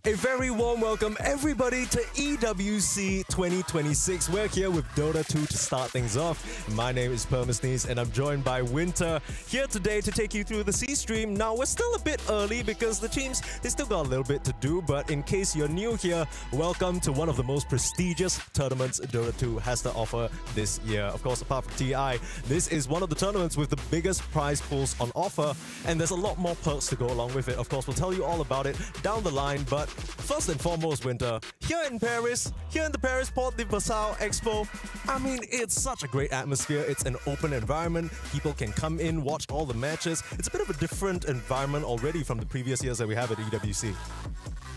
A very warm welcome, everybody, to EWC 2026. We're here with Dota 2 to start things off. My name is Permisnes, and I'm joined by Winter here today to take you through the C stream. Now, we're still a bit early because the teams, they still got a little bit to do, but in case you're new here, welcome to one of the most prestigious tournaments Dota 2 has to offer this year. Of course, apart from TI, this is one of the tournaments with the biggest prize pools on offer, and there's a lot more perks to go along with it. Of course, we'll tell you all about it down the line, but first and foremost, Winter, here in Paris, here in the Paris Porte de Versailles Expo, I mean, it's such a great atmosphere. It's an open environment. People can come in, watch all the matches. It's a bit of a different environment already from the previous years that we have at EWC.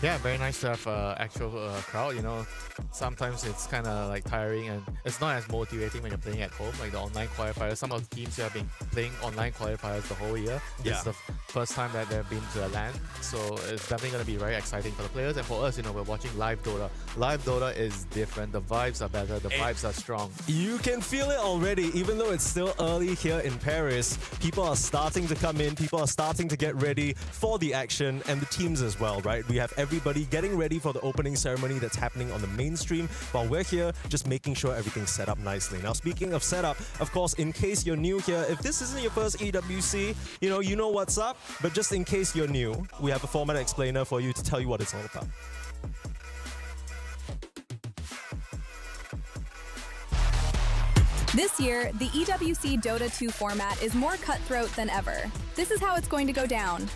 Yeah, very nice to have an actual crowd, you know. Sometimes it's kind of like tiring and it's not as motivating when you're playing at home, like the online qualifiers. Some of the teams have been playing online qualifiers the whole year. Yeah. It's the first time that they've been to a LAN, so it's definitely going to be very exciting for the players. And for us, you know, we're watching live Dota. Live Dota is different. The vibes are better. The vibes are strong. You can feel it already, even though it's still early here in Paris. People are starting to come in. People are starting to get ready for the action, and the teams as well, right? We have everybody getting ready for the opening ceremony that's happening on the main stream, while we're here just making sure everything's set up nicely. Now, speaking of setup, of course, in case you're new here, if this isn't your first EWC, you know what's up, but just in case you're new, we have a format explainer for you to tell you what it's all about. This year, the EWC Dota 2 format is more cutthroat than ever. This is how it's going to go down.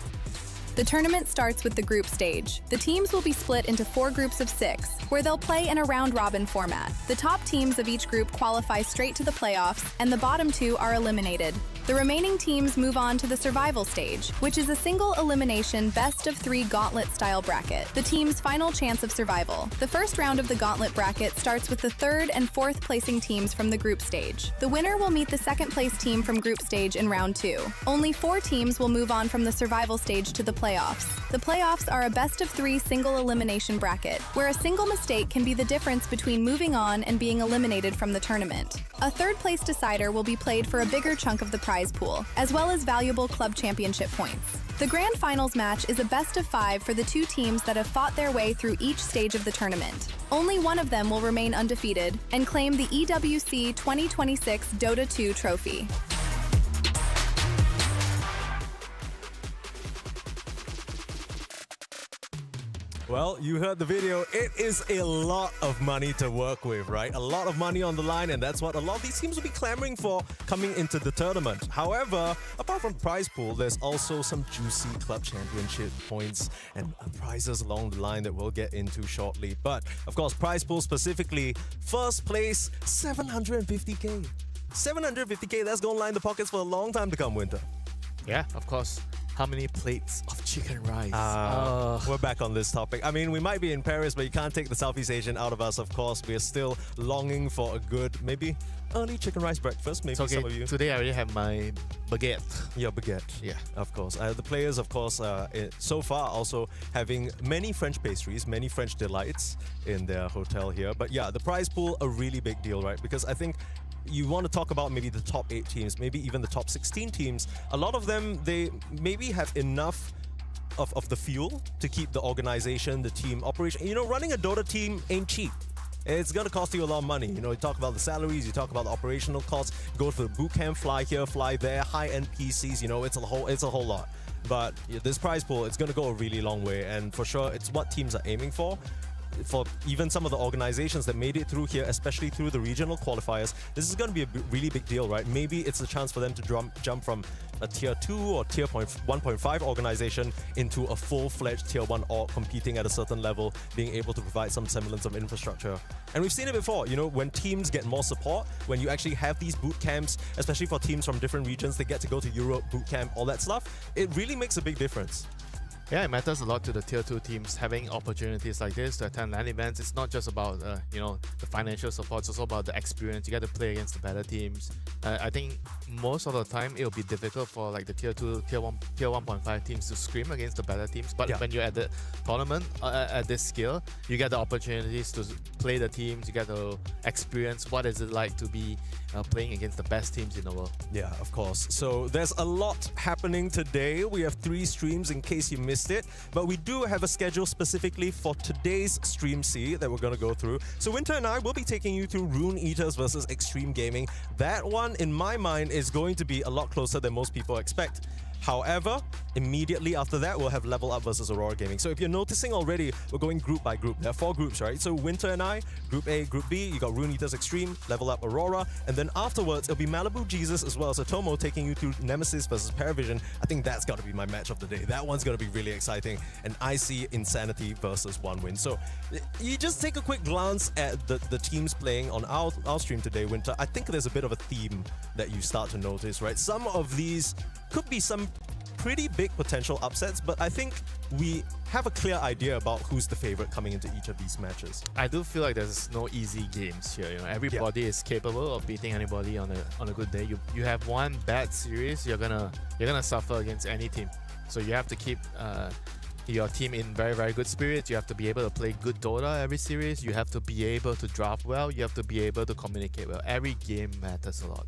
The tournament starts with the group stage. The teams will be split into 4 groups of 6, where they'll play in a round-robin format. The top teams of each group qualify straight to the playoffs, and the bottom 2 are eliminated. The remaining teams move on to the survival stage, which is a single elimination best-of-3 gauntlet-style bracket, the team's final chance of survival. The first round of the gauntlet bracket starts with the 3rd and 4th placing teams from the group stage. The winner will meet the 2nd place team from group stage in round 2. Only 4 teams will move on from the survival stage to the playoffs. The playoffs are a best-of-3 single elimination bracket, where a single mistake can be the difference between moving on and being eliminated from the tournament. A 3rd place decider will be played for a bigger chunk of the prize pool, as well as valuable club championship points. The grand finals match is a best-of-5 for the 2 teams that have fought their way through each stage of the tournament. Only one of them will remain undefeated and claim the EWC 2026 Dota 2 trophy. Well, you heard the video. It is a lot of money to work with, right? A lot of money on the line, and that's what a lot of these teams will be clamoring for coming into the tournament. However, apart from the prize pool, there's also some juicy club championship points and prizes along the line that we'll get into shortly. But, of course, prize pool specifically, first place, 750k. 750k, that's going to line the pockets for a long time to come, Winter. Yeah, of course. How many plates of chicken rice? We're back on this topic. I mean, we might be in Paris, but you can't take the Southeast Asian out of us, of course. We're still longing for a good, maybe early chicken rice breakfast. Maybe okay. Some of you. Today I already have my baguette. Your baguette. Yeah. Of course. The players, of course, so far also having many French pastries, many French delights in their hotel here. But yeah, the prize pool, a really big deal, right? Because I think you want to talk about maybe the top 8 teams, maybe even the top 16 teams. A lot of them, they maybe have enough of the fuel to keep the organization, the team operation. You know, running a Dota team ain't cheap. It's going to cost you a lot of money. You know, you talk about the salaries, you talk about the operational costs, go to the boot camp, fly here, fly there, high-end PCs, you know, it's a whole lot. But this prize pool, it's going to go a really long way, and for sure, it's what teams are aiming for even some of the organizations that made it through here, especially through the regional qualifiers. This is going to be a really big deal, right? Maybe it's a chance for them to jump from a tier 2 or tier 1.5 organization into a full-fledged tier 1 org competing at a certain level, being able to provide some semblance of infrastructure. And we've seen it before, you know, when teams get more support, when you actually have these boot camps, especially for teams from different regions, they get to go to Europe, boot camp, all that stuff, it really makes a big difference. Yeah, it matters a lot to the tier 2 teams having opportunities like this to attend LAN events. It's not just about the financial support, it's also about the experience. You get to play against the better teams. I think most of the time it'll be difficult for like the tier 2, tier 1.5 teams to scrim against the better teams. But when you're at the tournament at this scale, you get the opportunities to play the teams. You get to experience what is it like to be playing against the best teams in the world. Yeah, of course. So there's a lot happening today. We have 3 streams in case you missed missed it. But we do have a schedule specifically for today's Stream C that we're going to go through. So Winter and I will be taking you through Rune Eaters versus Extreme Gaming. That one, in my mind, is going to be a lot closer than most people expect. However, immediately after that, we'll have Level Up versus Aurora Gaming. So if you're noticing already, we're going group by group. There are 4 groups, right? So Winter and I, Group A, Group B, you got Rune Eaters Extreme, Level Up Aurora, and then afterwards, it'll be Malibu Jesus as well as Atomo taking you through Nemesis versus Paravision. I think that's got to be my match of the day. That one's going to be really exciting. And I see Insanity versus One Win. So you just take a quick glance at the teams playing on our stream today, Winter. I think there's a bit of a theme that you start to notice, right? Some of these could be some pretty big potential upsets, but I think we have a clear idea about who's the favorite coming into each of these matches. I do feel like there's no easy games here. You know, everybody is capable of beating anybody on a good day. You have one bad series, you're gonna suffer against any team. So you have to keep your team in very, very good spirits. You have to be able to play good Dota every series. You have to be able to draft well. You have to be able to communicate well. Every game matters a lot.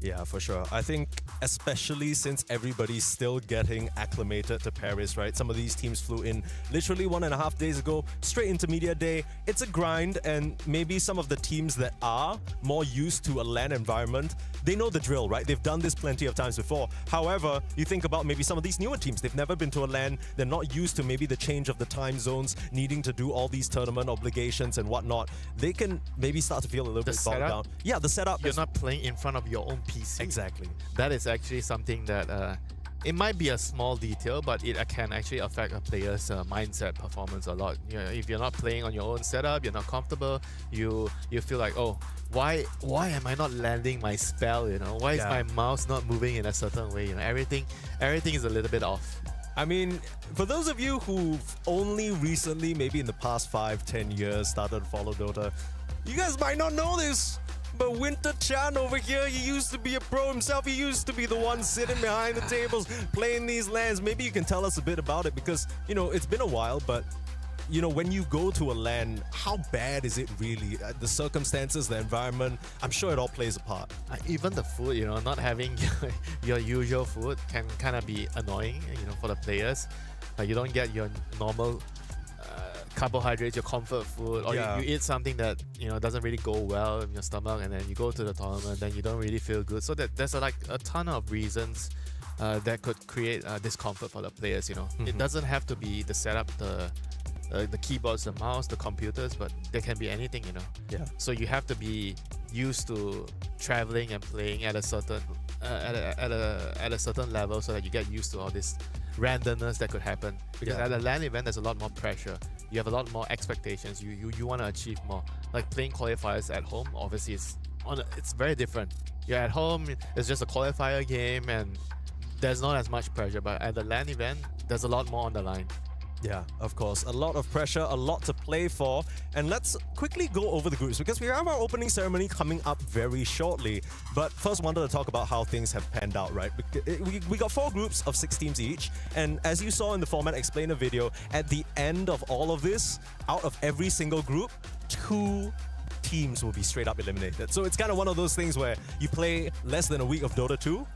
Yeah, for sure. I think especially since everybody's still getting acclimated to Paris, right? Some of these teams flew in literally 1.5 days ago, straight into Media Day. It's a grind, and maybe some of the teams that are more used to a LAN environment, they know the drill, right? They've done this plenty of times before. However, you think about maybe some of these newer teams, they've never been to a LAN, they're not used to maybe the change of the time zones, needing to do all these tournament obligations and whatnot. They can maybe start to feel a little bit bogged down. Yeah, the setup. You're not playing in front of your own PC. Exactly. That is actually something that it might be a small detail, but it can actually affect a player's mindset performance a lot. You know, if you're not playing on your own setup, you're not comfortable, you feel like, oh, why am I not landing my spell? You know, why is my mouse not moving in a certain way? You know, everything is a little bit off. I mean, for those of you who've only recently, maybe in the past 5-10 years, started to follow Dota, you guys might not know this. But Winter Chan over here, he used to be a pro himself. He used to be the one sitting behind the tables playing these LANs. Maybe you can tell us a bit about it because, you know, it's been a while, but, you know, when you go to a LAN, how bad is it really? The circumstances, the environment, I'm sure it all plays a part. Even the food, you know, not having your usual food can kind of be annoying, you know, for the players. Like you don't get your normal carbohydrates, your comfort food, or you eat something that, you know, doesn't really go well in your stomach, and then you go to the tournament, then you don't really feel good. So that there's like a ton of reasons that could create discomfort for the players. You know, it doesn't have to be the setup, the keyboards, the mouse, the computers, but there can be anything. You know. Yeah. So you have to be used to traveling and playing at a certain at a certain level, so that you get used to all this randomness that could happen. Because at a LAN event, there's a lot more pressure. You have a lot more expectations. You want to achieve more. Like playing qualifiers at home, obviously it's very different. You're at home, it's just a qualifier game, and there's not as much pressure. But at the LAN event, there's a lot more on the line. Yeah, of course. A lot of pressure, a lot to play for. And let's quickly go over the groups because we have our opening ceremony coming up very shortly. But first, wanted to talk about how things have panned out, right? We got 4 groups of 6 teams each. And as you saw in the Format Explainer video, at the end of all of this, out of every single group, 2 teams will be straight up eliminated. So it's kind of one of those things where you play less than a week of Dota 2,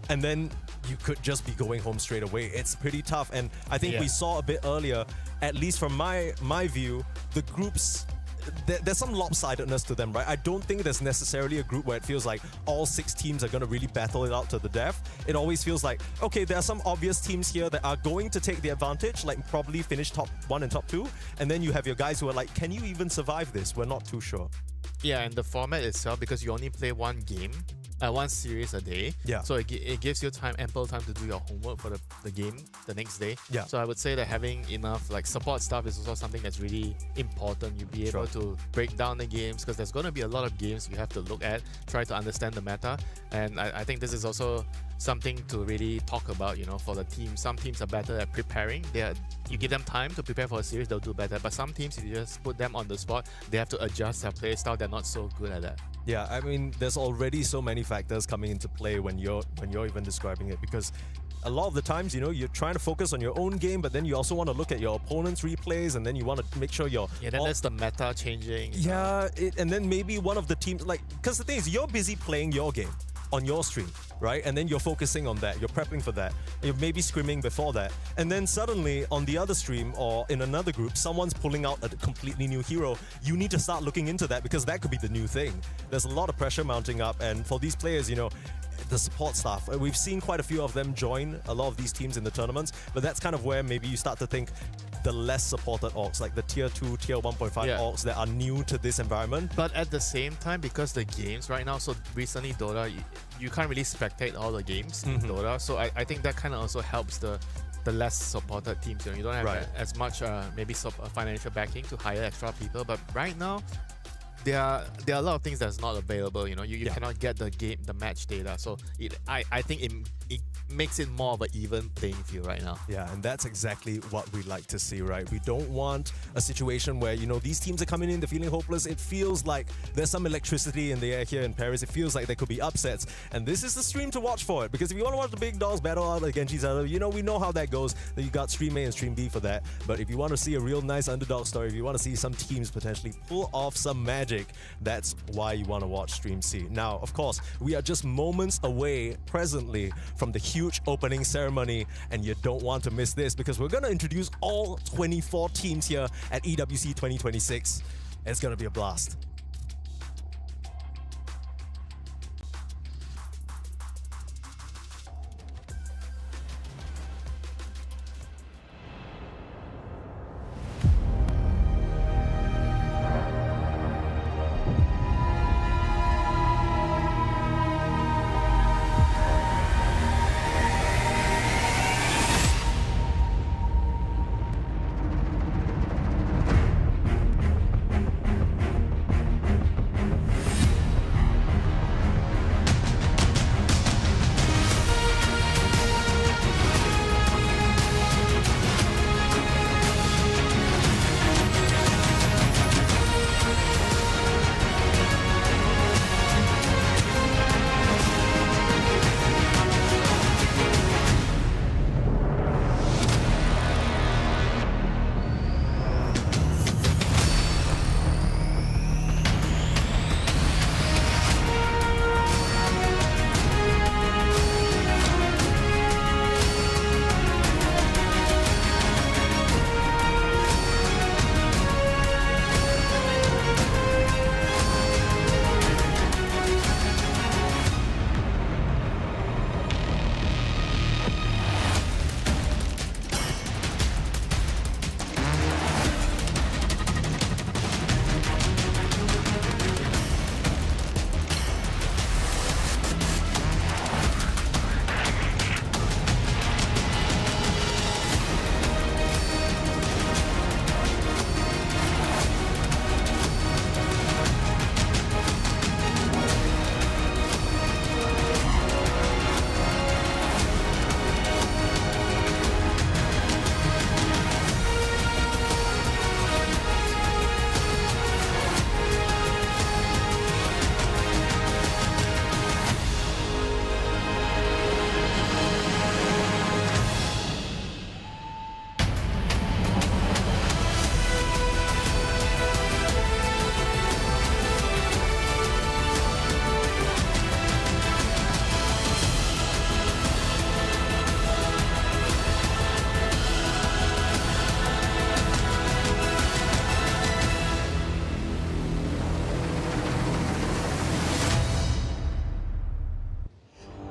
and then you could just be going home straight away. It's pretty tough, and I think we saw a bit earlier, at least from my view, the groups, there's some lopsidedness to them, right? I don't think there's necessarily a group where it feels like all 6 teams are going to really battle it out to the death. It always feels like, okay, there are some obvious teams here that are going to take the advantage, like probably finish top 1 and top 2, and then you have your guys who are like, can you even survive this? We're not too sure. Yeah, and the format itself, because you only play one game, one series a day. Yeah. So it gives you ample time to do your homework for the game the next day. Yeah. So I would say that having enough like support stuff is also something that's really important. You'll be able to break down the games because there's going to be a lot of games you have to look at, try to understand the meta. And I think this is also something to really talk about, you know, for the team. Some teams are better at preparing. You give them time to prepare for a series, they'll do better. But some teams, if you just put them on the spot, they have to adjust their play style. They're not so good at that. Yeah, I mean, there's already so many factors coming into play when you're even describing it, because a lot of the times, you know, you're trying to focus on your own game, but then you also want to look at your opponent's replays, and then you want to make sure you're... Yeah, then that's the meta changing. Yeah, and then maybe one of the teams, like, because the thing is, you're busy playing your game. on your stream, right? And then you're focusing on that, you're prepping for that, you're maybe scrimming before that. And then suddenly on the other stream or in another group, someone's pulling out a completely new hero. You need to start looking into that because that could be the new thing. There's a lot of pressure mounting up, and for these players, the support staff, we've seen quite a few of them join a lot of these teams in the tournaments, but that's kind of where maybe you start to think the less supported orgs, like the tier 2, tier 1.5 orgs that are new to this environment. But at the same time, because the games right now, so recently Dota, you can't really spectate all the games in Dota, so I think that kind of also helps the less supported teams. You don't have as much maybe financial backing to hire extra people, but right now, there are a lot of things that's not available. You cannot get the match data, so I think it makes it more of an even playing field right now. Yeah, and that's exactly what we like to see, right? We don't want a situation where these teams are coming in, they're feeling hopeless. It feels like there's some electricity in the air here in Paris. It feels like there could be upsets, and this is the stream to watch for it. Because if you want to watch the big dogs battle out against each other, we know how that goes. You got stream A and stream B for that. But if you want to see a real nice underdog story, if you want to see some teams potentially pull off some magic, that's why you want to watch Stream C. Now, of course, we are just moments away presently from the huge opening ceremony, and you don't want to miss this because we're going to introduce all 24 teams here at EWC 2026. It's going to be a blast.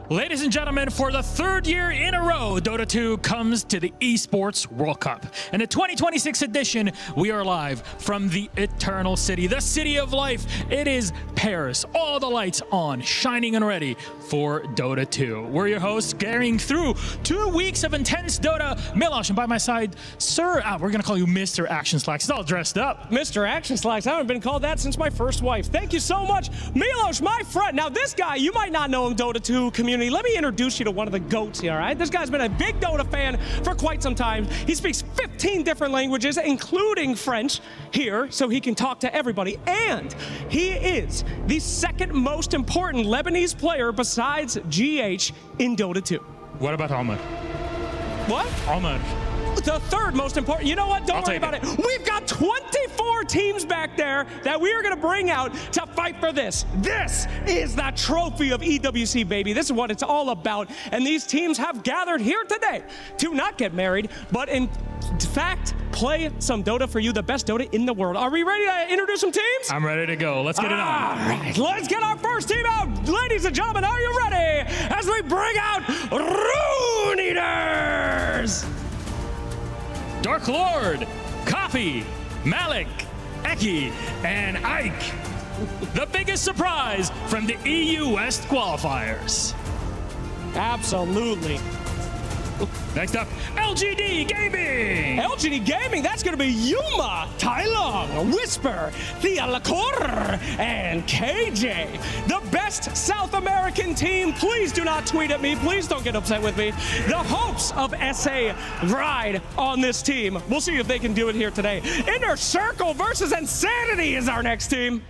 Ladies and gentlemen, for the third year in a row, Dota 2 comes to the Esports World Cup. In the 2026 edition, we are live from the Eternal City, the City of Life. It is Paris. All the lights on, shining and ready for Dota 2. We're your hosts, carrying through 2 weeks of intense Dota. Milosh, and by my side, Sir, we're going to call you Mr. Action Slacks. He's all dressed up. Mr. Action Slacks, I haven't been called that since my first wife. Thank you so much. Milosh, my friend. Now, this guy, you might not know him, Dota 2 community. Let me introduce you to one of the GOATs here, all right? This guy's been a big Dota fan for quite some time. He speaks 15 different languages, including French, here, so he can talk to everybody. And he is the second most important Lebanese player besides GH in Dota 2. What about Omar? What? Omar. the third most important. You know what? Don't worry about it. We've got 24 teams back there that we are going to bring out to fight for this. This is the trophy of EWC, baby. This is what it's all about. And these teams have gathered here today to not get married, but in fact, play some Dota for you, the best Dota in the world. Are we ready to introduce some teams? I'm ready to go. Let's get it on. All right, let's get our first team out. Ladies and gentlemen, are you ready? As we bring out Rune Eaters. Dark Lord, Copy, Malik, Eki, and Ike. The biggest surprise from the EU West qualifiers. Absolutely. Next up, LGD Gaming. LGD Gaming, that's going to be Yuma, Tailong, Whisper, Thea Lacour, and KJ. The best South American team. Please do not tweet at me. Please don't get upset with me. The hopes of SA ride on this team. We'll see if they can do it here today. Inner Circle versus Insanity is our next team.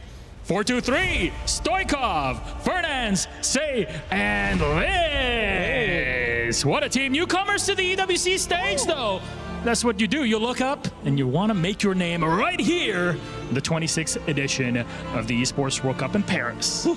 4-2-3, Stoikov, Fernandes, Say, and Liz. What a team. Newcomers to the EWC stage, though. That's what you do. You look up and you want to make your name right here, the 26th edition of the Esports World Cup in Paris.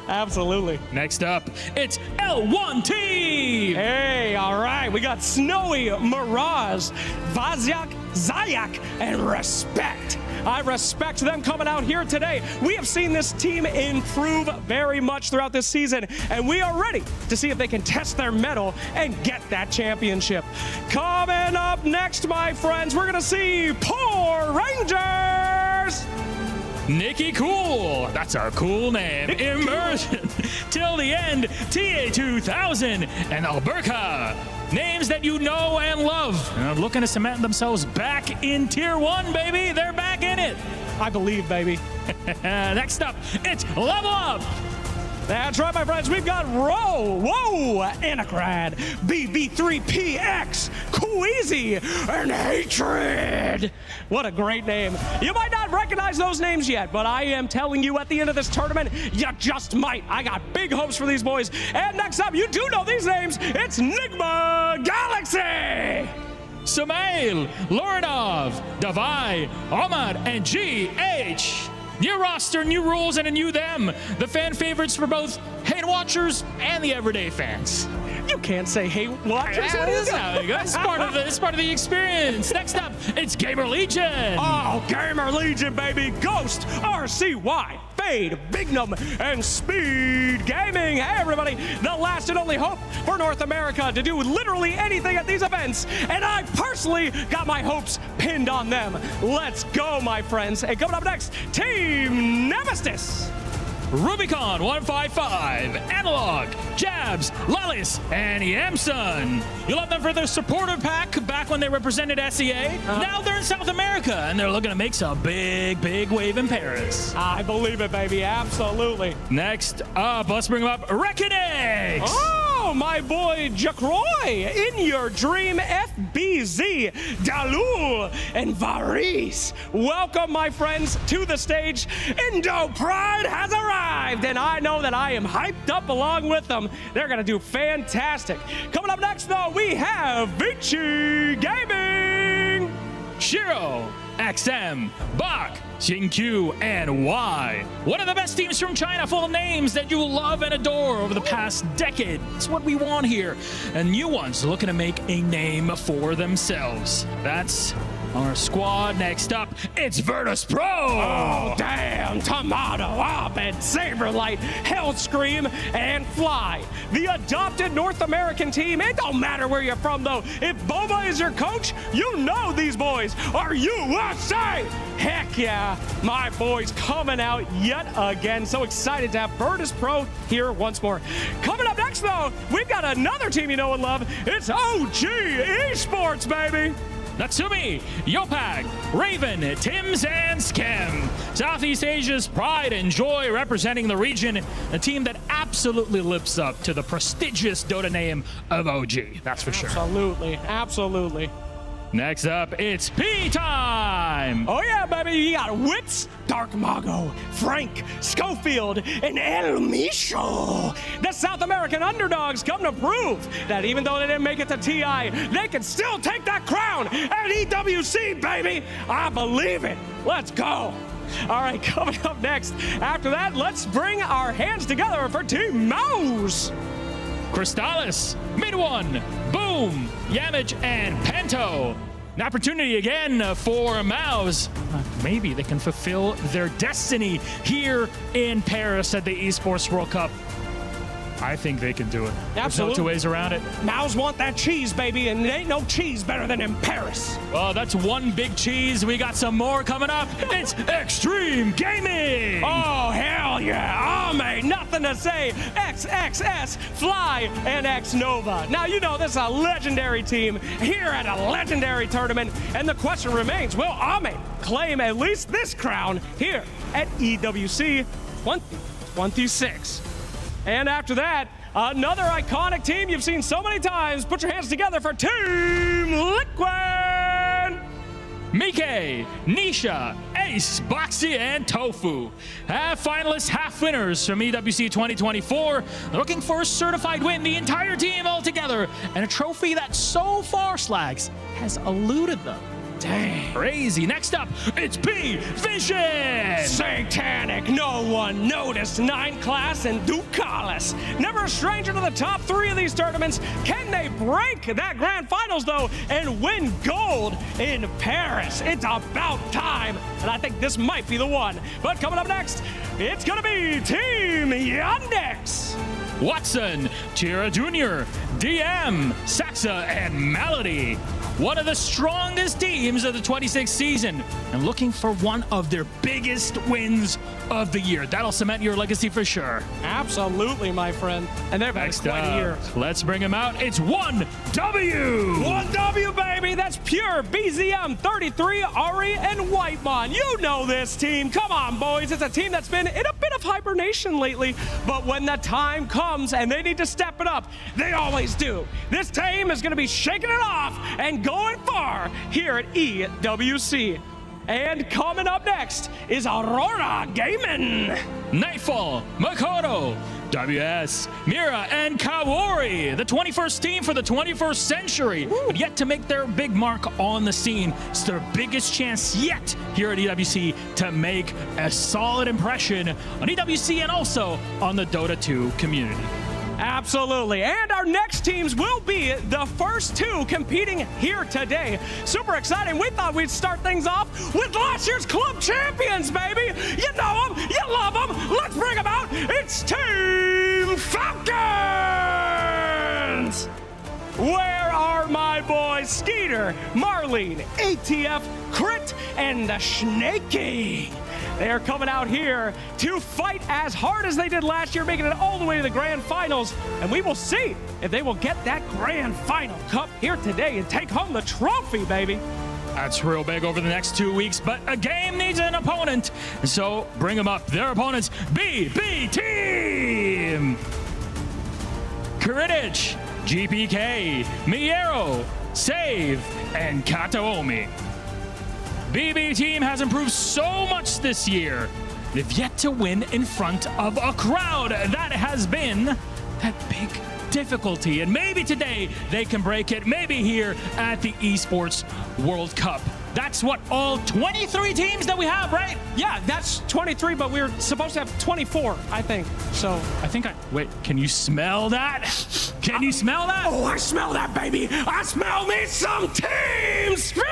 Absolutely. Next up, it's L1 Team. Hey, all right. We got Snowy, Mirage, Vaziak, Zayak, and Respect. I respect them coming out here today. We have seen this team improve very much throughout this season, and we are ready to see if they can test their mettle and get that championship. Coming up next, my friends, we're going to see Poor Rangers. Nikki Cool, that's our cool name. Immersion, Till the End, TA2000, and Alberca. Names that you know and love. And are looking to cement themselves back in Tier 1, baby. They're back in it. I believe, baby. Next up, it's Level Up. That's right, my friends. We've got Ro, Whoa, Anacrad, BB3PX, Queasy, and Hatred. What a great name. You might not recognize those names yet, but I am telling you at the end of this tournament, you just might. I got big hopes for these boys. And next up, you do know these names. It's Nigma Galaxy. Samail, Lorinov, Davai, Ahmad, and GH. New roster, new rules, and a new them. The fan favorites for both hate watchers and the everyday fans. You can't say hate watchers. It's part of the experience. Next up, it's Gamer Legion. Oh, Gamer Legion, baby. Ghost, RCY, Fade, Bignum, and Speed Gaming. Hey, everybody, the last and only hope for North America to do literally anything at these events. And I personally got my hopes pinned on them. Let's go, my friends. And coming up next, Team Nemesis. Rubicon 155, Analog, Jabs, Lalis, and Yamson. You love them for their supporter pack back when they represented SEA. Now they're in South America, and they're looking to make some big wave in Paris. I believe it, baby. Absolutely. Next up, let's bring up Reckonix. Oh, my boy Jacroy, In Your Dream, FBZ, Dalul, and Varis. Welcome, my friends, to the stage. Indo Pride has arrived, and I know that I am hyped up along with them. They're going to do fantastic. Coming up next, though, we have Vici Gaming. Shiro, XM, Bach, Xingqiu, and Y. One of the best teams from China, full of names that you love and adore over the past decade. It's what we want here. And new ones looking to make a name for themselves. That's our squad. Next up, it's Virtus Pro. Oh, damn. Tomato, Abed, Saberlight, Hellscream, and Fly. The adopted North American team. It don't matter where you're from, though. If Boba is your coach, you know these boys are USA. Heck yeah. My boys coming out yet again. So excited to have Virtus Pro here once more. Coming up next, though, we've got another team you know and love. It's OG Esports, baby. Natsumi, Yopag, Raven, Tims, and Skem. Southeast Asia's pride and joy representing the region. A team that absolutely lives up to the prestigious Dota name of OG. That's for sure. Absolutely. Absolutely. Next up, it's P time! Oh yeah, baby, you got Wits, Dark Mago, Frank, Schofield, and El Micho. The South American underdogs come to prove that even though they didn't make it to TI, they can still take that crown at EWC, baby! I believe it. Let's go. All right, coming up next, after that, let's bring our hands together for Team Mouse. Crystallis, Mid1, Boom, Yamage, and Pento. An opportunity again for Mouse. Maybe they can fulfill their destiny here in Paris at the Esports World Cup. I think they can do it. Absolutely. There's no two ways around it. Mouse want that cheese, baby, and there ain't no cheese better than in Paris. Well, that's one big cheese. We got some more coming up. It's Extreme Gaming. Oh, hell yeah. Ame, nothing to say. XXS, Fly, and X Nova. Now, you know this is a legendary team here at a legendary tournament, and the question remains, will Ame claim at least this crown here at EWC 2026? And after that, another iconic team you've seen so many times. Put your hands together for Team Liquid! Mike, Nisha, Ace, Boxy, and Tofu. Half finalists, half winners from EWC 2024. Looking for a certified win, the entire team all together, and a trophy that so far, Slags, has eluded them. Dang. Crazy. Next up, it's P-Vision! Satanic, no one noticed. 9 class and Ducalis. Never a stranger to the top 3 of these tournaments. Can they break that grand finals, though, and win gold in Paris? It's about time, and I think this might be the one. But coming up next, it's gonna be Team Yandex. Watson, Tira Jr., DM, Saxa, and Melody. One of the strongest teams of the 26th season and looking for one of their biggest wins of the year. That'll cement your legacy for sure. Absolutely, my friend. And they've had quite a year. Let's bring them out. It's 1W! 1W, baby! That's pure BZM 33, Ari, and Whitemon. You know this team. Come on, boys. It's a team that's been in a bit of hibernation lately, but when the time comes and they need to step it up, they always do. This team is going to be shaking it off and going far here at EWC. And coming up next is Aurora Gaming. Nightfall, Makoto, WS, Mira, and Kaori, the 21st team for the 21st century, but yet to make their big mark on the scene. It's their biggest chance yet here at EWC to make a solid impression on EWC and also on the Dota 2 community. Absolutely. And our next teams will be the first 2 competing here today. Super exciting. We thought we'd start things off with last year's club champions, baby. You know them. You love them. Let's bring them out. It's Team Falcons. Where are my boys Skeeter, Marlene, ATF, Crit, and the Snaky? They are coming out here to fight as hard as they did last year, making it all the way to the grand finals. And we will see if they will get that grand final cup here today and take home the trophy, baby. That's real big over the next 2 weeks, but a game needs an opponent. So bring them up. Their opponents, BB Team. Kuridich, GPK, Miero, Save, and Kataomi. BB Team has improved so much this year. They've yet to win in front of a crowd. That has been that big difficulty. And maybe today they can break it. Maybe here at the Esports World Cup. That's what all 23 teams that we have, right? Yeah, that's 23, but we're supposed to have 24, I think. So wait, can you smell that? Can you smell that? Oh, I smell that, baby. I smell me some Team Spirit!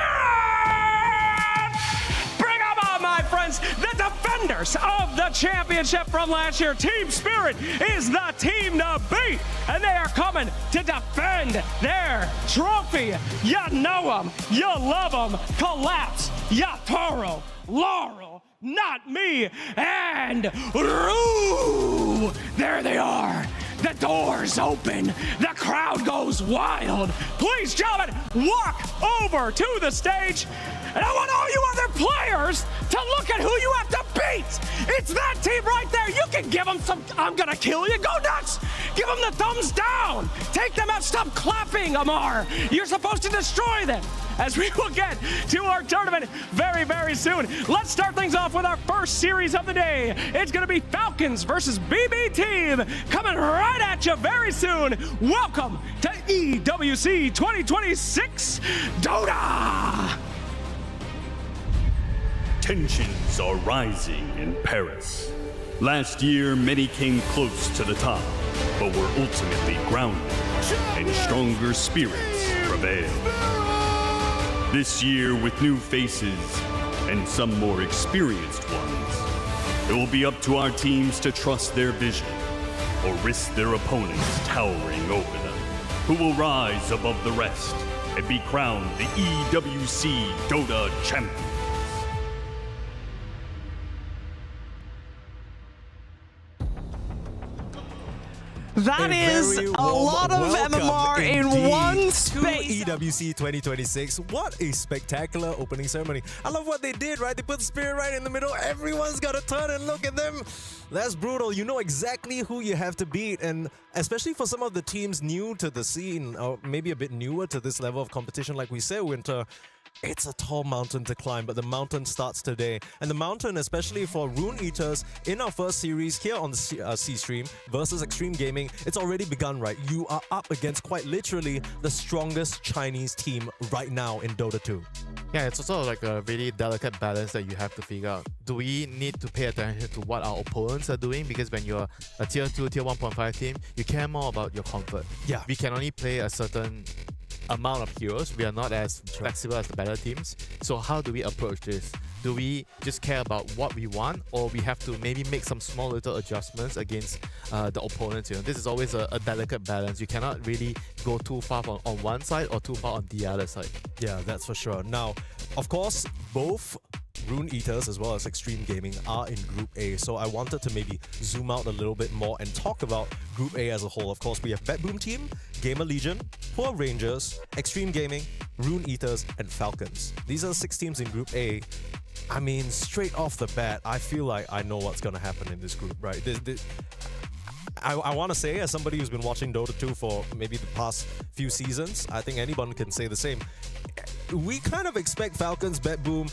My friends, the defenders of the championship from last year. Team Spirit is the team to beat, and they are coming to defend their trophy. You know them, you love them. Collapse, Yatoro, Laurel, Not Me, and Rue. There they are. The doors open. The crowd goes wild. Please, gentlemen, walk over to the stage. And I want all you other players to look at who you have to beat. It's that team right there. You can give them some, I'm gonna kill you, go nuts. Give them the thumbs down. Take them out, stop clapping, Amar. You're supposed to destroy them. As we will get to our tournament very, very soon. Let's start things off with our first series of the day. It's gonna be Falcons versus BB Team coming right at you very soon. Welcome to EWC 2026 Dota. Tensions are rising in Paris. Last year, many came close to the top, but were ultimately grounded, and stronger spirits prevailed. This year, with new faces and some more experienced ones, it will be up to our teams to trust their vision or risk their opponents towering over them, who will rise above the rest and be crowned the EWC Dota Champion. That is a lot of MMR in one space. To EWC 2026. What a spectacular opening ceremony. I love what they did, right? They put Spirit right in the middle. Everyone's got to turn and look at them. That's brutal. You know exactly who you have to beat. And especially for some of the teams new to the scene, or maybe a bit newer to this level of competition, like we said, Winter, it's a tall mountain to climb, but the mountain starts today. And the mountain, especially for Rune Eaters, in our first series here on the C-Stream versus Extreme Gaming, it's already begun, right? You are up against quite literally the strongest Chinese team right now in Dota 2. Yeah, it's also like a really delicate balance that you have to figure out. Do we need to pay attention to what our opponents are doing? Because when you're a tier 2, tier 1.5 team, you care more about your comfort. Yeah. We can only play a certain amount of heroes. We are not as flexible as the better teams. So how do we approach this? Do we just care about what we want, or we have to maybe make some small little adjustments against the opponents? You know, this is always a delicate balance. You cannot really go too far on one side or too far on the other side. Yeah, that's for sure. Now, of course, both Rune Eaters as well as Extreme Gaming are in Group A, so I wanted to maybe zoom out a little bit more and talk about Group A as a whole. Of course, we have Betboom Team, Gamer Legion, Poor Rangers, Extreme Gaming, Rune Eaters, and Falcons. These are the 6 teams in Group A. I mean, straight off the bat, I feel like I know what's going to happen in this group, right? I want to say, as somebody who's been watching Dota 2 for maybe the past few seasons, I think anyone can say the same. We kind of expect Falcons, Betboom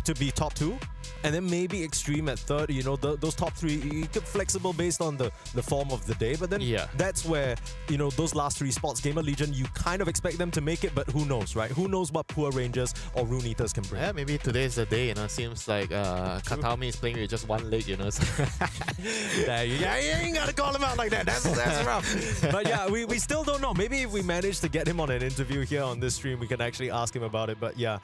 to be top 2, and then maybe Extreme at third. You know, those top 3, you get flexible based on the form of the day, but then that's where, you know, those last 3 spots, Gamer Legion, you kind of expect them to make it, but who knows, right? Who knows what Poor Rangers or Rune Eaters can bring? Yeah, maybe today's the day, you know. Seems like Katami is playing with just one leg, you know. Yeah, you ain't gotta call him out like that. That's rough. But yeah, we still don't know. Maybe if we manage to get him on an interview here on this stream, we can actually ask him about it. But yeah,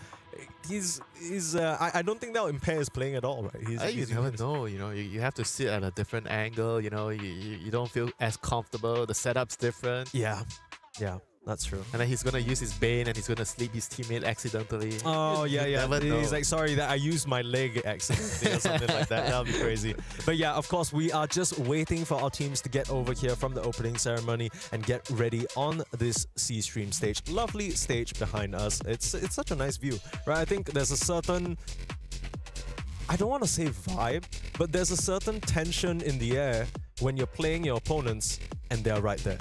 I don't think that'll impair his playing at all, right? You never know, you know. You have to sit at a different angle, you know. You don't feel as comfortable. The setup's different. Yeah, that's true. And then he's gonna use his Bane and he's gonna sleep his teammate accidentally. Oh, yeah. Never know. He's like, sorry that I used my leg accidentally or something like that. That'll be crazy. But yeah, of course, we are just waiting for our teams to get over here from the opening ceremony and get ready on this C-Stream stage. Lovely stage behind us. It's such a nice view, right? I think there's a certain, I don't want to say vibe, but there's a certain tension in the air when you're playing your opponents and they're right there.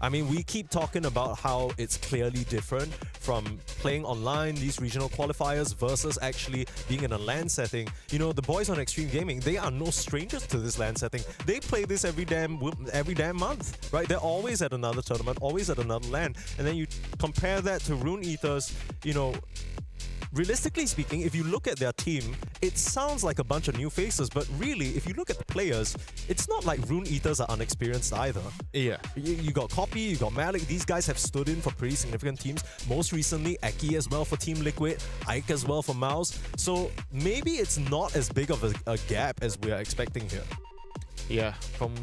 I mean, we keep talking about how it's clearly different from playing online, these regional qualifiers, versus actually being in a LAN setting. You know, the boys on Extreme Gaming, they are no strangers to this LAN setting. They play this every damn month, right? They're always at another tournament, always at another LAN. And then you compare that to Rune Eaters, you know, realistically speaking, if you look at their team, it sounds like a bunch of new faces, but really, if you look at the players, it's not like Rune Eaters are unexperienced either. Yeah. You got Copy, you got Malik. These guys have stood in for pretty significant teams. Most recently, Eki as well for Team Liquid, Ike as well for Mouse. So maybe it's not as big of a gap as we are expecting here. Yeah, from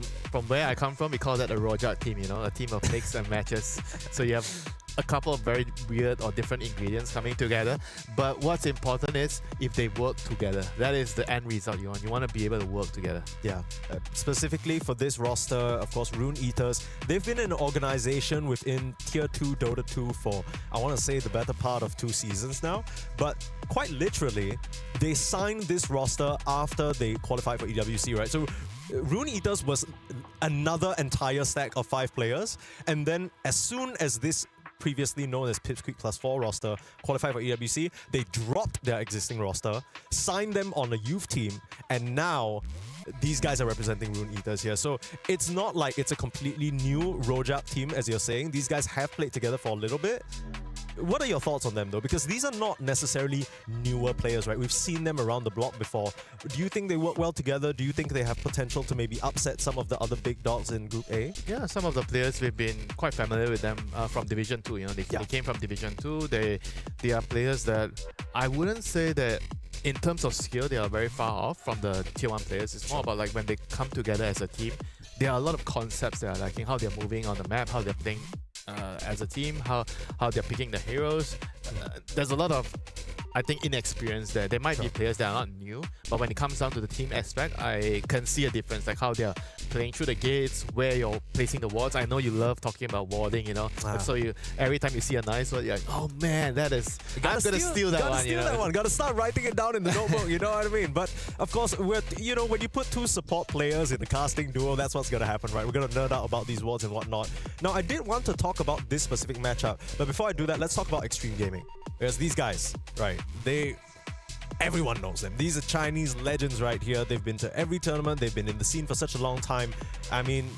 where I come from, we call that a Rojak team, you know, a team of mix and matches. So you have a couple of very weird or different ingredients coming together. But what's important is if they work together. That is the end result you want. You want to be able to work together. Yeah, specifically for this roster, of course, Rune Eaters, they've been an organization within Tier 2 Dota 2 for, I want to say, the better part of 2 seasons now. But quite literally, they signed this roster after they qualified for EWC, right? So Rune Eaters was another entire stack of 5 players. And then as soon as this previously known as Pipsqueak Plus 4 roster qualified for EWC, they dropped their existing roster, signed them on a youth team, and now these guys are representing Rune Eaters here. So it's not like it's a completely new Rojak team, as you're saying. These guys have played together for a little bit. What are your thoughts on them, though? Because these are not necessarily newer players, right? We've seen them around the block before. Do you think they work well together? Do you think they have potential to maybe upset some of the other big dogs in Group A? Yeah, some of the players, we've been quite familiar with them from Division 2. You know, they came from Division 2. They are players that I wouldn't say that in terms of skill, they are very far off from the Tier 1 players. It's more about like when they come together as a team, there are a lot of concepts that are lacking, how they're moving on the map, how they're playing as a team, how they're picking the heroes. There's a lot of, I think, inexperience there. There might be players that are not new, but when it comes down to the team aspect, I can see a difference, like how they're playing through the gates, where you're placing the wards. I know you love talking about warding, you know. So you every time you see a nice ward, you're like, oh man, that is, I'm gonna steal that one. Gotta start writing it down in the notebook, you know what I mean? But of course, you know, when you put 2 support players in the casting duo, that's what's gonna happen, right? We're gonna nerd out about these wards and whatnot. Now, I did want to talk about this specific matchup, but before I do that, let's talk about Extreme Gaming. Because these guys, right, everyone knows them. These are Chinese legends right here. They've been to every tournament. They've been in the scene for such a long time. I mean,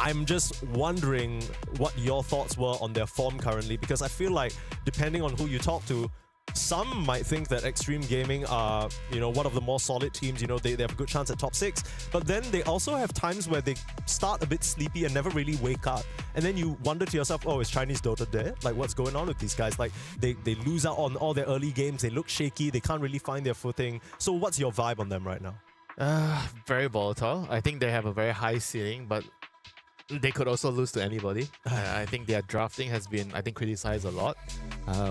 I'm just wondering what your thoughts were on their form currently, because I feel like depending on who you talk to, some might think that Extreme Gaming are, you know, one of the more solid teams. You know, they have a good chance at top 6. But then they also have times where they start a bit sleepy and never really wake up. And then you wonder to yourself, oh, is Chinese Dota dead? Like, what's going on with these guys? Like, they lose out on all their early games. They look shaky. They can't really find their footing. So what's your vibe on them right now? Very volatile. I think they have a very high ceiling, but they could also lose to anybody. I think their drafting has been, I think, criticized a lot,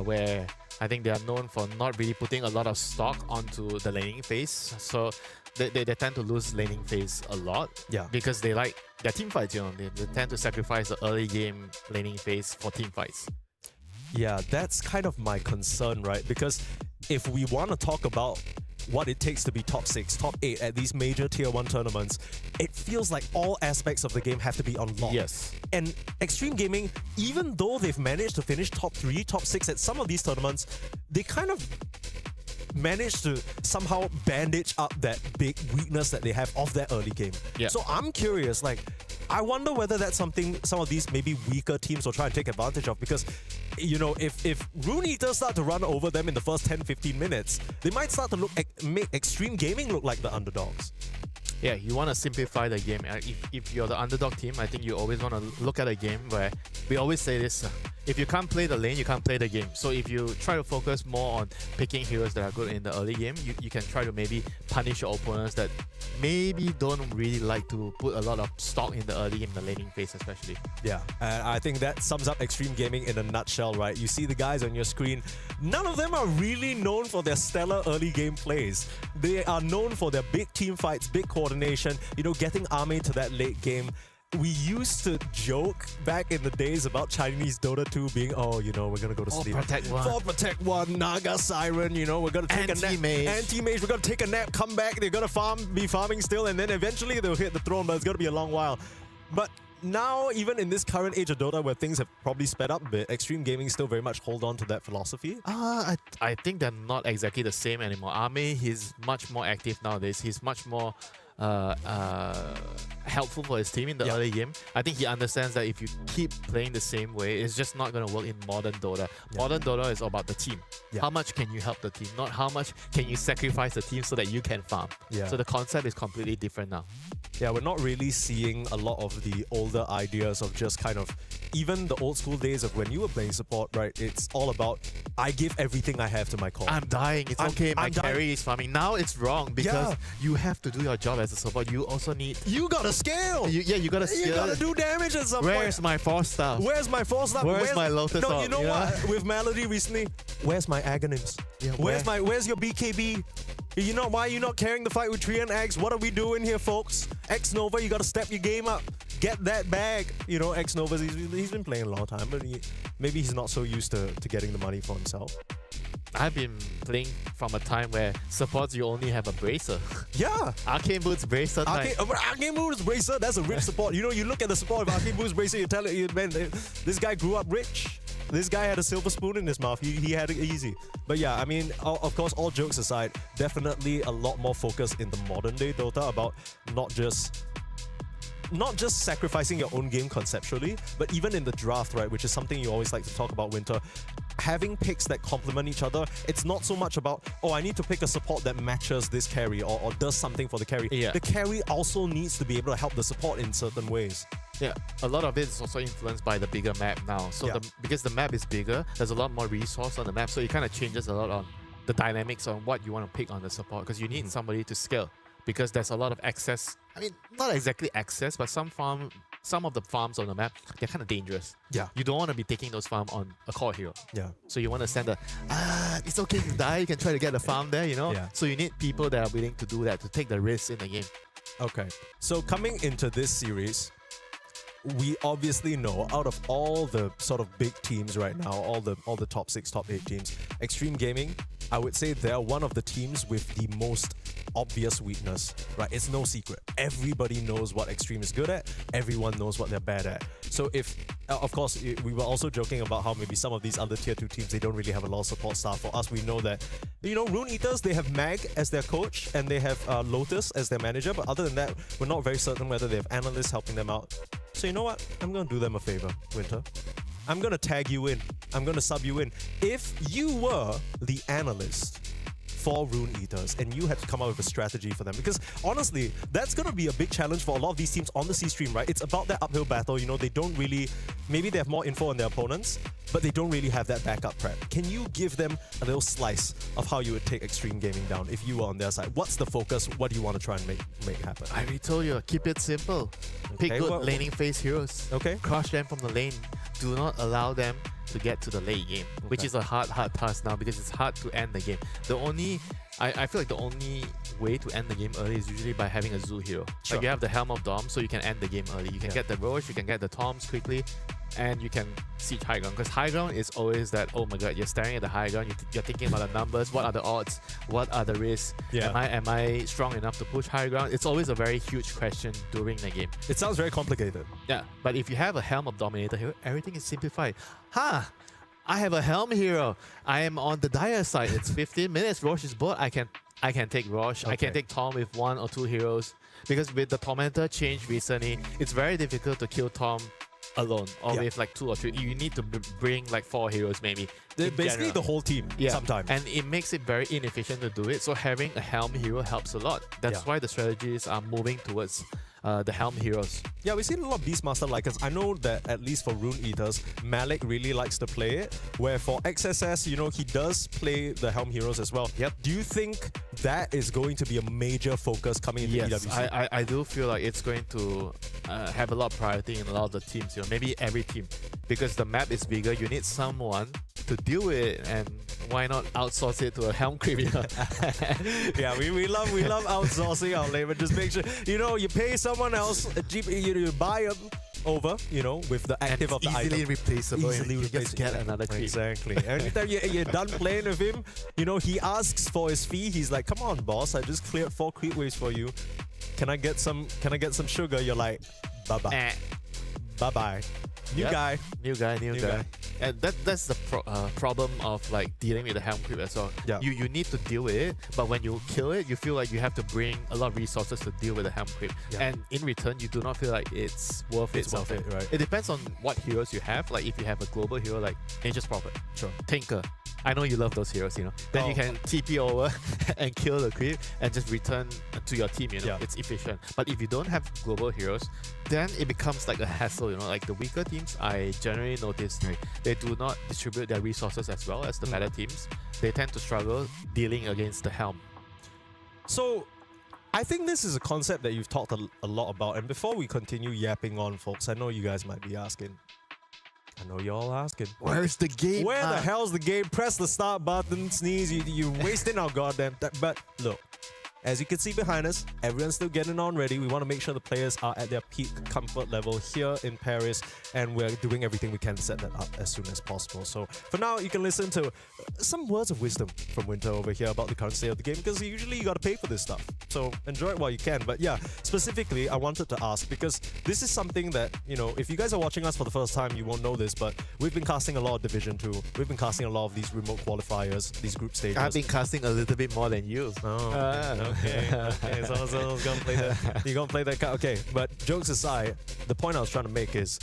where I think they are known for not really putting a lot of stock onto the laning phase. So they tend to lose laning phase a lot. Yeah. Because they like their team fights, you know. They tend to sacrifice the early game laning phase for team fights. Yeah, that's kind of my concern, right? Because if we want to talk about what it takes to be top 6, top 8 at these major Tier 1 tournaments, it feels like all aspects of the game have to be unlocked. Yes. And Extreme Gaming, even though they've managed to finish top 3, top 6 at some of these tournaments, they kind of managed to somehow bandage up that big weakness that they have of their early game. Yeah. So I'm curious, like, I wonder whether that's something some of these maybe weaker teams will try and take advantage of, because, you know, if Rune Eaters start to run over them in the first 10-15 minutes, they might start to make Extreme Gaming look like the underdogs. Yeah, you want to simplify the game. If you're the underdog team, I think you always want to look at a game where we always say this, if you can't play the lane, you can't play the game. So if you try to focus more on picking heroes that are good in the early game, you can try to maybe punish your opponents that maybe don't really like to put a lot of stock in the early game, the laning phase especially. Yeah, and I think that sums up Extreme Gaming in a nutshell, right? You see the guys on your screen, none of them are really known for their stellar early game plays. They are known for their big team fights, big coordination, you know, getting Army to that late game. We used to joke back in the days about Chinese Dota 2 being, oh, you know, we're going to go to sleep. For Protect 1, Naga Siren, you know, we're going to take a nap. Anti-Mage, we're going to take a nap, come back, they're going to be farming still, and then eventually they'll hit the throne, but it's going to be a long while. But now, even in this current age of Dota where things have probably sped up a bit, Extreme Gaming still very much hold on to that philosophy? I think they're not exactly the same anymore. Arme, he's much more active nowadays. He's much more helpful for his team in the early game. I think he understands that if you keep playing the same way, it's just not going to work in modern Dota. Modern Dota is about the team. How much can you help the team, not how much can you sacrifice the team so that you can farm. So the concept is completely different now. Yeah, we're not really seeing a lot of the older ideas of just kind of even the old school days of when you were playing support, right? It's all about I give everything I have to my core. I'm dying. It's okay. My carry is farming. Now it's wrong because you have to do your job as a support. You also need. You gotta scale. You gotta scale. You gotta do damage at some point. Where's my 4-star? Where's my 4-star? Where's my Lotus No, Orb, you know what? With Melody recently, where's my Aghanim's? Yeah, where's your BKB? You know why you're not carrying the fight with Tree and X? What are we doing here, folks? X Nova, you gotta step your game up. Get that bag. You know, X Nova, he's been playing a long time, but maybe he's not so used to getting the money for himself. I've been playing from a time where supports you only have a bracer. Yeah. Arcane Boots bracer time. Arcane Boots bracer, that's a rich support. You know, you look at the support of Arcane Boots bracer, you tell it, man, this guy grew up rich. This guy had a silver spoon in his mouth. He had it easy. But yeah, I mean, of course, all jokes aside, definitely a lot more focus in the modern day Dota about not just sacrificing your own game conceptually, but even in the draft, right, which is something you always like to talk about, Winter, having picks that complement each other. It's not so much about, oh, I need to pick a support that matches this carry or does something for the carry. Yeah. The carry also needs to be able to help the support in certain ways. Yeah, a lot of it is also influenced by the bigger map now. So because the map is bigger, there's a lot more resource on the map, so it kind of changes a lot on the dynamics on what you want to pick on the support, because you need somebody to scale, because there's a lot of access. I mean, not exactly access, but some of the farms on the map, they're kind of dangerous. Yeah. You don't want to be taking those farms on a core hero. Yeah. So you want to send it's okay to die, you can try to get the farm there, you know? Yeah. So you need people that are willing to do that, to take the risks in the game. Okay. So coming into this series, we obviously know out of all the sort of big teams right now, all the top 6, top 8 teams, Extreme Gaming, I would say they're one of the teams with the most obvious weakness, right? It's no secret. Everybody knows what Extreme is good at. Everyone knows what they're bad at. So if, of course, we were also joking about how maybe some of these other tier 2 teams, they don't really have a lot of support staff. For us, we know that, you know, Rune Eaters, they have Mag as their coach and they have Lotus as their manager. But other than that, we're not very certain whether they have analysts helping them out. So you know what? I'm going to do them a favor, Winter. I'm going to tag you in. I'm going to sub you in. If you were the analyst for Rune Eaters and you had to come up with a strategy for them, because honestly, that's going to be a big challenge for a lot of these teams on the C-Stream, right? It's about that uphill battle. You know, they don't really, maybe they have more info on their opponents, but they don't really have that backup prep. Can you give them a little slice of how you would take Extreme Gaming down if you were on their side? What's the focus? What do you want to try and make happen? I already told you, keep it simple. Pick good laning phase heroes. Okay. Crush them from the lane. Do not allow them to get to the late game, which is a hard task now because it's hard to end the game. I feel like the only way to end the game early is usually by having a Zoo hero. Sure. Like you have the Helm of Dom, so you can end the game early. You can get the Roche, you can get the Toms quickly, and you can siege high ground. Because high ground is always that, oh my god, you're staring at the high ground, you're thinking about the numbers, what are the odds, what are the risks, am I strong enough to push high ground? It's always a very huge question during the game. It sounds very complicated. Yeah, but if you have a Helm of Dominator hero, everything is simplified. I have a Helm hero. I am on the dire side. It's 15 minutes. Roche is bored. I can take Roche. I can take Tom with 1 or 2 heroes. Because with the Tormentor change recently, it's very difficult to kill Tom alone or with like 2 or 3. You need to bring like 4 heroes maybe. Basically the whole team sometimes. And it makes it very inefficient to do it. So having a Helm hero helps a lot. That's why the strategies are moving towards the Helm heroes. Yeah, we've seen a lot of Beastmaster likers. I know that at least for Rune Eaters, Malik really likes to play it, where for XSS, you know, he does play the Helm heroes as well. Yep. Do you think that is going to be a major focus coming into EWC? I do feel like it's going to have a lot of priority in a lot of the teams, you know, maybe every team. Because the map is bigger, you need someone to deal with it, and why not outsource it to a Helm creep? You know? Yeah, we love outsourcing our labor. Just make sure, you know, you pay someone else, you buy them over, you know, with the active of the item. Easily replaceable. Easily you just get another creep. Exactly. Anytime you're done playing with him, you know, he asks for his fee. He's like, come on, boss, I just cleared 4 creep waves for you. Can I get some sugar? You're like, bye-bye. Bye-bye. New guy. And that's the problem of like dealing with the Helm creep as well. Yeah. You need to deal with it, but when you kill it, you feel like you have to bring a lot of resources to deal with the Helm creep. Yeah. And in return, you do not feel like it's worth it. Right? It depends on what heroes you have. Like if you have a global hero like Nature's Prophet, Sure. Tinker, I know you love those heroes, Then you can TP over and kill the creep and just return to your team, It's efficient. But if you don't have global heroes, then it becomes like a hassle, Like the weaker teams, I generally notice they do not distribute their resources as well as the better teams. They tend to struggle dealing against the helm. So, I think this is a concept that you've talked a lot about. And before we continue yapping on, folks, I know you guys might be asking. I know you're all asking. Where's the game? Where the hell's the game? Press the start button, Sneeze. You're wasting our goddamn time. But look, as you can see behind us, everyone's still getting on ready. We want to make sure the players are at their peak comfort level here in Paris, and we're doing everything we can to set that up as soon as possible. So for now, you can listen to some words of wisdom from Winter over here about the current state of the game, because usually you got to pay for this stuff. So enjoy it while you can. But yeah, specifically, I wanted to ask, because this is something that, if you guys are watching us for the first time, you won't know this, but we've been casting a lot of Division 2. We've been casting a lot of these remote qualifiers, these group stages. I've been casting a little bit more than you. Okay, so I was gonna play that. You're gonna play that card. Okay, but jokes aside, the point I was trying to make is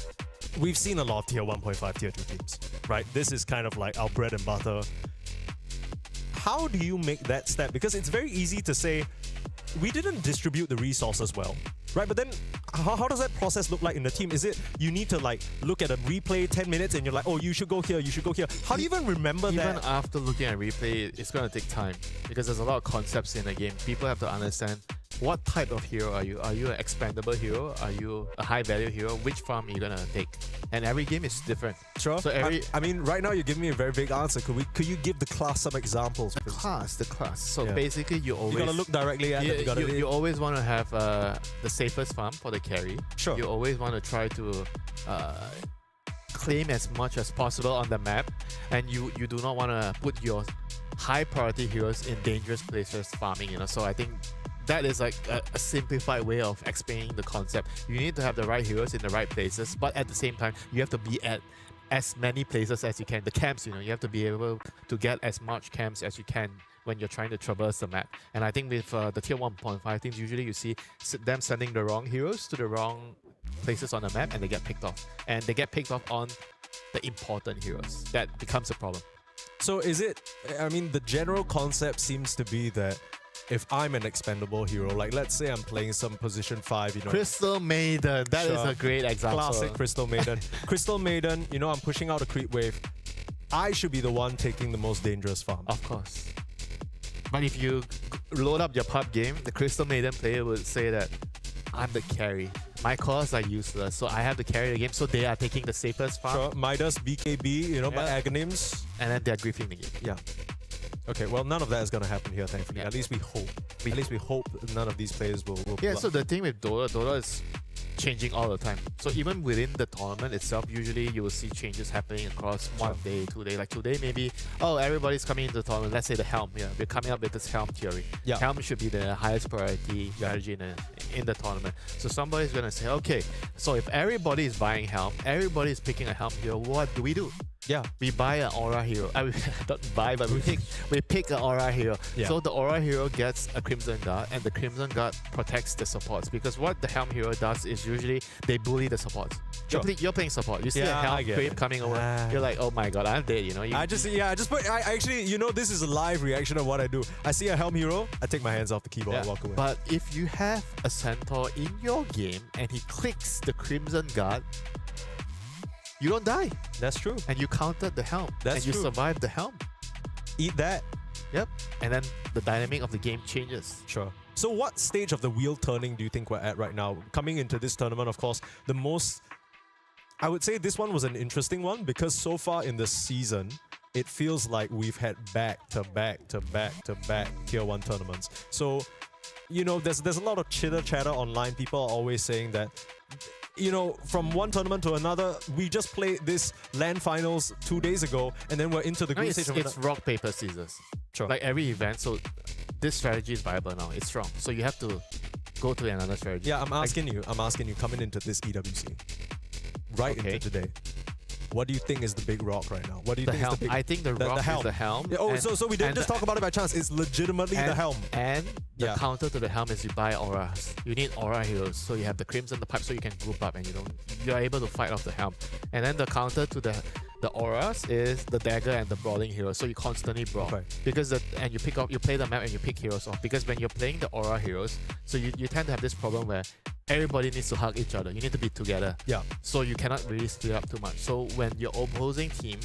we've seen a lot of tier 1.5, tier 2 teams, right? This is kind of like our bread and butter. How do you make that step? Because it's very easy to say, we didn't distribute the resources well, right? But then how does that process look like in the team? Is it you need to look at a replay 10 minutes and you're like, oh, you should go here, you should go here. How do you even remember that? Even after looking at replay, it's going to take time because there's a lot of concepts in the game. People have to understand what type of hero are you? Are you an expandable hero? Are you a high value hero? Which farm are you going to take? And every game is different. Sure. So I mean, right now you're giving me a very big answer. Could you give the class some examples? The class. So basically, you gotta look directly at it. You always want to have the safest farm for the carry. Sure. You always want to try to claim as much as possible on the map, and you do not want to put your high priority heroes in dangerous places farming. So I think that is like a simplified way of explaining the concept. You need to have the right heroes in the right places, but at the same time, you have to be at as many places as you can. The camps, you have to be able to get as much camps as you can when you're trying to traverse the map. And I think with the tier 1.5 teams, usually you see them sending the wrong heroes to the wrong places on the map, and they get picked off. And they get picked off on the important heroes. That becomes a problem. So the general concept seems to be that if I'm an expendable hero, let's say I'm playing some position 5, Crystal Maiden, that is a great example. Classic Crystal Maiden. Crystal Maiden, I'm pushing out a creep wave. I should be the one taking the most dangerous farm. Of course. But if you load up your pub game, the Crystal Maiden player would say that I'm the carry. My cores are useless, so I have to carry the game, so they are taking the safest farm. Sure, Midas, BKB, by Aghanims. And then they're griefing the game. Yeah. Okay, well, none of that is going to happen here, thankfully. Yeah. At least we hope. At least we hope none of these players will Yeah, so the thing with Dota is changing all the time. So even within the tournament itself, usually you will see changes happening across 1 day, 2 days. Like today, maybe, everybody's coming into the tournament. Let's say the Helm. Yeah, we're coming up with this Helm theory. Yeah. Helm should be the highest priority strategy in the tournament. So somebody's going to say, okay, so if everybody is buying Helm, everybody is picking a Helm hero, what do we do? Yeah, we buy an aura hero. Don't buy, but we pick an aura hero. Yeah. So the aura hero gets a Crimson Guard, and the Crimson Guard protects the supports. Because what the Helm hero does is usually they bully the supports. Sure. You're playing support. You see a Helm creep coming over. You're like, oh my god, I'm dead. This is a live reaction of what I do. I see a Helm hero, I take my hands off the keyboard and walk away. But if you have a Centaur in your game and he clicks the Crimson Guard, you don't die. That's true. And you countered the Helm. That's true. You survived the Helm. Eat that. Yep. And then the dynamic of the game changes. Sure. So what stage of the wheel turning do you think we're at right now? Coming into this tournament, of course, I would say this one was an interesting one because so far in the season, it feels like we've had back-to-back tier 1 tournaments. So, there's a lot of chitter-chatter online. People are always saying that from one tournament to another, we just played this LAN finals 2 days ago, and then we're into the group stage. It's rock, paper, scissors. Sure. Like every event, so this strategy is viable now. It's strong. So you have to go to another strategy. Yeah, I'm asking you coming into this EWC, into today. What do you think is the big rock right now? What do you think is the big... I think the rock is the Helm. Yeah, so we didn't just talk about it by chance. It's legitimately the Helm. And the counter to the Helm is you buy auras. You need aura heroes. So you have the Crimson, the Pipe, so you can group up and you're able to fight off the Helm. And then the counter to the The auras is the dagger and the brawling heroes, so you constantly brawl. Okay. Because you play the map and you pick heroes off. Because when you're playing the aura heroes, so you tend to have this problem where everybody needs to hug each other. You need to be together. Yeah. So you cannot really split up too much. So when your opposing team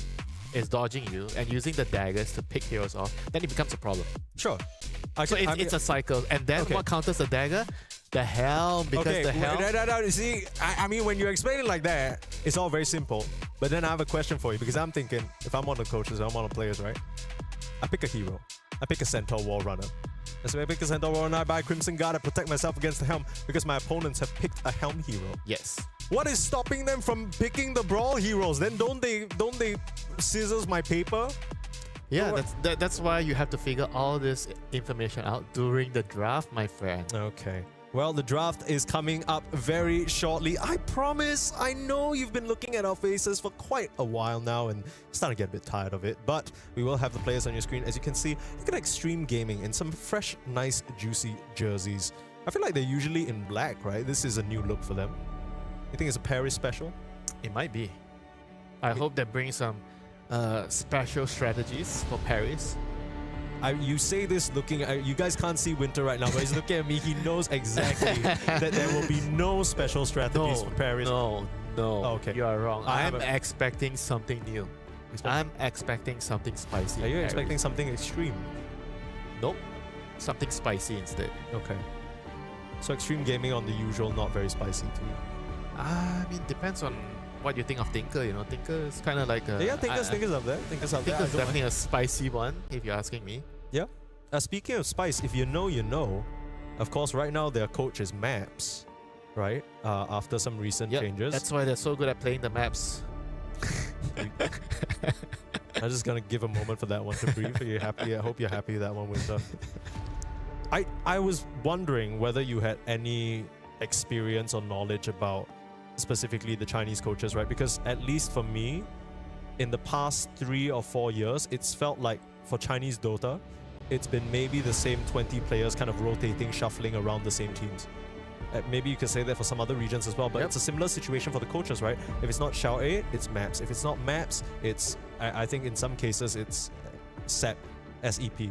is dodging you and using the daggers to pick heroes off, then it becomes a problem. Sure. So it's a cycle. And then what counters the dagger? The helm, because the helm... You see, I mean, when you explain it like that, it's all very simple. But then I have a question for you, because I'm thinking, if I'm one of the coaches, I'm one of the players, right? I pick a hero. I pick a Centaur Wall Runner. So I pick a Centaur Wall Runner, I buy Crimson Guard, I protect myself against the helm, because my opponents have picked a helm hero. Yes. What is stopping them from picking the brawl heroes? Then don't they scissors my paper? Yeah, that's why you have to figure all this information out during the draft, my friend. Okay. Well, the draft is coming up very shortly. I promise. I know you've been looking at our faces for quite a while now and starting to get a bit tired of it. But we will have the players on your screen. As you can see, look at Extreme Gaming in some fresh, nice, juicy jerseys. I feel like they're usually in black, right? This is a new look for them. You think it's a Paris special? It might be. I hope they bring some special strategies for Paris. You say this looking at... You guys can't see Winter right now, but he's looking at me. He knows exactly that there will be no special strategies for Paris. No. Oh, okay. You are wrong. I'm expecting something new. I'm expecting something spicy. Are you expecting something extreme? Nope. Something spicy instead. Okay. So Extreme Gaming on the usual, not very spicy to you? I mean, depends on what you think of Tinker. You know, Tinker is kind of like a... Yeah, Tinker's up there. Tinker's definitely a spicy one, if you're asking me. Yeah. Speaking of spice, if you know, you know. Of course, right now their coach is Maps, right? After some recent changes. That's why they're so good at playing the maps. I'm just gonna give a moment for that one to breathe. Are you happy? I hope you're happy with that one, Winter. I was wondering whether you had any experience or knowledge about specifically the Chinese coaches, right? Because at least for me, in the past 3 or 4 years, it's felt like for Chinese Dota, it's been maybe the same 20 players kind of rotating, shuffling around the same teams. Maybe you could say that for some other regions as well, but it's a similar situation for the coaches, right? If it's not Xiao A, it's Maps. If it's not Maps, it's, I think in some cases, it's SEP, S-E-P.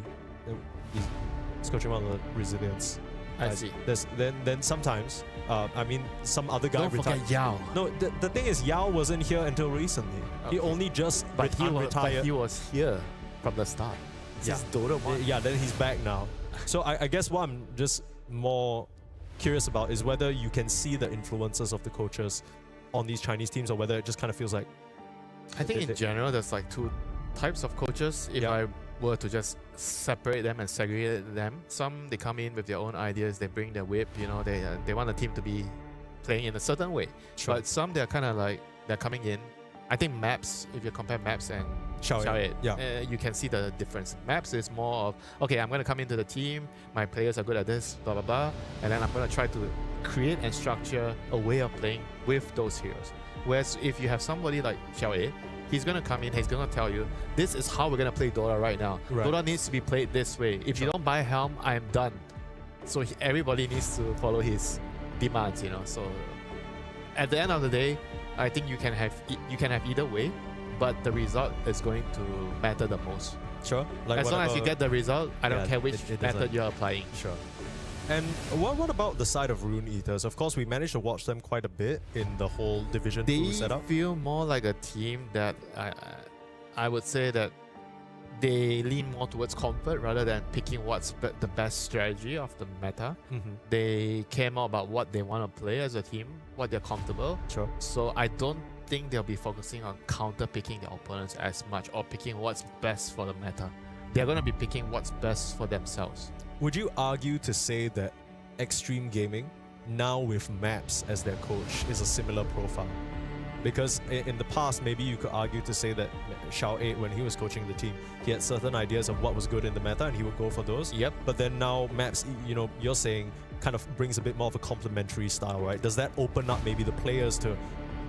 He's coaching one of the Resilience. I see. Then sometimes, I mean, some other guy retired. Don't forget Yao. No, the thing is, Yao wasn't here until recently. Okay. He only just retired. But he was here from the start. This is Dota 1. Yeah, then he's back now. So I guess what I'm just more curious about is whether you can see the influences of the coaches on these Chinese teams, or whether it just kind of feels like... I think in general, there's like 2 types of coaches. If I were to just separate them and segregate them, some they come in with their own ideas, they bring their whip, you know, they want the team to be playing in a certain way. Sure. But some they're kind of like, they're coming in. I think Maps, if you compare Maps and Xiao, you can see the difference. Maps is more of, okay, I'm going to come into the team, my players are good at this, blah, blah, blah, and then I'm going to try to create and structure a way of playing with those heroes. Whereas if you have somebody like Xiao, he's going to come in, he's going to tell you, this is how we're going to play Dota right now. Right. Dota needs to be played this way. If you don't buy Helm, I'm done. So everybody needs to follow his demands, you know. So at the end of the day, I think you can have either way, but the result is going to matter the most. Sure. Like as long as you get the result, I don't care which method you're applying. Sure. And what about the side of Rune Eaters? Of course, we managed to watch them quite a bit in the whole Division 2 setup. They feel more like a team that I would say that they lean more towards comfort rather than picking what's the best strategy of the meta. They care more about what they want to play as a team, what they're comfortable. Sure. So I don't think they'll be focusing on counter-picking their opponents as much or picking what's best for the meta. They're going to be picking what's best for themselves. Would you argue to say that Extreme Gaming, now with Maps as their coach, is a similar profile? Because in the past, maybe you could argue to say that Xiao 8, when he was coaching the team, he had certain ideas of what was good in the meta and he would go for those. Yep. But then now Maps, you know, you're saying kind of brings a bit more of a complementary style, right? Does that open up maybe the players to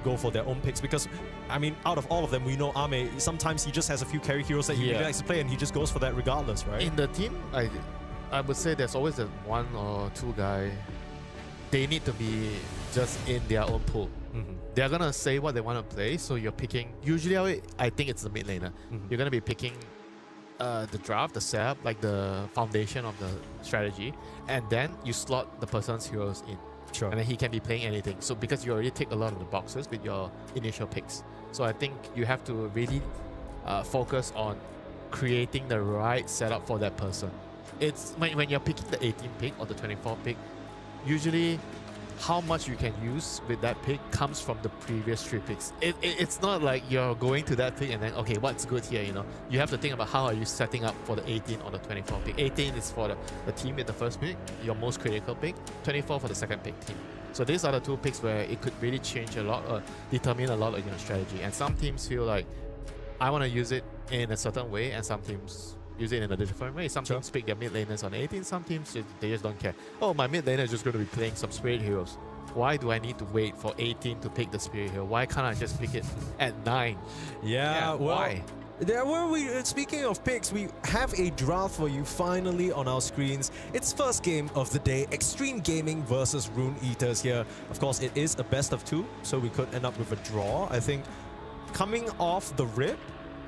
go for their own picks? Because, I mean, out of all of them, we know Ame, sometimes he just has a few carry heroes that he really likes to play and he just goes for that regardless, right? In the team, I would say there's always a 1 or 2 guy. They need to be just in their own pool. They're gonna say what they want to play, so you're picking. Usually, I think it's the mid laner. You're gonna be picking the draft, the setup, like the foundation of the strategy, and then you slot the person's heroes in. Sure. And then he can be playing anything. So because you already tick a lot of the boxes with your initial picks, so I think you have to really focus on creating the right setup for that person. It's when you're picking the 18 pick or the 24 pick, usually how much you can use with that pick comes from the previous 3 picks. It's not like you're going to that pick and then, okay, what's good here, you know? You have to think about how are you setting up for the 18 or the 24 pick. 18 is for the team with the first pick, your most critical pick. 24 for the second pick team. So these are the 2 picks where it could really change a lot or determine a lot of your strategy. And some teams feel like, I want to use it in a certain way, and some teams use it in a different way. Some teams pick their mid laners on 18, some teams they just don't care. Oh, my mid laner is just going to be playing some spirit heroes. Why do I need to wait for 18 to pick the spirit hero? Why can't I just pick it at 9? Yeah, well, why? There were speaking of picks, we have a draft for you finally on our screens. It's first game of the day, Extreme Gaming versus Rune Eaters here. Of course, it is a best of 2, so we could end up with a draw. I think coming off the rip,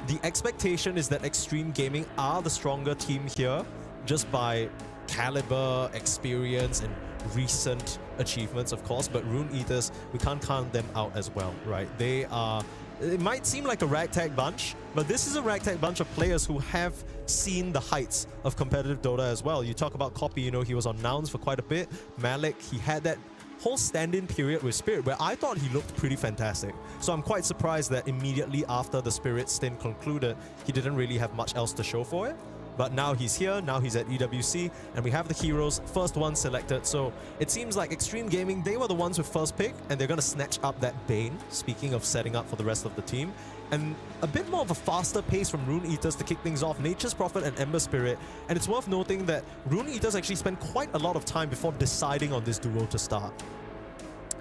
the expectation is that Extreme Gaming are the stronger team here, just by caliber, experience, and recent achievements, of course. But Rune Eaters, we can't count them out as well, right? They are... It might seem like a ragtag bunch, but this is a ragtag bunch of players who have seen the heights of competitive Dota as well. You talk about Copy, you know, he was on Nouns for quite a bit. Malik, he had that whole stand-in period with Spirit where I thought he looked pretty fantastic. So I'm quite surprised that immediately after the Spirit stint concluded, he didn't really have much else to show for it. But now he's here, now he's at EWC, and we have the heroes, first one selected. So it seems like Extreme Gaming, they were the ones with first pick, and they're going to snatch up that Bane, speaking of setting up for the rest of the team. And a bit more of a faster pace from Rune Eaters to kick things off, Nature's Prophet and Ember Spirit. And it's worth noting that Rune Eaters actually spent quite a lot of time before deciding on this duo to start.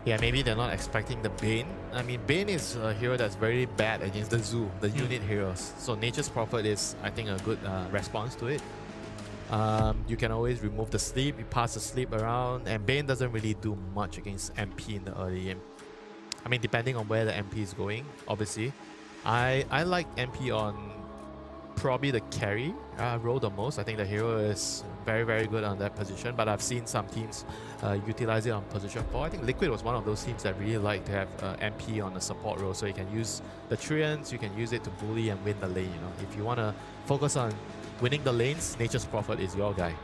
Yeah, maybe they're not expecting the Bane. I mean, Bane is a hero that's very bad against the Zoo, the unit heroes. So Nature's Prophet is, I think, a good response to it. You can always remove the sleep, you pass the sleep around, and Bane doesn't really do much against MP in the early game. I mean, depending on where the MP is going, obviously. I like MP on probably the carry role the most. I think the hero is very, very good on that position, but I've seen some teams utilize it on position 4. I think Liquid was one of those teams that really like to have MP on the support role, so you can use the Treants, you can use it to bully and win the lane. You know, if you want to focus on winning the lanes, Nature's Prophet is your guy.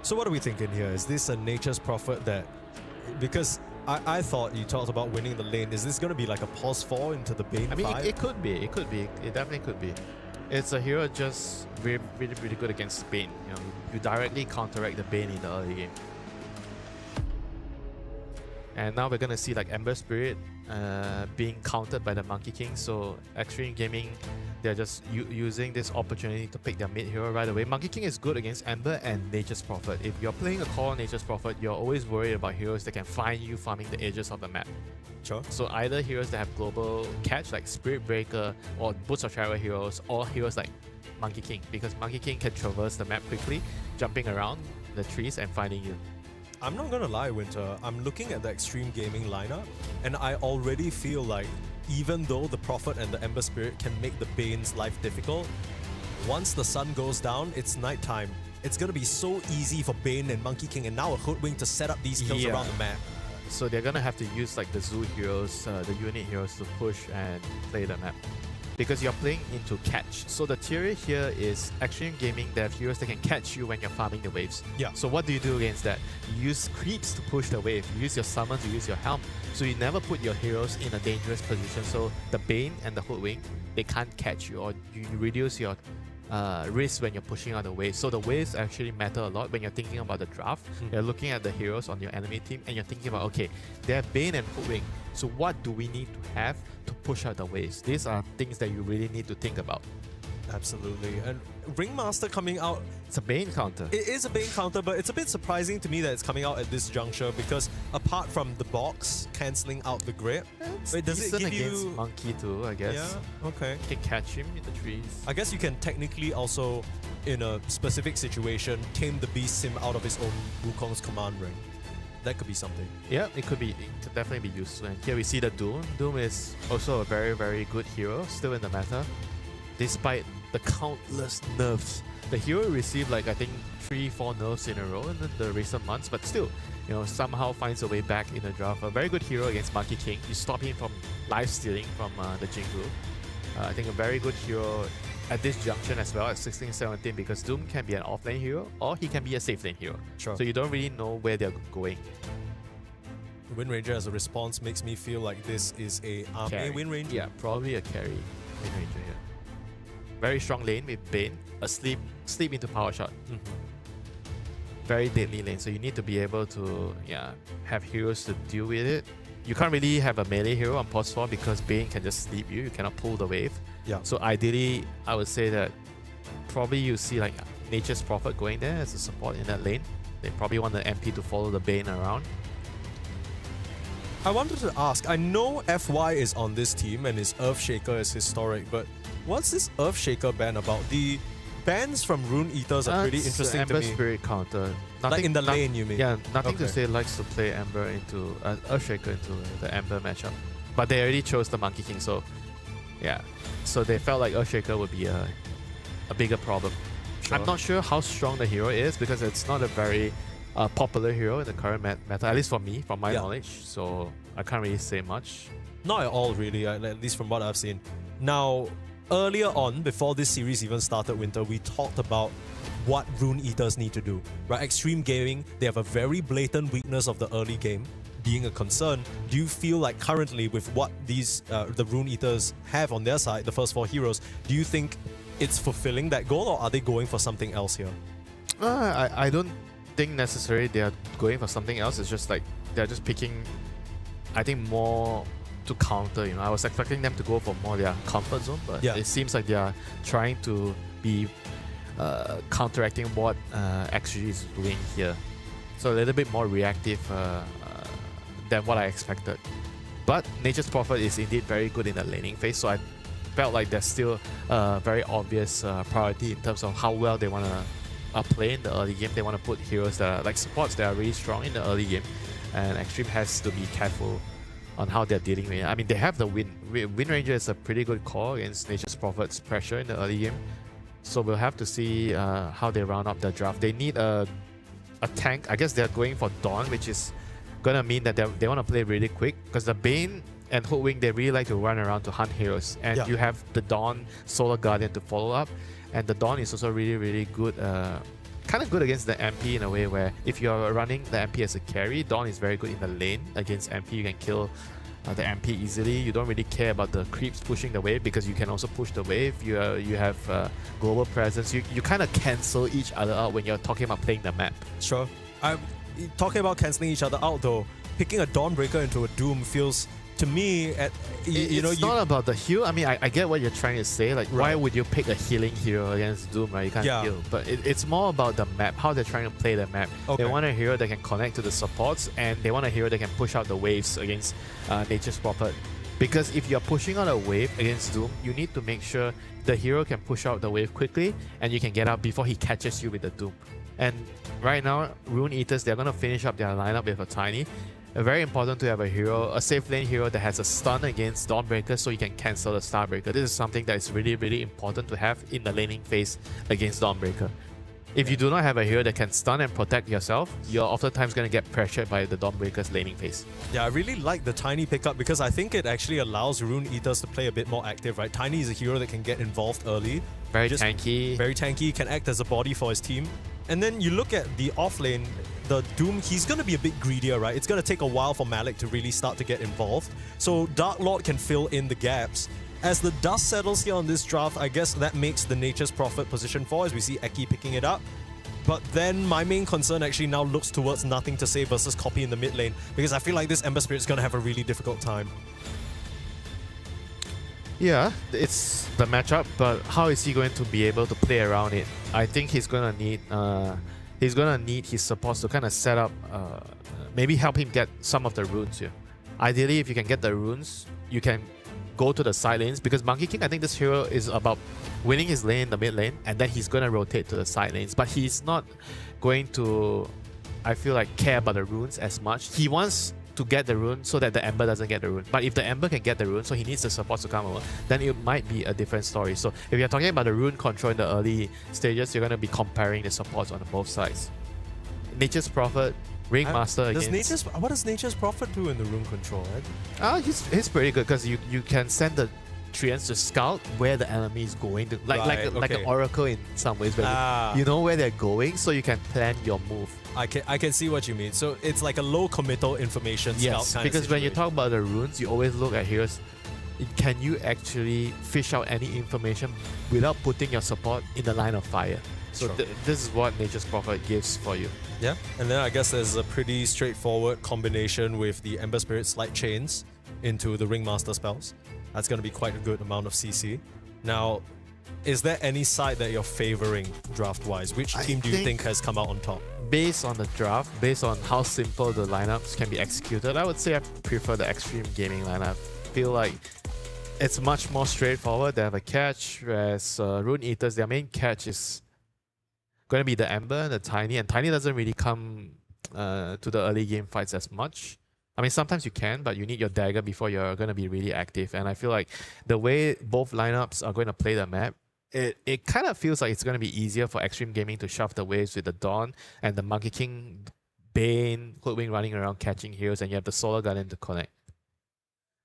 So what are we thinking here? Is this a Nature's Prophet that... Because I thought you talked about winning the lane. Is this going to be like a pause 4 into the Bane 5? I mean, it could be. It could be. It definitely could be. It's a hero just really, really, really good against Bane. You know, you directly counteract the Bane in the early game. And now we're gonna see like Ember Spirit being countered by the Monkey King. So Extreme Gaming, they're just using this opportunity to pick their mid hero right away. Monkey King is good against Ember and Nature's Prophet. If you're playing a core Nature's Prophet, you're always worried about heroes that can find you farming the edges of the map. Sure. So either heroes that have global catch like Spirit Breaker or Boots of Travel heroes, or heroes like Monkey King, because Monkey King can traverse the map quickly, jumping around the trees and finding you. I'm not gonna lie, Winter. I'm looking at the Extreme Gaming lineup, and I already feel like even though the Prophet and the Ember Spirit can make the Bane's life difficult, once the sun goes down, it's nighttime. It's gonna be so easy for Bane and Monkey King and now a Hoodwink to set up these kills around the map. So they're gonna have to use like the Zoo heroes, the unit heroes to push and play the map. Because you're playing into catch. So the theory here is Extreme Gaming, they have heroes that can catch you when you're farming the waves. Yeah. So what do you do against that? You use creeps to push the wave. You use your summons, you use your helm. So you never put your heroes in a dangerous position. So the Bane and the Hoodwink, they can't catch you, or you reduce your risk when you're pushing out the waves. So the waves actually matter a lot when you're thinking about the draft. You're looking at the heroes on your enemy team and you're thinking about, okay, they have Bane and Hoodwink. So what do we need to have to push out the waves? These are things that you really need to think about. Absolutely. And Ringmaster coming out, it's a Bane counter. it is a Bane counter, but it's a bit surprising to me that it's coming out at this juncture, because apart from the box cancelling out the grip, It's does it decent give against you... Monkey too, I guess. Yeah, okay. You can catch him in the trees. I guess you can technically also, in a specific situation, tame the beast sim out of his own Wukong's command ring. that could be something. Yeah, it could definitely be useful. And here we see the Doom. Doom is also a very, very good hero, still in the meta, despite the countless nerfs. The hero received like I think 3-4 nerfs in a row in the recent months, but still, you know, somehow finds a way back in the draft. A very good hero against Monkey King. You stop him from life stealing from the Jingu. I think a very good hero at this junction as well at 16-17, because Doom can be an off-lane hero or he can be a safe lane hero. Sure. So you don't really know where they're going. Wind Ranger as a response makes me feel like this is a Wind Ranger. Yeah, probably a carry Wind Ranger here. Very strong lane with Bane, a sleep into power shot. Very deadly lane, so you need to be able to have heroes to deal with it. You can't really have a melee hero on pause 4 because Bane can just sleep you. You cannot pull the wave. Yeah. So ideally, I would say that probably you see like Nature's Prophet going there as a support in that lane. They probably want the MP to follow the Bane around. I wanted to ask, I know FY is on this team and his Earthshaker is historic, but what's this Earthshaker ban about? The bans from Rune Eaters are pretty interesting to Ember me. Spirit counter. Like in the lane, you mean? Yeah, nothing to Okay. say likes to play Ember into Earthshaker into the Ember matchup. But they already chose the Monkey King, so yeah. So they felt like Earthshaker would be a bigger problem. Sure. I'm not sure how strong the hero is because it's not a very popular hero in the current meta, at least for me, from my knowledge. So I can't really say much. Not at all, really, at least from what I've seen. Now, earlier on, before this series even started, Winter, we talked about what Rune Eaters need to do. Right, Extreme Gaming, they have a very blatant weakness of the early game being a concern. Do you feel like currently with what these the Rune Eaters have on their side, the first 4 heroes, do you think it's fulfilling that goal, or are they going for something else here? I don't think necessarily they are going for something else. It's just like they're just picking, I think, more to counter. You know, I was expecting them to go for more their comfort zone, but it seems like they are trying to be counteracting what XG is doing here. So a little bit more reactive than what I expected. But Nature's Prophet is indeed very good in the laning phase, so I felt like there's still a very obvious priority in terms of how well they want to play in the early game. They want to put heroes that are like supports that are really strong in the early game, and Extreme has to be careful on how they're dealing with it. I mean, they have the Wind Ranger is a pretty good call against Nature's Prophet's pressure in the early game. So we'll have to see how they round up the draft. They need a tank. I guess they're going for Dawn, which is gonna mean that they want to play really quick, because the Bane and Hoodwink, they really like to run around to hunt heroes, and you have the Dawn Solar Guardian to follow up, and the Dawn is also really, really good, kind of good against the MP in a way where if you're running the MP as a carry, Dawn is very good in the lane against MP. You can kill the MP easily. You don't really care about the creeps pushing the wave because you can also push the wave. You have global presence. You kind of cancel each other out when you're talking about playing the map. Sure. I'm talking about cancelling each other out though. Picking a Dawnbreaker into a Doom feels, to me, it's not about the heal. I mean, I get what you're trying to say. Like, why would you pick a healing hero against Doom, right? You can't heal. But it's more about the map, how they're trying to play the map. Okay. They want a hero that can connect to the supports, and they want a hero that can push out the waves against Nature's Prophet. Because if you're pushing out a wave against Doom, you need to make sure the hero can push out the wave quickly, and you can get out before he catches you with the Doom. And right now, Rune Eaters, they're going to finish up their lineup with a Tiny. Very important to have a hero, a safe lane hero that has a stun against Dawnbreaker, so you can cancel the Starbreaker. This is something that is really, really important to have in the laning phase against Dawnbreaker. If you do not have a hero that can stun and protect yourself, you're oftentimes going to get pressured by the Dawnbreaker's laning phase. Yeah, I really like the Tiny pickup because I think it actually allows Rune Eaters to play a bit more active, right? Tiny is a hero that can get involved early. Very tanky. Very tanky, can act as a body for his team. And then you look at the offlane, the Doom, he's going to be a bit greedier, right? It's going to take a while for Malik to really start to get involved. So Dark Lord can fill in the gaps. As the dust settles here on this draft, I guess that makes the Nature's Prophet position 4 as we see Eki picking it up. But then my main concern actually now looks towards Nothing to Say versus Copy in the mid lane, because I feel like this Ember Spirit is going to have a really difficult time. Yeah, it's the matchup, but how is he going to be able to play around it? I think he's gonna need his supports to kind of set up, maybe help him get some of the runes here. Ideally, if you can get the runes, you can go to the side lanes, because Monkey King, I think this hero is about winning his lane in the mid lane, and then he's gonna rotate to the side lanes. But he's not going to I feel like, care about the runes as much. He wants to get the rune so that the Ember doesn't get the rune. But if the Ember can get the rune, so he needs the support to come over, then it might be a different story. So if you're talking about the rune control in the early stages, you're going to be comparing the supports on both sides. Nature's Prophet, Ringmaster against... What does Nature's Prophet do in the rune control, right? He's pretty good because you can send the treants to scout where the enemy is going to, like an oracle in some ways, where you know where they're going, so you can plan your move. I can see what you mean. So it's like a low committal information scout kind because of when you talk about the runes, you always look at heroes. Can you actually fish out any information without putting your support in the line of fire? So this is what Nature's Prophet gives for you. Yeah, and then I guess there's a pretty straightforward combination with the Ember Spirit Slight Chains into the Ringmaster spells. That's going to be quite a good amount of CC. Now, is there any side that you're favoring draft-wise? Which team do you think has come out on top? Based on the draft, based on how simple the lineups can be executed, I would say I prefer the Extreme Gaming lineup. I feel like it's much more straightforward. They have a catch, whereas Rune Eaters, their main catch is going to be the Ember and the Tiny, and Tiny doesn't really come to the early game fights as much. I mean, sometimes you can, but you need your dagger before you're going to be really active. And I feel like the way both lineups are going to play the map, it kind of feels like it's going to be easier for Extreme Gaming to shove the waves with the Dawn and the Monkey King, Bane, Hoodwink running around catching heroes, and you have the Solar Guardian to connect.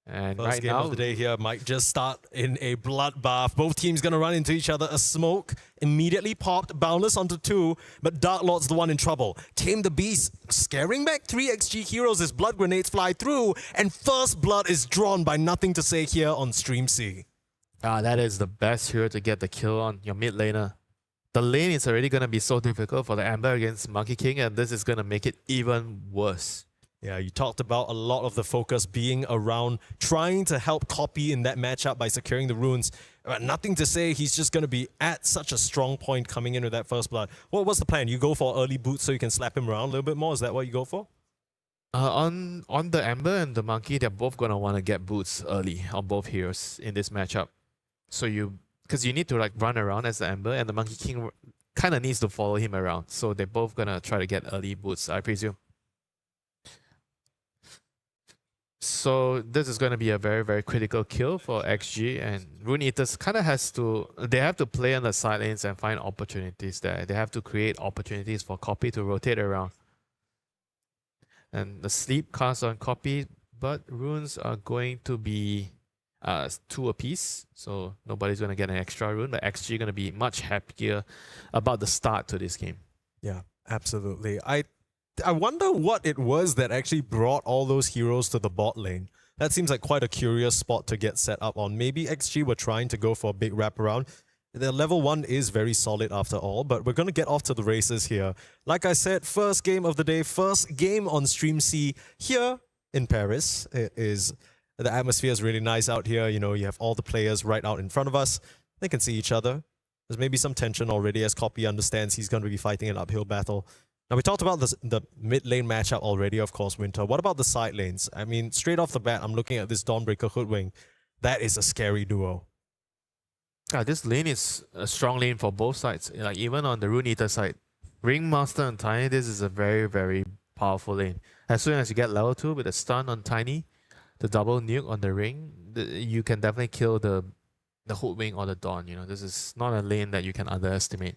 And First right game now, of the day here might just start in a bloodbath. Both teams gonna run into each other. A smoke immediately popped, Boundless onto 2, but Dark Lord's the one in trouble. Tame the Beast, scaring back 3 XG heroes as blood grenades fly through, and first blood is drawn by Nothing to Say here on Stream C. that is the best hero to get the kill on your mid laner. The lane is already gonna be so difficult for the Ember against Monkey King, and this is gonna make it even worse. Yeah, you talked about a lot of the focus being around trying to help Copy in that matchup by securing the runes. Nothing to Say, he's just going to be at such a strong point coming in with that first blood. What's the plan? You go for early boots so you can slap him around a little bit more? Is that what you go for? On the Ember and the Monkey, they're both going to want to get boots early on both heroes in this matchup. So because you need to like run around as the Ember, and the Monkey King kind of needs to follow him around. So they're both going to try to get early boots, I presume. So this is going to be a very, very critical kill for XG, and Rune Eaters kind of they have to play on the side lanes and find opportunities there. They have to create opportunities for Copy to rotate around. And the sleep cast on Copy, but runes are going to be 2 apiece, so nobody's going to get an extra rune, but XG going to be much happier about the start to this game. Yeah, absolutely. I wonder what it was that actually brought all those heroes to the bot lane. That seems like quite a curious spot to get set up on. Maybe XG were trying to go for a big wraparound. The level 1 is very solid after all, but we're going to get off to the races here. Like I said, first game of the day, first game on Stream C here in Paris. The atmosphere is really nice out here. You know, you have all the players right out in front of us. They can see each other. There's maybe some tension already as Copy understands he's going to be fighting an uphill battle. Now, we talked about the mid lane matchup already, of course, Winter. What about the side lanes? I mean, straight off the bat, I'm looking at this Dawnbreaker Hoodwink. That is a scary duo. This lane is a strong lane for both sides. Like even on the Rune Eater side, Ringmaster and Tiny, this is a very, very powerful lane. As soon as you get level 2 with a stun on Tiny, the double nuke on the Ring, you can definitely kill the Hoodwink or the Dawn. You know, this is not a lane that you can underestimate.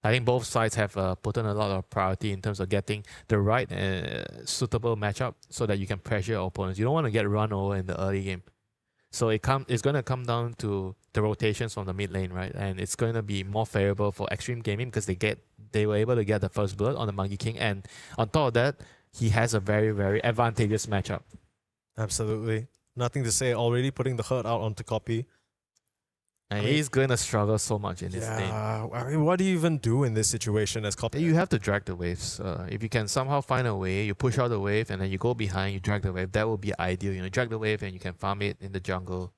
I think both sides have put in a lot of priority in terms of getting the right suitable matchup so that you can pressure your opponents. You don't want to get run over in the early game. So it's going to come down to the rotations from the mid lane, right? And it's going to be more favorable for Extreme Gaming because they were able to get the first blood on the Monkey King, and on top of that, he has a very, very advantageous matchup. Absolutely. Nothing to Say, already putting the hurt out onto Copy. And he's going to struggle so much in this lane. I mean, what do you even do in this situation as Copy? You have to drag the waves. If you can somehow find a way, you push out the wave and then you go behind, you drag the wave. That would be ideal. You know, drag the wave and you can farm it in the jungle.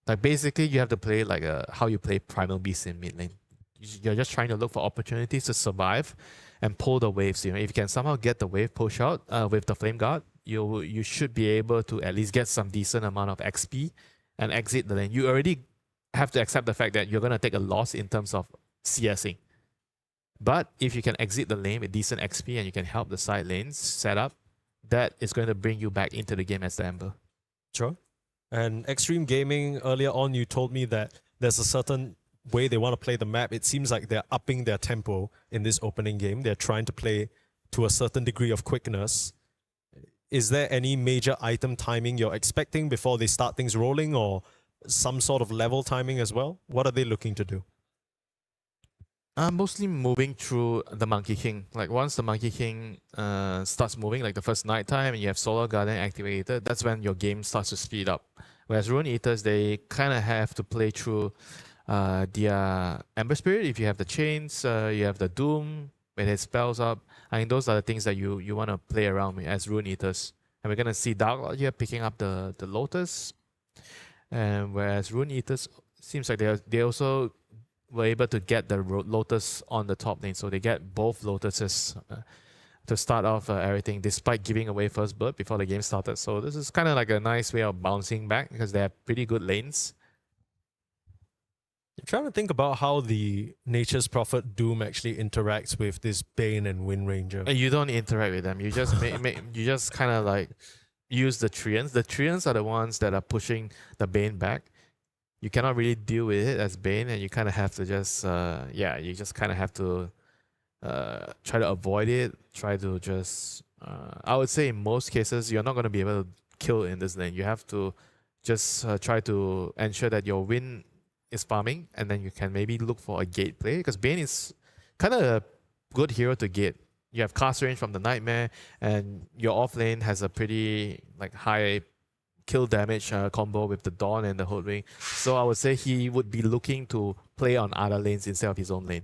Like basically, you have to play like how you play Primal Beast in mid lane. You're just trying to look for opportunities to survive and pull the waves. You know, if you can somehow get the wave push out with the Flame Guard, you should be able to at least get some decent amount of XP and exit the lane. You already have to accept the fact that you're going to take a loss in terms of CSing. But if you can exit the lane with decent XP and you can help the side lanes set up, that is going to bring you back into the game as the Ember. Sure. And Extreme Gaming, earlier on, you told me that there's a certain way they want to play the map. It seems like they're upping their tempo in this opening game. They're trying to play to a certain degree of quickness. Is there any major item timing you're expecting before they start things rolling, or some sort of level timing as well? What are they looking to do? Mostly moving through the Monkey King. Like once the Monkey King starts moving, like the first night time, and you have Solar Garden activated, that's when your game starts to speed up. Whereas Rune Eaters, they kind of have to play through their Ember Spirit. If you have the Chains, you have the Doom, when it spells up. I mean, those are the things that you want to play around with as Rune Eaters. And we're going to see Dark Lord here picking up the Lotus. And whereas Rune Eaters, seems like they also were able to get the Lotus on the top lane. So they get both Lotuses to start off everything, despite giving away first blood before the game started. So this is kind of like a nice way of bouncing back because they have pretty good lanes. I'm trying to think about how the Nature's Prophet Doom actually interacts with this Bane and Wind Ranger. You don't interact with them. You just you just kind of like use the Treants. The Treants are the ones that are pushing the Bane back. You cannot really deal with it as Bane, and you kind of have to just you just kind of have to try to avoid it. Try to just I would say in most cases you're not going to be able to kill in this lane. You have to just try to ensure that your Wind is farming, and then you can maybe look for a gate play, because Bane is kind of a good hero to gate. You have cast range from the Nightmare, and your off lane has a pretty like high kill damage combo with the Dawn and the Hoodwing. So I would say he would be looking to play on other lanes instead of his own lane.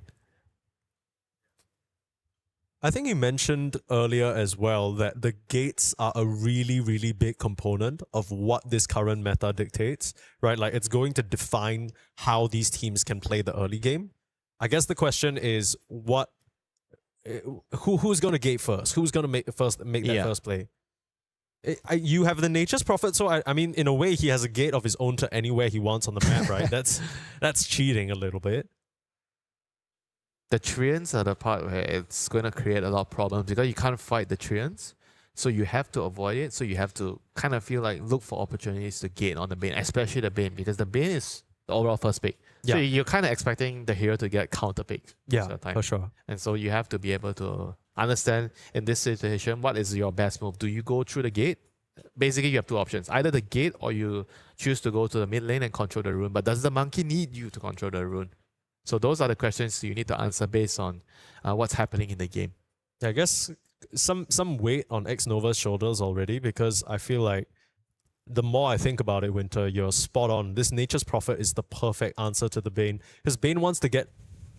I think you mentioned earlier as well that the gates are a really, really big component of what this current meta dictates, right? Like it's going to define how these teams can play the early game. I guess the question is who's going to gate first? Who's going to make that first play? You have the Nature's Prophet, so I mean, in a way, he has a gate of his own to anywhere he wants on the map, right? That's cheating a little bit. The Treants are the part where it's going to create a lot of problems because you can't fight the Treants, so you have to avoid it. So you have to kind of feel like look for opportunities to gate on the Bane, especially the Bane, because the Bane is the overall first pick. So you're kind of expecting the hero to get counter picked. Yeah, for sure. And so you have to be able to understand in this situation, what is your best move? Do you go through the gate? Basically, you have two options. Either the gate, or you choose to go to the mid lane and control the rune. But does the monkey need you to control the rune? So those are the questions you need to answer based on what's happening in the game. I guess some weight on X-Nova's shoulders already, because I feel like the more I think about it, Winter, you're spot on. This Nature's Prophet is the perfect answer to the Bane, because Bane wants to get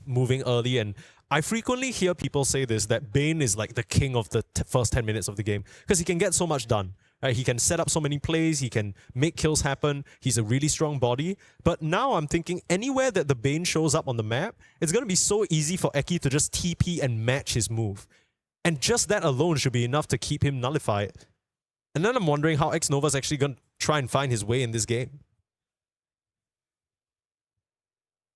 moving early, and I frequently hear people say this, that Bane is like the king of the first 10 minutes of the game, because he can get so much done. Right? He can set up so many plays, he can make kills happen, he's a really strong body. But now I'm thinking anywhere that the Bane shows up on the map, it's going to be so easy for Eki to just TP and match his move. And just that alone should be enough to keep him nullified. And then I'm wondering how X-Nova's actually going to try and find his way in this game.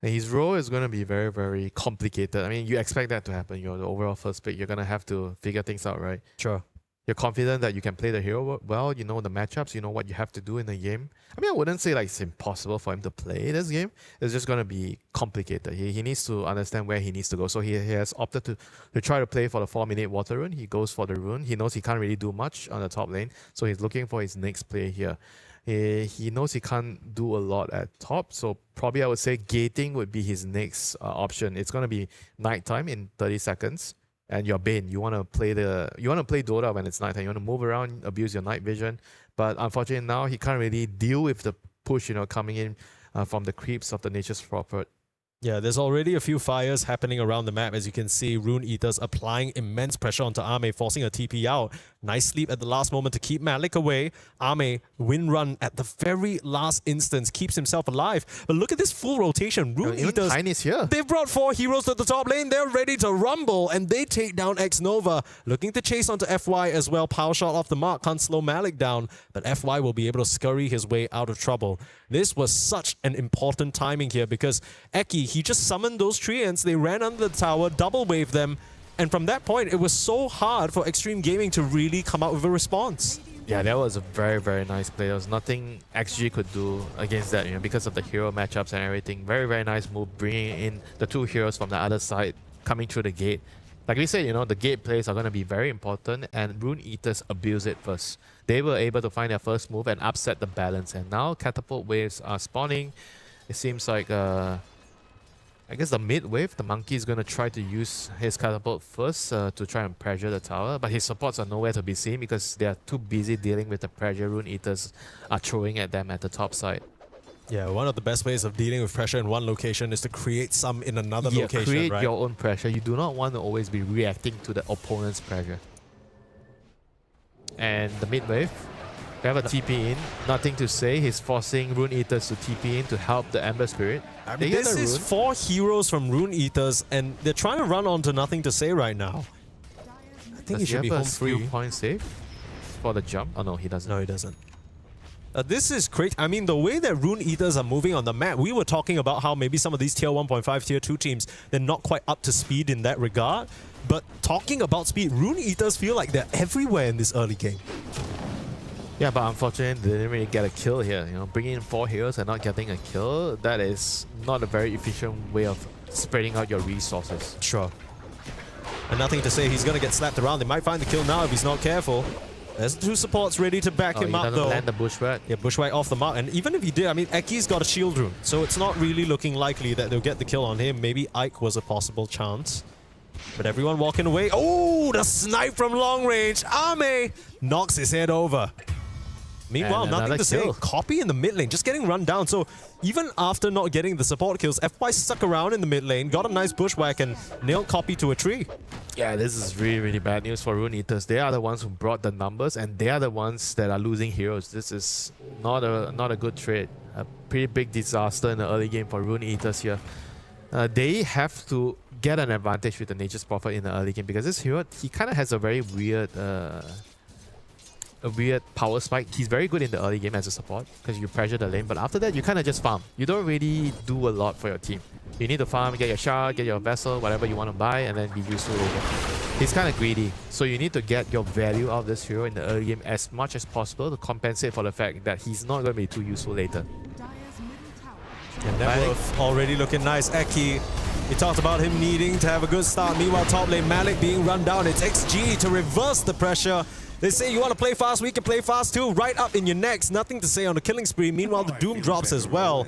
His role is going to be very, very complicated. I mean, you expect that to happen. You're the overall first pick. You're going to have to figure things out, right? Sure. You're confident that you can play the hero well. You know the matchups. You know what you have to do in the game. I mean, I wouldn't say like it's impossible for him to play this game. It's just going to be complicated. He needs to understand where he needs to go. So he has opted to try to play for the 4-minute water rune. He goes for the rune. He knows he can't really do much on the top lane. So he's looking for his next play here. He knows he can't do a lot at top, so probably I would say gating would be his next option. It's going to be nighttime in 30 seconds, and your Bane, you want to play Dota when it's nighttime. You want to move around, abuse your night vision, but unfortunately now he can't really deal with the push, coming in from the creeps of the Nature's Prophet. Yeah, there's already a few fires happening around the map. As you can see, Rune Eaters applying immense pressure onto Ame, forcing a TP out. Nice sleep at the last moment to keep Malik away. Ame, win run at the very last instance, keeps himself alive. But look at this full rotation. Rune Eaters, Tiny's here. They've brought 4 heroes to the top lane. They're ready to rumble, and they take down X-Nova. Looking to chase onto FY as well. Power shot off the mark, can't slow Malik down, but FY will be able to scurry his way out of trouble. This was such an important timing here, because Eki, he just summoned those treants, they ran under the tower, double waved them, and from that point, it was so hard for Extreme Gaming to really come out with a response. Yeah, that was a very, very nice play. There was nothing XG could do against that, you know, because of the hero matchups and everything. Very, very nice move, bringing in the two heroes from the other side, coming through the gate. Like we said, you know, the gate plays are going to be very important, and Rune Eaters abuse it first. They were able to find their first move and upset the balance, and now catapult waves are spawning. It seems like, I guess the mid wave, the monkey is going to try to use his catapult first to try and pressure the tower, but his supports are nowhere to be seen because they are too busy dealing with the pressure Rune Eaters are throwing at them at the top side. Yeah, one of the best ways of dealing with pressure in one location is to create some in another location, create right? your own pressure. You do not want to always be reacting to the opponent's pressure. And the mid wave, we have a TP in. Nothing to say. He's forcing Rune Eaters to TP in to help the Ember Spirit. I mean, this is 4 heroes from Rune Eaters, and they're trying to run onto nothing to say right now. I think he should be home free. Skill point save for the jump? Oh no, he doesn't. No, he doesn't. This is great. I mean, the way that Rune Eaters are moving on the map, we were talking about how maybe some of these tier 1.5, tier 2 teams, they're not quite up to speed in that regard. But talking about speed, Rune Eaters feel like they're everywhere in this early game. Yeah, but unfortunately, they didn't really get a kill here. You know, bringing in 4 heroes and not getting a kill, that is not a very efficient way of spreading out your resources. Sure. And nothing to say, he's going to get slapped around. They might find the kill now if he's not careful. There's 2 supports ready to back him up, though. Land the bushwhack. Yeah, bushwhack off the mark. And even if he did, I mean, Eki's got a shield rune, so it's not really looking likely that they'll get the kill on him. Maybe Ike was a possible chance. But everyone walking away. Oh, the snipe from long range. Ame knocks his head over. Meanwhile, nothing to say. Copy in the mid lane, just getting run down. So even after not getting the support kills, FY stuck around in the mid lane, got a nice bushwhack and nailed Copy to a tree. Yeah, this is really, really bad news for Rune Eaters. They are the ones who brought the numbers, and they are the ones that are losing heroes. This is not a good trade. A pretty big disaster in the early game for Rune Eaters here. They have to get an advantage with the Nature's Prophet in the early game because this hero, he kind of has a very weird power spike. He's very good in the early game as a support because you pressure the lane, but after that you kind of just farm. You don't really do a lot for your team. You need to farm, get your shard, get your vessel, whatever you want to buy, and then be useful later. He's kind of greedy, so you need to get your value out of this hero in the early game as much as possible to compensate for the fact that he's not going to be too useful later. And Networth already looking nice. Eki, we talked about him needing to have a good start. Meanwhile, top lane Malik being run down. It's XG to reverse the pressure. They say you want to play fast, we can play fast too. Right up in your necks. Nothing to say on the killing spree. Meanwhile, the Doom drops as well.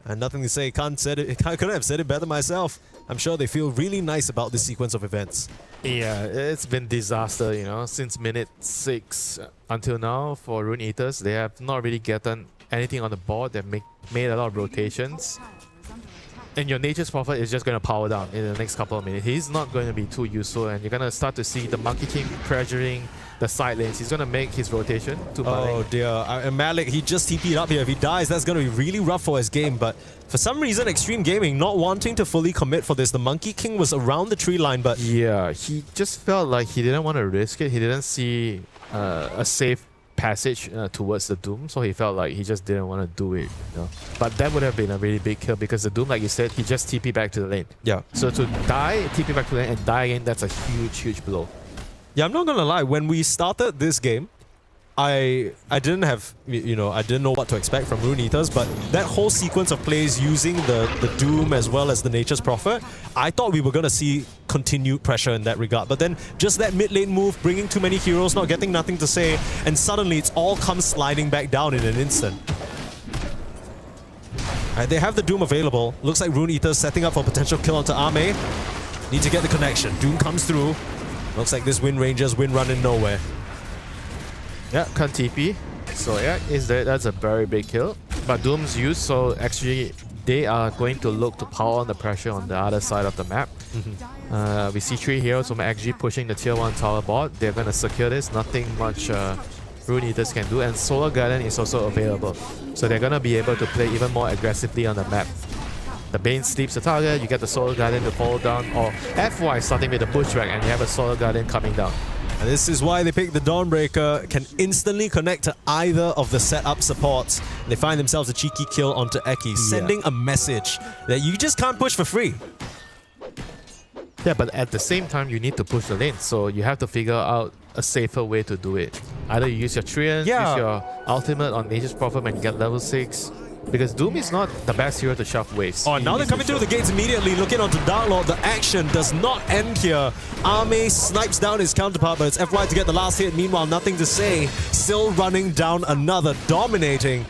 And nothing to say. Couldn't have said it better myself. I'm sure they feel really nice about this sequence of events. Yeah, it's been disaster, you know, since minute 6 until now for Rune Eaters. They have not really gotten anything on the board. They've made a lot of rotations. And your Nature's Prophet is just going to power down in the next couple of minutes. He's not going to be too useful, and you're going to start to see the Monkey King pressuring the side lanes. He's going to make his rotation to Malik. Oh dear, and Malik, he just TP'd up here. If he dies, that's going to be really rough for his game. But for some reason, Extreme Gaming not wanting to fully commit for this. The Monkey King was around the tree line, but... Yeah, he just felt like he didn't want to risk it. He didn't see a safe passage towards the Doom, so he felt like he just didn't want to do it, you know. But that would have been a really big kill because the Doom, like you said, he just TP back to the lane. Yeah. So to die, TP back to the lane and die again, that's a huge, huge blow. Yeah, I'm not gonna lie, when we started this game, I didn't have, you know, I didn't know what to expect from Rune Eaters, but that whole sequence of plays using the Doom as well as the Nature's Prophet, I thought we were gonna see continued pressure in that regard. But then just that mid lane move, bringing too many heroes, not getting nothing to say, and suddenly it's all comes sliding back down in an instant. They have the Doom available. Looks like Rune Eaters setting up for potential kill onto Ame. Need to get the connection. Doom comes through. Looks like this Wind Ranger's win running nowhere. Yeah, can't TP. So yeah, that's a very big kill. But Doom's used, so actually they are going to look to power on the pressure on the other side of the map. We see 3 heroes from XG pushing the tier 1 tower board. They're going to secure this. Nothing much Rune Eaters can do. And Solar Garden is also available. So they're going to be able to play even more aggressively on the map. The Bane sleeps the target, you get the Solar Guardian to fall down, or FY starting with the Bushwhack and you have a Solar Guardian coming down. And this is why they pick the Dawnbreaker, can instantly connect to either of the setup supports. They find themselves a cheeky kill onto Eki, sending a message that you just can't push for free. Yeah, but at the same time, you need to push the lane, so you have to figure out a safer way to do it. Either you use your Treant, use your ultimate on Nature's Prophet and get level 6. Because Doom is not the best hero to shove waves. Oh, now they're coming through the gates immediately, looking onto Darklord. The action does not end here. Arme snipes down his counterpart, but it's FY to get the last hit. Meanwhile, nothing to say. Still running down another, dominating.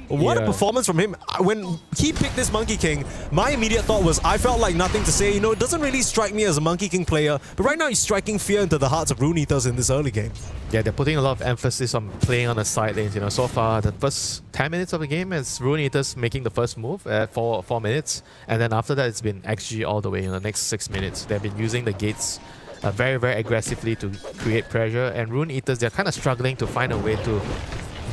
What a performance from him. When he picked this Monkey King, my immediate thought was, I felt like nothing to say. You know, it doesn't really strike me as a Monkey King player, but right now he's striking fear into the hearts of Rune Eaters in this early game. Yeah, they're putting a lot of emphasis on playing on the side lanes. You know, so far, the first 10 minutes of the game is Rune Eaters making the first move at 4 minutes. And then after that, it's been XG all the way in the next 6 minutes. They've been using the gates very, very aggressively to create pressure. And Rune Eaters, they're kind of struggling to find a way to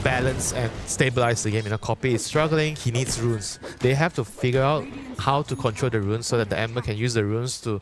balance and stabilize the game. You know, Copy is struggling, he needs runes. They have to figure out how to control the runes so that the Ember can use the runes to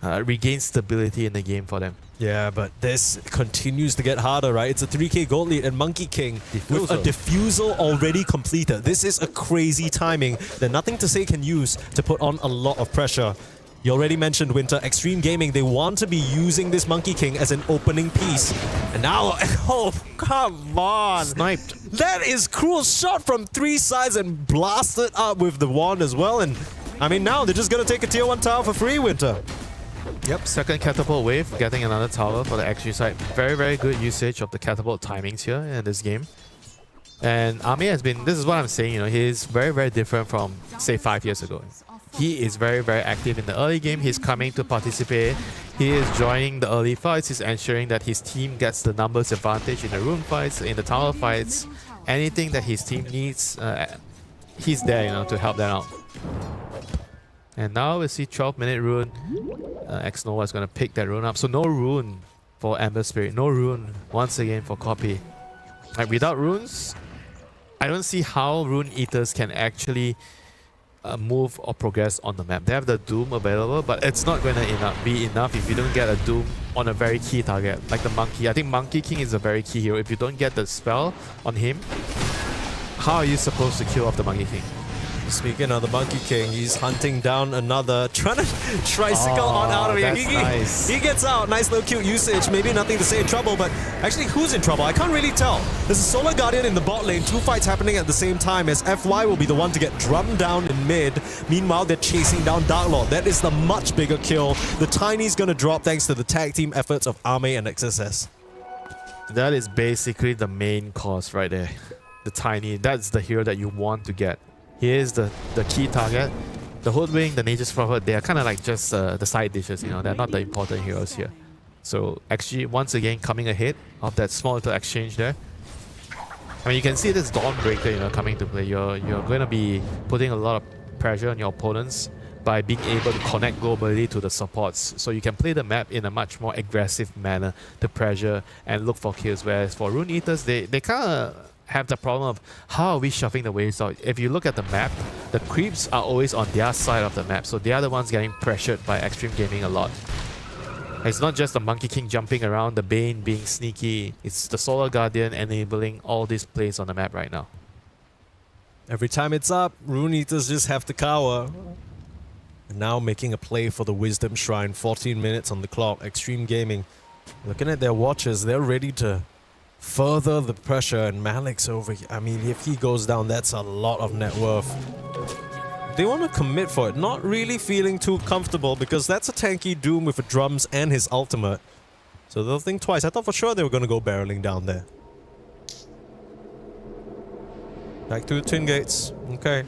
regain stability in the game for them. Yeah, but this continues to get harder, right? It's a 3k gold lead and Monkey King with a diffusal already completed. This is a crazy timing that Nothing to Say can use to put on a lot of pressure. You already mentioned, Winter, Extreme Gaming, they want to be using this Monkey King as an opening piece. And now, oh, come on. Sniped. That is cruel shot from 3 sides and blasted up with the wand as well. And I mean, now they're just going to take a tier 1 tower for free, Winter. Yep, second catapult wave, getting another tower for the XG side. Very, very good usage of the catapult timings here in this game. And Arme has been, this is what I'm saying, you know, he's very, very different from, say, 5 years ago. He is very, very active in the early game. He's coming to participate. He is joining the early fights. He's ensuring that his team gets the numbers advantage in the rune fights, in the tower fights. Anything that his team needs, he's there, you know, to help them out. And now we see 12-minute rune. X-Nova is going to pick that rune up. So no rune for Ember Spirit. No rune once again for Copy. Like, without runes, I don't see how Rune Eaters can actually move or progress on the map. They have the Doom available, but it's not going to be enough if you don't get a Doom on a very key target, like the Monkey. I think Monkey King is a very key hero. If you don't get the spell on him, how are you supposed to kill off the Monkey King? Speaking of the Monkey King, he's hunting down another, trying to tricycle on out of here. He gets out. Nice little cute usage. Maybe Nothing to Say in trouble, but actually, who's in trouble? I can't really tell. There's a Solar Guardian in the bot lane. 2 fights happening at the same time as FY will be the one to get drummed down in mid. Meanwhile, they're chasing down Darklord. That is the much bigger kill. The Tiny's going to drop thanks to the tag team efforts of Arme and XSS. That is basically the main cause right there. The Tiny. That's the hero that you want to get. Here's the key target. The Hoodwing, the Nature's Prophet, they are kind of like just the side dishes, you know, they're not the important heroes here. So XG once again coming ahead of that small little exchange there. I mean, you can see this Dawnbreaker, you know, coming to play. You're going to be putting a lot of pressure on your opponents by being able to connect globally to the supports. So you can play the map in a much more aggressive manner to pressure and look for kills. Whereas for Rune Eaters, they kind of have the problem of how are we shoving the waves out. If you look at the map, the creeps are always on their side of the map, so they are the ones getting pressured by Extreme Gaming a lot. It's not just the Monkey King jumping around, the Bane being sneaky, it's the Solar Guardian enabling all these plays on the map right now. Every time it's up, Rune Eaters just have to cower. And now making a play for the Wisdom Shrine, 14 minutes on the clock. Extreme Gaming, looking at their watches, they're ready to further the pressure, and Malik's over here. I mean, if he goes down, that's a lot of net worth. They want to commit for it, not really feeling too comfortable because that's a tanky Doom with the drums and his ultimate. So they'll think twice. I thought for sure they were going to go barreling down there. Back to the Twin Gates. Okay.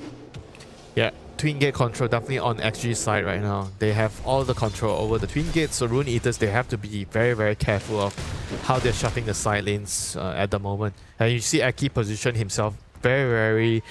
Yeah, Twin Gate control definitely on XG's side right now. They have all the control over the Twin Gates, so Rune Eaters, they have to be very, very careful of how they're shuffling the side lanes at the moment. And you see Eki position himself very, very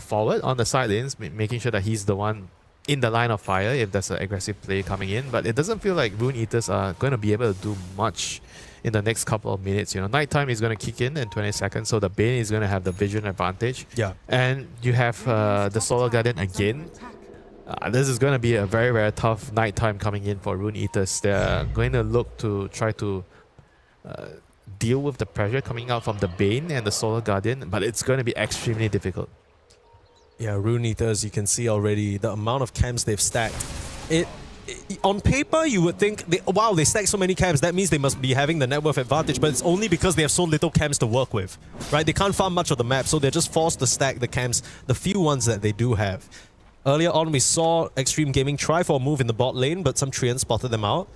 forward on the side lanes, making sure that he's the one in the line of fire if there's an aggressive play coming in. But it doesn't feel like Rune Eaters are going to be able to do much in the next couple of minutes. You know, nighttime is going to kick in 20 seconds, so the Bane is going to have the vision advantage. Yeah. And you have the Solar Guardian again. This is going to be a very, very tough nighttime coming in for Rune Eaters. They're going to look to try to deal with the pressure coming out from the Bane and the Solar Guardian, but it's going to be extremely difficult. Yeah, Rune Eaters, you can see already the amount of camps they've stacked. On paper, you would think, wow, they stacked so many camps, that means they must be having the net worth advantage, but it's only because they have so little camps to work with, right? They can't farm much of the map, so they're just forced to stack the camps, the few ones that they do have. Earlier on, we saw Extreme Gaming try for a move in the bot lane, but some Treants spotted them out.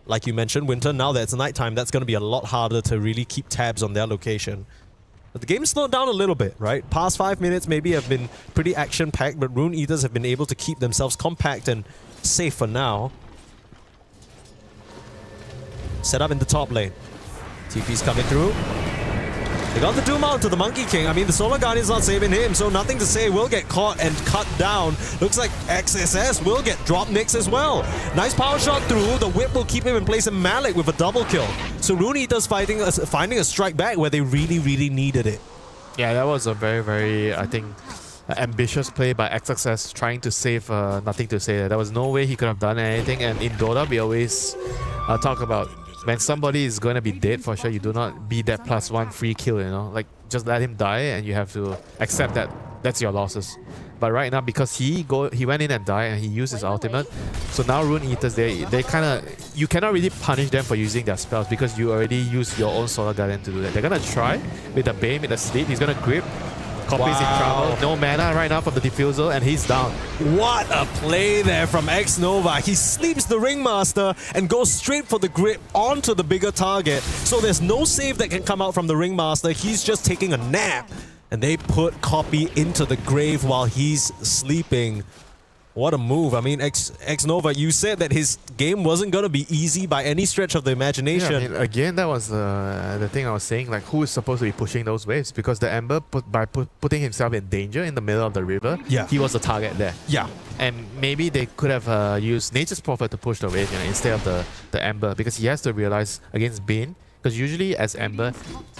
Like you mentioned, Winter, now that it's nighttime, that's going to be a lot harder to really keep tabs on their location. But the game slowed down a little bit, right? Past 5 minutes maybe have been pretty action-packed, but Rune Eaters have been able to keep themselves compact and safe for now. Set up in the top lane. TP's coming through. They got the Doom out to the Monkey King. I mean, the Solar Guardian's not saving him, so nothing to say. Will get caught and cut down. Looks like XSS will get dropped next as well. Nice power shot through. The whip will keep him in place, and Malik with a double kill. So Rune Eaters finding a strike back where they really, really needed it. Yeah, that was a very, very, I think, ambitious play by XSS, trying to save nothing to say. There was no way he could have done anything, and in Dota, we always talk about when somebody is going to be dead for sure, you do not be that +1 free kill, you know? Like, just let him die and you have to accept that that's your losses. But right now, because he went in and died and he used his ultimate, so now Rune Eaters, they kind of, you cannot really punish them for using their spells because you already used your own Solar Guardian to do that. They're going to try with the Bane, with the Sleep, he's going to grip. Copy's in trouble. No mana right now from the Diffusal, and he's down. What a play there from X-Nova. He sleeps the Ringmaster and goes straight for the grip onto the bigger target. So there's no save that can come out from the Ringmaster. He's just taking a nap. And they put Copy into the grave while he's sleeping. What a move. I mean, X-Nova, you said that his game wasn't going to be easy by any stretch of the imagination. Yeah, I mean, again, that was the thing I was saying, like, who is supposed to be pushing those waves? Because the Ember, putting himself in danger in the middle of the river, yeah, he was the target there. Yeah. And maybe they could have used Nature's Prophet to push the wave, you know, instead of the Ember, because he has to realize against Bane, because usually as Ember,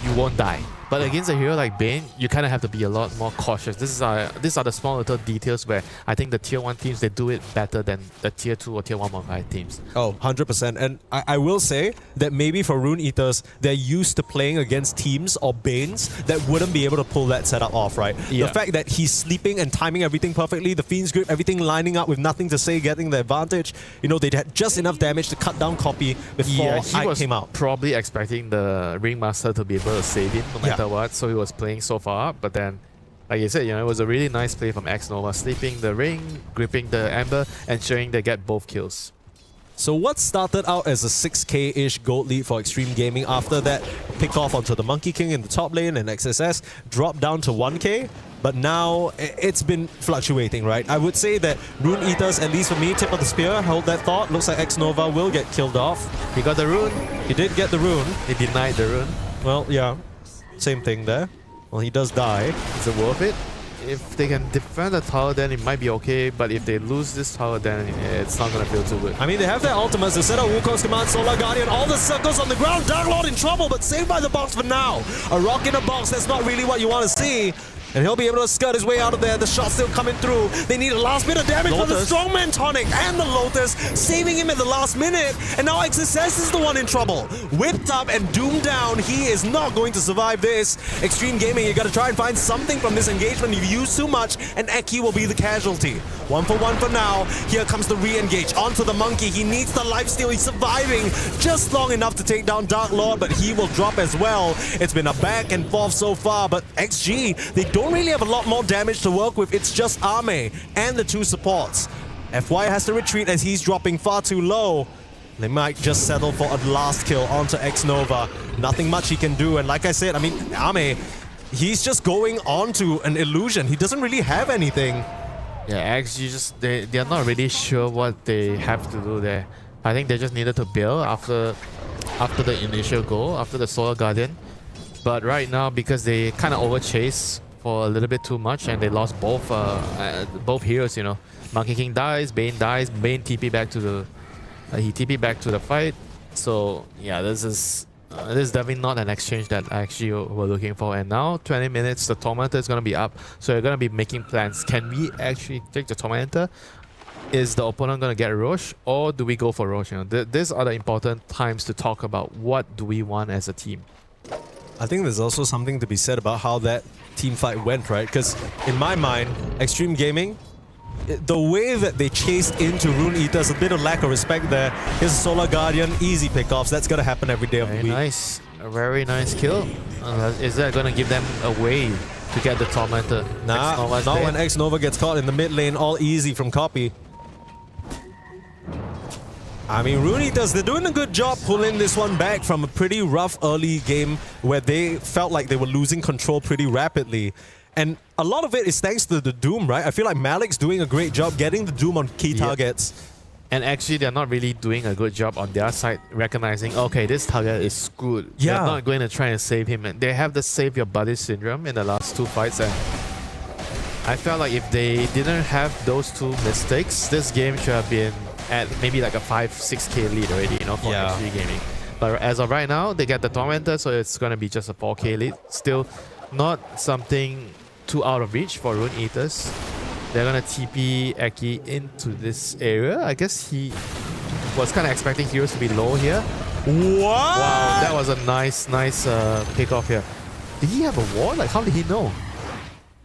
you won't die. But against a hero like Bane, you kind of have to be a lot more cautious. These are the small little details where I think the Tier 1 teams, they do it better than the Tier 2 or Tier 1.5 teams. Oh, 100%. And I will say that maybe for Rune Eaters, they're used to playing against teams or Banes that wouldn't be able to pull that setup off, right? Yeah. The fact that he's sleeping and timing everything perfectly, the Fiend's Grip, everything lining up with nothing to say, getting the advantage. You know, they had just enough damage to cut down Copy before I came out. Probably expecting the Ringmaster to be able to save him no matter what, so he was playing so far up. But then, like you said, you know, it was a really nice play from X-Nova, sleeping the Ring, gripping the Ember, ensuring they get both kills. So what started out as a 6k-ish gold lead for Extreme Gaming, after that pick off onto the Monkey King in the top lane and XSS dropped down to 1k. But now it's been fluctuating, right? I would say that Rune Eaters, at least for me, tip of the spear, hold that thought. Looks like X-Nova will get killed off. He got the rune. He did get the rune. He denied the rune. Well, yeah, same thing there. Well, he does die. Is it worth it? If they can defend the tower, then it might be okay. But if they lose this tower, then it's not going to feel too good. I mean, they have their ultimates. They set out Wukong's command, Solar Guardian, all the circles on the ground. Dark Lord in trouble, but saved by the box for now. A rock in a box, that's not really what you want to see. And he'll be able to skirt his way out of there. The shot's still coming through. They need a last bit of damage for the Strongman Tonic and the Lotus, saving him at the last minute. And now XSS is the one in trouble. Whipped up and doomed down. He is not going to survive this. Extreme Gaming, you got to try and find something from this engagement. You've used too much, and Eki will be the casualty. 1-for-1 for now. Here comes the re-engage onto the Monkey. He needs the lifesteal. He's surviving just long enough to take down Dark Lord, but he will drop as well. It's been a back and forth so far, but XG, they don't really have a lot more damage to work with. It's just Ame and the two supports. FY has to retreat as he's dropping far too low. They might just settle for a last kill onto X-Nova. Nothing much he can do, and like I said, I mean, Ame, he's just going on to an illusion. He doesn't really have anything. Yeah, XG they're not really sure what they have to do there. I think they just needed to bail after the initial goal, after the Solar Guardian. But right now, because they kind of overchase for a little bit too much, and they lost both heroes, you know. Monkey King dies, Bane TP back to the he TP back to the fight. So yeah, this is definitely not an exchange that I actually were looking for. And now 20 minutes, the Tormentor is going to be up, so you're going to be making plans. Can we actually take the Tormentor? is the opponent going to get Roche, or do we go for Roche? You know, these are the important times to talk about what do we want as a team. I think there's also something to be said about how that team fight went, right? Because in my mind, Extreme Gaming, the way that they chased into Rune Eaters, a bit of lack of respect there. Here's a Solar Guardian, easy pickoffs. That's going to happen every day of the Very week. nice. A very nice kill. Is that going to give them a way to get the Tormentor? Nah, not when X-Nova gets caught in the mid lane, all easy from Copy. I mean, Rune Eaters, they're doing a good job pulling this one back from a pretty rough early game where they felt like they were losing control pretty rapidly. And a lot of it is thanks to the Doom, right? I feel like Malik's doing a great job getting the Doom on key targets. And actually, they're not really doing a good job on their side, recognizing, okay, this target is screwed. Yeah. They're not going to try and save him. And they have the save your buddy syndrome in the last 2 fights. And I felt like if they didn't have those 2 mistakes, this game should have been at maybe like a 5-6k lead already, you know, for XG Gaming. But as of right now, they get the Tormentor, so it's going to be just a 4k lead. Still not something too out of reach for Rune Eaters. They're going to TP Eki into this area. I guess he was kind of expecting heroes to be low here. What? Wow, that was a nice pick off here. Did he have a ward? Like, how did he know?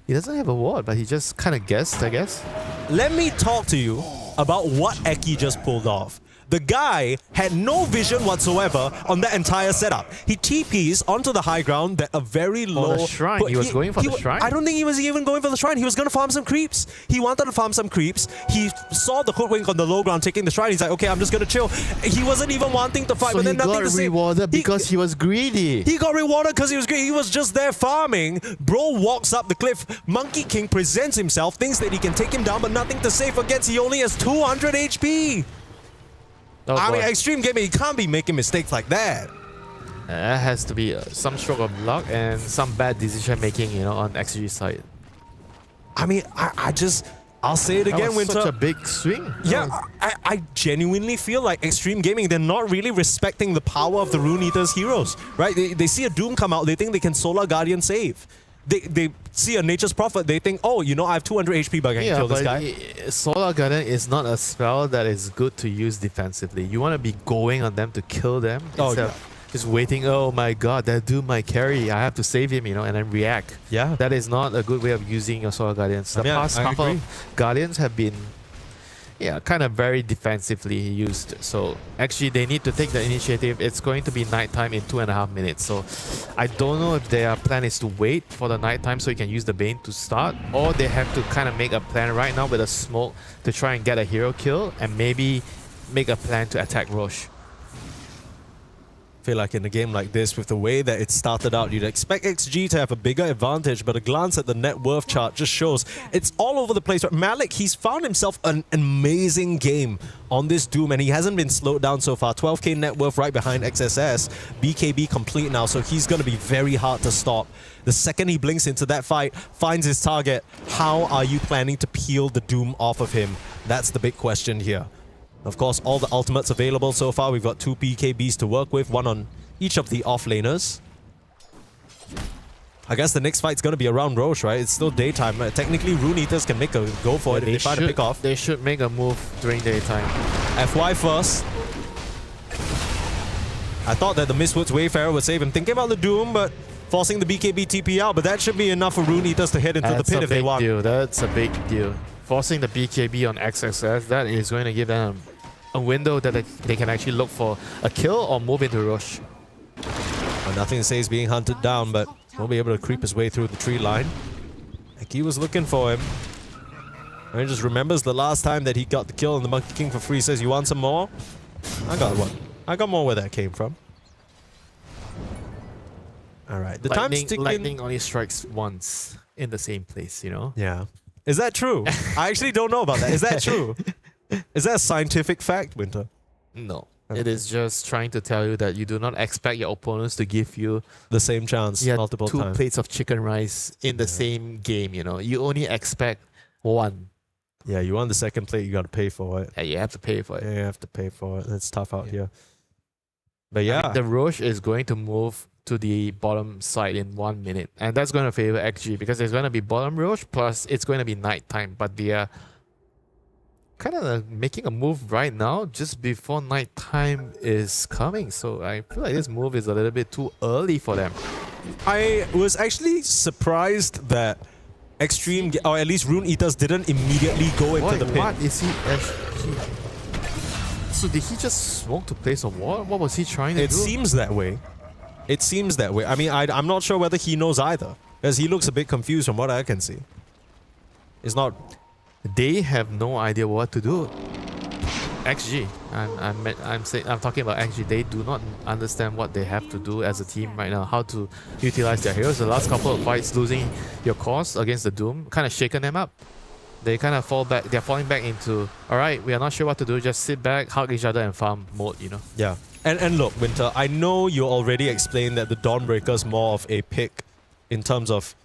He doesn't have a ward, but he just kind of guessed, I guess. Let me talk to you about what Eki just pulled off. The guy had no vision whatsoever on that entire setup. He TPs onto the high ground that a very low... the shrine. He was going for the shrine? I don't think he was even going for the shrine. He was going to farm some creeps. He wanted to farm some creeps. He saw the hoodwink on the low ground taking the shrine. He's like, okay, I'm just going to chill. He wasn't even wanting to fight, So but then he nothing got to say. rewarded because he was greedy. He got rewarded because he was greedy. He was just there farming. Bro walks up the cliff. Monkey King presents himself, thinks that he can take him down, but nothing to say. Forgets he only has 200 HP. Oh, I mean, boy. Extreme Gaming, you can't be making mistakes like that. That has to be some stroke of luck and some bad decision making, you know, on XG side. I mean, I'll say it again, That was Winter. such a big swing. Yeah, I genuinely feel like Extreme Gaming, they're not really respecting the power of the Rune Eaters heroes, right? They see a Doom come out, they think they can Solar Guardian save. They see a Nature's Prophet, they think, oh, you know, I have 200 HP, but I can kill this guy. Solar Guardian is not a spell that is good to use defensively. You want to be going on them to kill them instead of just waiting, oh my god, that Doom might carry, I have to save him, you know, and then react. Yeah. That is not a good way of using your Solar Guardians. The past couple of Guardians have been kind of very defensively used. So actually they need to take the initiative. It's going to be nighttime in 2.5 minutes. So I don't know if their plan is to wait for the nighttime so you can use the Bane to start, or they have to kind of make a plan right now with a smoke to try and get a hero kill and maybe make a plan to attack Roche. I feel like in a game like this, with the way that it started out, you'd expect XG to have a bigger advantage, but a glance at the net worth chart just shows it's all over the place. Malik, he's found himself an amazing game on this Doom, and he hasn't been slowed down so far. 12k net worth right behind XSS. BKB complete now, so he's going to be very hard to stop. The second he blinks into that fight, finds his target, how are you planning to peel the Doom off of him? That's the big question here. Of course, all the ultimates available so far. We've got 2 BKBs to work with, one on each of the offlaners. I guess the next fight's going to be around Roche, right? It's still daytime. Technically, Rune Eaters can make a go for it if they find a pick off. They should make a move during daytime. FY first. I thought that the Mistwood's Wayfarer would save him. Thinking about the Doom, but forcing the BKB TP out. But that should be enough for Rune Eaters to head into the pit if they want. That's a big deal. Forcing the BKB on XXS, that is going to give them a window that they can actually look for a kill or move into Roche. Well, nothing to say he's being hunted down, but won't be able to creep his way through the tree line. Like he was looking for him. And he just remembers the last time that he got the kill and the Monkey King for free. Says, you want some more? I got one. I got more where that came from. Alright, the time's ticking. Lightning only strikes once in the same place, you know? Yeah. Is that true? I actually don't know about that. Is that true? Is that a scientific fact, Winter? No. It is just trying to tell you that you do not expect your opponents to give you the same chance multiple times. 2 plates of chicken rice in the same game, you know? You only expect one. Yeah, you want the second plate, you got to pay for it. Yeah, you have to pay for it. Yeah, you have to pay for it. It's tough out here. But yeah. I mean, the Roche is going to move to the bottom side in 1 minute. And that's going to favor XG because there's going to be bottom Roche plus it's going to be nighttime. But their kind of making a move right now just before night time is coming. So I feel like this move is a little bit too early for them. I was actually surprised that Extreme, or at least Rune Eaters, didn't immediately go into the pit. What is he? So did he just smoke to place a wall? What was he trying to do? It seems that way. It seems that way. I mean, I'm not sure whether he knows either, because he looks a bit confused from what I can see. It's not... They have no idea what to do. XG. I'm talking about XG. They do not understand what they have to do as a team right now. How to utilize their heroes. The last couple of fights, losing your cause against the Doom, kind of shaken them up. They kind of fall back. They're falling back into, all right, we are not sure what to do. Just sit back, hug each other, and farm mode. You know. Yeah. And look, Winter. I know you already explained that the Dawnbreaker is more of a pick in terms of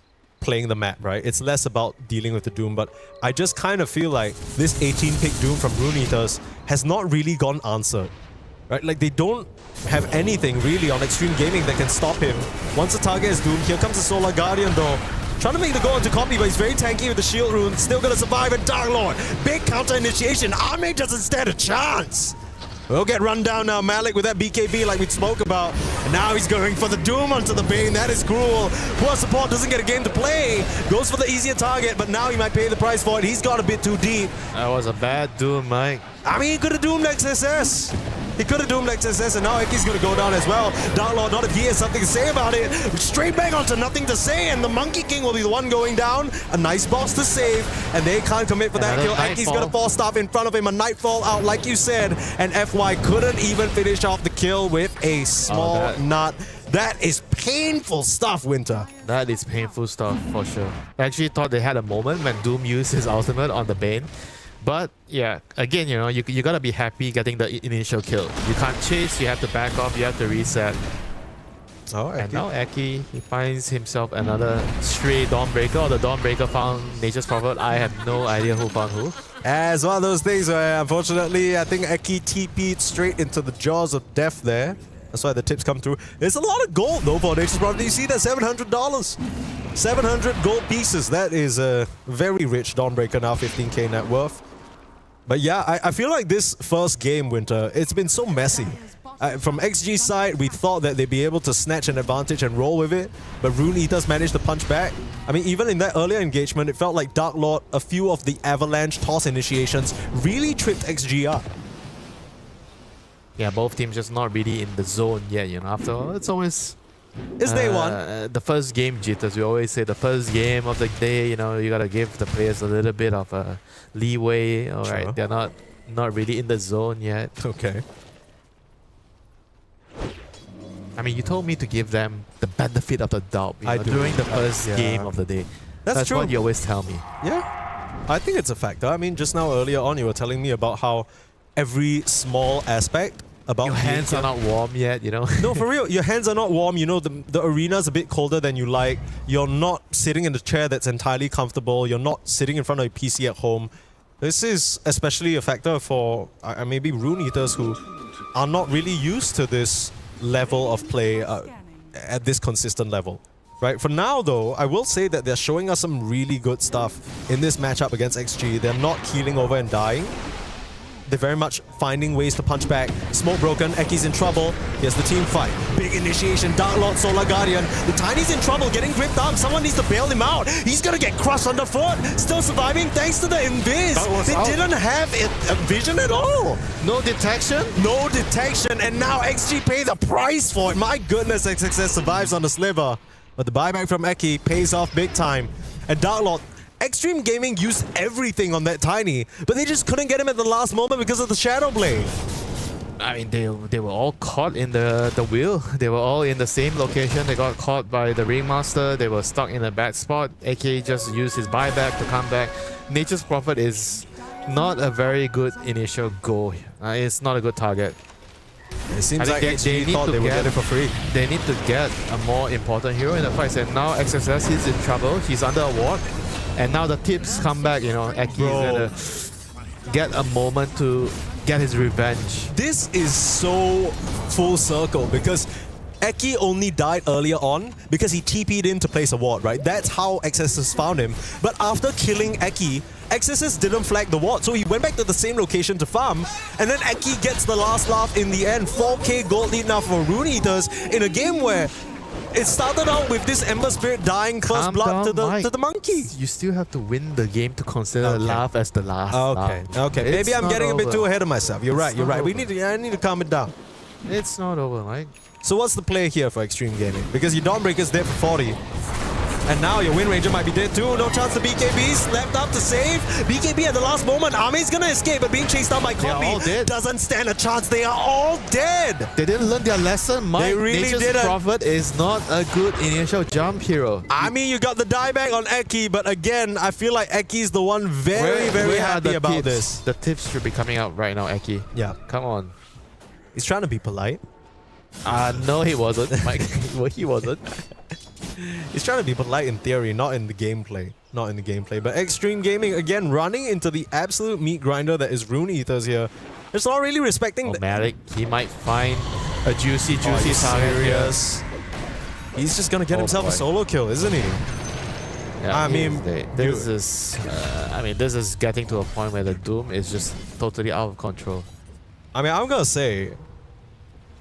playing the map, right? It's less about dealing with the Doom, but I just kind of feel like this 18-pick Doom from Rune Eaters has not really gone answered, right? Like, they don't have anything really on Extreme Gaming that can stop him. Once the target is doomed, here comes the Solar Guardian though. Trying to make the goal into copy, but he's very tanky with the shield rune. Still gonna survive, and Dark Lord, big counter initiation. Army doesn't stand a chance. We'll get run down now. Malik with that BKB like we spoke about. And now he's going for the Doom onto the Bane. That is cruel. Poor support doesn't get a game to play. Goes for the easier target, but now he might pay the price for it. He's got a bit too deep. That was a bad Doom, Mike. I mean, he could have doomed XSS. He could have doomed XSS, and now Eki's going to go down as well. Dark Lord, not if he has something to say about it. Straight back onto nothing to say, and the Monkey King will be the one going down. A nice boss to save, and they can't commit for that kill. Eki's going to fall staff in front of him. A Nightfall out, like you said, and FY couldn't even finish off the kill with a small nut. That is painful stuff, Winter. That is painful stuff, for sure. I actually thought they had a moment when Doom used his ultimate on the Bane. But yeah, again, you know, you gotta be happy getting the initial kill. You can't chase, you have to back off, you have to reset. Oh, and now Eki, he finds himself another stray Dawnbreaker, or the Dawnbreaker found Nature's Prophet. I have no idea who found who. As one of those things where, unfortunately, I think Eki TP'd straight into the jaws of death there. That's why the tips come through. There's a lot of gold though for Nature's Prophet. You see that $700. 700 gold pieces. That is a very rich Dawnbreaker now, 15k net worth. But yeah, I feel like this first game, Winter, it's been so messy. From XG's side, we thought that they'd be able to snatch an advantage and roll with it, but Rune Eaters managed to punch back. I mean, even in that earlier engagement, it felt like Dark Lord, a few of the Avalanche toss initiations really tripped XG up. Yeah, both teams just not really in the zone yet, you know. After all, it's always... It's day one. The first game jitters. We always say the first game of the day, you know, you gotta give the players a little bit of a leeway. All right, they're not really in the zone yet. Okay. I mean, you told me to give them the benefit of the doubt during the first game of the day. That's true. What you always tell me. Yeah, I think it's a factor. I mean, just now earlier on, you were telling me about how every small aspect about your hands are not warm yet, you know. No, for real, your hands are not warm. You know, the arena's a bit colder than you like. You're not sitting in a chair that's entirely comfortable. You're not sitting in front of a PC at home. This is especially a factor for maybe Rune Eaters who are not really used to this level of play at this consistent level. Right, for now though, I will say that they're showing us some really good stuff in this matchup against XG. They're not keeling over and dying. They're very much finding ways to punch back. Smoke broken, Eki's in trouble. Here's the team fight. Big initiation, Dark Lord, Solar Guardian. The Tiny's in trouble, getting gripped up. Someone needs to bail him out. He's gonna get crushed underfoot. Still surviving thanks to the invis. They didn't have a vision at all. No detection? No detection, and now XG pay the price for it. My goodness, XXS survives on the sliver. But the buyback from Eki pays off big time. And Dark Lord, Extreme Gaming used everything on that Tiny, but they just couldn't get him at the last moment because of the Shadow Blade. I mean, they were all caught in the wheel. They were all in the same location. They got caught by the Ringmaster. They were stuck in a bad spot. AK just used his buyback to come back. Nature's Prophet is not a very good initial goal. It's not a good target. It seems like they thought they would get it for free. They need to get a more important hero in the fight. And now XSS is in trouble. He's under a ward. And now the tips come back, you know, Eki is gonna get a moment to get his revenge. This is so full circle because Eki only died earlier on because he TP'd in to place a ward, right? That's how Exorcist found him. But after killing Eki, Exorcist didn't flag the ward, so he went back to the same location to farm, and then Eki gets the last laugh in the end. 4k gold lead now for Rune Eaters in a game where it started out with this Ember Spirit dying first blood to the monkey. You still have to win the game to consider the laugh as the last laugh. Okay. Maybe I'm getting a bit too ahead of myself. You're right. Over. I need to calm it down. It's not over, right? So what's the play here for Extreme Gaming? Because your Dawnbreaker's dead for 40. And now your Wind Ranger might be dead too. No chance the BKB's left up to save. BKB at the last moment. Army's gonna escape, but being chased down by Combi doesn't stand a chance. They are all dead. They didn't learn their lesson. They really Nature's didn't. Prophet is not a good initial jump hero. I mean, you got the dieback on Eki, but again, I feel like Eki's the one very happy about this. The tips should be coming out right now, Eki. Yeah. Come on. He's trying to be polite. No, he wasn't. Mike, well, he wasn't. He's trying to be polite in theory, not in the gameplay. But Extreme Gaming, again, running into the absolute meat grinder that is Rune Eaters here. It's not really respecting the... Malik, he might find a juicy target here. He's just gonna get himself a solo kill, isn't he? Yeah, I mean, this is getting to a point where the Doom is just totally out of control. I mean, I'm gonna say...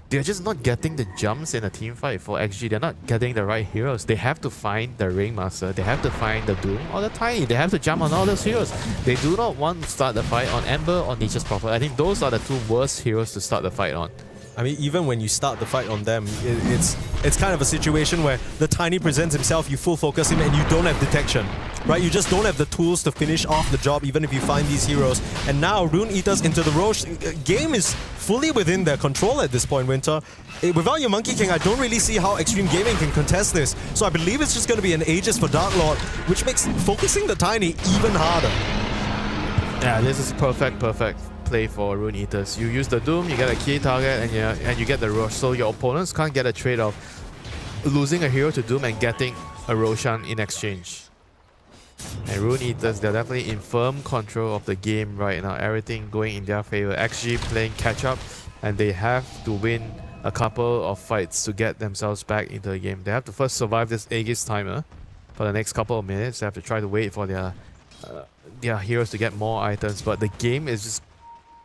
They're just not getting the jumps in a team fight for XG. They're not getting the right heroes. They have to find the Ringmaster. They have to find the Doom or the Tiny. They have to jump on all those heroes. They do not want to start the fight on Ember or Nature's Prophet. I think those are the two worst heroes to start the fight on. I mean, even when you start the fight on them, it's kind of a situation where the Tiny presents himself, you full focus him, and you don't have detection, right? You just don't have the tools to finish off the job, even if you find these heroes. And now Rune Eaters into the Roche. Game is fully within their control at this point, Winter. Without your Monkey King, I don't really see how Extreme Gaming can contest this. So I believe it's just going to be an Aegis for Dark Lord, which makes focusing the Tiny even harder. Yeah, this is perfect play for Rune Eaters. You use the Doom, you get a key target, and you get the Roche. So your opponents can't get a trade of losing a hero to Doom and getting a Roshan in exchange. And Rune Eaters, they're definitely in firm control of the game right now. Everything going in their favor. XG playing catch up, and they have to win a couple of fights to get themselves back into the game. They have to first survive this Aegis timer for the next couple of minutes. They have to try to wait for their heroes to get more items, but the game is just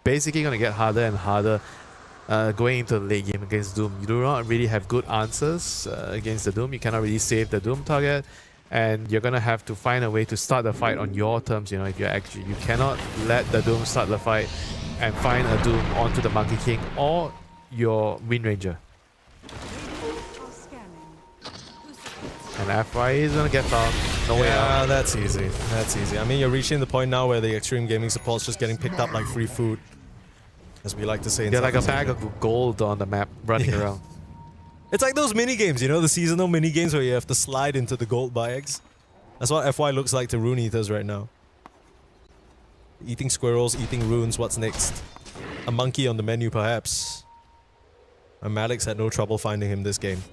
basically going to get harder and harder going into the late game against Doom. You do not really have good answers against the Doom. You cannot really save the Doom target, and you're going to have to find a way to start the fight on your terms. You know, if you're actually, you cannot let the Doom start the fight and find a Doom onto the Monkey King or your Wind Ranger. And FY is going to get found. No way out. Yeah, that's easy. That's easy. I mean, you're reaching the point now where the Extreme Gaming support's just getting picked up like free food, as we like to say. They're like a bag of gold on the map running around. It's like those mini games, you know, the seasonal mini games where you have to slide into the gold bags. That's what FY looks like to Rune Eaters right now. Eating squirrels, eating runes. What's next? A monkey on the menu, perhaps. And Maddox had no trouble finding him this game.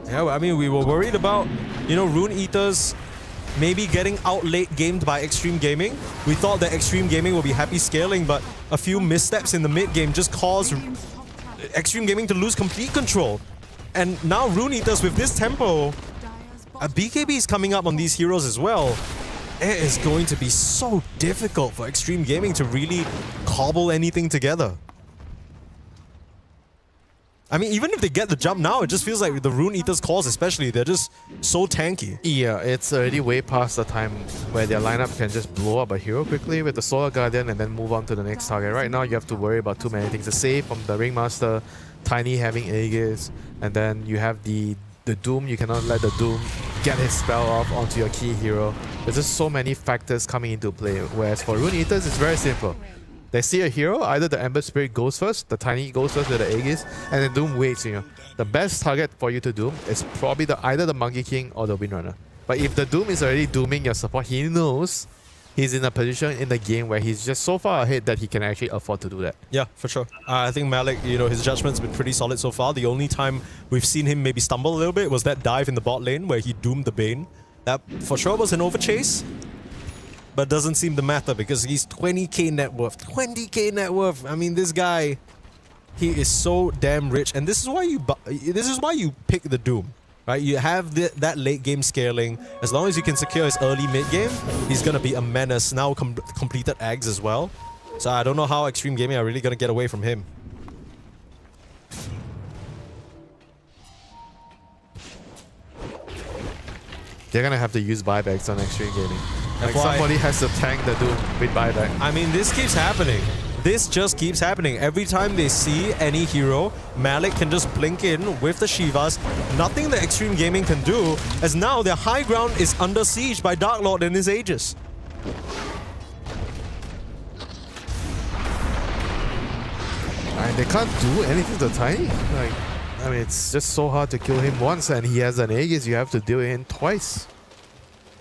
Yeah, I mean, we were worried about, you know, Rune Eaters maybe getting out late gamed by Extreme Gaming. We thought that Extreme Gaming would be happy scaling, but a few missteps in the mid game just caused Extreme Gaming to lose complete control. And now Rune Eaters with this tempo, a BKB is coming up on these heroes as well. It is going to be so difficult for Extreme Gaming to really cobble anything together. I mean, even if they get the jump now, it just feels like the Rune Eaters calls especially, they're just so tanky. Yeah, it's already way past the time where their lineup can just blow up a hero quickly with the Solar Guardian and then move on to the next target. Right now, you have to worry about too many things. The save from the Ringmaster, Tiny having Aegis, and then you have the Doom. You cannot let the Doom get his spell off onto your key hero. There's just so many factors coming into play, whereas for Rune Eaters, it's very simple. They see a hero, either the Ember Spirit goes first, the Tiny goes first with the Aegis, and then Doom waits, you know. The best target for you to Doom is probably either the Monkey King or the Windrunner. But if the Doom is already dooming your support, he knows he's in a position in the game where he's just so far ahead that he can actually afford to do that. Yeah, for sure. I think Malik, you know, his judgment's been pretty solid so far. The only time we've seen him maybe stumble a little bit was that dive in the bot lane where he doomed the Bane. That for sure was an overchase. But doesn't seem to matter because he's 20k net worth. 20k net worth. I mean, this guy, He is so damn rich, and this is why you pick the Doom, right? You have that late game scaling. As long as you can secure his early mid game, he's gonna be a menace. Now completed eggs as well, so I don't know how Extreme Gaming are really gonna get away from him. They're gonna have to use buybacks on Extreme Gaming. Like why? somebody has to tank the Doom with buyback. I mean, this keeps happening. This just keeps happening. Every time they see any hero, Malik can just blink in with the Shivas. Nothing that Extreme Gaming can do, as now their high ground is under siege by Dark Lord and his Aegis. And they can't do anything to Tiny. Like, I mean, it's just so hard to kill him once, and he has an Aegis. You have to deal with him twice.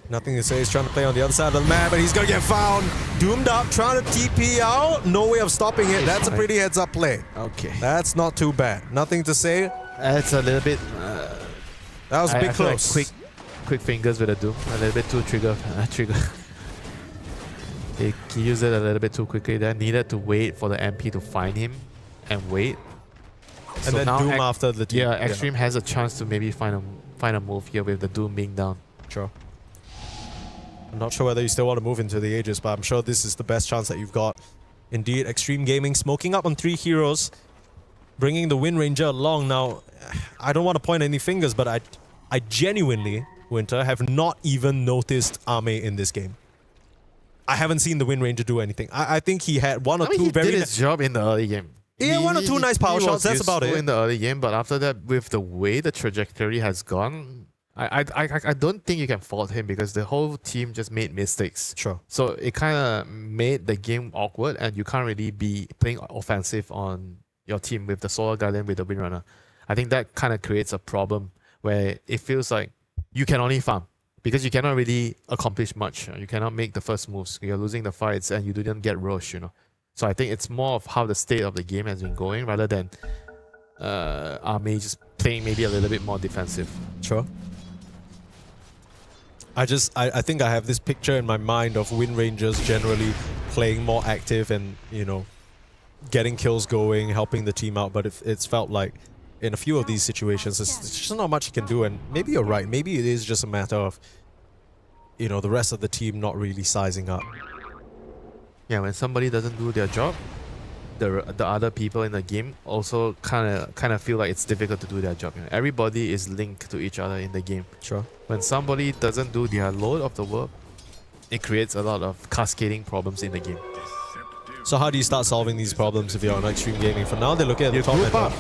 Nothing to say. He's trying to play on the other side of the map, but he's gonna get found. Doomed up, trying to TP out. No way of stopping it. That's a pretty heads-up play. Okay. That's not too bad. Nothing to say. That's a little bit... That was a bit I feel close. like quick fingers with a Doom. A little bit too trigger. He used it a little bit too quickly there. Needed to wait for the MP to find him and wait. And So then now Doom after the team. Yeah, Extreme has a chance to maybe find a move here with the Doom being down. Sure. I'm not sure whether you still want to move into the Aegis, but I'm sure this is the best chance that you've got. Indeed, Extreme Gaming smoking up on 3 heroes, bringing the Wind Ranger along. Now, I don't want to point any fingers, but I genuinely, Winter, have not even noticed Ame in this game. I haven't seen the Wind Ranger do anything. I think he had one or two he very... did his job in the early game. Yeah, one or two nice power he shots, was that's about useful it. in the early game, but after that, with the way the trajectory has gone, I don't think you can fault him because the whole team just made mistakes. Sure. So it kind of made the game awkward, and you can't really be playing offensive on your team with the Solar Guardian with the Windrunner. I think that kind of creates a problem where it feels like you can only farm because you cannot really accomplish much. You cannot make the first moves. You're losing the fights and you didn't get Roche, you know. So I think it's more of how the state of the game has been going rather than Ame just playing maybe a little bit more defensive. Sure. I think I have this picture in my mind of Wind Rangers generally playing more active and, you know, getting kills going, helping the team out, but it's felt like in a few of these situations, there's just not much you can do, and maybe you're right. Maybe it is just a matter of, you know, the rest of the team not really sizing up. Yeah, when somebody doesn't do their job, the other people in the game also kind of feel like it's difficult to do their job. You know? Everybody is linked to each other in the game. Sure. When somebody doesn't do their load of the work, it creates a lot of cascading problems in the game. So how do you start solving these problems if you're on Extreme Gaming? For now, they're looking at the top group end. up.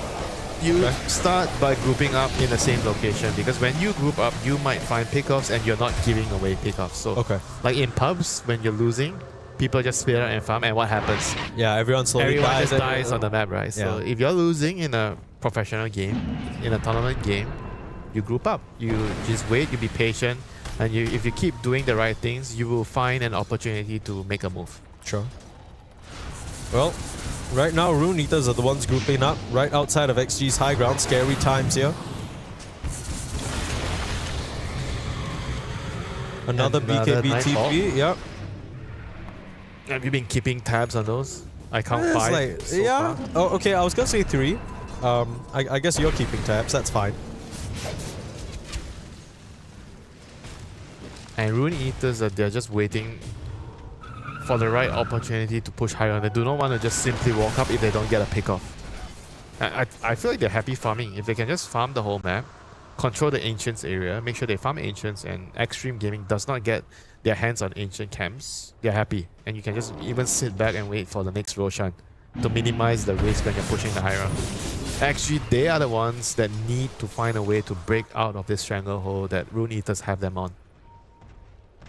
You start by grouping up in the same location because when you group up, you might find pickoffs and you're not giving away pickoffs. So, like in pubs, when you're losing, people just split out and farm, and what happens? Yeah, everyone slowly just dies on the map, right? So if you're losing in a professional game, in a tournament game, you group up. You just wait, you be patient, and if you keep doing the right things, you will find an opportunity to make a move. Sure. Well, right now, Rune Eaters are the ones grouping up right outside of XG's high ground. Scary times here. Another BKB TP, yep. Have you been keeping tabs on those? I count 5. Like, so yeah. far. Oh, okay. I was gonna say 3. I guess you're keeping tabs. That's fine. And Rune Eaters, they're just waiting for the right opportunity to push higher. They do not want to just simply walk up if they don't get a pickoff. I feel like they're happy farming. If they can just farm the whole map, control the Ancients area, make sure they farm Ancients, and Extreme Gaming does not get their hands on Ancient camps, they're happy. And you can just even sit back and wait for the next Roshan to minimize the risk when you're pushing the high round. Actually, they are the ones that need to find a way to break out of this stranglehold that Rune Eaters have them on.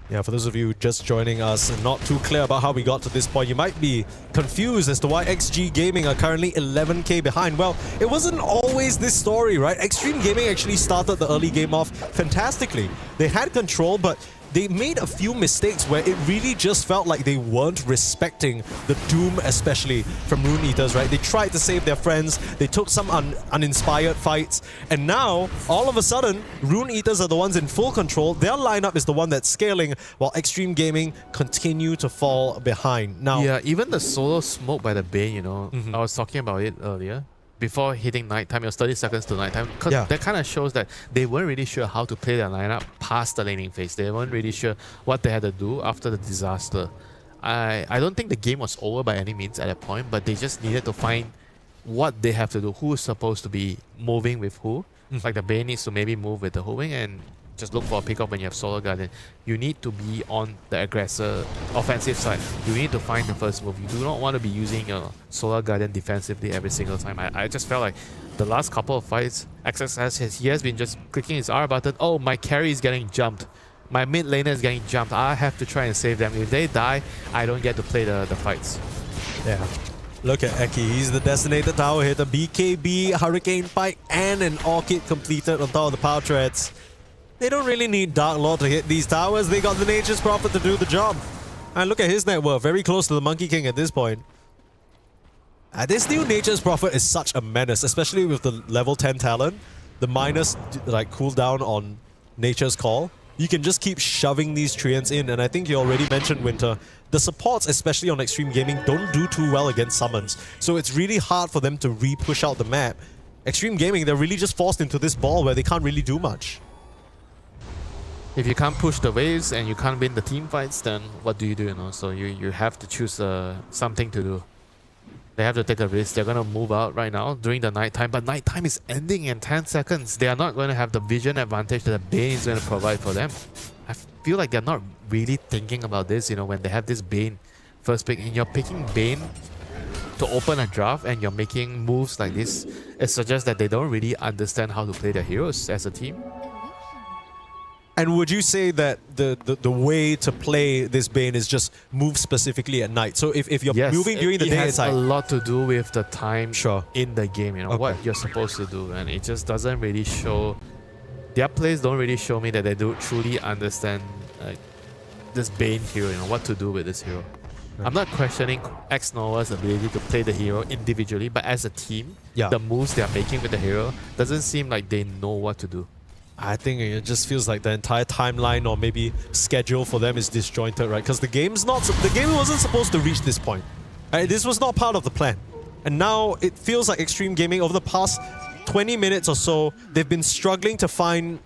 Yeah, for those of you just joining us and not too clear about how we got to this point, you might be confused as to why XG Gaming are currently 11k behind. Well, it wasn't always this story, right? Extreme Gaming actually started the early game off fantastically. They had control, but they made a few mistakes where it really just felt like they weren't respecting the Doom, especially from Rune Eaters, right? They tried to save their friends, they took some uninspired fights, and now, all of a sudden, Rune Eaters are the ones in full control. Their lineup is the one that's scaling, while Extreme Gaming continue to fall behind. Now, yeah, even the solo smoke by the Bane, you know, I was talking about it earlier. before hitting nighttime, it was 30 seconds to nighttime. Yeah. That kind of shows that they weren't really sure how to play their lineup past the laning phase. They weren't really sure what they had to do after the disaster. I don't think the game was over by any means at that point, but they just needed to find what they have to do, who is supposed to be moving with who. Like the Bane needs to maybe move with the whole wing and just look for a pickup when you have Solar Guardian. You need to be on the aggressor offensive side. You need to find the first move. You do not want to be using your Solar Guardian defensively every single time. I just felt like the last couple of fights, XXS, he has been just clicking his R button. Oh, my carry is getting jumped. My mid laner is getting jumped. I have to try and save them. If they die, I don't get to play the fights. Yeah. Look at Eki. He's the designated tower hitter. BKB, Hurricane Pike, and an Orchid completed on top of the power treads. They don't really need Dark Lord to hit these towers. They got the Nature's Prophet to do the job. And look at his net worth. Very close to the Monkey King at this point. This new Nature's Prophet is such a menace, especially with the level 10 talent. The minus like cooldown on Nature's Call. You can just keep shoving these treants in. And I think you already mentioned, Winter, the supports, especially on Extreme Gaming, don't do too well against summons. So it's really hard for them to re-push out the map. Extreme Gaming, they're really just forced into this ball where they can't really do much. If you can't push the waves and you can't win the team fights, then what do? You know, so you have to choose something to do. They have to take a risk. They're going to move out right now during the nighttime, but nighttime is ending in 10 seconds. They are not going to have the vision advantage that the Bane is going to provide for them. I feel like they're not really thinking about this, you know, when they have this Bane first pick and you're picking Bane to open a draft and you're making moves like this. It suggests that they don't really understand how to play their heroes as a team. And would you say that the way to play this Bane is just move specifically at night? So if you're moving during the day, it it's has like a lot to do with the time in the game, you know, Okay. what you're supposed to do. And it just doesn't really show, their plays don't really show me that they do truly understand this Bane hero, you know, what to do with this hero. Right. I'm not questioning X-Nova's ability to play the hero individually, but as a team, the moves they're making with the hero doesn't seem like they know what to do. I think it just feels like the entire timeline or maybe schedule for them is disjointed, right? Because the game wasn't supposed to reach this point. Right? This was not part of the plan. And now it feels like Extreme Gaming, over the past 20 minutes or so, they've been struggling to find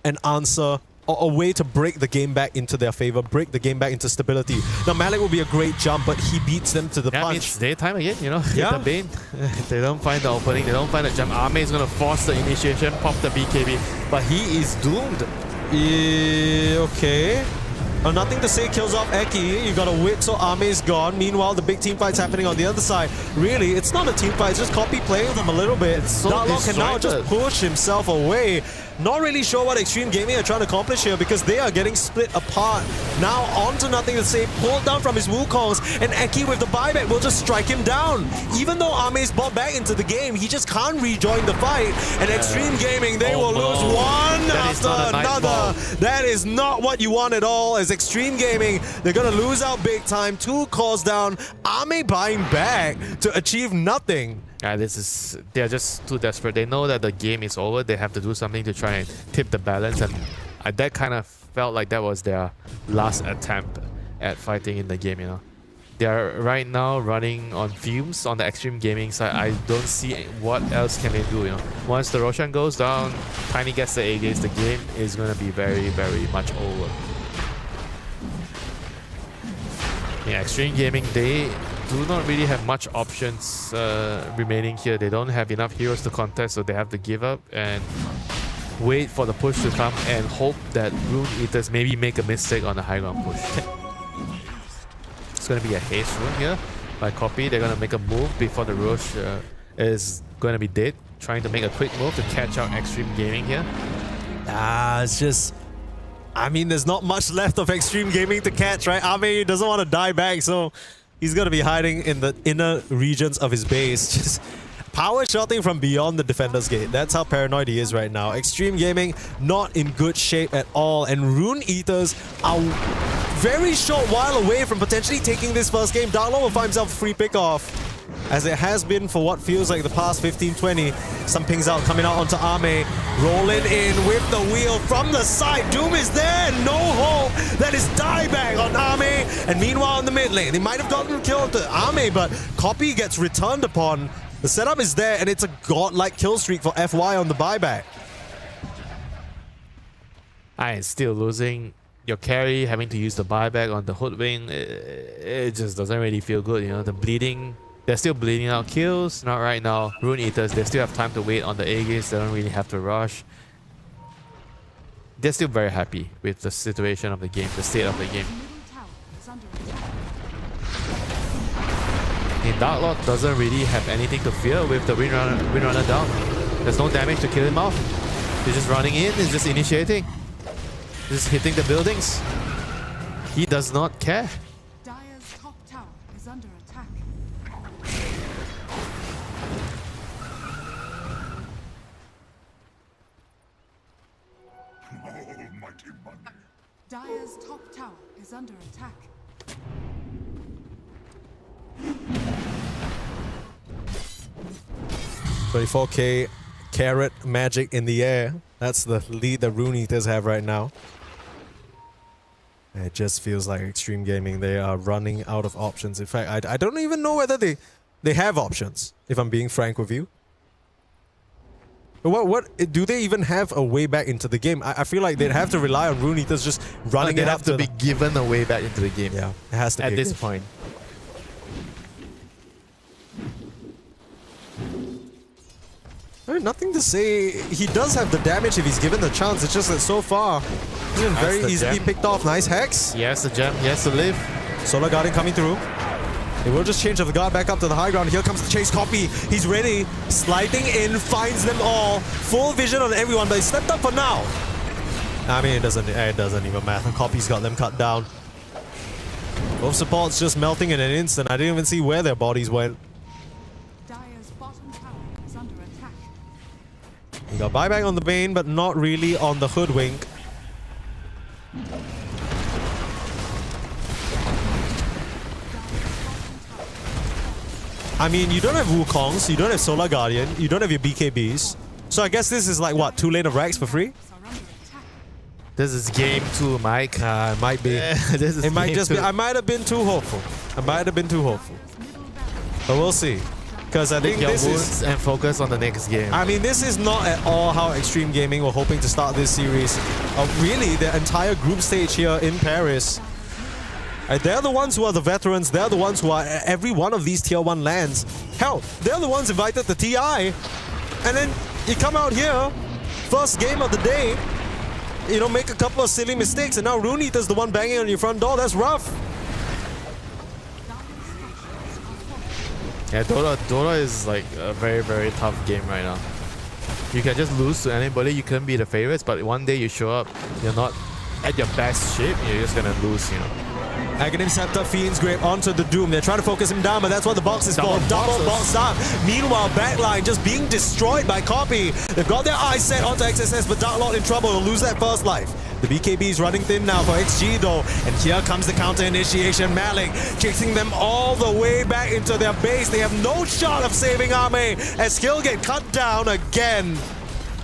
an answer or a way to break the game back into their favor, break the game back into stability. Now, Malik will be a great jump, but he beats them to the punch. It's daytime again, you know, hit the Bane. They don't find the opening, they don't find the jump. Ame is going to force the initiation, pop the BKB, but he is doomed. Okay. Nothing to say, kills off Eki. You got a whip, so Ame's gone. Meanwhile, the big team fight's happening on the other side. Really, it's not a team fight, it's just copy playing them a little bit. Dark Lord can now just push himself away. Not really sure what Extreme Gaming are trying to accomplish here because they are getting split apart. Now on to Nothing to Say, pulled down from his Wukongs, and Eki with the buyback will just strike him down. Even though Ame's bought back into the game, he just can't rejoin the fight. And Extreme Gaming, they will lose one after another. That is not what you want at all. As Extreme Gaming, they're gonna lose out big time. 2 calls down, Ame buying back to achieve nothing. They're just too desperate. They know that the game is over. They have to do something to try and tip the balance, and that kind of felt like that was their last attempt at fighting in the game, you know. They are right now running on fumes on the Extreme Gaming side. I don't see what else can they do, you know. Once the Roshan goes down, Tiny gets the A gaze, the game is going to be very, very much over. Yeah, Extreme Gaming, they do not really have much options remaining here. They don't have enough heroes to contest, so they have to give up and wait for the push to come and hope that Rune Eaters maybe make a mistake on the high ground push. It's going to be a haste rune here by Copy. They're going to make a move before the Roche is going to be dead, trying to make a quick move to catch out Extreme Gaming here. It's just, I mean, there's not much left of Extreme Gaming to catch, right? Ame doesn't want to die back, so he's going to be hiding in the inner regions of his base. Just power shotting from beyond the defender's gate. That's how paranoid he is right now. Extreme Gaming not in good shape at all. And Rune Eaters are very short while away from potentially taking this first game. Dark Lord will find himself a free pick-off, as it has been for what feels like the past 15-20. Some pings out coming out onto Ame. Rolling in with the wheel from the side. Doom is there. No hope. That is dieback on Ame. And meanwhile in the mid lane, they might have gotten killed to Ame, but Copy gets returned upon. The setup is there, and it's a godlike kill streak for FY on the buyback. And still losing your carry, having to use the buyback on the hoodwing. It just doesn't really feel good, you know. The bleeding, they're still bleeding out kills. Not right now. Rune Eaters, they still have time to wait on the Aegis. They don't really have to rush. They're still very happy with the situation of the game, the state of the game. Dark Lord doesn't really have anything to fear with the Windrunner down. There's no damage to kill him off. He's just running in, he's just initiating. Just hitting the buildings. He does not care. Dire's top tower is under attack. Dire's top tower is under attack. 24k carrot magic in the air. That's the lead that Rune Eaters have right now. And it just feels like Extreme Gaming, they are running out of options. In fact, I don't even know whether they have options, if I'm being frank with you. What do they even have a way back into the game? I feel like they'd have to rely on Rune Eaters just running it up. They have to be given a way back into the game. Yeah, it has to be at this point. I mean, nothing to say. He does have the damage if he's given the chance. It's just that so far, he's been very easily picked off. Nice hex. Yes, the gem. Yes, the live. Solar Guardian coming through. They will just change of the guard back up to the high ground. Here comes the chase copy. He's ready. Sliding in, finds them all. Full vision on everyone, but he stepped up for now. I mean, it doesn't even matter. Copy's got them cut down. Both supports just melting in an instant. I didn't even see where their bodies went. You got buyback on the Bane, but not really on the Hoodwink. I mean, you don't have Wukongs, you don't have Solar Guardian, you don't have your BKBs. So I guess this is like, what, 2 lane of Rax for free? This is game 2, Mike. It might be. It might just be. I might have been too hopeful. But we'll see. Because I think this is... and focus on the next game. I mean, this is not at all how Extreme Gaming were hoping to start this series. Really, the entire group stage here in Paris. They're the ones who are the veterans. They're the ones who are every one of these tier 1 lands. Hell, they're the ones invited to TI. And then you come out here, first game of the day, you know, make a couple of silly mistakes, and now Rune Eater's the one banging on your front door. That's rough. Yeah, Dota is like a very, very tough game right now. You can just lose to anybody. You can be the favorites, but one day you show up, you're not at your best shape, you're just gonna lose, you know. Aghanim Scepter, Fiend's Grave onto the Doom. They're trying to focus him down, but that's what the box is for. Double box down. Meanwhile, backline just being destroyed by Copy. They've got their eyes set onto XSS, but Dark Lord in trouble. He'll lose that first life. The BKB is running thin now for XG though. And here comes the counter initiation. Malik chasing them all the way back into their base. They have no shot of saving Ame as Skill get cut down again.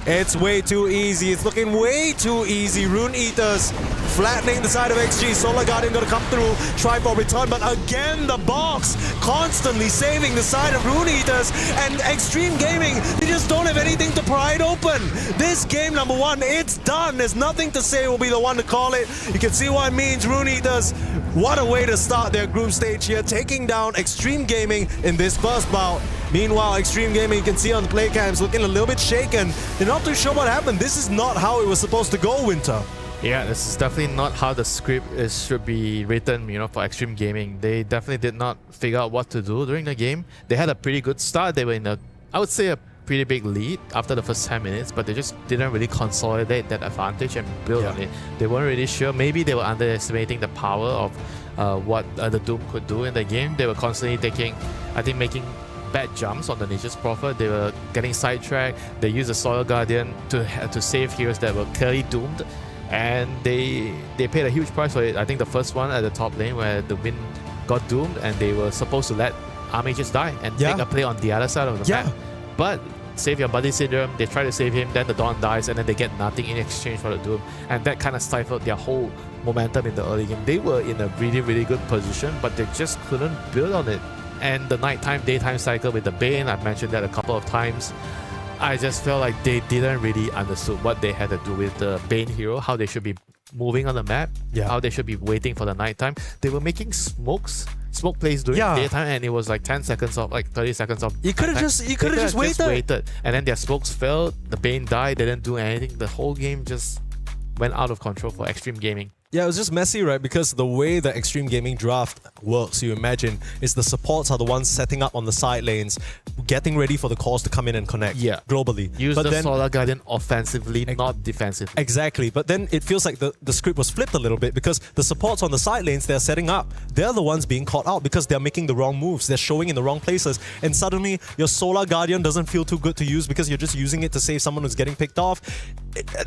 It's way too easy. It's looking way too easy. Rune Eaters flattening the side of XG. Solar Guardian gonna come through, try for return, but again the box constantly saving the side of Rune Eaters. And Extreme Gaming, they just don't have anything to pry it open. This game number 1, it's done. There's nothing to say. Will be the one to call it. You can see what it means. Rune Eaters, what a way to start their group stage here, taking down Extreme Gaming in this first bout. Meanwhile, Extreme Gaming, you can see on the play cams, looking a little bit shaken. They're not too sure what happened. This is not how it was supposed to go, Winter. Yeah, this is definitely not how the script should be written, you know, for Extreme Gaming. They definitely did not figure out what to do during the game. They had a pretty good start. They were in I would say, a pretty big lead after the first 10 minutes, but they just didn't really consolidate that advantage and build on it. They weren't really sure. Maybe they were underestimating the power of what the Doom could do in the game. They were constantly making bad jumps on the Nature's Prophet. They were getting sidetracked. They used the Solar Guardian to save heroes that were clearly doomed, and they paid a huge price for it. I think the first one at the top lane where the Wind got doomed, and they were supposed to let Army just die and take a play on the other side of the map. But save your buddy syndrome, they try to save him, then the Dawn dies, and then they get nothing in exchange for the Doom, and that kind of stifled their whole momentum in the early game. They were in a really, really good position, but they just couldn't build on it. And the nighttime, daytime cycle with the Bane, I've mentioned that a couple of times. I just felt like they didn't really understood what they had to do with the Bane hero, how they should be moving on the map, how they should be waiting for the nighttime. They were making smoke plays during daytime, and it was like 10 seconds off, like 30 seconds off. You could have just waited. And then their smokes failed, the Bane died, they didn't do anything. The whole game just went out of control for Extreme Gaming. Yeah, it was just messy, right? Because the way the Extreme Gaming draft works, you imagine, is the supports are the ones setting up on the side lanes, getting ready for the cores to come in and connect globally. Use the Solar Guardian offensively, not defensively. Exactly. But then it feels like the script was flipped a little bit because the supports on the side lanes they're setting up, they're the ones being caught out because they're making the wrong moves. They're showing in the wrong places. And suddenly, your Solar Guardian doesn't feel too good to use because you're just using it to save someone who's getting picked off.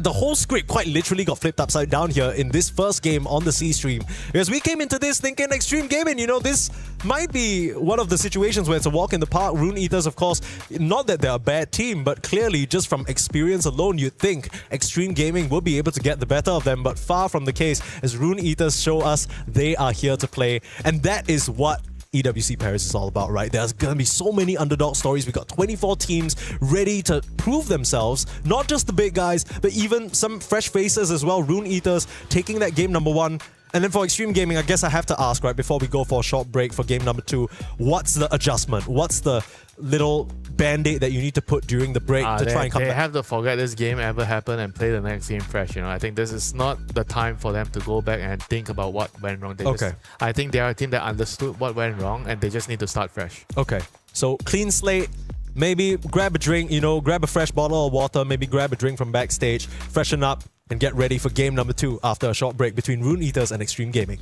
The whole script quite literally got flipped upside down here in this first game on the C stream. Because we came into this thinking Extreme Gaming, you know, this might be one of the situations where it's a walk in the park. Rune Eaters, of course, not that they're a bad team, but clearly just from experience alone, you'd think Extreme Gaming would be able to get the better of them, but far from the case, as Rune Eaters show us they are here to play. And that is what EWC Paris is all about, right? There's going to be so many underdog stories. We got 24 teams ready to prove themselves, not just the big guys, but even some fresh faces as well. Rune Eaters taking that game number 1. And then for Extreme Gaming, I guess I have to ask, right, before we go for a short break for game number 2, what's the adjustment? What's the little band-aid that you need to put during the break to try and come back? They have to forget this game ever happened and play the next game fresh. You know, I think this is not the time for them to go back and think about what went wrong. I think they are a team that understood what went wrong and they just need to start fresh. Okay, so clean slate. Maybe grab a drink, you know, grab a fresh bottle of water, maybe grab a drink from backstage, freshen up, and get ready for game number 2 after a short break between Rune Eaters and Extreme Gaming.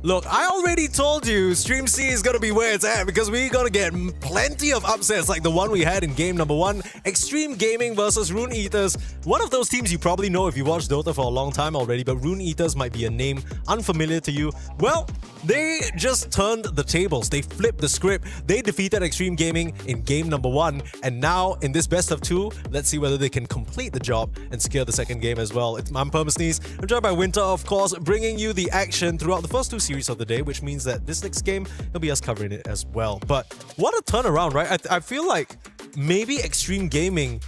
Look, I already told you Stream C is going to be where it's at because we're going to get plenty of upsets like the one we had in game number 1. Extreme Gaming versus Rune Eaters. One of those teams you probably know if you watched Dota for a long time already, but Rune Eaters might be a name unfamiliar to you. Well, they just turned the tables. They flipped the script. They defeated Extreme Gaming in game number 1. And now in this best of 2, let's see whether they can complete the job and secure the second game as well. I'm Permasneeze. I'm joined by Winter, of course, bringing you the action throughout the first 2 series of the day, which means that this next game will be us covering it as well. But what a turnaround, right? I feel like maybe Extreme Gaming,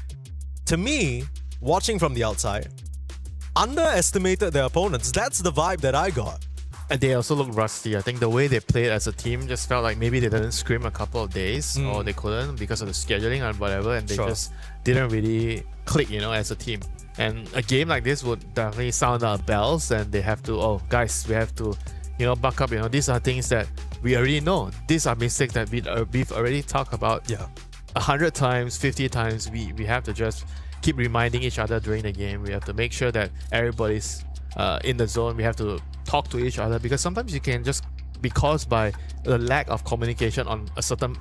to me, watching from the outside, underestimated their opponents. That's the vibe that I got. And they also look rusty. I think the way they played as a team just felt like maybe they didn't scrim a couple of days or they couldn't because of the scheduling and whatever, and they just didn't really click, as a team. And a game like this would definitely sound our bells, and they have to, oh guys, we have to buck up. These are things that we already know. These are mistakes that we've already talked about 100 times, 50 times. We have to just keep reminding each other during the game. We have to make sure that everybody's in the zone. We have to talk to each other, because sometimes you can just be caused by the lack of communication on a certain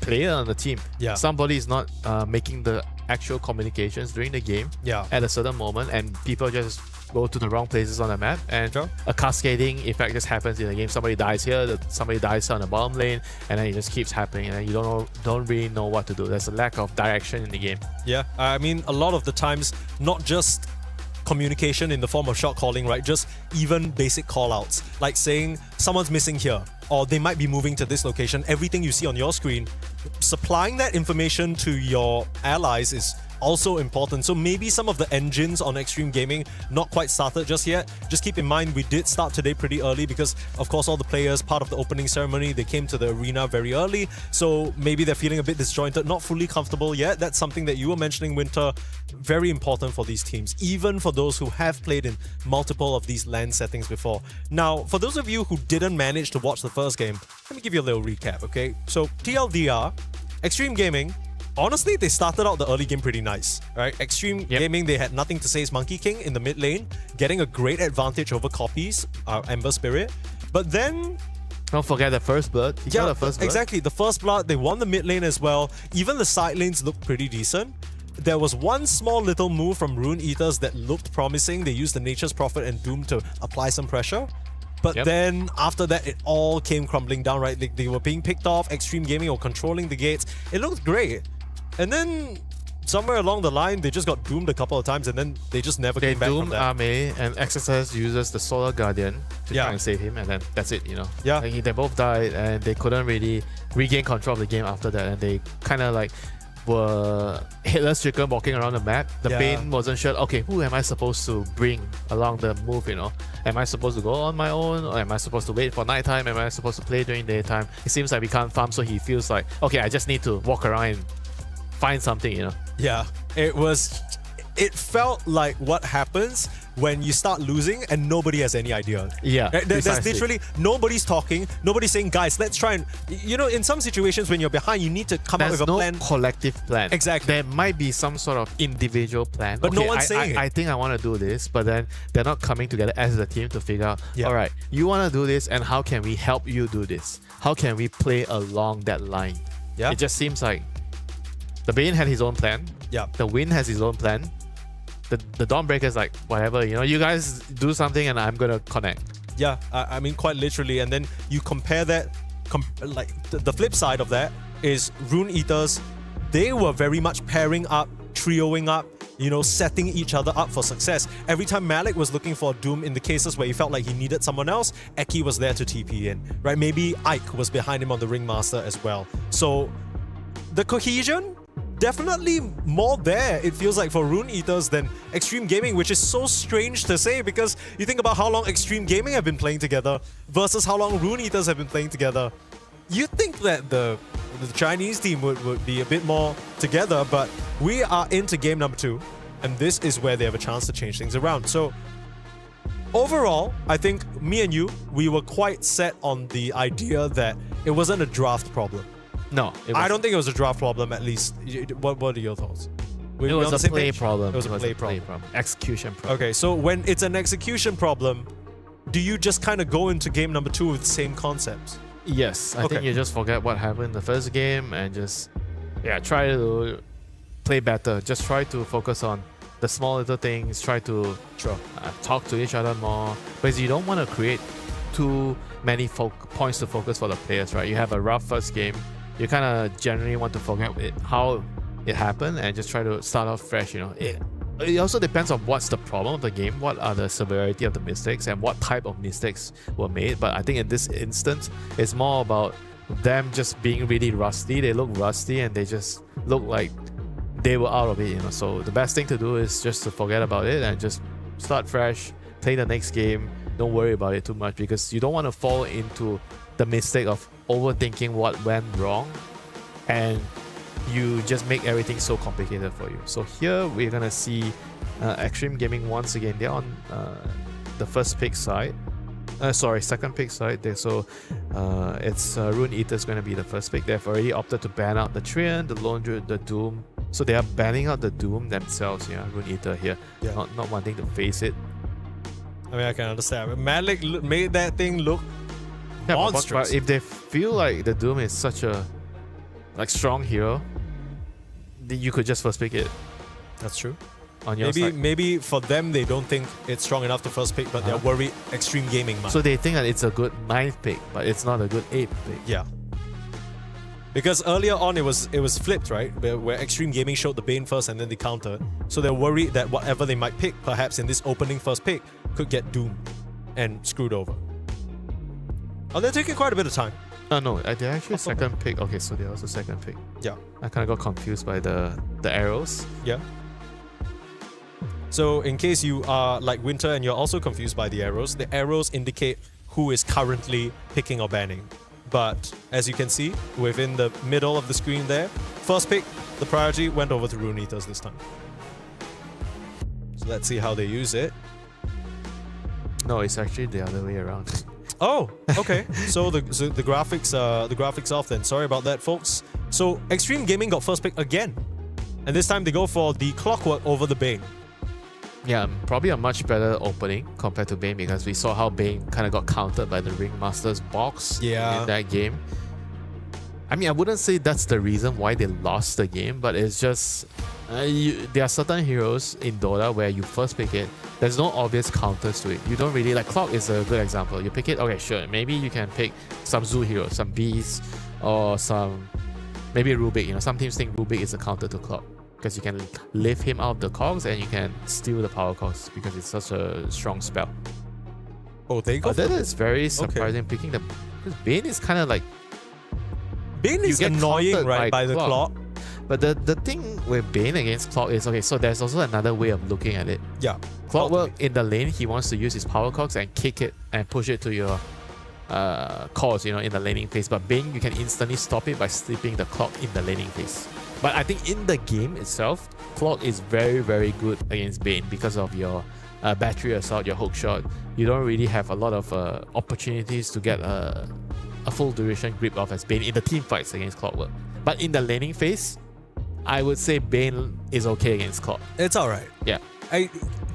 player on the team. Somebody is not making the actual communications during the game at a certain moment, and people just go to the wrong places on the map, and a cascading effect just happens in the game. Somebody dies here, somebody dies on the bottom lane, and then it just keeps happening, and you don't really know what to do. There's a lack of direction in the game. I mean, a lot of the times, not just communication in the form of shot calling, right? Just even basic call-outs, like saying someone's missing here, or they might be moving to this location. Everything you see on your screen, supplying that information to your allies is also important. So maybe some of the engines on Extreme Gaming not quite started just yet. Just keep in mind, we did start today pretty early because, of course, all the players, part of the opening ceremony, they came to the arena very early. So maybe they're feeling a bit disjointed, not fully comfortable yet. That's something that you were mentioning, Winter. Very important for these teams, even for those who have played in multiple of these LAN settings before. Now, for those of you who didn't manage to watch the first game, let me give you a little recap, okay? So TLDR, Extreme Gaming, honestly, they started out the early game pretty nice, right? Extreme Gaming, they had nothing to say is Monkey King in the mid lane, getting a great advantage over Copies, Ember Spirit. But then... don't forget the first blood. The first blood. Exactly. The first blood, they won the mid lane as well. Even the side lanes looked pretty decent. There was one small little move from Rune Eaters that looked promising. They used the Nature's Prophet and Doom to apply some pressure. But then after that, it all came crumbling down, right? They were being picked off. Extreme Gaming were controlling the gates. It looked great. And then somewhere along the line, they just got doomed a couple of times, and then they just never came back from that. They doomed Ame, and XSS uses the Solar Guardian to try and save him, and then that's it, Like, they both died, and they couldn't really regain control of the game after that, and they kind of like were headless chicken walking around the map. The Bane wasn't sure, okay, who am I supposed to bring along the move, Am I supposed to go on my own, or am I supposed to wait for nighttime? Am I supposed to play during daytime? It seems like we can't farm, so he feels like, okay, I just need to walk around and find something, Yeah, it felt like what happens when you start losing and nobody has any idea. There's literally nobody's talking, nobody's saying, guys, let's try and, in some situations when you're behind, you need to come up with a plan. There's no collective plan. Exactly. There might be some sort of individual plan, but no one's saying it. I think I want to do this, but then they're not coming together as a team to figure out, all right, you want to do this, and how can we help you do this? How can we play along that line? It just seems like the Bane had his own plan. The Wind has his own plan. The Dawnbreaker is like, whatever, you guys do something and I'm gonna connect. I mean, quite literally. And then you compare that, like the flip side of that is Rune Eaters. They were very much pairing up, trioing up, setting each other up for success. Every time Malik was looking for Doom in the cases where he felt like he needed someone else, Eki was there to TP in, right? Maybe Ike was behind him on the Ringmaster as well. So the cohesion, definitely more there, it feels like, for Rune Eaters than Extreme Gaming, which is so strange to say because you think about how long Extreme Gaming have been playing together versus how long Rune Eaters have been playing together. You'd think that the Chinese team would be a bit more together, but we are into game number 2, and this is where they have a chance to change things around. So overall, I think me and you, we were quite set on the idea that it wasn't a draft problem. No, I don't think it was a draft problem, at least. What are your thoughts? It was a play problem. It was a play problem. Execution problem. Okay, so when it's an execution problem, do you just kind of go into game number 2 with the same concepts? Yes, I Okay. think you just forget what happened in the first game and just try to play better. Just try to focus on the small little things. Try to talk to each other more, because you don't want to create too many points to focus for the players, right? You have a rough first game, you kind of generally want to forget how it happened and just try to start off fresh. It also depends on what's the problem of the game, what are the severity of the mistakes, and what type of mistakes were made. But I think in this instance, it's more about them just being really rusty. They look rusty and they just look like they were out of it. So the best thing to do is just to forget about it and just start fresh, play the next game. Don't worry about it too much, because you don't want to fall into the mistake of overthinking what went wrong and you just make everything so complicated for you. So here we're gonna see Extreme Gaming once again. They're on the first pick side. Second pick side. So it's Rune Eater's gonna be the first pick. They've already opted to ban out the Trian, the Lone Druid, the Doom. So they are banning out the Doom themselves. Rune Eater here, not wanting to face it. I mean, I can understand. Malik made that thing look monstrous. But if they feel like the Doom is such a strong hero, then you could just first pick it. That's true. On your side. Maybe for them they don't think it's strong enough to first pick, but they're worried Extreme Gaming might. So they think that it's a good 9th pick, but it's not a good 8th pick. Yeah. Because earlier on it was flipped, right? Where Extreme Gaming showed the Bane first and then they countered. So they're worried that whatever they might pick, perhaps in this opening first pick, could get doomed and screwed over. Oh, they're taking quite a bit of time. No, they're actually second pick. Okay, so they're also second pick. Yeah. I kind of got confused by the arrows. Yeah. So in case you are like Winter and you're also confused by the arrows indicate who is currently picking or banning. But as you can see, within the middle of the screen there, first pick, the priority went over to Rune Eaters this time. So let's see how they use it. No, it's actually the other way around. Oh, okay. so the graphics off then. Sorry about that, folks. So Extreme Gaming got first pick again, and this time they go for the Clockwork over the Bane. Yeah, probably a much better opening compared to Bane, because we saw how Bane kind of got countered by the Ringmaster's box in that game. I mean, I wouldn't say that's the reason why they lost the game, but it's just there are certain heroes in Dota where you first pick it, there's no obvious counters to it. You don't really, like Clock is a good example. You pick it, okay, sure, maybe you can pick some Zoo heroes, some Bees, or maybe Rubik. Some teams think Rubik is a counter to Clock, because you can lift him out of the cogs and you can steal the power cogs because it's such a strong spell. Oh, they go. That is very surprising picking them, because Bane is kind of like, Bane is annoying, right, by the Clock. But the thing with Bane against Clock is, okay, so there's also another way of looking at it. Yeah. Clockwork in the lane, he wants to use his power cogs and kick it and push it to your cores, in the laning phase. But Bane, you can instantly stop it by sleeping the Clock in the laning phase. But I think in the game itself, Clock is very, very good against Bane because of your battery assault, your hook shot. You don't really have a lot of opportunities to get a full duration grip off as Bane in the team fights against Clockwork. But in the laning phase, I would say Bane is okay against Clock. It's alright. Yeah.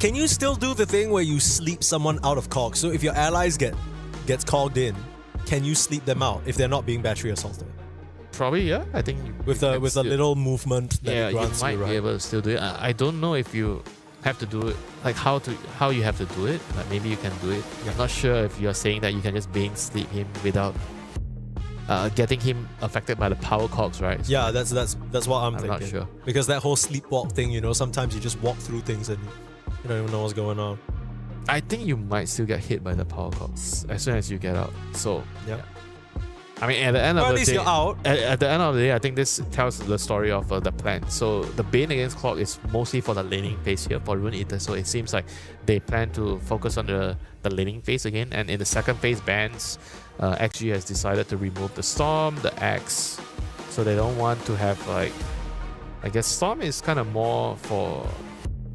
Can you still do the thing where you sleep someone out of cog? So if your allies gets cogged in, can you sleep them out if they're not being battery assaulted? Probably, yeah. I think with a little movement that it grants you might be able to still do it. I don't know if you have to do it, like how you have to do it. Like maybe you can do it. Yeah. I'm not sure if you're saying that you can just Bane sleep him without getting him affected by the power cogs, right? So yeah, that's what I'm thinking. Not sure. Because that whole sleepwalk thing, sometimes you just walk through things and you don't even know what's going on. I think you might still get hit by the power cogs as soon as you get out. So yeah. I mean, at the end of the day, at least you're out. At the end of the day, I think this tells the story of the plan. So the Bane against Clock is mostly for the laning phase here for Rune Eater. So it seems like they plan to focus on the laning phase again. And in the second phase bans, XG has decided to remove the Storm, the Axe. So they don't want to have I guess Storm is kind of more for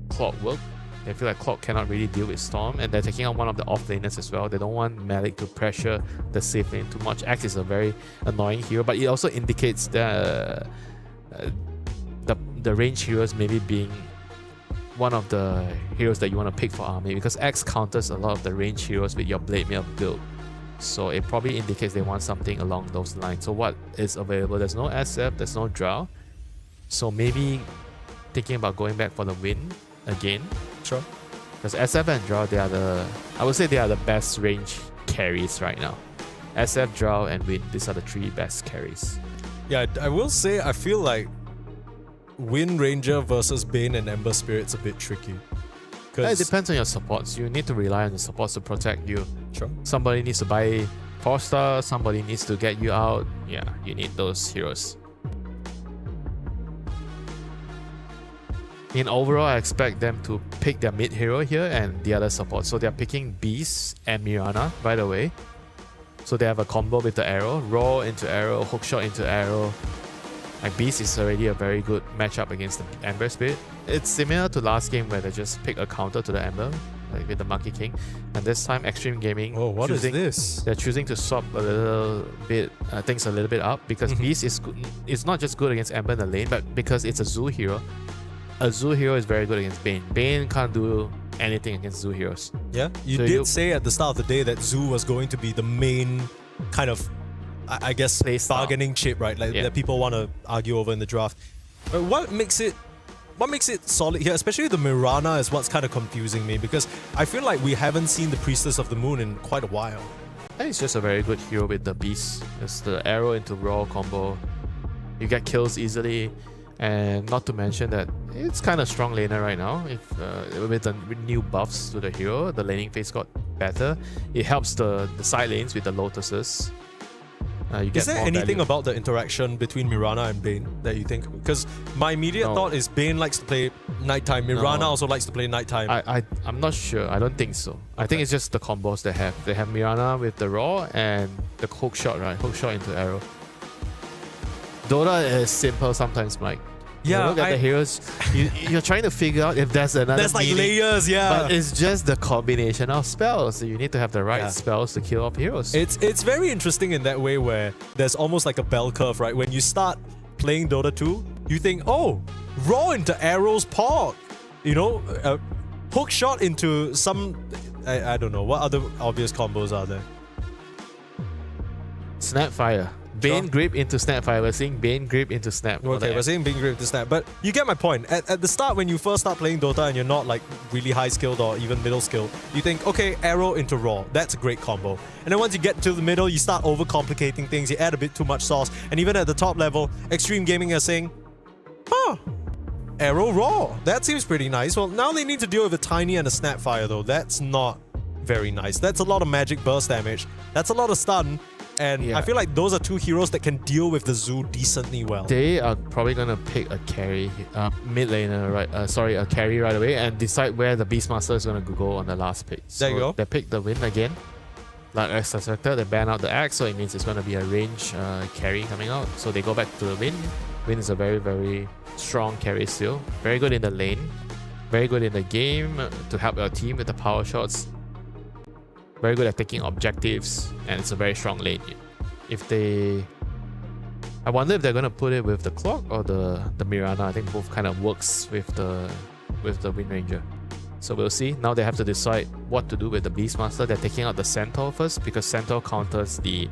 Clockwork. They feel like Clock cannot really deal with Storm, and they're taking on one of the offlaners as well. They don't want Malik to pressure the safe lane too much. Axe is a very annoying hero, but it also indicates the range heroes maybe being one of the heroes that you want to pick for army, because X counters a lot of the range heroes with your blade mail build. So it probably indicates they want something along those lines. So what is available? There's no SF, there's no Drow. So maybe thinking about going back for the win again. Sure. Because SF and Drow, I would say they are the best range carries right now. SF, Drow, and Win, these are the 3 best carries. Yeah, I will say I feel like Wind Ranger versus Bane and Ember Spirit's a bit tricky. It depends on your supports. You need to rely on the supports to protect you. Sure. Somebody needs to buy 4-star, somebody needs to get you out. Yeah, you need those heroes. In overall, I expect them to pick their mid hero here and the other support. So they're picking Beast and Mirana right away. So they have a combo with the arrow, raw into arrow, hookshot into arrow. Like Beast is already a very good matchup against the Ember Spirit. It's similar to last game where they just pick a counter to the Ember, like with the Monkey King. And this time Extreme Gaming, what is this? They're choosing to swap a little bit, things a little bit up, because Beast is good. It's not just good against Ember in the lane, but because it's a Zoo hero. A Zoo hero is very good against Bane. Bane can't do anything against Zoo heroes. Yeah, you did say at the start of the day that Zoo was going to be the main kind of, I guess, bargaining chip, right? Like that people want to argue over in the draft. But what makes it solid here, especially the Mirana, is what's kind of confusing me, because I feel like we haven't seen the Priestess of the Moon in quite a while. I think it's just a very good hero with the Beast. It's the arrow into raw combo. You get kills easily. And not to mention that it's kind of strong laner right now. With the new buffs to the hero, the laning phase got better. It helps the side lanes with the lotuses. Is there anything about the interaction between Mirana and Bane that you think? Because my immediate thought is Bane likes to play nighttime. Mirana also likes to play nighttime. I'm not sure. I don't think so. I think it's just the combos they have. They have Mirana with the raw and the hook shot, right? Hook shot into arrow. Dota is simple sometimes, Mike. Yeah, you look at the heroes, you're trying to figure out if there's another There's like layers, yeah. But it's just the combination of spells. So you need to have the right spells to kill off heroes. It's very interesting in that way where there's almost like a bell curve, right? When you start playing Dota 2, you think, oh, raw into arrows, Porte. You know, hook shot into some, I don't know, what other obvious combos are there? Snapfire. Bane grip into Snapfire. We're seeing Bane grip into Snap. Okay, we're seeing Bane grip into Snap. But you get my point. At the start, when you first start playing Dota and you're not like really high skilled or even middle skilled, you think, okay, arrow into raw. That's a great combo. And then once you get to the middle, you start overcomplicating things. You add a bit too much sauce. And even at the top level, Extreme Gaming is saying, arrow raw. That seems pretty nice. Well, now they need to deal with a Tiny and a Snapfire though. That's not very nice. That's a lot of magic burst damage. That's a lot of stun. And I feel like those are two heroes that can deal with the Zoo decently well. They are probably going to pick a carry, mid laner, right? A carry right away and decide where the Beastmaster is going to go on the last pick. So there you go. They pick the Win again. Like I suspected, they ban out the Axe, so it means it's going to be a range carry coming out. So they go back to the Win. Win is a very, very strong carry still. Very good in the lane. Very good in the game to help your team with the power shots. Very good at taking objectives, and it's a very strong lane. I wonder if they're gonna put it with the Clock or the Mirana. I think both kind of works with the Wind Ranger. So we'll see. Now they have to decide what to do with the Beastmaster. They're taking out the Centaur first because Centaur counters the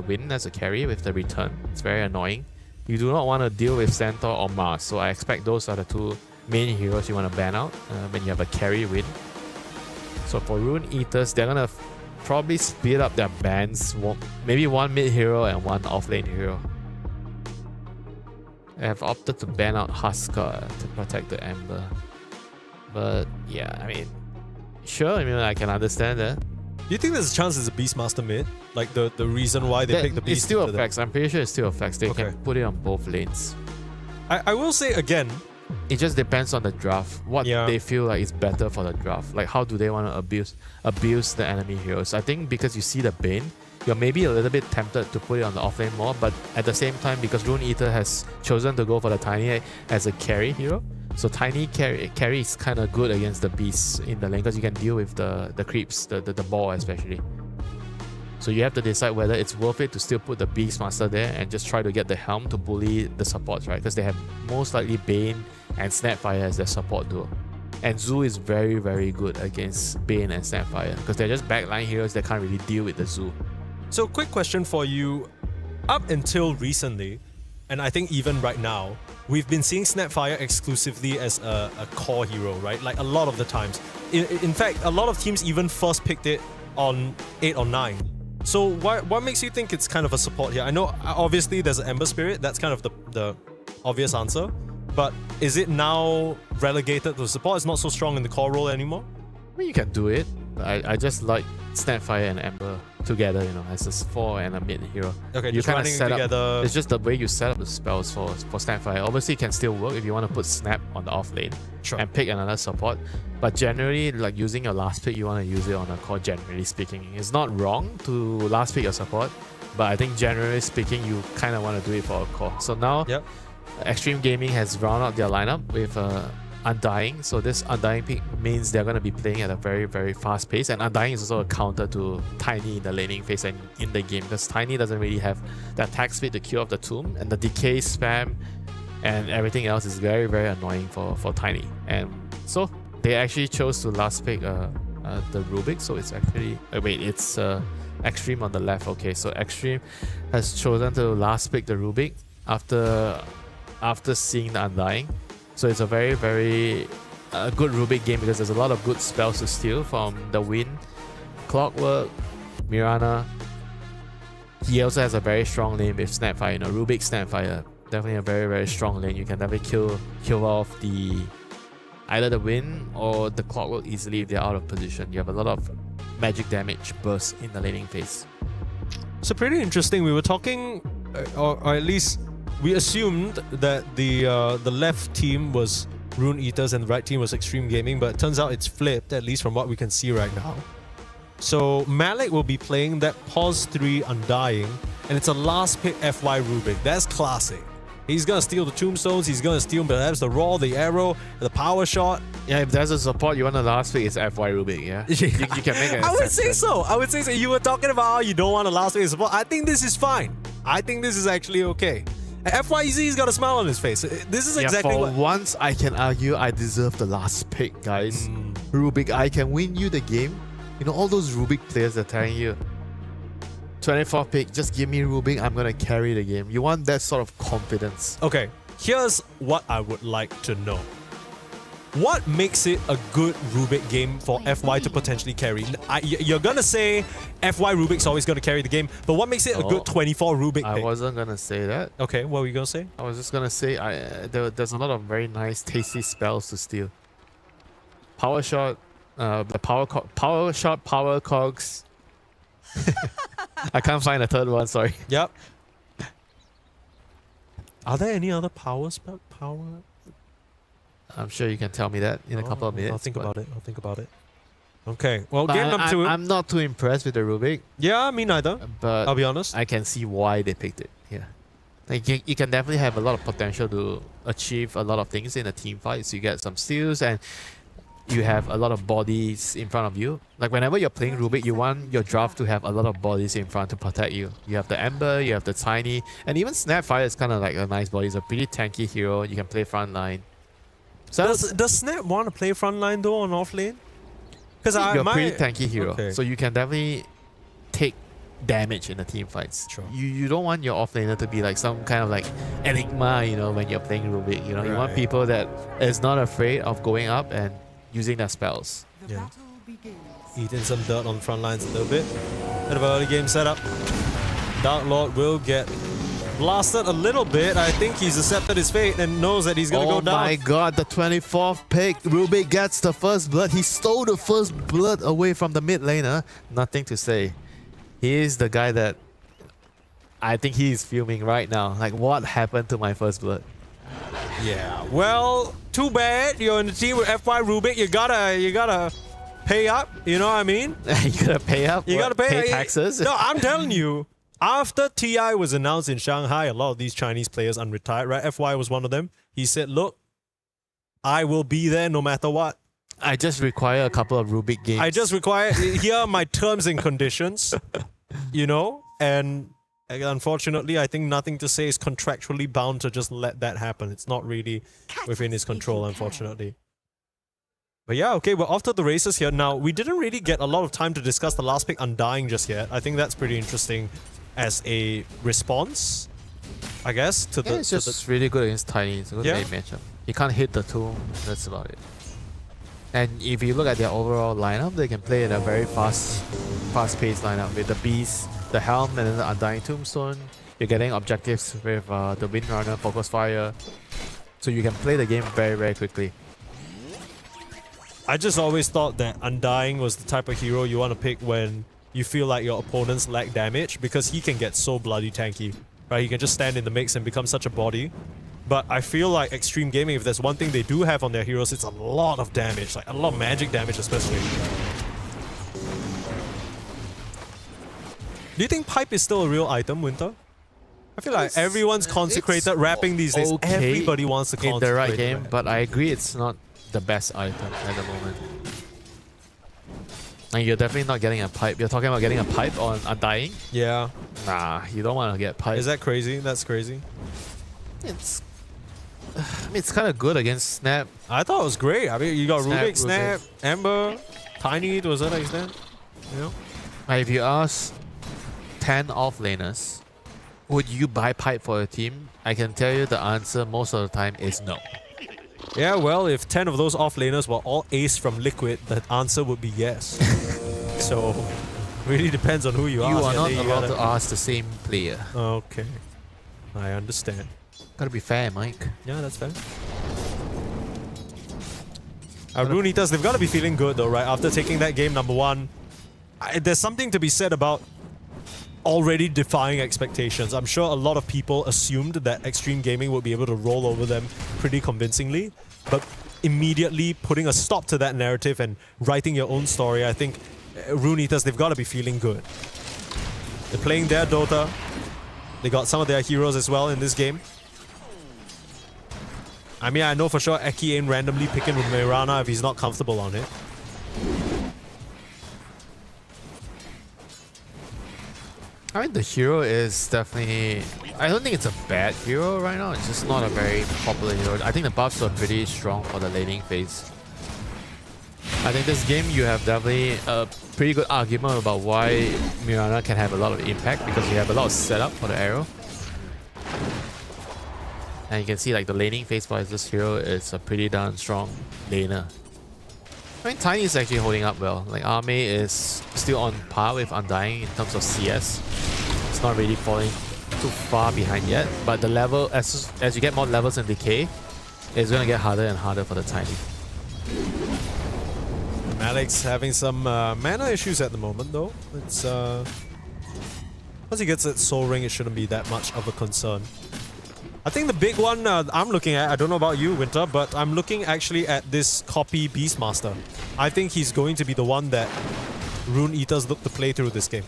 Wind as a carry with the return. It's very annoying. You do not want to deal with Centaur or Mars, so I expect those are the two main heroes you want to ban out when you have a carry Wind. So for Rune Eaters, they're gonna probably split up their bans. Maybe one mid hero and one offlane hero. They have opted to ban out Huskar to protect the Ember. But yeah, I mean, sure, I can understand that. Do you think there's a chance it's a Beastmaster mid? Like the reason why they picked the Beast? It still affects. I'm pretty sure it still affects. They can put it on both lanes. I will say again, it just depends on the draft. What they feel like is better for the draft. Like how do they want to abuse the enemy heroes? I think because you see the Bane, you're maybe a little bit tempted to put it on the offlane more, but at the same time, because Rune Eater has chosen to go for the Tiny as a carry hero, so Tiny carry is kind of good against the beasts in the lane because you can deal with the creeps, the ball especially. So you have to decide whether it's worth it to still put the Beastmaster there and just try to get the Helm to bully the supports, right? Because they have most likely Bane and Snapfire as their support duo. And Zoo is very, very good against Bane and Snapfire because they're just backline heroes that can't really deal with the Zoo. So, quick question for you. Up until recently, and I think even right now, we've been seeing Snapfire exclusively as a core hero, right? Like a lot of the times. In fact, a lot of teams even first picked it on 8 or 9. So what makes you think it's kind of a support here? I know obviously there's an Ember Spirit, that's kind of the obvious answer. But is it now relegated to support? It's not so strong in the core role anymore? I mean, you can do it. I just like Snapfire and Ember together, you know, as a 4 and a mid hero. Okay, you just kinda running set up, together. it's just the way you set up the spells for Snapfire. Obviously, it can still work if you want to put Snap on the off lane and pick another support. But generally, like using your last pick, you want to use it on a core, generally speaking. It's not wrong to last pick your support, but I think generally speaking, you kind of want to do it for a core. So now, Extreme Gaming has rounded out their lineup with Undying. So this Undying pick means they're going to be playing at a very, very fast pace. And Undying is also a counter to Tiny in the laning phase and in the game, because Tiny doesn't really have the attack speed to kill off the tomb, and the decay spam and everything else is very, very annoying for Tiny. And so they actually chose to last pick the Rubik. So it's actually it's Extreme on the left. Okay, so Extreme has chosen to last pick the Rubik after seeing the Undying. So it's a very, very good Rubik game because there's a lot of good spells to steal from the Wind, Clockwork, Mirana. He also has a very strong lane with Snapfire, you know, Rubik Snapfire. Definitely a very, very strong lane. You can definitely kill off either the Wind or the Clockwork easily if they're out of position. You have a lot of magic damage burst in the laning phase. So pretty interesting. We were talking, or at least we assumed that the left team was Rune Eaters and the right team was Extreme Gaming, but it turns out it's flipped, at least from what we can see right now. So Malik will be playing that Pause 3 Undying, and it's a last pick FY Rubik. That's classic. He's gonna steal the tombstones, he's gonna steal perhaps the raw, the arrow, the power shot. Yeah, if there's a support you want to last pick, it's FY Rubik, yeah? You can make an I would say exception. so. I would say so. You were talking about how you don't want to last pick support. I think this is fine. I think this is actually okay. FYZ's got a smile on his face. This is exactly for what... once I can argue I deserve the last pick, guys. Rubik, I can win you the game. You know, all those Rubik players are telling you 24th pick, just give me Rubik, I'm gonna carry the game. You want that sort of confidence. Okay, here's what I would like to know. What makes it a good Rubik game for FY to potentially carry? You're gonna say FY Rubik's always gonna carry the game, but what makes it a good 24 Rubik pick? I wasn't gonna say that. Okay, what were you gonna say? I was just gonna say there's a lot of very nice, tasty spells to steal. Power Shot, Power Shot, Power Cogs. I can't find a third one, sorry. Yep. Are there any other power spell? I'm sure you can tell me that in a couple of minutes. I'll think about it. Okay, well, game number 2. I'm not too impressed with the Rubik. Yeah, me neither. But I'll be honest. I can see why they picked it. Yeah, like you can definitely have a lot of potential to achieve a lot of things in a team fight. So you get some steals and you have a lot of bodies in front of you. Like whenever you're playing Rubik, you want your draft to have a lot of bodies in front to protect you. You have the Ember, you have the Tiny, and even Snapfire is kind of like a nice body. It's a pretty tanky hero. You can play frontline. So does Snap want to play frontline though on off lane? Because you're a pretty tanky hero, okay. So you can definitely take damage in the team fights. Sure. You don't want your offlaner to be like some kind of like enigma, you know, when you're playing Rubik. You know, you want people that is not afraid of going up and using their spells. The battle begins. Eating some dirt on the front lines a little bit. Bit of an early game setup. Dark Lord will get blasted a little bit. I think he's accepted his fate and knows that he's going to go down. Oh my god, the 24th pick. Rubik gets the first blood. He stole the first blood away from the mid laner. Nothing to say. He is the guy that I think he's fuming right now. Like, what happened to my first blood? Yeah, well, too bad. You're in the team with FY Rubik. You gotta pay up. You know what I mean? You gotta pay up. You gotta pay taxes. No, I'm telling you. After TI was announced in Shanghai, a lot of these Chinese players unretired, right? FY was one of them. He said, look, I will be there no matter what. I just require a couple of Rubik games. I just require, here are my terms and conditions, you know? And unfortunately, I think nothing to say is contractually bound to just let that happen. It's not really within his control, unfortunately. But yeah, okay, we're off to the races here. Now, we didn't really get a lot of time to discuss the last pick, Undying, just yet. I think that's pretty interesting as a response, I guess, to the... It's just really good against Tiny. It's a good lane matchup. You can't hit the tomb, that's about it. And if you look at their overall lineup, they can play in a very fast-paced lineup with the Beast, the Helm, and then the Undying Tombstone. You're getting objectives with the Windrunner, Focus Fire. So you can play the game very, very quickly. I just always thought that Undying was the type of hero you want to pick when you feel like your opponents lack damage, because he can get so bloody tanky, right? He can just stand in the mix and become such a body. But I feel like Extreme Gaming, if there's one thing they do have on their heroes, it's a lot of damage, like a lot of magic damage especially. Do you think Pipe is still a real item, Winter? I feel like everyone's consecrated rapping these days. Okay Everybody wants to consecrate in the right game, rap. but I agree it's not the best item at the moment. And you're definitely not getting a pipe. You're talking about getting a pipe on Undying? Yeah. Nah, you don't want to get pipe. Is that crazy? That's crazy. It's... I mean, it's kind of good against Snap. I thought it was great. I mean, you got Snap, Rubik, Snap, Ember, Tiny to a certain extent. You know? If you ask 10 offlaners, would you buy pipe for your team? I can tell you the answer most of the time is no. Yeah, well, if 10 of those offlaners were all ace from Liquid, the answer would be yes. So, really depends on who you ask. You are not You allowed gotta... to ask the same player. Okay. I understand. Gotta be fair, Mike. Yeah, that's fair. Rune Eaters, they've got to be feeling good though, right? After taking that game number 1. There's something to be said about already defying expectations. I'm sure a lot of people assumed that Extreme Gaming would be able to roll over them pretty convincingly, but immediately putting a stop to that narrative and writing your own story, I think Rune Eaters, they've got to be feeling good. They're playing their Dota. They got some of their heroes as well in this game. I mean, I know for sure Eki ain't randomly picking with Mirana if he's not comfortable on it. I mean, the hero is definitely... I don't think it's a bad hero right now. It's just not a very popular hero. I think the buffs are pretty strong for the laning phase. I think this game you have definitely a pretty good argument about why Mirana can have a lot of impact, because you have a lot of setup for the arrow. And you can see like the laning phase for this hero is a pretty darn strong laner. I mean, Tiny is actually holding up well. Like, Arme is still on par with Undying in terms of CS. It's not really falling too far behind yet, but the level, as you get more levels in Decay, it's going to get harder and harder for the Tiny. Malik's having some mana issues at the moment though. It's once he gets that Soul Ring, it shouldn't be that much of a concern. I think the big one I'm looking at, I don't know about you, Winter, but I'm looking actually at this copy Beastmaster. I think he's going to be the one that Rune Eaters look to play through this game.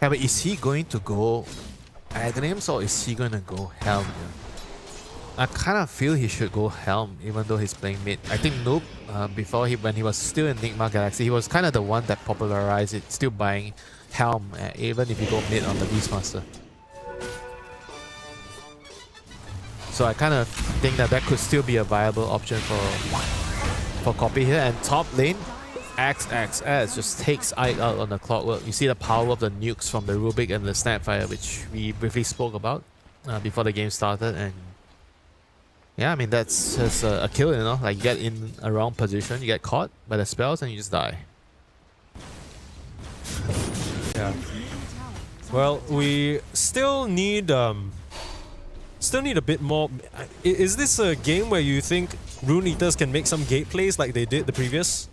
Yeah, but is he going to go Aghanims or is he going to go Helm? I kind of feel he should go Helm, even though he's playing mid. I think Noob, before when he was still in Nigma Galaxy, he was kind of the one that popularized it, still buying Helm, even if you go mid on the Beastmaster. So I kind of think that could still be a viable option for copy here. And top lane, XXS just takes Ike out on the Clockwork. You see the power of the nukes from the Rubik and the Snapfire, which we briefly spoke about before the game started. And yeah, I mean, that's just a kill, you know? Like, you get in a wrong position, you get caught by the spells, and you just die. Yeah. Well, we still need a bit more. Is this a game where you think Rune Eaters can make some gate plays like they did the previous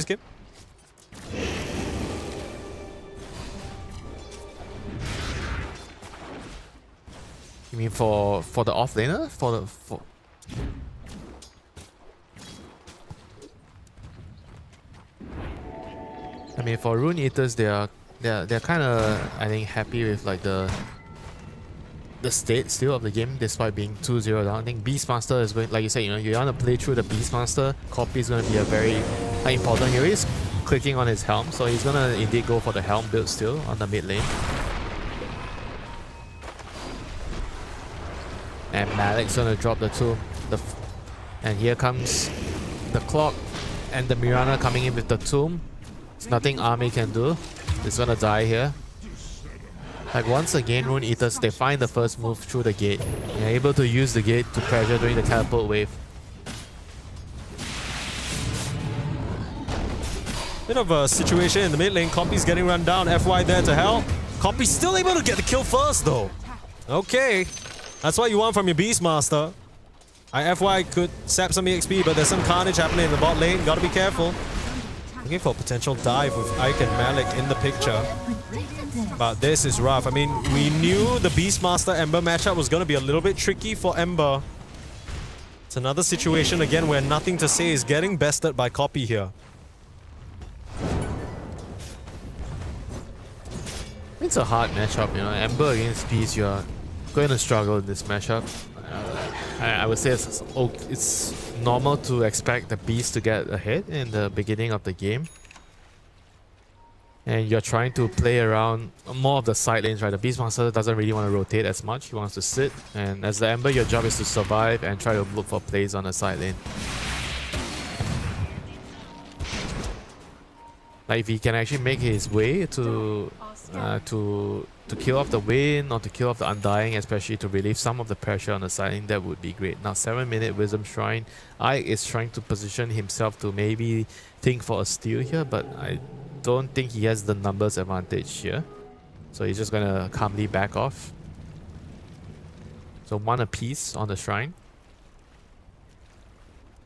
game? You mean for the offlaner? I mean, for Rune Eaters, they're kind of, I think, happy with like the state still of the game, despite being 2-0 down. I think Beastmaster is going, like you said, you know, you want to play through the Beastmaster. Copy is going to be a very important. He is clicking on his helm, so he's going to indeed go for the helm build still on the mid lane. And Malik's going to drop the tomb. And here comes the clock and the Mirana coming in with the tomb. There's nothing Army can do. It's gonna die here. Like once again, Rune Eaters, they find the first move through the gate. They're able to use the gate to pressure during the catapult wave. Bit of a situation in the mid lane. Copy's getting run down. FY there to help. Copy's still able to get the kill first though. Okay. That's what you want from your Beastmaster. FY could sap some EXP, but there's some carnage happening in the bot lane. Gotta be careful. Looking for a potential dive with Ike and Malik in the picture. But this is rough. I mean, we knew the Beastmaster Ember matchup was gonna be a little bit tricky for Ember. It's another situation again where nothing to say is getting bested by Copy here. It's a hard matchup, you know. Ember against Beast, you're going to struggle in this matchup. I would say it's normal to expect the Beast to get ahead in the beginning of the game. And you're trying to play around more of the side lanes, right? The Beastmaster doesn't really want to rotate as much. He wants to sit. And as the Ember, your job is to survive and try to look for plays on the side lane. Like if he can actually make his way to kill off the Wind or to kill off the Undying, especially to relieve some of the pressure on the side lane, that would be great. Now 7-minute Wisdom Shrine. Ike is trying to position himself to maybe think for a steal here, but I don't think he has the numbers advantage here. So he's just gonna calmly back off. So 1 apiece on the Shrine.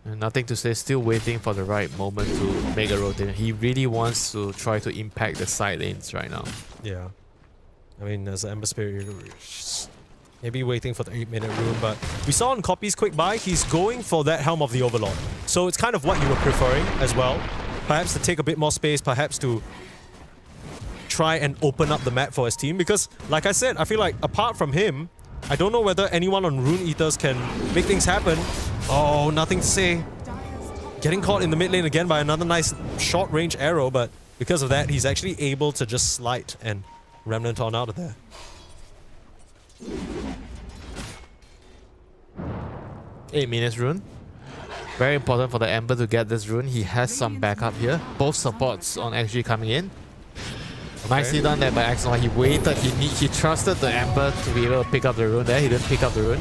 And nothing to say, still waiting for the right moment to make a rotation. He really wants to try to impact the side lanes right now. Yeah. I mean, as an Ember Spirit, maybe waiting for the 8-minute rune, but we saw on Copy's quick buy, he's going for that Helm of the Overlord. So it's kind of what you were preferring as well. Perhaps to take a bit more space, perhaps to try and open up the map for his team. Because, like I said, I feel like apart from him, I don't know whether anyone on Rune Eaters can make things happen. Oh, nothing to say. Getting caught in the mid lane again by another nice short-range arrow, but because of that, he's actually able to just slide and Remnant on out of there. 8 minutes rune. Very important for the Ember to get this rune. He has some backup here. Both supports on XG coming in. Okay. Nicely done there by Axel. He waited. He trusted the Ember to be able to pick up the rune there. He didn't pick up the rune.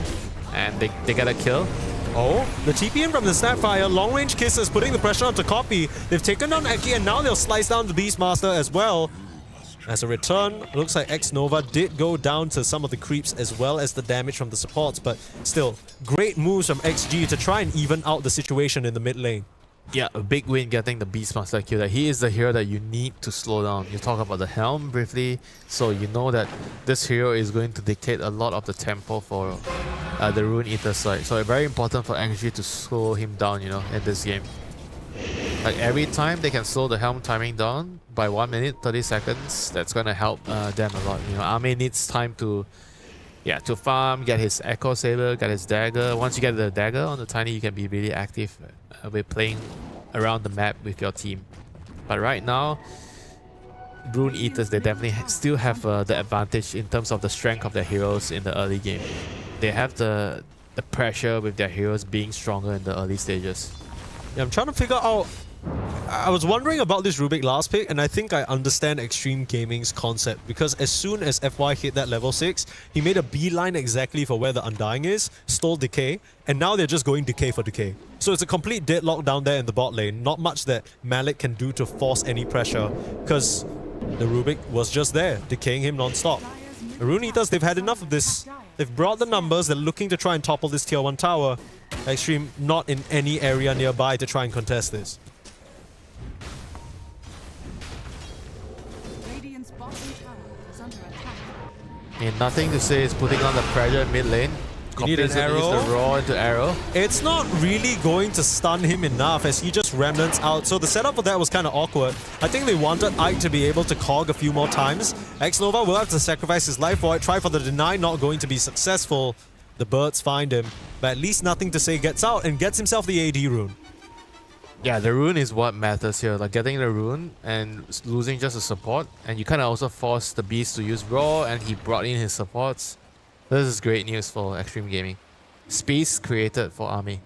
And they get a kill. Oh, the TP in from the Snapfire. Long-range Kisses putting the pressure onto Copy. They've taken down Eki and now they'll slice down the Beastmaster as well. As a return, looks like X-Nova did go down to some of the creeps as well as the damage from the supports, but still, great moves from XG to try and even out the situation in the mid lane. Yeah, a big win getting the Beastmaster kill. He is the hero that you need to slow down. You talk about the Helm briefly, so you know that this hero is going to dictate a lot of the tempo for the Rune Eater side. So it's very important for XG to slow him down, you know, in this game. Like every time they can slow the Helm timing down by 1 minute, 30 seconds, that's going to help them a lot. You know, Ame needs time to farm, get his Echo Saber, get his dagger. Once you get the dagger on the Tiny, you can be really active with playing around the map with your team. But right now, Rune Eaters, they definitely still have the advantage in terms of the strength of their heroes in the early game. They have the pressure with their heroes being stronger in the early stages. Yeah, I'm trying to figure out... I was wondering about this Rubik last pick, and I think I understand Extreme Gaming's concept, because as soon as FY hit that level 6, he made a beeline exactly for where the Undying is, stole Decay, and now they're just going Decay for Decay. So it's a complete deadlock down there in the bot lane. Not much that Malik can do to force any pressure, because the Rubik was just there, decaying him non-stop. The Rune Eaters, they've had enough of this. They've brought the numbers, they're looking to try and topple this tier 1 tower. Extreme not in any area nearby to try and contest this. Radiant's bottom tower is under attack. And nothing to say is putting on the pressure mid lane. You need an arrow. The raw into arrow. It's not really going to stun him enough as he just remnants out. So the setup for that was kind of awkward. I think they wanted Ike to be able to cog a few more times. X-Nova will have to sacrifice his life for it. Try for the deny, not going to be successful. The birds find him, but at least nothing to say gets out and gets himself the AD rune. Yeah, the rune is what matters here. Like getting the rune and losing just a support. And you kind of also forced the Beast to use Raw and he brought in his supports. This is great news for Extreme Gaming. space created for Army.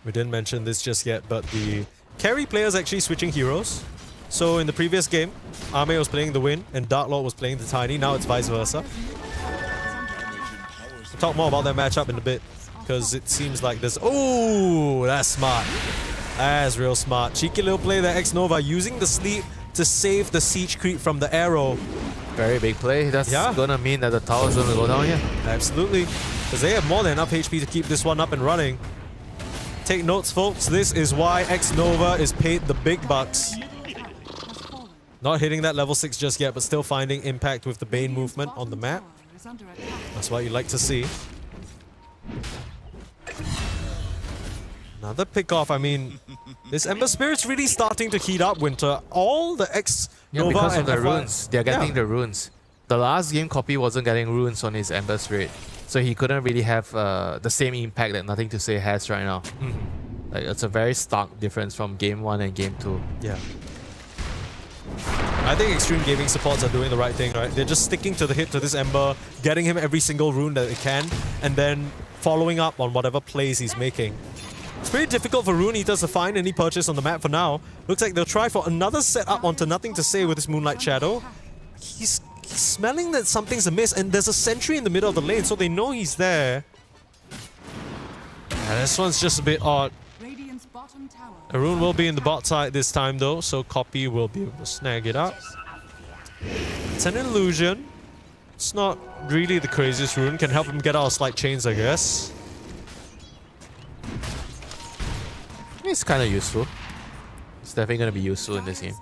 We didn't mention this just yet, but the carry player is actually switching heroes. So in the previous game, Ame was playing the Wind and Dark Lord was playing the Tiny. Now it's vice versa. We'll talk more about that matchup in a bit, because it seems like there's... Oh, that's smart. That's real smart. Cheeky little play there, X-Nova using the sleep to save the siege creep from the arrow. Very big play. That's gonna mean that the tower's gonna go down here. Absolutely. Because they have more than enough HP to keep this one up and running. Take notes, folks. This is why X-Nova is paid the big bucks. Not hitting that level 6 just yet, but still finding impact with the Bane movement on the map. That's what you like to see. Another pick-off. I mean, this Ember Spirit's really starting to heat up, Winter. All the X-Nova because and of the FY runes. They're getting the runes. The last game, Copy wasn't getting runes on his Ember Spirit. So he couldn't really have the same impact that Nothing to Say has right now. Like, it's a very stark difference from game 1 and game 2. Yeah. I think Extreme Gaming supports are doing the right thing, right? They're just sticking to the hit to this Ember, getting him every single rune that they can, and then following up on whatever plays he's making. It's pretty difficult for Rune Eaters to find any purchase on the map for now. Looks like they'll try for another setup onto Nothing to Say with this Moonlight Shadow. He's smelling that something's amiss, and there's a sentry in the middle of the lane, so they know he's there. Yeah, this one's just a bit odd. Arun will be in the bot side this time though, so Copy will be able to snag it up. It's an illusion. It's not really the craziest rune. Can help him get out of slight chains, I guess. It's kind of useful. It's definitely going to be useful in this game.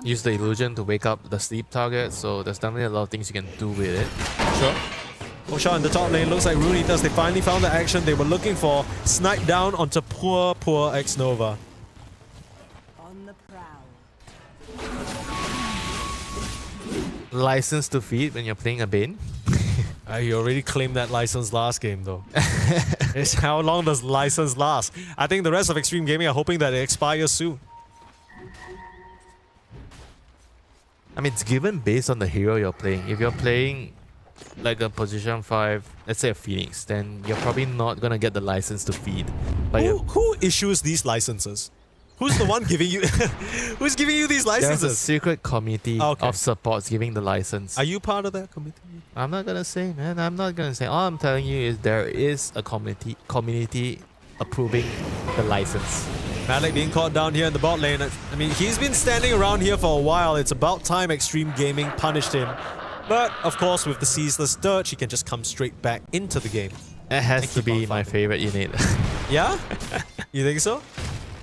Use the illusion to wake up the sleep target, so there's definitely a lot of things you can do with it. Sure. Oh, shot in the top lane. Looks like Rune Eaters, they finally found the action they were looking for. Snipe down onto poor X-Nova. On the prowl. License to feed when you're playing a Bane. You already claimed that license last game though. It's how long does license last? I think the rest of Extreme Gaming are hoping that it expires soon. I mean, it's given based on the hero you're playing. If you're playing like a position 5, let's say a Phoenix, then you're probably not gonna get the license to feed. But Who issues these licenses? Who's the one giving you? Who's giving you these licenses? there's a secret committee of supports giving the license. Are you part of that committee? I'm not gonna say, man. I'm not gonna say. All I'm telling you is there is a community approving the license. Malik being caught down here in the bot lane. I mean, he's been standing around here for a while. It's about time Extreme Gaming punished him. But, of course, with the Ceaseless Dirge, he can just come straight back into the game. It has to be my favorite unit. Yeah? You think so?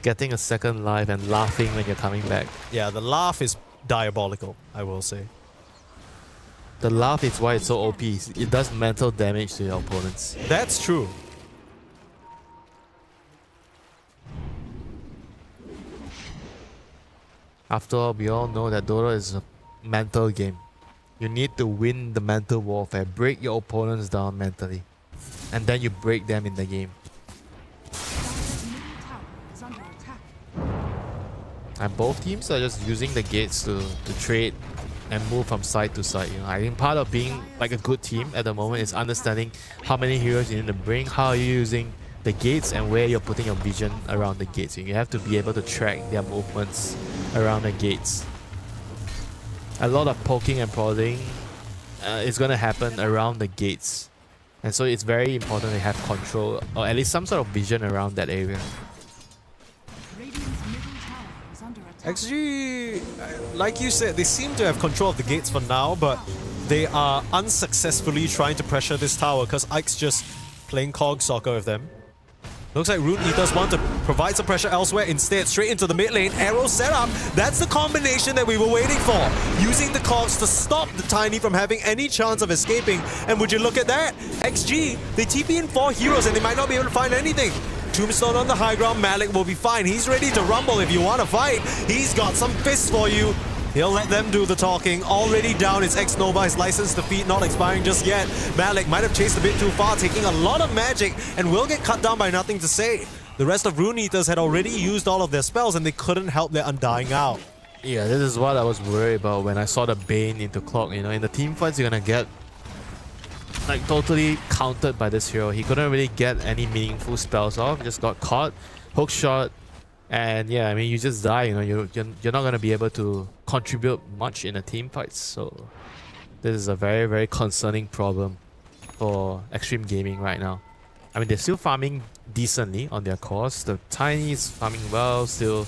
Getting a second life and laughing when you're coming back. Yeah, the laugh is diabolical, I will say. The laugh is why it's so OP. It does mental damage to your opponents. That's true. After all, we all know that Dota is a mental game. You need to win the mental warfare, break your opponents down mentally, and then you break them in the game. And both teams are just using the gates to trade and move from side to side. You know, I think part of being like a good team at the moment is understanding how many heroes you need to bring, how are you using the gates, and where you're putting your vision around the gates. You have to be able to track their movements around the gates. A lot of poking and prodding is going to happen around the gates. And so it's very important to have control, or at least some sort of vision around that area. XG, like you said, they seem to have control of the gates for now, but they are unsuccessfully trying to pressure this tower because Ike's just playing cog soccer with them. Looks like Rune Eaters want to provide some pressure elsewhere. Instead, straight into the mid lane. Arrow setup. That's the combination that we were waiting for. Using the cogs to stop the Tiny from having any chance of escaping. And would you look at that? XG, they TP in 4 heroes and they might not be able to find anything. Tombstone on the high ground. Malik will be fine. He's ready to rumble if you want to fight. He's got some fists for you. He'll let them do the talking. Already down is X-Nova. His license to feed not expiring just yet. Malik might have chased a bit too far, taking a lot of magic, and will get cut down by Nothing to Say. The rest of Rune Eaters had already used all of their spells, and they couldn't help their undying out. Yeah, this is what I was worried about when I saw the Bane into Clock. You know, in the team fights, you're gonna get like totally countered by this hero. He couldn't really get any meaningful spells off. Just got caught, hook shot, and yeah, I mean, you just die. You know, you're not gonna be able to contribute much in a team fight. So this is a very, very concerning problem for Extreme Gaming right now. I mean, they're still farming decently on their cores. The Tiny is farming well still.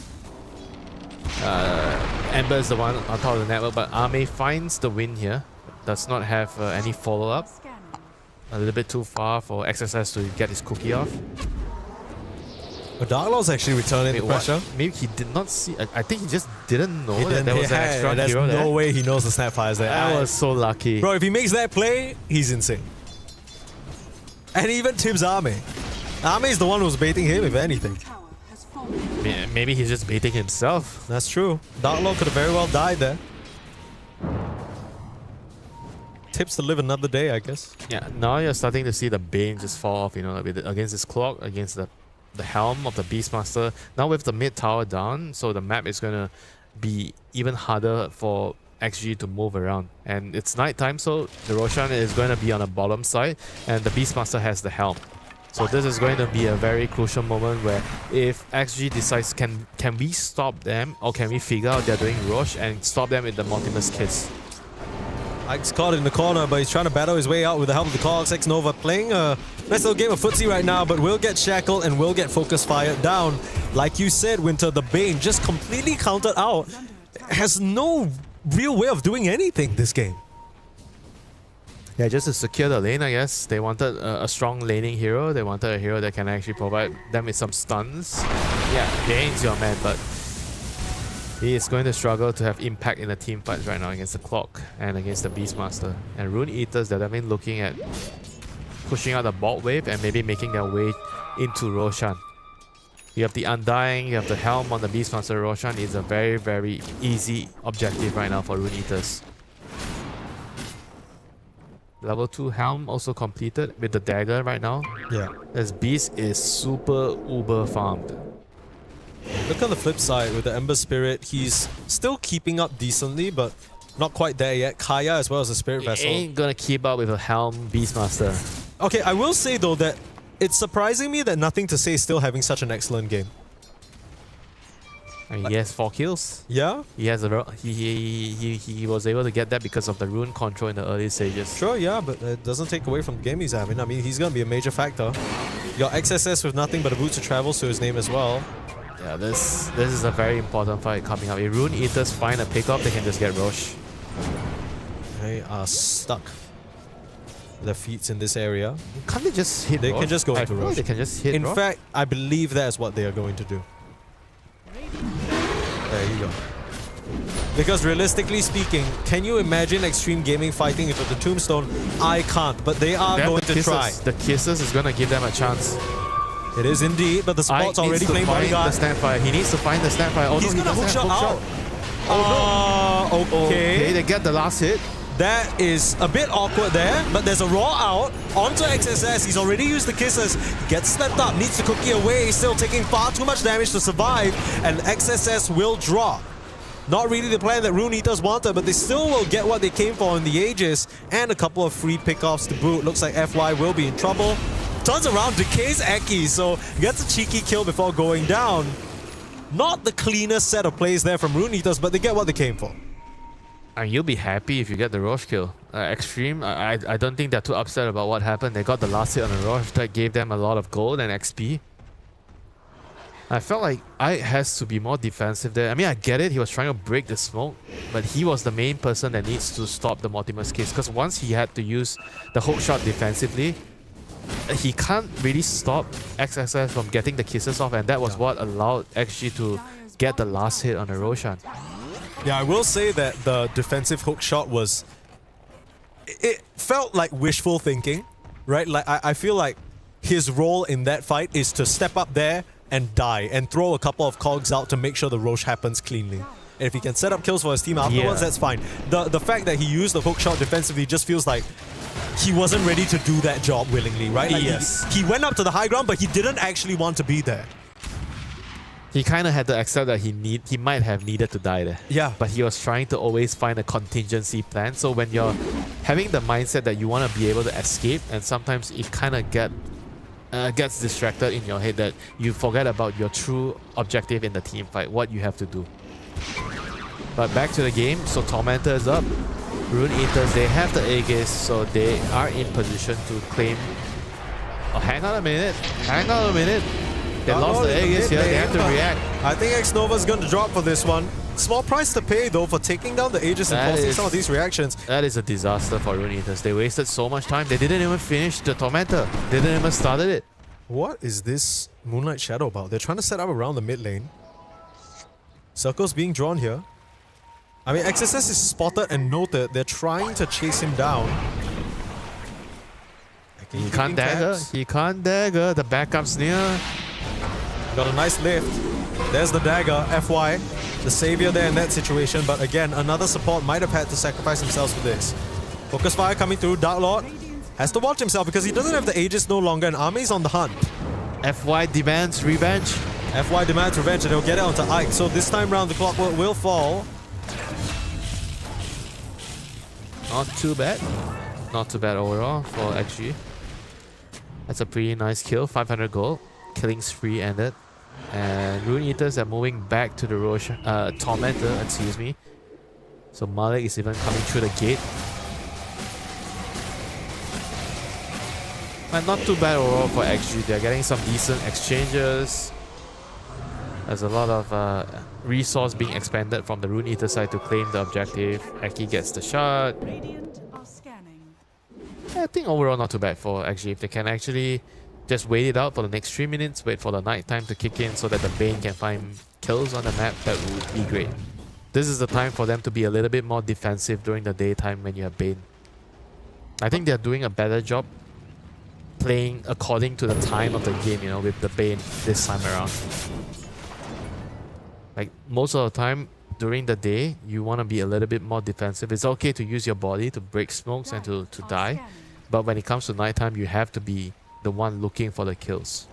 Ember is the one on top of the network, but Ame finds the win here. Does not have any follow-up. A little bit too far for XSS to get his cookie off. But Darklord's actually returning the pressure. Maybe he did not see. I think he just didn't know that there was an extra hero there. There's no way he knows the Snapfire's there. That was so lucky. Bro, if he makes that play, he's insane. And even Tim's Ame. Ame is the one who's baiting him, if anything. Maybe he's just baiting himself. That's true. Darklord could have very well died there. Tips to live another day, I guess. Yeah, now you're starting to see the Bane just fall off, you know, against this Clock, against the helm of the Beastmaster. Now with the mid tower down, so the map is going to be even harder for XG to move around. And it's nighttime, so the Roshan is going to be on the bottom side, and the Beastmaster has the helm. So this is going to be a very crucial moment where if XG decides can we stop them, or can we figure out they're doing Roche and stop them with the Multimus Kiss. Ike's caught in the corner, but he's trying to battle his way out with the help of the Cogs. X-Nova playing a nice little game of footsie right now, but will get shackled and will get focus fired down. Like you said, Winter, the Bane just completely countered out. Has no real way of doing anything this game. Yeah, just to secure the lane, I guess. They wanted a strong laning hero. They wanted a hero that can actually provide them with some stuns. Yeah, Bane's your man, but he is going to struggle to have impact in the team fights right now against the Clock and against the Beastmaster. And Rune Eaters, they're definitely looking at pushing out the bot wave and maybe making their way into Roshan. You have the Undying, you have the Helm on the Beastmaster. Roshan is a very, very easy objective right now for Rune Eaters. Level 2 Helm also completed with the dagger right now. Yeah. This Beast is super uber farmed. Look on the flip side with the Ember Spirit. He's still keeping up decently, but not quite there yet. Kaya as well as the Spirit Vessel. Ain't gonna keep up with a Helm Beastmaster. Okay, I will say though that it's surprising me that Nothing to Say is still having such an excellent game. I mean, he has 4 kills. Yeah? He has a he was able to get that because of the rune control in the early stages. Sure, yeah, but it doesn't take away from the game he's having. I mean, he's gonna be a major factor. You got XSS with nothing but a boots of travels to his name as well. Yeah, this is a very important fight coming up. If Rune Eaters find a pickup, they can just get Roche. They are stuck. Their feet in this area. Can't they just hit They Roche? can just go into Roche. They can just hit In Roche. fact, I believe that is what they are going to do. There you go. Because realistically speaking, can you imagine Extreme Gaming fighting into the Tombstone? I can't, but they are Then going the to kisses, try. The Kisses is going to give them a chance. It is indeed, but the spot's already playing bodyguard. The Snapfire. He needs to find the Snapfire. Oh, He's no, gonna hook shot out. Oh, no. Okay. Okay, they get the last hit. That is a bit awkward there, but there's a raw out onto XSS. He's already used the kisses. Gets slept up, needs the cookie away. Still taking far too much damage to survive, and XSS will drop. Not really the plan that Rune Eaters wanted, but they still will get what they came for in the Aegis, and a couple of free pickoffs to boot. Looks like FY will be in trouble. Turns around, decays Eki, so gets a cheeky kill before going down. Not the cleanest set of plays there from Rune Eaters, but they get what they came for. And you'll be happy if you get the Roche kill. Extreme, I don't think they're too upset about what happened. They got the last hit on the Roche that gave them a lot of gold and XP. I felt like I has to be more defensive there. I mean, I get it. He was trying to break the smoke, but he was the main person that needs to stop the Multimus case. Because once he had to use the hook shot defensively, he can't really stop XSS from getting the kisses off, and that was what allowed XG to get the last hit on the Roshan. Yeah, I will say that the defensive hook shot was... It felt like wishful thinking, right? Like I feel like his role in that fight is to step up there and die and throw a couple of cogs out to make sure the Roche happens cleanly. And if he can set up kills for his team afterwards, that's fine. The fact that he used the hook shot defensively just feels like he wasn't ready to do that job willingly, right? Like he went up to the high ground, but he didn't actually want to be there. He kind of had to accept that he might have needed to die there. Yeah. But he was trying to always find a contingency plan. So when you're having the mindset that you want to be able to escape, and sometimes it kind of gets distracted in your head that you forget about your true objective in the team fight, what you have to do. But back to the game. So Tormentor is up. Rune Eaters, they have the Aegis, so they are in position to claim. Oh, hang on a minute. Hang on a minute. They lost the Aegis here. They have to react. I think X-Nova's going to drop for this one. Small price to pay though for taking down the Aegis and forcing some of these reactions. That is a disaster for Rune Eaters. They wasted so much time. They didn't even finish the Tormentor. They didn't even started it. What is this Moonlight Shadow about? They're trying to set up around the mid lane. Circles being drawn here. I mean, XSS is spotted and noted. They're trying to chase him down. He can't dagger. He can't dagger. The backup's near. Got a nice lift. There's the dagger, FY. The savior there in that situation. But again, another support might have had to sacrifice themselves for this. Focus fire coming through. Dark Lord has to watch himself because he doesn't have the Aegis no longer and Army's on the hunt. FY demands revenge. FY demands revenge and he'll get it onto Ike. So this time round the clockwork will fall. Not too bad. Not too bad overall for XG. That's a pretty nice kill. 500 gold. Killing spree ended. And Rune Eaters are moving back to the Tormentor, excuse me. So Malik is even coming through the gate. But not too bad overall for XG. They're getting some decent exchanges. There's a lot of resource being expanded from the Rune Eater side to claim the objective. Aki gets the shot. I think overall not too bad for XG. If they can actually just wait it out for the next 3 minutes, wait for the night time to kick in so that the Bane can find kills on the map, that would be great. This is the time for them to be a little bit more defensive during the daytime when you have Bane. I think they're doing a better job playing according to the time of the game, you know, with the Bane this time around. Like most of the time during the day, you want to be a little bit more defensive. It's okay to use your body to break smokes and to die. But when it comes to nighttime, you have to be the one looking for the kills.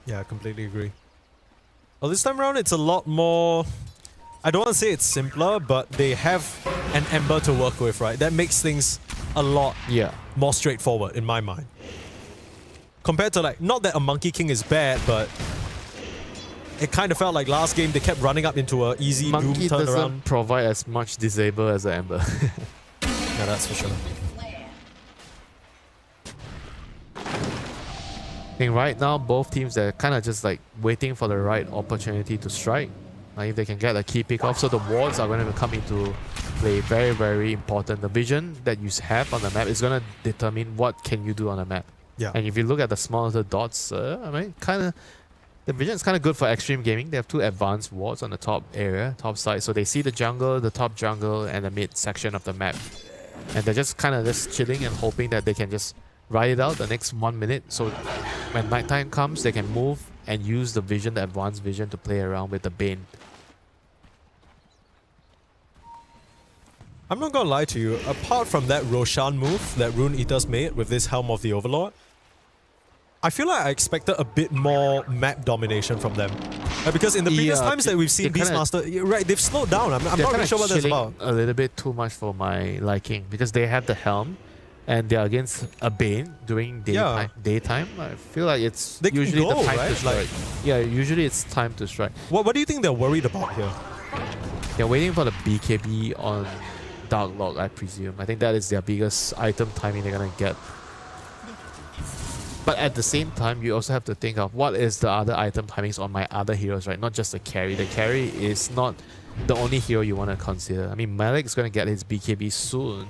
Yeah, I completely agree. Well, this time around, it's a lot more... I don't want to say it's simpler, but they have an Ember to work with, right? That makes things a lot more straightforward in my mind. Compared to like, not that a Monkey King is bad, but it kind of felt like last game they kept running up into a easy Doom Monkey turnaround. doesn't provide as much disable as the Ember. Yeah, that's for sure. I think right now both teams are kind of just like waiting for the right opportunity to strike. If they can get a key pick off, so the wards are going to come into play. Very, very important. The vision that you have on the map is going to determine what can you do on the map. Yeah. And if you look at the small little dots, I mean, kind of the vision is kind of good for extreme gaming. They have 2 advanced wards on the top area, top side, so they see the jungle, the top jungle, and the mid section of the map, and they're just kind of just chilling and hoping that they can just ride it out the next 1 minute. So when nighttime comes, they can move and use the vision, the advanced vision, to play around with the Bane. I'm not gonna lie to you, apart from that Roshan move that Rune Eaters made with this Helm of the Overlord, I feel like I expected a bit more map domination from them. Because in the previous times that we've seen Beastmaster, right, they've slowed down. I'm not really sure what that's about. A little bit too much for my liking, because they have the Helm and they're against a Bane during daytime. I feel like it's usually the time to strike. Yeah, usually it's time to strike. What do you think they're worried about here? They're waiting for the BKB on Dark Lord, I presume. I think that is their biggest item timing they're gonna get. But at the same time, you also have to think of what is the other item timings on my other heroes, right? Not just the carry. The carry is not the only hero you want to consider. I mean, Malik's going to get his BKB soon,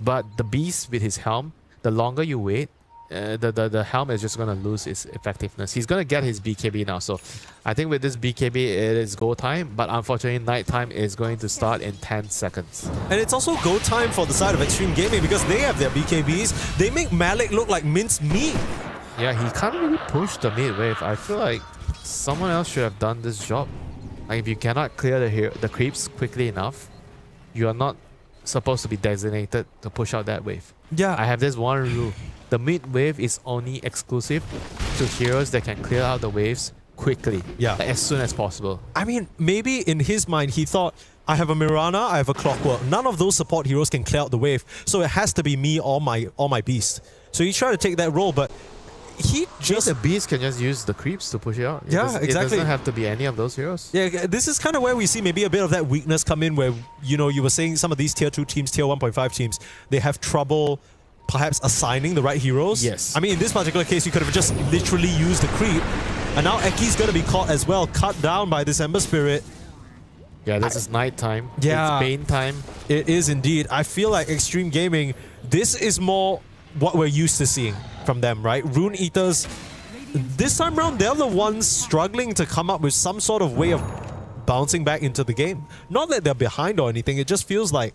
but the Beast with his Helm, the longer you wait, the Helm is just going to lose its effectiveness. He's going to get his BKB now, so I think with this BKB, it is go time, but unfortunately, nighttime is going to start in 10 seconds. And it's also go time for the side of Extreme Gaming because they have their BKBs. They make Malik look like minced meat. Yeah, he can't really push the mid wave. I feel like someone else should have done this job. Like, if you cannot clear the creeps quickly enough, you are not supposed to be designated to push out that wave. Yeah. I have this one rule. The mid wave is only exclusive to heroes that can clear out the waves quickly. Yeah. Like, as soon as possible. I mean, maybe in his mind, he thought, I have a Mirana, I have a Clockwork. None of those support heroes can clear out the wave, so it has to be me or my beast. So he tried to take that role, but he just... The beast can just use the creeps to push it out. Yeah, exactly. It doesn't have to be any of those heroes. Yeah, this is kind of where we see maybe a bit of that weakness come in, where, you know, you were saying some of these tier 2 teams, tier 1.5 teams, they have trouble perhaps assigning the right heroes. Yes. I mean, in this particular case, you could have just literally used the creep. And now Eki's going to be caught as well, cut down by this Ember Spirit. Yeah, this is night time. Yeah. It's Bane time. It is indeed. I feel like Extreme Gaming, this is more what we're used to seeing from them, right? Rune Eaters, this time around, they're the ones struggling to come up with some sort of way of bouncing back into the game. Not that they're behind or anything, it just feels like,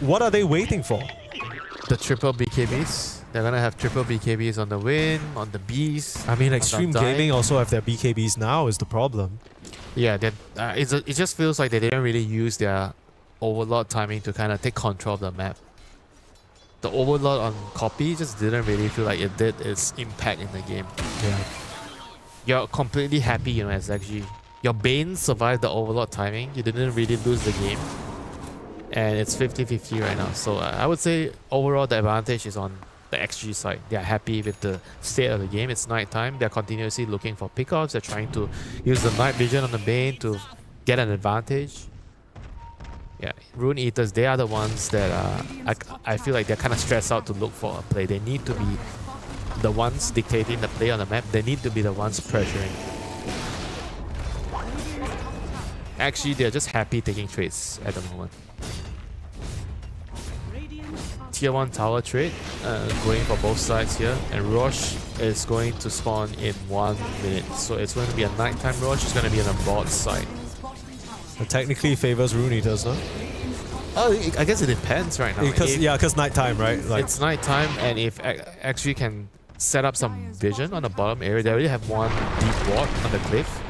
what are they waiting for? The triple BKBs. They're gonna have triple BKBs on the win, on the beast. I mean, Extreme Gaming also have their BKBs now is the problem. Yeah, it just feels like they didn't really use their overlord timing to kind of take control of the map. The overlord on copy just didn't really feel like it did its impact in the game. Yeah. You're completely happy, you know, as actually your Bane survived the overlord timing. You didn't really lose the game. And it's 50-50 right now. So I would say overall the advantage is on the XG side. They're happy with the state of the game. It's nighttime. They're continuously looking for pickoffs. They're trying to use the night vision on the Bane to get an advantage. Yeah, Rune Eaters, they are the ones that I feel like they're kind of stressed out to look for a play. They need to be the ones dictating the play on the map. They need to be the ones pressuring. Actually, they're just happy taking trades at the moment. Tier 1 tower trade going for both sides here, and Roche is going to spawn in 1 minute, so it's going to be a nighttime Roche. It's going to be on the bot side. It technically favors Rune Eaters, no? Oh, I guess it depends right now. Because nighttime, right? Like, it's nighttime, and if actually can set up some vision on the bottom area, they already have one deep ward on the cliff.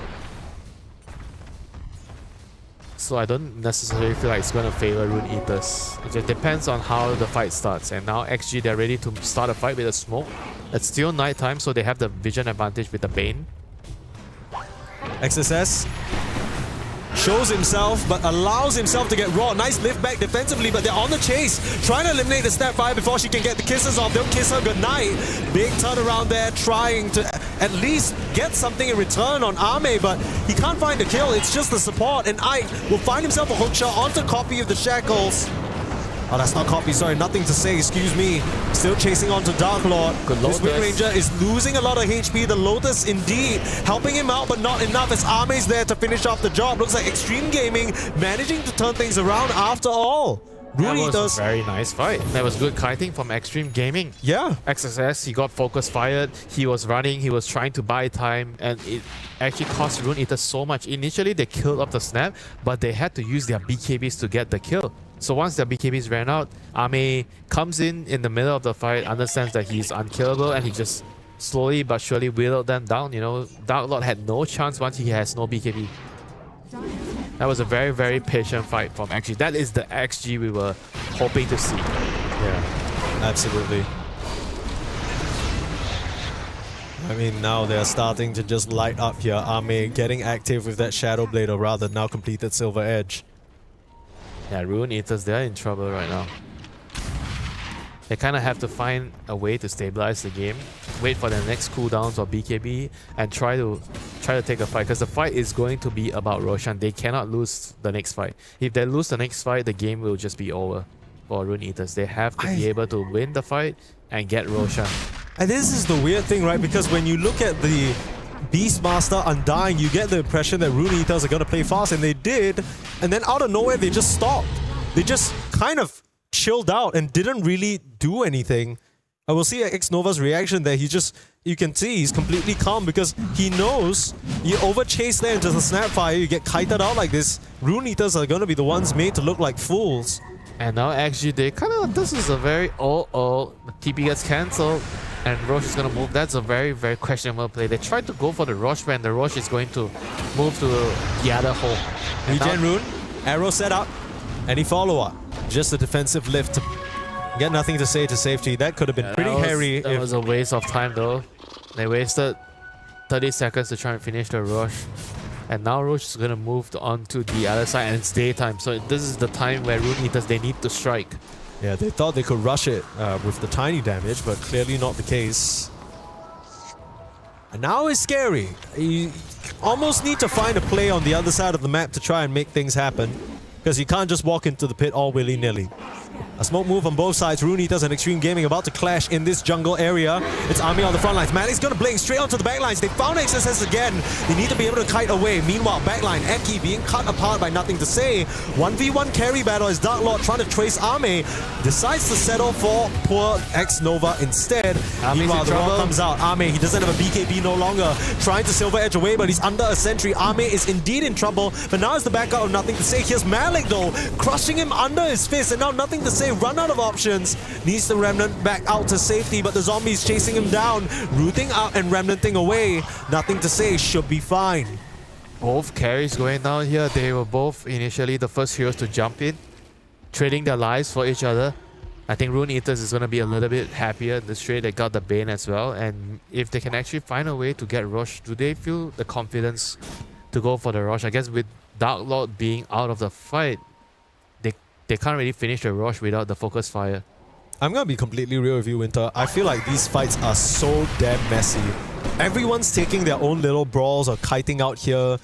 So I don't necessarily feel like it's going to favor Rune Eaters. It just depends on how the fight starts. And now XG, they're ready to start a fight with a smoke. It's still nighttime, so they have the vision advantage with the Bane. XSS shows himself, but allows himself to get raw. Nice lift back defensively, but they're on the chase, trying to eliminate the Snapfire before she can get the kisses off. They'll kiss her goodnight. Big turnaround there, trying to at least get something in return on Ame, but he can't find the kill. It's just the support, and Ike will find himself a hook shot onto Copy of the Shackles. Oh, that's not Copy, sorry, nothing to say, excuse me. Still chasing on to Dark Lord. This Wind Ranger is losing a lot of HP. The Lotus indeed helping him out, but not enough as Ame's there to finish off the job. Looks like Extreme Gaming managing to turn things around after all. That was a very nice fight. That was good kiting from Extreme Gaming. Yeah. XSS, he got focus fired. He was running, he was trying to buy time, and it actually cost Rune Eaters so much. Initially, they killed off the snap, but they had to use their BKBs to get the kill. So once their BKBs ran out, Ame comes in the middle of the fight, understands that he's unkillable, and he just slowly but surely whittled them down. You know, Dark Lord had no chance once he has no BKB. That was a very, very patient fight from XG. That is the XG we were hoping to see. Yeah, absolutely. I mean, now they're starting to just light up here. Ame getting active with that Shadow Blade, or rather now completed Silver Edge. Yeah, Rune Eaters, they're in trouble right now. They kind of have to find a way to stabilize the game, wait for the next cooldowns or BKB, and try to take a fight, because the fight is going to be about Roshan. They cannot lose the next fight. If they lose the next fight, the game will just be over for Rune Eaters. They have to be able to win the fight and get Roshan. And this is the weird thing, right? Because when you look at the Beastmaster Undying, you get the impression that Rune Eaters are going to play fast, and they did. And then out of nowhere, they just stopped. They just kind of chilled out and didn't really do anything. I will see X-Nova's reaction there. He just, you can see he's completely calm, because he knows you overchase there into the Snapfire, you get kited out like this. Rune Eaters are going to be the ones made to look like fools. And now actually they kind of, this is a very TP gets cancelled and Roche is going to move. That's a very, very questionable play. They tried to go for the Roche when the Roche is going to move to the other hole. Regen Rune, arrow set up, any follow-up. Just a defensive lift to get nothing to say to safety. That could have been pretty hairy. That was a waste of time though. They wasted 30 seconds to try and finish the rush. And now Roche is going to move on to the other side, and it's daytime. So this is the time where Rune Eaters, they need to strike. Yeah, they thought they could rush it with the tiny damage, but clearly not the case. And now it's scary. You almost need to find a play on the other side of the map to try and make things happen, because you can't just walk into the pit all willy-nilly. A smoke move on both sides. Rune Eaters and Extreme Gaming about to clash in this jungle area. It's Army on the front lines. Malik's gonna blink straight onto the back lines. They found XSS again. They need to be able to kite away. Meanwhile, backline, Eki being cut apart by Nothing to Say. 1v1 carry battle as Dark Lord trying to trace Arme. Decides to settle for poor X-Nova instead. Meanwhile, the wall comes out. Arme, he doesn't have a BKB no longer. Trying to silver edge away, but he's under a sentry. Arme is indeed in trouble, but now it's the backup of Nothing to Say. Here's Malik though, crushing him under his fist, and now Nothing to Say run out of options. Needs the Remnant back out to safety, but the zombies chasing him down, rooting out and Remnanting away. Nothing to Say should be fine. Both carries going down here. They were both initially the first heroes to jump in, trading their lives for each other. I think Rune Eaters is going to be a little bit happier in this trade. They got the Bane as well, and if they can actually find a way to get Roche, do they feel the confidence to go for the Roche? I guess with Dark Lord being out of the fight, they can't really finish the Roche without the focus fire. I'm gonna be completely real with you, Winter. I feel like these fights are so damn messy. Everyone's taking their own little brawls or kiting out here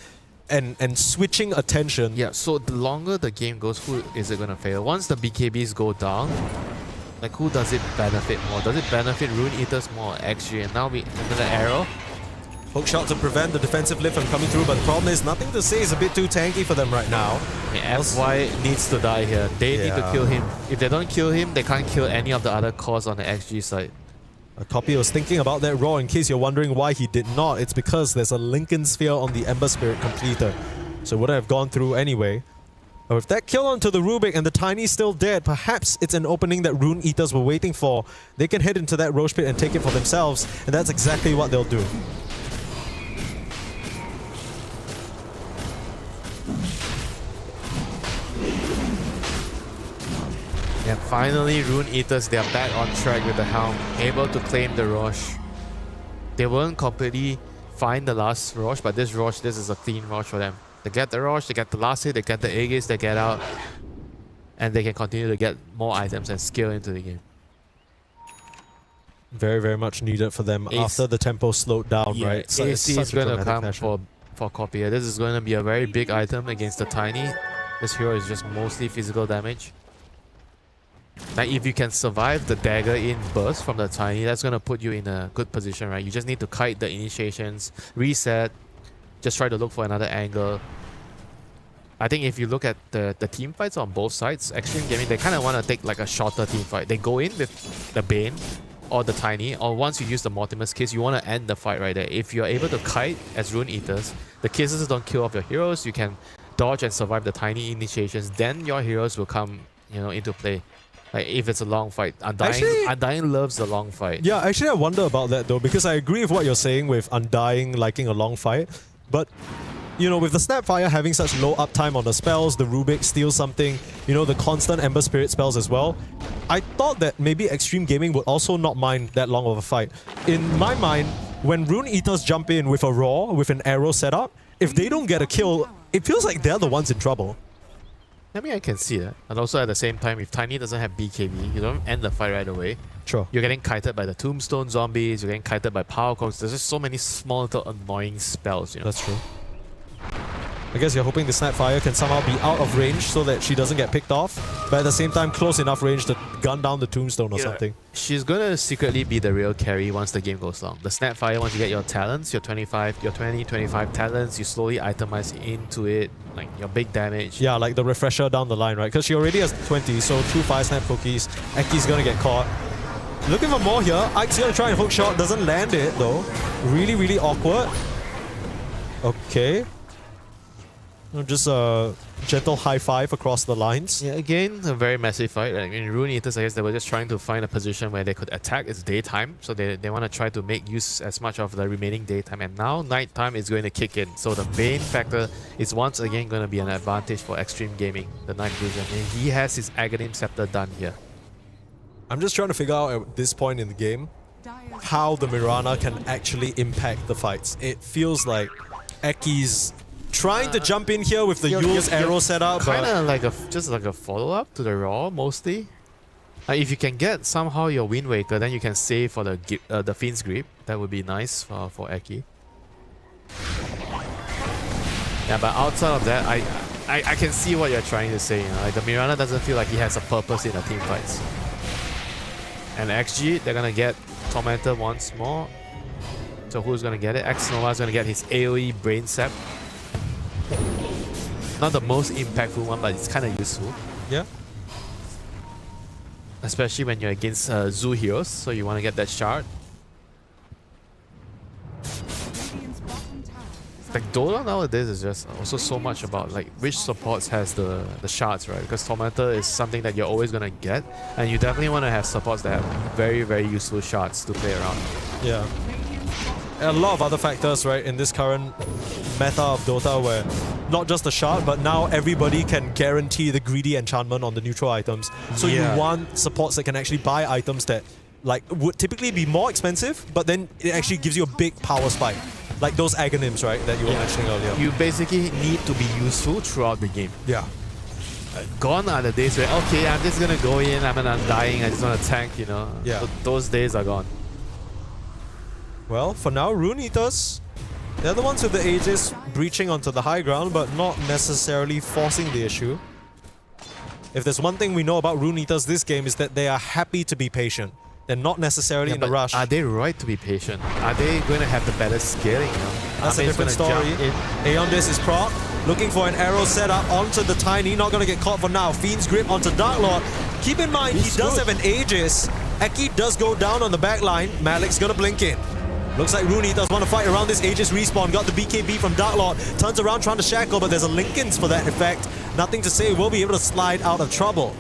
and switching attention. Yeah, so the longer the game goes, who is it gonna fail? Once the BKBs go down, like who does it benefit more? Does it benefit Rune Eaters more or XG? And now we into the arrow. Hook shot to prevent the defensive lift from coming through, but the problem is Nothing to Say is a bit too tanky for them right now. Yeah, FY needs to die here. They need to kill him. If they don't kill him, they can't kill any of the other cores on the XG side. A copy was thinking about that raw. In case you're wondering why he did not, it's because there's a Lincoln Sphere on the Ember Spirit completer. So it would have gone through anyway. But with that kill onto the Rubik and the Tiny's still dead, perhaps it's an opening that Rune Eaters were waiting for. They can head into that Roche Pit and take it for themselves, and that's exactly what they'll do. And finally, Rune Eaters, they are back on track with the Helm, able to claim the Roche. They weren't completely fine the last Roche, but this Roche, this is a clean Roche for them. They get the Roche, they get the last hit, they get the Aegis, they get out, and they can continue to get more items and skill into the game. Very, very much needed for them after the tempo slowed down, right? So AC is going to come for Copier. This is going to be a very big item against the Tiny. This hero is just mostly physical damage. Like if you can survive the dagger in burst from the Tiny, that's going to put you in a good position, right? You just need to kite the initiations, reset, just try to look for another angle. I think if you look at the team fights on both sides, Extreme Gaming, they kind of want to take like a shorter team fight. They go in with the Bane or the Tiny, or once you use the Mortimer's Kiss, you want to end the fight right there. If you're able to kite as Rune Eaters, the kisses don't kill off your heroes, you can dodge and survive the Tiny initiations, then your heroes will come, you know, into play. Like if it's a long fight. Undying loves the long fight. Yeah, actually I wonder about that though, because I agree with what you're saying with Undying liking a long fight. But, you know, with the Snapfire having such low uptime on the spells, the Rubik steals something, you know, the constant Ember Spirit spells as well, I thought that maybe Extreme Gaming would also not mind that long of a fight. In my mind, when Rune Eaters jump in with a Raw, with an arrow setup, if they don't get a kill, it feels like they're the ones in trouble. I mean, I can see that. And also at the same time, if Tiny doesn't have BKB, you don't end the fight right away. Sure. You're getting kited by the Tombstone zombies, you're getting kited by Power Cogs. There's just so many small little annoying spells, you know? That's true. I guess you're hoping the Snapfire can somehow be out of range so that she doesn't get picked off, but at the same time close enough range to gun down the Tombstone or something. She's gonna secretly be the real carry once the game goes long. The Snapfire, once you get your talents, your 20, 25 talents, you slowly itemize into it, like your big damage. Yeah, like the refresher down the line, right? Because she already has 20, so 2 Fire Snap cookies. Eki's gonna get caught. Looking for more here. Ike's gonna try and hook shot, doesn't land it though. Really, really awkward. Okay. Just a gentle high five across the lines. Yeah, again, a very messy fight. I mean, Rune Eaters, I guess they were just trying to find a position where they could attack. It's daytime, so they want to try to make use as much of the remaining daytime. And now nighttime is going to kick in. So the Bane factor is once again going to be an advantage for Extreme Gaming, the Night Vision. And he has his Aghanim Scepter done here. I'm just trying to figure out at this point in the game, how the Mirana can actually impact the fights. It feels like Eki's trying to jump in here with the Yule's arrow setup, Kind but of like just like a follow-up to the Raw, mostly. If you can get somehow your Wind Waker, then you can save for the Fiend's Grip. That would be nice for Eki. Yeah, but outside of that, I can see what you're trying to say. You know? Like the Mirana doesn't feel like he has a purpose in the team fights. And XG, they're gonna get Tormentor once more. So who's gonna get it? X-Nova is gonna get his AoE Brain Sap. Not the most impactful one, but it's kind of useful. yeah. Especially when you're against Zoo heroes, so you want to get that shard. Like Dota nowadays is just also so much about like which supports has the shards, right? Because Tormentor is something that you're always gonna get, and you definitely want to have supports that have very, very useful shards to play around. Yeah. And a lot of other factors, right, in this current meta of Dota where not just the shard, but now everybody can guarantee the greedy enchantment on the neutral items. So you want supports that can actually buy items that like would typically be more expensive, but then it actually gives you a big power spike. Like those Aghanims, right, that you were mentioning earlier. You basically need to be useful throughout the game. Yeah. Gone are the days where, okay, I'm just gonna go in, I'm an undying, I just want to tank, you know. Yeah. Those days are gone. Well, for now, Rune Eaters, they're the ones with the Aegis breaching onto the high ground, but not necessarily forcing the issue. If there's one thing we know about Rune Eaters this game is that they are happy to be patient. They're not necessarily in a rush. Are they right to be patient? Are they going to have the better scaling? You know? That's a different story. Aeondis is proc, looking for an arrow set up onto the Tiny, not going to get caught for now. Fiend's Grip onto Dark Lord. Keep in mind, he does have an Aegis. Eki does go down on the back line. Malik's going to blink in. Looks like Rune Eaters want to fight around this Aegis respawn. Got the BKB from Dark Lord. Turns around trying to shackle, but there's a Linken's for that effect. Nothing to say, we'll be able to slide out of trouble.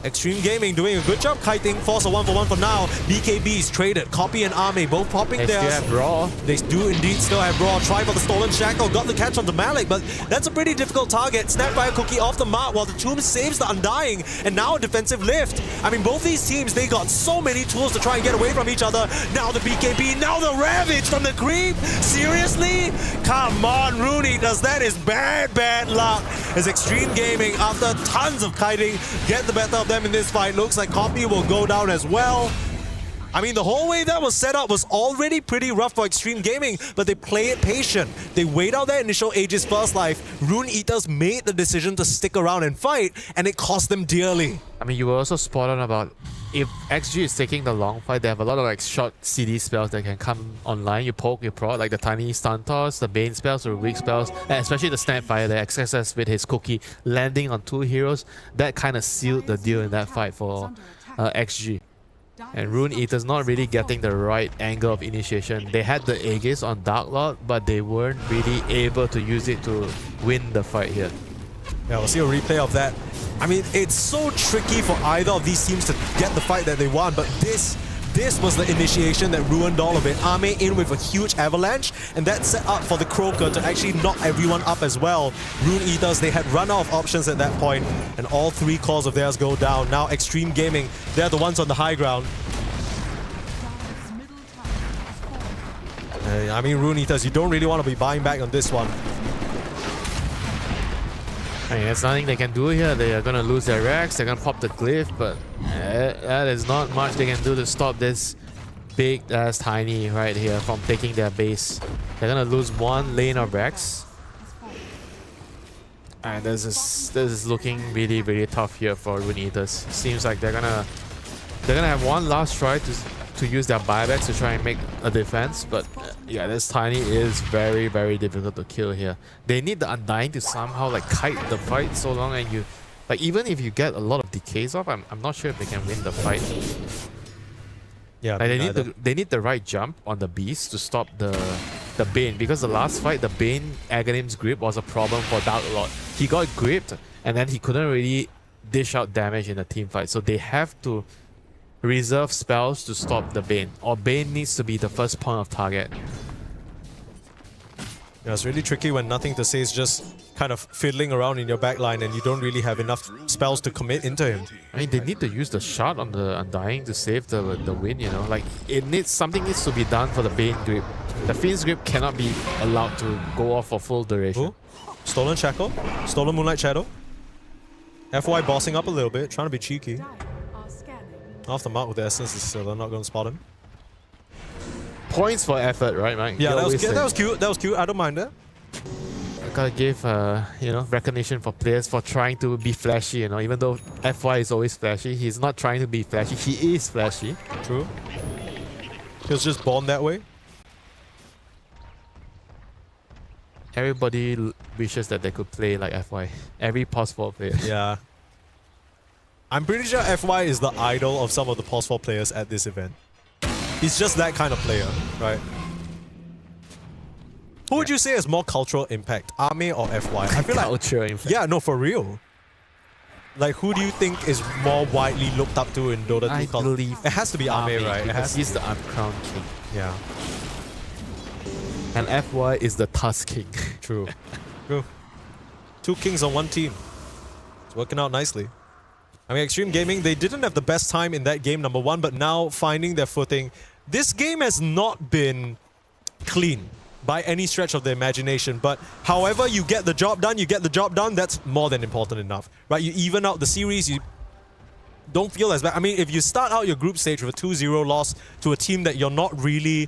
Extreme Gaming doing a good job kiting. Force a 1-for-1 for now. BKBs traded. Copy and Army both popping they there. Still have Raw. They do indeed still have Raw. Try for the stolen shackle. Got the catch on the Malik, but that's a pretty difficult target. Snapfire Cookie off the mark while the Tomb saves the Undying. And now a defensive lift. I mean, both these teams, they got so many tools to try and get away from each other. Now the BKB, now the Ravage from the Creep. Seriously? Come on, Rune Eaters. That is bad, bad luck. As Extreme Gaming, after tons of kiting, get the better of them in this fight. Looks like Copy will go down as well. I mean, the whole way that was set up was already pretty rough for Extreme Gaming, but they play it patient. They wait out their initial Aegis first life. Rune Eaters made the decision to stick around and fight, and it cost them dearly. I mean, you were also spot on about if XG is taking the long fight, they have a lot of like short CD spells that can come online. You poke, you prod, like the tiny stun toss, the Bane spells, or weak spells, and especially the Snapfire, the XSS with his Cookie landing on 2 heroes. That kind of sealed the deal in that fight for XG. And Rune Eaters not really getting the right angle of initiation. They had the Aegis on Dark Lord, but they weren't really able to use it to win the fight here. Yeah, we'll see a replay of that. I mean, it's so tricky for either of these teams to get the fight that they want, but this was the initiation that ruined all of it. Ame in with a huge avalanche, and that set up for the Croaker to actually knock everyone up as well. Rune Eaters, they had run out of options at that point, and all 3 calls of theirs go down. Now Extreme Gaming, they're the ones on the high ground. I mean, Rune Eaters, you don't really want to be buying back on this one. I mean, there's nothing they can do here. They are going to lose their Rex. They're going to pop the Glyph, but that is not much they can do to stop this big-ass Tiny right here from taking their base. They're going to lose 1 lane of Rex. And this is looking really, really tough here for Rune Eaters. Seems like they're gonna have one last try to use their buybacks to try and make a defense, but yeah, this Tiny is very, very difficult to kill here. They need the Undying to somehow like kite the fight so long, and you like even if you get a lot of decays off, I'm not sure if they can win the fight. Yeah, like they need the right jump on the beast to stop the Bane, because the last fight the Bane Aghanim's grip was a problem for Dark Lord. He got gripped and then he couldn't really dish out damage in the team fight, so they have to reserve spells to stop the Bane, or Bane needs to be the first point of target. Yeah, it's really tricky when nothing to say is just kind of fiddling around in your backline and you don't really have enough spells to commit into him. I mean, they need to use the shot on the Undying to save the win, you know? Like, something needs to be done for the Bane grip. The Fiend's grip cannot be allowed to go off for full duration. Ooh. Stolen Shackle, Stolen Moonlight Shadow. FY bossing up a little bit, trying to be cheeky. Off the mark with the Essence, so they're not going to spot him. Points for effort, right, Mike? Yeah, that was cute. That was cute. I don't mind that. I gotta give you know, recognition for players for trying to be flashy, you know. Even though FY is always flashy, he's not trying to be flashy. He is flashy. True. He was just born that way. Everybody wishes that they could play like FY. Every POS4 player. Yeah. I'm pretty sure FY is the idol of some of the POS4 players at this event. He's just that kind of player, right? Who would you say has more cultural impact, Ame or FY? I feel like cultural impact. Yeah, no, for real. Like, who do you think is more widely looked up to in Dota 2? I believe it has to be Ame, right? It has He's the uncrowned king. Yeah. And FY is the Tusk king. True. True. 2 kings on 1 team. It's working out nicely. I mean, Extreme Gaming, they didn't have the best time in that game, number 1, but now finding their footing. This game has not been clean by any stretch of the imagination, but however you get the job done, that's more than important enough, right? You even out the series, you don't feel as bad. I mean, if you start out your group stage with a 2-0 loss to a team that you're not really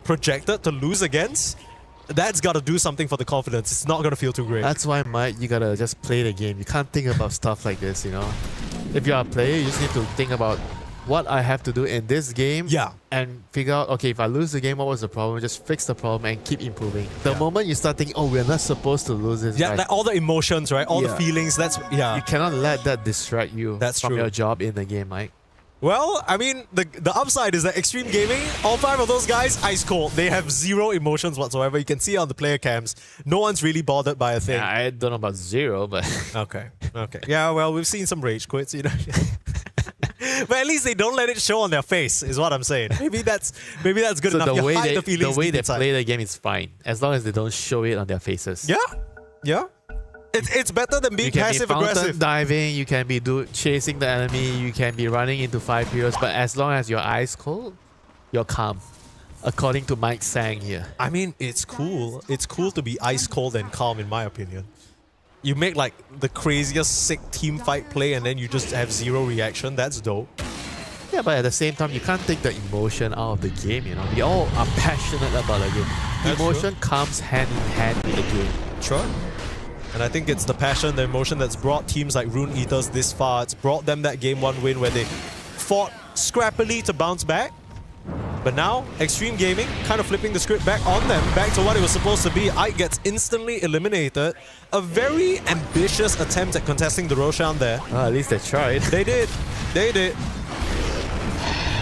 projected to lose against, that's got to do something for the confidence. It's not going to feel too great. That's why, Mike, you gotta just play the game. You can't think about stuff like this, you know? If you're a player, you just need to think about what I have to do in this game, and figure out, okay, if I lose the game, what was the problem? Just fix the problem and keep improving. The moment you start thinking, oh, we're not supposed to lose this, like all the emotions, right? All the feelings, you cannot let that distract you from your job in the game, Mike. Well, I mean, the upside is that Extreme Gaming, all 5 of those guys, ice cold. They have 0 emotions whatsoever. You can see on the player cams, no one's really bothered by a thing. Yeah, I don't know about 0, but... Okay. Yeah, well, we've seen some rage quits, you know. But at least they don't let it show on their face, is what I'm saying. Maybe that's good enough. The way they play the game is fine, as long as they don't show it on their faces. Yeah. It's better than being passive aggressive. Diving, you can be chasing the enemy, you can be running into 5 heroes, but as long as you're ice cold, you're calm. According to Mike Sang here. I mean, it's cool. It's cool to be ice cold and calm, in my opinion. You make like the craziest sick team fight play and then you just have 0 reaction. That's dope. Yeah, but at the same time, you can't take the emotion out of the game, you know. We all are passionate about the game. Emotion comes hand in hand with the game. Sure. And I think it's the passion, the emotion that's brought teams like Rune Eaters this far. It's brought them that Game 1 win where they fought scrappily to bounce back. But now, Extreme Gaming kind of flipping the script back on them, back to what it was supposed to be. Ike gets instantly eliminated. A very ambitious attempt at contesting the Roshan there. At least they tried. They did.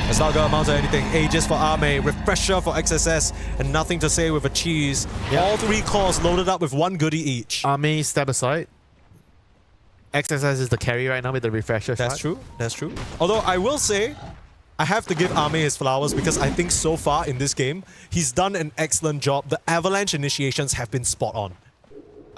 It's not going to amount to anything. Aegis for Ame, Refresher for XSS, and nothing to say with a cheese. All 3 cores loaded up with 1 goodie each. Ame step aside. XSS is the carry right now with the Refresher shot. That's true. Although I will say, I have to give Ame his flowers because I think so far in this game, he's done an excellent job. The avalanche initiations have been spot on.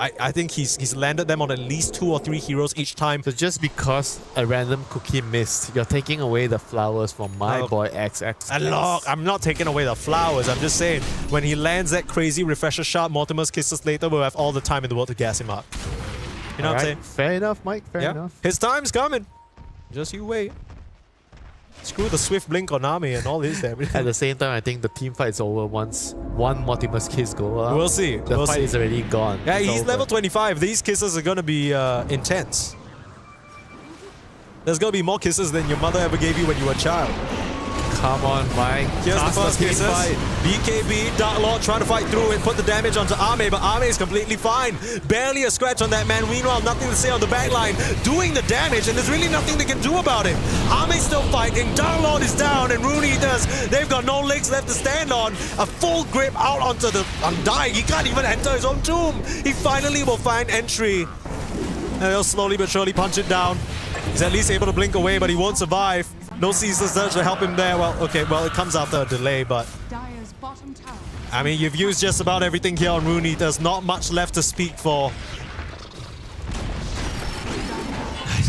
I think he's landed them on at least 2 or 3 heroes each time. So just because a random cookie missed, you're taking away the flowers from my boy XX. And look, I'm not taking away the flowers. I'm just saying, when he lands that crazy Refresher shot, Mortimer's Kisses later, we'll have all the time in the world to gas him up. You know what I'm saying? Fair enough, Mike. Fair enough. His time's coming. Just you wait. Screw the Swift Blink on Ame and all this damage. At the same time, I think the team fight is over once one Mortimer's kiss go up. We'll see. The fight is already gone. Yeah, he's level 25. These kisses are going to be intense. There's going to be more kisses than your mother ever gave you when you were a child. Come on, Mike. Here's the first kisses. BKB, Dark Lord trying to fight through and put the damage onto Ame, but Ame is completely fine. Barely a scratch on that man. Meanwhile, nothing to say on the backline. Doing the damage, and there's really nothing they can do about it. Ame's still fighting. Dark Lord is down, and Rune Eaters, they've got no legs left to stand on. A full grip out onto the Undying. He can't even enter his own tomb. He finally will find entry. And they'll slowly but surely punch it down. He's at least able to blink away, but he won't survive. No Caesar Surge to help him there. Well, okay, well, it comes after a delay, but I mean, you've used just about everything here on Rune Eaters. Not much left to speak for.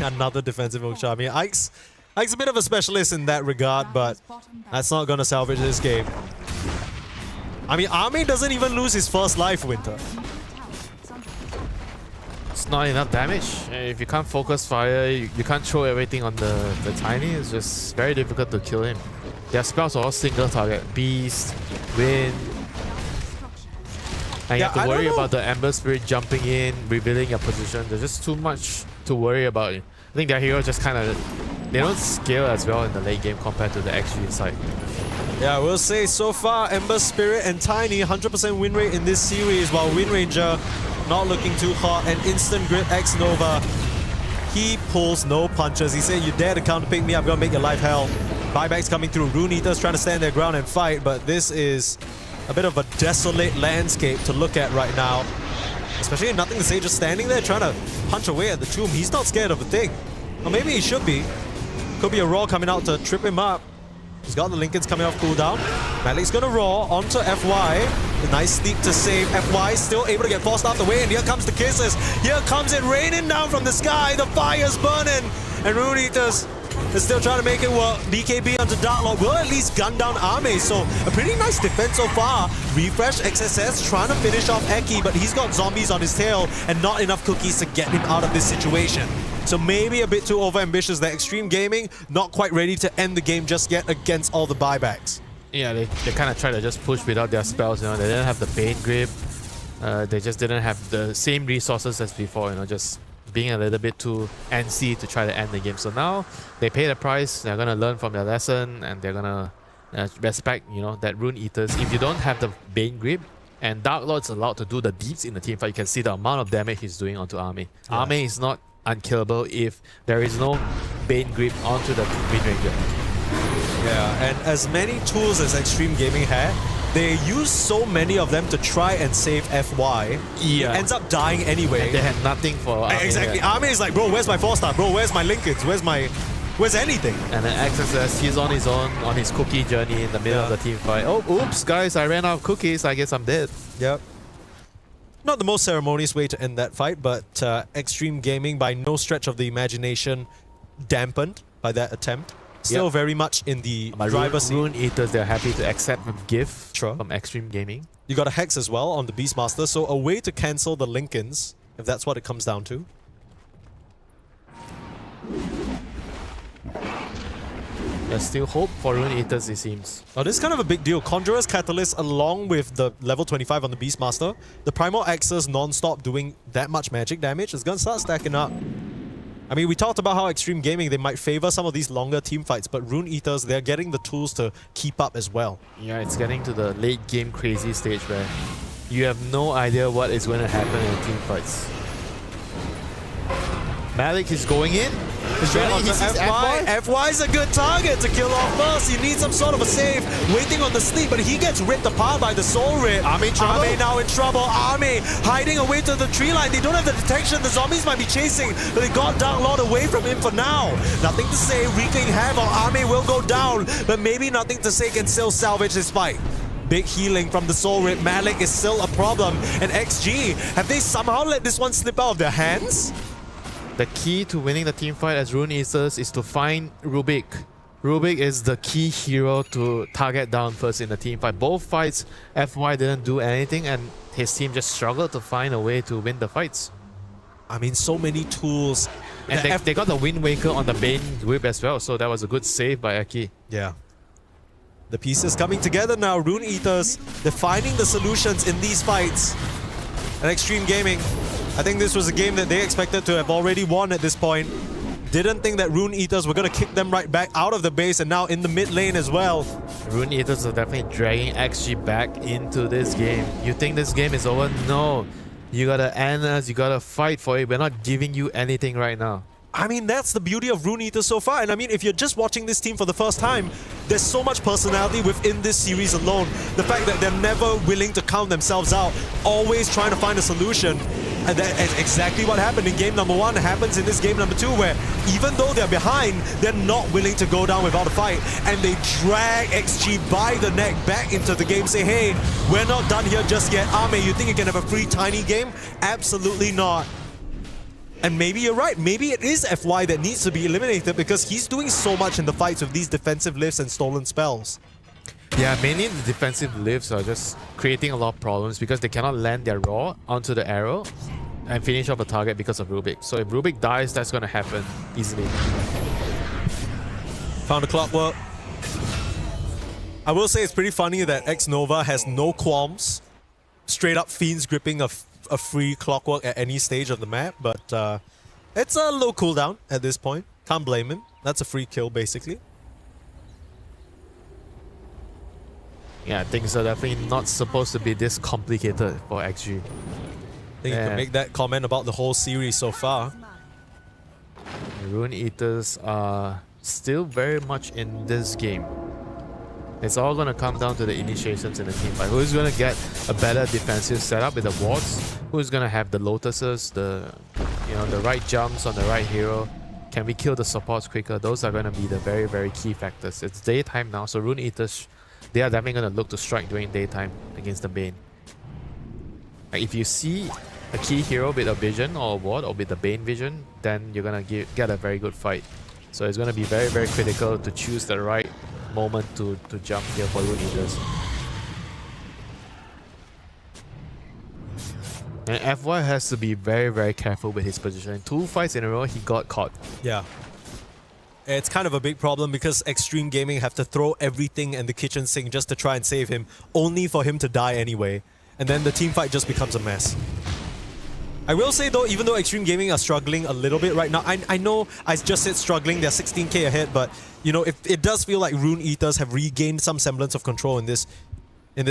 Another defensive hook shot. I mean, Ike's a bit of a specialist in that regard, but that's not going to salvage this game. I mean, Ame doesn't even lose his first life, Winter. It's not enough damage. If you can't focus fire, you can't throw everything on the Tiny. It's just very difficult to kill him. Their spells are all single target. Beast, Wind. And you have to worry about the Ember Spirit jumping in, revealing your position. There's just too much to worry about. I think their heroes just kind of, they don't scale as well in the late game compared to the XG side. Yeah, we'll say so far, Ember Spirit and Tiny, 100% win rate in this series, while Wind Ranger not looking too hot. And Instant Grid X Nova, he pulls no punches. He said, you dare to counter pick me, I'm gonna make your life hell. Buybacks coming through. Rune Eaters trying to stand their ground and fight, but this is a bit of a desolate landscape to look at right now. Especially nothing to say, just standing there trying to punch away at the tomb. He's not scared of a thing. Or maybe he should be. Could be a Raw coming out to trip him up. He's got the Lincolns coming off cooldown. Malik's gonna Raw onto FY. A nice sneak to save. FY still able to get forced out the way, and here comes the kisses. Here comes it raining down from the sky. The fire's burning. And Rune Eaters is still trying to make it work. BKB onto Darklord will at least gun down Ame, so a pretty nice defense so far. Refresh XSS trying to finish off Eki, but he's got zombies on his tail and not enough cookies to get him out of this situation. So maybe a bit too overambitious there. Extreme Gaming not quite ready to end the game just yet against all the buybacks. Yeah, they kind of try to just push without their spells, you know. They didn't have the Bane Grip. They just didn't have the same resources as before, you know, just being a little bit too antsy to try to end the game. So now they pay the price, they're going to learn from their lesson, and they're going to respect, you know, that Rune Eaters. If you don't have the Bane Grip, and Darklord's allowed to do the deeps in the team fight, you can see the amount of damage he's doing onto Ame. Yeah. Ame is not unkillable if there is no Bane Grip onto the Wind Ranger. Yeah, and as many tools as Extreme Gaming had, they used so many of them to try and save FY. Yeah. It ends up dying anyway. And they had nothing for Ame. Exactly. Ame is like, bro, where's my 4-star? Bro, where's my Lincolns? Where's anything? And then XSS, he's on his own, on his cookie journey in the middle of the team fight. Oh, oops, guys, I ran out of cookies. I guess I'm dead. Yep. Not the most ceremonious way to end that fight, but Extreme Gaming, by no stretch of the imagination, dampened by that attempt. Still very much in the driver's seat. Rune Eaters, they're happy to accept a gift from Extreme Gaming. You got a Hex as well on the Beastmaster, so a way to cancel the Lincolns, if that's what it comes down to. There's still hope for Rune Eaters, it seems. Oh, this is kind of a big deal. Conjurer's Catalyst along with the level 25 on the Beastmaster. The Primal Axes non-stop doing that much magic damage is going to start stacking up. I mean, we talked about how Extreme Gaming, they might favor some of these longer team fights, but Rune Eaters, they're getting the tools to keep up as well. Yeah, it's getting to the late game crazy stage where you have no idea what is going to happen in team fights. Malik is going in. FY is a good target to kill off first. He needs some sort of a save, waiting on the sleep, but he gets ripped apart by the Soul Rip. Ame now in trouble. Ame hiding away to the tree line. They don't have the detection. The zombies might be chasing, but they got Darklord away from him for now. Nothing to say, wreaking havoc. Ame will go down, but maybe nothing to say can still salvage this fight. Big healing from the Soul Rip. Malik is still a problem. And XG, have they somehow let this one slip out of their hands? The key to winning the team fight as Rune Eaters is to find Rubik. Rubik is the key hero to target down first in the team fight. Both fights, FY didn't do anything and his team just struggled to find a way to win the fights. I mean, so many tools. And they got the Wind Waker on the Bane Whip as well, so that was a good save by Eki. Yeah. The pieces coming together now. Rune Eaters, they're finding the solutions in these fights. And Extreme Gaming, I think this was a game that they expected to have already won at this point. Didn't think that Rune Eaters were going to kick them right back out of the base and now in the mid lane as well. Rune Eaters are definitely dragging XG back into this game. You think this game is over? No. You gotta end us, you gotta fight for it. We're not giving you anything right now. I mean, that's the beauty of Rune Eaters so far. And I mean, if you're just watching this team for the first time, there's so much personality within this series alone. The fact that they're never willing to count themselves out, always trying to find a solution. And that's exactly what happened in game number 1 happens in this game number 2, where even though they're behind, they're not willing to go down without a fight. And they drag XG by the neck back into the game, say, hey, we're not done here just yet. Ame, you think you can have a free tiny game? Absolutely not. And maybe you're right. Maybe it is FY that needs to be eliminated because he's doing so much in the fights with these defensive lifts and stolen spells. Yeah, mainly the defensive lifts are just creating a lot of problems because they cannot land their raw onto the arrow and finish off a target because of Rubik. So if Rubik dies, that's going to happen easily. Found a clockwork. I will say it's pretty funny that X-Nova has no qualms. Straight up fiends gripping a free clockwork at any stage of the map, but it's a low cooldown at this point. Can't blame him. That's a free kill, basically. Yeah, things are definitely not supposed to be this complicated for XG. I think you can make that comment about the whole series so far. Rune Eaters are still very much in this game. It's all going to come down to the initiations in the team fight. Who's going to get a better defensive setup with the wards? Who's going to have the lotuses, the right jumps on the right hero? Can we kill the supports quicker? Those are going to be the very, very key factors. It's daytime now, so Rune Eaters, they are definitely going to look to strike during daytime against the Bane. Like if you see a key hero with a vision or a ward or with the Bane vision, then you're going to get a very good fight. So it's going to be very, very critical to choose the right moment to jump here for Rune Eaters. And FY has to be very, very careful with his position. 2 fights in a row, he got caught. Yeah. It's kind of a big problem because Extreme Gaming have to throw everything in the kitchen sink just to try and save him, only for him to die anyway. And then the team fight just becomes a mess. I will say though, even though Extreme Gaming are struggling a little bit right now, I know I just said struggling, they're 16k ahead, but you know, it does feel like Rune Eaters have regained some semblance of control in this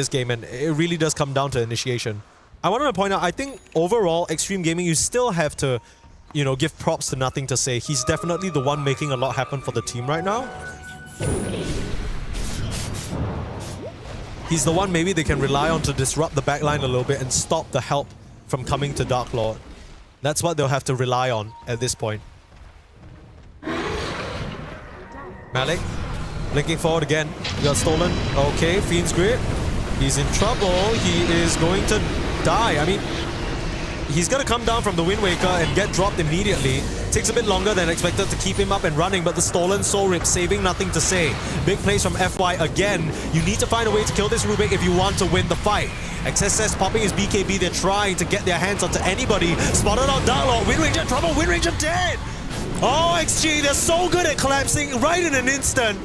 game, and it really does come down to initiation. I wanted to point out, I think overall, Extreme Gaming, you still have to, you know, give props to Nothing to Say. He's definitely the one making a lot happen for the team right now. He's the one maybe they can rely on to disrupt the backline a little bit and stop the help from coming to Dark Lord. That's what they'll have to rely on at this point. Malik, blinking forward again. He got stolen. Okay, Fiend's Grip. He's in trouble. He is going to die. I mean, he's going to come down from the Wind Waker and get dropped immediately. Takes a bit longer than expected to keep him up and running, but the stolen Soul Rip saving Nothing to Say. Big plays from FY again. You need to find a way to kill this Rubik if you want to win the fight. XSS popping his BKB. They're trying to get their hands onto anybody. Spotted on Dark Lord. Wind Ranger trouble. Wind Ranger dead. Oh, XG, they're so good at collapsing right in an instant.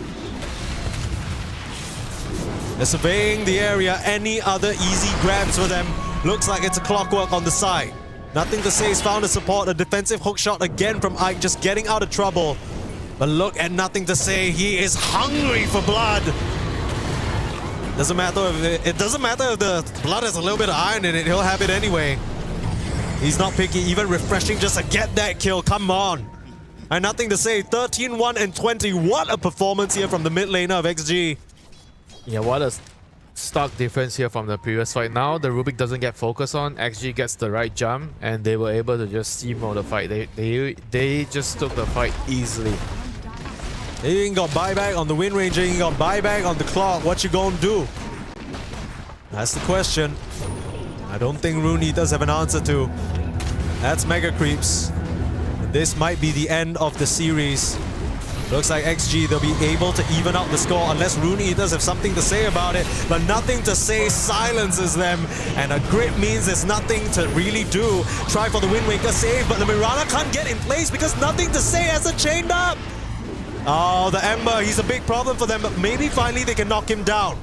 They're surveying the area. Any other easy grabs for them? Looks like it's a clockwork on the side. Nothing to Say. He's found a support. A defensive hook shot again from Ike, just getting out of trouble. But look at Nothing to Say. He is hungry for blood. Doesn't matter if it doesn't matter if the blood has a little bit of iron in it. He'll have it anyway. He's not picky, even refreshing just to get that kill. Come on. And Nothing to Say. 13-1 and 20. What a performance here from the mid laner of XG. Yeah, what a stark difference here from the previous fight. Now the Rubik doesn't get focused on. XG gets the right jump, and they were able to just steamroll the fight. They just took the fight easily. You ain't got buyback on the Wind Ranger. You ain't got buyback on the clock. What you gonna do? That's the question. I don't think Rune Eaters have an answer to. That's Mega Creeps. This might be the end of the series. Looks like XG, they'll be able to even out the score unless Rune Eaters have something to say about it. But Nothing to Say silences them. And a grip means there's nothing to really do. Try for the Wind Waker save, but the Mirana can't get in place because Nothing to Say has it chained up. Oh, the Ember, he's a big problem for them, but maybe finally they can knock him down.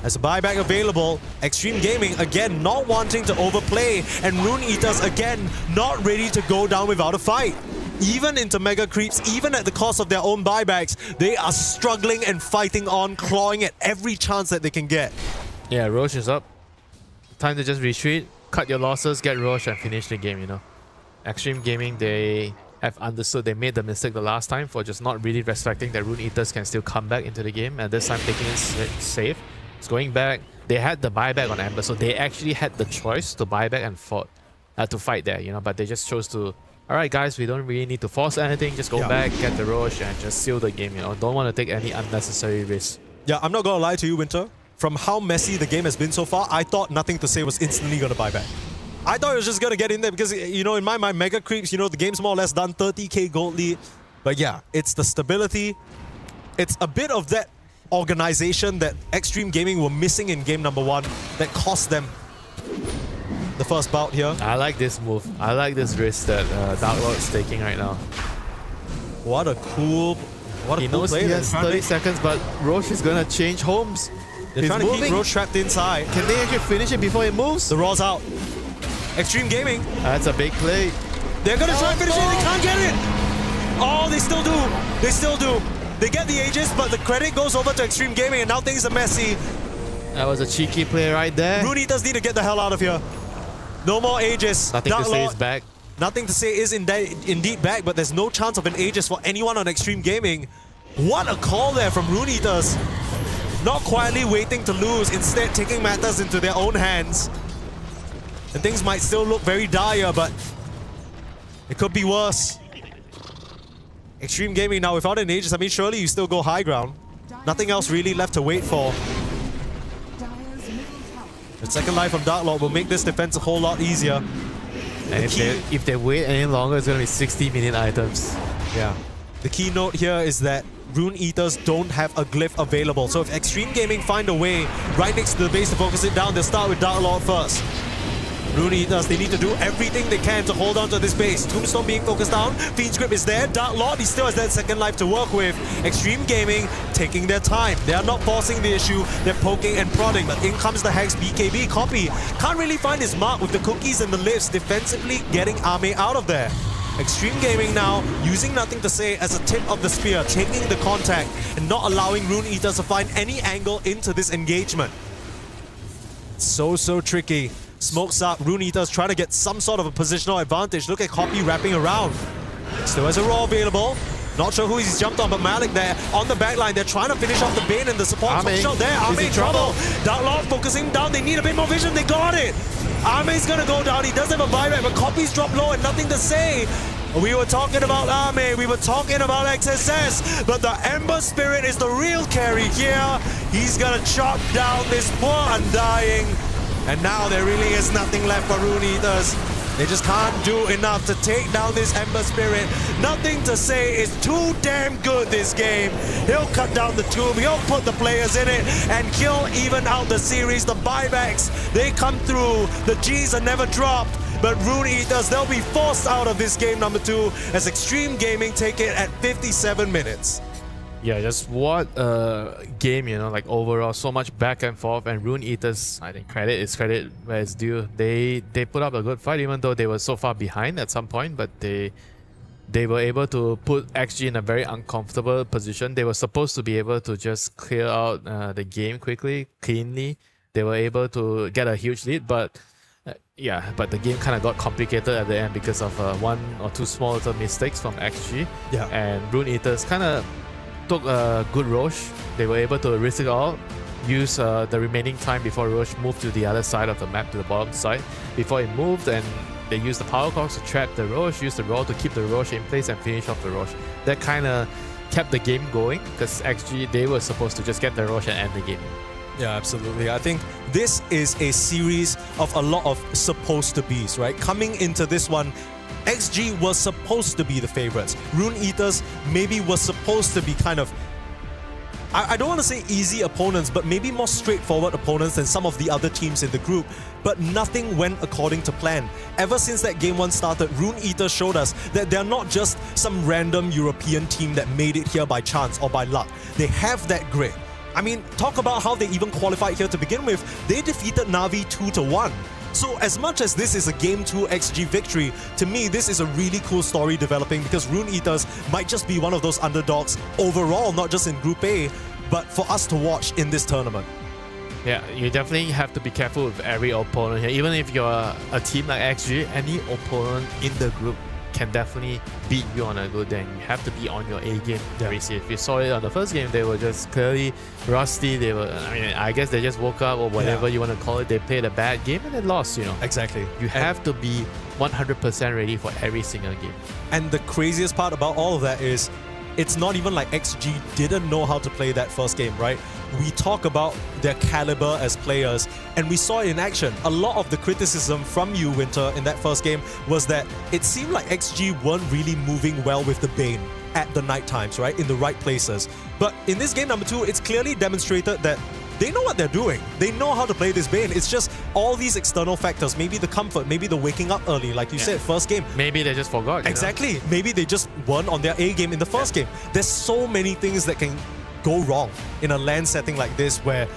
As a buyback available, Extreme Gaming again not wanting to overplay, and Rune Eaters again not ready to go down without a fight. Even into Mega Creeps, even at the cost of their own buybacks, they are struggling and fighting on, clawing at every chance that they can get. Yeah, Roche is up. Time to just retreat, cut your losses, get Roche and finish the game, you know. Extreme Gaming, they have understood they made the mistake the last time for just not really respecting that Rune Eaters can still come back into the game, and this time taking it safe. It's going back. They had the buyback on Ember, so they actually had the choice to buy back and fought. to fight there, you know. But they just chose to, all right, guys, we don't really need to force anything. Just go back, get the Roche, and just seal the game, you know. Don't want to take any unnecessary risks. Yeah, I'm not going to lie to you, Winter. From how messy the game has been so far, I thought Nothing to Say was instantly going to buy back. I thought it was just going to get in there because, you know, in my mind, Mega Creeps, you know, the game's more or less done, 30k gold lead. But yeah, it's the stability. It's a bit of that organization that Extreme Gaming were missing in game number 1 that cost them the first bout here. I like this move. I like this risk that Dark Lord's taking right now. What a cool play. He knows he has 30 seconds, but Roche is going to change homes. They're trying to keep Roche trapped inside. Can they actually finish it before it moves? The Raw's out. Extreme Gaming. That's a big play. They're going to try and finish it. They can't get it. Oh, they still do. They still do. They get the Aegis, but the credit goes over to Extreme Gaming, and now things are messy. That was a cheeky play right there. Rune Eaters need to get the hell out of here. No more Aegis. Nothing to say is back. Nothing to say is indeed back, but there's no chance of an Aegis for anyone on Extreme Gaming. What a call there from Rune Eaters. Not quietly waiting to lose, instead taking matters into their own hands. And things might still look very dire, but it could be worse. Extreme Gaming now without an Aegis, I mean, surely you still go high ground. Nothing else really left to wait for. The second life from Dark Lord will make this defense a whole lot easier. And if they wait any longer, it's going to be 60-minute items. Yeah. The key note here is that Rune Eaters don't have a glyph available. So if Extreme Gaming find a way right next to the base to focus it down, they'll start with Dark Lord first. Rune Eaters, they need to do everything they can to hold on to this base. Tombstone being focused down, Fiend's Grip is there, Dark Lord, he still has that second life to work with. Extreme Gaming taking their time. They are not forcing the issue, they're poking and prodding, but in comes the Hex BKB copy. Can't really find his mark with the cookies and the lifts, defensively getting Ame out of there. Extreme Gaming now using Nothing to Say as a tip of the spear, taking the contact and not allowing Rune Eaters to find any angle into this engagement. So tricky. Smokes up, Rune Eaters trying to get some sort of a positional advantage. Look at Copy wrapping around. Still has a Raw available. Not sure who he's jumped on, but Malik there on the back line. They're trying to finish off the Bane and the support shot there. Ame in trouble. Dark Lord focusing down. They need a bit more vision. They got it. Ame's gonna go down. He does have a buyback, but Copy's dropped low and Nothing to Say. We were talking about Ame, we were talking about XSS, but the Ember Spirit is the real carry here. He's gonna chop down this poor Undying. And now there really is nothing left for Rune Eaters. They just can't do enough to take down this Ember Spirit. Nothing to Say is too damn good this game. He'll cut down the tube, he'll put the players in it, and he'll even out the series. The buybacks, they come through. The G's are never dropped. But Rune Eaters, they'll be forced out of this game number 2 as Extreme Gaming take it at 57 minutes. Yeah, just what a game, you know, like overall, so much back and forth, and Rune Eaters, I think credit is credit where it's due. They put up a good fight, even though they were so far behind at some point, but they were able to put XG in a very uncomfortable position. They were supposed to be able to just clear out the game quickly, cleanly. They were able to get a huge lead, but yeah, but the game kind of got complicated at the end because of 1 or 2 small little mistakes from XG. Yeah. And Rune Eaters kind of took a good Roche. They were able to risk it all, use the remaining time before Roche moved to the other side of the map, to the bottom side. Before it moved, and they used the power cogs to trap the Roche, use the roll to keep the Roche in place and finish off the Roche. That kind of kept the game going because XG, they were supposed to just get the Roche and end the game. Yeah, absolutely. I think this is a series of a lot of supposed to be's, right? Coming into this one, XG was supposed to be the favorites. Rune Eaters maybe was supposed to be kind of, I don't want to say easy opponents, but maybe more straightforward opponents than some of the other teams in the group. But nothing went according to plan. Ever since that Game 1 started, Rune Eaters showed us that they're not just some random European team that made it here by chance or by luck. They have that grit. I mean, talk about how they even qualified here to begin with. They defeated Na'Vi 2-1. So as much as this is a Game 2 XG victory, to me this is a really cool story developing because Rune Eaters might just be one of those underdogs overall, not just in Group A, but for us to watch in this tournament. Yeah, you definitely have to be careful with every opponent here. Even if you're a team like XG, any opponent in the group can definitely beat you on a good day. You have to be on your A game. Yeah. If you saw it on the first game, they were just clearly rusty. They were, I mean, I guess they just woke up or whatever you want to call it. They played a bad game and they lost, you know. Exactly. You have to be 100% ready for every single game. And the craziest part about all of that is it's not even like XG didn't know how to play that first game, right? We talk about their caliber as players, and we saw it in action. A lot of the criticism from you, Winter, in that first game was that it seemed like XG weren't really moving well with the Bane at the night times, right? In the right places. But in this game number 2, it's clearly demonstrated that they know what they're doing. They know how to play this Bane. It's just all these external factors, maybe the comfort, maybe the waking up early, like you said, first game. Maybe they just forgot. Exactly. Maybe they just weren't on their A game in the first game. There's so many things that can go wrong in a LAN setting like this where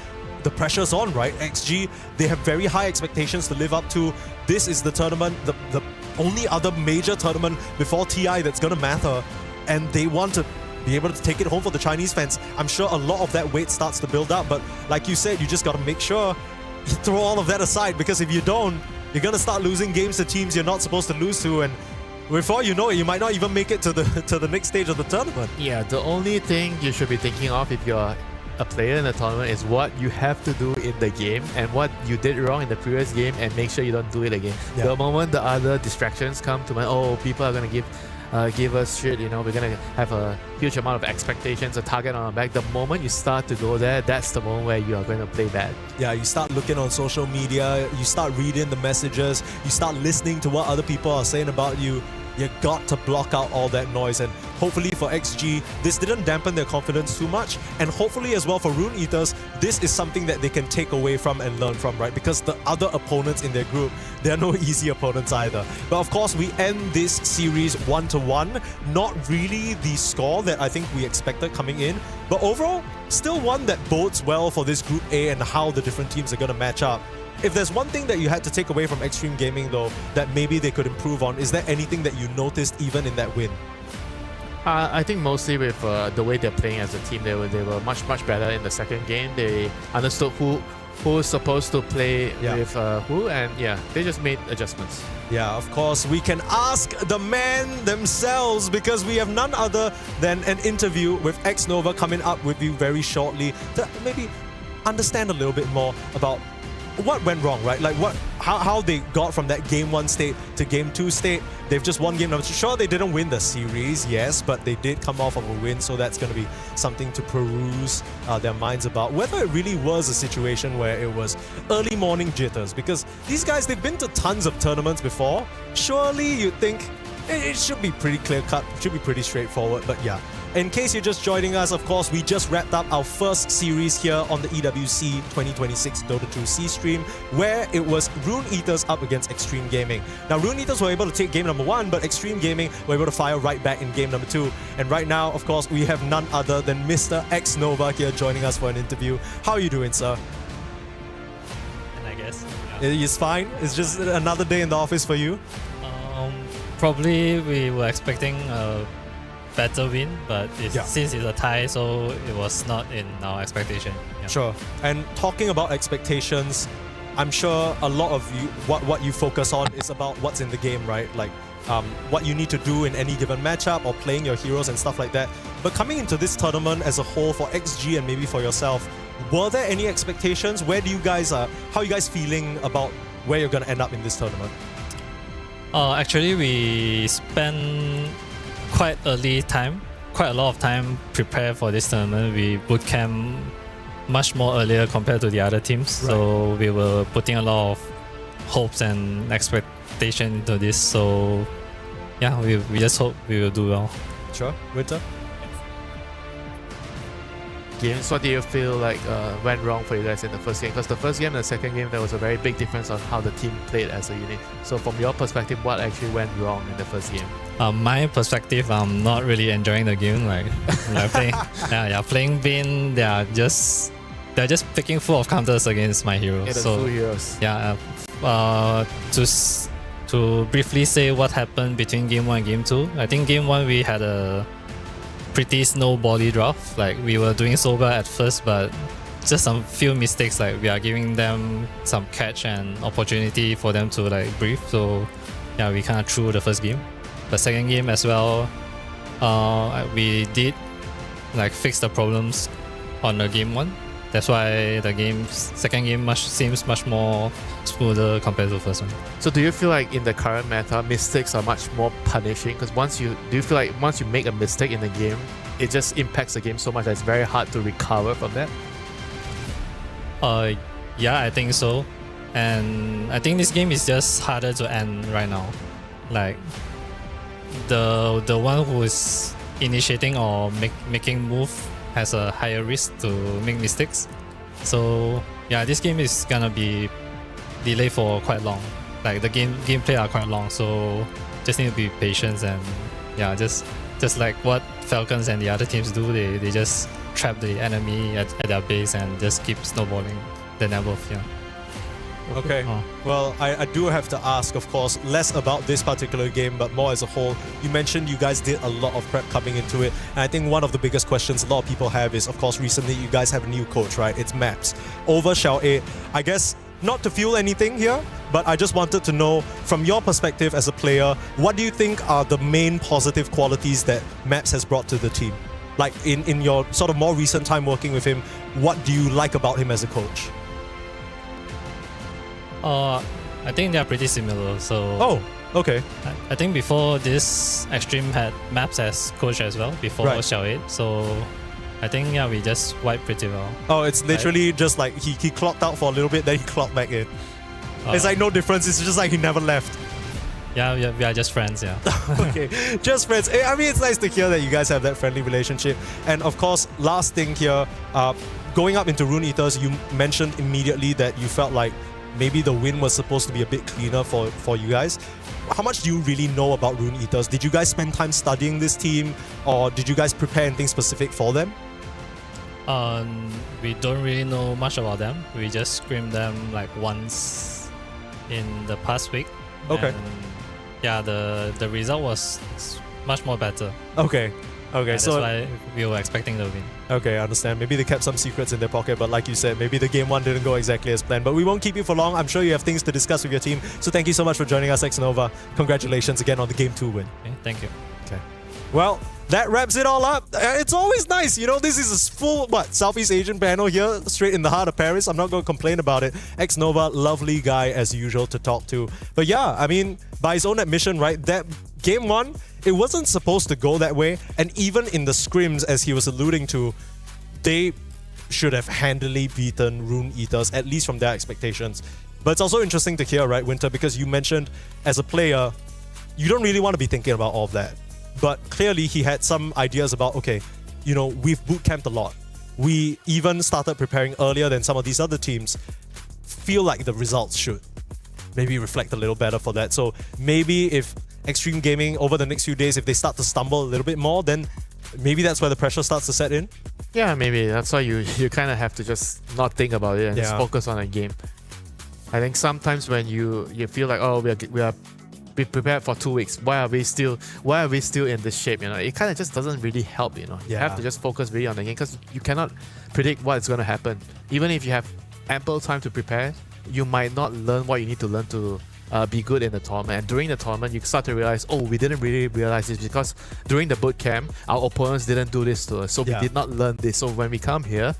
the pressure's on, right? XG, they have very high expectations to live up to. This is the tournament, the only other major tournament before TI that's going to matter, and they want to be able to take it home for the Chinese fans. I'm sure a lot of that weight starts to build up, but like you said, you just got to make sure you throw all of that aside, because if you don't, you're going to start losing games to teams you're not supposed to lose to, and before you know it, you might not even make it to the next stage of the tournament. Yeah, the only thing you should be thinking of if you're a player in the tournament is what you have to do in the game and what you did wrong in the previous game, and make sure you don't do it again. Yeah. The moment the other distractions come to mind, oh, people are going to give us shit, you know, we're going to have a huge amount of expectations, a target on our back. The moment you start to go there, that's the moment where you are going to play bad. Yeah, you start looking on social media, you start reading the messages, you start listening to what other people are saying about you. You got to block out all that noise, and hopefully for XG, this didn't dampen their confidence too much, and hopefully as well for Rune Eaters, this is something that they can take away from and learn from, right? Because the other opponents in their group, they're no easy opponents either. But of course, we end this series 1-1, not really the score that I think we expected coming in, but overall, still one that bodes well for this Group A and how the different teams are going to match up. If there's one thing that you had to take away from Extreme Gaming though, that maybe they could improve on, is there anything that you noticed even in that win? I think mostly with the way they're playing as a team, they were much better in the second game. They understood who's supposed to play with who, and they just made adjustments. Yeah, of course, we can ask the men themselves, because we have none other than an interview with X-Nova coming up with you very shortly to maybe understand a little bit more about what went wrong, right? Like how they got from that game 1 state to game 2 state. They've just won game number 2. Sure, they didn't win the series, yes, but they did come off of a win, so that's going to be something to peruse their minds about. Whether it really was a situation where it was early morning jitters, because these guys, they've been to tons of tournaments before. Surely you'd think it should be pretty clear-cut, should be pretty straightforward, but yeah. In case you're just joining us, of course, we just wrapped up our first series here on the EWC 2026 Dota 2 C stream, where it was Rune Eaters up against Extreme Gaming. Now, Rune Eaters were able to take game number 1, but Extreme Gaming were able to fire right back in game number 2. And right now, of course, we have none other than Mr. X-Nova here joining us for an interview. How are you doing, sir? And I guess. It's fine? It's just another day in the office for you? Probably we were expecting a better win, but since it's a tie, so it was not in our expectation. Yeah. Sure. And talking about expectations, I'm sure a lot of you, what you focus on is about what's in the game, right? Like what you need to do in any given matchup or playing your heroes and stuff like that. But coming into this tournament as a whole for XG and maybe for yourself, were there any expectations? Where do you guys, how are you guys feeling about where you're going to end up in this tournament? Actually, we spent quite a lot of time prepare for this tournament. We boot camp much more earlier compared to the other teams, right. So we were putting a lot of hopes and expectation into this. So yeah, we just hope we will do well. Sure, Winter? Games, what do you feel like went wrong for you guys in the first game? Because the first game and the second game, there was a very big difference on how the team played as a unit. So from your perspective, what actually went wrong in the first game? My perspective, I'm not really enjoying the game. Like playing Bane, they're just picking full of counters against my heroes. Yeah, the full heroes. Yeah. To briefly say what happened between game 1 and game 2, I think game 1 we had a pretty snowbally draft. Like we were doing so well at first, but just some few mistakes, like we are giving them some catch and opportunity for them to like breathe. So yeah, we kind of threw the first game. The second game as well, we did like fix the problems on the game 1. That's why the second game seems much more smoother compared to the first one. So do you feel like in the current meta, mistakes are much more punishing? Because do you feel like once you make a mistake in the game, it just impacts the game so much that it's very hard to recover from that? Yeah, I think so. And I think this game is just harder to end right now. Like the one who is initiating or making move has a higher risk to make mistakes. So yeah, this game is gonna be delayed for quite long. Like the gameplay are quite long, so just need to be patient. And yeah, just like what Falcons and the other teams do, they just trap the enemy at their base and just keep snowballing the nerve. Yeah. Okay. Oh. Well, I do have to ask, of course, less about this particular game, but more as a whole. You mentioned you guys did a lot of prep coming into it. And I think one of the biggest questions a lot of people have is, of course, recently you guys have a new coach, right? It's Maps. Over Shao 8, I guess, not to fuel anything here, but I just wanted to know, from your perspective as a player, what do you think are the main positive qualities that Maps has brought to the team? Like, in your sort of more recent time working with him, what do you like about him as a coach? I think they are pretty similar. So oh, okay. I think before this, Extreme had Maps as coach as well before Right. Shao 8. So I think yeah, we just wiped pretty well. Oh, it's literally just like he clocked out for a little bit, then he clocked back in. It's like no difference. It's just like he never left. Yeah, we are just friends. Yeah. Okay, just friends. I mean, it's nice to hear that you guys have that friendly relationship. And of course, last thing here, going up into Rune Eaters, you mentioned immediately that you felt like maybe the win was supposed to be a bit cleaner for you guys. How much do you really know about Rune Eaters? Did you guys spend time studying this team, or did you guys prepare anything specific for them? We don't really know much about them. We just scrimmed them like once in the past week. Okay. And yeah, the result was much more better. Okay. Okay, And so that's why we were expecting the win. okay, I understand. Maybe they kept some secrets in their pocket, but like you said, maybe the game one didn't go exactly as planned. But we won't keep you for long. I'm sure you have things to discuss with your team. So thank you so much for joining us, Xnova. Congratulations again on the Game 2 win. Okay, thank you. Okay. Well, that wraps it all up. It's always nice, you know, this is a full, Southeast Asian panel here, straight in the heart of Paris. I'm not going to complain about it. Xnova, lovely guy as usual to talk to. But yeah, I mean, by his own admission, right, that Game 1, it wasn't supposed to go that way. And even in the scrims, as he was alluding to, they should have handily beaten Rune Eaters, at least from their expectations. But it's also interesting to hear, right, Winter, because you mentioned as a player, you don't really want to be thinking about all of that. But clearly he had some ideas about, okay, you know, we've boot camped a lot. We even started preparing earlier than some of these other teams. Feel like the results should maybe reflect a little better for that. So maybe if Extreme Gaming over the next few days, if they start to stumble a little bit more, then maybe that's where the pressure starts to set in. Yeah, maybe. That's why you kind of have to just not think about it and just focus on a game. I think sometimes when you feel like, oh, we are be prepared for 2 weeks. Why are we still in this shape? You know, it kind of just doesn't really help. You know, you have to just focus really on the game because you cannot predict what's going to happen. Even if you have ample time to prepare, you might not learn what you need to learn to be good in the tournament. And during the tournament, you start to realize, oh, we didn't really realize this because during the boot camp, our opponents didn't do this to us, so we did not learn this. So when we come here,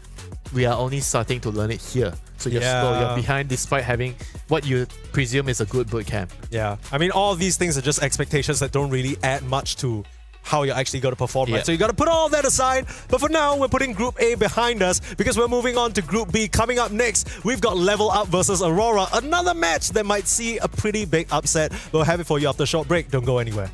we are only starting to learn it here. So you're slow, you're behind despite having what you presume is a good boot camp. Yeah, I mean, all of these things are just expectations that don't really add much to how you're actually going to perform, right? So you got to put all that aside. But for now, we're putting Group A behind us because we're moving on to Group B. Coming up next, we've got Level Up versus Aurora, another match that might see a pretty big upset. We'll have it for you after a short break. Don't go anywhere.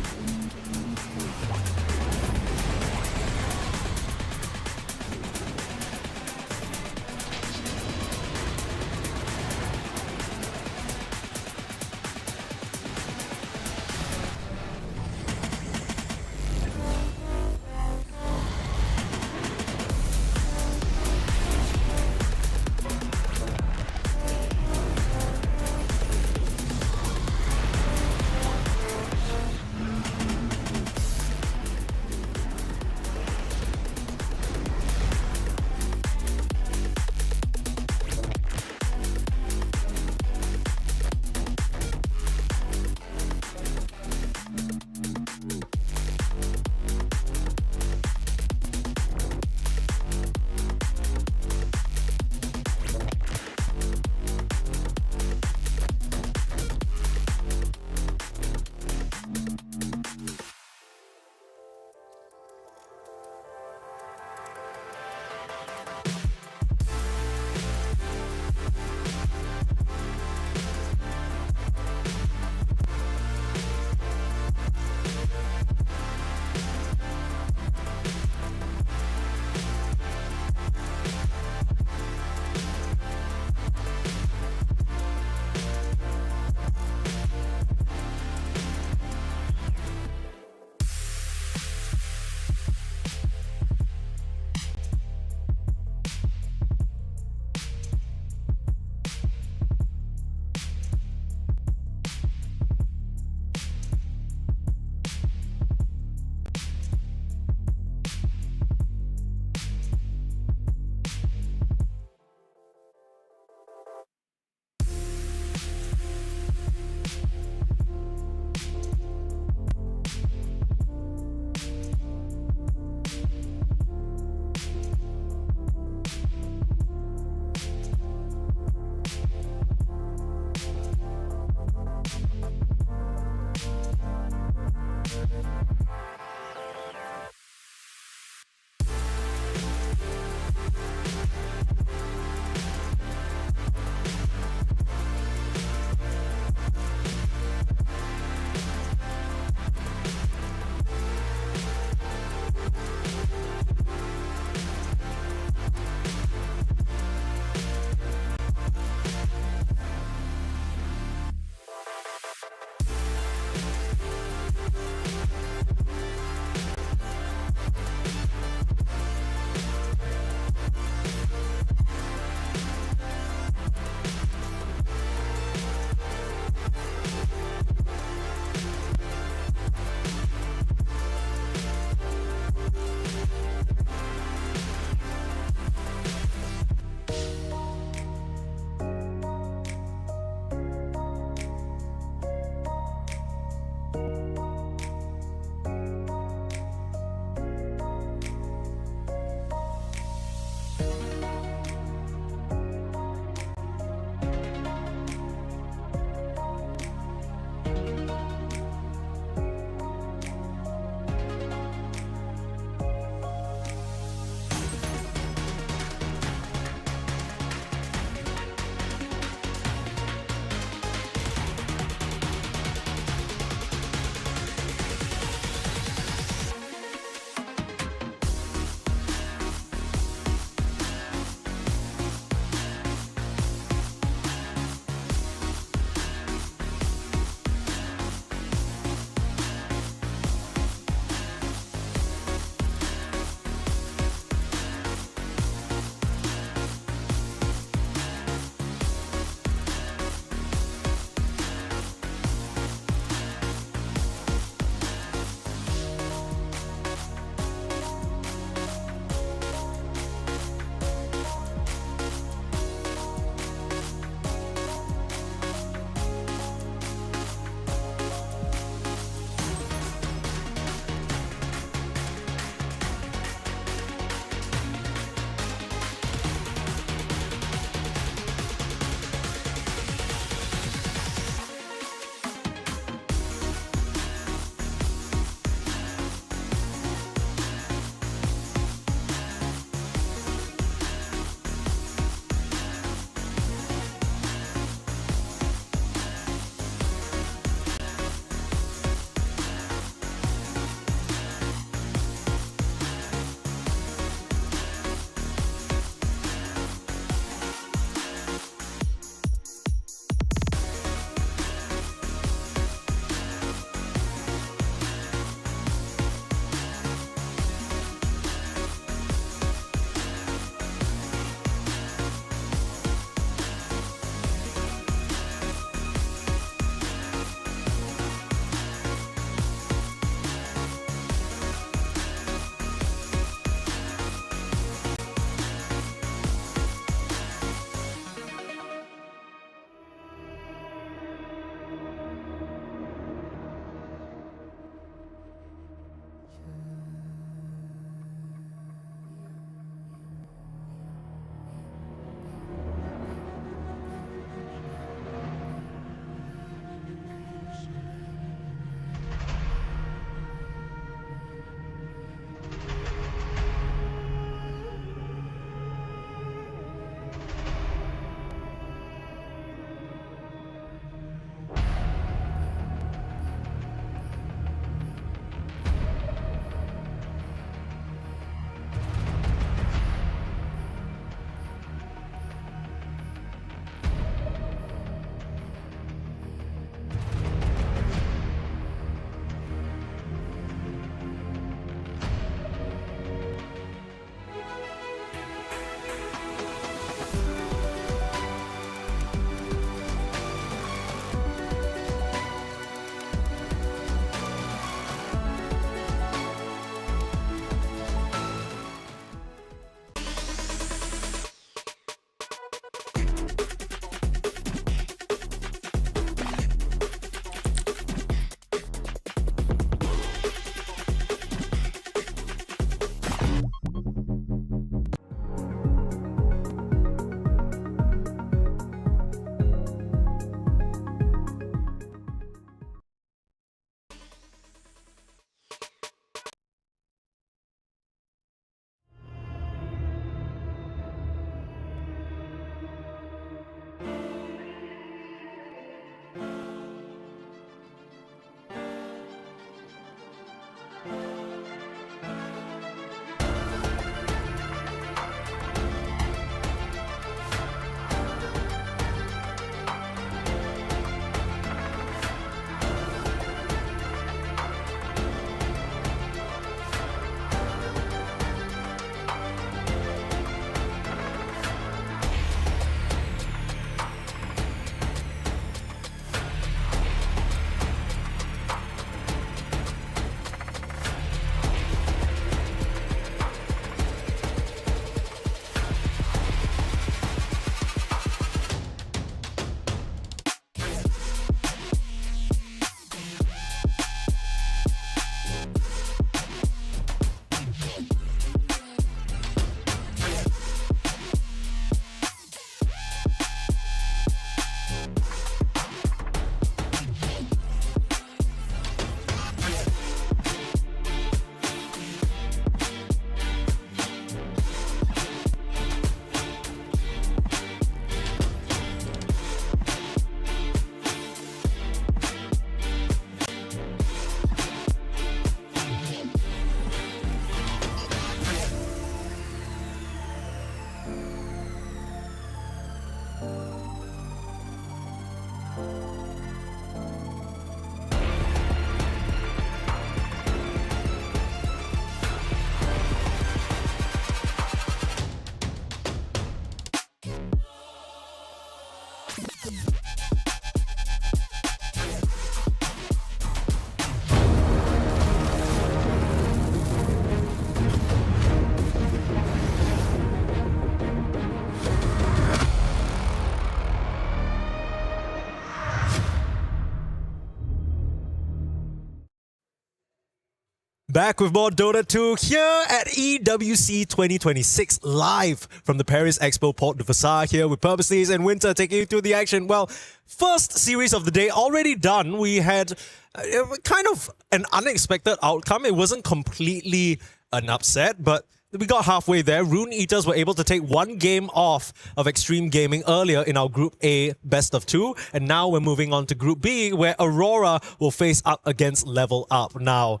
Back with more Dota 2 here at EWC 2026 live from the Paris Expo Porte de Versailles here with Purposely and Winter taking you through the action. Well, first series of the day already done. We had kind of an unexpected outcome. It wasn't completely an upset, but we got halfway there. Rune Eaters were able to take one game off of Extreme Gaming earlier in our Group A best of 2. And now we're moving on to Group B where Aurora will face up against Level Up. Now,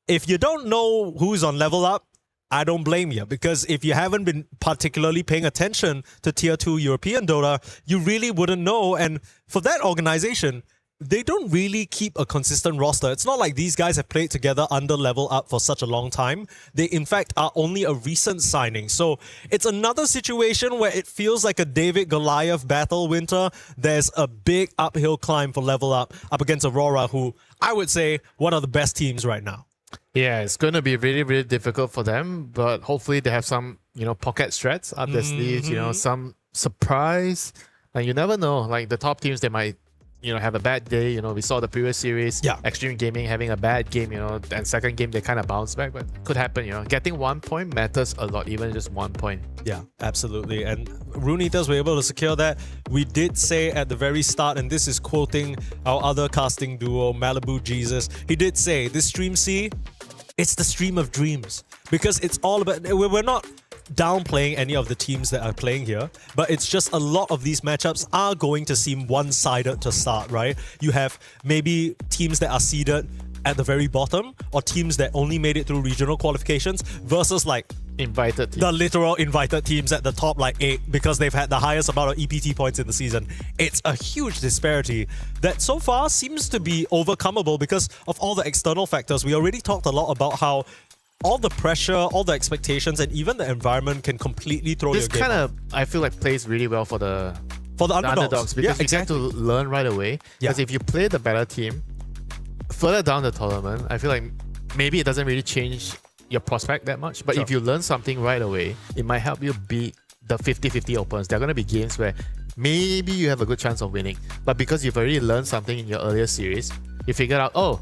if you don't know who's on Level Up, I don't blame you, because if you haven't been particularly paying attention to Tier 2 European Dota, you really wouldn't know. And for that organization, they don't really keep a consistent roster. It's not like these guys have played together under Level Up for such a long time. They, in fact, are only a recent signing. So it's another situation where it feels like a David-Goliath battle, Winter. There's a big uphill climb for Level Up against Aurora, who I would say one of the best teams right now. Yeah, it's going to be really, really difficult for them, but hopefully they have some, pocket strats up their sleeves, some surprise. And you never know, like the top teams, they might, have a bad day. We saw the previous series, Extreme Gaming having a bad game, and second game they kind of bounce back, but could happen, Getting 1 point matters a lot, even just 1 point. Yeah, absolutely. And Rune Eaters were able to secure that. We did say at the very start, and this is quoting our other casting duo, Malibu Jesus, he did say, this Stream C, it's the stream of dreams, because it's all about, we're not downplaying any of the teams that are playing here, but it's just a lot of these matchups are going to seem one-sided to start, right? You have maybe teams that are seeded at the very bottom, or teams that only made it through regional qualifications, versus like invited teams. The literal invited teams at the top, like 8, because they've had the highest amount of EPT points in the season. It's a huge disparity that so far seems to be overcomable because of all the external factors. We already talked a lot about how all the pressure, all the expectations, and even the environment can completely throw your game. This kind of, I feel like, plays really well for the underdogs, because you get to learn right away. Because if you play the better team further down the tournament, I feel like maybe it doesn't really change your prospect that much. But if you learn something right away, it might help you beat the 50-50 opponents. There are going to be games where maybe you have a good chance of winning. But because you've already learned something in your earlier series, you figure out, oh,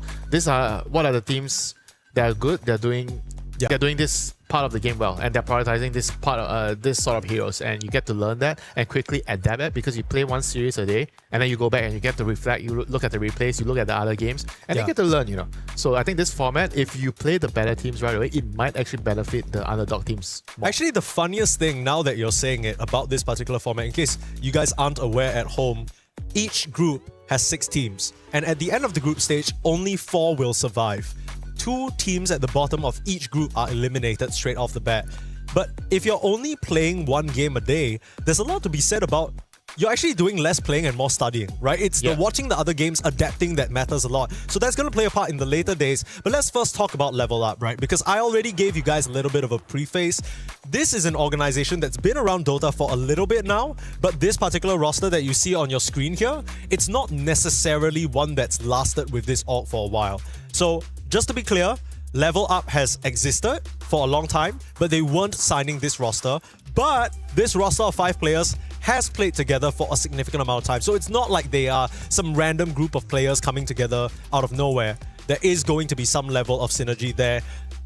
what are the teams that are good, they're doing this part of the game well, and they're prioritizing this part of this sort of heroes, and you get to learn that and quickly adapt it, because you play one series a day and then you go back and you get to reflect, you look at the replays, you look at the other games, and you get to learn, So I think this format, if you play the better teams right away, it might actually benefit the underdog teams more. Actually, the funniest thing now that you're saying it about this particular format, in case you guys aren't aware at home, each group has 6 teams, and at the end of the group stage, only 4 will survive. 2 teams at the bottom of each group are eliminated straight off the bat. But if you're only playing 1 game a day, there's a lot to be said about you're actually doing less playing and more studying, right? It's the watching the other games, adapting that matters a lot. So that's going to play a part in the later days. But let's first talk about Level Up, right? Because I already gave you guys a little bit of a preface. This is an organization that's been around Dota for a little bit now, but this particular roster that you see on your screen here, it's not necessarily one that's lasted with this org for a while. So just to be clear, Level Up has existed for a long time, but they weren't signing this roster. But this roster of 5 players has played together for a significant amount of time. So it's not like they are some random group of players coming together out of nowhere. There is going to be some level of synergy there.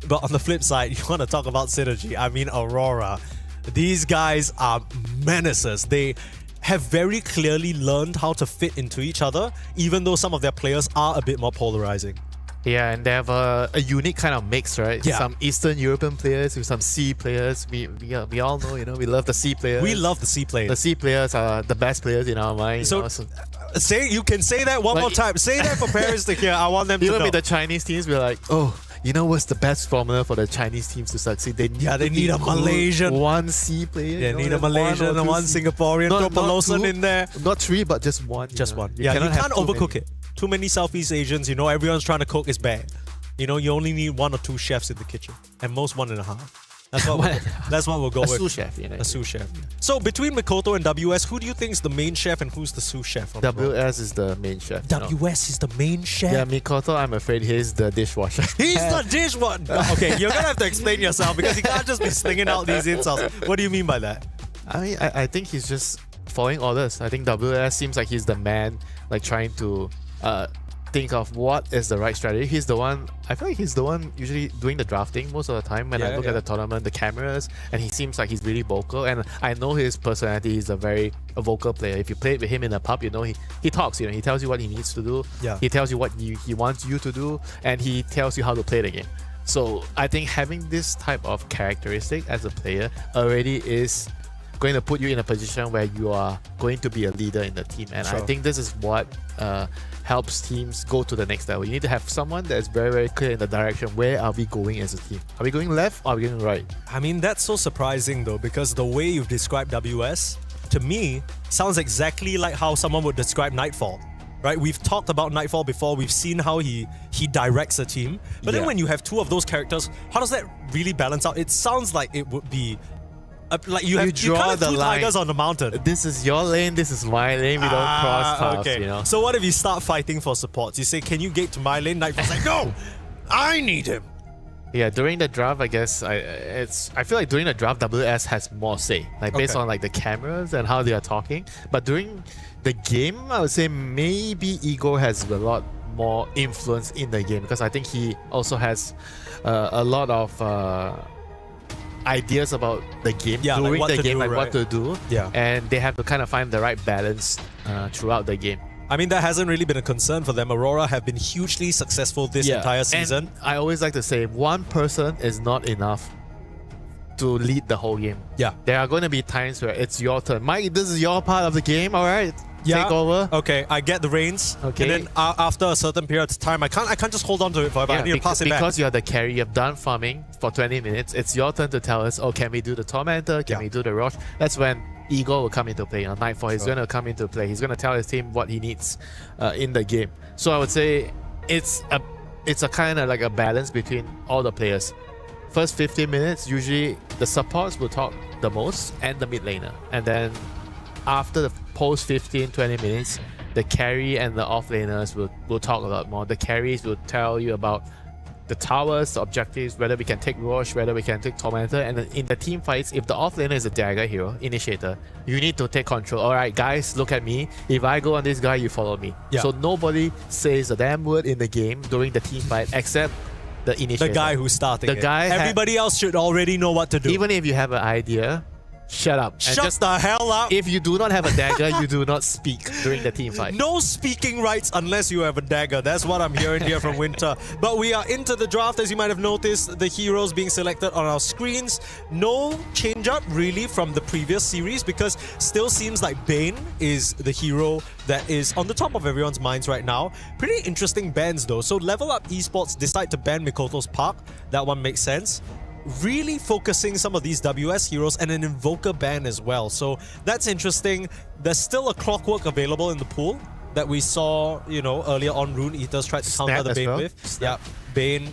But on the flip side, you want to talk about synergy, I mean Aurora. These guys are menaces. They have very clearly learned how to fit into each other, even though some of their players are a bit more polarizing. Yeah, and they have a unique kind of mix, right? Yeah. Some Eastern European players with some C players. We all know, we love the C players. We love the C players. The C players are the best players in our mind. So, you can say that one more time. Say that for Paris to hear. I want them to know. Even with the Chinese teams, we're like, oh, what's the best formula for the Chinese teams to succeed? They need a Malaysian. 1 C player. They need a Malaysian and 1 Singaporean. Throw Peloson in there. Not 3, but just 1. Just 1. You can't overcook it. Too many Southeast Asians, everyone's trying to cook is bad. You only need 1 or 2 chefs in the kitchen. At most 1.5. That's what we'll go with. A sous chef. A sous chef. So between Mikoto and WS, who do you think is the main chef and who's the sous chef? WS is the main chef. WS is the main chef? Yeah, Mikoto, I'm afraid he's the dishwasher. He's the dishwasher! Okay, you're going to have to explain yourself because you can't just be slinging out these insults. What do you mean by that? I mean, I think he's just following orders. I think WS seems like he's the man, like trying to think of what is the right strategy. He's the one, I feel like he's the one usually doing the drafting most of the time when I look at the tournament, the cameras, and he seems like he's really vocal. And I know his personality, he's a very vocal player. If you play with him in a pub, you know, he talks, you know, he tells you what he needs to do. He tells you what he wants you to do, and he tells you how to play the game. So I think having this type of characteristic as a player already is going to put you in a position where you are going to be a leader in the team. And I think this is what helps teams go to the next level. You need to have someone that is very, very clear in the direction. Where are we going as a team? Are we going left or are we going right? I mean, that's so surprising though, because the way you've described WS, to me, sounds exactly like how someone would describe Nightfall. Right, we've talked about Nightfall before. We've seen how he directs a team. But then when you have two of those characters, how does that really balance out? It sounds like it would be like you draw the two tigers on the mountain. This is your lane. This is my lane. We don't cross paths. You know. So what if you start fighting for supports? You say, "Can you get to my lane?" Nightfall's like, "No, I need him." Yeah, during the draft, I guess I feel like during the draft, WS has more say, like based on like the cameras and how they are talking. But during the game, I would say maybe Ego has a lot more influence in the game, because I think he also has a lot of ideas about the game during the game, like what to do. And they have to kind of find the right balance throughout the game. I mean, that hasn't really been a concern for them. Aurora have been hugely successful this entire season. And I always like to say, one person is not enough to lead the whole game. There are going to be times where it's your turn. Mike, this is your part of the game, all right? Take over. Okay, I get the reins. Okay. And then after a certain period of time, I can't just hold on to it forever. I need to pass it back. Because you're the carry, you've done farming for 20 minutes. It's your turn to tell us, oh, can we do the Tormentor? Can we do the Roche? That's when Ego will come into play. On Nightfall, he's going to come into play. He's going to tell his team what he needs in the game. So I would say it's a kind of like a balance between all the players. First 15 minutes, usually the supports will talk the most and the mid laner. And then after the post 15-20 minutes, the carry and the off laners will talk a lot more. The carries will tell you about the towers, the objectives, whether we can take Roche, whether we can take Tormentor. And in the team fights, if the off laner is a dagger hero, initiator, you need to take control. Alright guys, look at me. If I go on this guy, you follow me. So nobody says a damn word in the game during the team fight except the initiator. The guy who's starting the guy everybody else should already know what to do. Even if you have an idea, shut up. Shut just the hell up. If you do not have a dagger, you do not speak during the team fight. No speaking rights unless you have a dagger. That's what I'm hearing here from Winter. But we are into the draft, as you might have noticed. The heroes being selected on our screens. No change up really from the previous series, because still seems like Bane is the hero that is on the top of everyone's minds right now. Pretty interesting bans though. So Level Up Esports decide to ban Mikoto's Park. That one makes sense. Really focusing some of these WS heroes and an Invoker ban as well. So that's interesting. There's still a Clockwork available in the pool that we saw, you know, earlier on. Rune Eaters tried to counter the Bane with. Bane,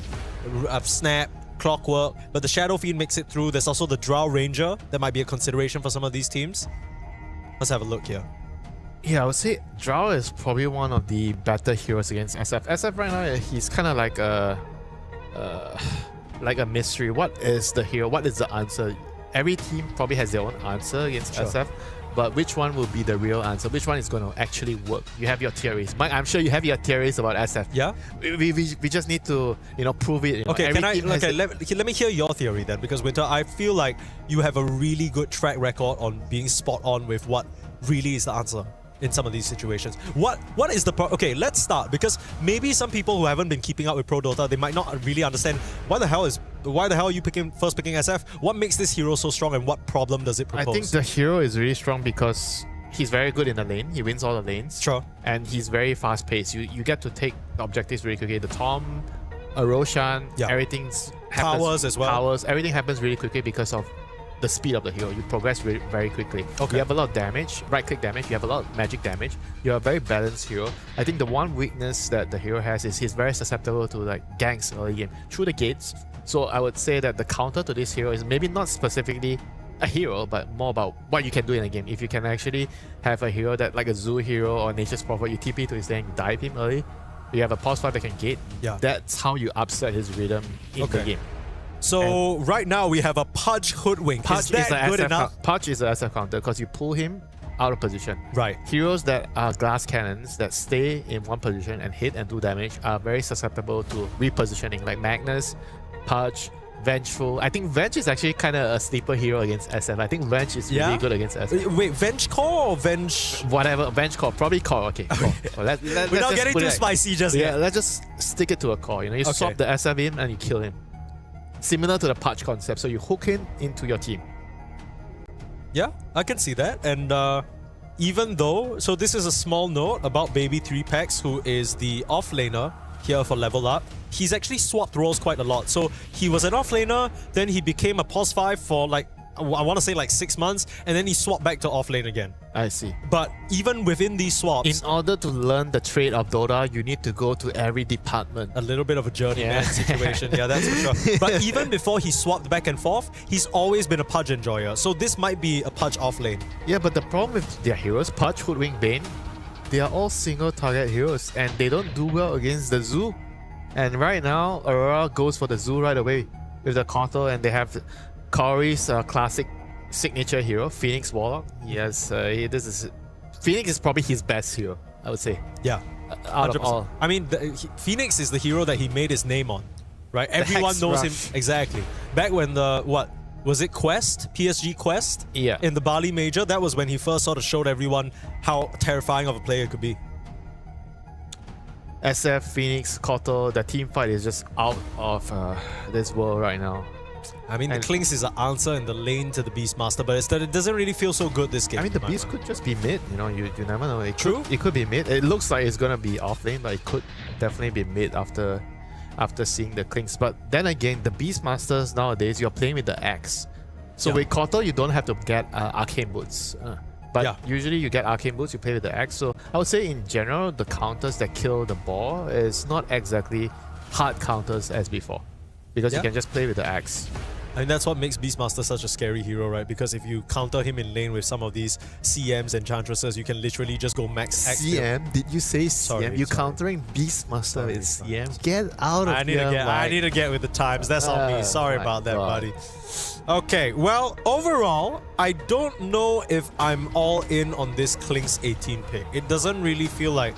Snap, Clockwork, but the Shadow Fiend makes it through. There's also the Drow Ranger that might be a consideration for some of these teams. Let's have a look here. Yeah, I would say Drow is probably one of the better heroes against SF. SF right now, he's kind of like a mystery. What is the hero? What is the answer? Every team probably has their own answer against SF, but which one will be the real answer? Which one is going to actually work? You have your theories. Mike, I'm sure you have your theories about SF. Yeah? We just need to, you know, prove it. You know, okay, let me hear your theory then, because Winter, I feel like you have a really good track record on being spot on with what really is the answer in some of these situations. What is the okay, let's start, because maybe some people who haven't been keeping up with Pro Dota, they might not really understand why the hell are you first picking SF? What makes this hero so strong, and what problem does it propose? I think the hero is really strong because he's very good in the lane. He wins all the lanes. And he's very fast paced. You get to take the objectives very quickly. The Tom, Roshan, everything's happens. Powers as well. Powers, everything happens really quickly because of the speed of the hero. You progress very, very quickly. You have a lot of damage, right-click damage, you have a lot of magic damage. You're a very balanced hero. I think the one weakness that the hero has is he's very susceptible to like ganks early game through the gates. So I would say that the counter to this hero is maybe not specifically a hero, but more about what you can do in a game. If you can actually have a hero that, like a Zoo hero or Nature's Prophet, you TP to his lane, you dive him early, you have a pause 5 that can gate, that's how you upset his rhythm in the game. So right now we have a Pudge Hoodwink. Pudge is good enough. Pudge is an SF counter because you pull him out of position. Right. Heroes that are glass cannons that stay in one position and hit and do damage are very susceptible to repositioning, like Magnus, Pudge, Vengeful. I think Venge is actually kind of a sleeper hero against SF. I think Venge is really good against SF. Wait, Venge Core or Venge? Whatever, Venge core, probably core. Okay, core. Well, We're not getting too spicy just yeah, yet. let's just stick it to a core. You know, you swap the SF in and you kill him. Similar to the Pudge concept, so you hook him into your team. Yeah, I can see that. And even though, so this is a small note about Baby 3Packs, who is the offlaner here for Level Up. He's actually swapped roles quite a lot. So he was an offlaner, then he became a POS 5 for like, I want to say like 6 months, and then he swapped back to offlane again. I see. But even within these swaps, in order to learn the trade of Dota, you need to go to every department. A little bit of a journeyman situation. Yeah, that's for sure. But even before he swapped back and forth, he's always been a Pudge enjoyer. So this might be a Pudge offlane. Yeah, but the problem with their heroes, Pudge, Hoodwink, Bane, they are all single target heroes and they don't do well against the Zoo. And right now, Aurora goes for the Zoo right away with the Kotal, and they have Corey's classic signature hero, Phoenix Warlock. Yes, Phoenix is probably his best hero, I would say. Yeah, out of all. I mean, Phoenix is the hero that he made his name on, right? Everyone knows him exactly. Back when the was it Quest, PSG Quest? Yeah. In the Bali Major, that was when he first sort of showed everyone how terrifying of a player could be. SF, Phoenix, Kotal, the team fight is just out of this world right now. I mean, the Clinks is an answer in the lane to the Beastmaster, but it doesn't really feel so good this game. I mean, the Beast could just be mid, you know, you never know. It could be mid. It looks like it's gonna be off lane, but it could definitely be mid after seeing the Clinks. But then again, the Beastmasters nowadays, you're playing with the Axe. So with Kotal, you don't have to get Arcane Boots. But usually you get Arcane Boots, you play with the Axe. So I would say in general, the counters that kill the ball is not exactly hard counters as before. Because you can just play with the Axe. I mean, that's what makes Beastmaster such a scary hero, right? Because if you counter him in lane with some of these CMs and Chantresses, you can literally just go max X. CM? Did you say CM? Sorry, countering Beastmaster with CM? Get out of here. I need to get with the times. That's on me. Sorry about that, buddy. Okay, well, overall, I don't know if I'm all in on this Clinks 18 pick. It doesn't really feel like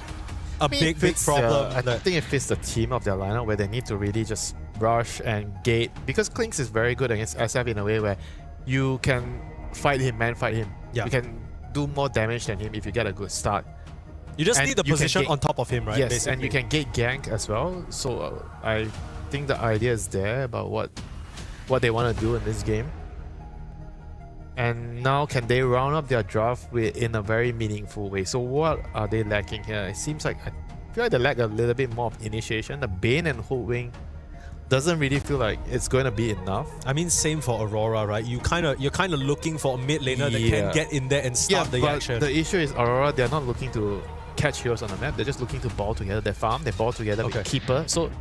a big problem. I think it fits the team of their lineup where they need to really just rush and gate, because Clinks is very good against SF in a way where you can fight him, fight him. Yeah. You can do more damage than him if you get a good start. You just need the position on top of him, right? Yes, basically. and you can gate gank as well. So I think the idea is there about what they want to do in this game. And now can they round up their draft in a very meaningful way? So what are they lacking here? It seems like I feel like they lack a little bit more of initiation. The Bane and Hoodwink doesn't really feel like it's going to be enough. I mean, same for Aurora, right? You're kind of looking for a mid laner that can get in there and start the action. The issue is Aurora, they're not looking to catch heroes on the map. They're just looking to ball together. They farm, they ball together with Keeper. So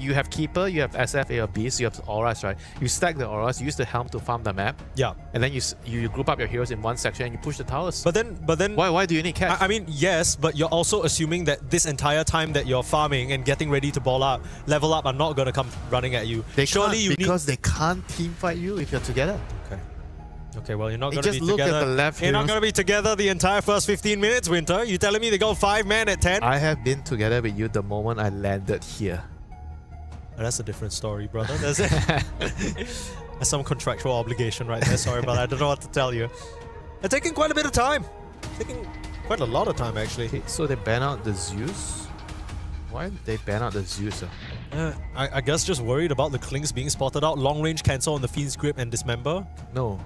you have Keeper, you have SF, A or B, so you have auras, right? You stack the auras, you use the helm to farm the map. Yeah. And then you group up your heroes in one section and you push the towers. But then why do you need catch? I mean, yes, but you're also assuming that this entire time that you're farming and getting ready to level up are not going to come running at you. They can't team fight you if you're together. Okay, well, you're not going to be look together. At the left you're not going to be together the entire first 15 minutes, Winter. You telling me they go 5-man at 10? I have been together with you the moment I landed here. That's a different story, brother. That's some contractual obligation right there. Sorry about that. I don't know what to tell you. They're taking quite a bit of time. Taking quite a lot of time, actually. Okay, so they ban out the Zeus? Why did they ban out the Zeus? I guess just worried about the Clinks being spotted out. Long range cancel on the Fiend's Grip and Dismember. No.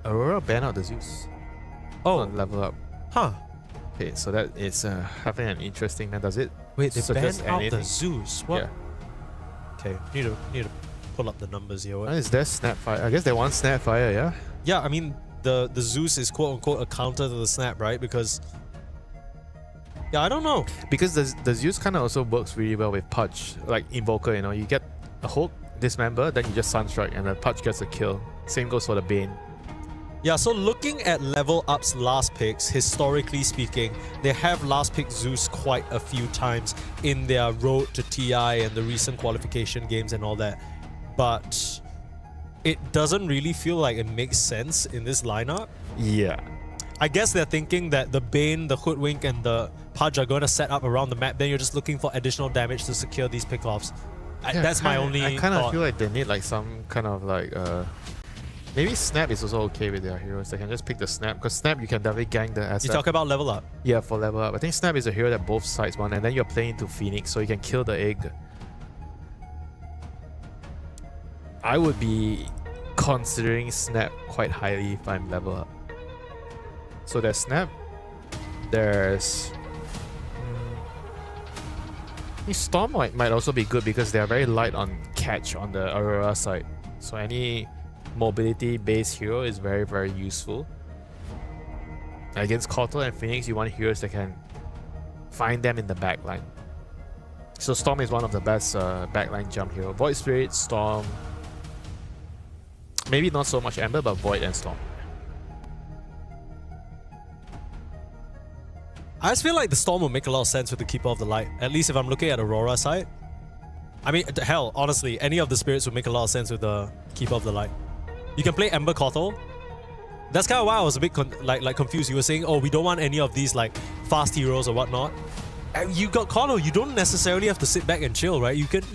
Aurora ban out the Zeus. Oh. On level up. Huh. Okay, so that is having an interesting, does it? Wait, they banned out the Zeus? What? Yeah. Okay, need to pull up the numbers here. What is there Snapfire? I guess they want Snapfire, yeah? Yeah, I mean, the Zeus is quote-unquote a counter to the Snap, right? Because... Yeah, I don't know. Because the Zeus kind of also works really well with Pudge. Like Invoker, you know, you get a hook, Dismember, then you just Sunstrike and the Pudge gets a kill. Same goes for the Bane. Yeah, so looking at Level Up's last picks, historically speaking, they have last picked Zeus quite a few times in their road to TI and the recent qualification games and all that. But it doesn't really feel like it makes sense in this lineup. Yeah. I guess they're thinking that the Bane, the Hoodwink, and the Pudge are going to set up around the map. Then you're just looking for additional damage to secure these pickoffs. Yeah, that's my only I kind of thought. feel like they need like some kind of like maybe Snap is also okay with their heroes. They can just pick the Snap, because Snap you can definitely gang the asset. You talk about level up. Yeah, for level up. I think Snap is a hero that both sides want, and then you're playing into Phoenix, so you can kill the egg. I would be considering Snap quite highly if I'm level up. So there's Snap. There's I think Storm might also be good because they are very light on catch on the Aurora side. So any mobility based hero is very, very useful. Against Kotal and Phoenix, you want heroes that can find them in the backline. So Storm is one of the best backline jump hero. Void Spirit, Storm. Maybe not so much Ember, but Void and Storm. I just feel like the Storm will make a lot of sense with the Keeper of the Light. At least if I'm looking at Aurora side. I mean, hell, honestly, any of the spirits would make a lot of sense with the Keeper of the Light. You can play Ember Kotal. That's kind of why I was a bit confused. You were saying, oh, we don't want any of these like fast heroes or whatnot. You got Kotal. You don't necessarily have to sit back and chill, right? You can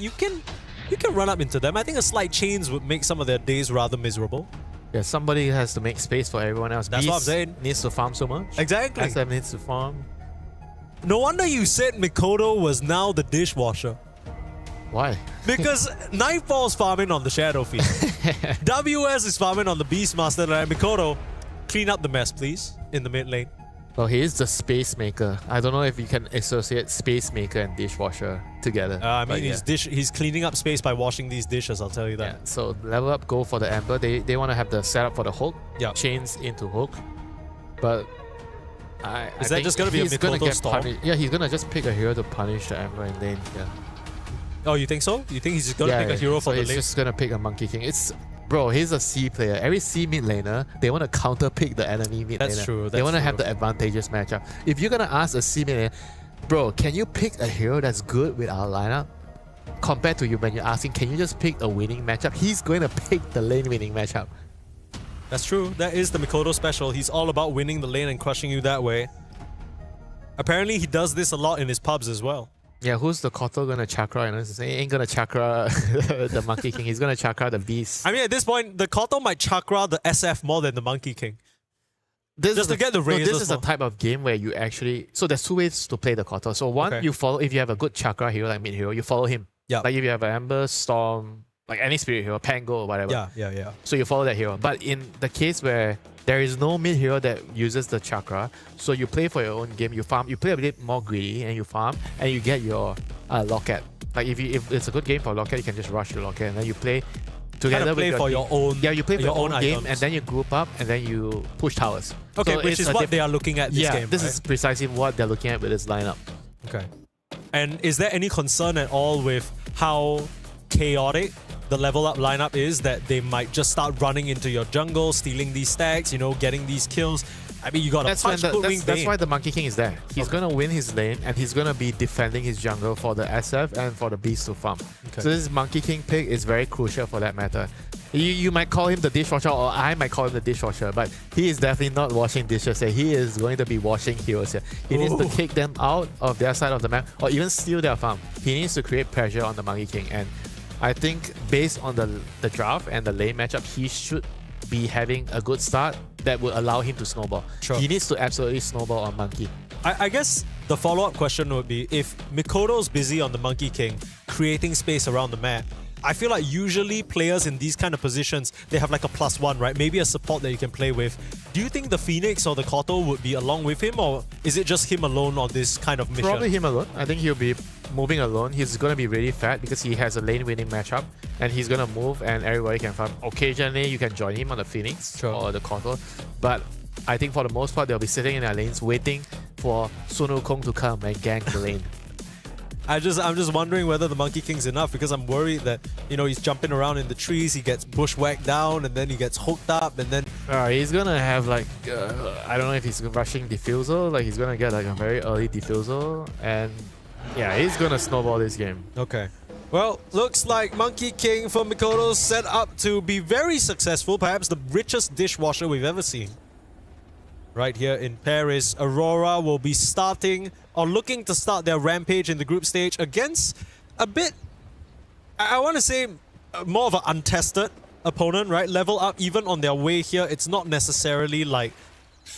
run up into them. I think a slight change would make some of their days rather miserable. Yeah, somebody has to make space for everyone else. That's what I'm saying. Needs to farm so much. Exactly. SF needs to farm. No wonder you said Mikoto was now the dishwasher. Why? Because Nightfall's farming on the Shadow Field. WS is farming on the Beastmaster, and Mikoto, clean up the mess, please, in the mid lane. Well, he is the space maker. I don't know if you can associate space maker and dishwasher together. I mean, he's cleaning up space by washing these dishes, I'll tell you that. Yeah, so level up, go for the Ember. They want to have the setup for the hook. Yeah. Chains into hook. But Is that just going to be a Mikoto Storm? Yeah, he's going to just pick a hero to punish the Ember in lane. Yeah. Oh, you think so? You think he's just going to pick a hero for the lane? He's just going to pick a Monkey King. Bro, he's a C player. Every C mid laner, they want to counter pick the enemy mid laner. That's true. They want to have the advantageous matchup. If you're going to ask a C mid laner, bro, can you pick a hero that's good with our lineup? Compared to you when you're asking, can you just pick a winning matchup? He's going to pick the lane winning matchup. That's true. That is the Mikoto special. He's all about winning the lane and crushing you that way. Apparently, he does this a lot in his pubs as well. Yeah, who's the Kotal gonna chakra? You know, he ain't gonna chakra the Monkey King. He's gonna chakra the beast. I mean, at this point, the Kotal might chakra the SF more than the Monkey King. Just to get the razors. This is a type of game where you actually... So there's two ways to play the Kotal. So one, you follow... If you have a good chakra hero, like mid hero, you follow him. Yeah. Like if you have an Ember, Storm, like any spirit hero, Pango or whatever. Yeah. So you follow that hero. But in the case where there is no mid hero that uses the chakra, so you play for your own game, you farm, you play a bit more greedy and you farm and you get your locket. Like if it's a good game for locket, you can just rush the locket and then you play together with your own. Yeah, you play for your own game items. and then you group up and then you push towers. Okay, so which is what they are looking at this game. This is precisely what they're looking at with this lineup. Okay. And is there any concern at all with how chaotic the level up lineup is, that they might just start running into your jungle, stealing these stacks, you know, getting these kills? I mean, you got to punch that's why the Monkey King is there. He's going to win his lane and he's going to be defending his jungle for the SF and for the beast to farm. Okay. So this Monkey King pick is very crucial for that matter. You might call him the dishwasher, or I might call him the dishwasher, but he is definitely not washing dishes here. He is going to be washing heroes here. He needs to kick them out of their side of the map or even steal their farm. He needs to create pressure on the Monkey King, and I think based on the draft and the lane matchup, he should be having a good start that will allow him to snowball. Sure. He needs to absolutely snowball on Monkey. I guess the follow-up question would be, if Mikoto's busy on the Monkey King, creating space around the map, I feel like usually players in these kind of positions, they have like a +1, right? Maybe a support that you can play with. Do you think the Phoenix or the Kotal would be along with him, or is it just him alone on this kind of mission? Probably him alone. I think he'll be moving alone. He's going to be really fat because he has a lane-winning matchup, and he's going to move and everybody can farm. Occasionally, you can join him on the Phoenix or the Kotal, but I think for the most part, they'll be sitting in their lanes waiting for Sun Wukong to come and gank the lane. I'm just wondering whether the Monkey King's enough, because I'm worried that, you know, he's jumping around in the trees, he gets bushwhacked down, and then he gets hooked up, and then... he's gonna have like, I don't know if he's rushing defusal, like he's gonna get like a very early defusal, and yeah, he's gonna snowball this game. Okay. Well, looks like Monkey King for Mikoto set up to be very successful, perhaps the richest dishwasher we've ever seen. right here in Paris. Aurora will be starting or looking to start their rampage in the group stage against a bit, I want to say, more of an untested opponent, right? Level Up, even on their way here, it's not necessarily like,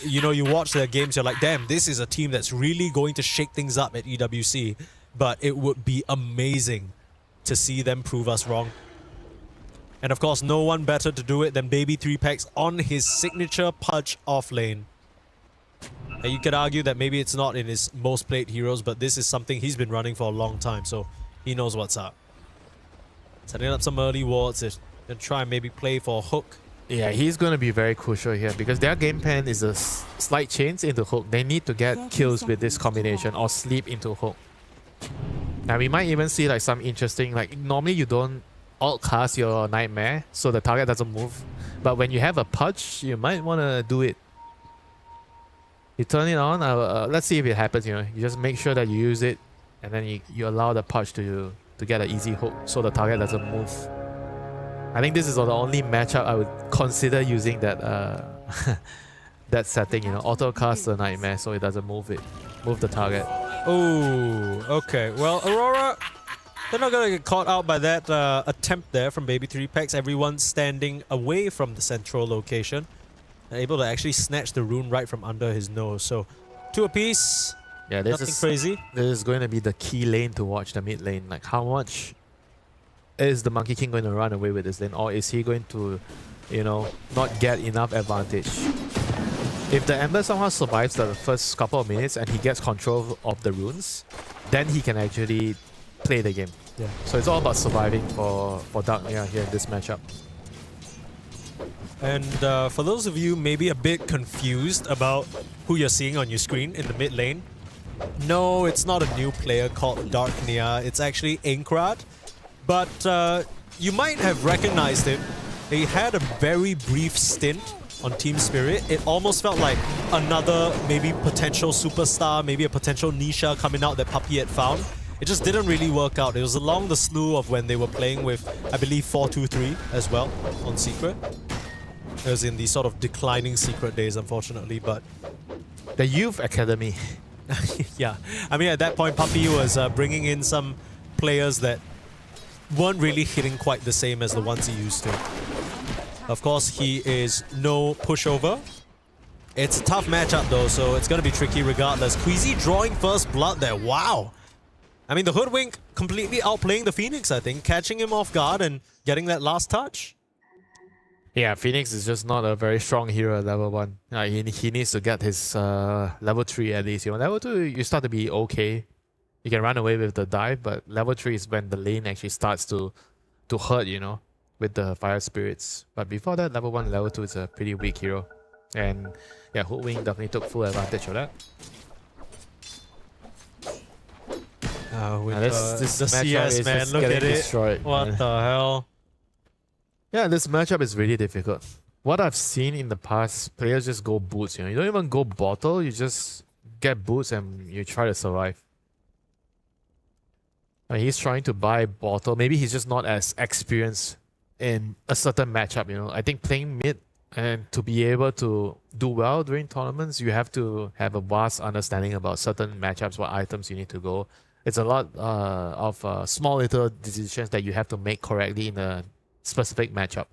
you know, you watch their games, you're like, damn, this is a team that's really going to shake things up at EWC. But it would be amazing to see them prove us wrong. And of course, no one better to do it than Baby 3Packs on his signature Pudge off lane. And you could argue that maybe it's not in his most played heroes, but this is something he's been running for a long time, so he knows what's up. Setting up some early wards and try and maybe play for a hook. Yeah, he's going to be very crucial here because their game plan is a slight change into hook. They need to get kills with this combination or sleep into hook. Now we might even see like some interesting, like normally you don't alt cast your Nightmare so the target doesn't move, but when you have a Pudge, you might want to do it. You turn it on, let's see if it happens, you know. You just make sure that you use it and then you allow the Pudge to get an easy hook so the target doesn't move. I think this is the only matchup I would consider using that that setting, you know, auto cast the Nightmare so it doesn't move the target. Oh, okay. Well, Aurora, they're not going to get caught out by that attempt there from Baby 3Packs. Everyone standing away from the central location. And able to actually snatch the rune right from under his nose. So, 2 apiece. Yeah, nothing crazy. This is going to be the key lane to watch, the mid lane. Like, how much is the Monkey King going to run away with this lane? Or is he going to, you know, not get enough advantage? If the Ember somehow survives the first couple of minutes and he gets control of the runes, then he can actually play the game. Yeah. So it's all about surviving for Darknia here in this matchup. And for those of you maybe a bit confused about who you're seeing on your screen in the mid lane, no, it's not a new player called Darknia. It's actually Inkrad. But you might have recognized him. He had a very brief stint on Team Spirit. It almost felt like another maybe potential superstar, maybe a potential Nisha coming out that Puppy had found. It just didn't really work out. It was along the slew of when they were playing with, I believe, 423 as well on Secret. It was in the sort of declining Secret days, unfortunately, but... The Youth Academy. Yeah. I mean, at that point, Puppy was bringing in some players that weren't really hitting quite the same as the ones he used to. Of course, he is no pushover. It's a tough matchup though, so it's going to be tricky regardless. Queasy drawing first blood there. Wow. I mean, the Hoodwink completely outplaying the Phoenix, I think. Catching him off guard and getting that last touch. Yeah, Phoenix is just not a very strong hero at level 1. He needs to get his level 3 at least. You know, level 2, you start to be okay. You can run away with the dive, but level 3 is when the lane actually starts to hurt, you know, with the fire spirits. But before that, level 1 and level 2 is a pretty weak hero. And yeah, Hoodwink definitely took full advantage of that. With this the matchup CS, is man, just look getting at it. destroyed. What the hell? Yeah, this matchup is really difficult. What I've seen in the past, players just go boots, you know. You don't even go bottle, you just get boots and you try to survive. I mean, he's trying to buy bottle. Maybe he's just not as experienced in a certain matchup, you know. I think playing mid and to be able to do well during tournaments, you have to have a vast understanding about certain matchups, what items you need to go. It's a lot of small little decisions that you have to make correctly in a specific matchup.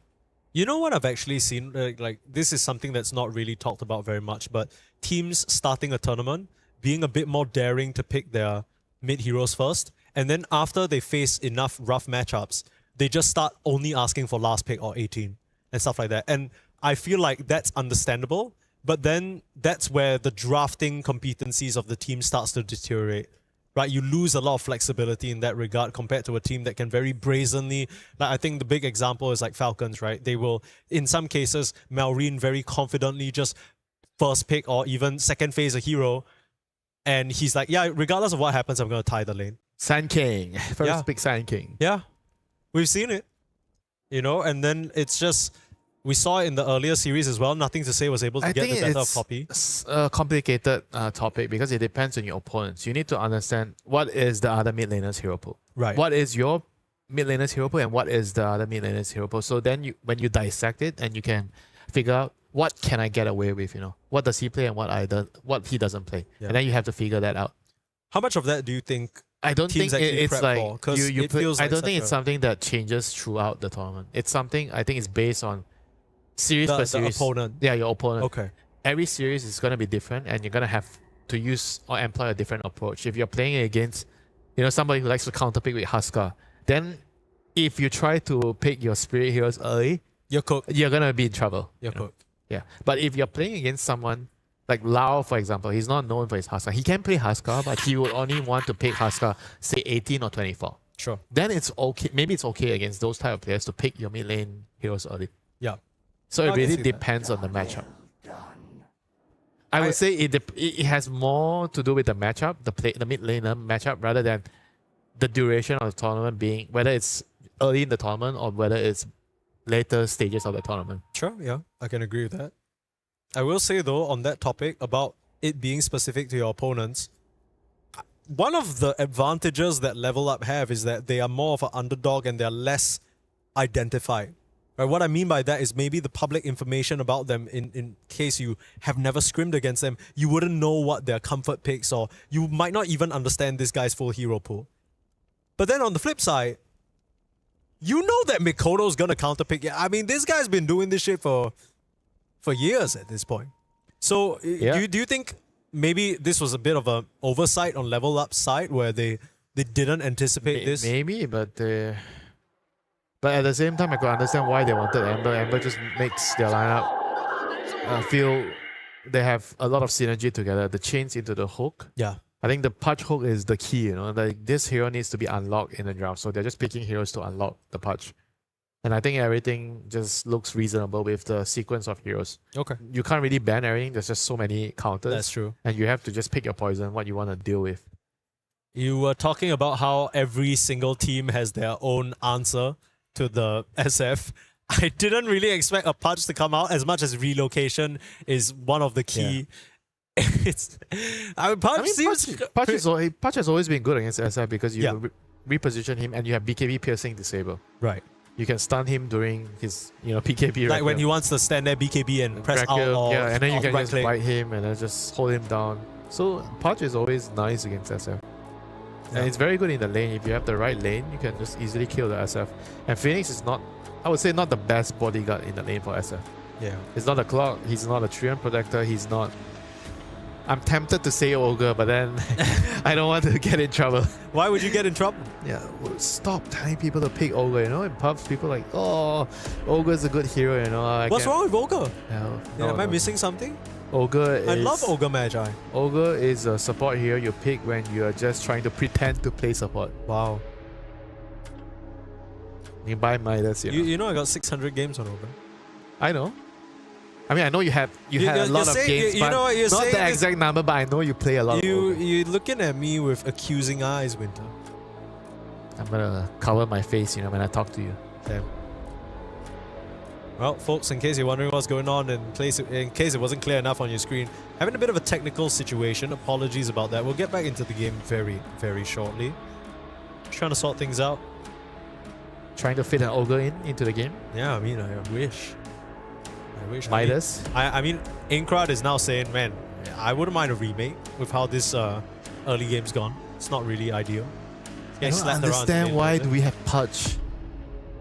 You know what I've actually seen? Like this is something that's not really talked about very much, but teams starting a tournament being a bit more daring to pick their mid heroes first, and then after they face enough rough matchups, they just start only asking for last pick or 18 and stuff like that. And I feel like that's understandable, but then that's where the drafting competencies of the team starts to deteriorate. Right, you lose a lot of flexibility in that regard compared to a team that can very brazenly, like I think the big example is like Falcons, right? They will, in some cases, Malrine very confidently just first pick or even second phase a hero, and he's like, yeah, regardless of what happens, I'm going to tie the lane. Sand King. First pick Sand King. Yeah, we've seen it, you know, and then it's just, we saw it in the earlier series as well. Nothing to say was able to get the better of Poppy. It's a complicated topic because it depends on your opponents. You need to understand what is the other mid laner's hero pool. Right. What is your mid laner's hero pool and what is the other mid laner's hero pool. So then when you dissect it and you can figure out what can I get away with? What does he play and what he doesn't play, and then you have to figure that out. How much of that do you think? I don't think it's like you it feels I like don't think such it's something that changes throughout the tournament. It's something I think it's based on series per series. The opponent. Yeah, your opponent. Okay. Every series is gonna be different, and you're gonna have to use or employ a different approach. If you're playing against, somebody who likes to counterpick with Huskar, then if you try to pick your spirit heroes early, you're cooked. You're gonna be in trouble. You're cooked. Yeah, but if you're playing against someone like Lau, for example, he's not known for his Huskar. He can play Huskar, but he would only want to pick Huskar, say 18 or 24. Sure. Then it's okay. Maybe it's okay against those type of players to pick your mid lane heroes early. Yeah. So it really depends on the matchup. I would say it has more to do with the matchup, the mid laner matchup, rather than the duration of the tournament being whether it's early in the tournament or whether it's later stages of the tournament. Sure, yeah, I can agree with that. I will say though, on that topic about it being specific to your opponents, one of the advantages that Level Up have is that they are more of an underdog and they're less identified. Right? What I mean by that is maybe the public information about them, in case you have never scrimmed against them, you wouldn't know what their comfort picks, or you might not even understand this guy's full hero pool. But then on the flip side, you know that Mikoto's gonna counterpick. I mean, this guy's been doing this shit for years at this point. So do you think maybe this was a bit of an oversight on Level Up's side where they didn't anticipate this? Maybe, but at the same time, I could understand why they wanted Ember. Ember just makes their lineup feel they have a lot of synergy together. The chains into the hook. Yeah. I think the Pudge hook is the key, like this hero needs to be unlocked in the draft. So they're just picking heroes to unlock the Pudge. And I think everything just looks reasonable with the sequence of heroes. Okay. You can't really ban everything. There's just so many counters. That's true. And you have to just pick your poison, what you want to deal with. You were talking about how every single team has their own answer to the SF. I didn't really expect a Pudge to come out as much as relocation is one of the key. Yeah. Pudge has always been good against SF because you reposition him and you have BKB piercing disable. Right. You can stun him during his PKB. Like when he wants to stand there BKB and press out or and then you can right just click. bite him and then just hold him down. So Pudge is always nice against SF. And it's very good in the lane. If you have the right lane, you can just easily kill the SF. And Phoenix is not, I would say, not the best bodyguard in the lane for SF. Yeah. It's not a clock. He's not a Treant protector. He's not... I'm tempted to say Ogre, but then I don't want to get in trouble. Why would you get in trouble? Yeah, stop telling people to pick Ogre, In pubs, people are like, oh, Ogre's a good hero, What's wrong with Ogre? No, am I missing something? Ogre I love Ogre Magi. Ogre is a support hero you pick when you're just trying to pretend to play support. Wow. You buy Midas, You know I got 600 games on Ogre. I know. I mean, I know you had a lot of games, you know what you're not saying the exact number, but I know you play a lot of Ogre. You're looking at me with accusing eyes, Winter. I'm gonna cover my face, when I talk to you. Damn. Well, folks, in case you're wondering what's going on, in case it wasn't clear enough on your screen, having a bit of a technical situation. Apologies about that. We'll get back into the game very, very shortly. Just trying to sort things out. Trying to fit an Ogre into the game? Yeah, I mean, I wish. Midas? I mean, Inkrad is now saying, man, I wouldn't mind a remake with how this early game's gone. It's not really ideal. I don't understand why do we have Pudge.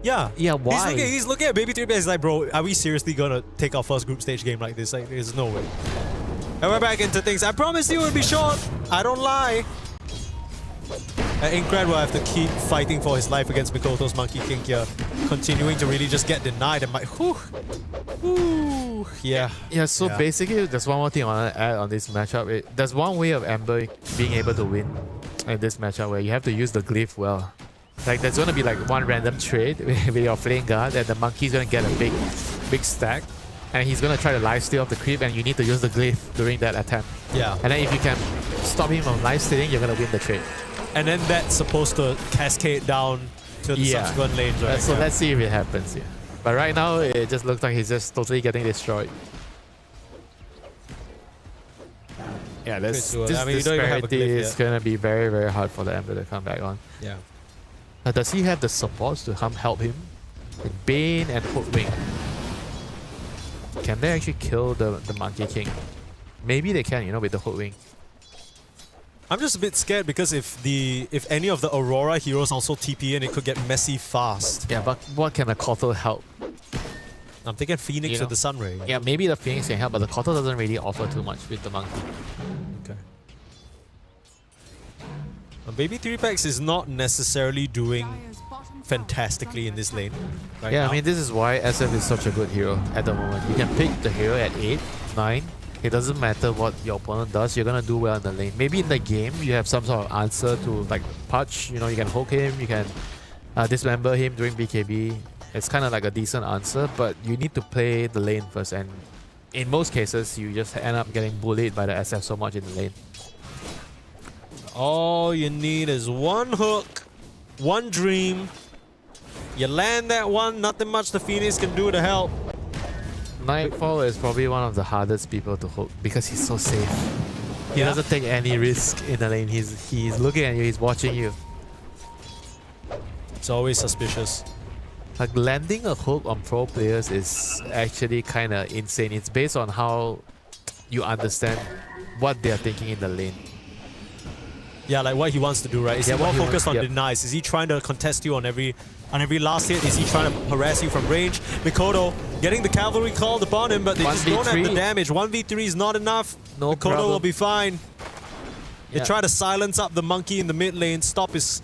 Yeah, why? He's looking at Baby 3 He's like, bro, are we seriously gonna take our first group stage game like this? Like, there's no way. And we're back into things. I promise you it'll be short. I don't lie. Inkrad will have to keep fighting for his life against Mikoto's Monkey King here, continuing to really just get denied and basically, there's one more thing I want to add on this matchup. There's one way of Ember being able to win in this matchup where you have to use the glyph well. Like, there's going to be like one random trade with your flame guard and the monkey's going to get a big stack and he's going to try to lifesteal off the creep and you need to use the glyph during that attempt. Yeah. And then if you can stop him from lifestealing, you're going to win the trade. And then that's supposed to cascade down to the subsequent lanes, right? So let's see if it happens here. But right now, it just looks like he's just totally getting destroyed. Yeah, this disparity is going to be very, very hard for the Ember to come back on. Yeah. Now, does he have the supports to help him? Like Bane and Hoodwink. can they actually kill the Monkey King? Maybe they can, you know, with the hook wing. I'm just a bit scared because if any of the Aurora heroes also TP in, it could get messy fast. Yeah, but what can a Kotal help? I'm thinking Phoenix with the Sunray. Yeah, maybe the Phoenix can help, but the Kotal doesn't really offer too much with the Monkey. Okay. Baby 3-Packs is not necessarily doing fantastically in this lane right Yeah, now. I mean, this is why SF is such a good hero at the moment. You can pick the hero at 8, 9. It doesn't matter what your opponent does, you're gonna do well in the lane. Maybe in the game, you have some sort of answer to like Pudge, you know, you can hook him, you can dismember him during BKB. It's kind of like a decent answer, but you need to play the lane first, and in most cases, you just end up getting bullied by the SF so much in the lane. All you need is one hook, one dream. You land that one, nothing much the Phoenix can do to help. Nightfall is probably one of the hardest people to hook because he's so safe. He doesn't take any risk in the lane. He's looking at you, he's watching you. It's always suspicious. Like landing a hook on pro players is actually kind of insane. It's based on how you understand what they're thinking in the lane. Yeah, like what he wants to do, right? Is he more focused on denies? Is he trying to contest you on every last hit? Is he trying to harass you from range? Mikoto getting the cavalry called upon him, but they just don't have the damage. 1v3 is not enough. No Mikoto problem. will be fine. They Yeah. try to silence up the monkey in the mid lane, stop his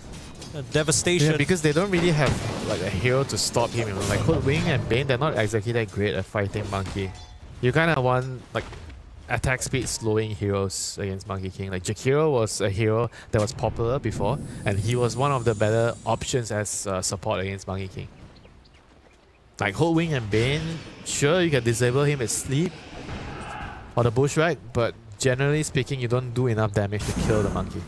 devastation. Yeah, because they don't really have like a hero to stop him. You know? Like Hood Wing and Bane, they're not exactly that great at fighting Monkey. You kind of want like attack speed slowing heroes against Monkey King. Like Jakiro was a hero that was popular before, and he was one of the better options as support against Monkey King. Like Hood Wing and Bane, sure you can disable him with sleep or the bushwhack, but generally speaking, you don't do enough damage to kill the monkey.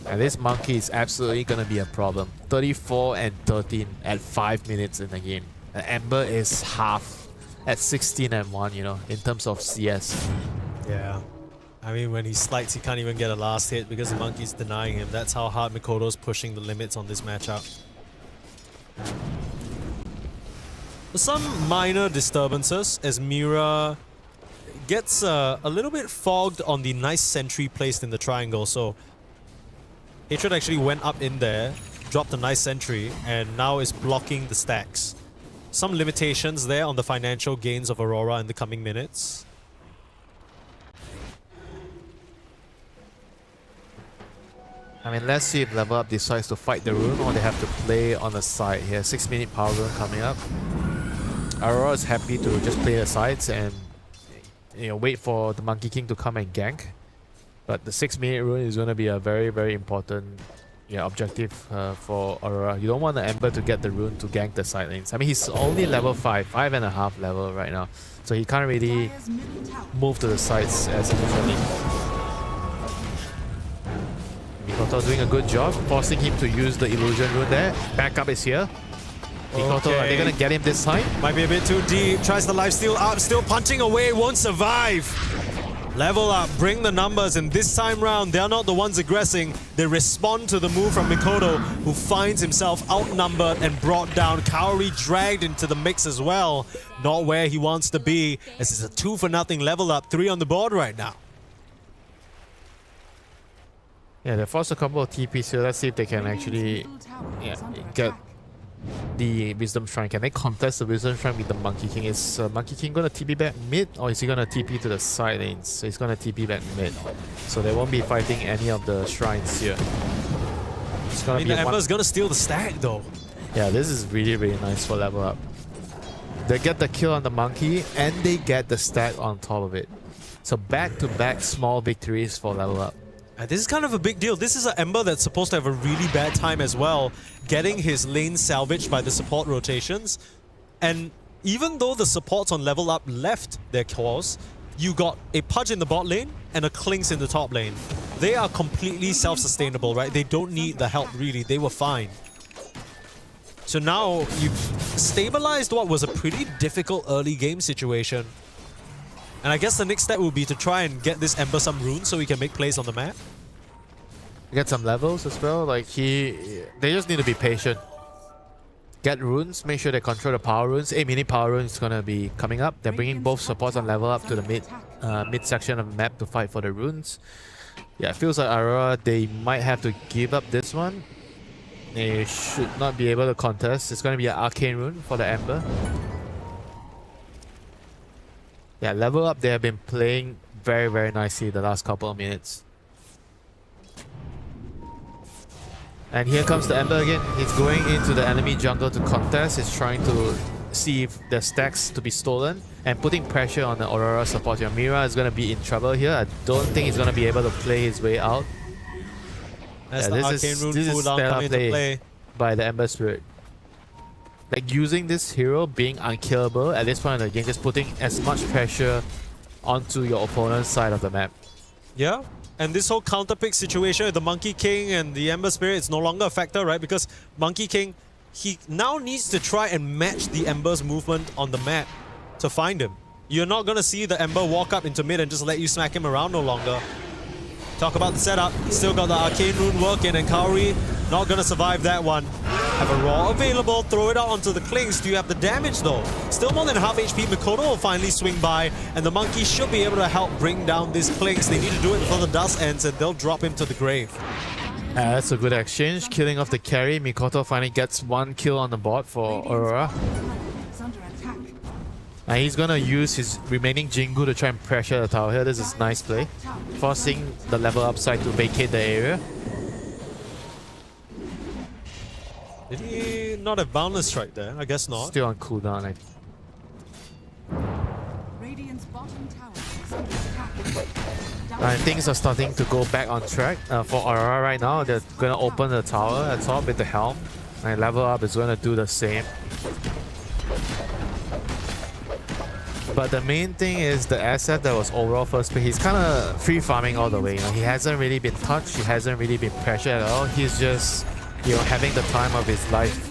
And this monkey is absolutely gonna be a problem. 34 and 13 at 5 minutes in the game. And Ember is half at 16 and 1, you know, in terms of CS. Yeah. I mean, when he slides, he can't even get a last hit because the monkey's denying him. That's how hard Mikoto's pushing the limits on this matchup. Some minor disturbances as Mira gets a little bit fogged on the nice sentry placed in the triangle. So Hatred actually went up in there, dropped a nice sentry, and now is blocking the stacks. Some limitations there on the financial gains of Aurora in the coming minutes. I mean, let's see if Level Up decides to fight the rune or they have to play on the side here. 6-minute power rune coming up. Aurora is happy to just play the sides and, you know, wait for the Monkey King to come and gank. But the 6-minute rune is going to be a very, very important objective for Aurora. You don't want the Ember to get the rune to gank the side lanes. I mean, he's only level 5.5 level right now. So he can't really move to the sides as efficiently. Mikoto doing a good job, forcing him to use the illusion rune there. Backup is here. Mikoto, are they gonna get him this time? Might be a bit too deep. Tries the lifesteal up, still punching away, won't survive. Level Up, bring the numbers, and this time round, they're not the ones aggressing. They respond to the move from Mikoto, who finds himself outnumbered and brought down. Kaori dragged into the mix as well. Not where he wants to be, as it's a 2-0 Level Up, 3 on the board right now. Yeah, they forced a couple of TPs here. Let's see if they can actually get the Wisdom Shrine. Can they contest the Wisdom Shrine with the Monkey King? Is Monkey King gonna TP back mid, or is he gonna TP to the side lanes? So he's gonna TP back mid. So they won't be fighting any of the shrines here. It's gonna be the Ember's gonna steal the stack though. Yeah, this is really, really nice for Level Up. They get the kill on the monkey, and they get the stack on top of it. So back-to-back small victories for Level Up. This is kind of a big deal. This is an Ember that's supposed to have a really bad time as well, getting his lane salvaged by the support rotations. And even though the supports on Level Up left their cores, you got a Pudge in the bot lane and a Klinks in the top lane. They are completely self-sustainable, right? They don't need the help, really. They were fine. So now you've stabilized what was a pretty difficult early game situation. And I guess the next step will be to try and get this Ember some runes so he can make plays on the map. Get some levels as well. Like they just need to be patient. get runes, make sure they control the power runes. 8 mini power runes is going to be coming up. They're bringing both supports on level up to the mid section of the map to fight for the runes. Yeah, it feels like Aurora, they might have to give up this one. They should not be able to contest. It's going to be an arcane rune for the Ember. Yeah, level up, they have been playing very, very nicely the last couple of minutes. And here comes the Ember again. He's going into the enemy jungle to contest. He's trying to see if there's stacks to be stolen and putting pressure on the Aurora support here. Mira is going to be in trouble here. I don't think he's going to be able to play his way out. As the arcane rune cooldown coming into play by the Ember Spirit. Like using this hero being unkillable at this point in the game, just putting as much pressure onto your opponent's side of the map. Yeah. And this whole counter pick situation with the Monkey King and the Ember Spirit is no longer a factor, right? Because Monkey King, he now needs to try and match the Ember's movement on the map to find him. You're not going to see the Ember walk up into mid and just let you smack him around no longer. Talk about the setup. Still got the Arcane Rune working, and Kaori not going to survive that one. Have a Raw available, throw it out onto the Klings. Do you have the damage though? Still more than half HP. Mikoto will finally swing by, and the Monkey should be able to help bring down these Klings. They need to do it before the dust ends, and they'll drop him to the grave. That's a good exchange. Killing off the carry. Mikoto finally gets 1 kill on the board for Aurora. And he's gonna use his remaining Jingu to try and pressure the tower here. This is nice play. Forcing the level up side to vacate the area. Did he not have Boundless Strike there? I guess not. Still on cooldown. Things are starting to go back on track for Aurora right now. They're gonna open the tower at top with the helm. And level up is gonna do the same. But the main thing is the SF that was overall first pick. He's kind of free farming all the way. You know, he hasn't really been touched. He hasn't really been pressured at all. He's just, you know, having the time of his life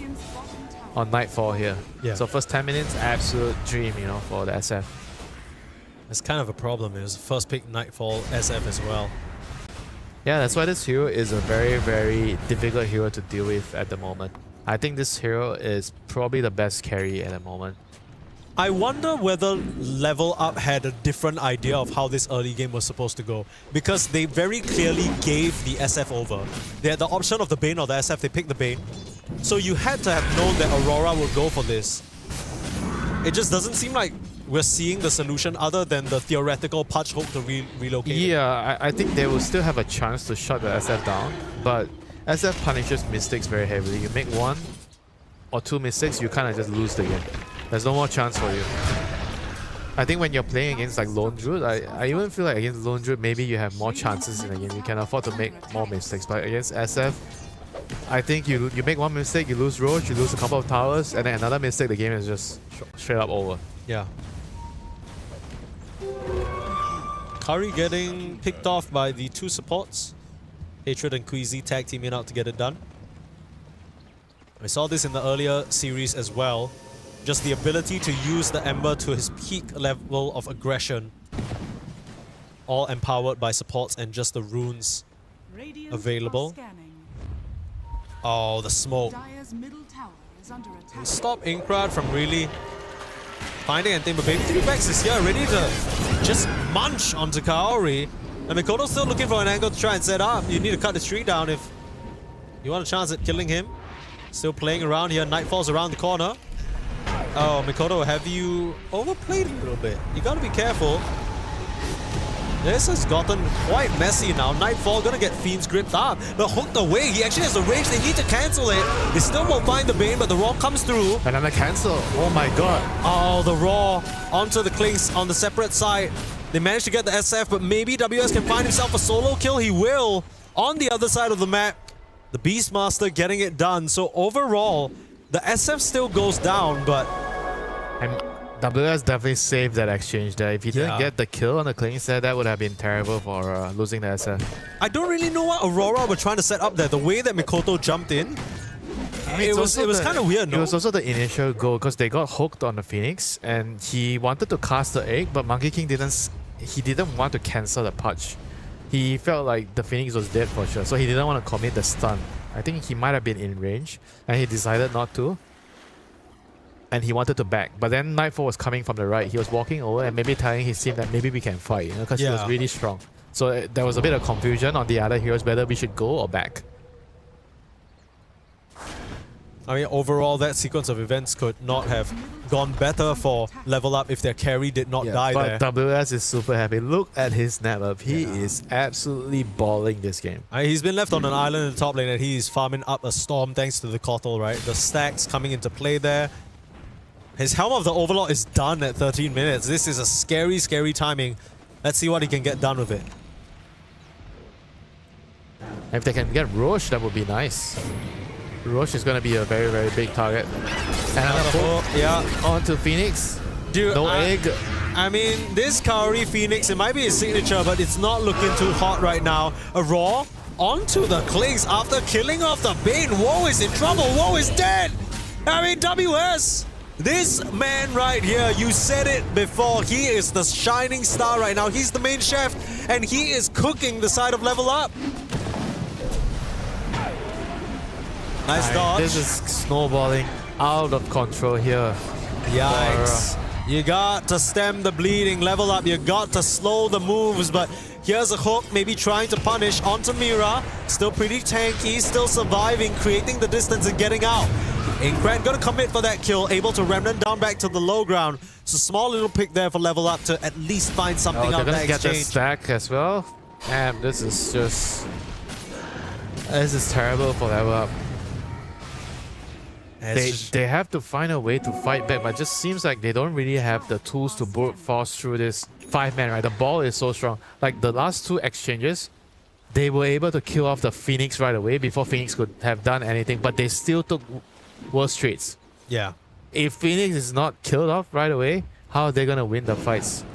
on Nightfall here. Yeah. So first 10 minutes, absolute dream, you know, for the SF. It's kind of a problem. It was first pick Nightfall SF as well. Yeah, that's why this hero is a very, very difficult hero to deal with at the moment. I think this hero is probably the best carry at the moment. I wonder whether Level Up had a different idea of how this early game was supposed to go, because they very clearly gave the SF over. They had the option of the Bane or the SF, they picked the Bane. So you had to have known that Aurora would go for this. It just doesn't seem like we're seeing the solution other than the theoretical punch hook to relocate. Yeah, I think they will still have a chance to shut the SF down, but SF punishes mistakes very heavily. You make 1 or 2 mistakes, you kind of just lose the game. There's no more chance for you. I think when you're playing against like Lone Druid, I even feel like against Lone Druid, maybe you have more chances in the game. You can afford to make more mistakes. But against SF, I think you make 1 mistake, you lose Roach, you lose a couple of towers, and then another mistake, the game is just straight up over. Yeah. Curry getting picked off by the 2 supports. Hatred and Queasy tag teaming out to get it done. We saw this in the earlier series as well. Just the ability to use the Ember to his peak level of aggression. All empowered by supports and just the runes available. Oh, the smoke. Stop Inkrad from really finding anything, but Baby 3Bex is here, ready to just munch onto Kaori. And Mikoto's still looking for an angle to try and set up. You need to cut the tree down if you want a chance at killing him. Still playing around here. Nightfall's around the corner. Oh, Mikoto, have you overplayed a little bit? You gotta be careful. This has gotten quite messy now. Nightfall gonna get Fiend's gripped up, but hooked away. He actually has the rage. They need to cancel it. They still won't find the Bane, but the Raw comes through. Another cancel. Oh my god. Oh, the Raw onto the Klings on the separate side. They managed to get the SF, but maybe WS can find himself a solo kill. He will on the other side of the map. The Beastmaster getting it done. So overall, the SF still goes down, but... And WS definitely saved that exchange there. If he didn't get the kill on the Kling set, that would have been terrible for losing the SF. I don't really know what Aurora were trying to set up there. The way that Mikoto jumped in, it was kind of weird, no? It was also the initial goal because they got hooked on the Phoenix and he wanted to cast the egg, but Monkey King didn't want to cancel the punch. He felt like the Phoenix was dead for sure, so he didn't want to commit the stun. I think he might have been in range and he decided not to. and he wanted to back. But then Nightfall was coming from the right. He was walking over and maybe telling his team that maybe we can fight, you know, because he was really strong. So there was a bit of confusion on the other heroes whether we should go or back. I mean, overall, that sequence of events could not have gone better for Level Up if their carry did not die there. But WS is super happy. Look at his snap up. He is absolutely balling this game. He's been left on an island in the top lane and he is farming up a storm thanks to the Kotl, right? The stacks coming into play there. His Helm of the Overlord is done at 13 minutes. This is a scary, scary timing. Let's see what he can get done with it. If they can get Roche, that would be nice. Roche is going to be a very, very big target. And on to Phoenix. Dude, no egg. I mean, this Kaori Phoenix, it might be his signature, but it's not looking too hot right now. Aurora onto the Klings after killing off the Bane. Woe is in trouble. Woe is dead. I mean, WS. This man right here, you said it before, he is the shining star right now. He's the main chef, and he is cooking the side of Level Up. Nice dodge. This is snowballing out of control here. Yikes. You got to stem the bleeding. Level Up, you got to slow the moves, but here's a hook, maybe trying to punish onto Mira. Still pretty tanky, still surviving, creating the distance and getting out. Incred gonna commit for that kill, able to remnant down back to the low ground. It's a small little pick there for Level Up to at least find something out of that exchange. They're gonna get the stack as well. Damn, this is terrible for Level Up. They have to find a way to fight back, but it just seems like they don't really have the tools to brute force through this 5-man, right? The ball is so strong. Like the last 2 exchanges, they were able to kill off the Phoenix right away before Phoenix could have done anything, but they still took worse trades. Yeah. If Phoenix is not killed off right away, how are they gonna win the fights?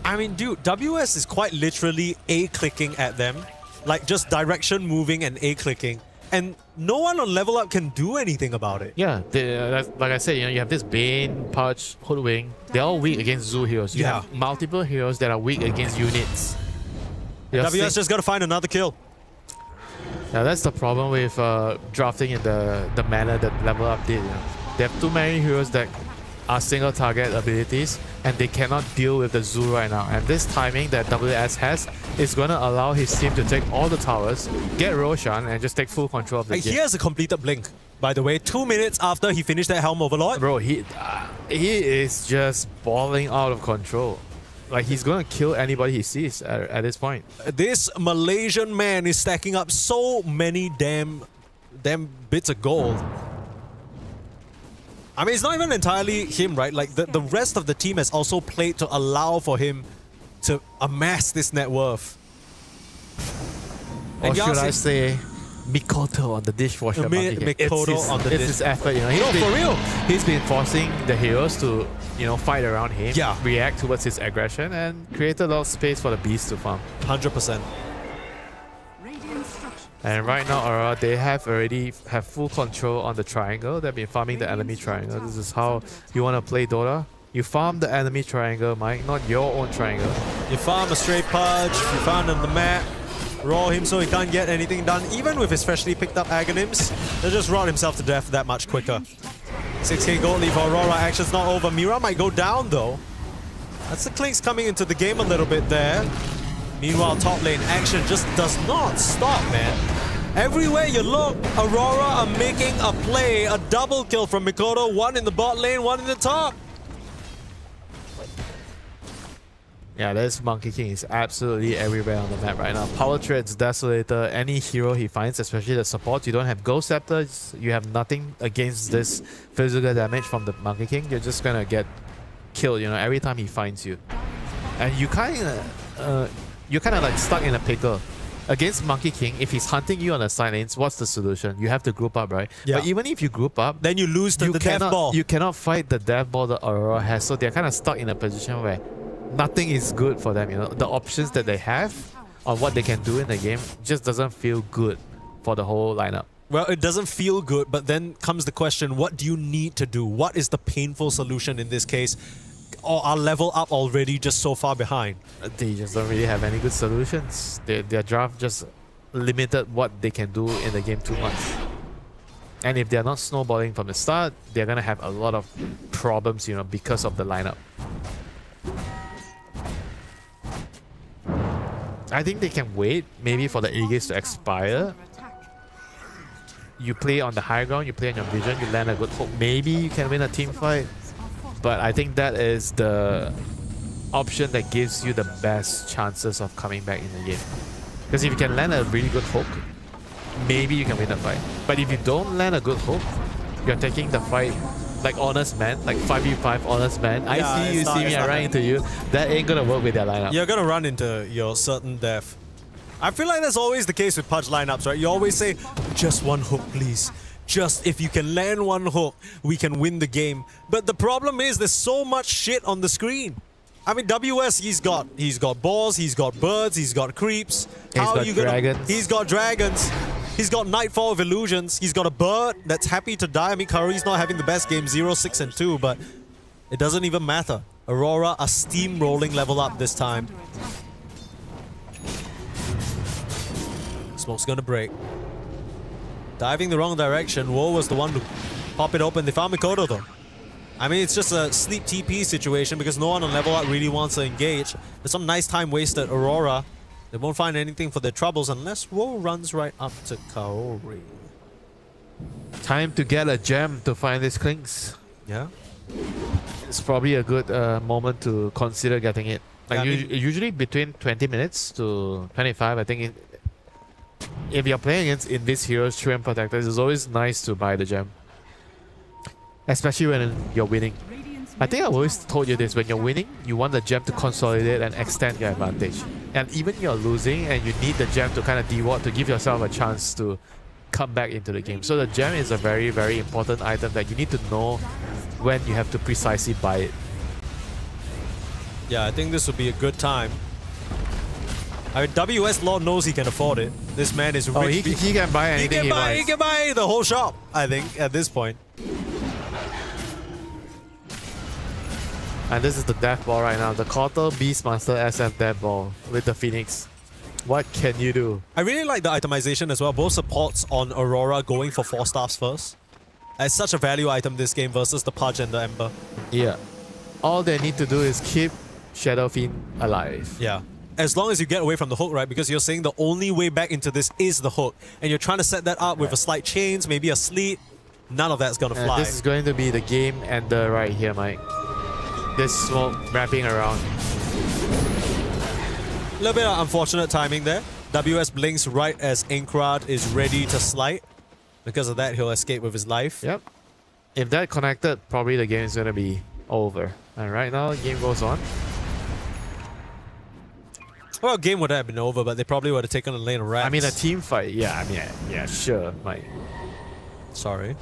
I mean, dude, WS is quite literally A-clicking at them. Like just direction moving and A-clicking. And no one on Level Up can do anything about it. Yeah, like I said, you know, you have this Bane, Pudge, Hoodwink. They're all weak against Zoo heroes. You have multiple heroes that are weak against units. WS just got to find another kill. Yeah, that's the problem with drafting in the manner that Level Up did. You know? They have too many heroes that are single target abilities and they cannot deal with the Zoo right now. And this timing that WS has is going to allow his team to take all the towers, get Roshan, and just take full control of the game. He has a completed blink, by the way, 2 minutes after he finished that Helm Overlord. Bro, he is just balling out of control. Like, he's going to kill anybody he sees at this point. This Malaysian man is stacking up so many damn bits of gold. I mean, it's not even entirely him, right? Like, the rest of the team has also played to allow for him to amass this net worth. Or should I say, Mikoto on the dishwasher. Mikoto on the dish. It's his effort, you know. For real. He's been forcing the heroes to, you know, fight around him, yeah, react towards his aggression, and create a lot of space for the beast to farm. 100%. And right now, Aurora, they already have full control on the triangle. They've been farming the enemy triangle. This is how you want to play Dota. You farm the enemy triangle, Mike, not your own triangle. You farm a straight Pudge, you farm on the map, roll him so he can't get anything done. Even with his freshly picked up Aghanims, they'll just rot himself to death that much quicker. 6k gold lead for Aurora, action's not over. Mira might go down though. That's the Klings coming into the game a little bit there. Meanwhile, top lane action just does not stop, man. Everywhere you look, Aurora are making a play. A double kill from Mikoto. One in the bot lane, one in the top. Yeah, this Monkey King is absolutely everywhere on the map right now. Power Treads, Desolator, any hero he finds, especially the support. You don't have Ghost Scepter, you have nothing against this physical damage from the Monkey King. You're just gonna get killed, you know, every time he finds you. And you you're kind of like stuck in a pickle. Against Monkey King, if he's hunting you on the side lanes, what's the solution? You have to group up, right? Yeah. But even if you group up, then you lose to the death ball. You cannot fight the death ball that Aurora has, so they're kind of stuck in a position where nothing is good for them, you know. The options that they have on what they can do in the game just doesn't feel good for the whole lineup. Well, it doesn't feel good, but then comes the question, what do you need to do? What is the painful solution in this case? Or are Level Up already just so far behind? They just don't really have any good solutions. Their draft just limited what they can do in the game too much. And if they're not snowballing from the start, they're gonna have a lot of problems, you know, because of the lineup. I think they can wait maybe for the A-gates to expire. You play on the high ground, you play on your vision, you land a good hook. Maybe you can win a team fight. But I think that is the option that gives you the best chances of coming back in the game. Because if you can land a really good hook, maybe you can win the fight. But if you don't land a good hook, you're taking the fight like honest man, like 5v5 honest man. Yeah, I see you, see me, I run into you. That ain't gonna work with their lineup. You're gonna run into your certain death. I feel like that's always the case with Pudge lineups, right? You always say, just one hook, please. Just if you can land one hook, we can win the game. But the problem is there's so much shit on the screen. I mean, WS, he's got balls, he's got birds, he's got creeps. He's got dragons. He's got dragons. He's got Nightfall of Illusions. He's got a bird that's happy to die. I mean, Curry's not having the best game, 0, 6, and 2, but it doesn't even matter. Aurora are steamrolling level up this time. Smoke's gonna break. Diving the wrong direction. Woe was the one to pop it open. They found Mikoto though. I mean, it's just a sleep TP situation because no one on level up really wants to engage. There's some nice time wasted. Aurora, they won't find anything for their troubles unless Woe runs right up to Kaori. Time to get a gem to find these clinks. Yeah. It's probably a good moment to consider getting it. Like Yeah, usually between 20 minutes to 25, I think if you're playing against Invis heroes, True and Protectors, it's always nice to buy the gem. Especially when you're winning. I think I've always told you this, when you're winning, you want the gem to consolidate and extend your advantage. And even you're losing and you need the gem to kind of deward to give yourself a chance to come back into the game. So the gem is a very, very important item that you need to know when you have to precisely buy it. Yeah, I think this would be a good time. I mean, WS Lord knows he can afford it. This man is rich. Oh, he can buy anything he wants. He can buy the whole shop, I think, at this point. And this is the death ball right now. The Quarter Beastmaster SF death ball with the Phoenix. What can you do? I really like the itemization as well. Both supports on Aurora going for 4 stars first. It's such a value item this game versus the Pudge and the Ember. Yeah. All they need to do is keep Shadow Fiend alive. Yeah. As long as you get away from the hook, right? Because you're saying the only way back into this is the hook. And you're trying to set that up with a slight chains, maybe a sleet. None of that's going to fly. This is going to be the game ender right here, Mike. This smoke wrapping around. A little bit of unfortunate timing there. WS blinks right as Inkrad is ready to slide. Because of that, he'll escape with his life. Yep. If that connected, probably the game is going to be over. And right now, the game goes on. Well, game would have been over, but they probably would have taken a lane of rats. I mean, a team fight. Yeah, I mean, yeah, sure, Mike. Sorry.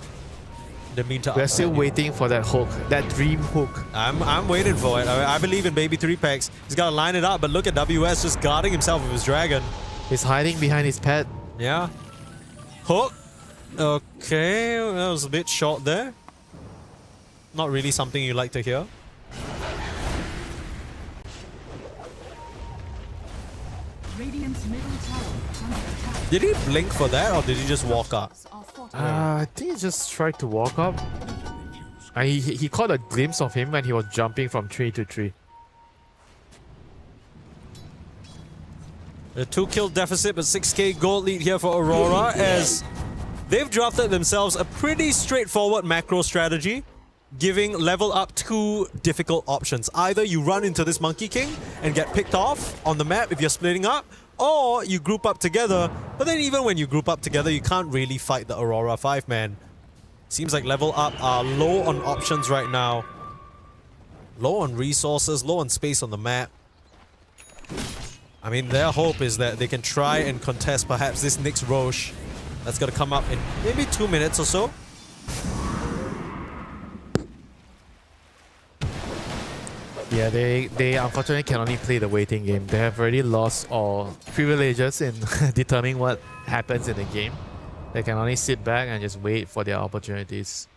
Didn't mean to. We're still waiting for that hook, that dream hook. I'm waiting for it. I believe in Baby 3 packs. He's got to line it up, but look at WS just guarding himself with his dragon. He's hiding behind his pet. Yeah. Hook. Okay, that was a bit short there. Not really something you like to hear. Did he blink for that or did he just walk up? I think he just tried to walk up. He caught a glimpse of him when he was jumping from tree to tree. A 2-kill deficit, but 6k gold lead here for Aurora as they've drafted themselves a pretty straightforward macro strategy, giving level up 2 difficult options. Either you run into this Monkey King and get picked off on the map if you're splitting up, or you group up together. But then even when you group up together, you can't really fight the Aurora 5-man. Seems like level up are low on options right now. Low on resources, low on space on the map. I mean, their hope is that they can try and contest perhaps this next Roche. That's going to come up in maybe 2 minutes or so. Yeah, they unfortunately can only play the waiting game. They have already lost all privileges in determining what happens in the game. They can only sit back and just wait for their opportunities.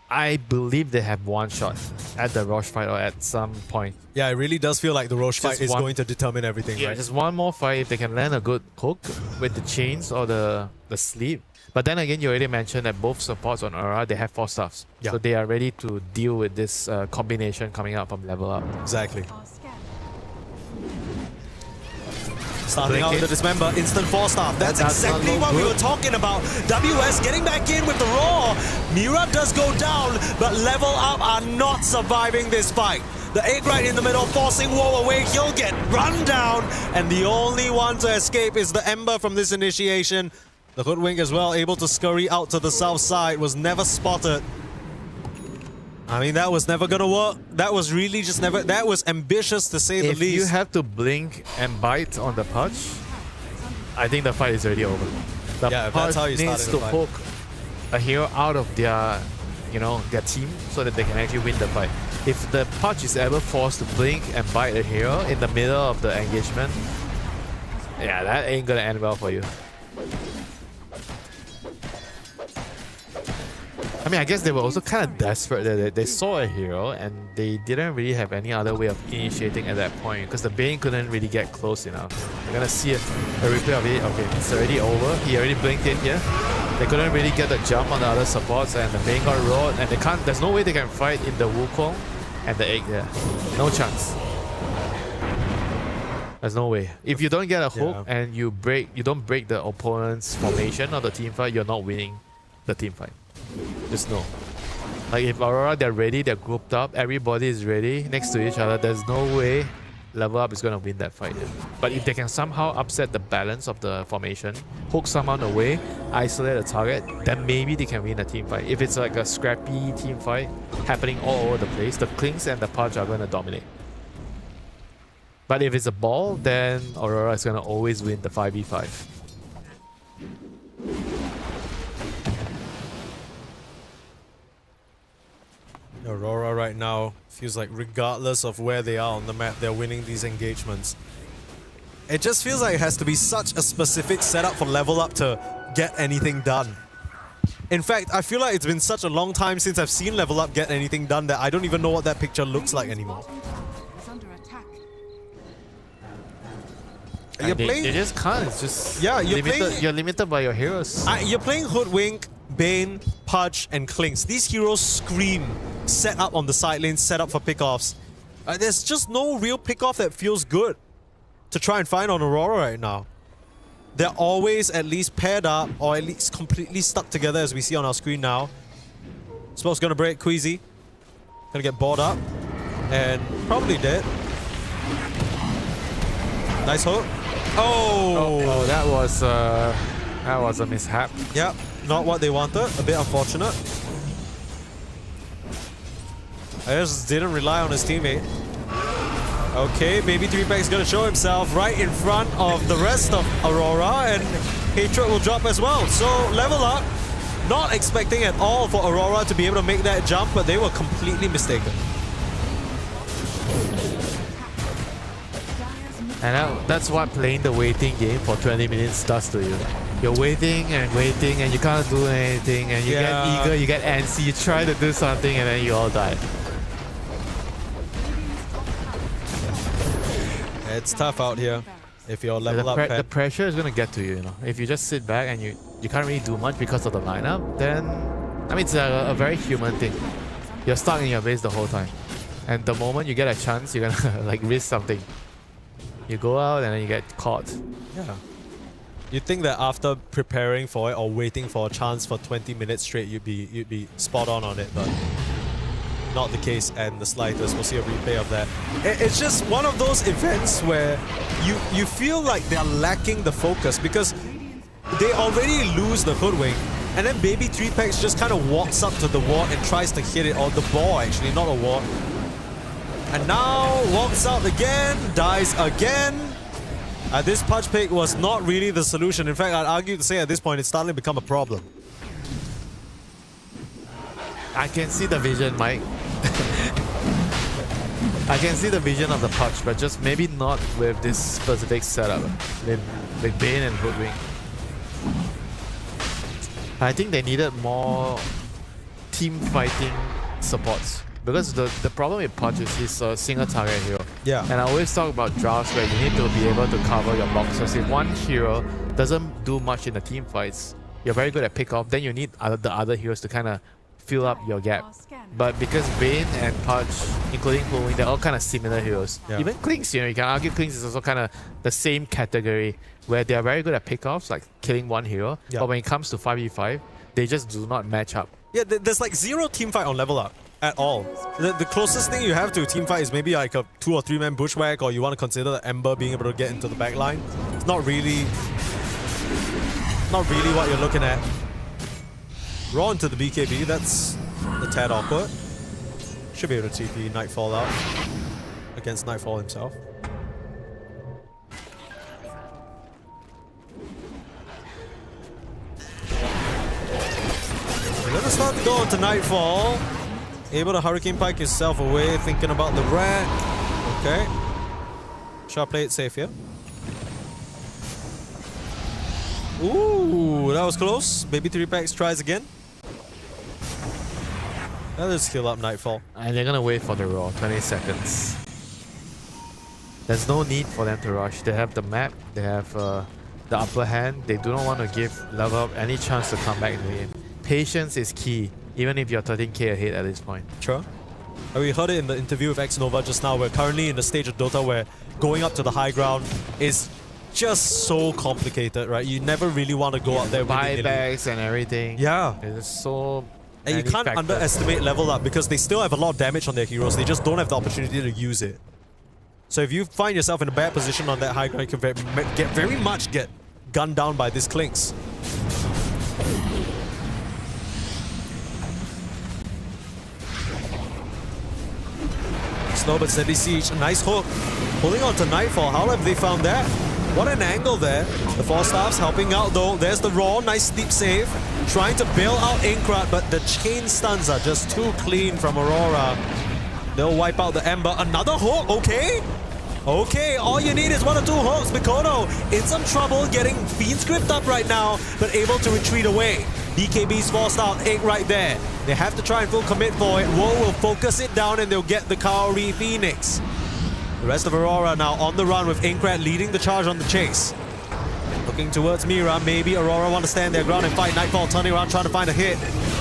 I believe they have one shot at the Roche fight or at some point. Yeah, it really does feel like the Roche Just fight is one- going to determine everything, Yeah, right? just one more fight if they can land a good hook with the chains or the sleeve. But then again, you already mentioned that both supports on Aurora, they have 4 staffs. Yeah. So they are ready to deal with this combination coming out from level up. Exactly. Are scared. Starting out Blink with the Dismember, instant 4-star. That's That's not exactly look what we good. were talking about. WS getting back in with the Roar. Mira does go down, but Level Up are not surviving this fight. The 8 right in the middle, forcing Woe away. He'll get run down, and the only one to escape is the Ember from this initiation. The Hoodwink as well, able to scurry out to the south side, was never spotted. I mean, that was never gonna work. That was really just never... That was ambitious to say the If least. you have to blink and bite on the Pudge, I think the fight is already over. The Yeah, if that's how you needs started to the fight. poke a hero out of their, their team so that they can actually win the fight. If the Pudge is ever forced to blink and bite a hero in the middle of the engagement, yeah, that ain't gonna end well for you. I mean, I guess they were also kind of desperate. They saw a hero and they didn't really have any other way of initiating at that point because the Bane couldn't really get close enough. You're gonna see a replay of it. Okay, it's already over. He already blinked in here. They couldn't really get the jump on the other supports and the Bane got rolled and they can't. There's no way they can fight in the Wukong and the egg there. No chance. There's no way. If you don't get a hook and you don't break the opponent's formation or the team fight, you're not winning the team fight. Just know. Like if Aurora, they're ready, they're grouped up, everybody is ready next to each other, there's no way Level Up is going to win that fight. But if they can somehow upset the balance of the formation, hook someone away, isolate a target, then maybe they can win a team fight. If it's like a scrappy team fight happening all over the place, the Clinks and the Pudge are going to dominate. But if it's a ball, then Aurora is going to always win the 5v5. Aurora right now feels like regardless of where they are on the map, they're winning these engagements. It just feels like it has to be such a specific setup for Level Up to get anything done. In fact, I feel like it's been such a long time since I've seen Level Up get anything done that I don't even know what that picture looks like anymore. Is under attack. You're playing... They just can't. It's just Yeah, you're limited by your heroes. You're playing Hoodwink, Bane, Pudge, and Clinks. These heroes scream set up on the side lane, set up for pickoffs. There's just no real pickoff that feels good to try and find on Aurora right now. They're always at least paired up or at least completely stuck together as we see on our screen now. Smoke's gonna break Queasy. Gonna get bored up. And probably dead. Nice hook. Oh, that was a mishap. Yep, not what they wanted. A bit unfortunate. I just didn't rely on his teammate. Okay, Baby 3-Pack's gonna show himself right in front of the rest of Aurora, and Hatred will drop as well. So, Level Up, not expecting at all for Aurora to be able to make that jump, but they were completely mistaken. And that's what playing the waiting game for 20 minutes does to you. You're waiting and you can't do anything, and you get eager, you get antsy, you try to do something, and then you all die. It's tough out here if you're Level Up. The pressure is going to get to you, If you just sit back and you can't really do much because of the lineup, then, I mean, it's a very human thing. You're stuck in your base the whole time. And the moment you get a chance, you're going to like risk something. You go out and then you get caught. Yeah. You'd think that after preparing for it or waiting for a chance for 20 minutes straight, you'd be spot on it, but not the case and the slightest. We'll see a replay of that. It's just one of those events where you feel like they're lacking the focus because they already lose the Hoodwink, and then Baby 3-Packs just kind of walks up to the ward and tries to hit it, or the ball actually, not a ward. And now walks out again, dies again. This Pudge pick was not really the solution. In fact, I'd argue to say at this point it's starting to become a problem. I can see the vision, Mike. I can see the vision of the Pudge, but just maybe not with this specific setup. With Bane and Hoodwink. I think they needed more team fighting supports. Because the problem with Porte is he's a single target hero. Yeah. And I always talk about drafts where you need to be able to cover your boxes. If one hero doesn't do much in the team fights, you're very good at pick off, then you need the other heroes to kind of fill up your gap. But because Vayne and Pudge, including Huwing, they're all kind of similar heroes. Yeah. Even Klinks, you know, you can argue Klinks is also kind of the same category where they are very good at pick-offs, like killing one hero. Yeah. But when it comes to 5v5, they just do not match up. Yeah, there's like zero team fight on level up at all. The closest thing you have to a team fight is maybe like a 2 or 3 man bushwhack, or you want to consider the Ember being able to get into the back line. It's not really what you're looking at. Raw into the BKB, that's a tad awkward. Should be able to TP Nightfall out against Nightfall himself. Another start to go on to Nightfall. Able to Hurricane Pike himself away, thinking about the rack. Okay. Shall I play it safe here? Ooh, that was close. Baby 3-packs tries again. Now let's heal up Nightfall. And they're gonna wait for the Raw, 20 seconds. There's no need for them to rush. They have the map, they have the upper hand. They do not want to give level up any chance to come back in the game. Patience is key, even if you're 13k ahead at this point. Sure. And we heard it in the interview with Xnova just now. We're currently in the stage of Dota where going up to the high ground is just so complicated, right? You never really want to go up there with buybacks and everything. Yeah. There's so and you can't factors. underestimate level up because they still have a lot of damage on their heroes. They just don't have the opportunity to use it. So if you find yourself in a bad position on that high ground, you can very much get gunned down by this Klinks. Slow but steady siege. Nice hook. Holding on to Nightfall. How have they found that? What an angle there. The 4 staffs helping out though. There's the Raw. Nice sleep save. Trying to bail out Inkrat, but the chain stuns are just too clean from Aurora. They'll wipe out the Ember. Another hook. Okay. Okay, all you need is 1 or 2 hooks. Mikoto in some trouble getting Fiend Script up right now, but able to retreat away. BKB's forced out, 8 right there. They have to try and full commit for it. Woe will focus it down and they'll get the Kaori Phoenix. The rest of Aurora now on the run with Inkrat leading the charge on the chase. Looking towards Mira, maybe Aurora want to stand their ground and fight. Nightfall turning around trying to find a hit.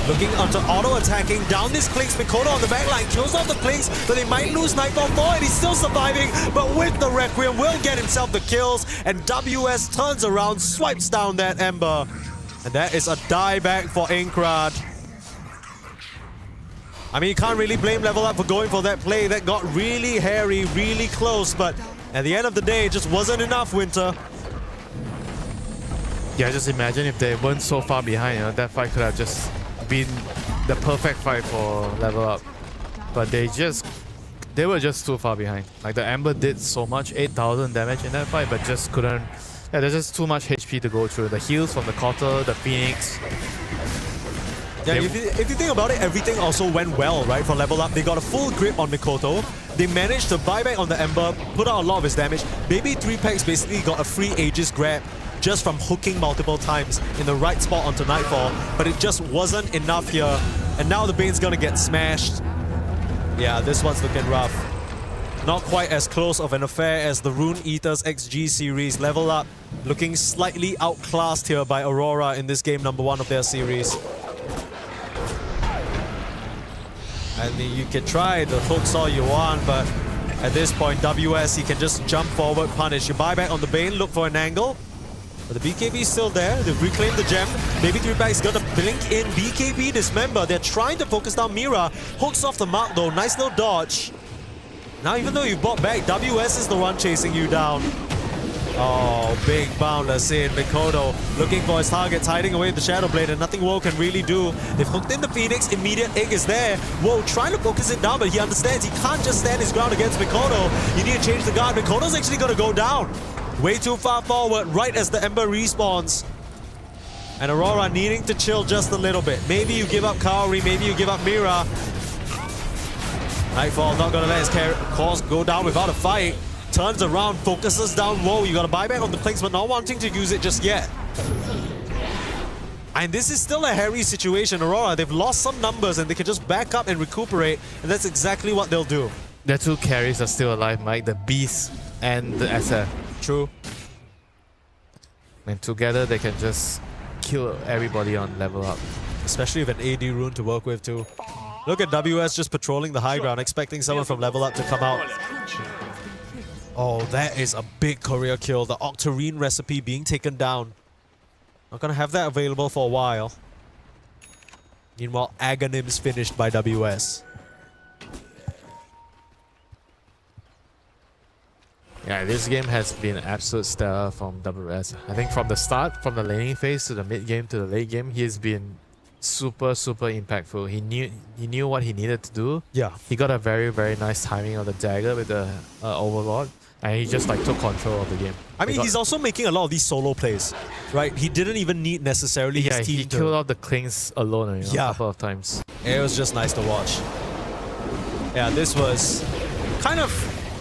Looking onto auto-attacking down this Klinks. Mikoto on the backline kills off the Klinks, but they might lose Nightfall for it. He's still surviving, but with the Requiem will get himself the kills, and WS turns around, swipes down that Ember. And that is a die back for Inkrat. I mean, you can't really blame Level Up for going for that play. That got really hairy, really close, but at the end of the day, it just wasn't enough, Winter. Yeah, just imagine if they weren't so far behind, you know, that fight could have just been the perfect fight for Level Up. But they were just too far behind. Like the Ember did so much, 8,000 damage in that fight, but just couldn't. Yeah, there's just too much HP to go through. The heals from the Quarter, the Phoenix. Yeah, if you think about it, everything also went well, right, for Level Up. They got a full grip on Mikoto. They managed to buy back on the Ember, put out a lot of his damage. Baby 3-packs basically got a free Aegis grab just from hooking multiple times in the right spot onto Nightfall, but it just wasn't enough here. And now the Bane's gonna get smashed. Yeah, this one's looking rough. Not quite as close of an affair as the Rune Eaters XG series. Level Up looking slightly outclassed here by Aurora in this game number 1 of their series. And you can try the hooks all you want, but at this point, WS, he can just jump forward, punish. You buy back on the Bane, look for an angle. But the BKB is still there. They've reclaimed the gem. Baby 3-pack's got to blink in. BKB dismember. They're trying to focus down Mira. Hooks off the mark though. Nice little dodge. Now, even though you bought back, WS is the one chasing you down. Oh, big boundless in. Mikoto looking for his targets, hiding away the Shadow Blade, and nothing Woe can really do. They've hooked in the Phoenix. Immediate egg is there. Woe trying to focus it down, but he understands he can't just stand his ground against Mikoto. You need to change the guard. Mikoto's actually going to go down. Way too far forward, right as the Ember respawns. And Aurora needing to chill just a little bit. Maybe you give up Kaori, maybe you give up Mira. Nightfall not gonna let his cause go down without a fight. Turns around, focuses down Woe. You gotta buy back on the Klinks, but not wanting to use it just yet. And this is still a hairy situation. Aurora, they've lost some numbers and they can just back up and recuperate, and that's exactly what they'll do. Their two carries are still alive, Mike. The Beast and the SF. True. And together they can just kill everybody on level up. Especially with an AD rune to work with too. Look at WS just patrolling the high ground, expecting someone from level up to come out. Oh, that is a big career kill. The Octarine recipe being taken down. Not gonna have that available for a while. Meanwhile, Aghonim's finished by WS. Yeah, this game has been absolute stellar from WS. I think from the start, from the laning phase to the mid game to the late game, he's been super impactful. He knew what he needed to do. Yeah. He got a very nice timing of the dagger with the Overlord, and he just like took control of the game. I mean, he's also making a lot of these solo plays, right? He didn't even need necessarily his team he to... killed out the Klings alone, a couple of times. It was just nice to watch. Yeah, this was kind of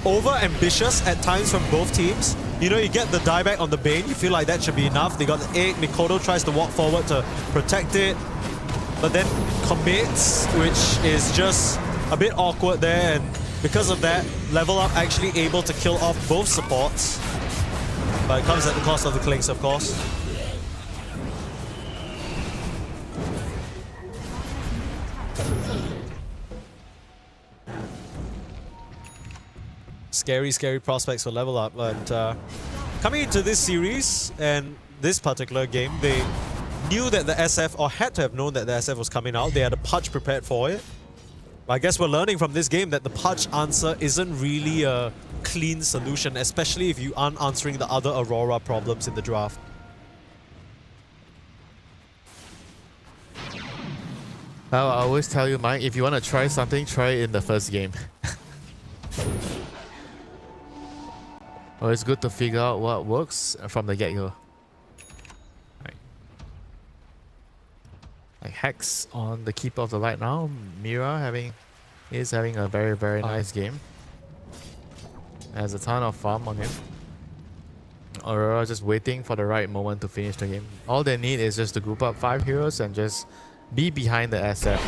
over-ambitious at times from both teams. You know, you get the dieback on the Bane, you feel like that should be enough. They got the 8, Mikoto tries to walk forward to protect it, but then commits, which is just a bit awkward there, and because of that, Level Up actually able to kill off both supports. But it comes at the cost of the Klings, of course. Scary prospects for Level Up. But coming into this series and this particular game, they knew that the SF, or had to have known that the SF was coming out. They had a Pudge prepared for it. But I guess we're learning from this game that the Pudge answer isn't really a clean solution, especially if you aren't answering the other Aurora problems in the draft. Well, I always tell you, Mike, if you want to try something, try it in the first game. Well, it's good to figure out what works from the get-go. Like Hex on the Keeper of the Light now. Mira is having a very nice game. Has a ton of farm on him. Aurora just waiting for the right moment to finish the game. All they need is just to group up 5 heroes and just be behind the SF.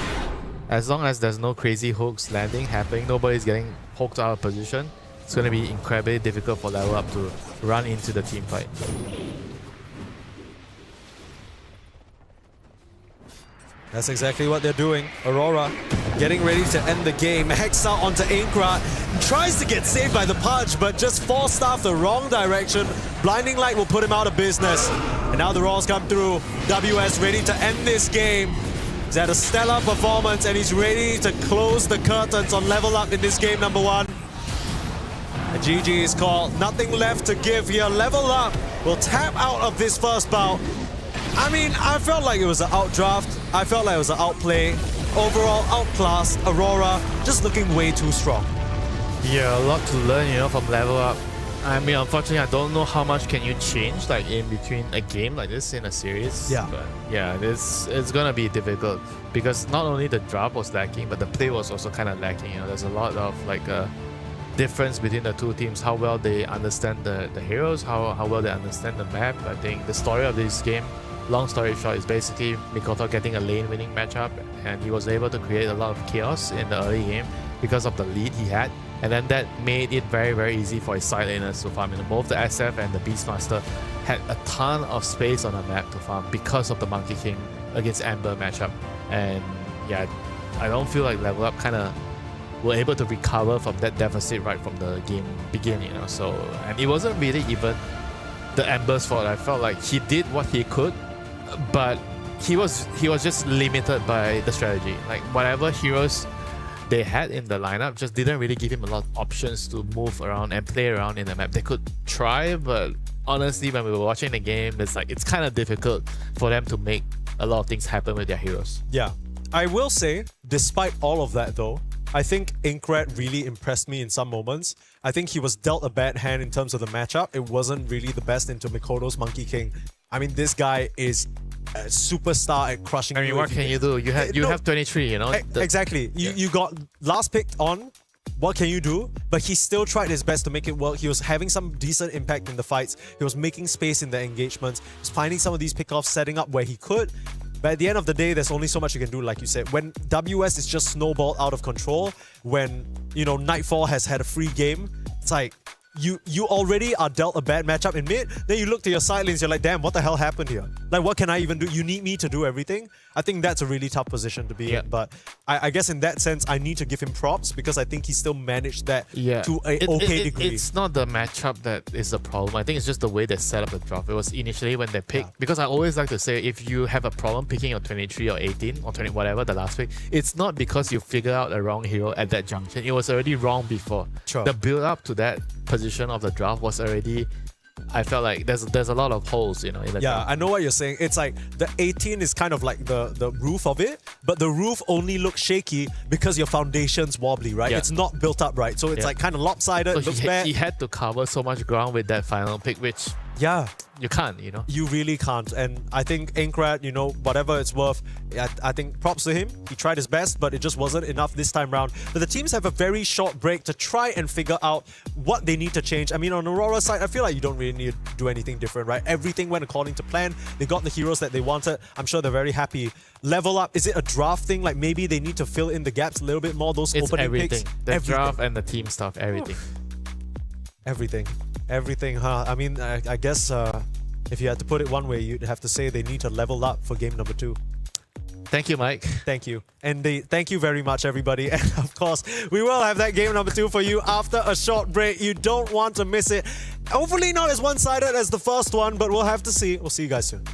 As long as there's no crazy hooks landing happening, nobody's getting poked out of position, it's going to be incredibly difficult for Level Up to run into the team fight. That's exactly what they're doing. Aurora getting ready to end the game. Hex out onto Aincrad. Tries to get saved by the Pudge, but just falls staff the wrong direction. Blinding Light will put him out of business. And now the Royals come through. WS ready to end this game. He's had a stellar performance and he's ready to close the curtains on Level Up in this game number 1. A GG is called. Nothing left to give here. Level Up will tap out of this first bout. I mean, I felt like it was an outdraft. I felt like it was an outplay. Overall, outclassed. Aurora just looking way too strong. Yeah, a lot to learn, from Level Up. I mean, unfortunately, I don't know how much can you change, like, in between a game like this in a series. Yeah. But yeah, it's gonna be difficult because not only the draft was lacking, but the play was also kind of lacking. There's a lot of, like, difference between the two teams, how well they understand the heroes, how well they understand the map. I think the story of this game, long story short, is basically Mikoto getting a lane winning matchup, and he was able to create a lot of chaos in the early game because of the lead he had, and then that made it very easy for his side laners to farm. Both the SF and the Beastmaster had a ton of space on the map to farm because of the Monkey King against Amber matchup. And yeah, I don't feel like Level Up kind of were able to recover from that deficit right from the game beginning, So, and it wasn't really even the Amber's fault. I felt like he did what he could, but he was just limited by the strategy. Like, whatever heroes they had in the lineup just didn't really give him a lot of options to move around and play around in the map. They could try, but honestly, when we were watching the game, it's kind of difficult for them to make a lot of things happen with their heroes. Yeah. I will say, despite all of that though, I think Aincrad really impressed me in some moments. I think he was dealt a bad hand in terms of the matchup. It wasn't really the best into Mikoto's Monkey King. I mean, this guy is a superstar at crushing. I mean, what can you do? You have 23, Exactly. You got last picked on. What can you do? But he still tried his best to make it work. He was having some decent impact in the fights. He was making space in the engagements. He was finding some of these pickoffs, setting up where he could. But at the end of the day, there's only so much you can do, like you said. When WS is just snowballed out of control, when, Nightfall has had a free game, it's like, you already are dealt a bad matchup in mid, then you look to your side lanes, you're like, damn, what the hell happened here? Like, what can I even do? You need me to do everything? I think that's a really tough position to be in. But I guess in that sense, I need to give him props because I think he still managed that to an okay degree. It's not the matchup that is the problem. I think it's just the way they set up the draft. It was initially when they picked, because I always like to say, if you have a problem picking your 23 or 18 or 20, whatever, the last pick, it's not because you figured out the wrong hero at that junction. It was already wrong before. Sure. The build up to that position of the draft was already, I felt like there's a lot of holes, in the draft. I know what you're saying. It's like the 18 is kind of like the roof of it, but the roof only looks shaky because your foundation's wobbly, right? Yeah. It's not built up right. So it's like kind of lopsided, So looks bad. he had to cover so much ground with that final pick, which you can't, You really can't. And I think Aincrad, whatever it's worth, I think props to him. He tried his best, but it just wasn't enough this time round. But the teams have a very short break to try and figure out what they need to change. I mean, on Aurora's side, I feel like you don't really need to do anything different, right? Everything went according to plan. They got the heroes that they wanted. I'm sure they're very happy. Level up, is it a draft thing? Like maybe they need to fill in the gaps a little bit more, those it's opening everything. picks? The draft and the team stuff, everything. Everything, huh? I mean, I guess if you had to put it one way, you'd have to say they need to level up for game number 2. Thank you, Mike. Thank you. And thank you very much, everybody. And of course, we will have that game number 2 for you after a short break. You don't want to miss it. Hopefully not as one-sided as the first one, but we'll have to see. We'll see you guys soon.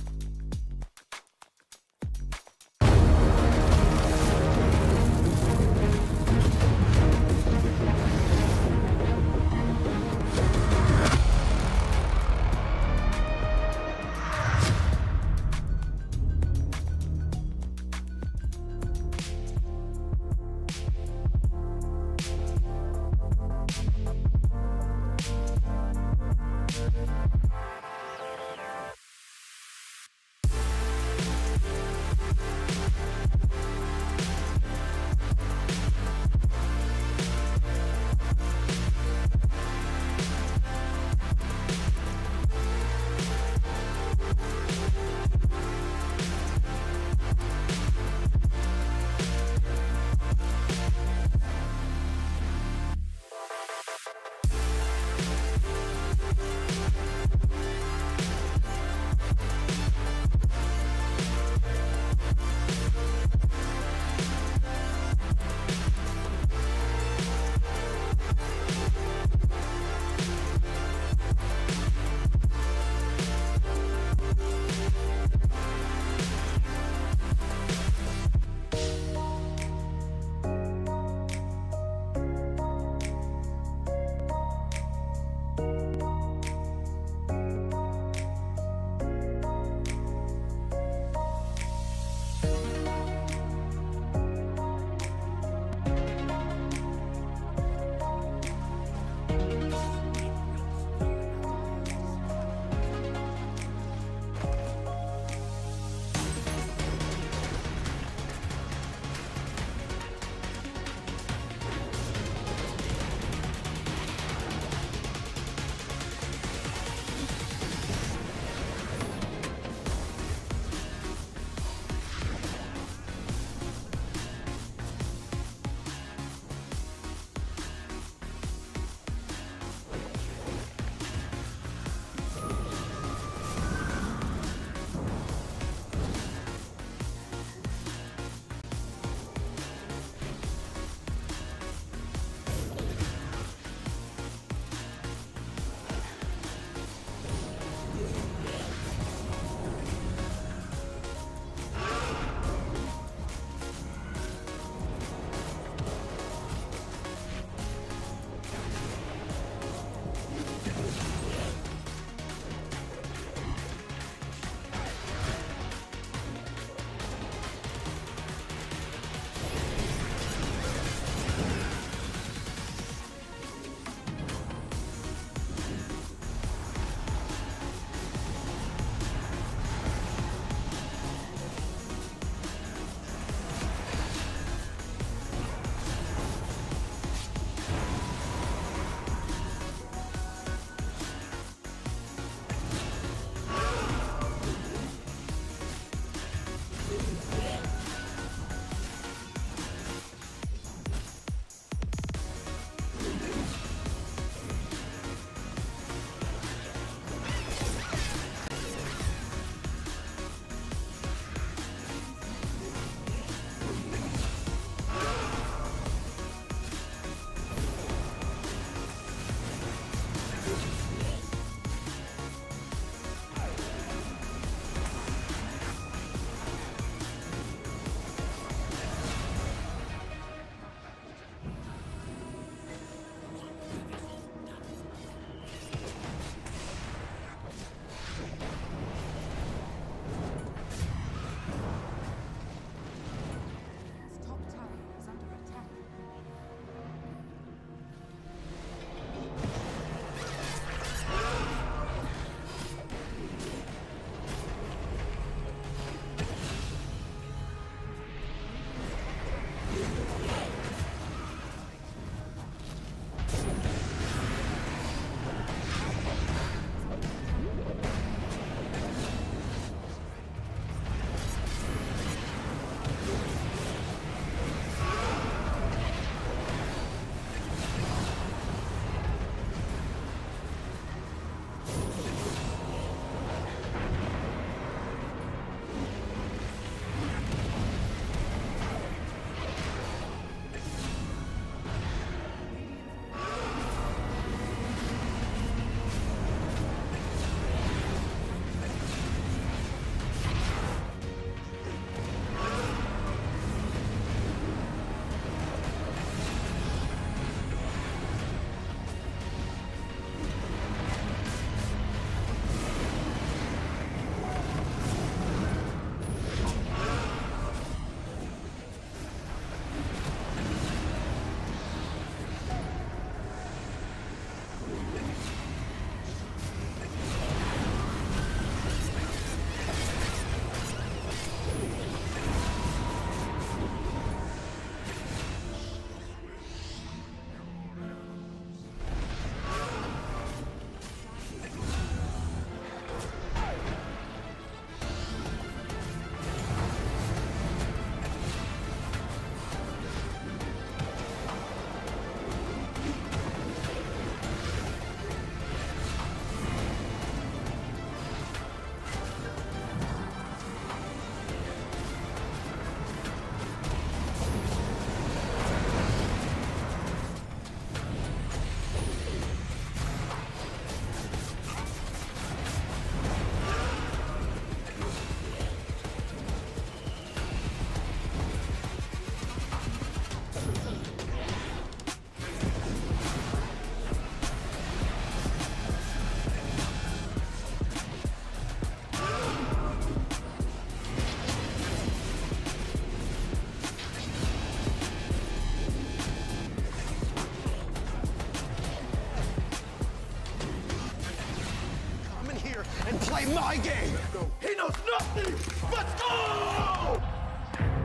my game. He knows nothing. Let's go!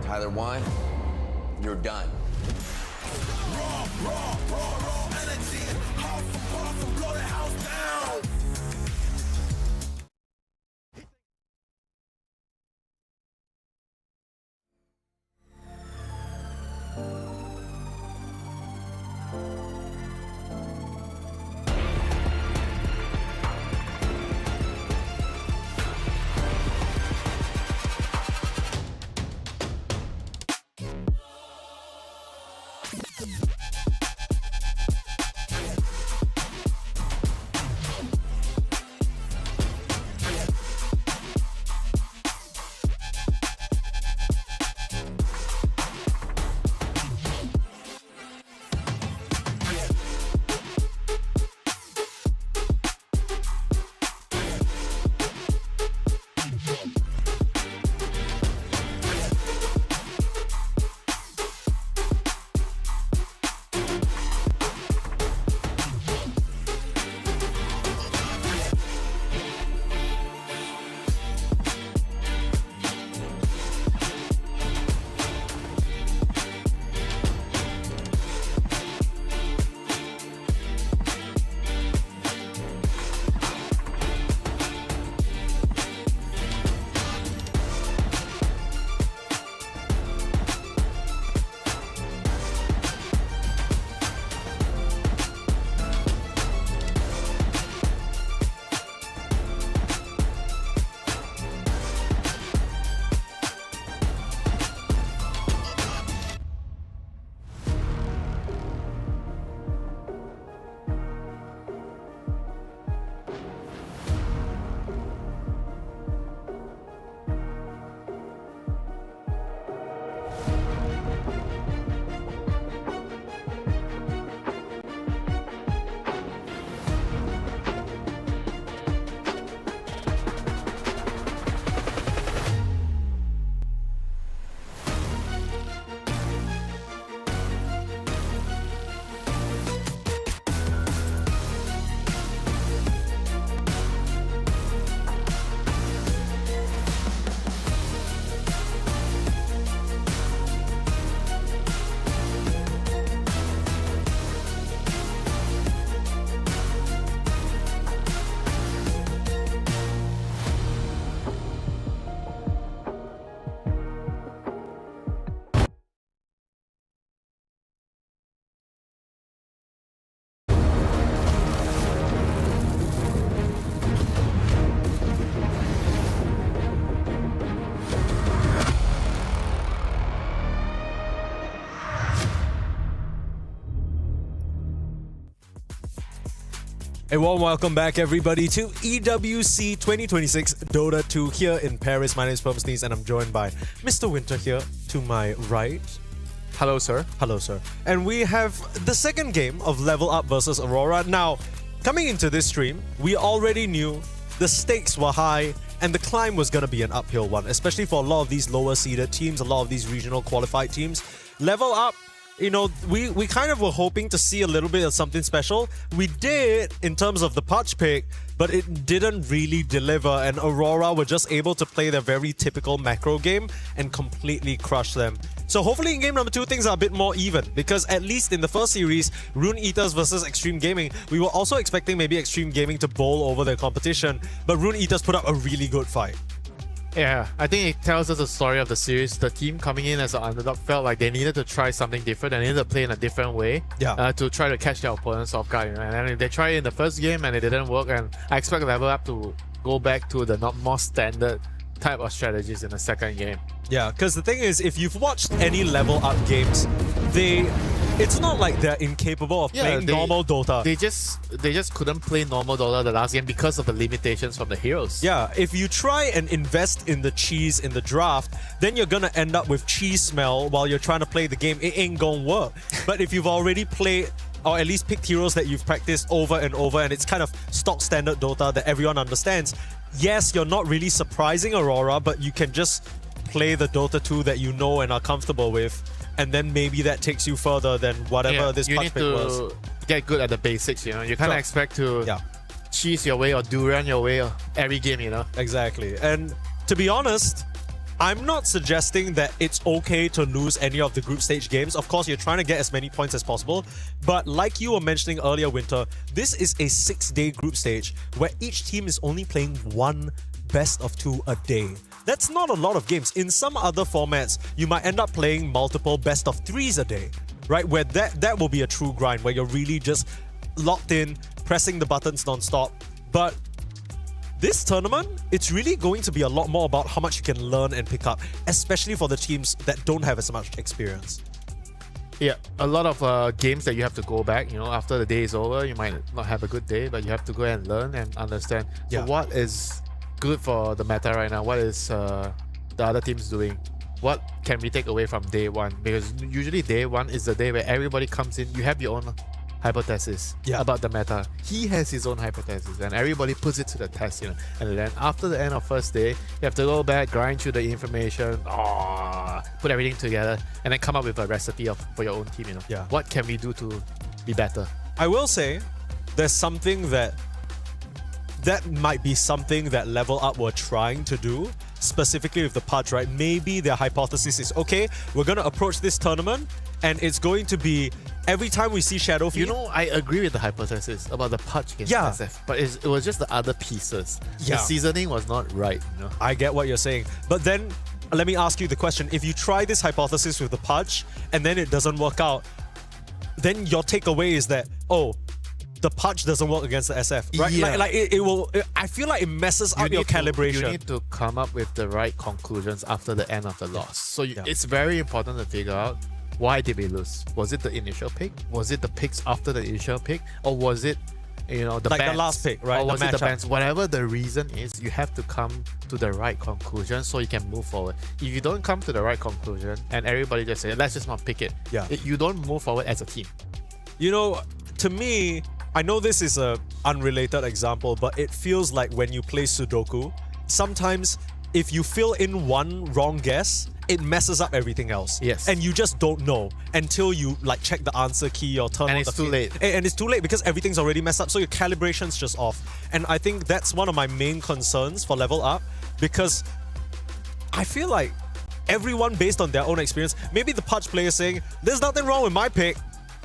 Tyler 1, you're done. Raw energy. Half for half and blow the house down. A warm welcome back, everybody, to EWC 2026 Dota 2 here in Paris. My name is Pumsneeze, and I'm joined by Mr. Winter here to my right. Hello, sir. Hello, sir. And we have the second game of Level Up versus Aurora. Now, coming into this stream, we already knew the stakes were high and the climb was going to be an uphill one, especially for a lot of these lower seeded teams, a lot of these regional qualified teams. Level Up, you know, we kind of were hoping to see a little bit of something special. We did in terms of the patch pick, but it didn't really deliver, and Aurora were just able to play their very typical macro game and completely crush them. So hopefully in game number 2 things are a bit more even, because at least in the first series, Rune Eaters versus Extreme Gaming, we were also expecting maybe Extreme Gaming to bowl over their competition, but Rune Eaters put up a really good fight. Yeah, I think it tells us the story of the series. The team coming in as an underdog felt like they needed to try something different. They needed to play in a different way to try to catch their opponents off guard. And then they tried it in the first game and it didn't work. And I expect Level Up to go back to the more standard type of strategies in the second game. Yeah, because the thing is, if you've watched any Level Up games, it's not like they're incapable of playing normal Dota. They just couldn't play normal Dota the last game because of the limitations from the heroes. Yeah, if you try and invest in the cheese in the draft, then you're gonna end up with cheese smell while you're trying to play the game. It ain't gonna work. But if you've already played, or at least picked heroes that you've practiced over and over, and it's kind of stock standard Dota that everyone understands, yes, you're not really surprising Aurora, but you can just play the Dota 2 that you know and are comfortable with, and then maybe that takes you further than whatever this patch pick was. You need to get good at the basics, you know. You kind of expect to cheese your way or durian your way or every game, you know. Exactly. And to be honest, I'm not suggesting that it's okay to lose any of the group stage games. Of course, you're trying to get as many points as possible. But like you were mentioning earlier, Winter, this is a 6-day group stage where each team is only playing one best of 2 a day. That's not a lot of games. In some other formats, you might end up playing multiple best of 3s a day, right? Where that will be a true grind, where you're really just locked in, pressing the buttons non-stop. But this tournament, it's really going to be a lot more about how much you can learn and pick up, especially for the teams that don't have as much experience. Yeah, a lot of games that you have to go back, you know, after the day is over, you might not have a good day, but you have to go and learn and understand. Yeah. So what is good for the meta right now? What is the other teams doing? What can we take away from day one? Because usually day one is the day where everybody comes in, you have your own hypothesis about the meta. He has his own hypothesis and everybody puts it to the test, you know. And then after the end of first day, you have to go back, grind through the information, put everything together, and then come up with a recipe for your own team, you know. Yeah. What can we do to be better? I will say, there's something that might be something that Level Up were trying to do, specifically with the Pudge, right? Maybe their hypothesis is, okay, we're going to approach this tournament and it's going to be every time we see Shadow Feed. You know, I agree with the hypothesis about the Pudge against SF, but it was just the other pieces. Yeah. The seasoning was not right, you know. I get what you're saying. But then, let me ask you the question. If you try this hypothesis with the Pudge and then it doesn't work out, then your takeaway is that, oh, the Pudge doesn't work against the SF, right? Yeah. It will. I feel like it messes up your calibration. You need to come up with the right conclusions after the end of the loss. So it's very important to figure out, why did we lose? Was it the initial pick? Was it the picks after the initial pick? Or was it, you know, the like bans? the last pick, right? Or was it the matchup. bans? Whatever the reason is, you have to come to the right conclusion so you can move forward. If you don't come to the right conclusion and everybody just say, let's just not pick it, you don't move forward as a team. You know, to me, I know this is a unrelated example, but it feels like when you play Sudoku, sometimes if you fill in one wrong guess, it messes up everything else. Yes. And you just don't know until you like check the answer key or turn on the it's too feed. late. And it's too late because everything's already messed up, so your calibration's just off. And I think that's one of my main concerns for Level Up, because I feel like everyone, based on their own experience, maybe the Pudge player saying, there's nothing wrong with my pick.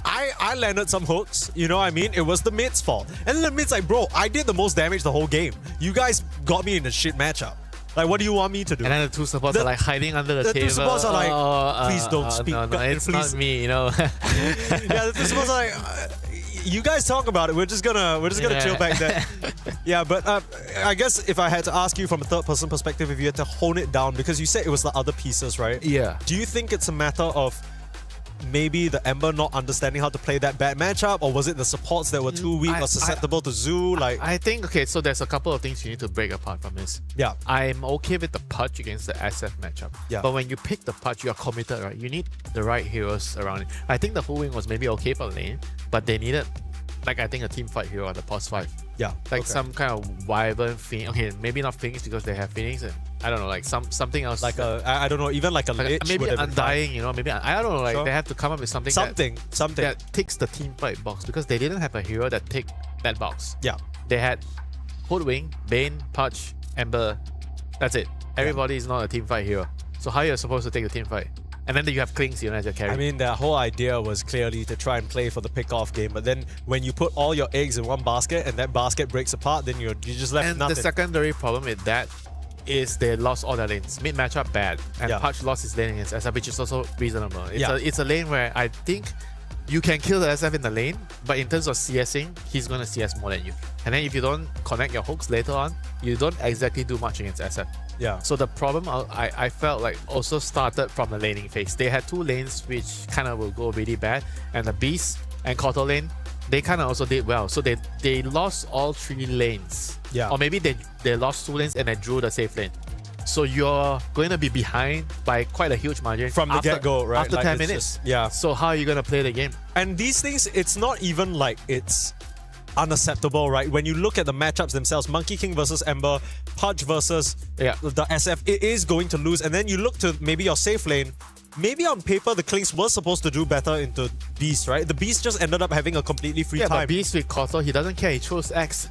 I landed some hooks, you know what I mean? It was the mid's fault. And then the mid's like, bro, I did the most damage the whole game. You guys got me in a shit matchup. Like, what do you want me to do? And then the two supports are like hiding under the table. The two supports are like, please don't speak. No, it's please. not me, you know. Yeah, the two supports are like, you guys talk about it. We're just gonna chill back there. Yeah, but I guess if I had to ask you from a third-person perspective, if you had to hone it down, because you said it was the other pieces, right? Yeah. Do you think it's a matter of maybe the Ember not understanding how to play that bad matchup, or was it the supports that were too weak or susceptible to Zoo? Like, I think, okay, so there's a couple of things you need to break apart from this. Yeah. I'm okay with the Pudge against the SF matchup. Yeah. But when you pick the Pudge, you're committed, right? You need the right heroes around it. I think the full wing was maybe okay for lane, but they needed, like, I think a team fight hero on the pause 5. Yeah. Like some kind of vibrant Phoenix. Okay, maybe not Phoenix because they have Phoenix, and I don't know, like something else. Like I don't know, even like a Lich maybe would have been Undying, you know, maybe I don't know, like Sure. they have to come up with something that ticks the team fight box, because they didn't have a hero that ticked that box. Yeah. They had Hoodwing, Bane, Pudge, Ember. That's it. Everybody is not a team fight hero. So how you're supposed to take the team fight? And then you have Klings, you know, as your carry. I mean, the whole idea was clearly to try and play for the pick-off game, but then when you put all your eggs in one basket and that basket breaks apart, then you just left and nothing. the secondary problem with that is they lost all their lanes. Mid matchup bad, and Pudge lost his lane against SF, which is also reasonable. It's a lane where I think you can kill the SF in the lane, but in terms of CSing, he's gonna CS more than you. And then if you don't connect your hooks later on, you don't exactly do much against SF. Yeah. So the problem I felt like also started from the laning phase. They had two lanes which kind of will go really bad, and the Beast and Kotal lane, they kind of also did well. So they lost all 3 lanes. Yeah. Or maybe they lost 2 lanes and they drew the safe lane. So you're going to be behind by quite a huge margin from the get-go, right? After like 10 minutes. Yeah. So how are you going to play the game? And these things, it's not even like it's unacceptable, right? When you look at the matchups themselves, Monkey King versus Ember, Pudge versus the SF, it is going to lose. And then you look to maybe your safe lane. Maybe on paper, the Klings were supposed to do better into Beast, right? The Beast just ended up having a completely free time. But Beast with Kotal, he doesn't care. He chose X.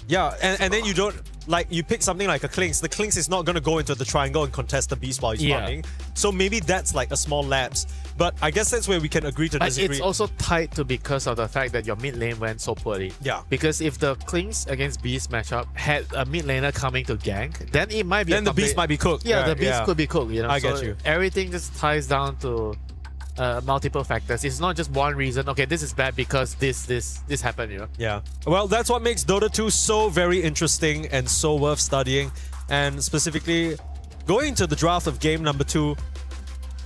Yeah, and then you don't, like, you pick something like a Clinks. The Clinks is not going to go into the triangle and contest the beast while he's farming. So maybe that's like a small lapse. But I guess that's where we can agree to But disagree. it's also tied to because of the fact that your mid lane went so poorly. Yeah. Because if the Clinks against Beast matchup had a mid laner coming to gank, then it might be. Then the Beast might be cooked. Yeah, the Beast could be cooked. You know, I so get you. Everything just ties down to multiple factors. It's not just one reason. Okay, this is bad because this happened. You know. Yeah. Well, that's what makes Dota 2 so very interesting and so worth studying. And specifically, going to the draft of game number 2,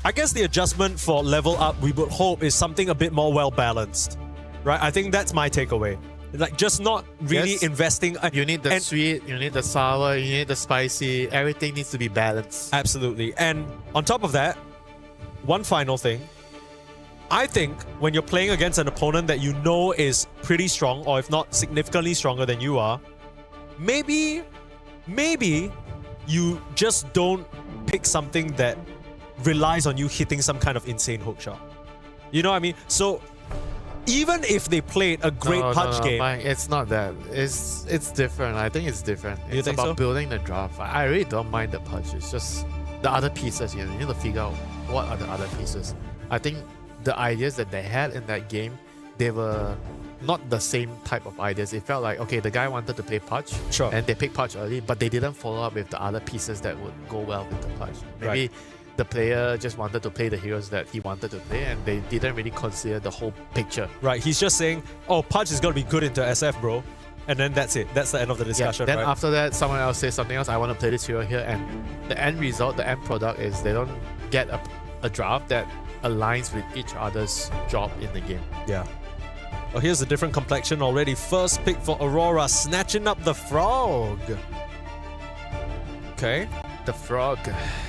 I guess the adjustment for level up, we would hope, is something a bit more well-balanced. Right? I think that's my takeaway. Like, just not really Yes. investing. You need the sweet, you need the sour, you need the spicy. Everything needs to be balanced. Absolutely. And on top of that, one final thing. I think when you're playing against an opponent that you know is pretty strong, or if not significantly stronger than you are, maybe you just don't pick something that relies on you hitting some kind of insane hook shot. You know what I mean? So even if they played a great punch game, Mike, it's not that. It's different. I think it's different. You It's think about so? building the draft. I really don't mind the punch. It's just the other pieces. You need to figure out what are the other pieces. I think the ideas that they had in that game, they were not the same type of ideas. It felt like, okay, the guy wanted to play Pudge, Sure. and they picked Pudge early, but they didn't follow up with the other pieces that would go well with the Pudge. Maybe Right. the player just wanted to play the heroes that he wanted to play, and they didn't really consider the whole picture. right, he's just saying, oh, Pudge is going to be good into SF, bro. And then that's it. That's the end of the discussion, Then right? after that, someone else says something else. I want to play this hero here, and the end result, the end product is they don't get a draft that aligns with each other's job in the game. Yeah. Oh, here's a different complexion already. First pick for Aurora, snatching up the frog. Okay. The frog.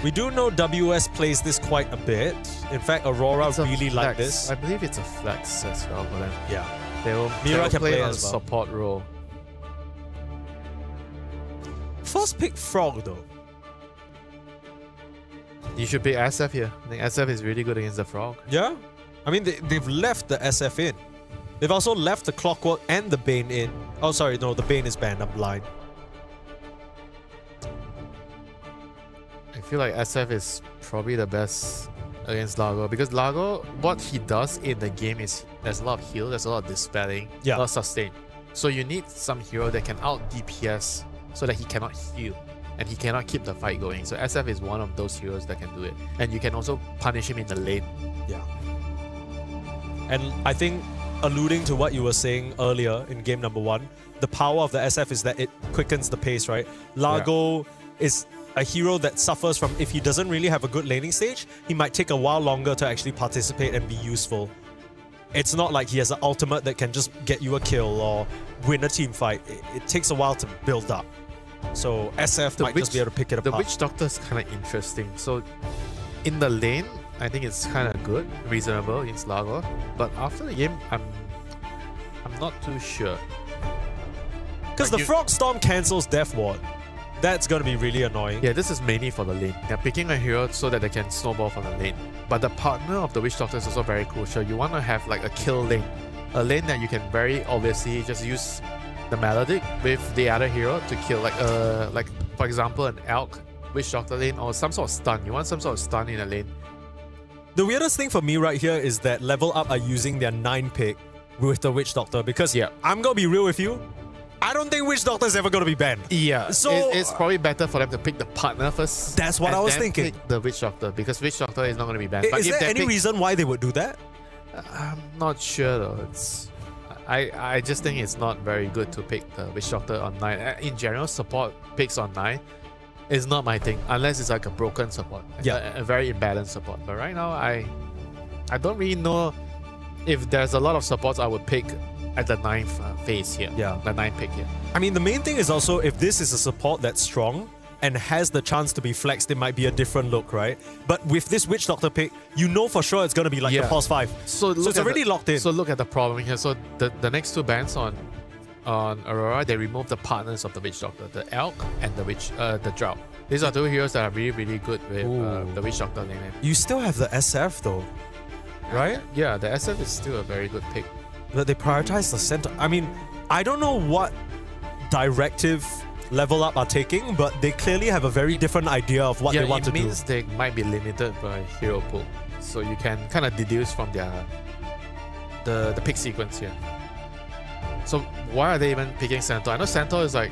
We do know WS plays this quite a bit. In fact, Aurora It's a really like flex. this. I believe it's a flex as well for them. Yeah. They will Mira can play on as well. support role. First pick frog though. You should pick SF here. I think SF is really good against the frog. Yeah. I mean, they've left the SF in. They've also left the Clockwork and the Bane in. Oh, sorry. No, the Bane is banned. I'm blind. I feel like SF is probably the best against Largo, because Largo, what he does in the game is there's a lot of heal, there's a lot of dispelling, Yeah. a lot of sustain. So you need some hero that can out DPS so that he cannot heal and he cannot keep the fight going. So SF is one of those heroes that can do it. And you can also punish him in the lane. Yeah. And I think, alluding to what you were saying earlier in game number 1, the power of the SF is that it quickens the pace, right? Largo is a hero that suffers from, if he doesn't really have a good laning stage, he might take a while longer to actually participate and be useful. It's not like he has an ultimate that can just get you a kill or win a team fight. It takes a while to build up. So SF might just be able to pick it The apart. Witch Doctor is kind of interesting. So in the lane, I think it's kind of good, reasonable against Largo. But after the game, I'm not too sure. Because Like the Frog Storm cancels Death Ward. That's going to be really annoying. Yeah, this is mainly for the lane. They're picking a hero so that they can snowball from the lane. But the partner of the Witch Doctor is also very crucial. You want to have like a kill lane. A lane that you can very obviously just use the Maledict with the other hero to kill. Like for example, an Elk Witch Doctor lane or some sort of stun. You want some sort of stun in a lane. The weirdest thing for me right here is that Level Up are using their 9 pick with the Witch Doctor, because I'm going to be real with you, I don't think Witch Doctor is ever going to be banned. Yeah, So it's probably better for them to pick the partner first. That's what and I was then thinking. Pick the Witch Doctor, because Witch Doctor is not going to be banned. But is if there they any pick- reason why they would do that? I'm not sure though. I just think it's not very good to pick the Witch Doctor on 9. In general, support picks on 9 is not my thing, unless it's like a broken support. A very imbalanced support. But right now, I don't really know if there's a lot of supports I would pick at the 9th phase here. Yeah. The 9th pick here. I mean, the main thing is also, if this is a support that's strong and has the chance to be flexed, it might be a different look, right? But with this Witch Doctor pick, you know for sure it's going to be like the Pulse 5. So it's already locked in. So look at the problem here. So the next 2 bans on Aurora, they remove the partners of the Witch Doctor, the Elk and the Drought. These are 2 heroes that are really, really good with the Witch Doctor lane. You still have the SF though, right? Yeah, the SF is still a very good pick. But they prioritize the center. I mean, I don't know what directive Level Up are taking, but they clearly have a very different idea of what they want to do. It means they might be limited by hero pool, so you can kind of deduce from their the pick sequence here. So why are they even picking Centaur? I know Centaur is like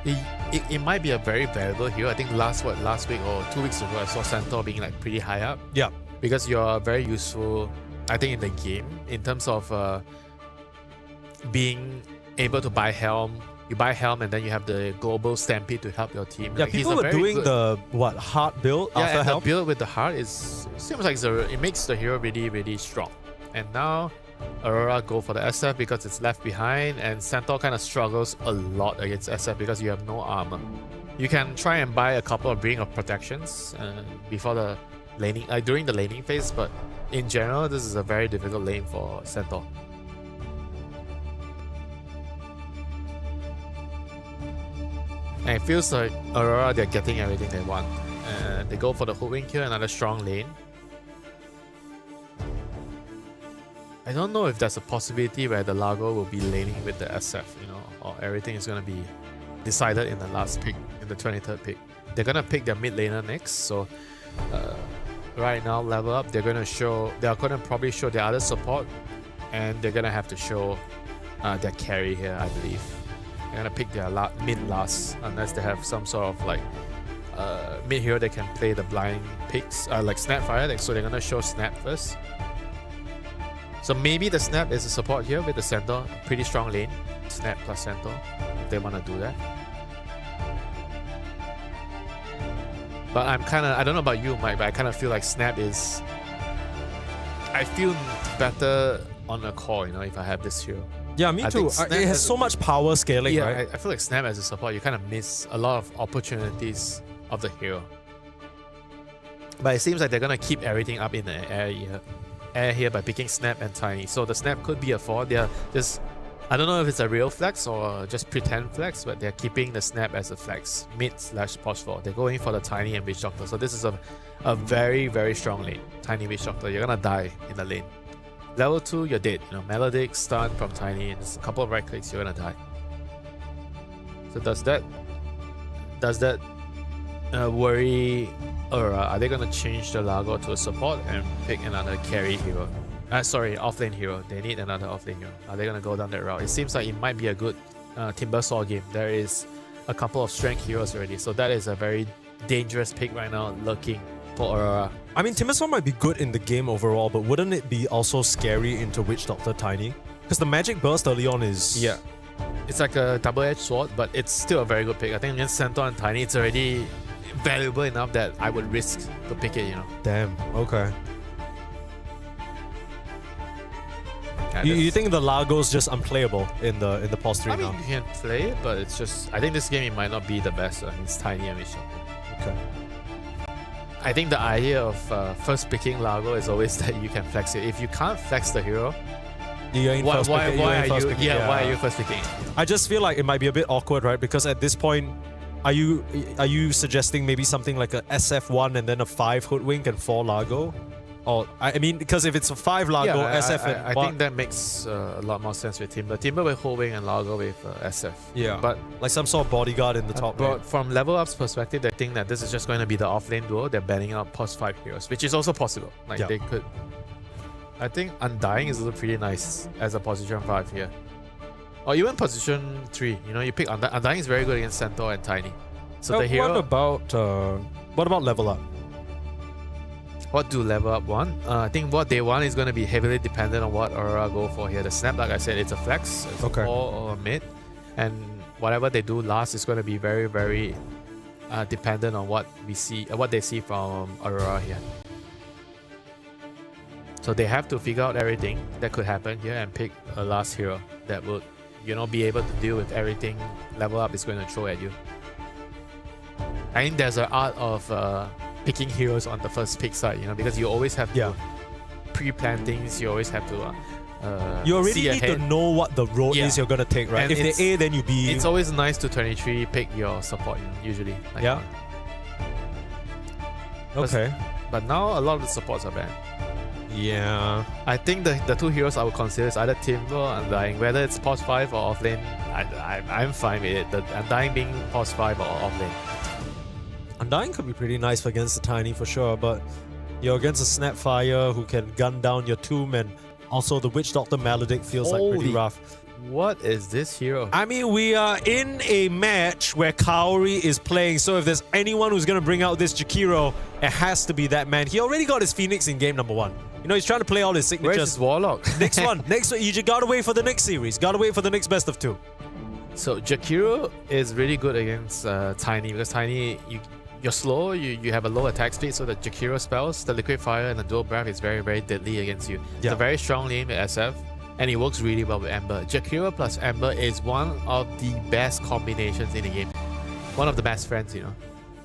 it might be a very valuable hero. I think last week or 2 weeks ago I saw Centaur being like pretty high up. Yeah, because you're very useful, I think, in the game in terms of being able to buy Helm. You buy Helm and then you have the global Stampede to help your team. Yeah, like, people were doing the heart build after and Helm. the build with the heart seems like it makes the hero really, really strong. And now Aurora go for the SF because it's left behind, and Centaur kind of struggles a lot against SF because you have no armor. You can try and buy a couple of Ring of Protections before the laning, during the laning phase, but in general, this is a very difficult lane for Centaur. And it feels like Aurora, they're getting everything they want. And they go for the Hoodwink here, another strong lane. I don't know if there's a possibility where the Largo will be laning with the SF, or everything is going to be decided in the last pick, in the 23rd pick. They're going to pick their mid laner next, so right now, Level Up, they're going to probably show their other support, and they're going to have to show their carry here, I believe. They're going to pick their mid last, unless they have some sort of like mid hero that can play the blind picks, like Snapfire, so they're going to show Snap first. So maybe the Snap is a support here with the Centaur, pretty strong lane. Snap plus Centaur, if they want to do that. But I don't know about you, Mike, but I kind of feel like Snap is... I feel better on a core, if I have this hero. Yeah, me too. It has so much power scaling, right? I feel like Snap as a support, you kind of miss a lot of opportunities of the hero. But it seems like they're going to keep everything up in the air here by picking Snap and Tiny. So the Snap could be a 4. They're just... I don't know if it's a real flex or just pretend flex, but they're keeping the Snap as a flex, mid/post 4. They're going for the Tiny and Witch Doctor. So this is a very, very strong lane. Tiny Witch Doctor, you're gonna die in the lane. Level 2, you're dead. Melodic, stun from Tiny, and just a couple of right clicks, you're gonna die. So does that worry, or are they gonna change the Largo to a support and pick another carry hero? Sorry, offlane hero. They need another offlane hero. Are they gonna go down that route? It seems like it might be a good Timbersaw game. There is a couple of strength heroes already, so that is a very dangerous pick right now, looking for Aurora. I mean, Timbersaw might be good in the game overall, but wouldn't it be also scary into Witch Doctor Tiny? Because the magic burst early on is... Yeah. It's like a double-edged sword, but it's still a very good pick. I think against Centaur and Tiny, it's already valuable enough that I would risk to pick it, Damn, okay. Yeah, you think the Largo's just unplayable in the pause 3 now? I mean, you can play it, but it's just... I think this game, it might not be the best against Tiny and Witch Doctor. Okay. I think the idea of first picking Largo is always that you can flex it. If you can't flex the hero, why are you first picking it? I just feel like it might be a bit awkward, right? Because at this point, are you suggesting maybe something like a SF1 and then a 5 Hoodwink and 4 Largo? Or I mean, because if it's a 5 Largo, SF and I think that makes a lot more sense with Timber. Timber with Hoodwink and Largo with SF. Yeah, but like some sort of bodyguard in the top. But from Level Up's perspective, they think that this is just going to be the offlane duo. They're banning out post 5 heroes, which is also possible. Like they could. I think Undying is also pretty nice as a position 5 here. Or even position 3. You pick Undying is very good against Centaur and Tiny. So the hero. What about Level Up? What do Level Up want? I think what they want is going to be heavily dependent on what Aurora go for here. The Snap, like I said, it's a flex. It's a 4 or a mid. And whatever they do last is going to be very, very dependent on what we see, what they see from Aurora here. So they have to figure out everything that could happen here and pick a last hero that would, be able to deal with everything Level Up is going to throw at you. I think there's an art of picking heroes on the first pick side, because you always have to pre-plan things. You always have to you already need to know what the road is you're gonna take, right? And if they A, then you B. It's always nice to 23 pick your support, usually. Okay. But now a lot of the supports are banned. Yeah. I think the two heroes I would consider is either Timber or Undying. Whether it's pos 5 or off lane, I'm fine with it. The Undying being pos 5 or off lane. Undying could be pretty nice against the Tiny for sure, but you're against a Snapfire who can gun down your tomb, and also the Witch Doctor Maledict feels like pretty Holy- rough. What is this hero? I mean, we are in a match where Kaori is playing, so if there's anyone who's going to bring out this Jakiro, it has to be that man. He already got his Phoenix in game number 1. You know, he's trying to play all his signatures. Where's his Warlock? Next one. You just gotta wait for the next series. Gotta wait for the next best of 2. So Jakiro is really good against Tiny, because Tiny, you're slow, you have a low attack speed, so the Jakiro spells, the Liquid Fire and the Dual Breath is very, very deadly against you. It's a very strong lane with SF, and it works really well with Ember. Jakiro plus Ember is one of the best combinations in the game. One of the best friends, you know.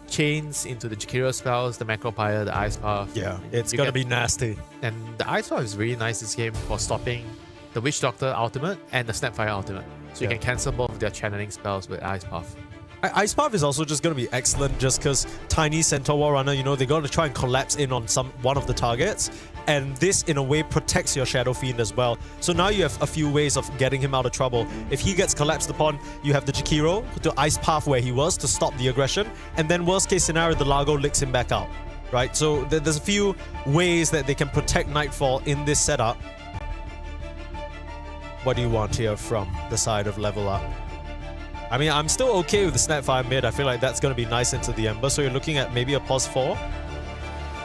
Chains into the Jakiro spells, the Macropire, the Ice Path. Yeah, it's gonna be nasty. And the Ice Path is really nice this game for stopping the Witch Doctor ultimate and the Snapfire ultimate. So you can cancel both of their channeling spells with Ice Path. Ice Path is also just going to be excellent just because Tiny Centaur War Runner, you know, they're going to try and collapse in on one of the targets. And this, in a way, protects your Shadow Fiend as well. So now you have a few ways of getting him out of trouble. If he gets collapsed upon, you have the Jakiro to Ice Path where he was to stop the aggression. And then worst case scenario, the Largo licks him back out. Right? So there's a few ways that they can protect Nightfall in this setup. What do you want here from the side of Level Up? I mean, I'm still okay with the Snapfire mid. I feel like that's going to be nice into the Ember. So you're looking at maybe a pos 4?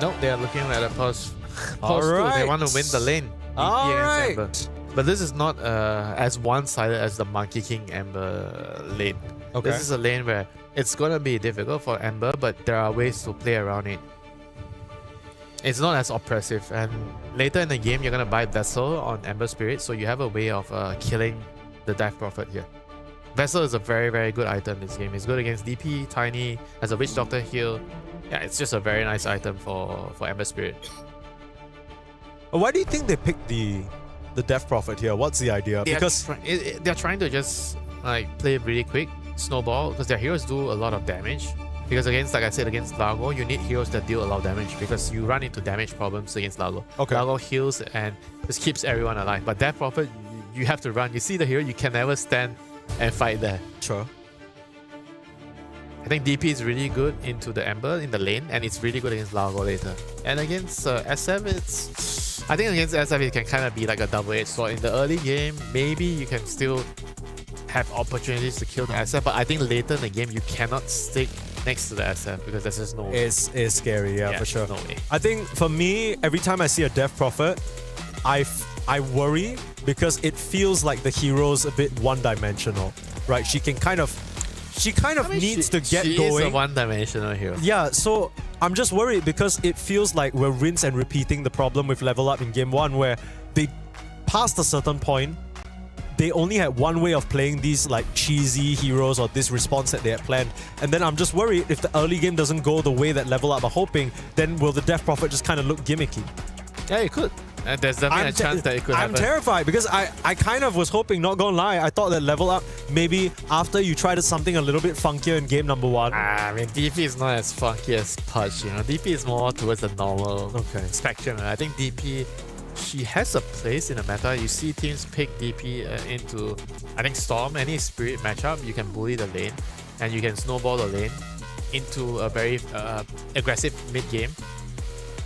No, they are looking at a pos 2. Alright. They want to win the lane. Alright. But this is not as one-sided as the Monkey King Ember lane. Okay. This is a lane where it's going to be difficult for Ember, but there are ways to play around it. It's not as oppressive, and later in the game, you're going to buy Vessel on Ember Spirit, so you have a way of killing the Dive Prophet here. Vessel is a very, very good item in this game. It's good against DP, Tiny, as a Witch Doctor heal. Yeah, it's just a very nice item for Ember Spirit. Why do you think they picked the Death Prophet here? What's the idea? Because they're trying to just like play really quick, snowball, because their heroes do a lot of damage. Because against, like I said, against Largo, you need heroes that deal a lot of damage because you run into damage problems against Largo. Okay. Largo heals and just keeps everyone alive. But Death Prophet, you have to run. You see the hero, you can never stand and fight there. Sure. I think DP is really good into the Ember in the lane, and it's really good against Largo later. And against SF, I think against SF it can kind of be like a double-edged sword. In the early game, maybe you can still have opportunities to kill the SF, but I think later in the game you cannot stick next to the SF because there's just no way. It's scary, yeah, for sure. No way. I think for me, every time I see a Death Prophet, I worry because it feels like the hero's a bit one-dimensional, right? She kind of needs to get she going. Is a one-dimensional hero. Yeah, so I'm just worried because it feels like we're rinse and repeating the problem with Level Up in Game 1 where they passed a certain point, they only had one way of playing these like cheesy heroes or this response that they had planned. And then I'm just worried if the early game doesn't go the way that Level Up are hoping, then will the Death Prophet just kind of look gimmicky? Yeah, it could. And there's definitely a chance that it could happen. I'm terrified because I kind of was hoping, not gonna lie, I thought that Level Up, maybe after you tried something a little bit funkier in game number 1. I mean, DP is not as funky as Pudge, you know. DP is more towards the normal spectrum. I think DP, she has a place in the meta. You see teams pick DP into, I think, Storm, any Spirit matchup, you can bully the lane and you can snowball the lane into a very aggressive mid-game.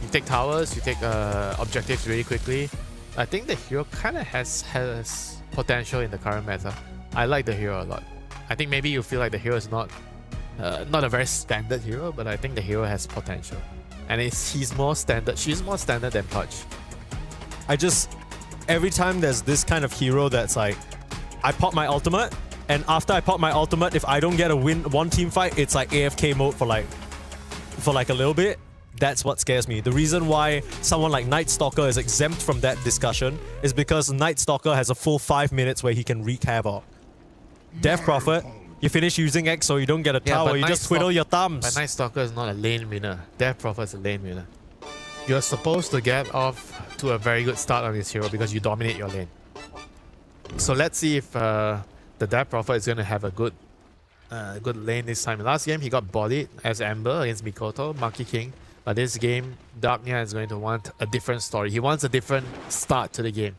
You take towers, you take objectives really quickly. I think the hero kind of has potential in the current meta. I like the hero a lot. I think maybe you feel like the hero is not a very standard hero, but I think the hero has potential. And he's more standard. She's more standard than Pudge. Every time there's this kind of hero that's like, I pop my ultimate, and after I pop my ultimate, if I don't get a one team fight, it's like AFK mode for like a little bit. That's what scares me. The reason why someone like Night Stalker is exempt from that discussion is because Night Stalker has a full 5 minutes where he can wreak havoc. Death Prophet, you finish using Expo, you don't get a tower, you just twiddle your thumbs. But Night Stalker is not a lane winner. Death Prophet is a lane winner. You're supposed to get off to a very good start on this hero because you dominate your lane. So let's see if the Death Prophet is going to have a good lane this time. Last game, he got bodied as Ember against Mikoto. Monkey King But this game, Darknia is going to want a different story. He wants a different start to the game.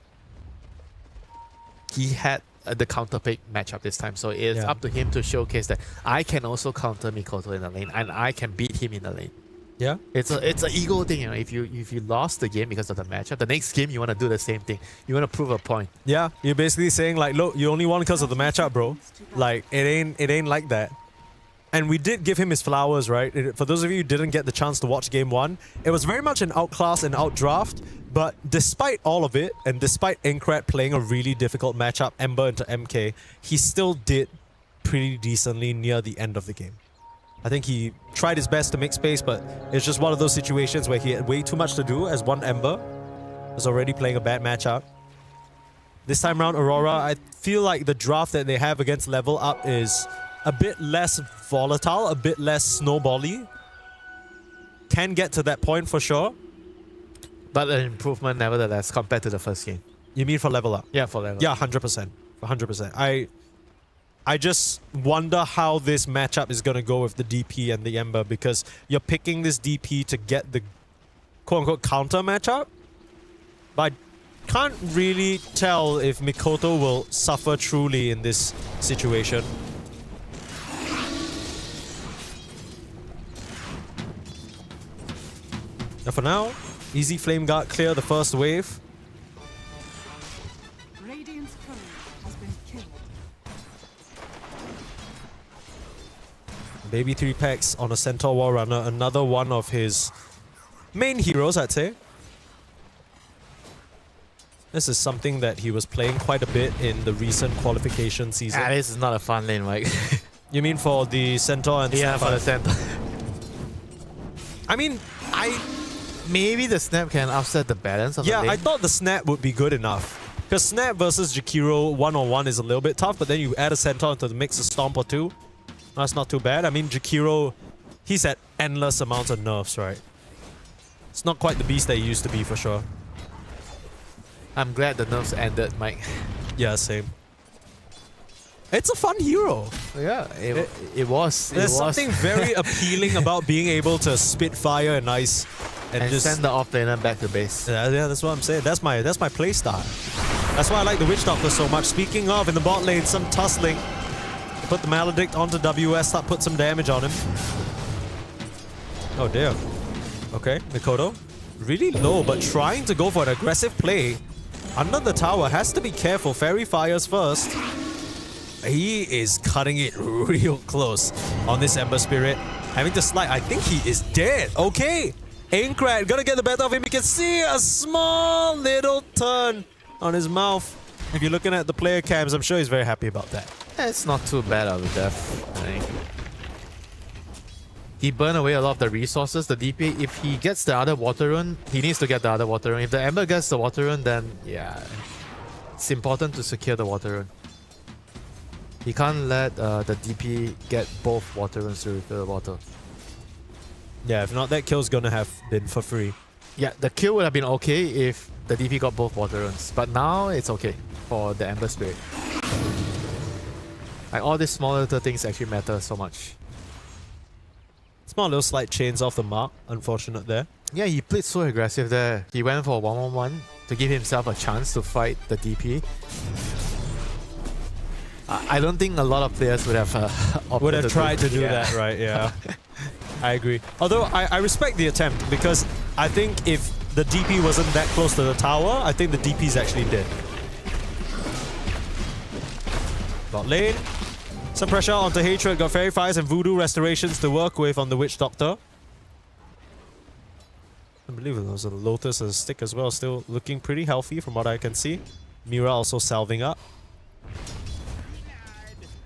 He had the counter pick matchup this time, so it's up to him to showcase that I can also counter Mikoto in the lane and I can beat him in the lane. Yeah, it's an ego thing, you know. If you lost the game because of the matchup, the next game you want to do the same thing. You want to prove a point. Yeah, you're basically saying like, look, you only won because of the matchup, bro. Like it ain't like that. And we did give him his flowers, right? For those of you who didn't get the chance to watch game 1, it was very much an outclass and outdraft. But despite all of it, and despite Inkrat playing a really difficult matchup, Ember into MK, he still did pretty decently near the end of the game. I think he tried his best to make space, but it's just one of those situations where he had way too much to do as one Ember was already playing a bad matchup. This time around, Aurora, I feel like the draft that they have against Level Up is a bit less volatile, a bit less snowbally. Can get to that point for sure. But an improvement nevertheless compared to the first game. You mean for Level Up? Yeah, for Level Up. Yeah, 100%. 100%. I just wonder how this matchup is going to go with the DP and the Ember, because you're picking this DP to get the quote-unquote counter matchup. But I can't really tell if Mikoto will suffer truly in this situation. Now for now, easy Flame Guard clear the first wave. Radiant's turret has been killed. Baby 3 packs on a Centaur Wall Runner, another one of his main heroes, I'd say. This is something that he was playing quite a bit in the recent qualification season. Ah, this is not a fun lane, Mike. You mean for the Centaur and yeah, for the Centaur. I mean, maybe the snap can offset the balance of the lane. Yeah, I thought the snap would be good enough. Because snap versus Jakiro one-on-one is a little bit tough, but then you add a Centaur into the mix, a Stomp or two. That's not too bad. I mean, Jakiro, he's at endless amounts of nerfs, right? It's not quite the beast that he used to be, for sure. I'm glad the nerfs ended, Mike. Yeah, same. It's a fun hero. Yeah, it was. There's something very appealing about being able to spit fire and ice and just send the off-laner back to base. Yeah, that's what I'm saying. That's my play style. That's why I like the Witch Doctor so much. Speaking of, in the bot lane, some tussling. Put the Maledict onto WS, put some damage on him. Oh dear. Okay, Mikoto. Really low, but trying to go for an aggressive play. Under the tower, has to be careful. Fairy fires first. He is cutting it real close on this Ember Spirit. Having to slide. I think he is dead. Okay. Inkrat gonna get the better of him. You can see a small little turn on his mouth. If you're looking at the player cams, I'm sure he's very happy about that. It's not too bad out of death, I think. He burned away a lot of the resources. The DP, if he gets the other water rune, he needs to get the other water rune. If the Ember gets the water rune, then yeah, it's important to secure the water rune. He can't let the DP get both water runes to refill the water. Yeah, if not, that kill's gonna have been for free. Yeah, the kill would have been okay if the DP got both water runes, but now it's okay for the Ember Spirit. Like, all these small little things actually matter so much. Small little slight chains off the mark. Unfortunate there. Yeah, he played so aggressive there. He went for 1-1-1 to give himself a chance to fight the DP. I don't think a lot of players would have tried to do that, right? Yeah. I agree. Although I respect the attempt, because I think if the DP wasn't that close to the tower, I think the DP's actually dead. Bot lane. Some pressure onto Hatred. Got Fairy Fires and Voodoo Restorations to work with on the Witch Doctor. I believe there was a Lotus and a Stick as well. Still looking pretty healthy from what I can see. Mira also salving up.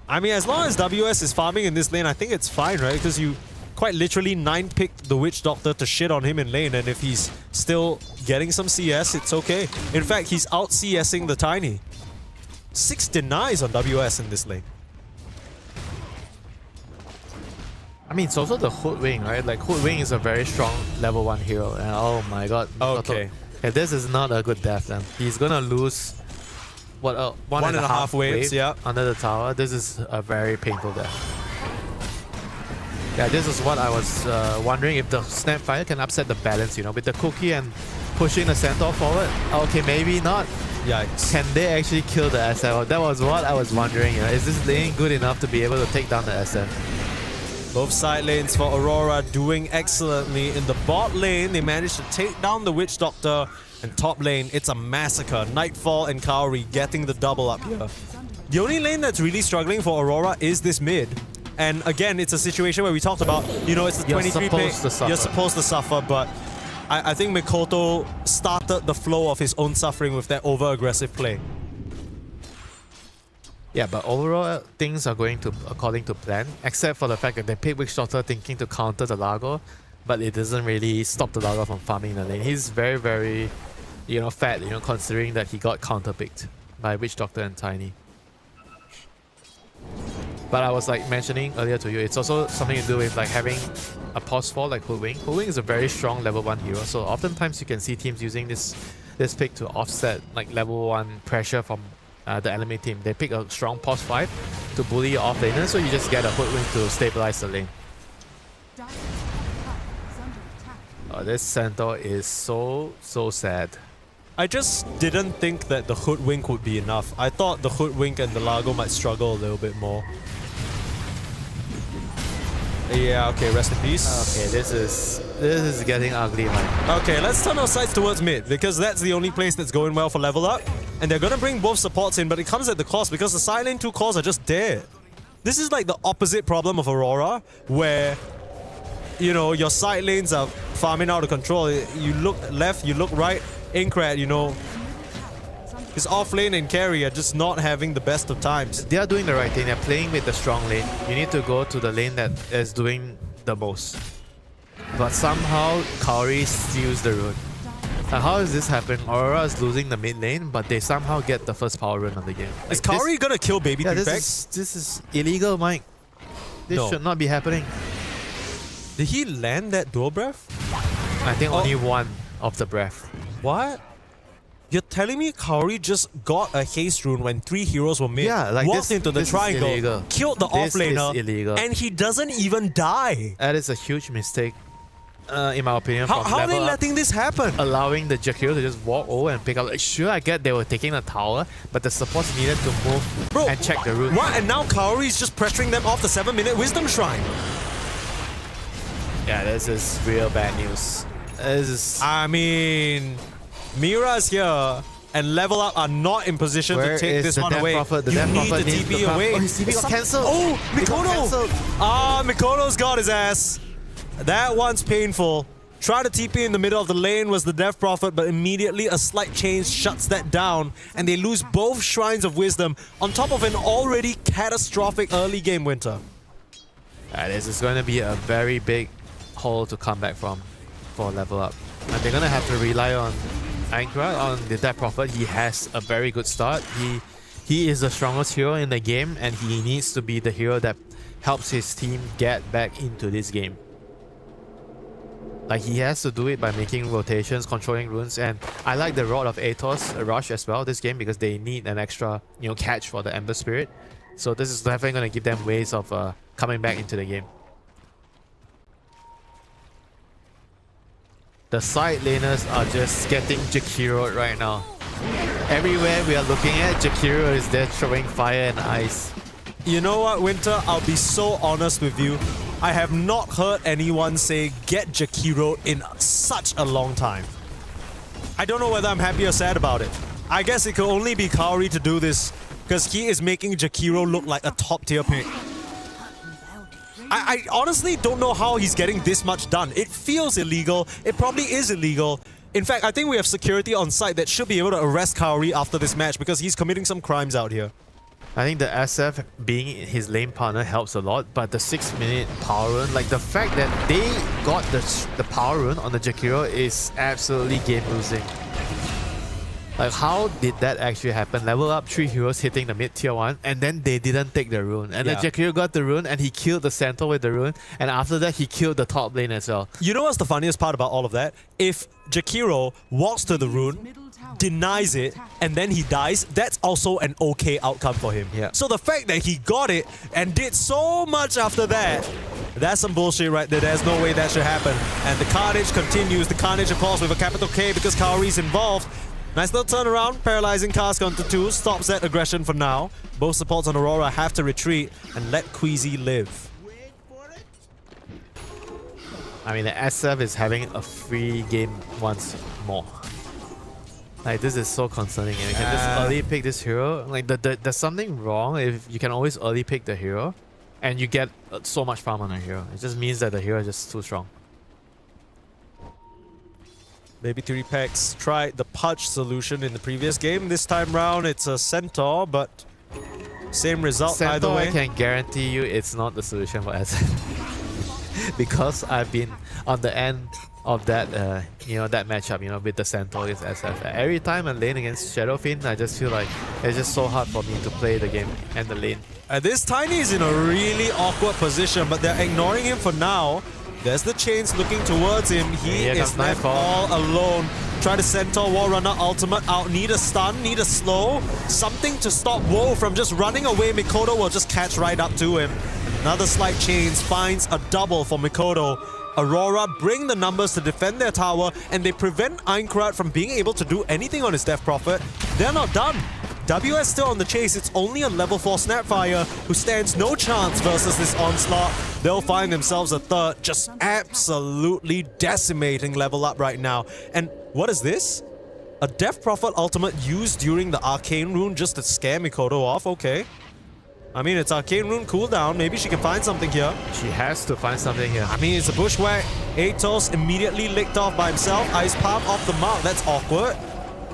I mean, as long as WS is farming in this lane, I think it's fine, right? Because you quite literally 9-picked the Witch Doctor to shit on him in lane, and if he's still getting some CS, it's okay. In fact, he's out CSing the Tiny. 6 denies on WS in this lane. I mean, it's also the Hoodwing, right? Like, Hoodwing is a very strong level 1 hero, and oh my god. Okay. If this is not a good death, then he's gonna lose what, one and a half waves yeah, under the tower. This is a very painful death. Yeah, this is what I was wondering, if the Snapfire can upset the balance, you know, with the cookie and pushing the centaur forward. Okay, maybe not. Yikes. Can they actually kill the SF? That was what I was wondering, you know. Is this lane good enough to be able to take down the SF? Both side lanes for Aurora doing excellently. In the bot lane, they managed to take down the Witch Doctor. And top lane, it's a massacre. Nightfall and Kaori getting the double up here. The only lane that's really struggling for Aurora is this mid. And again, it's a situation where we talked about, you know, it's the 23 pick. You're supposed to suffer, but I think Mikoto started the flow of his own suffering with that over-aggressive play. Yeah, but overall, things are going to according to plan, except for the fact that they picked Witch Doctor thinking to counter the Largo, but it doesn't really stop the Largo from farming the lane. He's very, very, you know, fat, you know, considering that he got counter-picked by Witch Doctor and Tiny. But I was like mentioning earlier to you, it's also something to do with like having a pause fall like Hoodwink. Hoodwink is a very strong level 1 hero, so oftentimes you can see teams using this pick to offset like level 1 pressure from the enemy team. They pick a strong pause 5 to bully your off laner, so you just get a Hoodwink to stabilize the lane. Oh, this Centaur is so sad. I just didn't think that the Hoodwink would be enough. I thought the Hoodwink and the Largo might struggle a little bit more. Yeah, okay, rest in peace. Okay, this is getting ugly, man. Okay, let's turn our sights towards mid, because that's the only place that's going well for level up. And they're gonna bring both supports in, but it comes at the cost because the side lane 2 cores are just dead. This is like the opposite problem of Aurora, where, you know, your side lanes are farming out of control. You look left, you look right, Inkrat, you know, his off lane and carry are just not having the best of times. They are doing the right thing. They're playing with the strong lane. You need to go to the lane that is doing the most. But somehow Kaori steals the rune. Now, how does this happen? Aurora is losing the mid lane, but they somehow get the first power rune of the game. Like is Kaori gonna kill Baby yeah, Prefect? This is illegal, Mike. This should not be happening. Did he land that dual breath? I think only one of the breath. What? You're telling me Kaori just got a haste rune when 3 heroes were mid, like walked into the triangle, killed the offlaner, and he doesn't even die? That is a huge mistake, in my opinion. How are they letting this happen? Allowing the Jakiro to just walk over and pick up. Like, sure, I get they were taking the tower, but the supports needed to move and check the rune. What? And now Kaori is just pressuring them off the 7-minute Wisdom Shrine. Yeah, this is real bad news. This is... I mean... Mira's here and Level Up are not in position to take this one away. The you need the TP away. Oh, his TP got cancelled. Oh, Mikoto! Ah, Mikoto's got his ass. That one's painful. Try to TP in the middle of the lane was the Death Prophet, but immediately a slight change shuts that down, and they lose both Shrines of Wisdom on top of an already catastrophic early game winter. This is going to be a very big hole to come back from for Level Up. And they're going to have to rely on Ankra, on the Death Prophet. He has a very good start. He is the strongest hero in the game, and he needs to be the hero that helps his team get back into this game. Like, he has to do it by making rotations, controlling runes, and I like the role of Atos Rush as well this game because they need an extra, you know, catch for the Ember Spirit. So this is definitely going to give them ways of coming back into the game. The side laners are just getting Jakiro right now. Everywhere we are looking at, Jakiro is there throwing fire and ice. You know what, Winter? I'll be so honest with you. I have not heard anyone say get Jakiro in such a long time. I don't know whether I'm happy or sad about it. I guess it could only be Kaori to do this because he is making Jakiro look like a top tier pick. I honestly don't know how he's getting this much done. It feels illegal. It probably is illegal. In fact, I think we have security on site that should be able to arrest Kaori after this match because he's committing some crimes out here. I think the SF being his lane partner helps a lot, but the 6-minute power run, like the fact that they got the power run on the Jakiro is absolutely game losing. Like, how did that actually happen? Level up 3 heroes hitting the mid tier 1, and then they didn't take the rune. And then Jakiro got the rune, and he killed the center with the rune. And after that, he killed the top lane as well. You know what's the funniest part about all of that? If Jakiro walks to the rune, denies it, and then he dies, that's also an okay outcome for him. Yeah. So the fact that he got it and did so much after that, that's some bullshit right there. There's no way that should happen. And the carnage continues. The carnage, of course, with a capital K because Kaori's involved. Nice little turnaround, paralyzing Cask onto 2, stops that aggression for now. Both supports on Aurora have to retreat and let Queasy live. I mean, the SF is having a free game once more. Like, this is so concerning. And you can just early pick this hero. Like, there's something wrong if you can always early pick the hero and you get so much farm on a hero. It just means that the hero is just too strong. Maybe 3 packs tried the Pudge solution in the previous game. This time round, it's a Centaur, but same result Centaur, either way. I can guarantee you it's not the solution for SF. Because I've been on the end of that, that matchup, with the Centaur against SF. Every time I lane against Shadowfiend, I just feel like it's just so hard for me to play the game and the lane. This Tiny is in a really awkward position, but they're ignoring him for now. There's the chains looking towards him. He is left all alone. Try to Centaur War Runner ultimate out. Need a stun, need a slow. Something to stop Woe from just running away. Mikoto will just catch right up to him. Another slight chains finds a double for Mikoto. Aurora bring the numbers to defend their tower, and they prevent Aincrad from being able to do anything on his Death Prophet. They're not done. WS still on the chase. It's only a level 4 Snapfire who stands no chance versus this onslaught. They'll find themselves a third, just absolutely decimating level up right now. And what is this? A Death Prophet ultimate used during the Arcane Rune just to scare Mikoto off? Okay. I mean, it's Arcane Rune cooldown. Maybe she can find something here. She has to find something here. I mean, it's a bushwhack. Atos immediately licked off by himself. Ice Palm off the mark. That's awkward.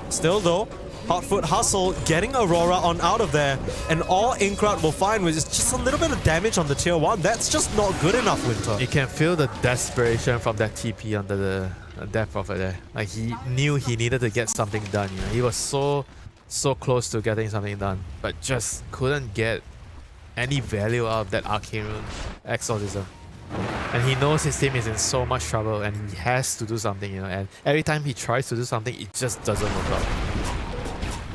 Still though, Hotfoot Hustle getting Aurora on out of there. And all Aincrad will find was just a little bit of damage on the tier 1. That's just not good enough, Winter. You can feel the desperation from that TP under the Death Prophet there. Like, he knew he needed to get something done. He was so close to getting something done, but just couldn't get any value out of that Arcane Rune Exorcism. And he knows his team is in so much trouble and he has to do something, and every time he tries to do something, it just doesn't work out.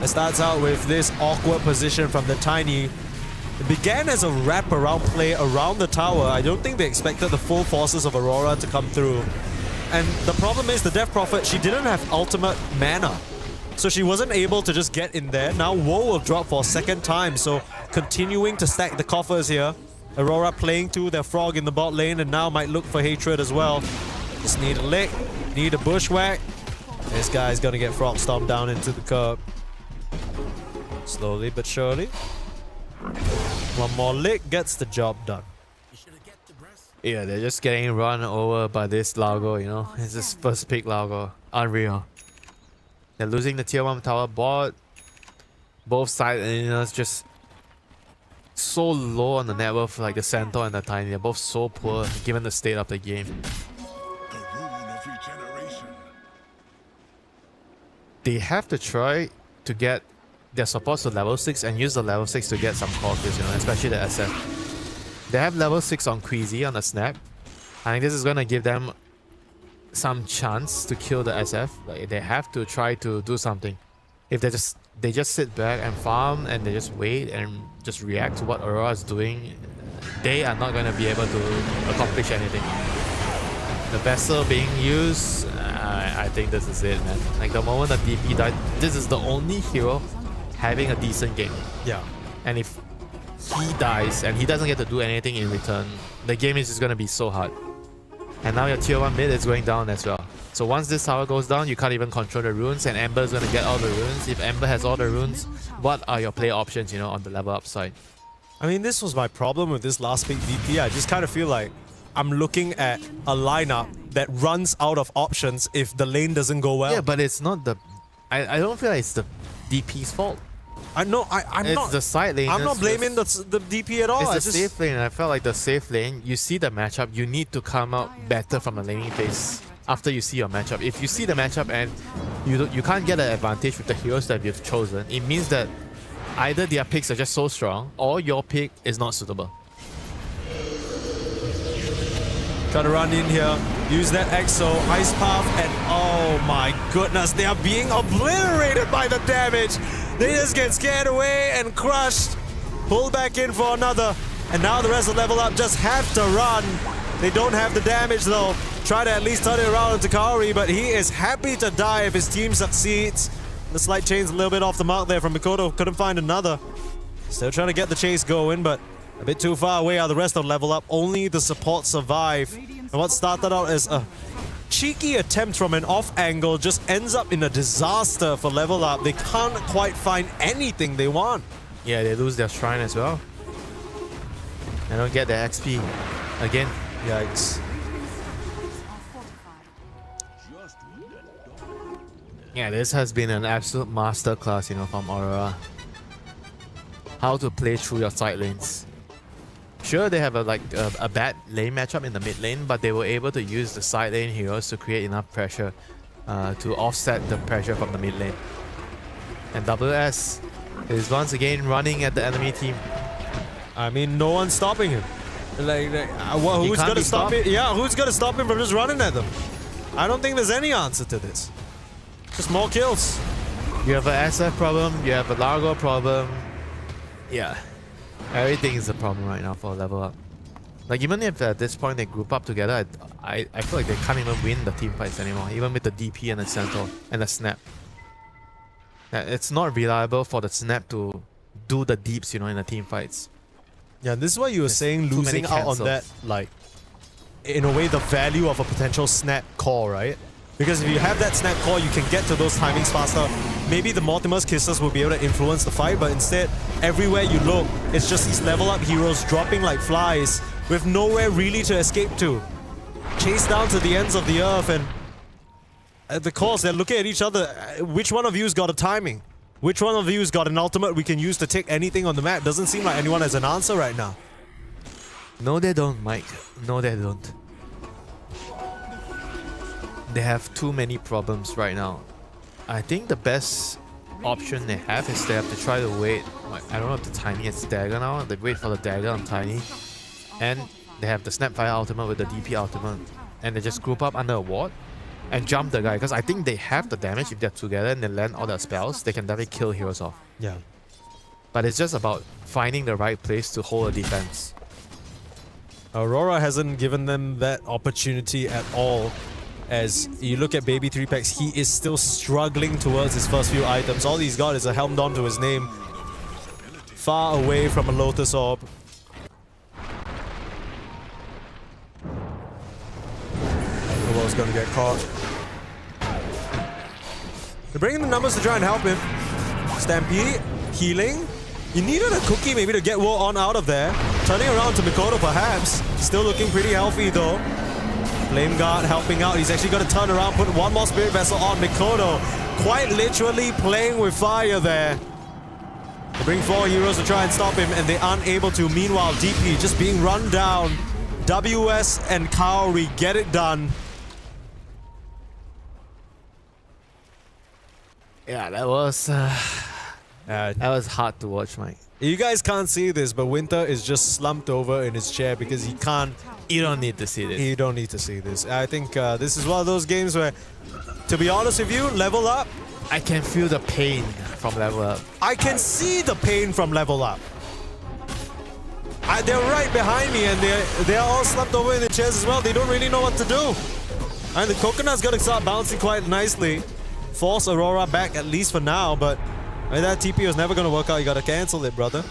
It starts out with this awkward position from the Tiny. It began as a wrap-around play around the tower. I don't think they expected the full forces of Aurora to come through. And the problem is the Death Prophet, she didn't have ultimate mana. So she wasn't able to just get in there. Now Woe will drop for a second time, so continuing to stack the coffers here. Aurora playing to their frog in the bot lane and now might look for Hatred as well. Just need a lick, need a bushwhack. This guy's gonna get frog stomped down into the curb. Slowly but surely. One more lick gets the job done. Yeah, they're just getting run over by this Largo, It's this first pick Largo. Unreal. They're losing the tier 1 tower bot. Both sides, it's just so low on the net worth, like the Centaur and the Tiny. They're both so poor given the state of the game. They have to try to get their supports to level 6 and use the level 6 to get some core kills, especially the SF. They have level 6 on Queasy on the snap. I think this is gonna give them some chance to kill the SF. Like, they have to try to do something. If they just sit back and farm and they just wait and just react to what Aurora is doing, they are not going to be able to accomplish anything. The vessel being used, I think this is it, man. Like, the moment the DP died, this is the only hero having a decent game. Yeah. And if he dies and he doesn't get to do anything in return, the game is just going to be so hard. And now your tier 1 mid is going down as well. So once this tower goes down, you can't even control the runes, and Ember is going to get all the runes. If Ember has all the runes, what are your play options, on the level up side? I mean, this was my problem with this last pick VP. I just kind of feel like I'm looking at a lineup that runs out of options if the lane doesn't go well. Yeah, but it's not the... I don't feel like it's the DP's fault. I'm not. It's the side lane. I'm not blaming the DP at all. It's the safe lane. I felt like the safe lane, you see the matchup, you need to come out better from the laning phase after you see your matchup. If you see the matchup and you can't get an advantage with the heroes that you've chosen. It means that either their picks are just so strong or your pick is not suitable. Trying to run in here, use that Exo, Ice Path, and oh my goodness, they are being obliterated by the damage. They just get scared away and crushed. Pull back in for another, and now the rest of Level Up just have to run. They don't have the damage though. Try to at least turn it around into Kaori, but he is happy to die if his team succeeds. The slight chain's a little bit off the mark there from Mikoto, couldn't find another. Still trying to get the chase going, but a bit too far away are the rest of Level Up. Only the support survive. And what started out as a cheeky attempt from an off angle just ends up in a disaster for Level Up. They can't quite find anything they want. Yeah, they lose their shrine as well. They don't get their XP again. Yikes. Yeah, this has been an absolute masterclass, you know, from Aurora. How to play through your side lanes. Sure, they have a bad lane matchup in the mid lane, but they were able to use the side lane heroes to create enough pressure to offset the pressure from the mid lane. And WS is once again running at the enemy team. I mean, no one's stopping him. Who's gonna stop it? Yeah, who's gonna stop him from just running at them? I don't think there's any answer to this. Just more kills. You have an SF problem, you have a Largo problem. Yeah. Everything is a problem right now for Level Up. Like, even if at this point they group up together, I feel like they can't even win the team fights anymore, even with the DP and the Centaur and the Snap. It's not reliable for the Snap to do the deeps, you know, in the team fights. Yeah, this is what you were saying, losing out on that, like, in a way, the value of a potential Snap core, right? Because if you have that Snap core, you can get to those timings faster. Maybe the Mortimer's Kisses will be able to influence the fight, but instead, everywhere you look, it's just these Level Up heroes dropping like flies with nowhere really to escape to. Chase down to the ends of the earth, and at the course, they're looking at each other. Which one of you's got a timing? Which one of you's got an ultimate we can use to take anything on the map? Doesn't seem like anyone has an answer right now. No, they don't, Mike. No, they don't. They have too many problems right now. I think the best option they have is they have to try to wait. Like, I don't know if the Tiny is dagger now. They wait for the dagger on Tiny. And they have the Snapfire ultimate with the DP ultimate. And they just group up under a ward and jump the guy. Because I think they have the damage if they're together and they land all their spells. They can definitely kill heroes off. Yeah. But it's just about finding the right place to hold a defense. Aurora hasn't given them that opportunity at all. As you look at Baby 3-Packs, he is still struggling towards his first few items. All he's got is a helm on to his name. Far away from a Lotus Orb. The world's gonna get caught. They're bringing the numbers to try and help him. Stampede, healing. You needed a cookie maybe to get War on out of there. Turning around to Mikoto perhaps. Still looking pretty healthy though. Flame Guard helping out. He's actually going to turn around, put one more Spirit Vessel on Mikoto. Quite literally playing with fire there. They bring 4 heroes to try and stop him, and they aren't able to. Meanwhile, DP just being run down. WS and Kaori get it done. Yeah, that was hard to watch, Mike. You guys can't see this, but Winter is just slumped over in his chair because he can't. You don't need to see this. You don't need to see this. I think this is one of those games where, to be honest with you, Level Up. I can feel the pain from Level Up. I can see the pain from Level Up. They're right behind me, and they're all slumped over in the chairs as well. They don't really know what to do. And the Coconut's got to start bouncing quite nicely. Force Aurora back, at least for now, but that TP was never going to work out. You got to cancel it, brother.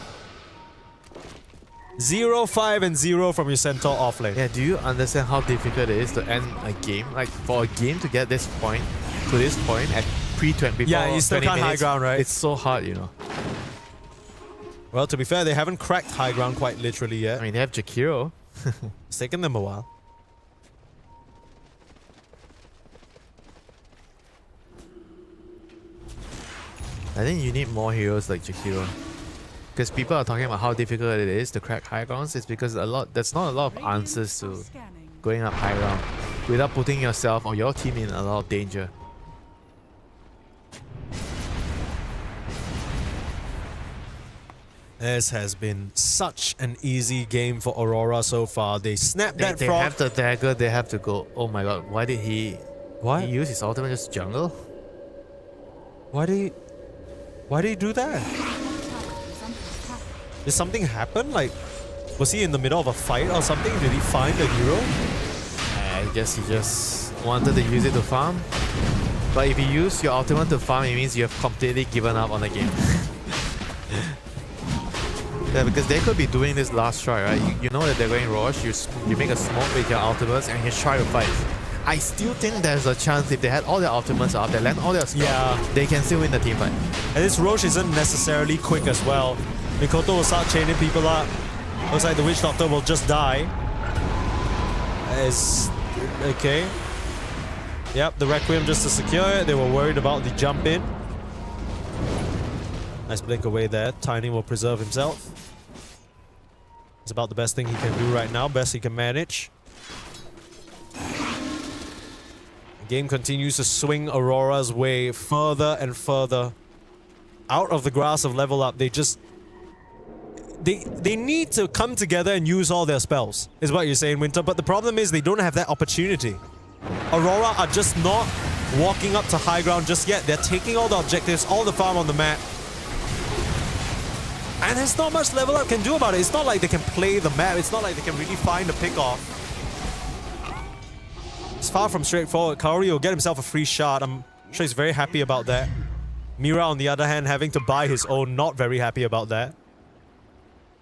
0, 5, and 0 from your Centaur off lane. Yeah, do you understand how difficult it is to end a game? Like, for a game to get this point, to this point, at pre-20, yeah, you still can't high ground, right? It's so hard, you know. Well, to be fair, they haven't cracked high ground quite literally yet. I mean, they have Jakiro. It's taken them a while. I think you need more heroes like Jakiro. Because people are talking about how difficult it is to crack high grounds. It's because there's not a lot of answers to going up high ground without putting yourself or your team in a lot of danger. This has been such an easy game for Aurora so far. They snapped that They frog. have the dagger, they have to go. Oh my god, why did he use his ultimate just jungle? Why did he do that? Did something happen? Like, was he in the middle of a fight or something? Did he find a hero? I guess he just wanted to use it to farm. But if you use your ultimate to farm, it means you have completely given up on the game. Yeah, because they could be doing this last try, right? You know that they're going Roche, you make a smoke with your ultimates and you try to fight. I still think there's a chance if they had all their ultimates up, they land all their stuff, they can still win the team fight. And this Roche isn't necessarily quick as well. Mikoto will start chaining people up. Looks like the Witch Doctor will just die. Okay. Yep, the Requiem just to secure it. They were worried about the jump in. Nice blink away there. Tiny will preserve himself. It's about the best thing he can do right now. Best he can manage. The game continues to swing Aurora's way further and further out of the grasp of level up. They just... They need to come together and use all their spells, is what you're saying, Winter. But the problem is they don't have that opportunity. Aurora are just not walking up to high ground just yet. They're taking all the objectives, all the farm on the map. And there's not much level up can do about it. It's not like they can play the map. It's not like they can really find a pick off. It's far from straightforward. Kaori will get himself a free shot. I'm sure he's very happy about that. Mira, on the other hand, having to buy his own, not very happy about that.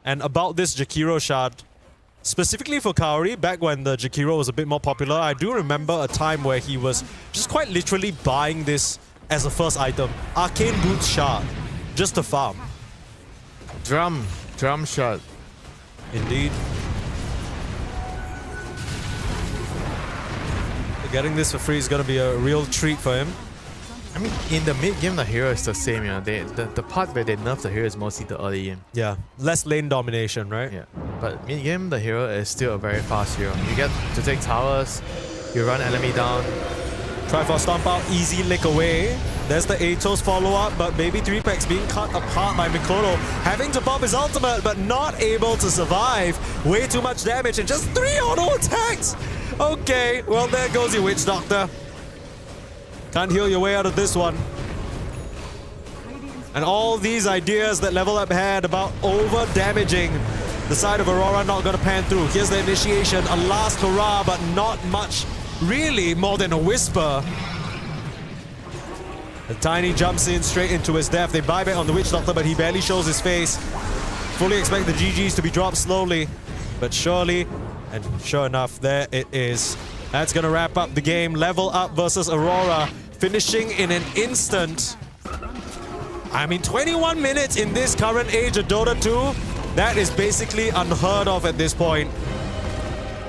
And about this Jakiro shard, specifically for Kaori, back when the Jakiro was a bit more popular, I do remember a time where he was just quite literally buying this as a first item. Arcane Boots shard, just to farm. Drum shot. Indeed. Getting this for free is going to be a real treat for him. I mean, in the mid game, the hero is the same. You know, the part where they nerf the hero is mostly the early game. Yeah, less lane domination, right? Yeah, but mid game, the hero is still a very fast hero. You get to take towers, you run enemy down. Try for a stomp out, easy lick away. There's the Atos follow-up, but Baby 3-Packs being cut apart by Mikoto, having to pop his ultimate, but not able to survive. Way too much damage and just 3 auto attacks! Okay, well there goes your Witch Doctor. Can't heal your way out of this one. And all these ideas that Level Up had about over-damaging the side of Aurora not gonna pan through. Here's the initiation, a last hurrah, but not much, really more than a whisper. The Tiny jumps in straight into his death. They buyback on the Witch Doctor, but he barely shows his face. Fully expect the GGs to be dropped slowly, but surely, and sure enough, there it is. That's gonna wrap up the game. Level Up versus Aurora, finishing in an instant. I mean, 21 minutes in this current age of Dota 2, that is basically unheard of at this point.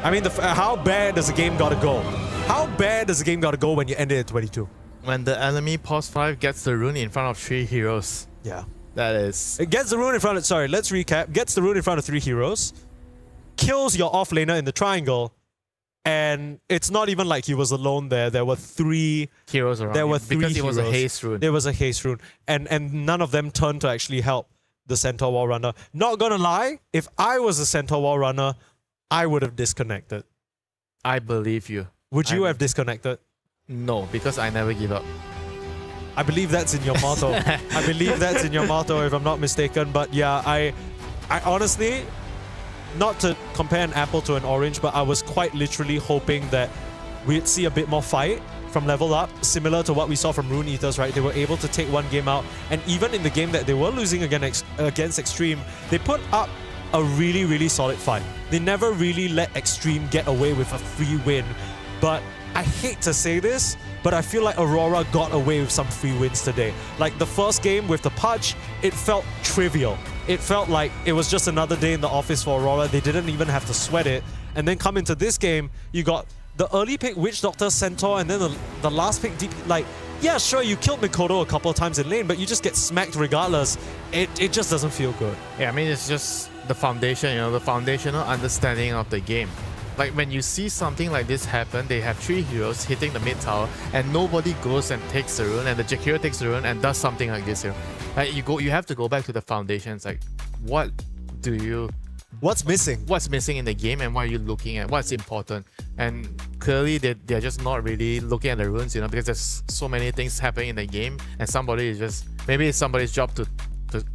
I mean, how bad does the game gotta go? How bad does the game gotta go when you end it at 22? When the enemy pos 5 gets the rune in front of 3 heroes. Yeah. That is... It gets the rune in front of... Sorry, let's recap. Gets the rune in front of 3 heroes. Kills your offlaner in the triangle. And it's not even like he was alone there. There were 3 heroes around. There were him, 3 because heroes. It was a haste rune. There was a haste rune. And none of them turned to actually help the Centaur Wall Runner. Not gonna lie, if I was a Centaur Wall Runner, I would have disconnected. I believe you. Would you have disconnected? No, because I never give up. I believe that's in your motto. I believe that's in your motto, if I'm not mistaken. But yeah, I honestly, not to compare an apple to an orange, but I was quite literally hoping that we'd see a bit more fight from Level Up, similar to what we saw from Rune Eaters, right? They were able to take one game out, and even in the game that they were losing against Extreme, they put up a really, really solid fight. They never really let Extreme get away with a free win. But I hate to say this, but I feel like Aurora got away with some free wins today. Like the first game with the Pudge, it felt trivial. It felt like it was just another day in the office for Aurora. They didn't even have to sweat it. And then come into this game, you got the early pick Witch Doctor, Centaur, and then the last pick DP. Like, yeah, sure, you killed Mikoto a couple of times in lane, but you just get smacked regardless. It just doesn't feel good. Yeah, I mean, it's just the foundation, you know, the foundational understanding of the game. Like when you see something like this happen, they have 3 heroes hitting the mid tower and nobody goes and takes the rune, and the Jakiro takes the rune and does something like this here. Like you have to go back to the foundations. Like what do you What's missing? what's missing in the game and what are you looking at, what's important. And clearly they're just not really looking at the runes, you know, because there's so many things happening in the game and somebody is just, maybe it's somebody's job to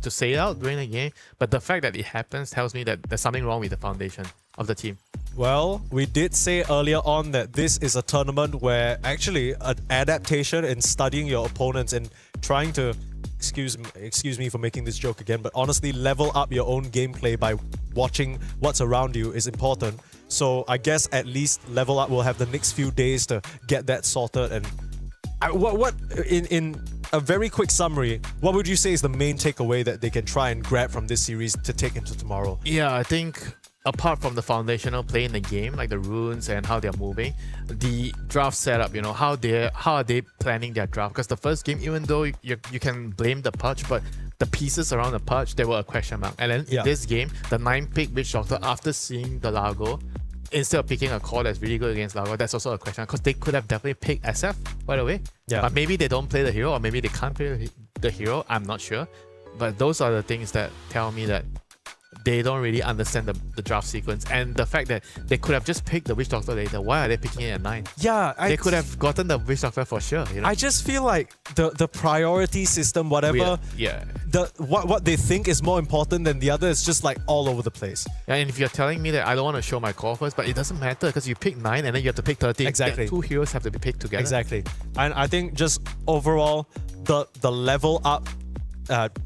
say it out during the game, but the fact that it happens tells me that there's something wrong with the foundation of the team. Well, we did say earlier on that this is a tournament where actually an adaptation in studying your opponents and trying to, excuse me for making this joke again, but honestly level up your own gameplay by watching what's around you is important. So I guess at least Level Up will have the next few days to get that sorted. And what in a very quick summary, what would you say is the main takeaway that they can try and grab from this series to take into tomorrow? Yeah, I think apart from the foundational play in the game, like the runes and how they're moving, the draft setup, you know, how are they planning their draft? Because the first game, even though you can blame the Pudge, but the pieces around the Pudge, they were a question mark. And then in this game, the 9-pick Witch Doctor, after seeing the Largo, instead of picking a core that's really good against Largo, that's also a question, because they could have definitely picked SF, by the way. Yeah. But maybe they don't play the hero, or maybe they can't play the hero, I'm not sure. But those are the things that tell me that they don't really understand the draft sequence, and the fact that they could have just picked the Witch Doctor later. Why are they picking it at 9? Yeah, they could have gotten the Witch Doctor for sure. You know? I just feel like the priority system, whatever, what they think is more important than the other is just like all over the place. Yeah, and if you're telling me that I don't want to show my core first, but it doesn't matter because you pick 9 and then you have to pick 13. Exactly. 2 heroes have to be picked together. Exactly. And I think just overall, the level up,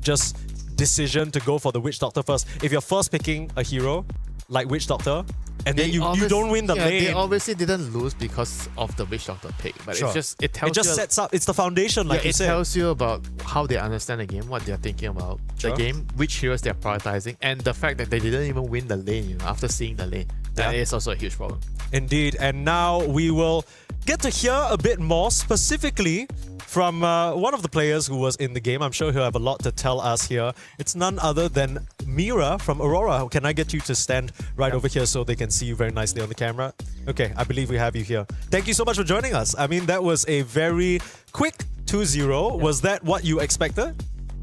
just decision to go for the Witch Doctor first. If you're first picking a hero like Witch Doctor and then you don't win the lane, they obviously didn't lose because of the Witch Doctor pick, but it just sets up, it's the foundation, like you said. It tells you about how they understand the game, what they're thinking about the game, which heroes they're prioritizing, and the fact that they didn't even win the lane, you know, after seeing the lane. That is also a huge problem. Indeed. And now we will get to hear a bit more specifically from one of the players who was in the game. I'm sure he'll have a lot to tell us here. It's none other than Mira from Aurora. Can I get you to stand right over here so they can see you very nicely on the camera? Okay, I believe we have you here. Thank you so much for joining us. I mean, that was a very quick 2-0. Was that what you expected?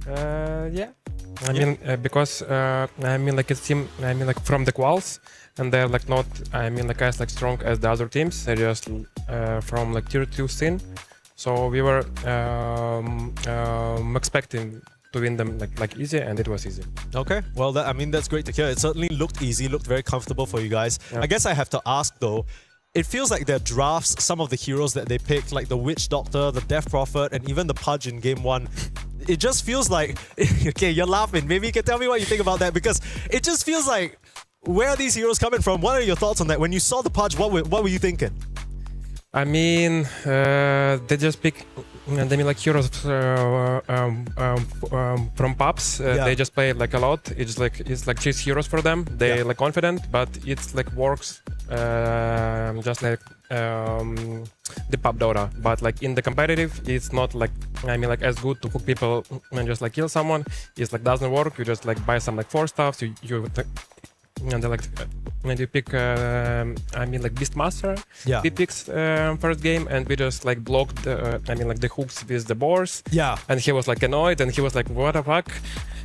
Yeah. I mean, because I mean, like it seemed, I mean, like from the quals, and they're like not, I mean, like as like strong as the other teams. They're just from like tier 2 scene. So we were expecting to win them like easy, and it was easy. Okay, well, I mean, that's great to hear. It certainly looked easy, looked very comfortable for you guys. Yeah. I guess I have to ask though, it feels like their drafts, some of the heroes that they picked, like the Witch Doctor, the Death Prophet, and even the Pudge in Game 1, it just feels like, okay, you're laughing. Maybe you can tell me what you think about that, because it just feels like, where are these heroes coming from? What are your thoughts on that? When you saw the Pudge, what were you thinking? I mean, they just pick, I mean, like heroes from pubs. They just play like a lot. It's like chase heroes for them. They like confident, but it's like works just like the pub Dota. But like in the competitive, it's not like, I mean, like as good to hook people and just like kill someone. It's like doesn't work. You just like buy some like 4 stuffs. And they like when you pick I mean like Beastmaster, he picks first game, and we just like blocked I mean like the hooks with the boars, and he was like annoyed, and he was like, what the fuck,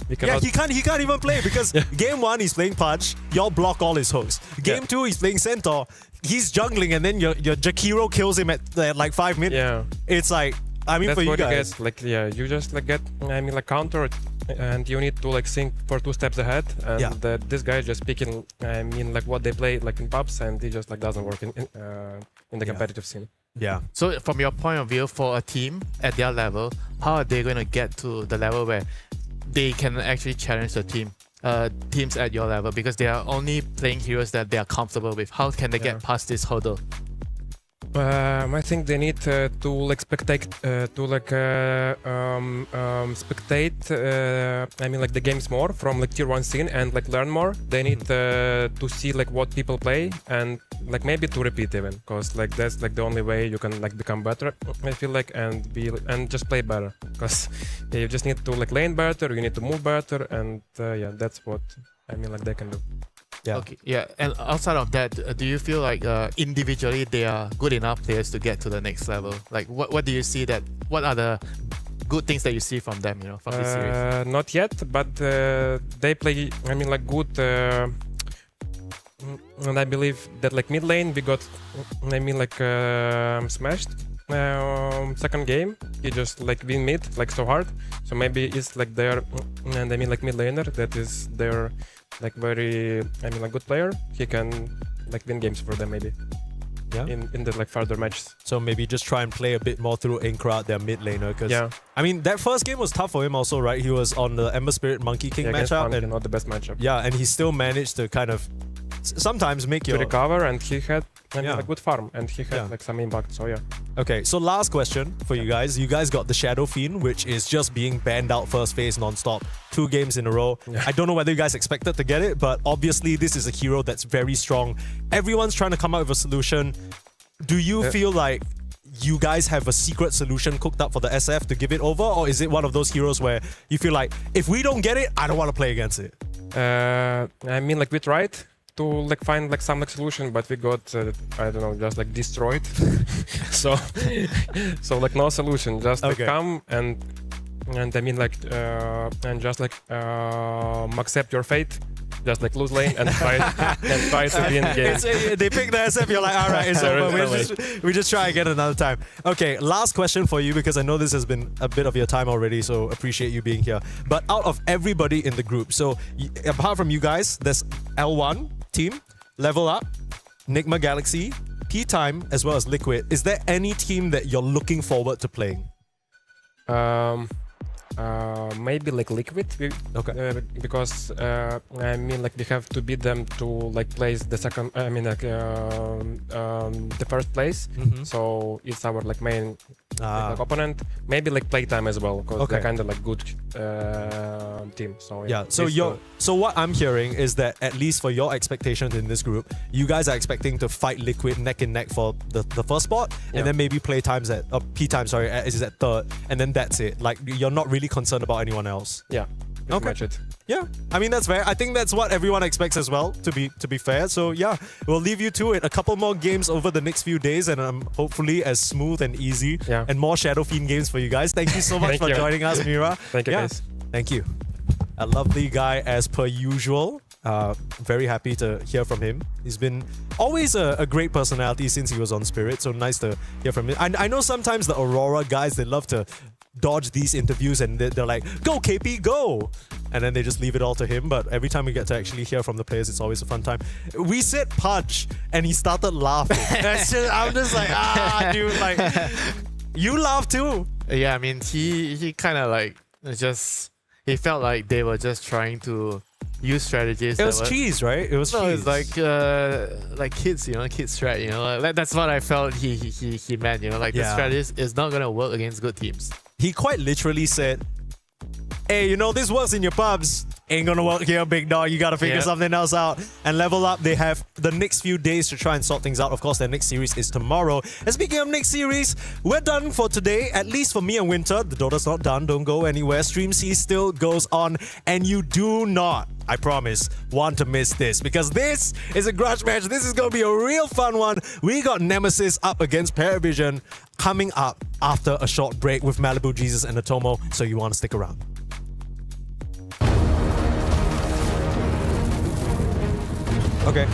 he can't even play because game 1 he's playing Pudge, y'all block all his hooks. Game 2 he's playing Centaur, he's jungling, and then your Jakiro kills him at like 5 minutes. It's like, I mean, that's for you guys, you get, like you just like get, I mean, like countered, and you need to like think for 2 steps ahead, and this guy just picking, I mean, like what they play like in pubs, and it just like doesn't work in the competitive scene. So from your point of view, for a team at their level, how are they going to get to the level where they can actually challenge the teams at your level, because they are only playing heroes that they are comfortable with? How can they get past this hurdle? I think they need to like spectate, I mean, like the games more from like tier 1 scene, and like learn more. They need to see like what people play, and like maybe to repeat even, because like that's like the only way you can like become better, I feel like, and just play better, because you just need to like lane better, you need to move better, and that's what I mean like they can do. Okay. And outside of that, do you feel like individually they are good enough players to get to the next level? Like what do you see that, what are the good things that you see from them, from this series? Not yet, but they play. I mean, like good. And I believe that like mid lane we got. I mean, like smashed. Second game he just like win mid like so hard. So maybe it's like their. And I mean like mid laner that is their like very. I mean like good player. He can like win games for them maybe. Yeah. In the like further matches. So maybe just try and play a bit more through Inkra, their mid laner. Because I mean, that first game was tough for him also, right? He was on the Ember Spirit Monkey King matchup. And not the best matchup. Yeah, and he still managed to kind of sometimes make to recover, and he had a good farm, and he had like some impact, so yeah. Okay, so last question for you guys. You guys got the Shadow Fiend, which is just being banned out first phase non-stop. 2 games in a row. I don't know whether you guys expected to get it, but obviously this is a hero that's very strong. Everyone's trying to come up with a solution. Do you feel like you guys have a secret solution cooked up for the SF to give it over? Or is it one of those heroes where you feel like, if we don't get it, I don't want to play against it? I mean, like we tried to like find like some like solution, but we got I don't know, just like destroyed. so like no solution, just like come and I mean like and just like accept your fate. Just like lose lane and try to win games. They pick the SF, you're like, alright, it's over. We just try again another time. Okay, last question for you, because I know this has been a bit of your time already, so appreciate you being here. But out of everybody in the group, so apart from you guys, there's L1 team, Level Up, Nigma Galaxy, P-Time, as well as Liquid. Is there any team that you're looking forward to playing? Maybe like Liquid, because I mean like we have to beat them to like place the second. I mean like the first place. So it's our like main like opponent. Maybe like Playtime as well, because they're kind of like good team. So yeah. So what I'm hearing is that at least for your expectations in this group, you guys are expecting to fight Liquid neck and neck for the first spot, and then maybe Playtime's at P-Time. Sorry, is at third, and then that's it. Like you're not really concerned about anyone else. Yeah. Match it. Yeah, I mean that's fair. I think that's what everyone expects as well, to be fair. So yeah, we'll leave you to it. A couple more games over the next few days, and hopefully as smooth and easy, and more Shadow Fiend games for you guys. Thank you so much for joining us, Mira. Thank you, guys. Thank you. A lovely guy as per usual. Very happy to hear from him. He's been always a great personality since he was on Spirit, so nice to hear from him. I know sometimes the Aurora guys, they love to dodge these interviews and they're like, go KP, go! And then they just leave it all to him, but every time we get to actually hear from the players, it's always a fun time. We said Pudge, and he started laughing. I'm just like, dude, like, you laugh too. Yeah, I mean, he kind of like, he felt like they were just trying to use strategies. It was cheese, right? It was cheese. It's like kids, kids strat, like, that's what I felt he meant, like the strategy is not gonna work against good teams. He quite literally said, hey, this works in your pubs. Ain't gonna work here, big dog. You gotta figure something else out. And Level Up, they have the next few days to try and sort things out. Of course, their next series is tomorrow. And speaking of next series, we're done for today. At least for me and Winter. The Dota's not done. Don't go anywhere. Stream C still goes on. And you do not, I promise, want to miss this. Because this is a grudge match. This is gonna be a real fun one. We got Nemesis up against Paravision coming up after a short break with Malibu Jesus and Atomo. So you want to stick around. Okay.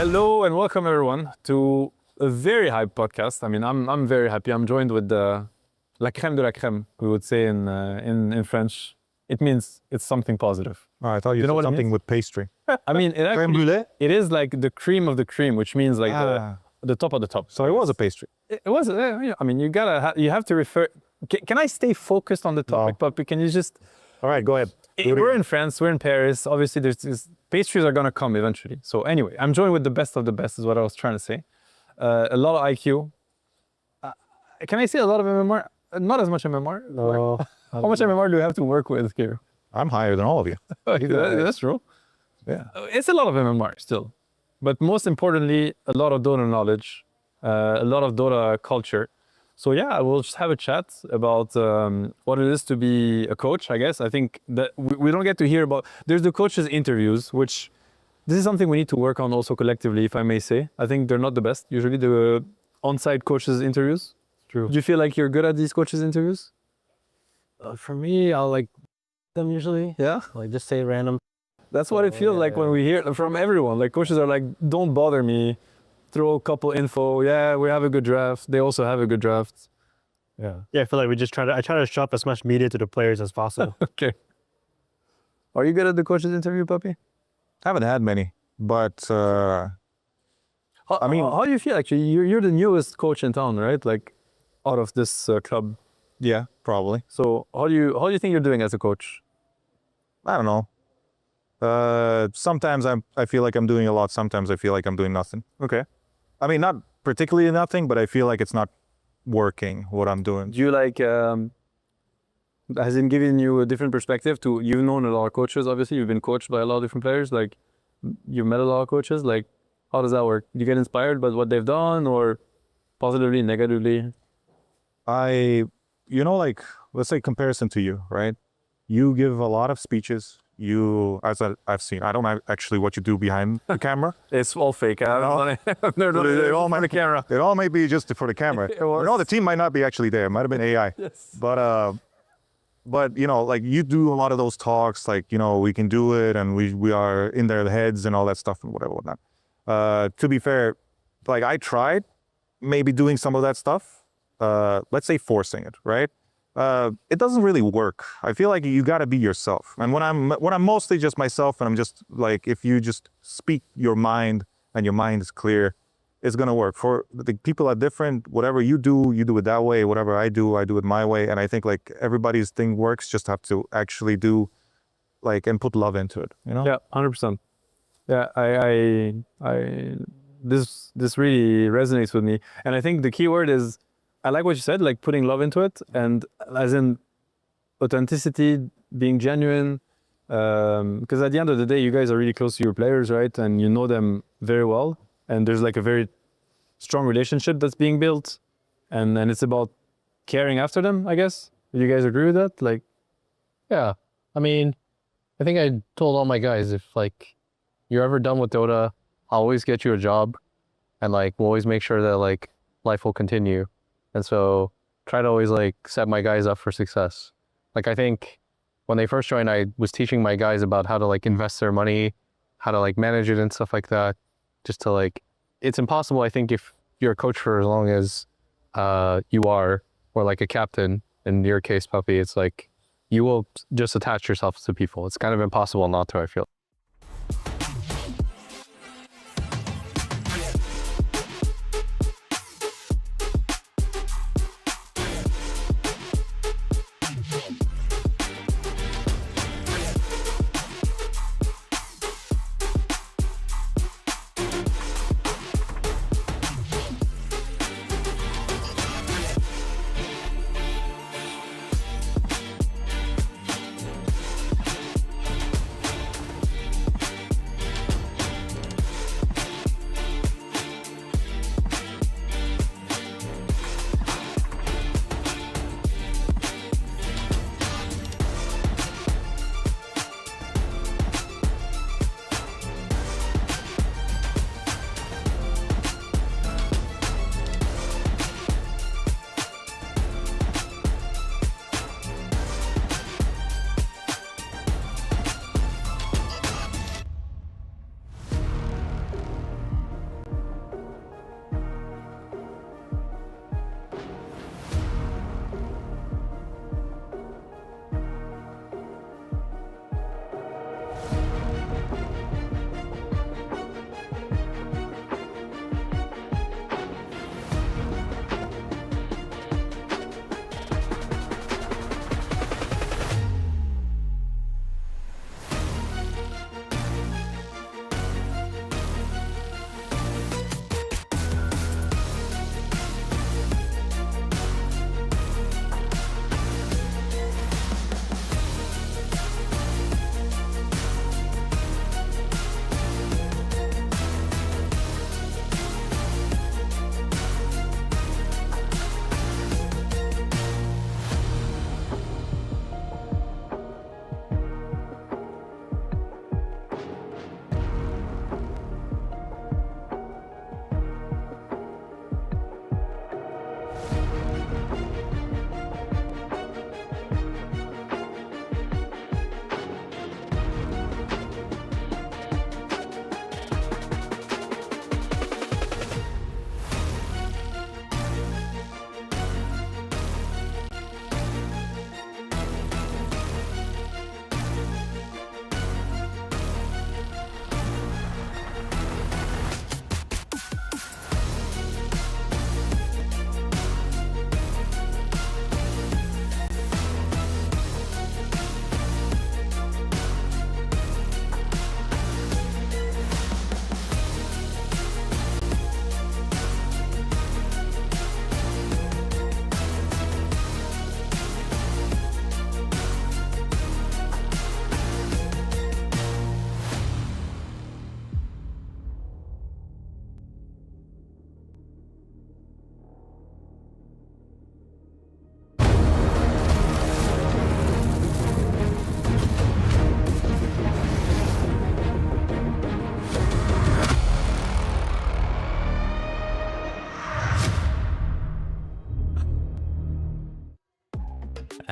Hello and welcome everyone to a very hype podcast. I mean, I'm very happy. I'm joined with the la crème de la crème, we would say in French. It means it's something positive. Oh, I thought you said something with pastry. I mean, it is like the cream of the cream, which means like the top of the top. So it was a pastry. It was. I mean, you have to refer. Can I stay focused on the topic, Puppy? Can you just? All right, go ahead. We're in France. We're in Paris. Obviously, pastries are gonna come eventually. So anyway, I'm joined with the best of the best, is what I was trying to say. A lot of IQ. Can I say a lot of MMR? Not as much MMR. No. How much MMR do we have to work with here? I'm higher than all of you. That's true. Yeah. It's a lot of MMR still. But most importantly, a lot of Dota knowledge, a lot of Dota culture. So yeah, we'll just have a chat about what it is to be a coach, I guess. I think that we don't get to hear about... There's the coaches' interviews, which this is something we need to work on also collectively, if I may say. I think they're not the best, usually, the on-site coaches' interviews. True. Do you feel like you're good at these coaches' interviews? For me, I'll like them usually. Yeah? Like just say random. That's what it feels like when we hear from everyone. Like coaches are like, don't bother me. Throw a couple info. Yeah, we have a good draft. They also have a good draft. Yeah. Yeah, I feel like we just I try to shop as much media to the players as possible. Okay. Are you good at the coaches interview, Puppy? I haven't had many, but I mean, how do you feel actually? You're the newest coach in town, right? Like out of this club. Yeah, probably. So how do you think you're doing as a coach? I don't know. Sometimes I feel like I'm doing a lot. Sometimes I feel like I'm doing nothing. Okay. I mean, not particularly nothing, but I feel like it's not working what I'm doing. Do you like, has it given you a different perspective to, you've known a lot of coaches, obviously, you've been coached by a lot of different players, like you've met a lot of coaches, like how does that work? Do you get inspired by what they've done or positively, negatively? You know, like, let's say comparison to you, right? You give a lot of speeches. You, as I've seen, I don't know actually what you do behind the camera. It's all fake. They all might the camera. It all may be just for the camera. No, the team might not be actually there. It might have been AI. Yes. But you know, like you do a lot of those talks, like, you know, we can do it, and we are in their heads and all that stuff and whatnot. To be fair, like I tried maybe doing some of that stuff. Let's say forcing it, right? It doesn't really work. I feel like you got to be yourself. And when I'm mostly just myself, and I'm just like, if you just speak your mind and your mind is clear, it's gonna work. For the people are different. Whatever you do it that way. Whatever I do it my way. And I think like everybody's thing works. Just have to actually do, like, and put love into it. You know? Yeah, 100%. Yeah, this really resonates with me. And I think the key word is, I like what you said, like putting love into it, and as in authenticity, being genuine. Because at the end of the day, you guys are really close to your players, right? And you know them very well. And there's like a very strong relationship that's being built. And it's about caring after them, I guess. Do you guys agree with that? Like, yeah. I mean, I think I told all my guys, if like you're ever done with Dota, I'll always get you a job, and like we'll always make sure that like life will continue. And so try to always like set my guys up for success. Like I think when they first joined, I was teaching my guys about how to like invest their money, how to like manage it and stuff like that. Just to like, it's impossible, I think, if you're a coach for as long as you are, or like a captain, in your case, Puppy, it's like, you will just attach yourself to people. It's kind of impossible not to, I feel.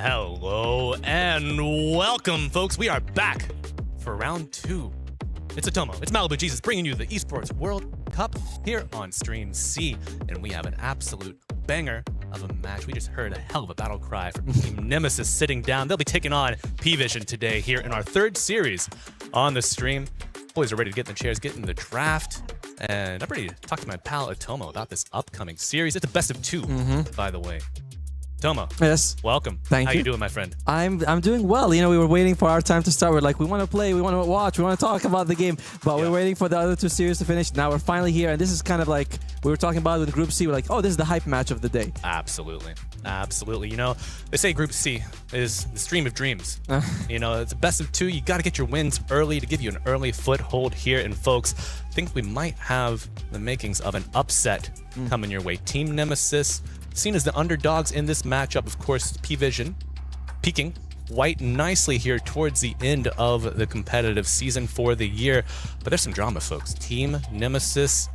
Hello and welcome, folks. We are back for round 2. It's Atomo, it's Malibu Jesus bringing you the Esports World Cup here on Stream C. And we have an absolute banger of a match. We just heard a hell of a battle cry from Team Nemesis sitting down. They'll be taking on P-Vision today here in our 3rd series on the stream. Boys are ready to get in the chairs, get in the draft. And I'm ready to talk to my pal Atomo about this upcoming series. It's a best of 2, by the way. Tomo. Yes. Welcome. Thank you. How you doing, my friend? I'm doing well. You know, we were waiting for our time to start. We're like, we want to play, we want to watch, we want to talk about the game, but we're waiting for the other 2 series to finish. Now we're finally here, and this is kind of like we were talking about with Group C. We're like, oh, this is the hype match of the day. Absolutely. Absolutely. You know, they say Group C is the stream of dreams. You know, it's a best of 2. You got to get your wins early to give you an early foothold here. And folks, I think we might have the makings of an upset coming your way. Team Nemesis, seen as the underdogs in this matchup, of course, P-Vision peaking quite nicely here towards the end of the competitive season for the year. But there's some drama, folks. Team Nemesis,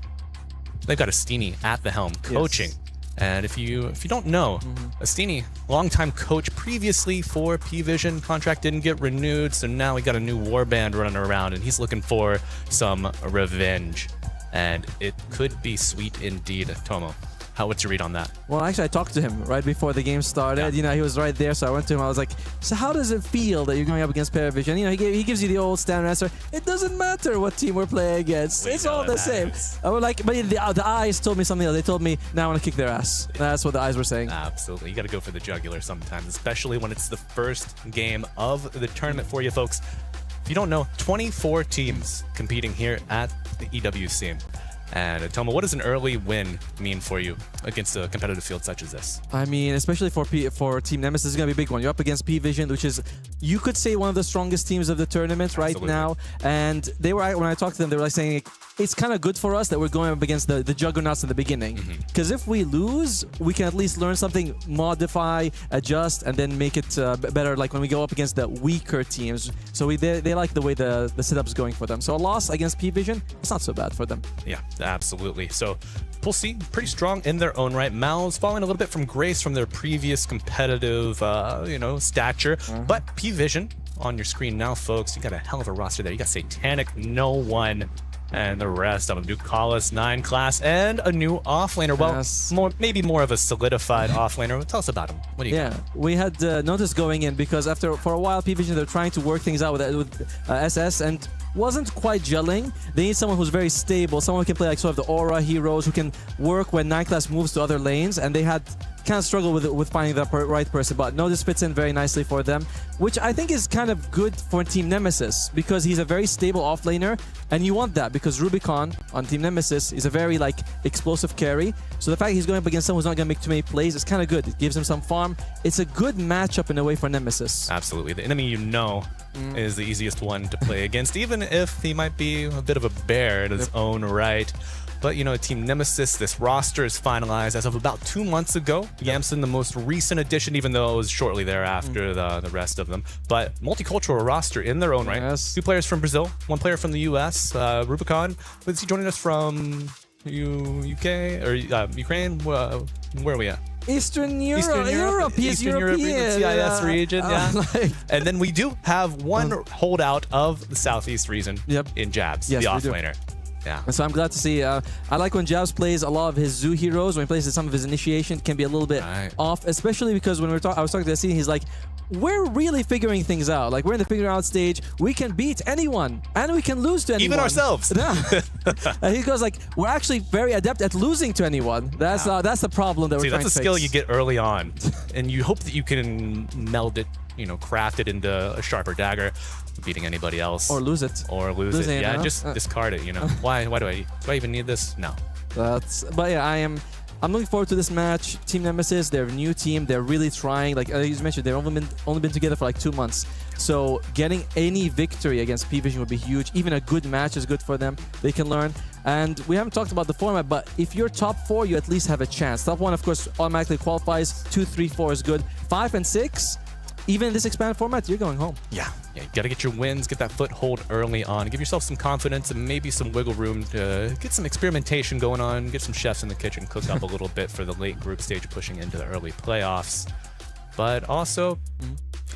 they've got Astini at the helm coaching. Yes. And if you don't know, Astini, longtime coach previously for P-Vision, contract didn't get renewed, so now we got a new warband running around, and he's looking for some revenge. And it could be sweet indeed, Tomo. What's your read on that? Well, actually, I talked to him right before the game started. Yeah. You know, he was right there, so I went to him. I was like, so how does it feel that you're going up against P-Vision? You know, he gives you the old standard answer. It doesn't matter what team we're playing against. It's all the same. I was like, but the eyes told me something else. They told me, now I want to kick their ass. That's what the eyes were saying. Absolutely. You got to go for the jugular sometimes, especially when it's the first game of the tournament for you, folks. If you don't know, 24 teams competing here at the EWC. And Tomo, what does an early win mean for you against a competitive field such as this? I mean, especially for Team Nemesis, it's going to be a big one. You're up against P-Vision, which is, you could say, one of the strongest teams of the tournament right now. And they were, when I talked to them, they were like saying, it's kind of good for us that we're going up against the juggernauts in the beginning. Because if we lose, we can at least learn something, modify, adjust, and then make it better, like when we go up against the weaker teams. So they like the way the setup's going for them. So a loss against P-Vision, it's not so bad for them. Yeah. Absolutely. So Pool C, pretty strong in their own right. Mal's falling a little bit from grace from their previous competitive, stature. But P-Vision on your screen now, folks, you got a hell of a roster there. You got Satanic, No One, and the rest of them. Ducalis, 9 class, and a new offlaner. Well, maybe more of a solidified offlaner. Tell us about him. What do you got? We had noticed going in because for a while, P-Vision, they're trying to work things out with SS and wasn't quite gelling. They need someone who's very stable, someone who can play like sort of the aura heroes, who can work when 9 class moves to other lanes, and they had kind of struggled with finding the right person, but no, this fits in very nicely for them, which I think is kind of good for Team Nemesis because he's a very stable offlaner, and you want that because Rubicon on Team Nemesis is a very like explosive carry. So the fact he's going up against someone who's not going to make too many plays is kind of good. It gives him some farm. It's a good matchup in a way for Nemesis. Absolutely. The enemy you know is the easiest one to play against, even if he might be a bit of a bear in his own right. But, you know, Team Nemesis, this roster is finalized as of about 2 months ago. Yamson, the most recent addition, even though it was shortly thereafter the rest of them. But multicultural roster in their own right. 2 players from Brazil, 1 player from the US, Rubicon. Is he joining us from UK or Ukraine? Where are we at? Eastern Europe. He's Eastern European. CIS region, and then we do have one holdout of the Southeast region in Jabs, the offlaner. Yeah. And so I'm glad to see. I like when Jabs plays a lot of his zoo heroes. When he plays some of his initiation, it can be a little bit off, especially because when I was talking to Astini, he's like, we're really figuring things out. Like, we're in the figure out stage. We can beat anyone, and we can lose to anyone. Even ourselves. And he goes like, we're actually very adept at losing to anyone. That's the problem that we're trying to fix. That's a skill you get early on, and you hope that you can meld it, craft it into a sharper dagger, beating anybody else. Or lose it. Yeah, just discard it, Why do I even need this? No. But yeah, I'm looking forward to this match. Team Nemesis, they're a new team. They're really trying. Like you mentioned, they've only been together for like 2 months. So getting any victory against P-Vision would be huge. Even a good match is good for them. They can learn. And we haven't talked about the format, but if you're top 4, you at least have a chance. Top 1, of course, automatically qualifies. 2, 3, 4 is good. 5 and 6, even in this expanded format, you're going home. Yeah, you got to get your wins, get that foothold early on, give yourself some confidence and maybe some wiggle room to get some experimentation going on, get some chefs in the kitchen, cook up a little bit for the late group stage, pushing into the early playoffs. but also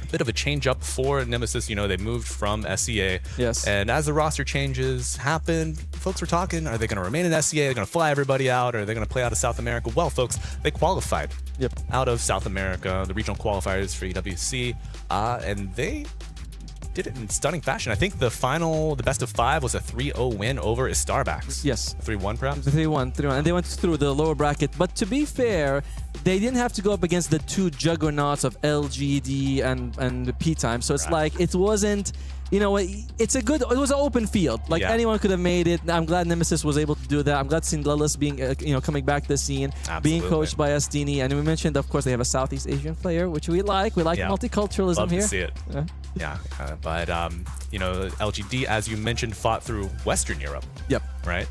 a bit of a change up for Nemesis. You know, they moved from SEA. Yes. And as the roster changes happened, folks were talking, are they going to remain in SEA? Are they going to fly everybody out? Or are they going to play out of South America? Well, folks, they qualified out of South America, the regional qualifiers for EWC, and they did it in stunning fashion. I think the best of 5 was a 3-0 win over Starbacks. Yes. 3-1 perhaps? 3-1, and they went through the lower bracket. But to be fair, they didn't have to go up against the 2 juggernauts of LGD and the P-Time. So it's like, it wasn't, you know, it was an open field. Like anyone could have made it. I'm glad Nemesis was able to do that. I'm glad seeing Lillis being, coming back to the scene, being coached by Astini. And we mentioned, of course, they have a Southeast Asian player, which we like. We like multiculturalism Love here. To see it. But LGD, as you mentioned, fought through Western Europe. Yep. Right?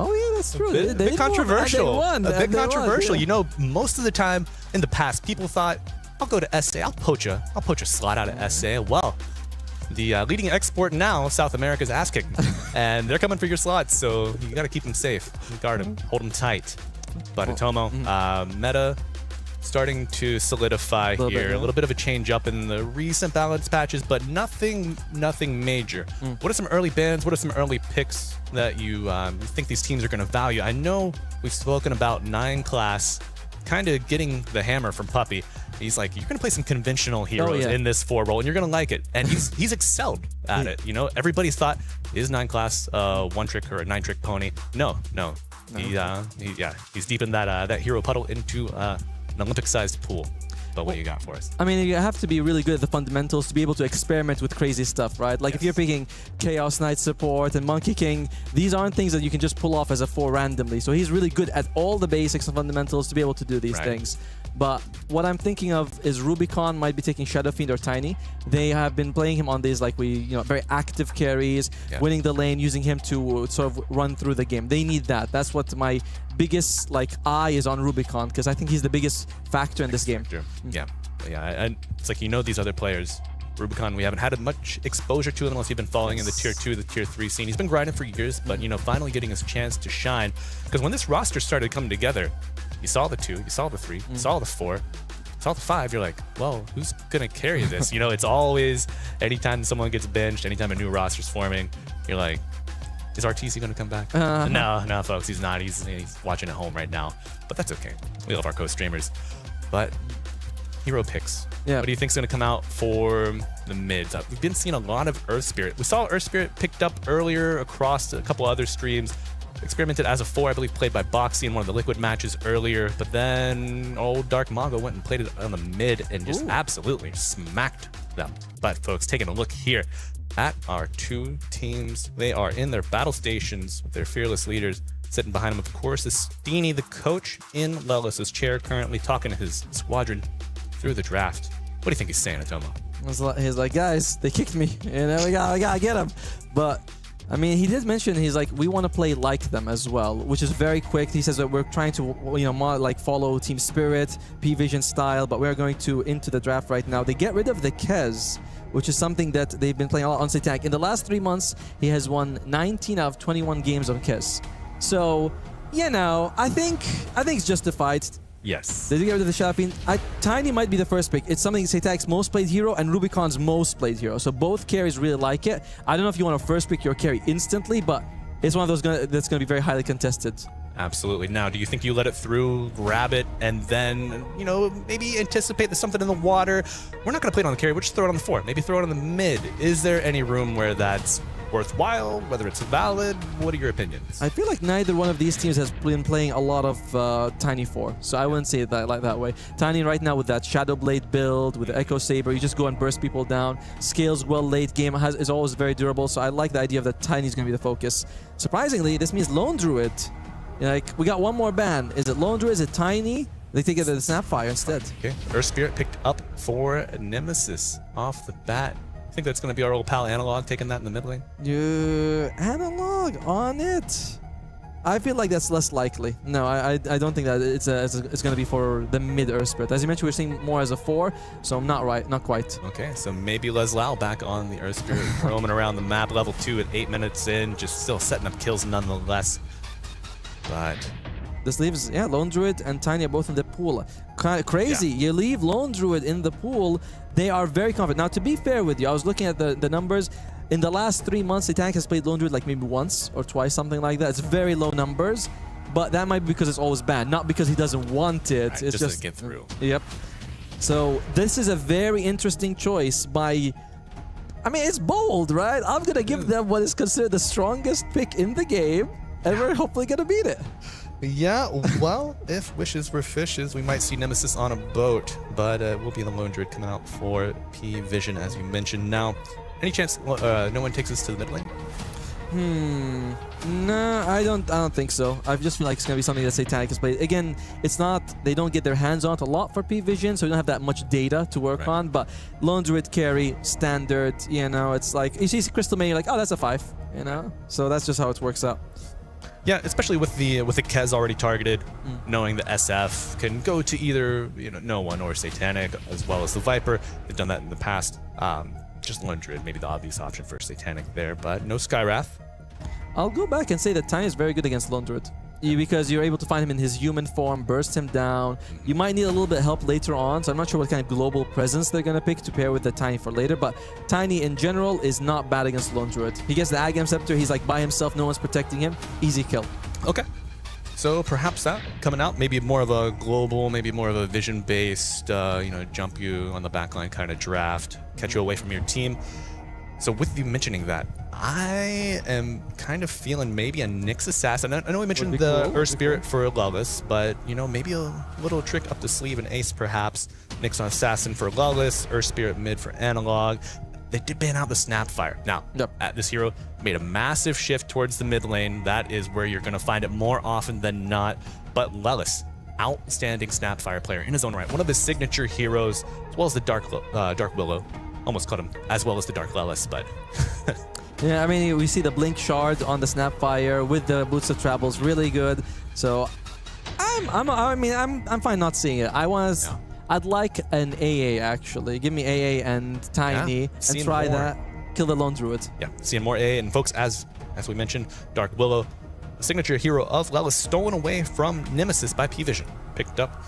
Oh yeah, that's true. A bit controversial. A bit controversial. You know, most of the time in the past, people thought, I'll go to SA, I'll poach a slot out of SA. Well, the leading export now, South America, is asking, and they're coming for your slots, so you got to keep them safe, guard them, hold them tight. But Atomo, meta starting to solidify here. A little bit of a change up in the recent balance patches, but nothing major. What are some early bans? What are some early picks that you think these teams are going to value? I know we've spoken about 9 class kind of getting the hammer from Puppy. He's like, you're going to play some conventional heroes in this 4 role, and you're going to like it. And he's excelled at it. You know, everybody's thought, is 9 class 1-trick or a 9-trick pony? No. He's deep in that hero puddle into an Olympic-sized pool. But what you got for us? I mean, you have to be really good at the fundamentals to be able to experiment with crazy stuff, right? Like if you're picking Chaos Knight support and Monkey King, these aren't things that you can just pull off as a 4 randomly. So he's really good at all the basics and fundamentals to be able to do these things. But what I'm thinking of is Rubicon might be taking Shadow Fiend or Tiny. They have been playing him on these very active carries, winning the lane, using him to sort of run through the game. They need that. That's what my biggest eye is on Rubicon, because I think he's the biggest factor in this game. And it's like, these other players. Rubicon, we haven't had much exposure to him unless you've been following in the tier 2, the tier 3 scene. He's been grinding for years, but finally getting his chance to shine. Because when this roster started coming together, you saw the 2, you saw the 3, you saw the 4, you saw the 5. You're like, well, who's gonna carry this? It's always, anytime someone gets benched, anytime a new roster's forming, you're like, is RTC gonna come back? No, folks, he's not. He's watching at home right now, but that's okay. We love our co-streamers. But hero picks. What do you think's going to come out for the mids? We've been seeing a lot of Earth Spirit. We saw Earth Spirit picked up earlier across a couple other streams. Experimented as a 4, I believe, played by Boxy in one of the Liquid matches earlier. But then old Dark Mago went and played it on the mid and just absolutely smacked them. But folks, taking a look here at our 2 teams. They are in their battle stations with their fearless leaders. Sitting behind him, of course, is Steenie, the coach, in Lelis's chair, currently talking to his squadron through the draft. What do you think he's saying, Atomo? He's like, guys, they kicked me. We gotta get them. But I mean, he did mention, he's like, we want to play like them as well, which is very quick. He says that we're trying to, follow Team Spirit, P-Vision style, but we're going to into the draft right now. They get rid of the Kez, which is something that they've been playing a lot on Tank. In the last 3 months, he has won 19 out of 21 games on Kez. So, I think it's justified. Yes. They did get rid of the Shadow Fiend. Tiny might be the first pick. It's something Satak's most played hero and Rubicon's most played hero. So both carries really like it. I don't know if you want to first pick your carry instantly, but it's one of those that's going to be very highly contested. Absolutely. Now, do you think you let it through, grab it, and then, maybe anticipate there's something in the water? We're not going to play it on the carry. We'll just throw it on the 4. Maybe throw it on the mid. Is there any room where that's worthwhile, whether it's valid? What are your opinions? I feel like neither one of these teams has been playing a lot of Tiny 4, so I wouldn't say it that way. Tiny right now with that Shadow Blade build, with the Echo Saber, you just go and burst people down. Scales well late game, is always very durable, so I like the idea of that Tiny is going to be the focus. Surprisingly, this means Lone Druid. We got one more ban. Is it Lone Druid? Is it Tiny? They take it to the Snapfire instead. Okay, Earth Spirit picked up for Nemesis off the bat. I think that's going to be our old pal Analog taking that in the mid lane. Analog on it. I feel like that's less likely. No, I don't think that it's going to be for the mid Earth Spirit. As you mentioned, we're seeing more as a 4, so not quite. Okay, so maybe Leslau back on the Earth Spirit, roaming around the map, level 2 at 8 minutes in, just still setting up kills nonetheless. But this leaves, Lone Druid and Tiny are both in the pool. kind of crazy. Yeah. You leave Lone Druid in the pool, they are very confident. Now, to be fair with you, I was looking at the numbers. In the last 3 months, Satanic has played Lone Druid like maybe once or twice, something like that. It's very low numbers, but that might be because it's always banned, not because he doesn't want it. Right, it's just to get through. Yep. So this is a very interesting choice by... I mean, it's bold, right? I'm going to give them what is considered the strongest pick in the game, and we're hopefully going to beat it. Yeah, well, if wishes were fishes, we might see Nemesis on a boat, but it will be the Lone Druid coming out for P Vision, as you mentioned. Now, any chance no one takes us to the mid lane? No, I don't think so. I just feel like it's gonna be something that Satanic has played. Again, it's not, they don't get their hands on it a lot for P Vision, so we don't have that much data to work on. But Lone Druid carry, standard, you know, it's like you see Crystal Main, you're like, oh, that's a 5, you know. So that's just how it works out. Yeah, especially with the Kez already targeted, knowing the SF can go to either no one or Satanic as well as the Viper. They've done that in the past. Just Lone Druid, maybe the obvious option for Satanic there, but no Skywrath. I'll go back and say that Tiny is very good against Lone Druid. Because you're able to find him in his human form, burst him down. You might need a little bit of help later on, so I'm not sure what kind of global presence they're going to pick to pair with the Tiny for later, but Tiny in general is not bad against Lone Druid. He gets the Agam Scepter, he's like by himself, no one's protecting him. Easy kill. Okay. So perhaps that coming out, maybe more of a global, maybe more of a vision-based, jump you on the backline kind of draft, catch you away from your team. So with you mentioning that, I am kind of feeling maybe a Nyx Assassin. I know we mentioned the Earth Spirit for Lawless, but maybe a little trick up the sleeve, an ace perhaps. Nyx Assassin for Lawless, Earth Spirit mid for Analog. They did ban out the Snapfire. Now, this hero made a massive shift towards the mid lane. That is where you're going to find it more often than not. But Lellis, outstanding Snapfire player in his own right. One of his signature heroes, as well as the Dark Willow. Almost caught him, as well as the Dark Lellis, but... Yeah, I mean, we see the Blink Shard on the Snapfire with the Boots of Travels, really good. So, I'm fine not seeing it. I'd like an AA actually. Give me AA and Tiny and try that. Kill the Lone Druid. Yeah, seeing more AA and folks, as we mentioned, Dark Willow, the signature hero of Lellis, stolen away from Nemesis by P Vision, picked up.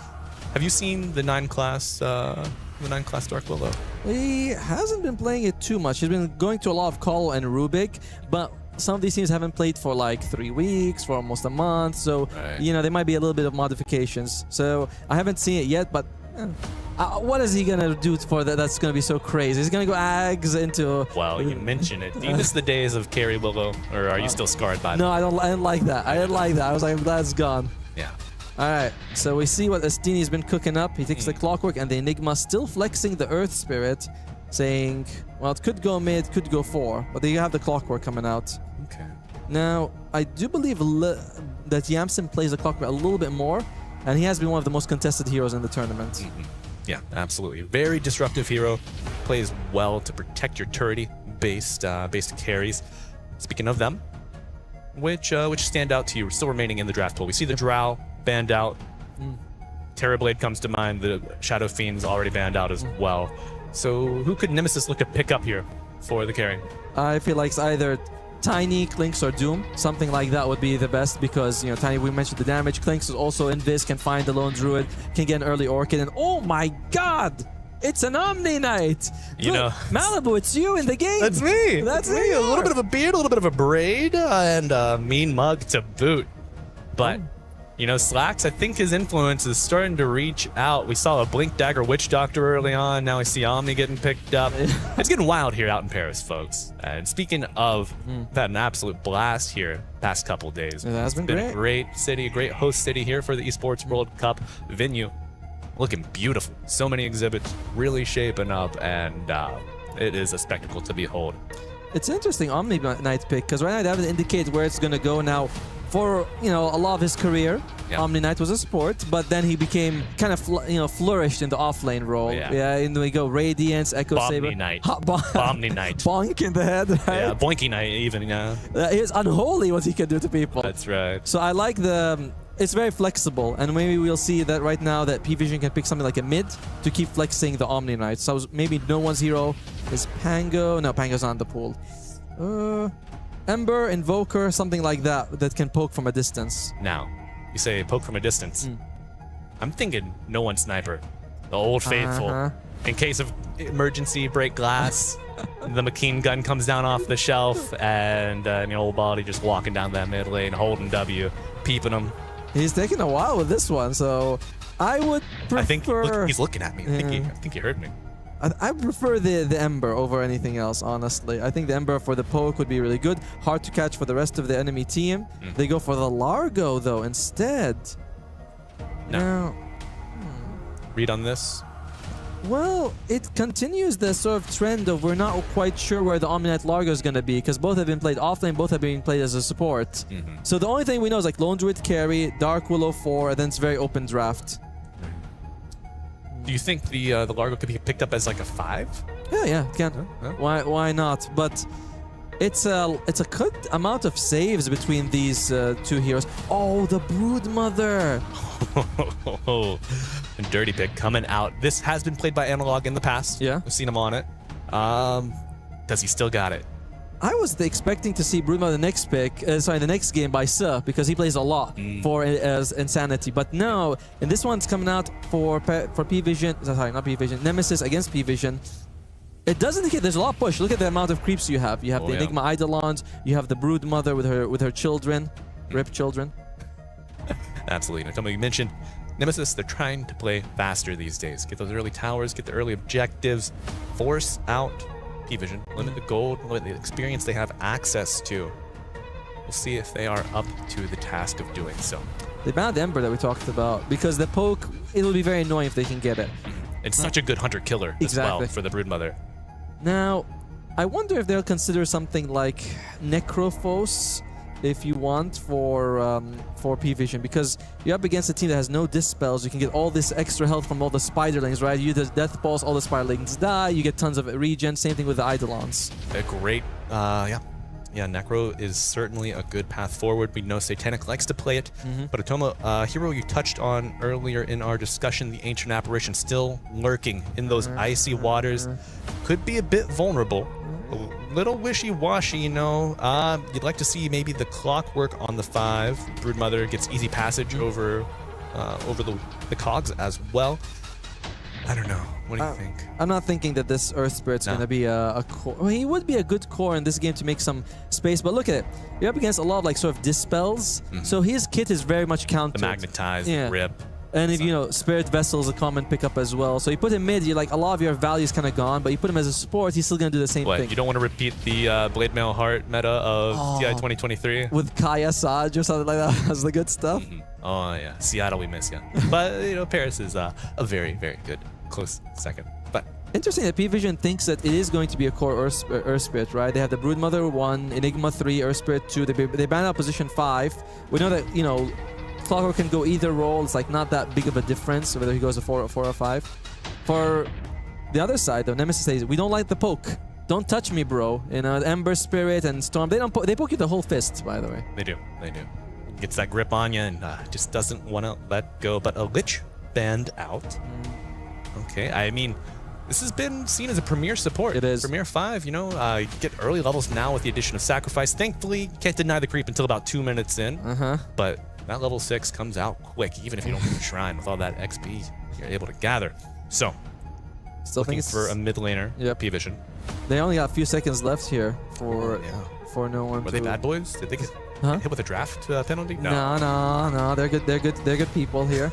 Have you seen the 9 class? The 9 class Dark Willow? He hasn't been playing it too much. He's been going to a lot of Call and Rubik, but some of these teams haven't played for like 3 weeks, for almost a month. So, there might be a little bit of modifications. So I haven't seen it yet, but what is he going to do for that? That's going to be so crazy. He's going to go Ags into... Well, you mention it. Do you miss the days of Carry Willow, or are you still scarred by that? No, I didn't like that. I didn't like that. I was like, I'm glad it's gone. Yeah. All right, so we see what Astini's been cooking up. He takes the Clockwork and the Enigma, still flexing the Earth Spirit, saying, well, it could go mid, could go 4, but then you have the Clockwork coming out. Okay. Now, I do believe that Yamsen plays the Clockwork a little bit more, and he has been one of the most contested heroes in the tournament. Yeah, absolutely. Very disruptive hero. Plays well to protect your turrety based carries. Speaking of them, which stand out to you still remaining in the draft pool? We see the Drow banned out. Terrorblade comes to mind. The Shadow Fiend's already banned out as well. So who could Nemesis look to pick up here for the carry? I feel like it's either Tiny, Clinks, or Doom. Something like that would be the best because, Tiny, we mentioned the damage. Clinks is also Invis, can find the Lone Druid, can get an early Orchid, and oh my god! It's an Omni Knight! Look, Malibu, it's you in the game! That's me! That's me! A little bit of a beard, a little bit of a braid, and a mean mug to boot. But, Slacks, I think his influence is starting to reach out. We saw a Blink Dagger Witch Doctor early on. Now we see Omni getting picked up. It's getting wild here out in Paris, folks. And speaking of, we've had an absolute blast here past couple days. It has been a great city, a great host city here for the Esports World Cup venue. Looking beautiful. So many exhibits really shaping up, and it is a spectacle to behold. It's interesting Omni Knight pick, because right now they haven't indicated where it's going to go now. For, a lot of his career, Omni Knight was a sport, but then he became kind of, flourished in the offlane role. And we go Radiance, Echo Saber. Bomni Knight. Bomni Knight. Bonk in the head, right? Yeah, Boinky Knight even, It's unholy what he can do to people. That's right. So I like it's very flexible, and maybe we'll see that right now that P Vision can pick something like a mid to keep flexing the Omni Knight. So maybe no one's hero is Pango. No, Pango's not in the pool. Ember, Invoker, something like that can poke from a distance. Now, you say poke from a distance. I'm thinking no one sniper. The old faithful. In case of emergency, break glass, the McKean gun comes down off the shelf, and an old body just walking down that mid lane, holding W, peeping him. He's taking a while with this one, so I would prefer... I think he's looking at me. I think he heard me. I prefer the Ember over anything else, honestly. I think the Ember for the poke would be really good. Hard to catch for the rest of the enemy team. They go for the Largo, though, instead. No. Now, read on this? Well, it continues the sort of trend of we're not quite sure where the Omni Knight Largo is going to be, because both have been played offlane, both have been played as a support. So the only thing we know is like Lone Druid carry, Dark Willow 4, and then it's very open draft. Do you think the Largo could be picked up as like a 5? Yeah, it can. Why not? But it's a good amount of saves between these two heroes. Oh, the Broodmother! Dirty pick coming out. This has been played by Analog in the past. Yeah, I've seen him on it. Does he still got it? I was expecting to see Broodmother the next pick, the next game by Suh, because he plays a lot for as Insanity. But no, and this one's coming out for P-Vision. Sorry, not P-Vision. Nemesis against P-Vision. It does indicate there's a lot of push. Look at the amount of creeps you have. You have the Enigma Eidolons. You have the Broodmother with her children, rip children. Absolutely. Now, you mentioned Nemesis. They're trying to play faster these days. Get those early towers. Get the early objectives. Force out P-Vision, limit the gold, limit the experience they have access to. We'll see if they are up to the task of doing so. They banned the Ember that we talked about, because the poke, it'll be very annoying if they can get it. It's such a good hunter-killer as well for the Broodmother. Now, I wonder if they'll consider something like Necrophos, if you want, for P-Vision, because you're up against a team that has no dispels. You can get all this extra health from all the spiderlings, right? You use the Death Pulse, all the spiderlings die, you get tons of regen. Same thing with the Eidolons. A great, yeah, Necro is certainly a good path forward. We know Satanic likes to play it, but Atoma, hero you touched on earlier in our discussion, the Ancient Apparition, still lurking in those icy waters, could be a bit vulnerable. A little wishy-washy, you know. You'd like to see maybe the clockwork on the 5. Broodmother gets easy passage over the cogs as well. I don't know. What do you think? I'm not thinking that this Earth Spirit's going to be a core. Well, he would be a good core in this game to make some space, but look at it. You're up against a lot of like sort of dispels, so his kit is very much countered. The magnetized, rip. And if, you know, Spirit Vessel is a common pickup as well. So you put him mid, you're like, a lot of your value is kind of gone, but you put him as a support, he's still going to do the same thing. You don't want to repeat the Blade Mail Heart meta of TI 2023? With Kaya Saj or something like that. That's the good stuff. Oh, yeah. Seattle, we miss you. But, you know, Paris is a very, very good close second. But interesting that P-Vision thinks that it is going to be a core Earth Spirit, right? They have the Broodmother 1, Enigma 3, Earth Spirit 2. They ban out position 5. We know that, you know, Clockwork can go either role. It's like not that big of a difference whether he goes a 4 or 5. For the other side, though, Nemesis says, we don't like the poke. Don't touch me, bro. You know, Ember Spirit and Storm, they poke you the whole fist, by the way. They do. Gets that grip on you and just doesn't want to let go. But a Lich banned out. Okay, I mean, this has been seen as a premier support. It is. Premier 5, you know, you get early levels now with the addition of Sacrifice. Thankfully, can't deny the creep until about 2 minutes in. But that level 6 comes out quick, even if you don't get the Shrine with all that XP you're able to gather. So, still looking for a mid laner, P-Vision. They only got a few seconds left here for no one. Were they bad boys? Did they get hit with a draft penalty? No. They're good people here.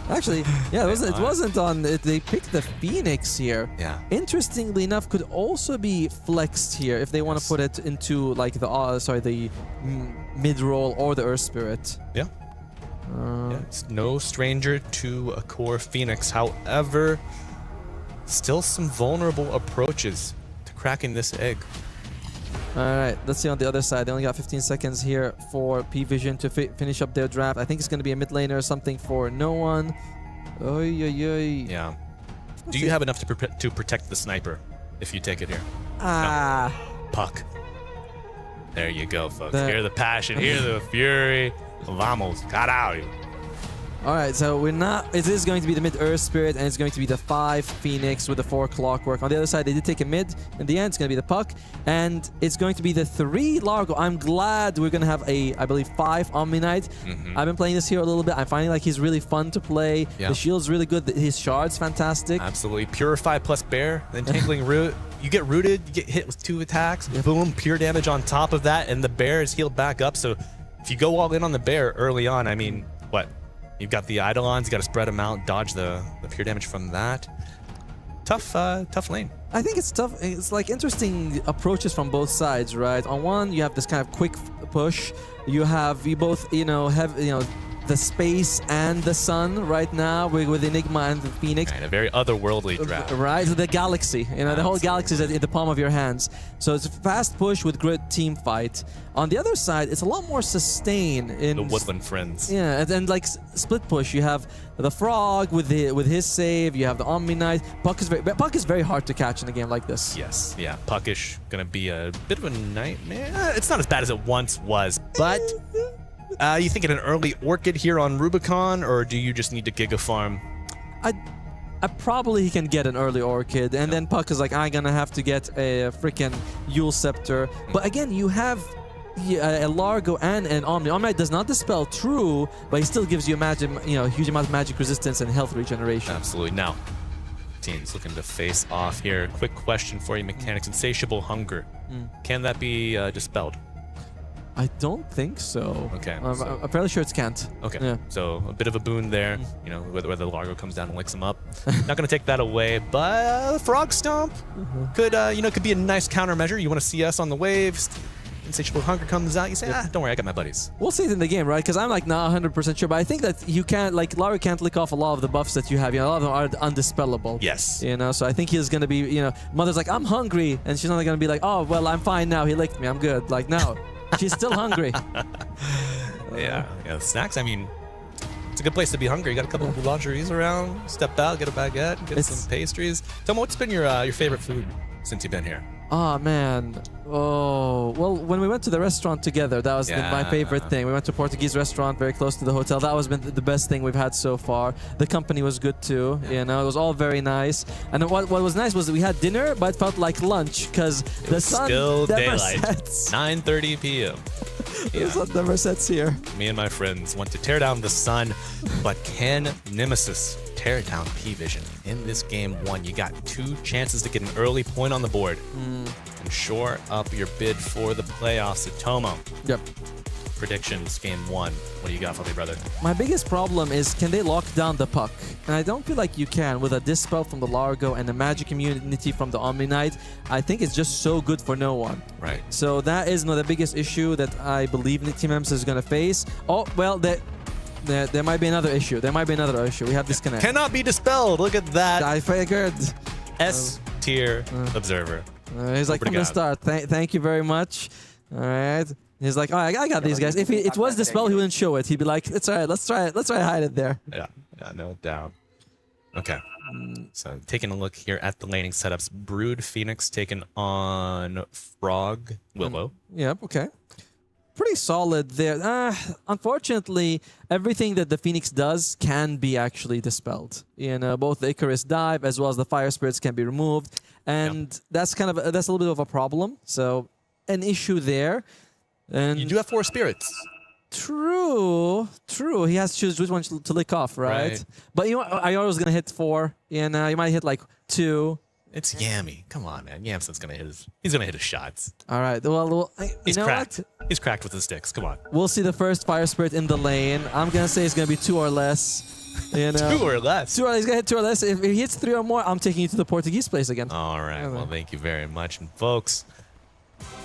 Actually, yeah, it wasn't on. They picked the Phoenix here. Yeah. Interestingly enough, could also be flexed here if they want to put it into like the mid roll or the Earth Spirit. Yeah. It's no stranger to a core Phoenix. However, still some vulnerable approaches to cracking this egg. All right, let's see on the other side. They only got 15 seconds here for P-Vision to finish up their draft. I think it's going to be a mid laner or something for no one. Oy, oy, oy. Yeah. Do you have enough to protect the sniper if you take it here? No. Puck. There you go, folks. Hear the passion, hear the fury. Vamos, caralho. All right, so we're not. It is going to be the mid Earth Spirit, and it's going to be the 5 Phoenix with the 4 Clockwork. On the other side, they did take a mid. In the end, it's going to be the Puck, and it's going to be the 3 Largo. I'm glad we're going to have a, I believe, 5 Omni-Knight. I've been playing this hero a little bit. I'm finding like he's really fun to play. Yeah. The shield's really good. His shard's fantastic. Absolutely. Purify plus Bear, then Tangling Root. You get rooted, you get hit with 2 attacks, boom, pure damage on top of that, and the Bear is healed back up. So if you go all in on the Bear early on, I mean, what? You've got the Eidolons, you got to spread them out, dodge the pure damage from that. Tough lane. I think it's tough. It's like interesting approaches from both sides, right? On one, you have this kind of quick push. You both, have, the space and the sun right now with Enigma and the Phoenix. Right, a very otherworldly draft. Right, the galaxy. The whole galaxy is in the palm of your hands. So it's a fast push with great team fight. On the other side, it's a lot more sustain in the Woodland Friends. Yeah, and like split push. You have the Frog with his save. You have the Omni-Knight. Puck is very hard to catch in a game like this. Yes, yeah. Puckish gonna be a bit of a nightmare. It's not as bad as it once was, but. You thinking an early Orchid here on Rubicon, or do you just need to Giga Farm? I probably can get an early Orchid, and then Puck is like, I'm gonna have to get a freaking Yule Scepter. But again, you have a Largo and an Omni. Omni does not dispel true, but he still gives you a huge amount of magic resistance and health regeneration. Absolutely. Now, teams looking to face off here. Quick question for you, Mechanics. Insatiable Hunger. Can that be dispelled? I don't think so. Okay. I'm fairly sure it can't. Okay. Yeah. So a bit of a boon there, where the Largo comes down and licks him up. Not going to take that away, but Frog Stomp could be a nice countermeasure. You want to see us on the waves. Insatiable Hunger comes out. You say, don't worry, I got my buddies. We'll see it in the game, right? Because I'm like not 100% sure, but I think that you can't, like, Largo can't lick off a lot of the buffs that you have. A lot of them are undispellable. Yes. So I think he's going to be, Mother's like, I'm hungry. And she's not going to be like, oh, well, I'm fine now. He licked me. I'm good. Like, no. She's still hungry. Yeah, snacks. I mean, it's a good place to be hungry. You got a couple of boulangeries around. Step out, get a baguette, get some pastries. Tell me, what's been your favorite food since you've been here? Oh, man. Oh, well, when we went to the restaurant together, that was my favorite thing. We went to a Portuguese restaurant very close to the hotel. That was been the best thing we've had so far. The company was good too. It was all very nice. And what was nice was that we had dinner, but it felt like lunch because the sun still never daylight. sets. 9:30 p.m. The sun never sets here. Me and my friends want to tear down the sun, but can Nemesis tear down P-Vision? In this game 1, you got 2 chances to get an early point on the board and shore up your bid for the playoffs. Atomo. Yep. Predictions, game 1. What do you got for me, brother? My biggest problem is, can they lock down the Puck? And I don't feel like you can with a Dispel from the Largo and a magic immunity from the Omni-Knight. I think it's just so good for no one. Right. So that is the biggest issue that I believe Team Nemesis is going to face. Oh, well, there might be another issue. We have disconnect. Cannot be dispelled. Look at that. I figured. S-tier observer. He's like, from the start, thank you very much. All right. He's like, oh, I got these guys. If it was dispelled, he wouldn't show it. He'd be like, it's all right. Let's try to hide it there. Yeah, no doubt. Okay. So taking a look here at the laning setups. Brood Phoenix taking on Frog Willow. Yep, okay. Pretty solid there. Unfortunately, everything that the Phoenix does can be actually dispelled. Both the Icarus dive as well as the Fire Spirits can be removed. And that's a little bit of a problem. So an issue there. And you do have 4 spirits. True. He has to choose which one to lick off, right? But Iora was gonna hit 4, and you might hit like 2. It's Yami. Come on, man. Yamson's gonna he's gonna hit his shots. All right. Well, he's cracked. He's cracked with the sticks. Come on. We'll see the first Fire Spirit in the lane. I'm gonna say it's gonna be 2 or less. 2 or less. He's gonna hit 2 or less. If he hits 3 or more, I'm taking you to the Portuguese place again. All right. Well, thank you very much, and folks.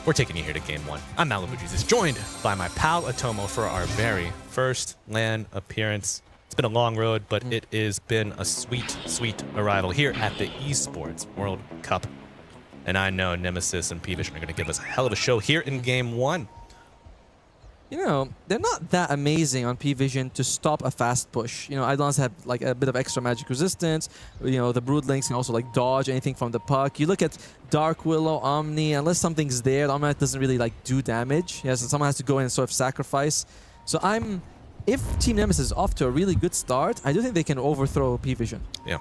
We're taking you here to game 1. I'm Malibu Jesus, joined by my pal Atomo for our very first LAN appearance. It's been a long road, but it has been a sweet, sweet arrival here at the Esports World Cup. And I know Nemesis and P-Vision are going to give us a hell of a show here in game 1. They're not that amazing on P-Vision to stop a fast push. Eidolons have like a bit of extra magic resistance. The Broodlings can also like dodge anything from the Puck. You look at Dark Willow, Omni, unless something's there, the Omni doesn't really like do damage. Someone has to go in and sort of sacrifice. So I'm if Team Nemesis is off to a really good start, I do think they can overthrow P-Vision. Yeah.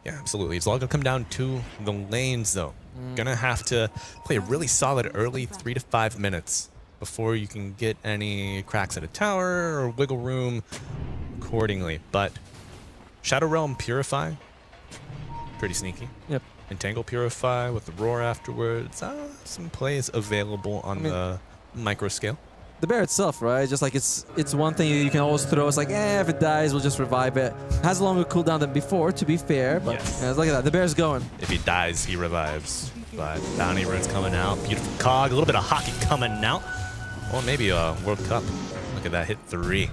Yeah, absolutely. It's all going to come down to the lanes, though. Gonna have to play a really solid early 3 to 5 minutes before you can get any cracks at a tower or wiggle room accordingly. But Shadow Realm Purify, pretty sneaky. Yep. Entangle Purify with the Roar afterwards. Some plays available on the micro scale. The bear itself, right? Just like it's one thing you can always throw. It's like, if it dies, we'll just revive it. Has a longer cooldown than before, to be fair. But look at that, the bear's going. If he dies, he revives. But Bounty Rune's coming out. Beautiful cog, a little bit of hockey coming out. Or maybe a World Cup. Look at that, hit 3.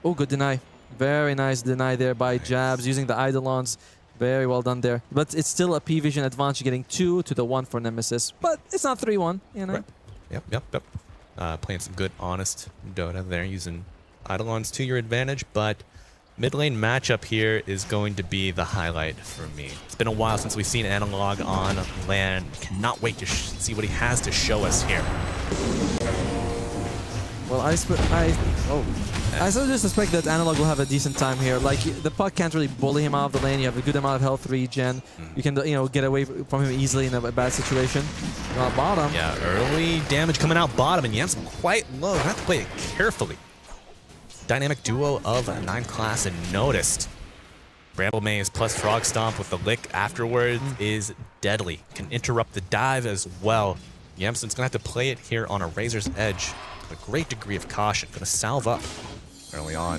Oh, good deny. Very nice deny there by Jabs, using the Eidolons. Very well done there. But it's still a P-Vision advantage, getting 2 to the 1 for Nemesis. But it's not 3-1, you know? Right. Yep. Playing some good, honest Dota there, using Eidolons to your advantage, but mid lane matchup here is going to be the highlight for me. It's been a while since we've seen Analog on LAN. Cannot wait to see what he has to show us here. Well, I still just suspect that Analog will have a decent time here. Like, the puck can't really bully him out of the lane. You have a good amount of health regen. You can, get away from him easily in a bad situation. Bottom. Yeah, early damage coming out bottom, and Yam's quite low. I have to play it carefully. Dynamic duo of 9 class and noticed. Bramble Maze plus Frog Stomp with the lick afterwards is deadly. Can interrupt the dive as well. Yamson's gonna have to play it here on a razor's edge. A great degree of caution. Gonna salve up early on.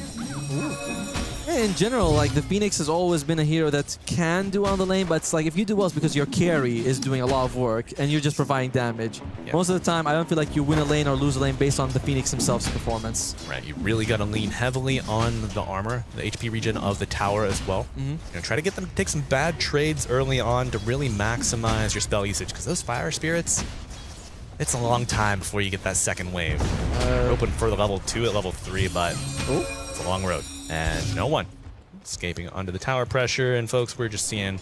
In general, like, the Phoenix has always been a hero that can do on the lane, but it's like if you do well, it's because your carry is doing a lot of work and you're just providing damage. Most of the time, I don't feel like you win a lane or lose a lane based on the Phoenix himself's performance. Right, you really got to lean heavily on the armor, the HP regen of the tower as well. Try to get them to take some bad trades early on to really maximize your spell usage, because those fire spirits, it's a long time before you get that second wave. We're open for the level 2 at level 3, but it's a long road. And no one escaping under the tower pressure. And folks, we're just seeing a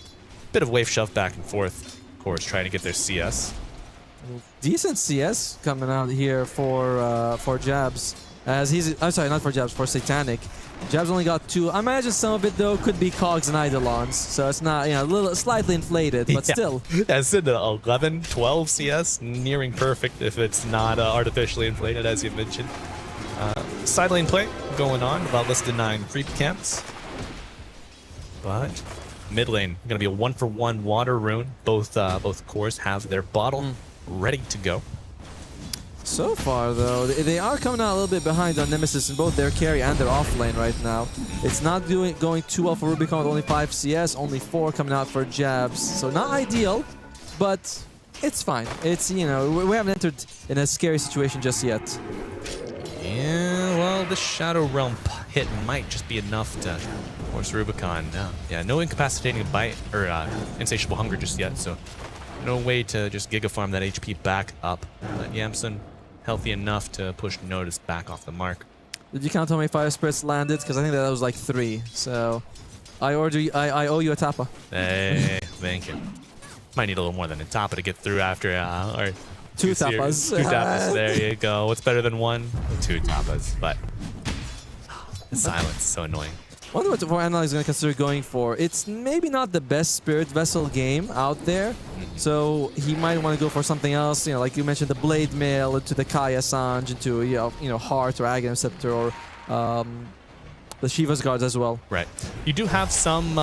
bit of wave shove back and forth. Of course, trying to get their CS. Decent CS coming out here for Jabs. As I'm sorry, not for Jabs, for Satanic. Jabs only got 2. I imagine some of it, though, could be cogs and Eidolons. So it's not, a little slightly inflated, but still. That's in the 11, 12 CS, nearing perfect if it's not artificially inflated, as you mentioned. Side lane play going on, about less than 9 creep camps. But mid lane, going to be a 1-for-1 water rune. Both cores have their bottle ready to go. So far, though, they are coming out a little bit behind on Nemesis in both their carry and their off lane right now. It's not going too well for Rubicon with only 5 CS, only 4 coming out for Jabs. So not ideal, but it's fine. It's, we haven't entered in a scary situation just yet. Yeah, well, the Shadow Realm hit might just be enough to force Rubicon. No incapacitating bite or insatiable hunger just yet, so no way to just Giga Farm that HP back up. But Yamson healthy enough to push Notice back off the mark. Did you count how many fire spirits landed? Because I think that was like 3. So I owe you a Tapa. Hey, thank you. Might need a little more than a Tapa to get through after or 2 Tapas. 2 Tapas, there you go. What's better than 1? 2 Tapas, but the silence is so annoying. I wonder what Analog is going to consider going for. It's maybe not the best Spirit Vessel game out there, so he might want to go for something else. Like you mentioned, the Blade Mail into the Kaya Sanj, into Heart or Aghanim Scepter, or the Shiva's Guards as well. Right. You do have some,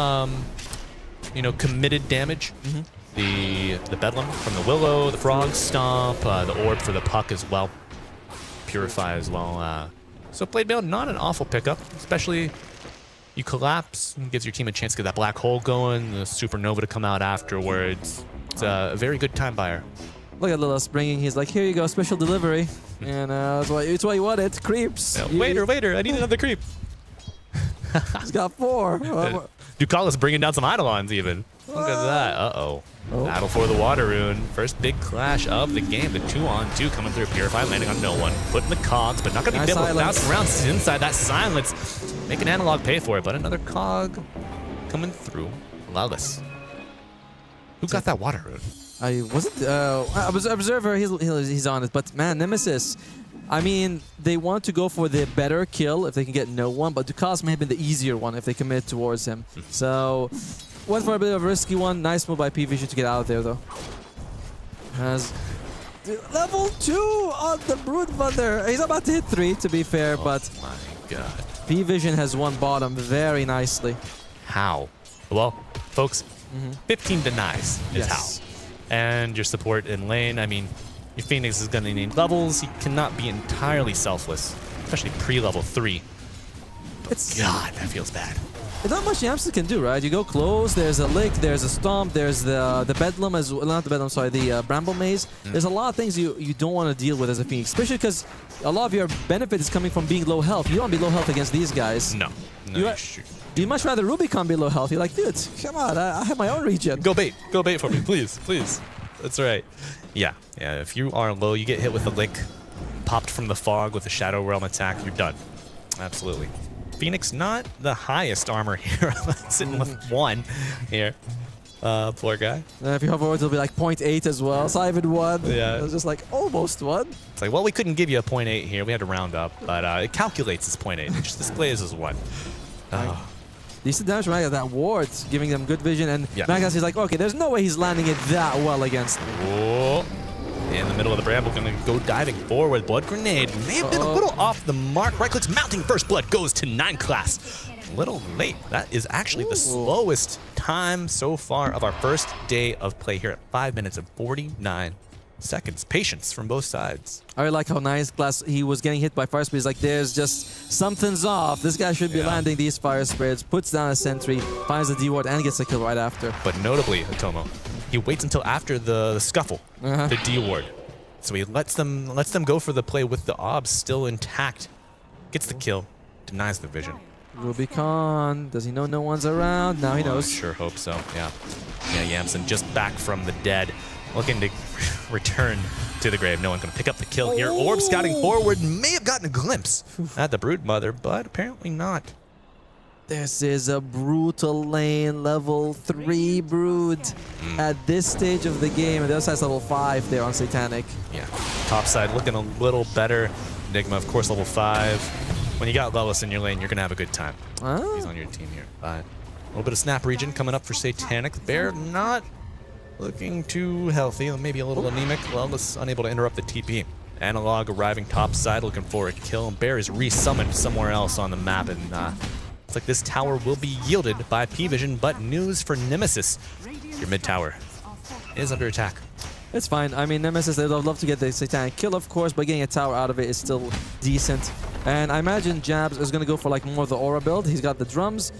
committed damage. The Bedlam from the Willow, the Frog Stomp, the Orb for the Puck as well. Purify as well. So Blade Mail, not an awful pickup, especially you collapse, and gives your team a chance to get that black hole going, the Supernova to come out afterwards. It's a very good time buyer. Look at Lilas bringing, he's like, here you go, special delivery. And it's what you wanted, creeps. Yeah, waiter, I need another creep. He's got 4. Ducala's bringing down some Eidolons even. Look at that, uh-oh. Battle for the water rune. First big clash of the game. The 2-on-2 coming through. Purify landing on no one. Putting the cogs, but not going to be able to bounce around inside that silence. Making Analog pay for it, but another cog coming through. Lawless. Who got that water rune? I wasn't. Observer, he's on it. But man, Nemesis, I mean, they want to go for the better kill if they can get no one, but Dukas may have been the easier one if they commit towards him. So, went for a bit of a risky one. Nice move by P-Vision to get out of there, though. Has level 2 on the Broodmother. He's about to hit 3, to be fair, but my God. P-Vision has won bottom very nicely. How? Well, folks, 15 denies is how. And your support in lane, I mean, your Phoenix is going to need levels. He cannot be entirely selfless, especially pre-level 3. God, that feels bad. There's not much Yamsen can do, right? You go close, there's a lick, there's a stomp, there's the bedlam as well, not the bedlam, sorry, the bramble maze. There's a lot of things you don't want to deal with as a Phoenix, especially because a lot of your benefit is coming from being low health. You don't want to be low health against these guys. No. You much rather Rubicon be low health. You're like, dude, come on, I have my own regen. Go bait for me, please, please. That's right. Yeah, if you are low, you get hit with a lick, popped from the fog with a Shadow Realm attack, you're done. Absolutely. Phoenix, not the highest armor here. Sitting with 1 here. Poor guy. If you hover over, it'll be like 0.8 as well. It's not even 1. Yeah. It's just like almost 1. It's like, well, we couldn't give you a 0.8 here. We had to round up, but it calculates as 0.8. It just displays as 1. Decent damage from Magas. That ward giving them good vision, and Magas is like, okay, there's no way he's landing it that well against them. Whoa. In the middle of the bramble, gonna go diving forward. Blood grenade may have been a little off the mark. Right clicks mounting first blood goes to 9 class. A little late. That is actually the slowest time so far of our first day of play here at 5 minutes and 49 seconds. Patience from both sides. I really like how nice class he was getting hit by fire spirits. Like, there's just something's off. This guy should be landing these fire spirits. Puts down a sentry, finds the D ward, and gets a kill right after. But notably, Hitomo, he waits until after the scuffle, the D ward. So he lets them go for the play with the obs still intact. Gets the kill, denies the vision. Rubicon, does he know no one's around? Now he knows. I sure hope so, yeah. Yeah, Yamsen just back from the dead, looking to return to the grave. No one going to pick up the kill here. Orb scouting forward, may have gotten a glimpse at the Broodmother, but apparently not. This is a brutal lane, level 3 Brood at this stage of the game. And the other side's level 5 there on Satanic. Yeah, top side looking a little better. Enigma, of course, level 5. When you got Lelis in your lane, you're going to have a good time. He's on your team here. A little bit of snap region coming up for Satanic. The Bear not looking too healthy, maybe a little anemic. Lelis unable to interrupt the TP. Analog arriving top side looking for a kill. Bear is resummoned somewhere else on the map, and looks like this tower will be yielded by P-Vision, but news for Nemesis. Your mid tower is under attack. It's fine. I mean, Nemesis, they'd love to get the Satanic kill, of course, but getting a tower out of it is still decent. And I imagine Jabs is going to go for like more of the aura build. He's got the drums,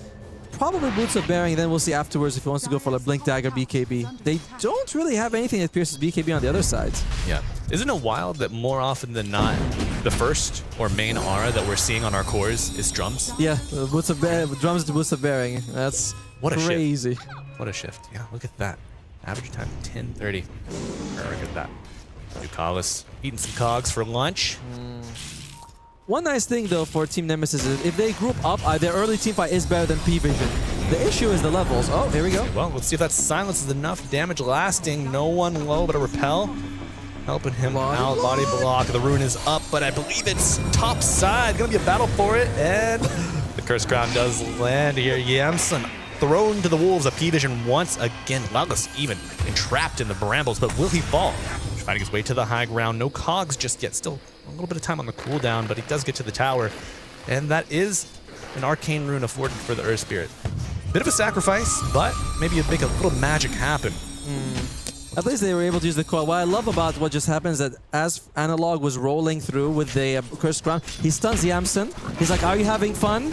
probably Boots of Bearing, then we'll see afterwards if he wants to go for like Blink Dagger BKB. They don't really have anything that pierces BKB on the other side. Yeah. Isn't it wild that more often than not, the first or main aura that we're seeing on our cores is drums? Yeah, Boots of drums to Boots of Bearing. That's crazy. What a shift. Yeah, look at that. Average time 10:30. Look at that. Ducalis eating some cogs for lunch. One nice thing though for Team Nemesis is if they group up, their early team fight is better than P-Vision. The issue is the levels. Oh, here we go. Okay, well, let's see if that silence is enough damage lasting. No one low, but a repel. Helping him out. Body block. The rune is up, but I believe it's top side. Gonna be a battle for it, and the Curse Crown does land here. Yamsen thrown to the wolves of P-Vision once again. Lelis even entrapped in the brambles, but will he fall? Fighting his way to the high ground. No cogs just yet. Still a little bit of time on the cooldown, but he does get to the tower. And that is an arcane rune afforded for the Earth Spirit. Bit of a sacrifice, but maybe it'd make a little magic happen. At least they were able to use the coil. What I love about what just happened is that as Analog was rolling through with the Cursed Crown, he stuns Yamsen. He's like, "Are you having fun?"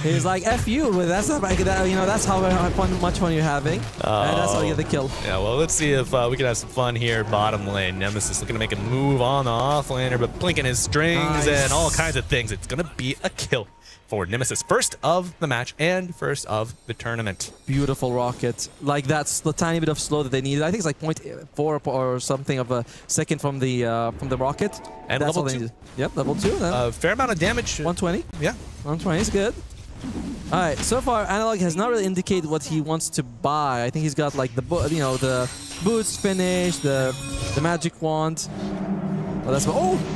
He's like, "F you." That's not like that. You know, that's how much fun you're having, and that's how you get the kill. Yeah. Well, let's see if we can have some fun here. Bottom lane, Nemesis looking to make a move on the offlaner, but blinking his strings and all kinds of things. It's gonna be a kill for Nemesis. First of the match and first of the tournament. Beautiful rocket. Like that's the tiny bit of slow that they needed. I think it's like 0.4 or something of a second from the rocket. And that's level 2. Yep, level 2. Then. Fair amount of damage. 120. Yeah. 120 is good. All right. So far, Analog has not really indicated what he wants to buy. I think he's got like the boots finish, the magic wand. Oh, that's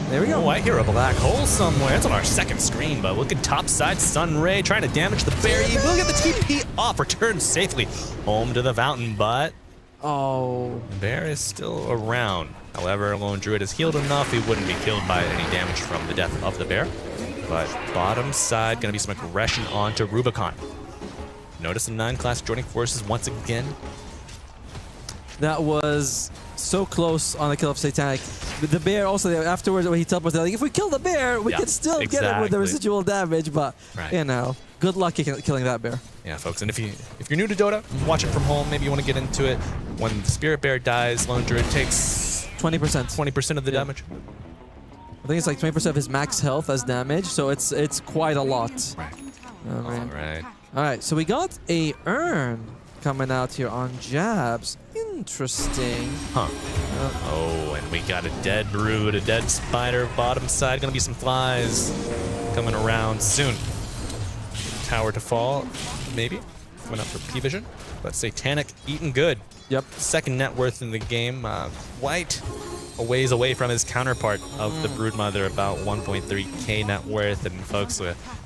there we go. Oh, I hear a black hole somewhere. It's on our second screen, but looking topside, Sunray trying to damage the bear. He will get the TP off, return safely home to the fountain, but the bear is still around. However, Lone Druid is healed enough, he wouldn't be killed by any damage from the death of the bear. But bottom side, gonna be some aggression onto Rubicon. Notice the 9 class joining forces once again. That was so close on the kill of Satanic. But the bear also, afterwards, when he teleported, like, if we kill the bear, we can still get it with the residual damage, but, you know, good luck killing that bear. Yeah, folks, and if you're new to Dota, watch it from home, maybe you want to get into it. When the Spirit Bear dies, Lone Druid takes 20%. 20% of the damage. I think it's like 20% of his max health as damage, so it's quite a lot. Right. All right, so we got a urn coming out here on Jabs. Interesting. Oh, and we got a dead brood, a dead spider. Bottom side, gonna be some flies coming around soon. Tower to fall, maybe. Coming up for P-Vision. But Satanic eating good. Yep. Second net worth in the game. White a ways away from his counterpart of the Broodmother, about 1.3k net worth. And folks,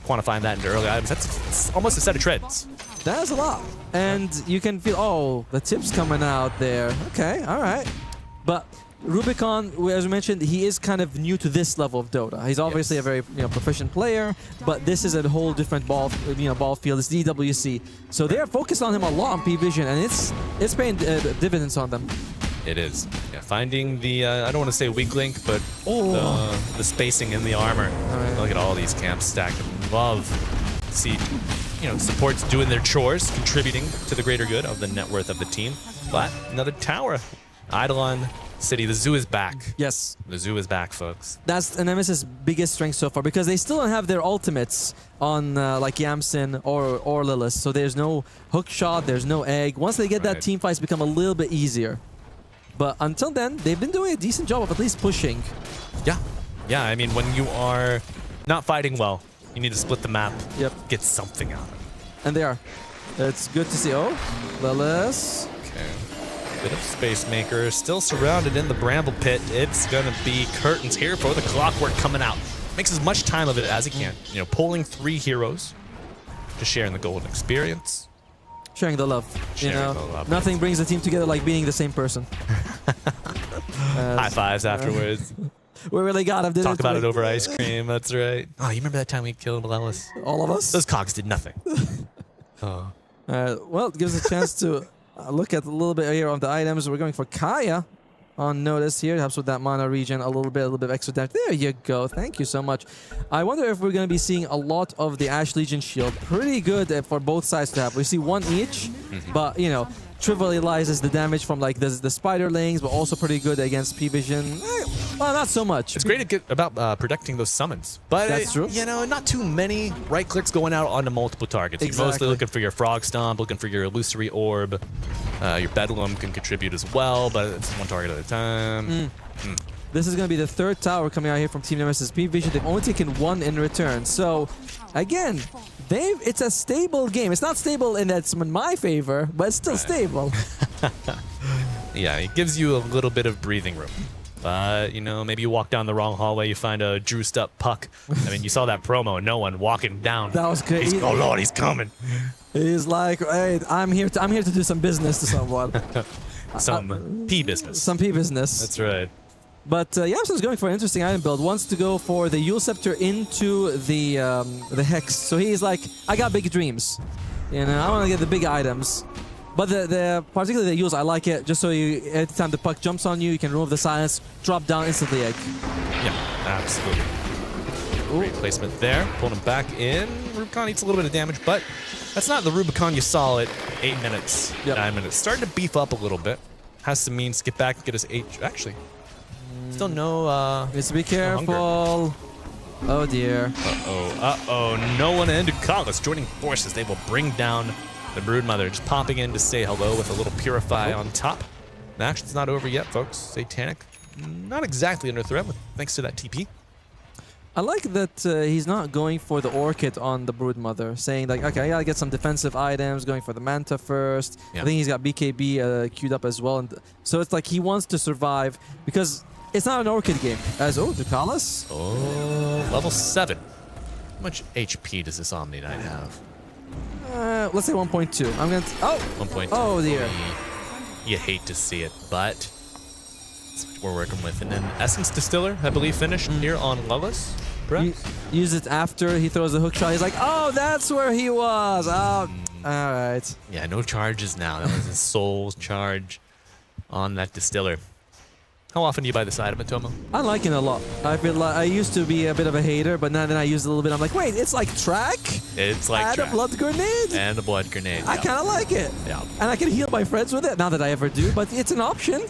quantifying that into early items, that's almost a set of treads. That is a lot. And you can feel, the tips coming out there. Okay, all right. But Rubicon, as we mentioned, he is kind of new to this level of Dota. He's obviously a very proficient player, but this is a whole different ball field. It's the EWC. So they are focused on him a lot on P-Vision, and it's paying dividends on them. It is. Yeah, finding the, I don't want to say weak link, but the spacing in the armor. Look at all these camps stacked. Love to see, supports doing their chores, contributing to the greater good of the net worth of the team. But another tower. Eidolon City, the zoo is back. Yes. The zoo is back, folks. That's Nemesis' biggest strength so far, because they still don't have their ultimates on like Yamsen or Lilith. So there's no hook shot, there's no egg. Once they get that, team fights become a little bit easier. But until then, they've been doing a decent job of at least pushing. Yeah, I mean, when you are not fighting well, you need to split the map. Yep. Get something out of it. And they are. It's good to see. Oh, Lilith. Okay. Bit of Space Maker, still surrounded in the Bramble Pit. It's gonna be curtains here for the Clockwork coming out. Makes as much time of it as he can. Pulling 3 heroes to share in the golden experience. Sharing the love. Nothing brings the team together like being the same person. High fives afterwards. We really got him. Talk about it over ice cream. That's right. Oh, you remember that time we killed Lelis? All of us? Those cogs did nothing. Well, it gives us a chance to look at a little bit here on the items. We're going for Kaya on notice here. Helps with that mana regen a little bit of extra damage. There you go. Thank you so much. I wonder if we're going to be seeing a lot of the Ash Legion shield. Pretty good for both sides to have. We see one each, but trivializes the damage from like the spiderlings, but also pretty good against P-Vision. Well, not so much. It's great to get about protecting those summons, but that's true. Not too many right clicks going out onto multiple targets. Exactly. You're mostly looking for your Frog Stomp, looking for your Illusory Orb. Your Bedlam can contribute as well, but it's one target at a time. This is going to be the 3rd tower coming out here from Team Nemesis. P-Vision, they've only taken 1 in return. So, again, it's a stable game. It's not stable in that it's in my favor, but it's still stable. Yeah, it gives you a little bit of breathing room. But, maybe you walk down the wrong hallway, you find a juiced up puck. I mean, you saw that promo, no one walking down. That was good. Oh, Lord, he's coming. He's like, hey, I'm here to do some business to someone. Some P business. Some P business. That's right. But Yamsen's going for an interesting item build. Wants to go for the Yule Scepter into the Hex. So he's like, I got big dreams. I want to get the big items. But particularly the Yules, I like it. Just so every time the puck jumps on you, you can remove the silence, drop down instantly egg. Yeah, absolutely. Great placement there. Pulled him back in. Rubicon eats a little bit of damage, but that's not the Rubicon you saw at 8 minutes, 9 minutes. Starting to beef up a little bit. Has some means to get back and get his 8. Actually, still no. Needs to be careful. Oh dear. No one into Kagos joining forces. They will bring down the Broodmother, just popping in to say hello with a little Purify on top. The action's not over yet, folks. Satanic, not exactly under threat, thanks to that TP. I like that he's not going for the Orchid on the Broodmother, saying like, okay, I gotta get some defensive items, going for the Manta first. Yeah. I think he's got BKB queued up as well. And so it's like he wants to survive, because it's not an Orchid game. As Ducalis. Oh, level 7. How much HP does this Omni Knight have? Let's say 1.2. I'm gonna. 1.2. Oh dear. You hate to see it, but that's what we're working with. And then Essence Distiller, I believe, finished here on Lullis. Use it after he throws the hook shot. He's like, oh, that's where he was. Oh, all right. Yeah, no charges now. That was his soul charge on that Distiller. How often do you buy this item, Atomo? I like it a lot. I feel like I used to be a bit of a hater, but now that I use it a little bit, I'm like, wait, it's like track? It's like Add track. a blood grenade? And a blood grenade. I kind of like it. Yeah. And I can heal my friends with it. Not that I ever do, but it's an option.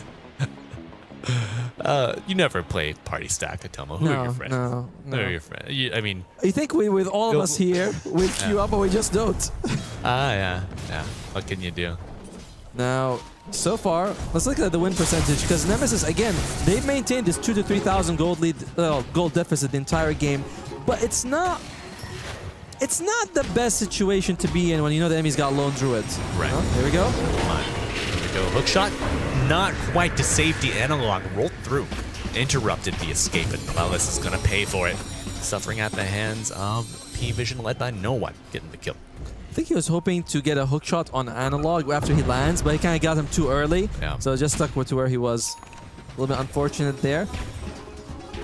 You never play party stack, Atomo. Who are your friends? No. Who are your friends? I mean... You think with all of us here, we'd queue up, but we just don't. Yeah. What can you do? Now, so far, let's look at the win percentage, because Nemesis, again, they've maintained this 2,000 to 3,000 gold lead, gold deficit the entire game, but it's not the best situation to be in when you know the enemy's got lone druids. Right. Here we go. Here we go. Hook shot, not quite to safety. Analog rolled through, interrupted the escape, and Clellis is going to pay for it. Suffering at the hands of P-Vision, led by no one, getting the kill. I think he was hoping to get a hook shot on Analog after he lands, but he kind of got him too early. Yeah. So just stuck to where he was. A little bit unfortunate there.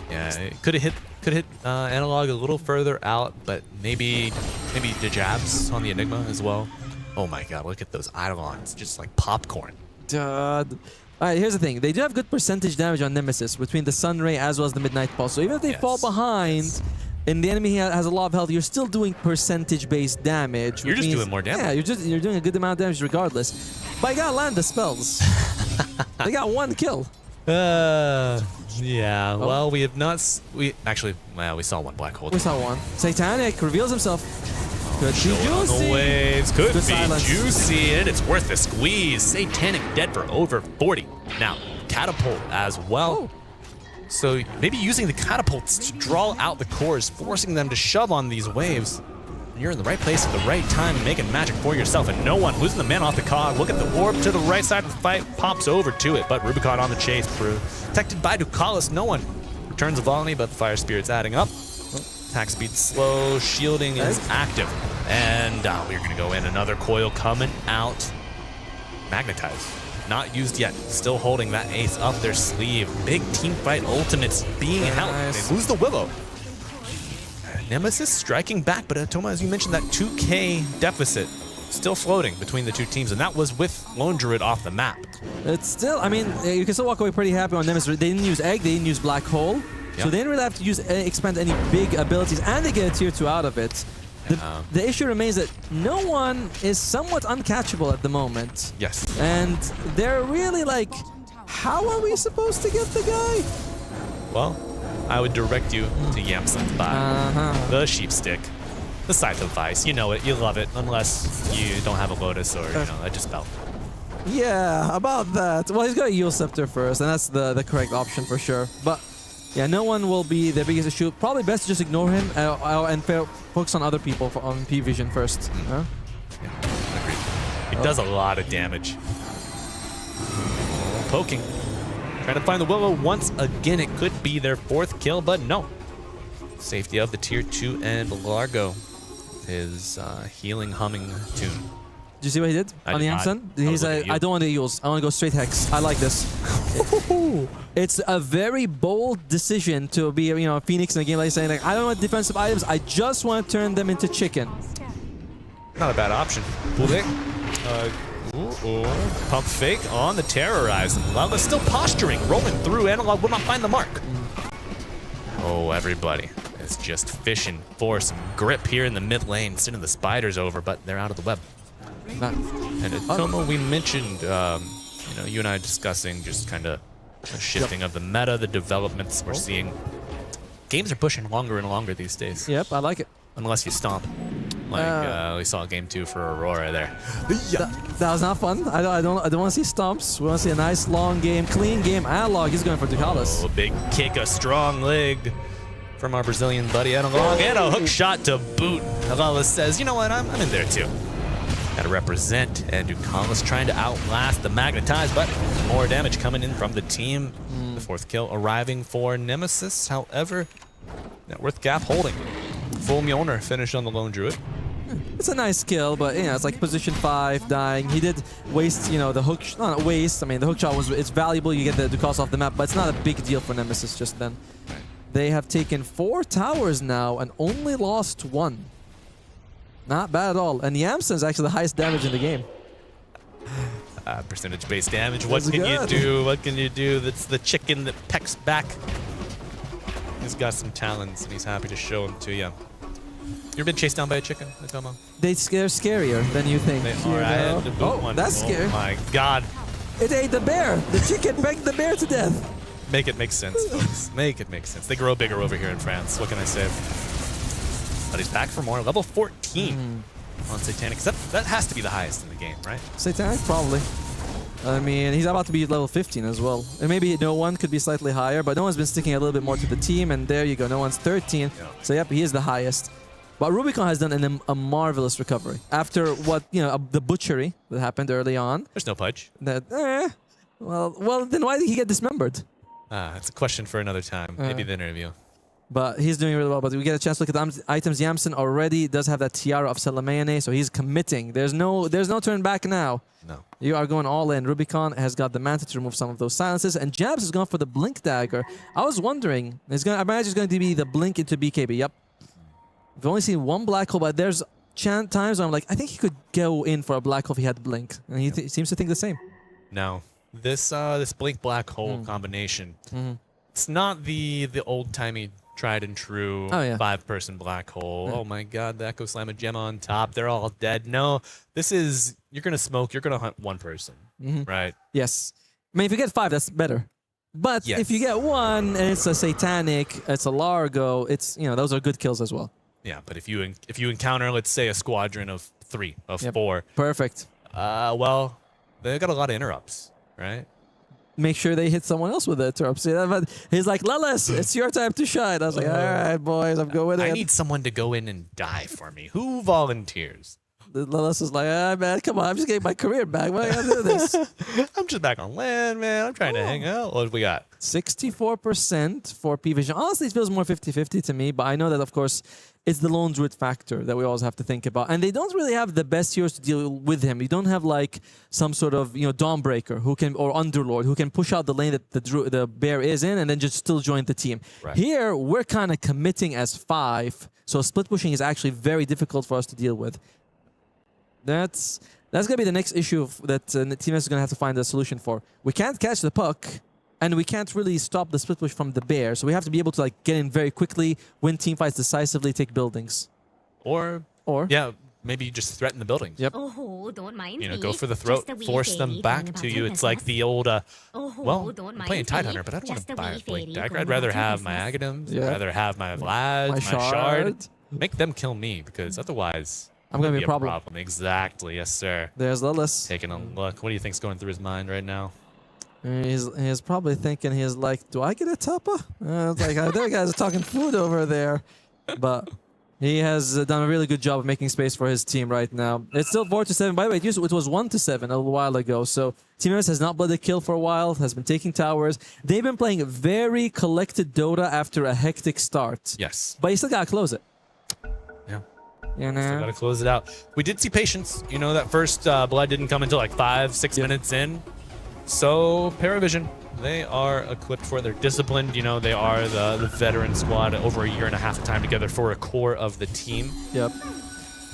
Yeah, it could have hit Analog a little further out, but maybe the jabs on the Enigma as well. Oh my god, look at those Eidolons, just like popcorn. All right, here's the thing. They do have good percentage damage on Nemesis between the Sunray as well as the Midnight Pulse. So even if they fall behind and the enemy has a lot of health, you're still doing percentage-based damage. You're just doing more damage. Yeah, you're doing a good amount of damage regardless. But I gotta land the spells. They got one kill. Yeah. Well, we have not. We saw one black hole. We saw one. Satanic reveals himself. Could be Showing on juicy. the waves. Could Good be silence. juicy, and it's worth the squeeze. Satanic dead for over 40. Now, catapult as well. So maybe using the catapults to draw out the cores, forcing them to shove on these waves. You're in the right place at the right time and making magic for yourself, and no one losing the man off the cog. Look at the orb to the right side of the fight, pops over to it, but Rubicon on the chase, protected by Ducalis. No one returns a volley, but the fire spirit's adding up. Attack speed slow, shielding is active, and we're gonna go in. Another coil coming out. Magnetize, not used yet. Still holding that ace up their sleeve. Big team fight ultimates being held. They lose the Willow. Nemesis striking back, but Atoma, as you mentioned, that 2K deficit still floating between the two teams, and that was with Lone Druid off the map. It's still, I mean, you can still walk away pretty happy on Nemesis. They didn't use Egg, they didn't use Black Hole, so they didn't really have to expend any big abilities, and they get a tier 2 out of it. The issue remains that no one is somewhat uncatchable at the moment. Yes. And they're really like, how are we supposed to get the guy? Well, I would direct you to Yamson's buy. The sheep stick. The Scythe of Vice. You know it, you love it, unless you don't have a Lotus or, a Dispel. Yeah, about that. Well, he's got a Yule Scepter first, and that's the correct option for sure. But yeah, no one will be the biggest issue. Probably best to just ignore him and focus on other people on P-Vision first. Yeah, agreed. It does a lot of damage. Poking. Trying to find the Willow once again. It could be their 4th kill, but no. Safety of the tier 2 and Largo. His healing humming tune. Did you see what he did on the Yamson? He's like, I don't want the Eels. I want to go straight Hex. I like this. It's a very bold decision to be, Phoenix in a game like saying, like, I don't want defensive items. I just want to turn them into chicken. Not a bad option. Pump fake on the Terrorize. Lala's still posturing, rolling through. Analog will not find the mark. Oh, everybody is just fishing for some grip here in the mid lane, sending the spiders over, but they're out of the web. And Atoma, we mentioned, you and I discussing just kind of a shifting of the meta, the developments we're seeing. Games are pushing longer and longer these days. Yep, I like it. Unless you stomp. Like we saw game 2 for Aurora there. That was not fun. I don't want to see stomps. We want to see a nice long game, clean game. Analog is going for Ducalis. Oh, a big kick, a strong leg from our Brazilian buddy Analog, and a hook shot to boot. Ducalis says, you know what, I'm in there too. Got to represent, and Ducalis trying to outlast the Magnetize, but more damage coming in from the team. The 4th kill arriving for Nemesis, however, net worth gap holding. Full Mjolnir finished on the Lone Druid. It's a nice kill, but you know, it's like position 5 dying. He did waste, you know, the hook. Not waste. I mean, the hook shot it's valuable. You get the Ducalis off the map, but it's not a big deal for Nemesis just then. They have taken 4 towers now and only lost 1. Not bad at all. And Yamsen is actually the highest damage in the game. Percentage-based damage. What can you do? What can you do? That's the chicken that pecks back. He's got some talents, and he's happy to show them to you. You ever been chased down by a chicken, Natomo? They're scarier than you think. That's scary. Oh my god. It ate the bear. The chicken begged the bear to death. Make it make sense, folks. Make it make sense. They grow bigger over here in France. What can I say? But he's back for more. Level 14 on Satanic. That has to be the highest in the game, right? Satanic, probably. I mean, he's about to be level 15 as well. And maybe no one could be slightly higher, but no one's been sticking a little bit more to the team, and there you go. No one's 13. Yeah. So, yep, he is the highest. But Rubicon has done a marvelous recovery. After what, you know, the butchery that happened early on. There's no pudge. Well, then why did he get dismembered? That's a question for another time. Maybe the interview. But he's doing really well. But we get a chance to look at the items. Yamsen already does have that tiara of Salamene, so he's committing. There's no turn back now. No. You are going all in. Rubicon has got the Manta to remove some of those silences, and Jabs has gone for the Blink Dagger. I was wondering, I imagine it's going to be the Blink into BKB. Yep. We've only seen 1 black hole, but there's times where I'm like, I think he could go in for a black hole if he had Blink, and he seems to think the same. No. This Blink black hole combination, it's not the old-timey tried and true 5-person black hole. Oh my god, the Echo Slam, a gem on top, they're all dead. No, this is, you're going to smoke, you're going to hunt 1 person, right? Yes. I mean, if you get 5, that's better. But if you get 1 and it's a Satanic, it's a Largo, it's, you know, those are good kills as well. Yeah, but if you encounter, let's say, a squadron of 3, of 4. Perfect. Well, they've got a lot of interrupts, right? Make sure they hit someone else with the interrupts. But he's like, Lellis, it's your time to shine. I was like, all right, boys, I'm going in. I need someone to go in and die for me. Who volunteers? Lellis is like, man, come on, I'm just getting my career back. Why do I gotta do this? I'm just back on land, man. I'm trying to hang out. What do we got? 64% for P-Vision. Honestly, it feels more 50-50 to me, but I know that, of course, it's the Lone Druid factor that we always have to think about. And they don't really have the best heroes to deal with him. You don't have, like, some sort of, you know, Dawnbreaker or Underlord who can push out the lane that the bear is in and then just still join the team. Right. Here, we're kind of committing as 5, so split pushing is actually very difficult for us to deal with. That's going to be the next issue that Team S is going to have to find a solution for. We can't catch the puck, and we can't really stop the split push from the bear, so we have to be able to like get in very quickly, win team fights decisively, take buildings. Or yeah, maybe you just threaten the buildings. Yep. You know, go for the throat, force them back to you. It's like the old, well, I'm playing Tidehunter, but I don't want to buy a Blink Dagger. I'd rather have my Aghanims, I'd rather have my Vlad, my Shard. Make them kill me, because otherwise... I'm going to be a problem. Exactly, yes, sir. There's Lilith. Taking a look. What do you think's going through his mind right now? He's probably thinking, he's like, do I get a tupper? It's like, there guys are talking food over there. But he has done a really good job of making space for his team right now. It's still 4-7. By the way, it was 1-7 a little while ago. So Team S has not bled a kill for a while, has been taking towers. They've been playing very collected Dota after a hectic start. Yes. But you still got to close it. You know? Still gotta close it out. We did see patience. You know, that first blood didn't come until like 5-6 minutes in. So Paravision, they are equipped for it. They're disciplined. You know, they are the veteran squad. Over a year and a half of time together for a core of the team. Yep.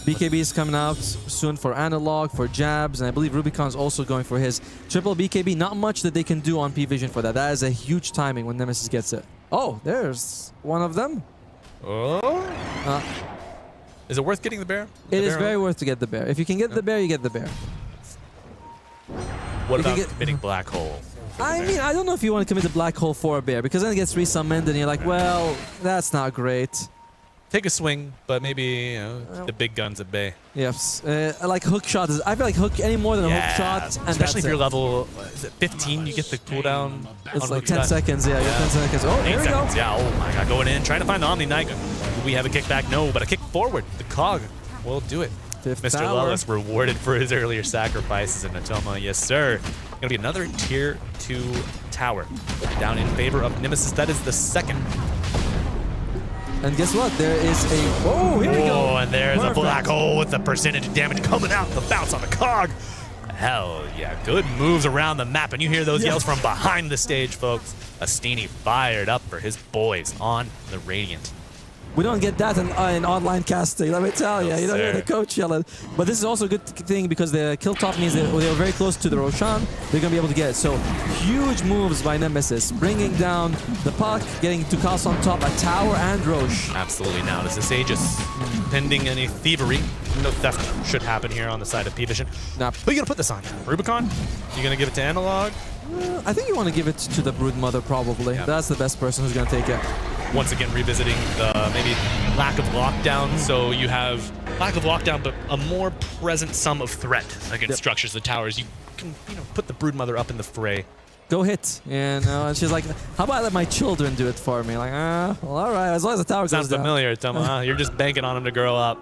BKB is coming out soon for Analog, for Jabs, and I believe Rubicon's also going for his triple BKB. Not much that they can do on P-Vision for that. That is a huge timing when Nemesis gets it. Oh, there's one of them. Oh. Is it worth getting the bear? It is very worth to get the bear. If you can get the bear, you get the bear. What about committing black hole? I mean, I don't know if you want to commit a black hole for a bear, because then it gets resummoned and you're like, well, that's not great. Take a swing, but maybe, you know, the big guns at bay. Yes. Like hook shot is, I feel like hook any more than a hook shot. And especially if you're level, is it 15, you get the cooldown? It's like 10 seconds, yeah, 10 seconds. Oh, here we go. Yeah, oh my god, going in, trying to find the Omni Knight. Do we have a kickback? No, but a kick forward. The cog will do it. Fifth Mr. tower. Lullis rewarded for his earlier sacrifices in Atomo. Yes, sir. Gonna be another tier 2 tower down in favor of Nemesis. That is the second. And guess what? There is a... Oh, here we go. Oh, and there's Perfect. a black hole with the percentage of damage coming out. The bounce on the cog. Hell yeah. Good moves around the map. And you hear those yells from behind the stage, folks. Astini fired up for his boys on the Radiant. We don't get that in online casting, let me tell you. You don't hear the coach yelling. But this is also a good thing because the kill top means they were very close to the Roshan. They're going to be able to get it. So huge moves by Nemesis, bringing down the puck, getting to Castle on top, a tower and Roche. Absolutely. Now, this is Aegis. Pending any thievery. No theft should happen here on the side of P-Vision. Nah. Who are you going to put this on? Rubicon? You going to give it to Analog? I think you want to give it to the Broodmother, probably. Yeah. That's the best person who's going to take it. Once again, revisiting the maybe lack of lockdown. So you have lack of lockdown, but a more present sum of threat against structures and towers. You can, put the Broodmother up in the fray. Go hit, and she's like, how about I let my children do it for me? Like, well, all right, as long as the tower Sounds goes down. familiar, Tomo, huh? You're just banking on him to grow up.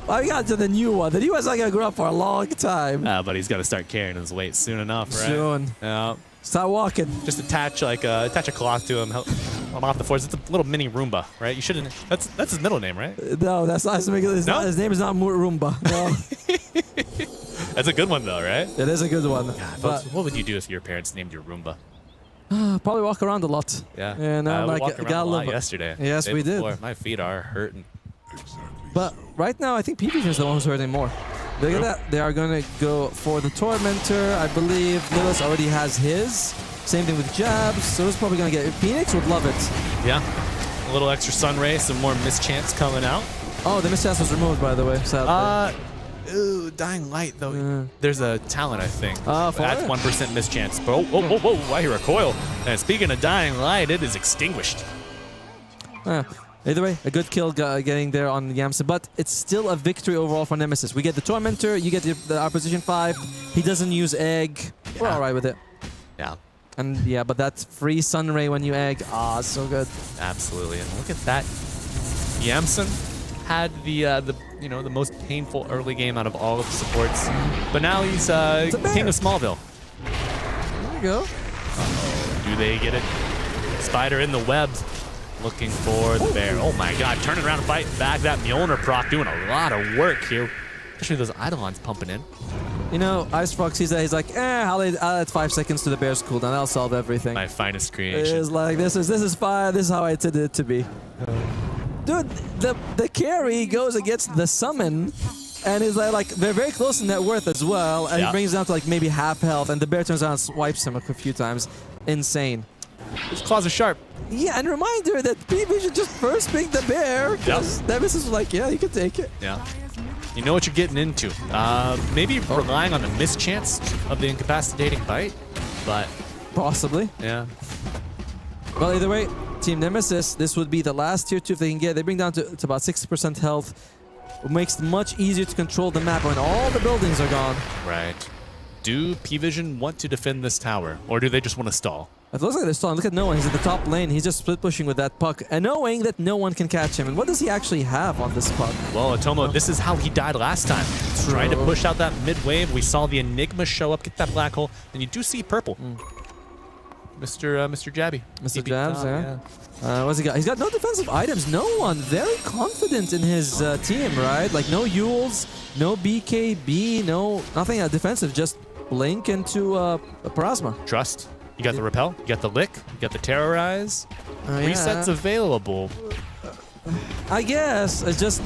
I got to the new one. The new one's not going to grow up for a long time. But he's got to start carrying his weight soon enough, right? Soon. Yeah. Start walking. Just attach attach a cloth to him, help him off the floors. It's a little mini Roomba, right? You shouldn't. That's his middle name, right? No, that's not his name is not Roomba. No. That's a good one though, right? It is a good one. God, folks, what would you do if your parents named you Roomba? Probably walk around a lot. Yeah. And we like walked around a lot yesterday. Yes, Day we did. before. My feet are hurting. But right now, I think P-Vision is the one who's hurting more. Look at that. They are going to go for the Tormentor. I believe Lilith already has his. Same thing with Jabs. So it's probably going to get... Phoenix would love it. Yeah. A little extra sun ray, some more mischance coming out. Oh, the mischance was removed, by the way. Sadly. Ooh, Dying Light, though. There's a talent, I think. For That's it? 1% mischance. But whoa, I hear a coil. And speaking of Dying Light, it is extinguished. Either way, a good kill getting there on Yamsen, but it's still a victory overall for Nemesis. We get the Tormentor, you get our position 5. He doesn't use Egg. We're all right with it. Yeah. And yeah, but that free Sun Ray when you Egg, so good. Absolutely. And look at that. Yamsen had the most painful early game out of all of the supports, but now he's King of Smallville. There you go. Do they get it? Spider in the web. Looking for the bear. Oh my god, turning around and fighting back. That Mjolnir proc doing a lot of work here. Especially those Eidolons pumping in. You know, Ice Frog sees that, he's like, I'll add 5 seconds to the bear's cooldown, that'll solve everything. My finest creation. It's like, this is fine, this is how I intended it to be. Dude, the carry goes against the summon, and is like they're very close in net worth as well, and he brings it down to like maybe half health, and the bear turns around and swipes him a few times. Insane. His claws are sharp. Yeah, and reminder that P-Vision just first picked the bear, because Nemesis was like, yeah, you can take it. Yeah. You know what you're getting into. Maybe relying on the mischance of the incapacitating bite, but... Possibly. Yeah. Well, either way, Team Nemesis, this would be the last tier 2 if they can get. They bring down to about 60% health. It makes it much easier to control the map when all the buildings are gone. Right. Do P-Vision want to defend this tower, or do they just want to stall? It looks like they're stalling. Look at Noah. He's at the top lane. He's just split pushing with that puck, and knowing that no one can catch him. And what does he actually have on this puck? Well, Atomo, this is how he died last time. Trying to push out that mid wave. We saw the Enigma show up, get that black hole, and you do see purple. Mr. Jabby. Mr. Jabs, yeah. What's he got? He's got no defensive items. No one. Very confident in his team, right? Like no Yules, no BKB, nothing defensive. Just blink into a Parasma. Trust. You got the repel, you got the lick, you got the terrorize. Resets available. I guess it's just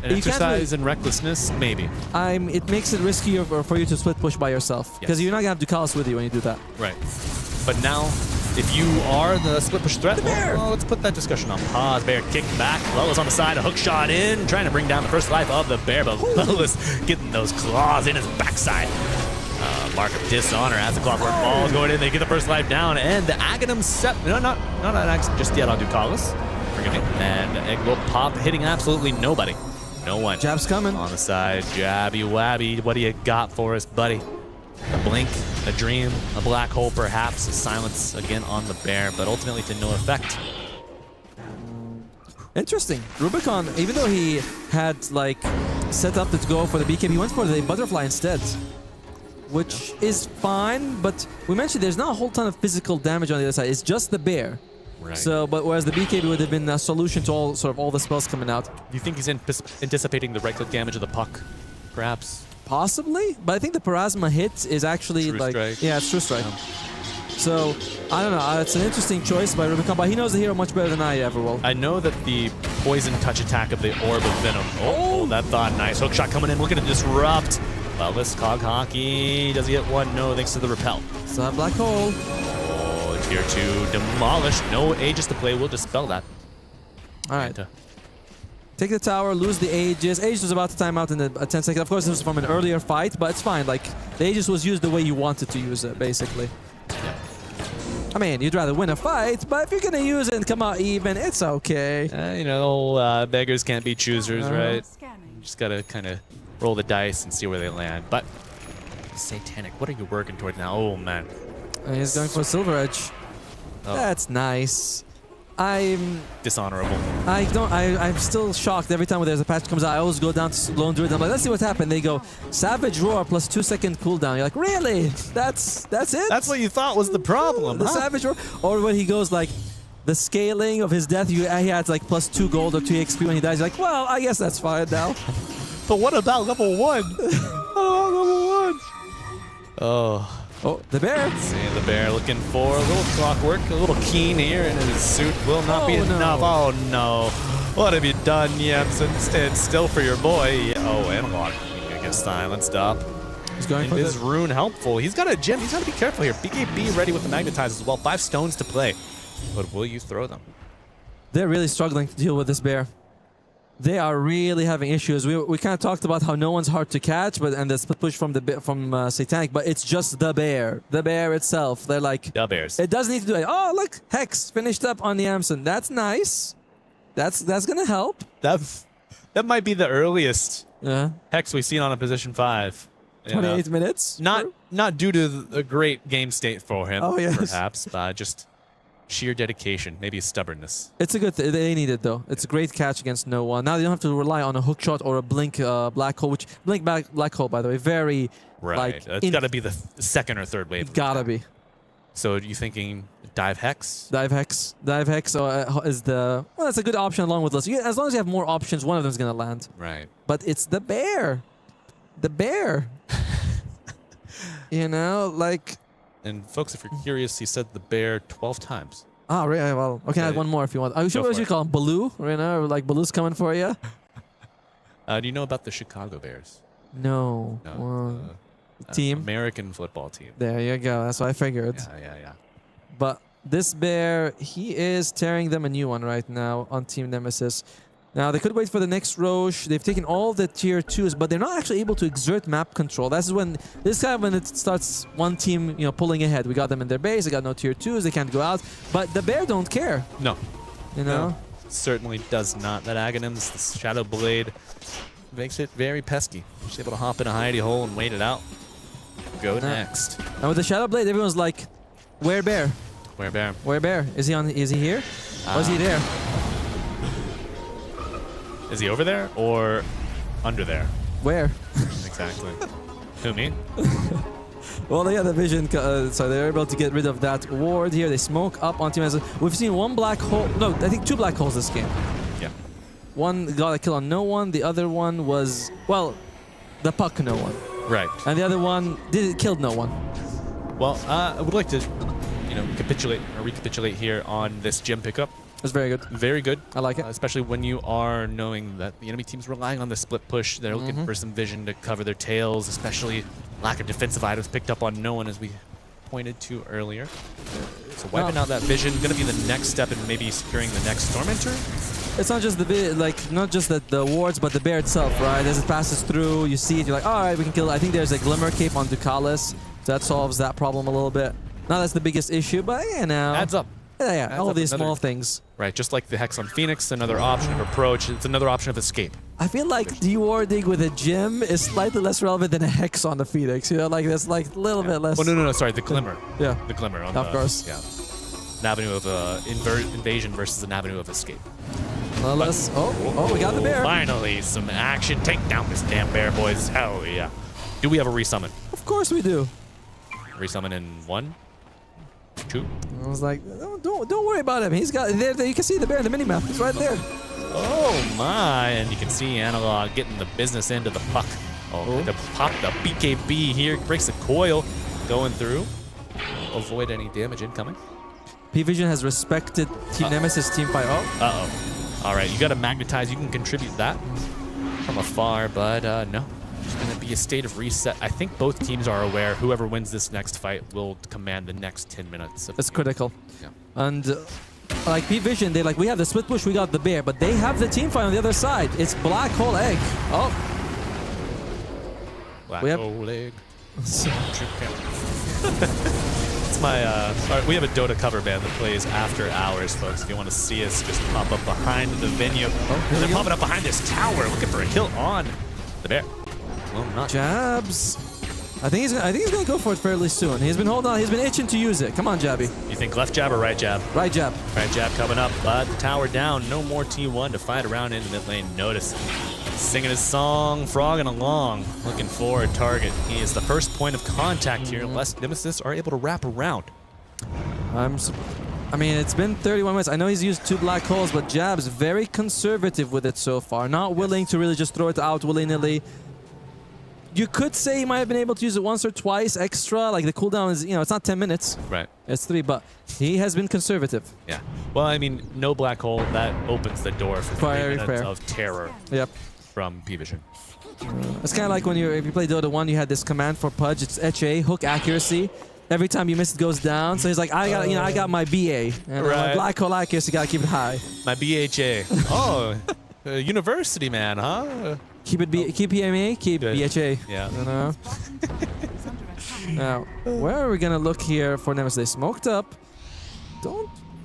an exercise in recklessness, maybe. It makes it riskier for you to split push by yourself because you're not gonna have Ducalis with you when you do that. Right. But now, if you are the split push threat, well, let's put that discussion on pause. Bear kicked back. Lullis on the side, a hook shot in, trying to bring down the first life of the bear, but Lullis getting those claws in his backside. Mark of dishonor as the clockwork balls going in. They get the first life down, and the Aghanim set. No, not an accident just yet on Ducalis. Forgive me. And Egg will pop, hitting absolutely nobody. No one. Jab's coming. On the side. Jabby Wabby. What do you got for us, buddy? A blink, a dream, a black hole perhaps, a silence again on the bear, but ultimately to no effect. Interesting. Rubicon, even though he had like set up to go for the BKB, he went for the butterfly instead, which is fine. But we mentioned there's not a whole ton of physical damage on the other side. It's just the bear. Right. So, but whereas the BKB would have been a solution to all the spells coming out. Do you think he's anticipating the right-click damage of the puck, perhaps? Possibly, but I think the Parasma hit is actually True like strike. Yeah, it's True Strike. So I don't know. It's an interesting choice by Rubicon, but he knows the hero much better than I ever will. I know that the poison touch attack of the Orb of Venom. Oh, that thought. Nice hook shot coming in, looking to disrupt. Well, this Cog Hockey, does he get one? No, thanks to the repel. It's a black hole. Oh, tier 2 demolished. No Aegis to play. We'll dispel that. All right. Take the tower, lose the Aegis. Aegis was about to time out in 10 seconds. Of course, this was from an earlier fight, but it's fine. Like, the Aegis was used the way you wanted to use it, basically. Yeah. I mean, you'd rather win a fight, but if you're going to use it and come out even, it's okay. You know, beggars can't be choosers, right? You just got to kind of roll the dice and see where they land. But, Satanic, what are you working toward now? Oh, man. He's going for a Silver Edge. Oh. That's nice. I'm dishonorable. I'm still shocked every time when there's a patch comes out. I always go down to Lone Druid. I'm like, let's see what happened. They go Savage Roar plus 2-second cooldown. You're like, really? That's it? That's what you thought was the problem. The Savage Roar, or when he goes like the scaling of his death. He adds like plus 2 gold or 2 XP when he dies. You're like, well, I guess that's fine now. But what about level 1? Level 1. Oh. Oh, the bear. See the bear looking for a little clockwork, a little keen here, and his suit will not be enough. Oh no. What have you done, Yemsen? Stand still for your boy. Oh, Analog. He gets silenced up. He's going for his rune helpful. He's got a gem. He's got to be careful here. BKB ready with the magnetize as well. 5 stones to play. But will you throw them? They're really struggling to deal with this bear. They are really having issues. We kind of talked about how no one's hard to catch, and the split push from Satanic, but it's just the bear itself. They're like the bears. It doesn't need to do it. Oh, look, Hex finished up on the Amson. That's nice. That's gonna help. That might be the earliest Hex we've seen on a position 5. 28 minutes. Not due to a great game state for him, perhaps, but just sheer dedication, maybe stubbornness. It's a good thing. They need it, though. It's a great catch against no one. Now they don't have to rely on a hook shot or a blink black hole, which blink black hole, by the way, very right. It's got to be the second or third wave. Gotta be. So are you thinking dive hex? Dive hex is the that's a good option along with this. As long as you have more options, one of them is gonna land. Right. But it's the bear. The bear. You know, like. And folks, if you're curious, he said the bear 12 times. Oh, really? Well, okay, I have one more if you want. I should call him Baloo, you know, like Baloo's coming for you. Do you know about the Chicago Bears? No. Team? American football team. There you go. That's what I figured. Yeah. But this bear, he is tearing them a new one right now on Team Nemesis. Now, they could wait for the next Roche. They've taken all the tier 2s, but they're not actually able to exert map control. That's when when it starts one team, pulling ahead. We got them in their base. They got no tier 2s. They can't go out. But the bear don't care. No. You know? No, certainly does not. That Aghanims, the Shadow Blade, makes it very pesky. Just able to hop in a hidey hole and wait it out. Go next. And with the Shadow Blade, everyone's like, where bear? Where bear? Where bear? Is he here? Or is he there? Is he over there or under there? Where? Exactly. Who, me? Well, they had the vision, so they're able to get rid of that ward here. They smoke up on Team Nemesis. We've seen one black hole. No, I think 2 black holes this game. Yeah. One got a kill on no one. The other one was, well, the puck no one. Right. And the other one killed no one. Well, I would like to, recapitulate here on this gem pickup. It's very good. Very good. I like it. Especially when you are knowing that the enemy team's relying on the split push. They're looking for some vision to cover their tails, especially lack of defensive items picked up on no one, as we pointed to earlier. So wiping out that vision, going to be the next step in maybe securing the next Tormentor. It's not just not just the wards, but the bear itself, right? As it passes through, you see it, you're like, all right, we can kill it. I think there's a Glimmer Cape on Ducalis, so that solves that problem a little bit. Not that's the biggest issue, but Adds up. Yeah, all these small things. Right, just like the Hex on Phoenix, another option of approach. It's another option of escape. I feel like dewarding with a gem is slightly less relevant than a Hex on the Phoenix. You know, like there's like a little bit less. Oh, no, sorry, the Glimmer. Yeah. The Glimmer. Of course. Yeah. An avenue of invasion versus an avenue of escape. Oh, we got the bear. Finally, some action. Take down this damn bear, boys. Hell yeah. Do we have a resummon? Of course we do. Resummon in 1, 2. I was like, don't worry about him. He's got there. You can see the bear in the minimap. He's right there. Oh my! And you can see Analog getting the business end of the puck. To pop the BKB here, breaks the coil, going through. Avoid any damage incoming. P-Vision has respected Team Nemesis team fight. All right, you got to magnetize. You can contribute that from afar, but no. It's going to be a state of reset. I think both teams are aware whoever wins this next fight will command the next 10 minutes. That's critical. Yeah. And like P-Vision, we have the split push, we got the bear, but they have the team fight on the other side. It's Black Hole Egg. Black Hole Egg. It's my, we have a Dota cover band that plays after hours, folks. If you want to see us, just pop up behind the venue. They're popping up behind this tower, looking for a kill on the bear. Well, not Jabs. I think he's gonna go for it fairly soon. He's been holding on. He's been itching to use it. Come on, Jabby. You think left jab or right jab? Right jab. Right jab coming up, but the tower down. No more T1 to fight around in the mid lane. Notice singing his song, frogging along, looking for a target. He is the first point of contact here, unless Nemesis are able to wrap around. I mean, it's been 31 minutes. I know he's used 2 black holes, but Jab's very conservative with it so far. Not willing to really just throw it out willy-nilly. You could say he might have been able to use it once or twice extra. Like the cooldown is, it's not 10 minutes. Right. It's 3, but he has been conservative. Yeah. Well, I mean, no black hole. That opens the door for 3 minutes of terror. Yep. From P-Vision. It's kind of like when if you play Dota 1, you had this command for Pudge. It's HA, hook accuracy. Every time you miss, it goes down. So he's like, I got my BA. And right. Black hole accuracy, gotta keep it high. My BHA. Oh, university man, huh? Keep PMA, keep Good. BHA. Yeah. You know? Now, where are we gonna look here for Nemesis? They smoked up.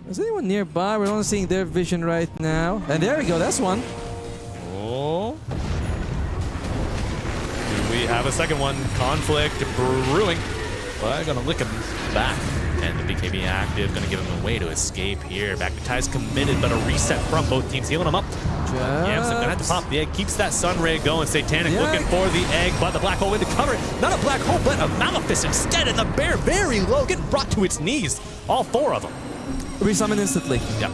Is anyone nearby? We're only seeing their vision right now. And there we go, that's one. Oh. Do we have a second one? Conflict brewing. Well, gonna lick him back. And the BKB active, gonna give him a way to escape here. Back to Ty's committed, but a reset from both teams, healing him up. Yeah, so gonna have to pop the egg. Keeps that sun ray going. Satanic looking for the egg, but the black hole in to cover it. Not a black hole, but a Malefice instead. And the bear very low, getting brought to its knees. All 4 of them. Resummon instantly. Yeah.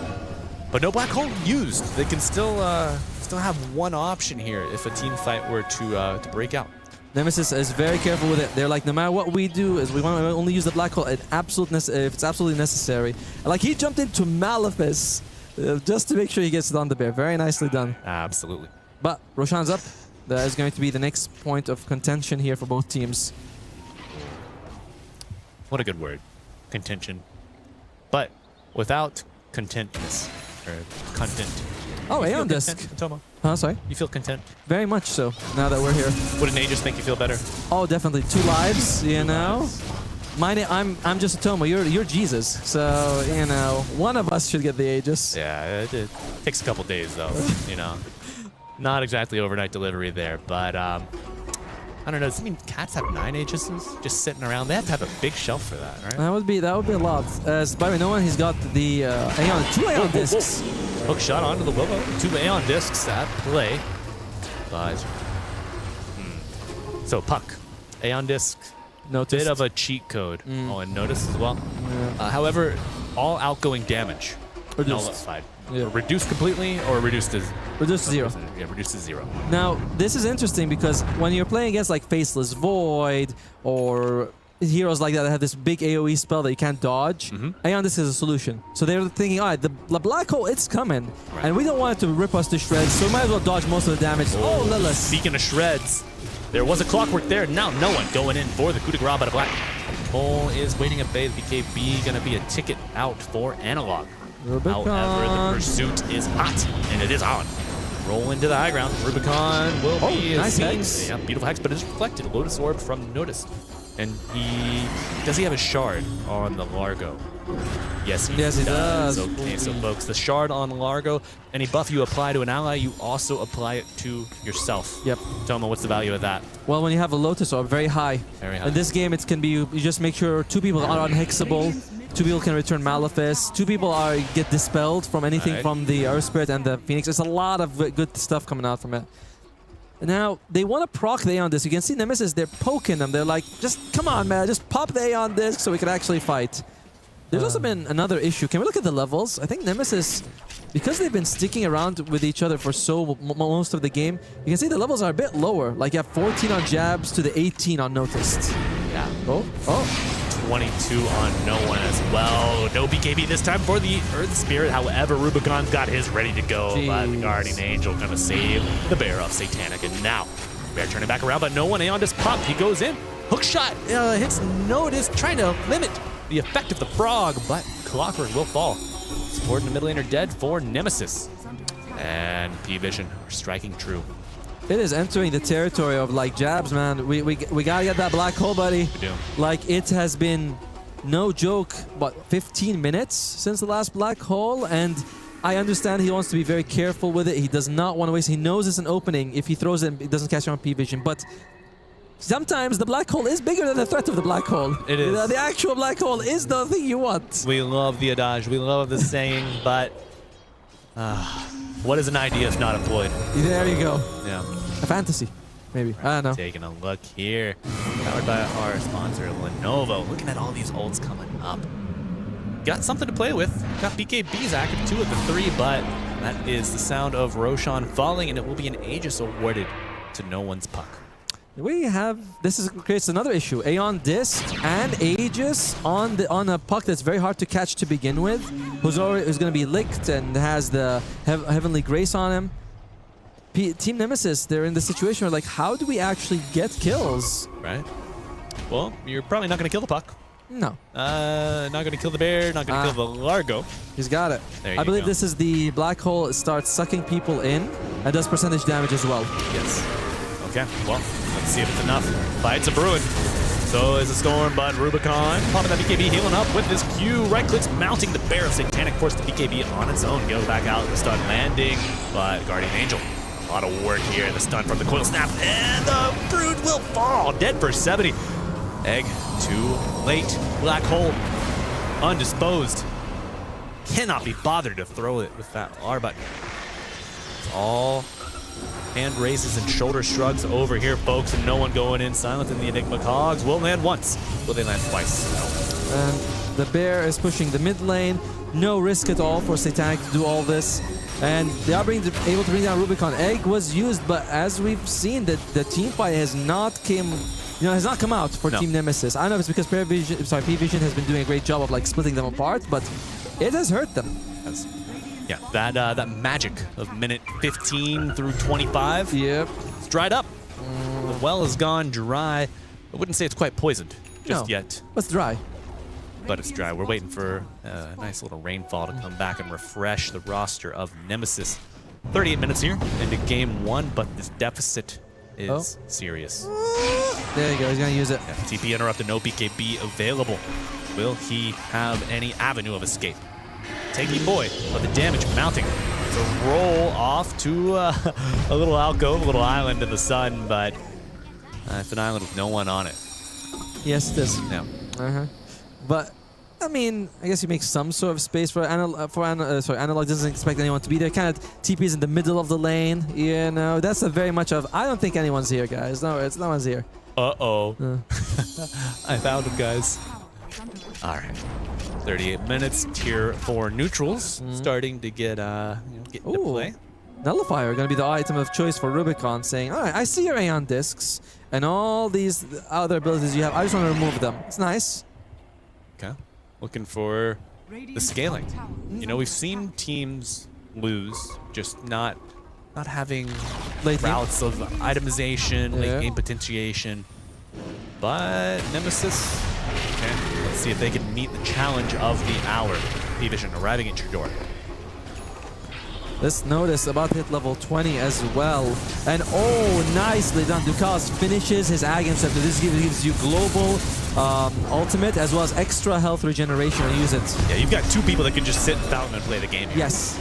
But no black hole used. They can still have one option here if a team fight were to break out. Nemesis is very careful with it. They're like, no matter what we do, is we want to only use the black hole if it's absolutely necessary. Like he jumped into Malefice just to make sure he gets it on the bear. Very nicely done. Absolutely. But Roshan's up. That is going to be the next point of contention here for both teams. What a good word, contention. But without contentness or content. Oh, Aeon Disc. Tomo. Huh, sorry? You feel content? Very much so, now that we're here. Would an Aegis make you feel better? Oh, definitely. 2 lives, you know? I'm just a Tomo. You're Jesus. So, one of us should get the Aegis. Yeah, it takes a couple days, though, Not exactly overnight delivery there, but, I don't know. Does it mean cats have 9 Aegises just sitting around? They have to have a big shelf for that, right? That would be a lot. As by the way, no one, he's got the Aeon, 2 Aeon discs. Hook shot onto the Willow. 2 Aeon discs at play. But, So puck, Aeon disc, Noticed. bit of a cheat code. Oh, and notice as well. Yeah. However, all outgoing damage nullified. Yeah. Reduced completely or reduced to 0. Yeah, reduced to 0. Now, this is interesting because when you're playing against like Faceless Void or heroes like that that have this big AoE spell that you can't dodge, Aeon Disc is a solution. So they're thinking, all right, the black hole, it's coming, and we don't want it to rip us to shreds, so we might as well dodge most of the damage. Oh, Lilith. Speaking of shreds, there was a clockwork there. Now no one going in for the coup de grace out of black. Cole is waiting at bay. The BKB going to be a ticket out for Analog. Rubicon. However, the pursuit is hot, and it is on. Roll into the high ground. Rubicon will be nice seen. hex. Yeah, beautiful hex, but it's reflected. Lotus Orb from Notice. And does he have a shard on the Largo? Yes, he does. Okay, so folks, the shard on Largo, any buff you apply to an ally, you also apply it to yourself. Yep. Tomo, what's the value of that? Well, when you have a Lotus Orb, very high. Very high. In this game, it can be, you just make sure 2 people are unhexable, 2 people can return Malefice. 2 people get dispelled from anything from the Earth Spirit and the Phoenix. There's a lot of good stuff coming out from it. Now, they want to proc the Aeon Disc. You can see Nemesis, they're poking them. They're like, just come on, man, just pop the Aeon Disc so we can actually fight. There's also been another issue. Can we look at the levels? I think Nemesis, because they've been sticking around with each other for most of the game, you can see the levels are a bit lower. Like you have 14 on Jabs to the 18 on Noticed. Yeah. Oh. 22 on no one as well. No BKB this time for the Earth Spirit. However, Rubicon's got his ready to go. But the Guardian Angel gonna save the Bear of Satanic. And now, Bear turning back around, but no one. Aeon just popped. He goes in. Hook shot hits Notice, trying to limit the effect of the frog, but Clockwork will fall. Support in the middle lane are dead for Nemesis. And P-Vision are striking true. It is entering the territory of like Jabs, man. We gotta get that black hole, buddy. We do. Like it has been no joke, what, 15 minutes since the last black hole, and I understand he wants to be very careful with it. He does not want to waste. He knows it's an opening. If he throws it, it doesn't catch on P-Vision, but sometimes the black hole is bigger than the threat of the black hole. It is. The actual black hole is the thing you want. We love the adage. We love the saying, but what is an idea if not employed? There you go. Yeah. A fantasy, maybe. I don't know. Taking a look here. Powered by our sponsor, Lenovo. Looking at all these ults coming up. Got something to play with. Got BKBs active 2 of the 3, but that is the sound of Roshan falling, and it will be an Aegis awarded to no one's puck. We have, this creates another issue. Aeon Disc and Aegis on a puck that's very hard to catch to begin with, who's going to be licked and has the Heavenly Grace on him. Team Nemesis, they're in the situation where like, how do we actually get kills? Right. Well, you're probably not going to kill the puck. No. Not going to kill the bear, not going to kill the Largo. He's got it. There you I believe go. this is the black hole. It starts sucking people in and does percentage damage as well. Yes. Okay, well, let's see if it's enough. Fights a brewing. So is a Storm, but Rubicon popping that BKB, healing up with this Q. Right clicks, mounting the Bear of Satanic, force the BKB on its own. Goes back out, the stun landing, but Guardian Angel. A lot of work here. The stun from the Coil Snap, and the Brood will fall. Dead for 70. Egg, too late. Black hole, undisposed. Cannot be bothered to throw it with that R button. It's all hand raises and shoulder shrugs over here, folks, and no one going in. Silent in the Enigma Cogs will land once. Will they land twice? No. And the Bear is pushing the mid lane. No risk at all for Satanic to do all this. And they are able to bring down Rubicon. Egg was used, but as we've seen, the team fight has not come out for Team Nemesis. I don't know if it's because P-Vision has been doing a great job of like splitting them apart, but it has hurt them. Yeah, that magic of minute 15 through 25. Yep. It's dried up. The well has gone dry. I wouldn't say it's quite poisoned just yet. It's dry. But it's dry. We're waiting for a nice little rainfall to come back and refresh the roster of Nemesis. 38 minutes here into game 1, but this deficit is serious. There you go. He's going to use it. Yeah, TP interrupted, no BKB available. Will he have any avenue of escape? Taking boy, but the damage mounting. It's a roll off to a little alcove, a little island in the sun, but it's an island with no one on it. Yes, it is. Yeah. But I mean, I guess you make some sort of space for Analog. Analog doesn't expect anyone to be there. Kind of TP's in the middle of the lane. You know, that's a very much of. I don't think anyone's here, guys. No one's here. Uh-oh. I found him, guys. All right. 38 minutes. Tier 4 neutrals starting to get into play. Nullifier going to be the item of choice for Rubicon, saying, all right, I see your Aeon Discs and all these other abilities you have. I just want to remove them. It's nice. Okay. Looking for the scaling. You know, we've seen teams lose, just not having routes of itemization, late game potentiation. But Nemesis, okay, let's see if they can meet the challenge of the hour. P-Vision arriving at your door. Let's notice about to hit level 20 as well. And oh, nicely done. Dukas finishes his Ag Scepter. This gives you global ultimate as well as extra health regeneration. Use it. Yeah, you've got two people that can just sit in Fountain and play the game here. Yes.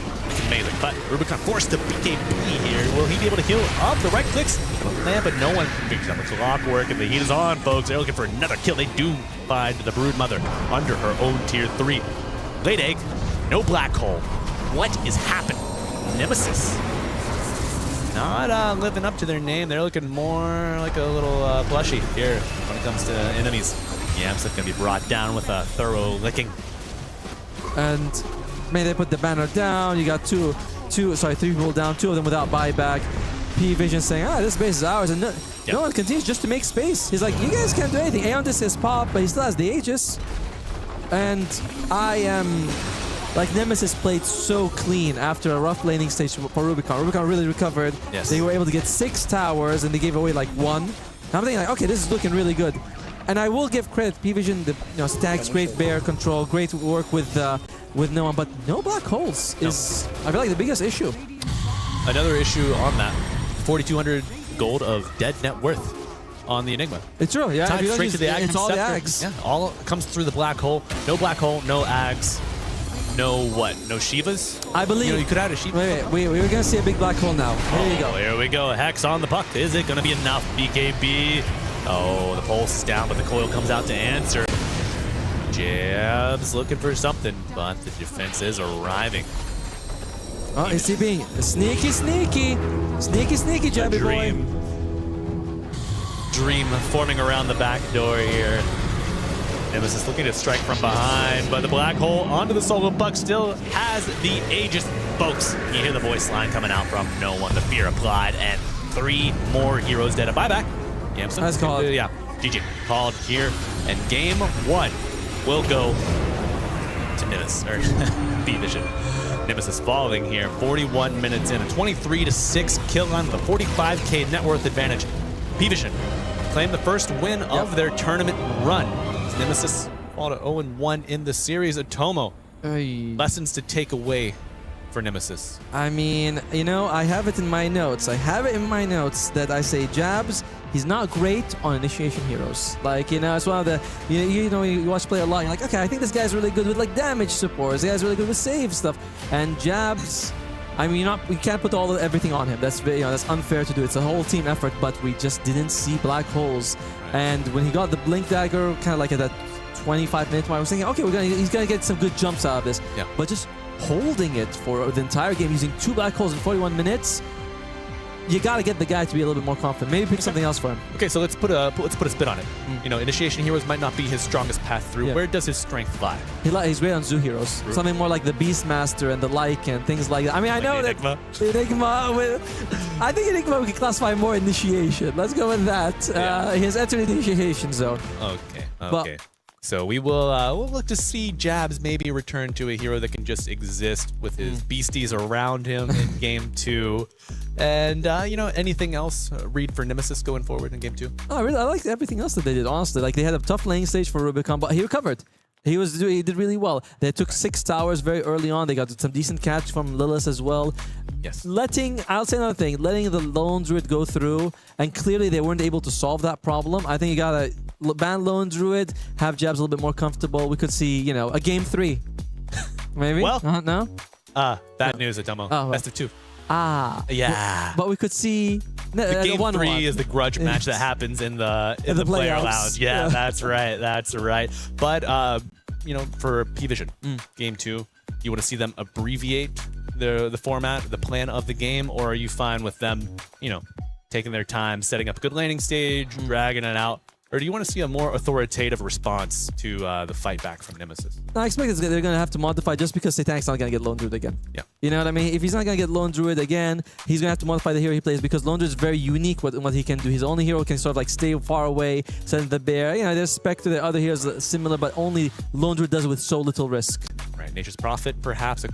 Amazing. But Rubicon forced to BKB here. Will he be able to heal up? The right clicks land, but no one figures out the clockwork, and the heat is on, folks. They're looking for another kill. They do find the Brood Mother under her own tier 3. Late egg, no black hole. What is happening? Nemesis. Not living up to their name. They're looking more like a little plushie here when it comes to enemies. Yamsuk gonna be brought down with a thorough licking. And may they put the banner down. You got three people down, 2 of them without buyback. P-Vision saying, this base is ours. And no one continues just to make space. He's like, you guys can't do anything. Aeon this is pop, but he still has the Aegis. And I am... Like, Nemesis played so clean after a rough laning stage for Rubicon. Rubicon really recovered. Yes. They were able to get 6 towers, and they gave away, like, 1. And I'm thinking, like, okay, this is looking really good. And I will give credit, P-Vision, the stacks, great bear control, great work with no one, but no black holes is, I feel like, the biggest issue. Another issue on that, 4,200 gold of dead net worth on the Enigma. It's true, yeah. Tied straight to the Ag It's all the Scepter. Ags. Yeah, all comes through the black hole. No black hole, no Ags. No what? No Shivas? I believe. You could add a Shiva. Wait. We're going to see a big black hole now. Here you go. Here we go. Hex on the puck. Is it going to be enough? BKB. Oh, the pulse is down, but the coil comes out to answer. Jab's looking for something, but the defense is arriving. Oh, is he being sneaky, Jabby boy? Dream forming around the back door here. Nemesis looking to strike from behind, but the black hole onto the solo puck still has the Aegis. Folks, you hear the voice line coming out from no one. The fear applied, and 3 more heroes dead. A buyback. Yeah, that's called. Yeah, GG called here, and game 1 will go to Nemesis or P-Vision. Nemesis falling here, 41 minutes in, a 23-6 kill on the 45k net worth advantage. P-Vision claim the first win of their tournament run. Nemesis fall to 0-1 in the series. Atomo, lessons to take away for Nemesis. I mean, you know, I have it in my notes. That I say Jabs, he's not great on initiation heroes. Like, you know, it's one of the, you know, you watch play a lot, you're like, okay, I think this guy's really good with like damage support. This guy's really good with save stuff. And Jabs, I mean, we can't put everything on him. That's that's unfair to do. It's a whole team effort, but we just didn't see black holes. And when he got the blink dagger, kind of like at that 25-minute mark, I was thinking, okay, he's gonna get some good jumps out of this. Yeah. But just holding it for the entire game, using 2 black holes in 41 minutes, you gotta get the guy to be a little bit more confident. Maybe pick something else for him. Okay, so let's put a spin on it. You know, initiation heroes might not be his strongest path through. Yeah. Where does his strength lie? He's great on zoo heroes. True. Something more like the Beastmaster and the Lycan, things like that. I mean, I know Enigma. that Enigma. I think Enigma we can classify more initiation. Let's go with that. He has entered the initiation zone. Okay. So we will we'll look to see Jabs maybe return to a hero that can just exist with his beasties around him in game 2. And, you know, anything else read for Nemesis going forward in game 2? Oh, I liked everything else that they did, honestly. Like, they had a tough laning stage for Rubicon, but he recovered. He did really well. They took 6 towers very early on. They got some decent catch from Lilith as well. Yes. I'll say another thing, letting the Lone Druid go through, and clearly they weren't able to solve that problem. I think you gotta ban Lone Druid, have Jabs a little bit more comfortable. We could see, you know, a game 3. Maybe? Well, no? Bad news, Atomo. Oh, well. Best of 2. Yeah. But we could see the game 3 is the grudge match that happens in the player lounge. Yeah, that's right. But you know, for P-Vision, game 2, you want to see them abbreviate the format, the plan of the game, or are you fine with them, you know, taking their time, setting up a good landing stage, dragging it out? Or do you want to see a more authoritative response to the fight back from Nemesis? I expect they're going to have to modify just because Satanic's not going to get Lone Druid again. Yeah. You know what I mean? If he's not going to get Lone Druid again, he's going to have to modify the hero he plays because Lone Druid is very unique with what he can do. His only hero can sort of like stay far away, send the bear. You know, there's Spectre, there are other heroes that are similar, but only Lone Druid does it with so little risk. Right. Nature's Prophet, perhaps a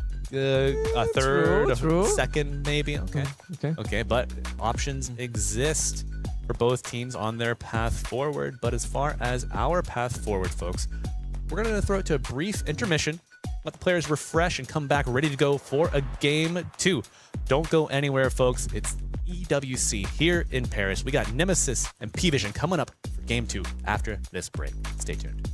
third, true. A second, maybe. Okay. But options exist for both teams on their path forward. But as far as our path forward, folks, we're going to throw it to a brief intermission. let the players refresh and come back ready to go for a game 2. Don't go anywhere, folks. It's EWC here in Paris. We got Nemesis and P-Vision coming up for game 2 after this break. Stay tuned.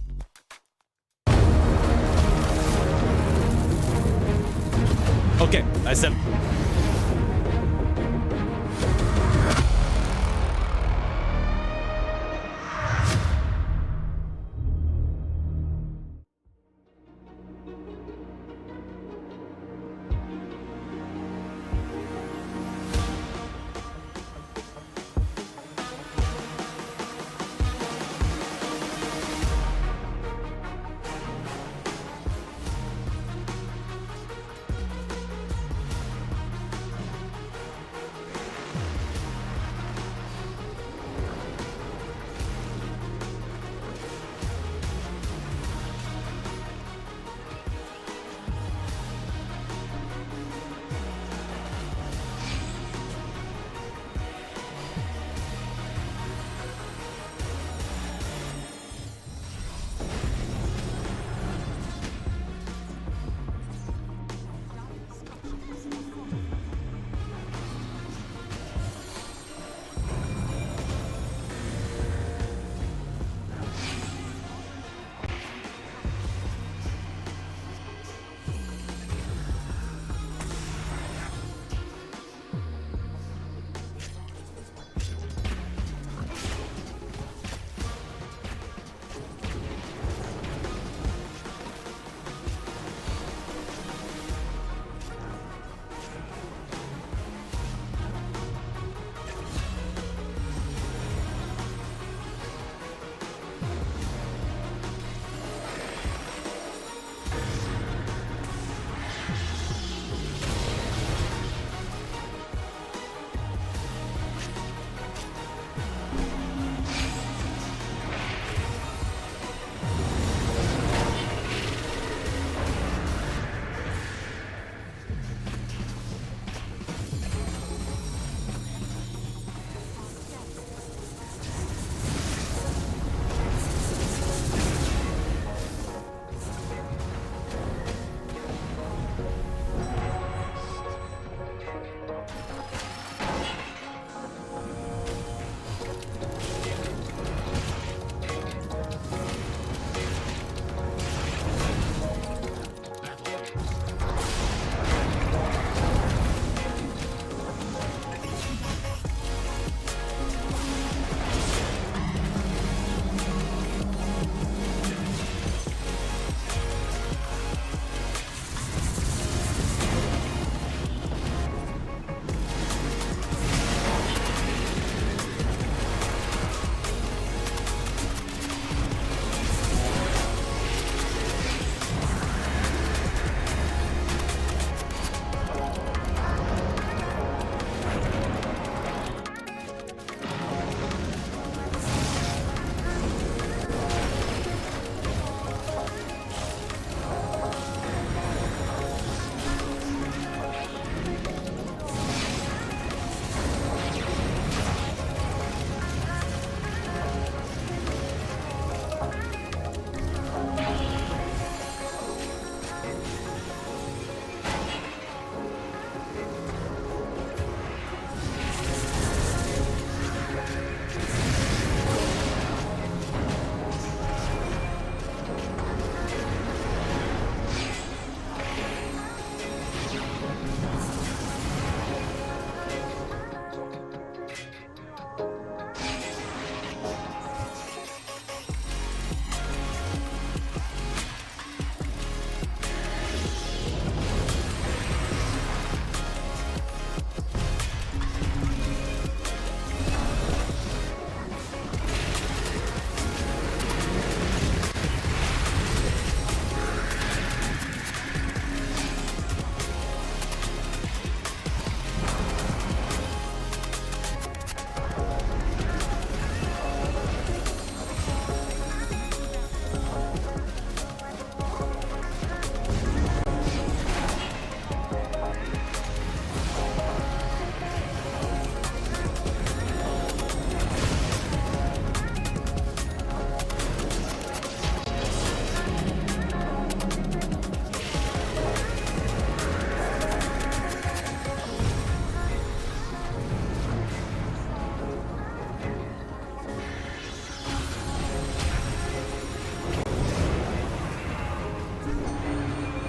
Okay, I said.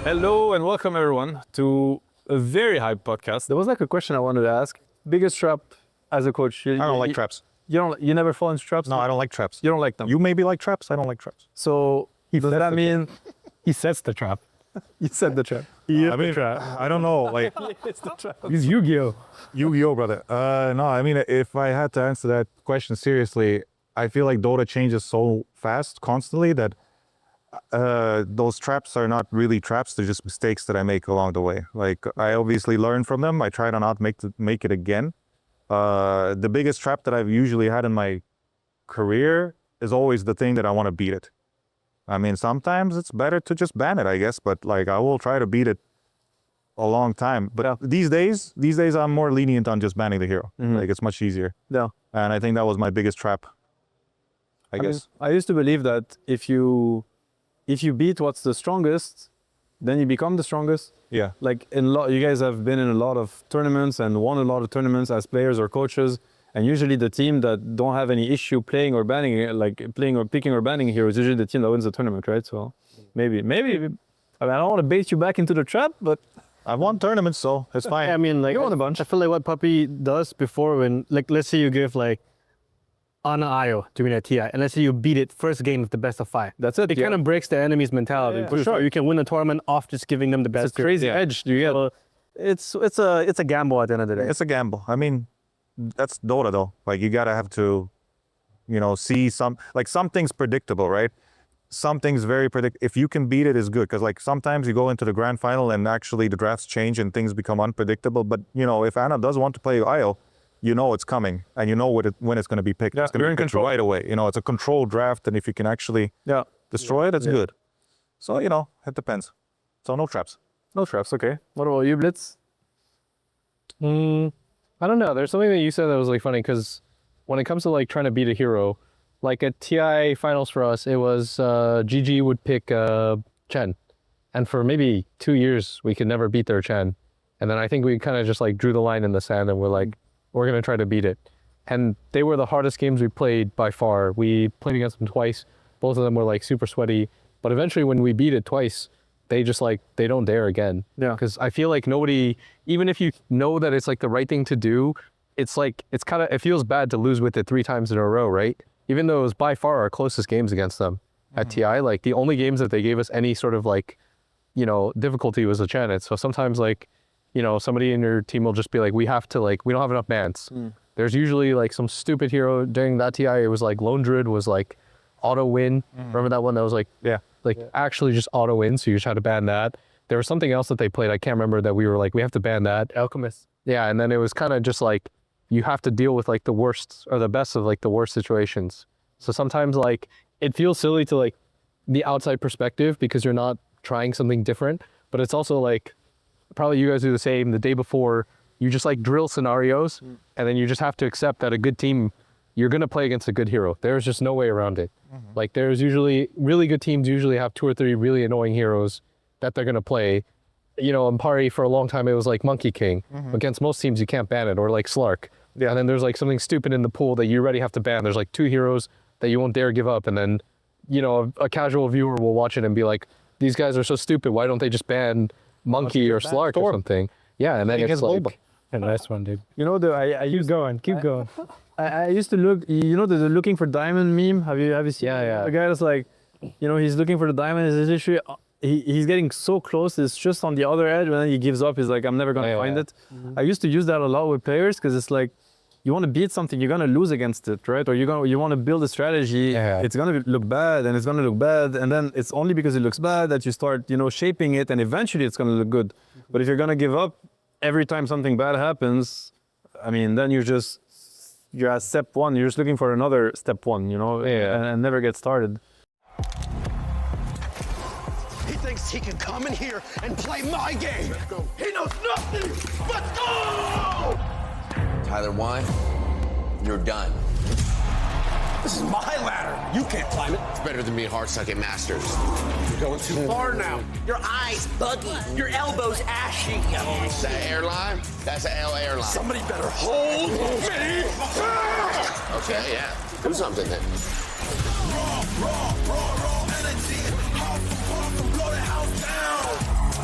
Hello and welcome everyone to a very hype podcast. There was like a question I wanted to ask. Biggest trap as a coach? I don't like traps. You never fall into traps? No, I don't like traps. You don't like them? You maybe like traps. I don't like traps. So does that mean He sets the trap. you set the trap? I mean, I don't know. Like, It's the trap. He's Yu-Gi-Oh. Yu-Gi-Oh, brother. No, I mean, if I had to answer that question seriously, I feel like Dota changes so fast, constantly, that those traps are not really traps. They're just mistakes that I make along the way. Like, I obviously learn from them. I try to not make it again. The biggest trap that I've usually had in my career is always the thing that I want to beat it. I mean, sometimes it's better to just ban it, I guess, but like I will try to beat it a long time. But these days I'm more lenient on just banning the hero. Like, it's much easier. Yeah. And I think that was my biggest trap, I guess. I used to believe that if you beat what's the strongest, then you become the strongest. Yeah. Like you guys have been in a lot of tournaments and won a lot of tournaments as players or coaches. And usually the team that don't have any issue playing or banning, like playing or picking or banning heroes, usually the team that wins the tournament, right? So maybe. I mean, I don't want to bait you back into the trap, but I've won tournaments, so it's fine. I mean, like, you won a bunch. I feel like what Puppy does before when, like, let's say you give like Ana Ayo to win a TI, and let's say you beat it first game of the best of 5. That's it. It kind of breaks the enemy's mentality. For sure. You can win a tournament off just giving them the best. It's a crazy edge you get. So it's a gamble at the end of the day. It's a gamble. I mean, that's Dota though. Like, you gotta have to, see something's predictable, right? Something's very predictable. If you can beat it, is good. Because like sometimes you go into the grand final and actually the drafts change and things become unpredictable. But if Anna does want to play Io, it's coming and when it's going to be picked. Yeah, it's going to be picked right away. It's a controlled draft, and if you can actually destroy it, it's good. So it depends. So no traps. No traps. Okay. What about you, Blitz? I don't know. There's something that you said that was like funny because when it comes to like trying to beat a hero, like at TI finals for us, it was GG would pick Chen, and for maybe 2 years we could never beat their Chen, and then I think we kind of just like drew the line in the sand and we're like, we're gonna try to beat it, and they were the hardest games we played by far. We played against them twice. Both of them were like super sweaty, but eventually when we beat it twice, they just like, they don't dare again. Yeah. Because I feel like nobody, even if you know that it's like the right thing to do, it's like, it feels bad to lose with it 3 times in a row, right? Even though it was by far our closest games against them at TI, like the only games that they gave us any sort of like, difficulty was a Janet. So sometimes like, somebody in your team will just be like, we don't have enough bans. There's usually like some stupid hero during that TI. It was like Lone Druid was like auto win. Remember that one that was like, actually just auto win, so you just had to ban that. There was something else that they played, I can't remember, that we were like, we have to ban that. Alchemist. Yeah, and then it was kind of just like, you have to deal with like the worst or the best of like the worst situations. So sometimes like, it feels silly to like the outside perspective because you're not trying something different, but it's also like, probably you guys do the same. The day before, you just like drill scenarios, and then you just have to accept that a good team, you're going to play against a good hero. There's just no way around it. Like there's usually, really good teams usually have 2 or 3 really annoying heroes that they're going to play. In Pari for a long time, it was like Monkey King. Against most teams, you can't ban it, or like Slark. Yeah. And then there's like something stupid in the pool that you already have to ban. There's like 2 heroes that you won't dare give up. And then, a casual viewer will watch it and be like, these guys are so stupid. Why don't they just ban Monkey or Slark or something? Yeah. And then it's like, a nice one, dude. Keep going. I used to look, the looking for diamond meme. Have you seen? Yeah. The guy that's like, he's looking for the diamond. Is literally, he's getting so close. It's just on the other edge, and then he gives up. He's like, I'm never gonna find it. I used to use that a lot with players because it's like, you want to beat something, you're gonna lose against it, right? Or you want to build a strategy. It's gonna look bad, and it's gonna look bad, and then it's only because it looks bad that you start, shaping it, and eventually it's gonna look good. But if you're gonna give up every time something bad happens, I mean, then you're at step 1. You're just looking for another step 1, and never get started. He thinks he can come in here and play my game. He knows nothing. Let's go! Tyler Wine, you're done. This is my ladder. You can't climb it. It's better than being hard-suck at Masters. You're going too far now. Your eyes buggy. Your elbows ashy. Is that airline? That's an L airline. Somebody better hold me. Okay, yeah. Do something then. Raw energy. Half blow the house down.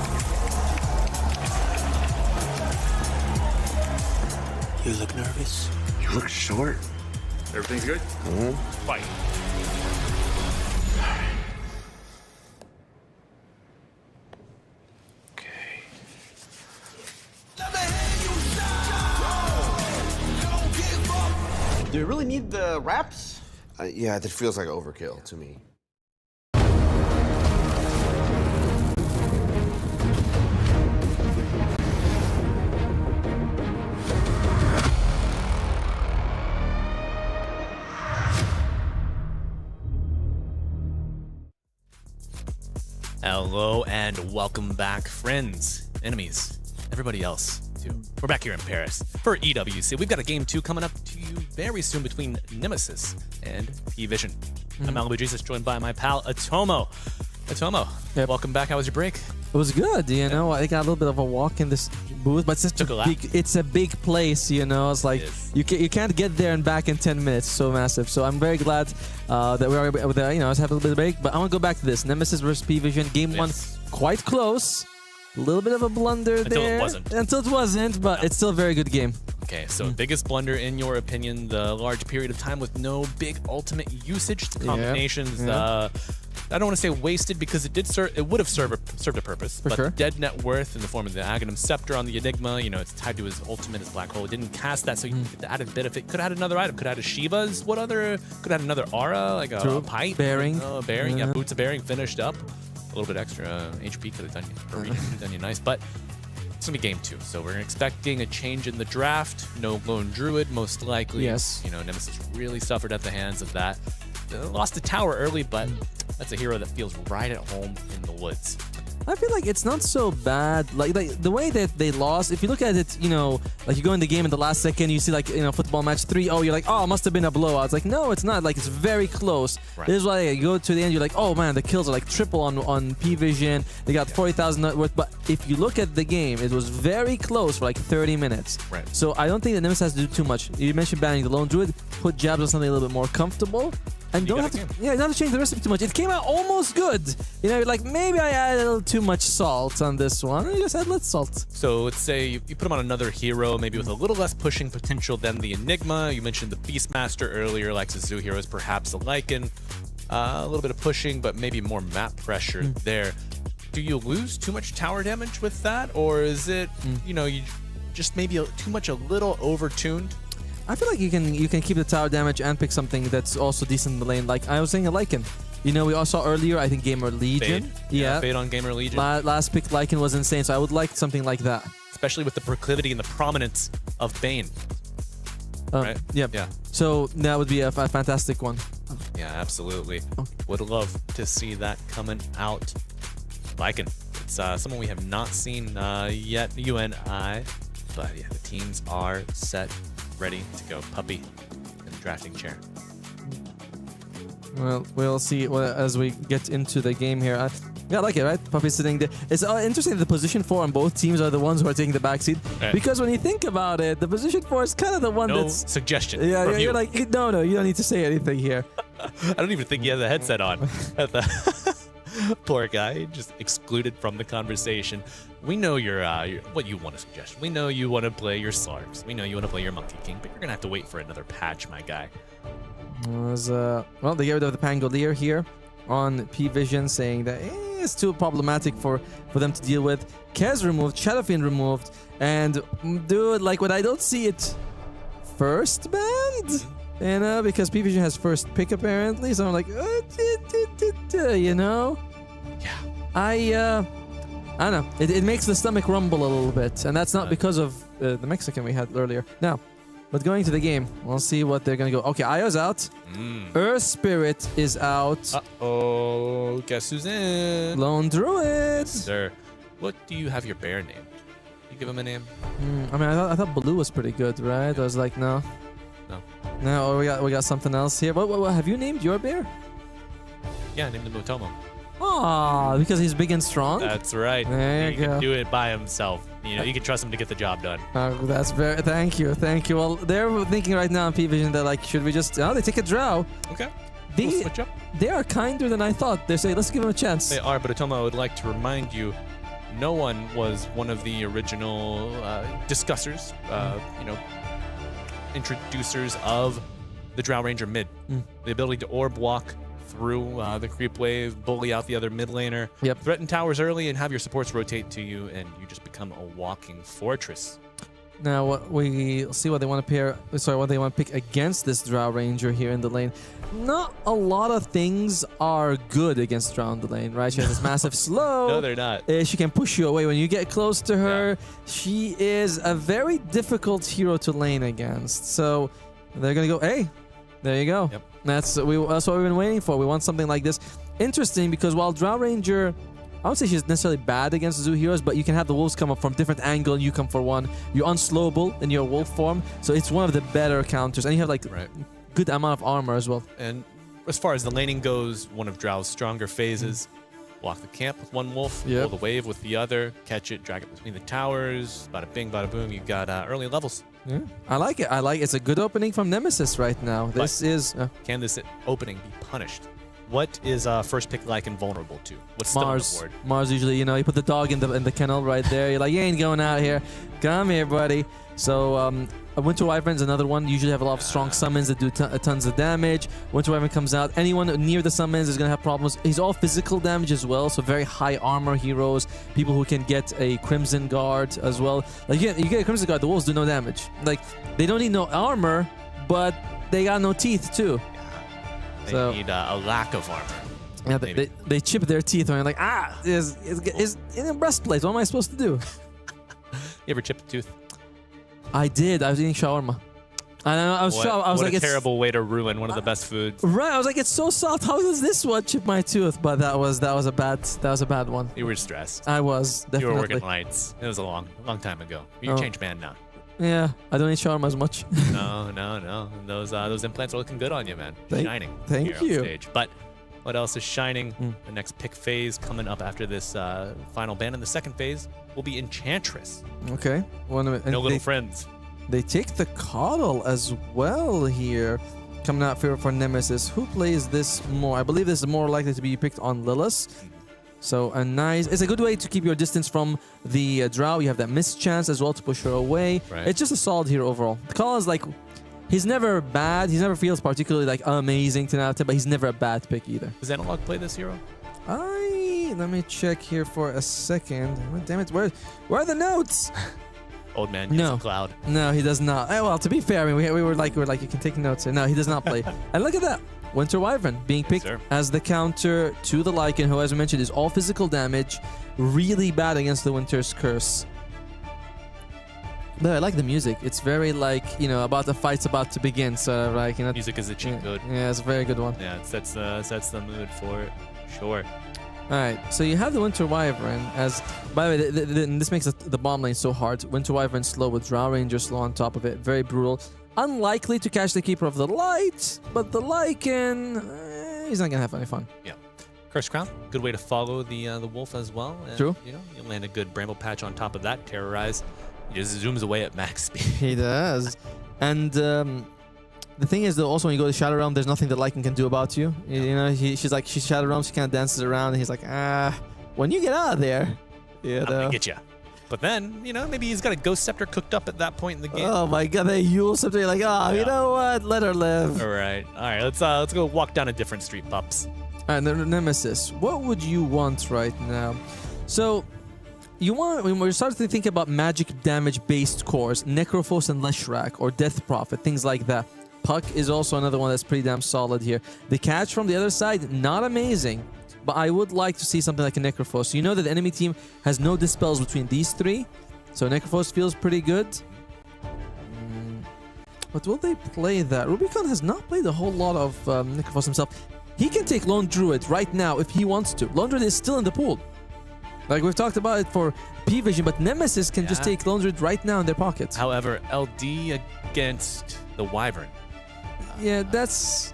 short. Everything's good? Fight. Do you really need the wraps? Yeah, that feels like overkill to me. Hello and welcome back, friends, enemies, everybody else, too. We're back here in Paris for EWC. We've got a game 2 coming up to you very soon between Nemesis and P-Vision. I'm Malibu Jesus, joined by my pal Atomo. Atomo, welcome back. How was your break? It was good, you know. I got a little bit of a walk in this booth, but it's a big place, you know. It's like you can't get there and back in 10 minutes. So massive. So I'm very glad that we were able to, you know, have a little bit of break. But I want to go back to this Nemesis versus P-Vision. Game 1, quite close. A little bit of a blunder Until there. it wasn't. Until it wasn't, but it's still a very good game. Okay, so biggest blunder in your opinion, the large period of time with no big ultimate usage combinations. I don't want to say wasted because it would have served a purpose. But dead net worth in the form of the Aghanim Scepter on the Enigma, you know, it's tied to his ultimate, his black hole. It didn't cast that, so you get the added benefit. Could have had another item. Could have had a Shiva's. What other? Could have had another aura, like a pipe. Bearing. Bearing. Yeah, Boots of Bearing finished up. A little bit extra HP could have done you. Could have done you nice, but. It's gonna be game 2, so we're expecting a change in the draft. No lone druid, most likely. Yes. You know, Nemesis really suffered at the hands of that. Lost a tower early, but that's a hero that feels right at home in the woods. I feel like it's not so bad. Like the way that they lost, if you look at it, you know, like you go in the game in the last second, you see like, you know, football match 3-0, you're like, oh, it must have been a blowout. It's like, no, it's not. Like, it's very close. Right. This is why you go to the end, you're like, oh man, the kills are like triple on P-Vision. They got 40,000 net worth. But if you look at the game, it was very close for like 30 minutes. Right. So I don't think the Nemesis has to do too much. You mentioned banning the lone druid, put jabs on something a little bit more comfortable. And don't have to change the recipe too much. It came out almost good. You know, like maybe I added a little too much salt on this one. I just add less salt. So let's say you put him on another hero, maybe with a little less pushing potential than the Enigma. You mentioned the Beastmaster earlier, like Zoo heroes, perhaps a Lycan. A little bit of pushing, but maybe more map pressure there. Do you lose too much tower damage with that? Or is it, you know, you just maybe too much a little overtuned? I feel like you can keep the tower damage and pick something that's also decent in the lane. Like I was saying, a Lycan. You know, we also saw earlier, I think Gamer Legion. Fade. Fade on Gamer Legion. Last pick Lycan was insane, so I would like something like that. Especially with the proclivity and the prominence of Bane. Right? Yeah. So that would be a fantastic one. Yeah, absolutely. Would love to see that coming out. Lycan. It's someone we have not seen yet, you and I. But yeah, the teams are set. Ready to go. Puppy in the drafting chair. Well, we'll see as we get into the game here. Yeah, I like it, right? Puppy sitting there. It's interesting the position 4 on both teams are the ones who are taking the backseat. Right. Because when you think about it, the position 4 is kind of the one that's... suggestion. Yeah, you're like, no, you don't need to say anything here. I don't even think he has a headset on. Poor guy, just excluded from the conversation. We know you're what you want to suggest. We know you want to play your Slarks. We know you want to play your Monkey King, but you're going to have to wait for another patch, my guy. Well, they get rid of the Pangolier here on P-Vision, saying that it's too problematic for them to deal with. Kez removed, Shadowfiend removed, and dude, like when I don't see it first banned, you know, because P-Vision has first pick apparently, so I'm like, you know? Yeah. I don't know. It makes the stomach rumble a little bit, and that's not because of the Mexican we had earlier. Now, but going to the game, we'll see what they're going to go. Okay, Io's out. Earth Spirit is out. Uh-oh. Guess who's in? Lone Druid. Sir, what do you have your bear named? You give him a name? I mean, I thought Blue was pretty good, right? Yeah. I was like, no. No, or we got something else here. What have you named your bear? Yeah, I named him Otomo. Aw, because he's big and strong? That's right. There you can do it by himself. You know, you can trust him to get the job done. That's very... Thank you. Well, they're thinking right now in P-Vision, they're like, should we just... Oh, they take a drow. Okay. We'll switch up. They are kinder than I thought. They say, let's give him a chance. They are, but Otomo, I would like to remind you, no one was one of the original discussers, you know, introducers of the Drow Ranger mid. The ability to orb walk through the creep wave, bully out the other mid laner, threaten towers early, and have your supports rotate to you, and you just become a walking fortress. Now we see what they want to pair. Sorry, what they want to pick against this Drow Ranger here in the lane. Not a lot of things are good against Drow in the lane, right? She has this massive slow. No, they're not. She can push you away when you get close to her. She is a very difficult hero to lane against. So they're gonna go. Hey, there you go. That's what we've been waiting for. We want something like this. Interesting, because while Drow Ranger, I would say she's necessarily bad against Zoo heroes, but you can have the wolves come up from different angle and you come for one. You're unslowable in your wolf form, so it's one of the better counters. And you have like good amount of armor as well. And as far as the laning goes, one of Drow's stronger phases, block the camp with one wolf, pull the wave with the other, catch it, drag it between the towers, bada bing, bada boom, you got early levels. Yeah, I like it. It's a good opening from Nemesis right now. This is... Can this opening be punished? What is first pick like and vulnerable to? What's still on the board? Mars usually, you put the dog in the kennel right there. You're like, you ain't going out here. Come here, buddy. So Winter Wyvern's another one. Usually have a lot of strong summons that do tons of damage. Winter Wyvern comes out. Anyone near the summons is going to have problems. He's all physical damage as well, so very high armor heroes. People who can get a Crimson Guard as well. Like you get a Crimson Guard, the wolves do no damage. Like they don't need no armor, but they got no teeth too. They need a lack of armor. Yeah, they chip their teeth when you're like, is in a breastplate. What am I supposed to do? You ever chip a tooth? I did. I was eating shawarma. I was what like, a terrible way to ruin one of the best foods. Right. I was like, it's so soft. How does this one chip my tooth? But that was a bad one. You were stressed. I was definitely. You were working nights. It was a long time ago. You're a changed man now. Yeah, I don't eat shawarma as much. No. Those implants are looking good on you, man. Shining. Thank you. On stage. But what else is shining? The next pick phase coming up after this final ban. In the second phase will be Enchantress. Okay. No little friends. They take the Coddle as well here. Coming out for Nemesis. Who plays this more? I believe this is more likely to be picked on Lilith. So it's a good way to keep your distance from the Drow. You have that miss chance as well to push her away. Right. It's just a solid hero overall. The Coddle is like, he's never bad. He never feels particularly like amazing 10 out of 10, but he's never a bad pick either. Does Analog play this hero? Let me check here for a second. Oh, damn it, where are the notes? Old man gets a cloud. No, he does not. Well, to be fair, I mean, we were like, you can take notes here. No, he does not play. And look at that. Winter Wyvern being picked as the counter to the Lycan, who, as I mentioned, is all physical damage. Really bad against the Winter's Curse. But I like the music. It's very like, about the fight's about to begin. So like, music is a cheat code. Yeah, it's a very good one. Yeah, it sets the mood for it. Sure. All right, so you have the Winter Wyvern as, by the way, this makes the bomb lane so hard. Winter Wyvern slow with Drow Ranger slow on top of it. Very brutal. Unlikely to catch the Keeper of the Light, but the Lycan, he's not gonna have any fun. Yeah. Curse Crown, good way to follow the wolf as well. And, True. You land a good Bramble Patch on top of that. Terrorize. He just zooms away at max speed. He does. And the thing is, though, also when you go to Shadow Realm, there's nothing that Lycan can do about you. She's Shadow Realm, she kind of dances around, and he's like, when you get out of there, I'm gonna get you. But then, maybe he's got a Ghost Scepter cooked up at that point in the game. Oh my god, that Yule Scepter, you're like, you know what? Let her live. All right, let's go walk down a different street, pups. All right, Nemesis, what would you want right now? So, when we're starting to think about magic damage-based cores, Necrophos and Leshrac, or Death Prophet, things like that. Puck is also another one that's pretty damn solid here. The catch from the other side, not amazing. But I would like to see something like a Necrophos. So you know that the enemy team has no dispels between these three. So Necrophos feels pretty good. But will they play that? Rubicon has not played a whole lot of Necrophos himself. He can take Lone Druid right now if he wants to. Lone Druid is still in the pool. Like we've talked about it for P-Vision, but Nemesis can just take Lone Druid right now in their pockets. However, LD against the Wyvern. Yeah, that's...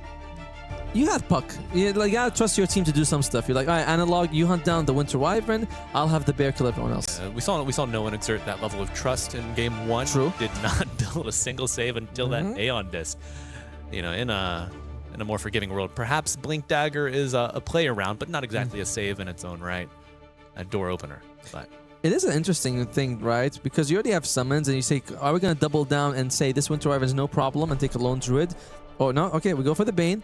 You have Puck. You gotta trust your team to do some stuff. You're like, all right, Analog, you hunt down the Winter Wyvern. I'll have the Bear kill everyone else. We saw no one exert that level of trust in game one. True. Did not build a single save until that Aeon disc. In a more forgiving world, perhaps Blink Dagger is a play around, but not exactly a save in its own right. A door opener, but It is an interesting thing, right? Because you already have summons, and you say, are we going to double down and say this Winter Wyvern is no problem and take a Lone Druid? Or no? Okay, we go for the Bane.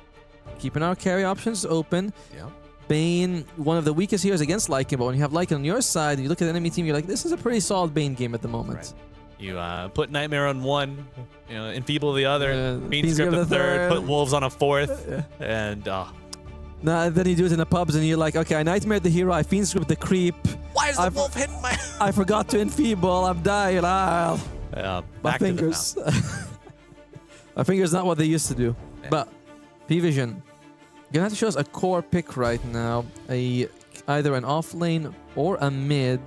Keeping our carry options open. Yeah. Bane, one of the weakest heroes against Lycan, but when you have Lycan on your side, you look at the enemy team, you're like, this is a pretty solid Bane game at the moment. Right. You put Nightmare on one, Enfeeble the other, Fiend Script the third, put Wolves on a fourth, and Now then you do it in the pubs, and you're like, okay, I Nightmare the hero, I Fiend Script the creep. Why is the wolf hitting my... I forgot to Enfeeble, I'm dying. My fingers. My fingers not what they used to do. Yeah. But P-Vision, you're gonna have to show us a core pick right now. Either an off lane or a mid.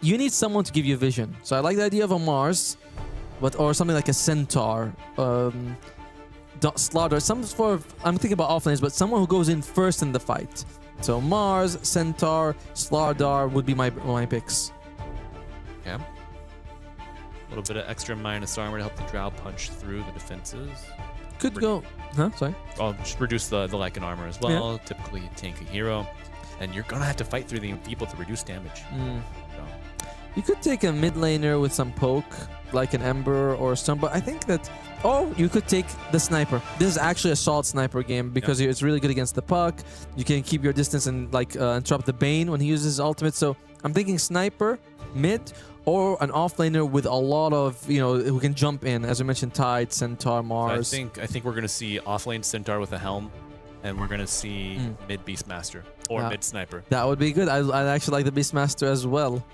You need someone to give you vision. So I like the idea of a Mars, or something like a Centaur, Slaughter. Some sort of, I'm thinking about off lanes, but someone who goes in first in the fight. So Mars, Centaur, Slaughter would be my picks. Yeah. A little bit of extra minus armor to help the Drow punch through the defenses. Could go. Huh? Sorry. I'll just reduce the Lycan armor as well. Yeah. Typically, tank a hero, and you're gonna have to fight through the Enfeeble to reduce damage. You could take a mid laner with some poke, like an Ember or some, but I think that... Oh, you could take the Sniper. This is actually a solid Sniper game because it's really good against the puck. You can keep your distance and interrupt the Bane when he uses his ultimate. So I'm thinking Sniper, mid, or an offlaner with a lot of, who can jump in. As I mentioned, Tide, Centaur, Mars. So I think we're going to see offlane Centaur with a helm, and we're going to see mid Beastmaster or mid Sniper. That would be good. I actually like the Beastmaster as well.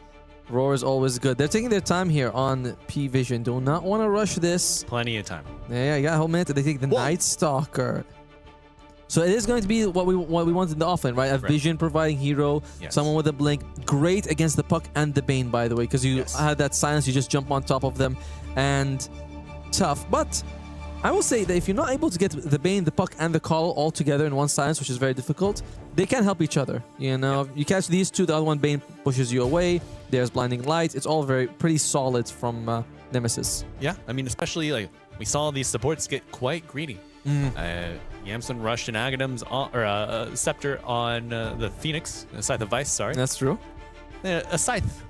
Roar is always good. They're taking their time here on P-Vision. Do not want to rush this. Plenty of time. Yeah, you got a whole minute. They take the Night Stalker. So it is going to be what we want in the offlane, right? A vision providing hero, someone with a blink. Great against the puck and the Bane, by the way, because you had that silence. You just jump on top of them, and tough. But I will say that if you're not able to get the Bane, the puck, and the call all together in one silence, which is very difficult, they can help each other. You catch these two, the other one Bane pushes you away. There's Blinding Light. It's all pretty solid from Nemesis. Yeah, I mean, especially we saw these supports get quite greedy. Yamsun rushed an Agadam's Scepter on the Phoenix, Scythe of Vice, sorry. That's true. A Scythe.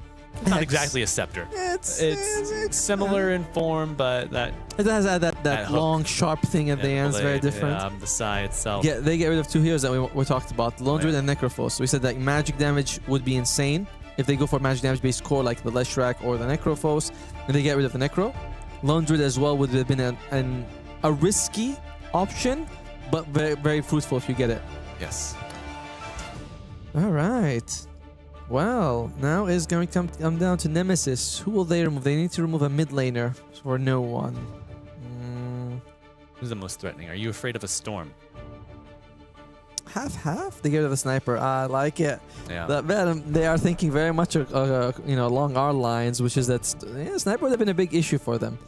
Not exactly a Scepter. It's similar in form, but it has that long, sharp thing at the end. It's very different. The Sai itself. Yeah, they get rid of two heroes that we talked about, Lone Druid and Necrophos. So we said that magic damage would be insane if they go for magic damage based core like the Leshrac or the Necrophos, and they get rid of the Necro. Lone Druid as well would have been a risky option, but very, very fruitful if you get it. Yes. All right. Well, now is going to come down to Nemesis. Who will they remove? They need to remove a mid laner for no one. Who's the most threatening? Are you afraid of a Storm? Half. They get rid of the Sniper. I like it. Yeah. They are thinking very much, along our lines, which is that Sniper would have been a big issue for them.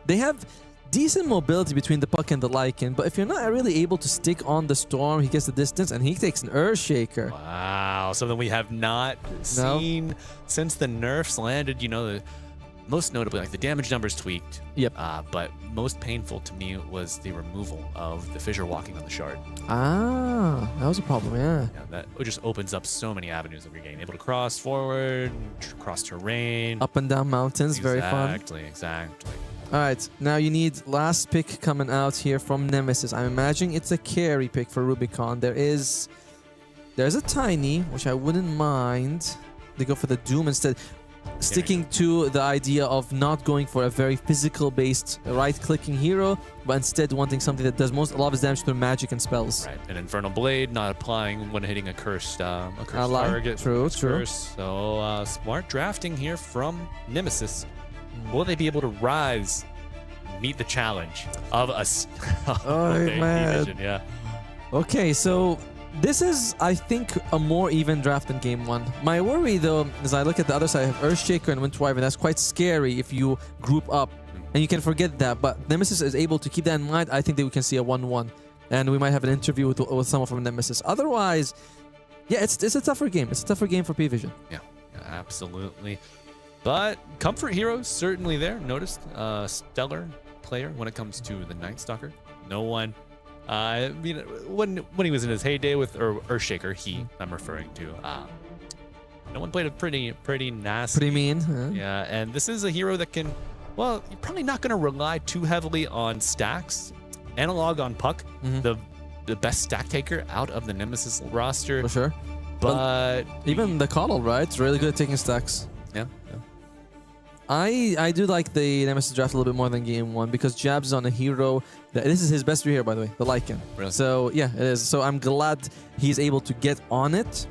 They have decent mobility between the puck and the Lycan, but if you're not really able to stick on the Storm, he gets the distance and he takes an Earthshaker. Wow, something we have not seen since the nerfs landed. Most notably, the damage numbers tweaked. Yep. But most painful to me was the removal of the Fissure walking on the Shard. Ah, that was a problem, yeah. That just opens up so many avenues of your game. Able to cross forward, cross terrain. Up and down mountains, very fun. Exactly. All right, now you need last pick coming out here from Nemesis. I'm imagining it's a carry pick for Rubicon. There's a Tiny, which I wouldn't mind. They go for the Doom instead. Sticking to the idea of not going for a very physical-based right-clicking hero, but instead wanting something that does a lot of his damage through magic and spells. Right, an Infernal Blade not applying when hitting a cursed target. True. So smart drafting here from Nemesis. Will they be able to rise, meet the challenge of a Division? Yeah. Okay, so this is, I think, a more even draft than game one. My worry, though, is I look at the other side. I have Earthshaker and Winter Wyvern. That's quite scary if you group up, and you can forget that. But Nemesis is able to keep that in mind. I think that we can see a 1-1, and we might have an interview with someone from Nemesis. Otherwise, yeah, it's a tougher game. It's a tougher game for P-Vision. Yeah, absolutely. But comfort heroes certainly there. Noticed stellar player when it comes to the Night Stalker. No one. When he was in his heyday with Earthshaker, I'm referring to No one played a pretty nasty. Pretty mean. Huh? Yeah, and this is a hero that can, well, you're probably not going to rely too heavily on stacks. Analog on Puck, the best stack taker out of the Nemesis roster. For sure. But even the Coddle, right? It's really good at taking stacks. Yeah. I do like the Nemesis draft a little bit more than game 1 because Jabs is on a hero. This is his best hero, by the way, the Lycan. Really? So yeah, it is. So I'm glad he's able to get on it.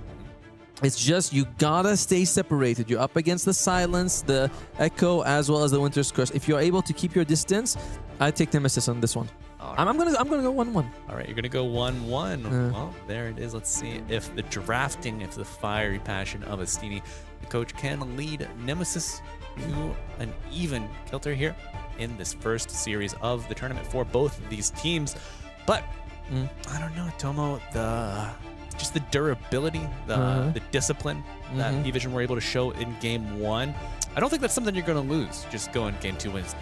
It's just you gotta stay separated. You're up against the Silence, the Echo, as well as the Winter's Curse. If you're able to keep your distance, I take Nemesis on this one. I'm gonna go 1-1. All right, you're gonna go 1-1. Well, there it is. Let's see if the drafting, if the fiery passion of Astini, the coach, can lead Nemesis to an even kilter here in this first series of the tournament for both of these teams. But I don't know, Tomo, just the durability, the discipline that P-Vision were able to show in game 1. I don't think that's something you're going to lose. Just go in game 2 wins.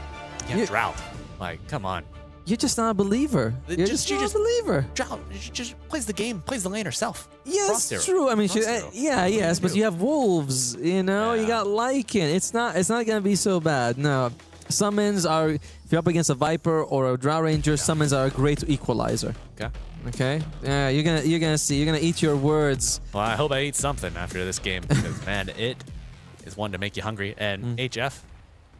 Yeah, Drought. Like, come on. You're just not a believer. You're just not a believer. Drought just plays the game, plays the lane herself. Yes, true. I mean, yes, but you have Wolves. You know, you got Lycan. It's not gonna be so bad. No, summons are. If you're up against a Viper or a Drow Ranger, summons are a great equalizer. Okay. Yeah, you're gonna see. You're gonna eat your words. Well, I hope I eat something after this game because man, it is one to make you hungry. And HF,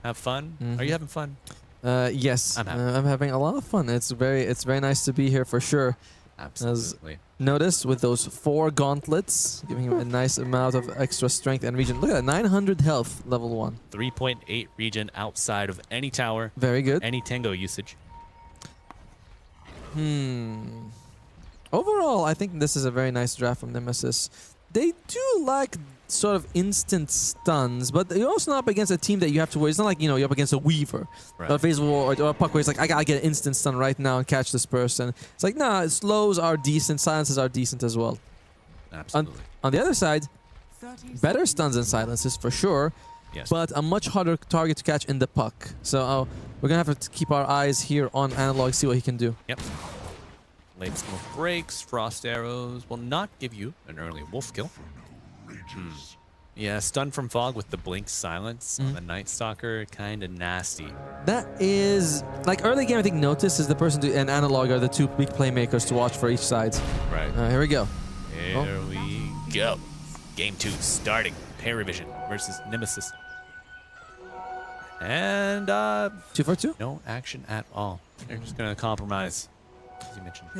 have fun. Are you having fun? Yes, I'm having a lot of fun. It's very nice to be here for sure. Absolutely. As notice with those 4 gauntlets, giving him a nice amount of extra strength and regen. Look at that, 900 health, level 1. 3.8 regen outside of any tower. Very good. Any tango usage. Overall, I think this is a very nice draft from Nemesis. They do lack sort of instant stuns, but you're also not up against a team that you have to worry. It's not like, you're up against a Weaver or a Phase War or a Puck where it's like, I gotta get an instant stun right now and catch this person. It's like, nah, slows are decent, silences are decent as well. Absolutely. On the other side, better stuns and silences for sure, but a much harder target to catch in the Puck. So we're gonna have to keep our eyes here on Analog, see what he can do. Yep. Late smoke breaks, frost arrows will not give you an early wolf kill. Yeah, stun from fog with the blink silence on the Night Stalker, kind of nasty. That is like early game. I think Notice is the person and Analog are the 2 big playmakers to watch for each side. Right. Here we go. Here we go. Game 2 starting. Paravision versus Nemesis. And 2 for 2. No action at all. They're just gonna compromise. As you mentioned.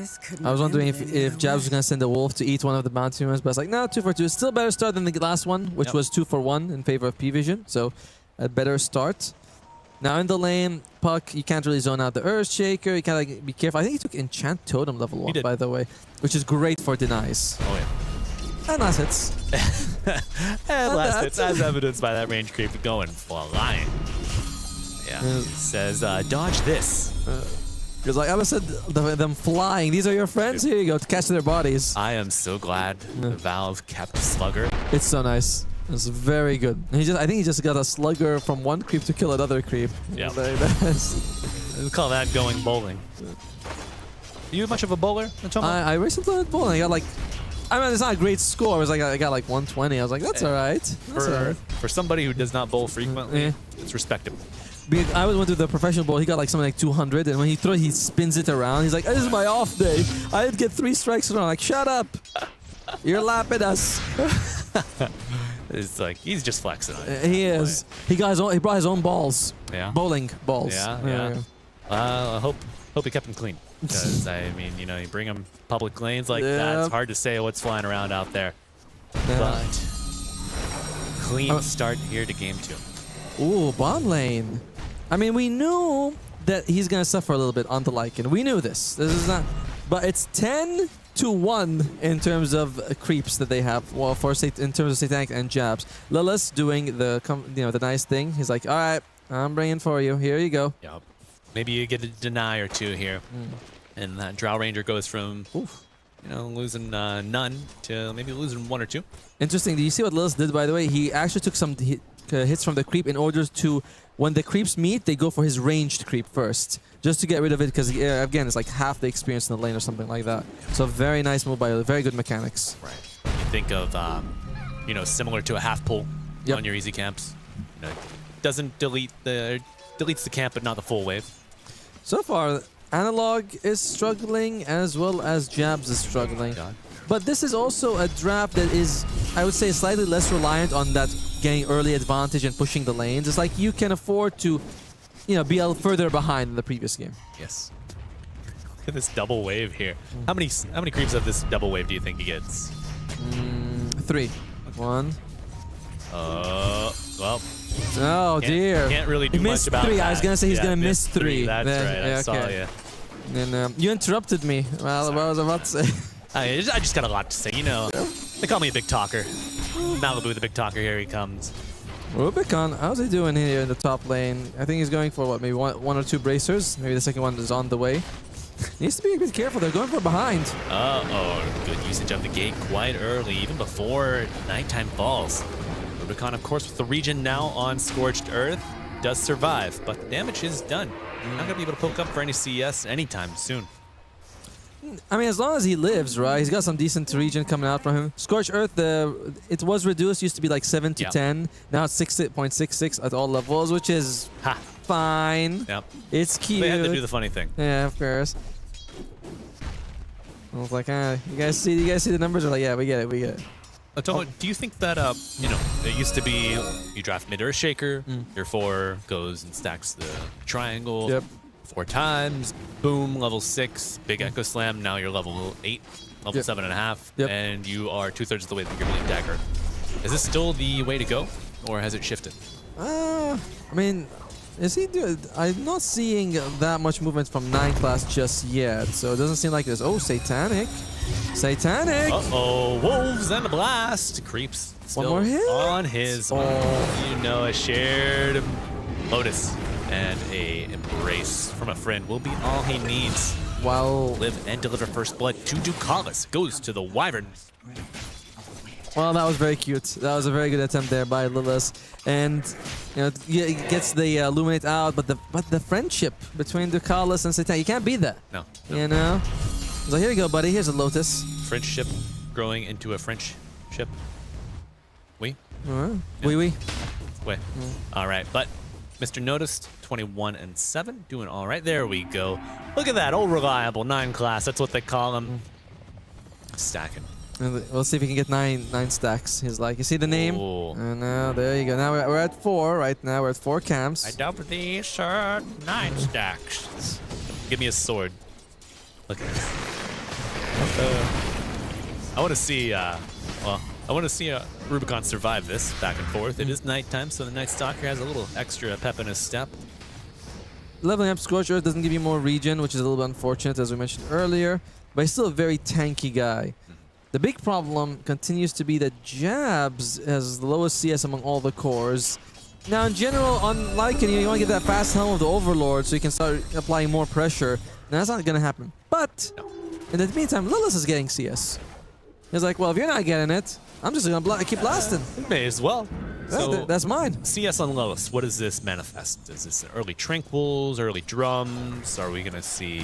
I was wondering if Jabs was going to send a wolf to eat one of the bounty runners, but it's like, no, 2 for 2. Still better start than the last one, which was 2 for 1 in favor of P-Vision. So a better start. Now in the lane, Puck, you can't really zone out the Earthshaker. You gotta be careful. I think he took Enchant Totem level 1, by the way, which is great for denies. Oh, yeah. And last hits. And last hits, as evidenced by that range creep going flying. Yeah. He says, dodge this. Because like I said, them flying. These are your friends. Here you go to catch their bodies. I am so glad the Valve kept Slugger. It's so nice. It's very good. I think he just got a Slugger from one creep to kill another creep. Yeah. Very nice. We call that going bowling. Are you much of a bowler, Natomo? I recently went bowling. I got like, I mean, it's not a great score. It was like I got like 120. I was like, that's all right. For somebody who does not bowl frequently, it's respectable. I went to the professional bowl. He got like something like 200, and when he throws, he spins it around. He's like, "This is my off day. I didn't get 3 strikes around." Like, shut up! You're lapping us. It's like he's just flexing on it. He is. He got his own. He brought his own balls. Yeah. Bowling balls. Yeah. I hope he kept them clean. Because I mean, you bring them public lanes like that. It's hard to say what's flying around out there. But clean start here to game 2. Ooh, bot lane. I mean, we knew that he's gonna suffer a little bit on the Lycan. We knew this. This is not, but it's 10-1 in terms of creeps that they have. Well, in terms of Satanic and Jabs. Lilith doing the nice thing. He's like, all right, I'm bringing for you. Here you go. Yep. Maybe you get a deny or 2 here, and that Drow Ranger goes from losing none to maybe losing 1 or 2. Interesting. Do you see what Lilith did, by the way? He actually took some hits from the creep in order to, when the creeps meet, they go for his ranged creep first, just to get rid of it, because again, it's like half the experience in the lane or something like that. So very nice move by very good mechanics. Right. You think of you know, similar to a half pull on your easy camps. You know, doesn't deletes the camp, but not the full wave. So far, Analog is struggling as well as Jabs is struggling. But this is also a draft that is, I would say, slightly less reliant on that getting early advantage and pushing the lanes. It's like you can afford to, you know, be a little further behind in the previous game. Yes. Look at this double wave here. How many creeps of this double wave do you think he gets? 3. 1. Well. Oh dear. Can't really do he missed much about 3. that. I was gonna say he's gonna miss 3. That's right. I saw you. And you interrupted me. Well, what I was about to say. I just got a lot to say. You know, they call me a big talker. Malibu, the big talker. Here he comes. Rubicon, how's he doing here in the top lane? I think he's going for what, maybe one or 2 bracers. Maybe the second one is on the way. Needs to be a bit careful. They're going for behind. Uh-oh, good usage of the gate quite early, even before nighttime falls. Rubicon, of course, with the regen now on Scorched Earth, does survive, but the damage is done. Not going to be able to poke up for any CS anytime soon. I mean, as long as he lives, right? He's got some decent regen coming out from him. Scorched Earth, it was reduced. Used to be like 7 to 10. Now it's 6.66 at all levels, which is fine. Yep. It's cute. They had to do the funny thing. Yeah, of course. I was like, you guys see the numbers? They're like, yeah, we get it. Otomo, do you think that, you know, it used to be you draft mid or a shaker, your 4 goes and stacks the triangle 4 times, boom, level 6, big Echo Slam, now you're level 8, level 7.5, and you are 2/3 of the way through your Blink Dagger. Is this still the way to go, or has it shifted? I mean, is he doing? I'm not seeing that much movement from 9 class just yet, so it doesn't seem like there's. Oh, Satanic! Uh-oh, Wolves and a blast. Creeps still One more hit? on his you know, a shared Lotus and a embrace from a friend will be all he needs. Wow. Live and deliver first blood to Ducalis. Goes to the Wyvern. Well, that was very cute. That was a very good attempt there by Lilith, and you know, he gets the Illuminate out, but the friendship between Ducalis and Satan, you can't beat that. No. You know. So here you go, buddy. Here's a Lotus. Friendship growing into a French ship. Oui. Oui. Wait. All right, but Mr. Noticed, 21 and 7, doing all right. There we go. Look at that, old reliable 9 class. That's what they call him. Stacking. We'll see if we can get 9 stacks. He's like, you see the name? Ooh. And now there you go. Now we're at 4 right now. We're at 4 camps. I doubt these, sir. 9 stacks. Give me a sword. Look at this. I want to see, well, I want to see Rubicon survive this back and forth. It is nighttime, so the Night Stalker has a little extra pep in his step. Leveling up Scorched Earth doesn't give you more regen, which is a little bit unfortunate, as we mentioned earlier. But he's still a very tanky guy. The big problem continues to be that Jabs has the lowest CS among all the cores. Now, in general, on Lycan, you want to get that fast helm of the Overlord so you can start applying more pressure. Now, that's not going to happen. But, in the meantime, Lilith is getting CS. He's like, well, if you're not getting it, I'm just going to keep blasting. May as well. So that's mine. CS on Lilith, what does this manifest? Is this early Tranquils, early Drums? Are we going to see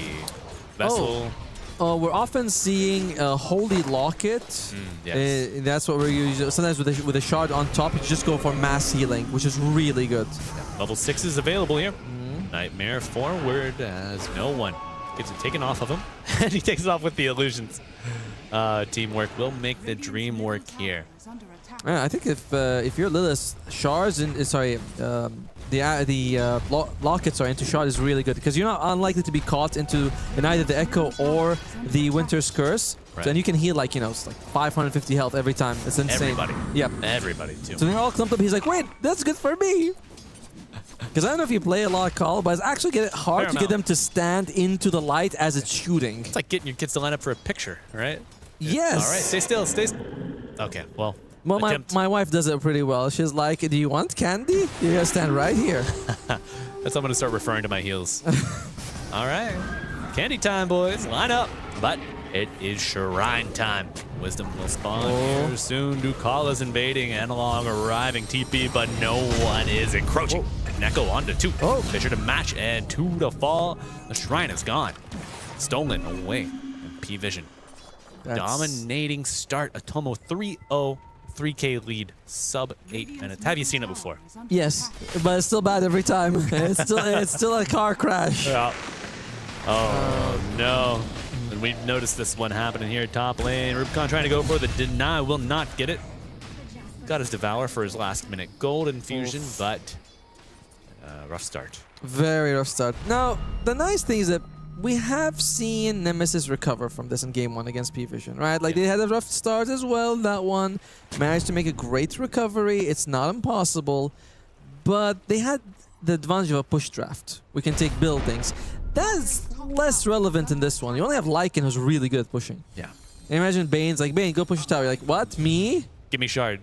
Vessel? We're often seeing a Holy Locket. Yes. That's what we're using. Sometimes with a shard on top, you just go for mass healing, which is really good. Level 6 is available here. Nightmare forward as no one gets it taken off of him. And he takes it off with the illusions. Teamwork will make the dream work here. Yeah, I think if your Lilith shards and lockets are into shard is really good because you're not unlikely to be caught in either the Echo or the Winter's Curse. Right. So, and you can heal like, you know, it's like 550 health every time. It's insane. Everybody. Yep. Everybody too. So they're all clumped up. He's like, wait, that's good for me. Because I don't know if you play a lot of Call, but it's actually hard to get them to stand into the light as it's shooting. It's like getting your kids to line up for a picture, right? Yes. All right, stay still, stay still. Okay, well, my wife does it pretty well. She's like, do you want candy? You gotta stand right here. That's how I'm gonna start referring to my heels. All right, candy time, boys. Line up. But it is shrine time. Wisdom will spawn here soon. Ducala's invading. Analog arriving. TP, but no one is encroaching. Neko onto 2. Fisher to match and 2 to fall. The shrine is gone. Stolen away. And P-Vision. Dominating start. Atomo 3-0 3K lead, sub 8 minutes. Have you seen it before? Yes, but it's still bad every time. It's still a car crash. Yeah. Oh, no. And we've noticed this one happening here top lane. Rubicon trying to go for the deny, will not get it. Got his Devour for his last minute gold infusion, but rough start. Very rough start. Now, the nice thing is that we have seen Nemesis recover from this in game 1 against P-Vision, right? Like, they had a rough start as well, that one. Managed to make a great recovery. It's not impossible, but they had the advantage of a push draft. We can take buildings. That's less relevant in this one. You only have Lycan who's really good at pushing. Yeah. And imagine Bane's like, Bane, go push your tower. You're like, what? Me? Give me shard.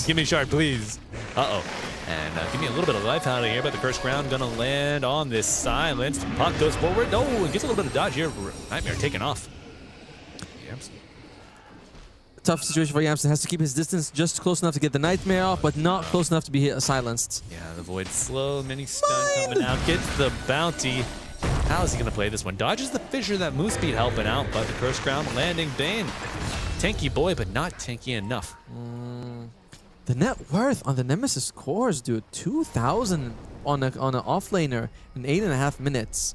Give me shard, please. Uh-oh. And give me a little bit of life out of here, but the first round gonna land on this silence. Puck goes forward. No, it gets a little bit of dodge here. Nightmare taken off. Yamson. Tough situation for Yamson. Has to keep his distance just close enough to get the Nightmare off, but not close enough to be silenced. Yeah, the Void slow, mini stun coming out. Gets the bounty. How is he gonna play this one? Dodges the fissure, that move speed helping out, but the first round landing Bane. Tanky boy, but not tanky enough. The net worth on the Nemesis cores, dude, 2,000 on an offlaner in 8.5 minutes.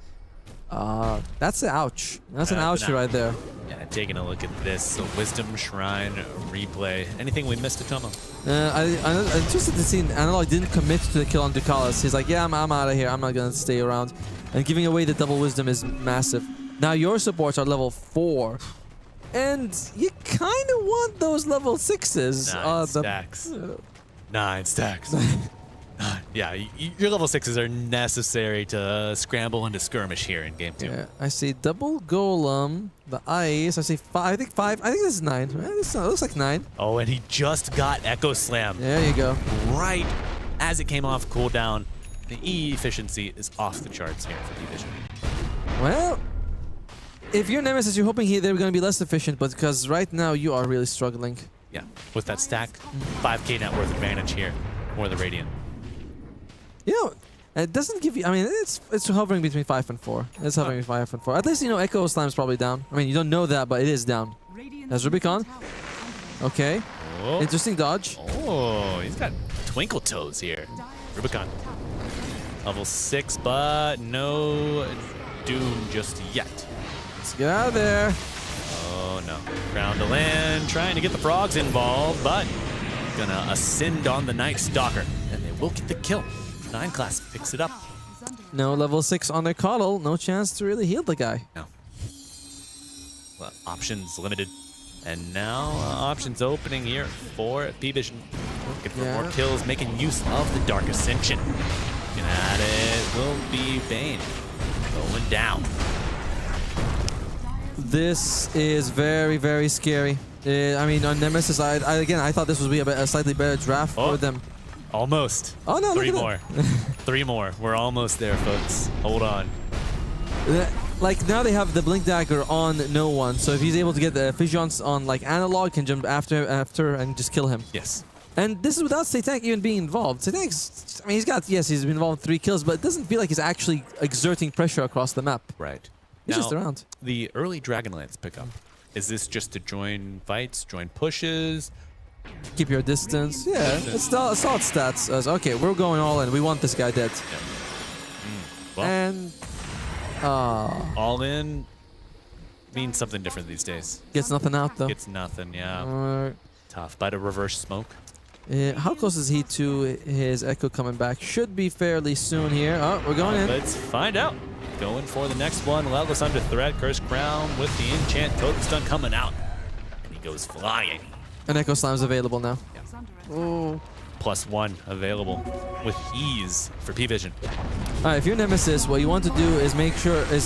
That's an ouch. That's an ouch right there. Yeah, taking a look at this, so Wisdom Shrine replay. Anything we missed, Atomo? I just had to see Analog didn't commit to the kill on Ducalis. He's like, yeah, I'm out of here. I'm not gonna stay around. And giving away the double wisdom is massive. Now your supports are level 4. And you kind of want those level 6s. 9 stacks. 9 stacks. Yeah, your level 6s are necessary to scramble into skirmish here in game 2. Yeah, I see double golem, the ice. I see 5. I think 5. I think this is 9. This looks like 9. Oh, and he just got Echo Slam. There you go. Right as it came off cooldown. The E efficiency is off the charts here for Division. Well, if you're Nemesis, you're hoping they're going to be less efficient, but because right now you are really struggling. Yeah, with that stack, 5k net worth advantage here for the Radiant. You know, it doesn't give you. I mean, it's hovering between 5 and 4. It's hovering between 5 and 4. At least you know Echo Slam's probably down. I mean, you don't know that, but it is down. There's Rubicon. Okay. Oh. Interesting dodge. Oh, he's got twinkle toes here. Rubicon. Level 6, but no doom just yet. Let's get out of there. Oh no. Crown to land, trying to get the frogs involved, but gonna ascend on the Night Stalker, and they will get the kill. 9 class picks it up. No level 6 on their coddle. No chance to really heal the guy. No. Well, options limited. And now options opening here for P-Vision. Looking for more kills, making use of the Dark Ascension. Looking at it will be Bane going down. This is very, very scary. I mean, on Nemesis, I thought this would be a slightly better draft for them. Almost. Oh no! 3 more. 3 more. We're almost there, folks. Hold on. Like now they have the Blink Dagger on no one, so if he's able to get the Fissions on like Analog, can jump after and just kill him. Yes. And this is without Satank even being involved. Satank's, I mean, he's been involved in 3 kills, but it doesn't feel like he's actually exerting pressure across the map. Right. He's just around. The early Dragonlance pickup. Is this just to join fights, join pushes? Keep your distance. Yeah, it's solid stats. Okay, we're going all in. We want this guy dead. Yeah. Well, and all in means something different these days. Gets nothing out though. Gets nothing, yeah. Tough. By the reverse smoke. How close is he to his Echo coming back? Should be fairly soon here. Oh, we're going in. Let's find out. Going for the next one. Leveless under threat. Cursed Crown with the enchant token stun coming out. And he goes flying. And Echo Slam's available now. Yeah. Ooh. +1 available with ease for P-Vision. All right, if you're Nemesis, what you want to do is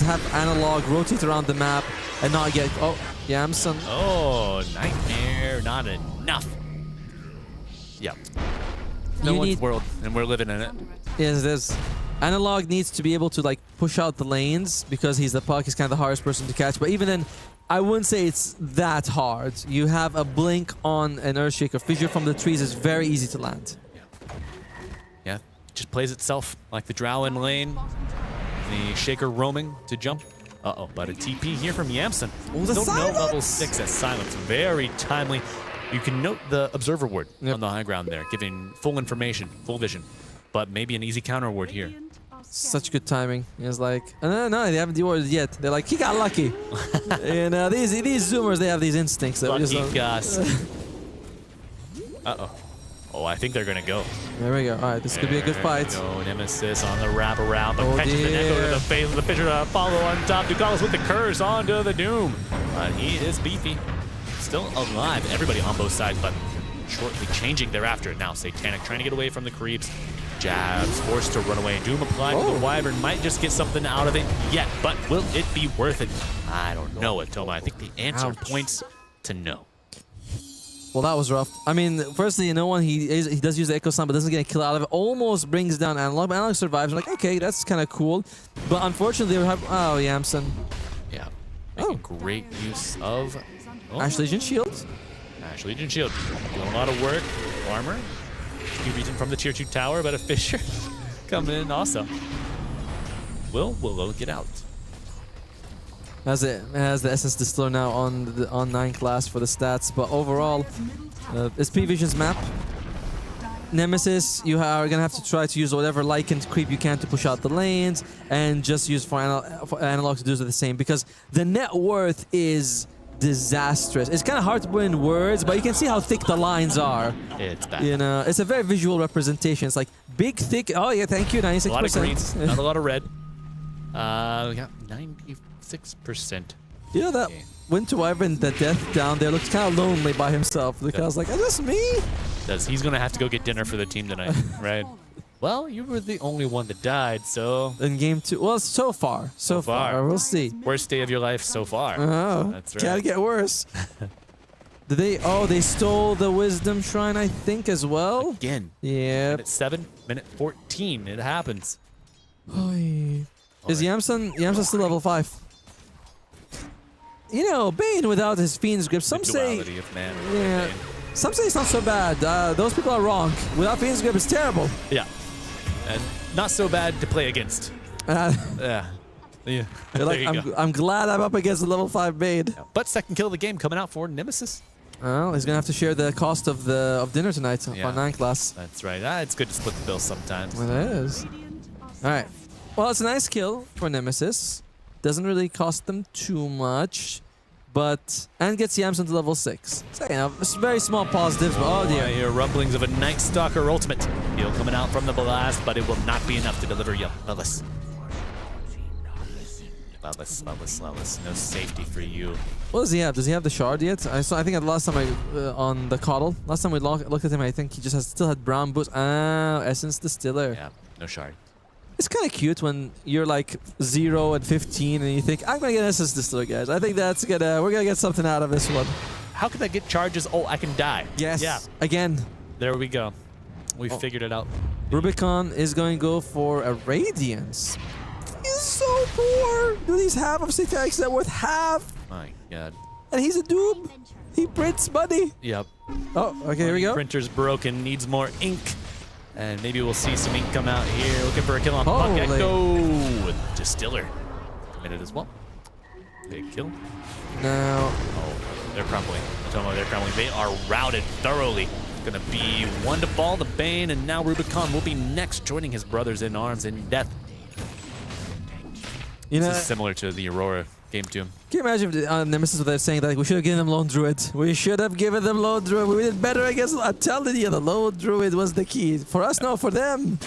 have Analog rotate around the map and not get Yamson. Oh, Nightmare, not enough. Yep. No one's world, and we're living in it. Yes, it is. Analog needs to be able to like push out the lanes because he's the puck. He's kind of the hardest person to catch. But even then, I wouldn't say it's that hard. You have a blink on an Earthshaker. Fissure from the trees is very easy to land. Yeah, just plays itself like the Drow in lane. The Shaker roaming to jump. Uh-oh, but a TP here from Yamson. Oh, the no silence! level 6 at silence. Very timely. You can note the observer ward on the high ground there, giving full information, full vision. But maybe an easy counter ward here. Such good timing. It's like, no, they haven't deordered yet. They're like, he got lucky. You know, these zoomers, they have these instincts. That Lucky Gus. Uh-oh. Oh, I think they're going to go. There we go. All right, this could be a good fight. No Nemesis on the wraparound, but catches an echo to the face of the Fisher to follow on top. Dugalis with the curse onto the Doom. He is beefy. Still alive. Everybody on both sides, but shortly changing thereafter. Now Satanic trying to get away from the creeps. Jabs, forced to run away. Doom applied to the Wyvern. Might just get something out of it yet, but will it be worth it? I don't know, Atoma. I think the answer points to no. Well, that was rough. I mean, firstly, no one, he does use the Echo Sound, but doesn't get a kill out of it. Almost brings down Analog, but Analog survives. Like, okay, that's kind of cool. But unfortunately, they have... Oh, Yamson. Yeah. Making great use of... Ash Legion Shield. Ash Legion Shield. Doing a lot of work. Armor. Few region from the tier 2 tower, but a Fisher coming in also. Will get out. Has the Essence Distiller now on 9 class for the stats, but overall, it's P-Vision's map. Nemesis, you are gonna have to try to use whatever Lycan creep you can to push out the lanes, and just use for Analog to do the same, because the net worth is disastrous. It's kind of hard to put in words, but you can see how thick the lines are. It's bad. You know, it's a very visual representation. It's like big, thick. Oh yeah, thank you. 96%. A lot of greens, not a lot of red. Yeah, 96%. You know that Winter Wyvern, the death down there, looks kind of lonely by himself. Because I was like, is this me? He's gonna have to go get dinner for the team tonight, right? Well, you were the only one that died, so... In game 2. Well, so far. So far. We'll see. Worst day of your life so far. Oh, that's right. Can't get worse. Did they... Oh, they stole the Wisdom Shrine, I think, as well? Again. Yeah. Minute 7, minute 14. It happens. Is Yamson still level 5? You know, Bane without his Fiend's Grip. Some say... Of man yeah. Some say it's not so bad. Those people are wrong. Without Fiend's Grip, it's terrible. Yeah. And not so bad to play against. Yeah. You're like, I'm glad I'm up against the level 5 Bane. Yeah. But second kill of the game coming out for Nemesis. Well, he's gonna have to share the cost of dinner tonight on 9 class. That's right. It's good to split the bill sometimes. It is. All right. Well, it's a nice kill for Nemesis. Doesn't really cost them too much. And gets Yamson to level 6. So, you know, it's very small positives, but oh dear. I hear rumblings of a Night Stalker ultimate. Heal coming out from the blast, but it will not be enough to deliver you. Lellis. No safety for you. What does he have? Does he have the shard yet? I think the last time on the Coddle, last time we looked at him, I think he just still had brown boots. Ah, Essence Distiller. Yeah, no shard. It's kind of cute when you're like 0 and 15 and you think, I'm going to get an Essence Distiller, guys. I think we're going to get something out of this one. How could I get charges? Oh, I can die. Yes. Yeah. Again. There we go. We figured it out. Rubicon is going to go for a Radiance. He's so poor. Dude, he's half of Satanix net worth, half. My God. And he's a Doom. He prints money. Yep. Oh, okay, here we go. Printer's broken, needs more ink. And maybe we'll see some ink come out here. Looking for a kill on Puck Echo with Distiller. Committed as well. Big kill. Now. Oh, they're crumbling. They're crumbling. They are routed thoroughly. Gonna be one to fall, the Bane, and now Rubicon will be next, joining his brothers in arms in death. You know, this is similar to the Aurora game 2. Can you imagine if Nemesis were saying that, like, we should have given them Lone Druid. We should have given them Lone Druid. We did better against... I'm telling you, the Lone Druid was the key. For us, no, for them.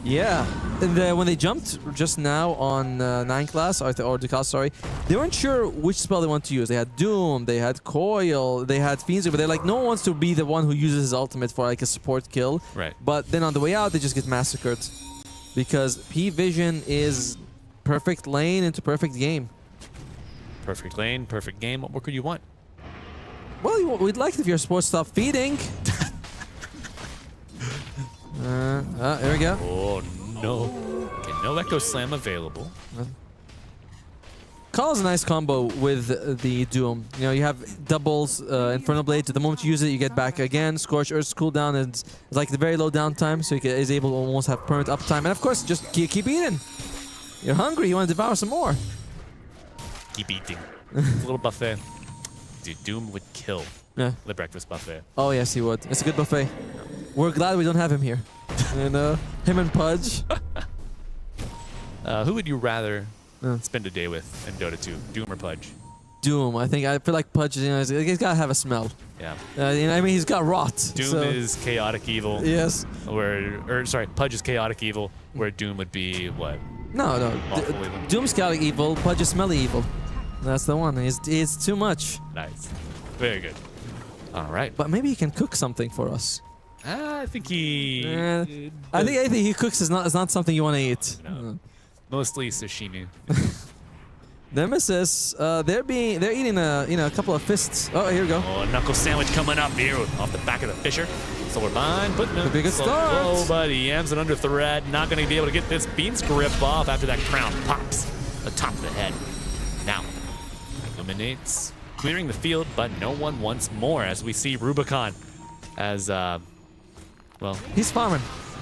Yeah. And when they jumped just now on 9 class, or Dukas, sorry, they weren't sure which spell they want to use. They had Doom, they had Coil, they had Fiends, but they're like, no one wants to be the one who uses his ultimate for like a support kill. Right. But then on the way out, they just get massacred. Because P-Vision is perfect lane into perfect game. Perfect lane, perfect game. What more could you want? Well, we'd like it if your sports stop feeding. Here we go. Oh, no. Okay, no Echo Slam available. Call is a nice combo with the Doom. You know, you have doubles Infernal Blade. The moment you use it, you get back again. Scorch Earth's cooldown is like the very low downtime, so he is able to almost have permanent uptime. And of course, just keep eating. You're hungry. You want to devour some more. Keep eating. It's a little buffet. Dude, Doom would kill the breakfast buffet. Oh yes, he would. It's a good buffet. We're glad we don't have him here. Him and Pudge. Who would you rather spend a day with in Dota 2, Doom or Pudge? Doom. I feel like Pudge, he's got to have a smell. Yeah. I mean, he's got rot. Doom is chaotic evil. Yes. Pudge is chaotic evil, where Doom would be what? No. Awful evil. Doom's chaotic evil, Pudge is smelly evil. That's the one. It's too much. Nice. Very good. All right. But maybe he can cook something for us. I think he... I think anything he cooks is not something you want to eat. No. Mostly sashimi. Nemesis, they're eating a couple of fists. Oh, here we go. Oh, a knuckle sandwich coming up here off the back of the Fisher. Silver Mine putting a big start. Oh, but he yams it under threat. Not going to be able to get this Bean's grip off after that crown pops atop the head. Now, illuminates, clearing the field, but no one wants more as we see Rubicon as, well... He's farming.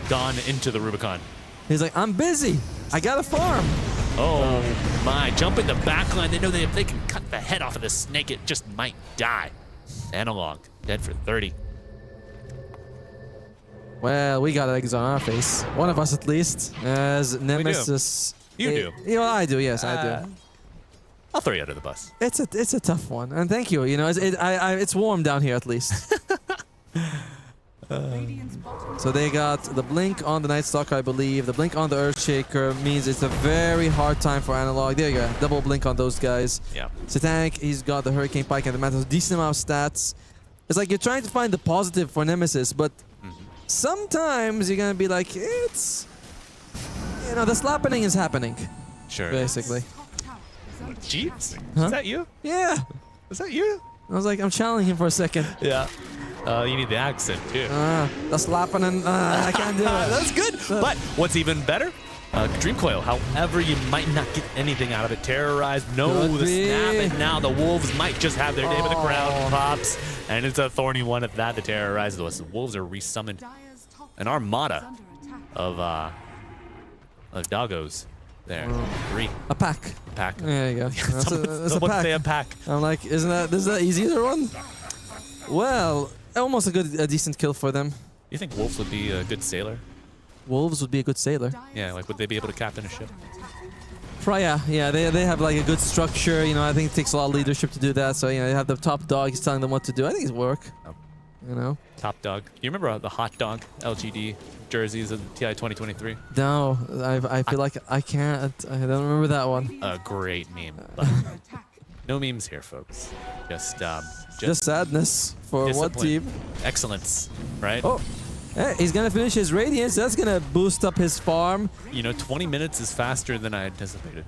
Gone into the Rubicon. He's like, I'm busy. I got to farm. Oh my, jumping the backline. They know that if they can cut the head off of this snake, it just might die. Analog, dead for 30. Well, we got eggs on our face. One of us at least. As Nemesis... You do. You know, I do, yes, I do. I'll throw you under the bus. It's a tough one, and thank you. You know, it's warm down here at least. So they got the blink on the Night Stalker, I believe. The blink on the Earthshaker means it's a very hard time for Analog. There you go, double blink on those guys. Yeah. Satanic, he's got the Hurricane Pike and the Mantle, decent amount of stats. It's like you're trying to find the positive for Nemesis, but sometimes you're gonna be like, it's, you know, the slappening is happening. Sure. Basically. Jeeps? Huh? Is that you? Yeah. Is that you? I was like, I'm channeling him for a second. Yeah. You need the accent too. The slapping and I can't do it. That's good. But what's even better? Dream Coil. However, you might not get anything out of it. Terrorized. No, the snap. And now the Wolves might just have their day with the crowd pops. And it's a thorny one at that. The Terrorized. The Wolves are resummoned. An armada of doggos. There. 3. A pack. Pack. There you go. That's a Someone pack. say a pack. I'm like, is that easier one? Well, almost a decent kill for them. You think Wolves would be a good sailor? Wolves would be a good sailor. Yeah, like would they be able to captain a ship? Yeah, they have like a good structure. You know, I think it takes a lot of leadership to do that. So you know, they have the top dog. He's telling them what to do. I think it's work. Oh. You know. Top dog. You remember the hot dog LGD jerseys of TI 2023? No, I feel like I can't. I don't remember that one. A great meme. But no memes here, folks. Just sadness for what team? Excellence, right? Oh, hey, he's gonna finish his Radiance. That's gonna boost up his farm. You know, 20 minutes is faster than I anticipated.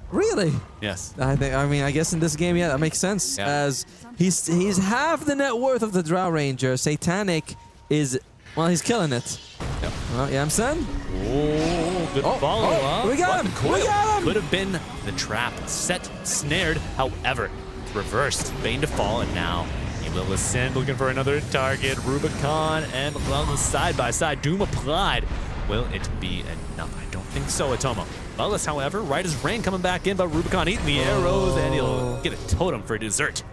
Really? Yes. I mean, I guess in this game, yeah, that makes sense. Yeah. As he's half the net worth of the Drow Ranger. Satanic is, well, he's killing it. Yep. Well, yeah, I'm saying. Oh, good follow-up. We got him. We got him. Could have been the trap. Set, snared. However, reversed. Bane to fall, and now he will ascend, looking for another target. Rubicon and Wellness side by side. Doom applied. Will it be enough? I don't think so, Atomo. Wellness, however, right as rain coming back in, but Rubicon eating the arrows, and he'll get a totem for dessert.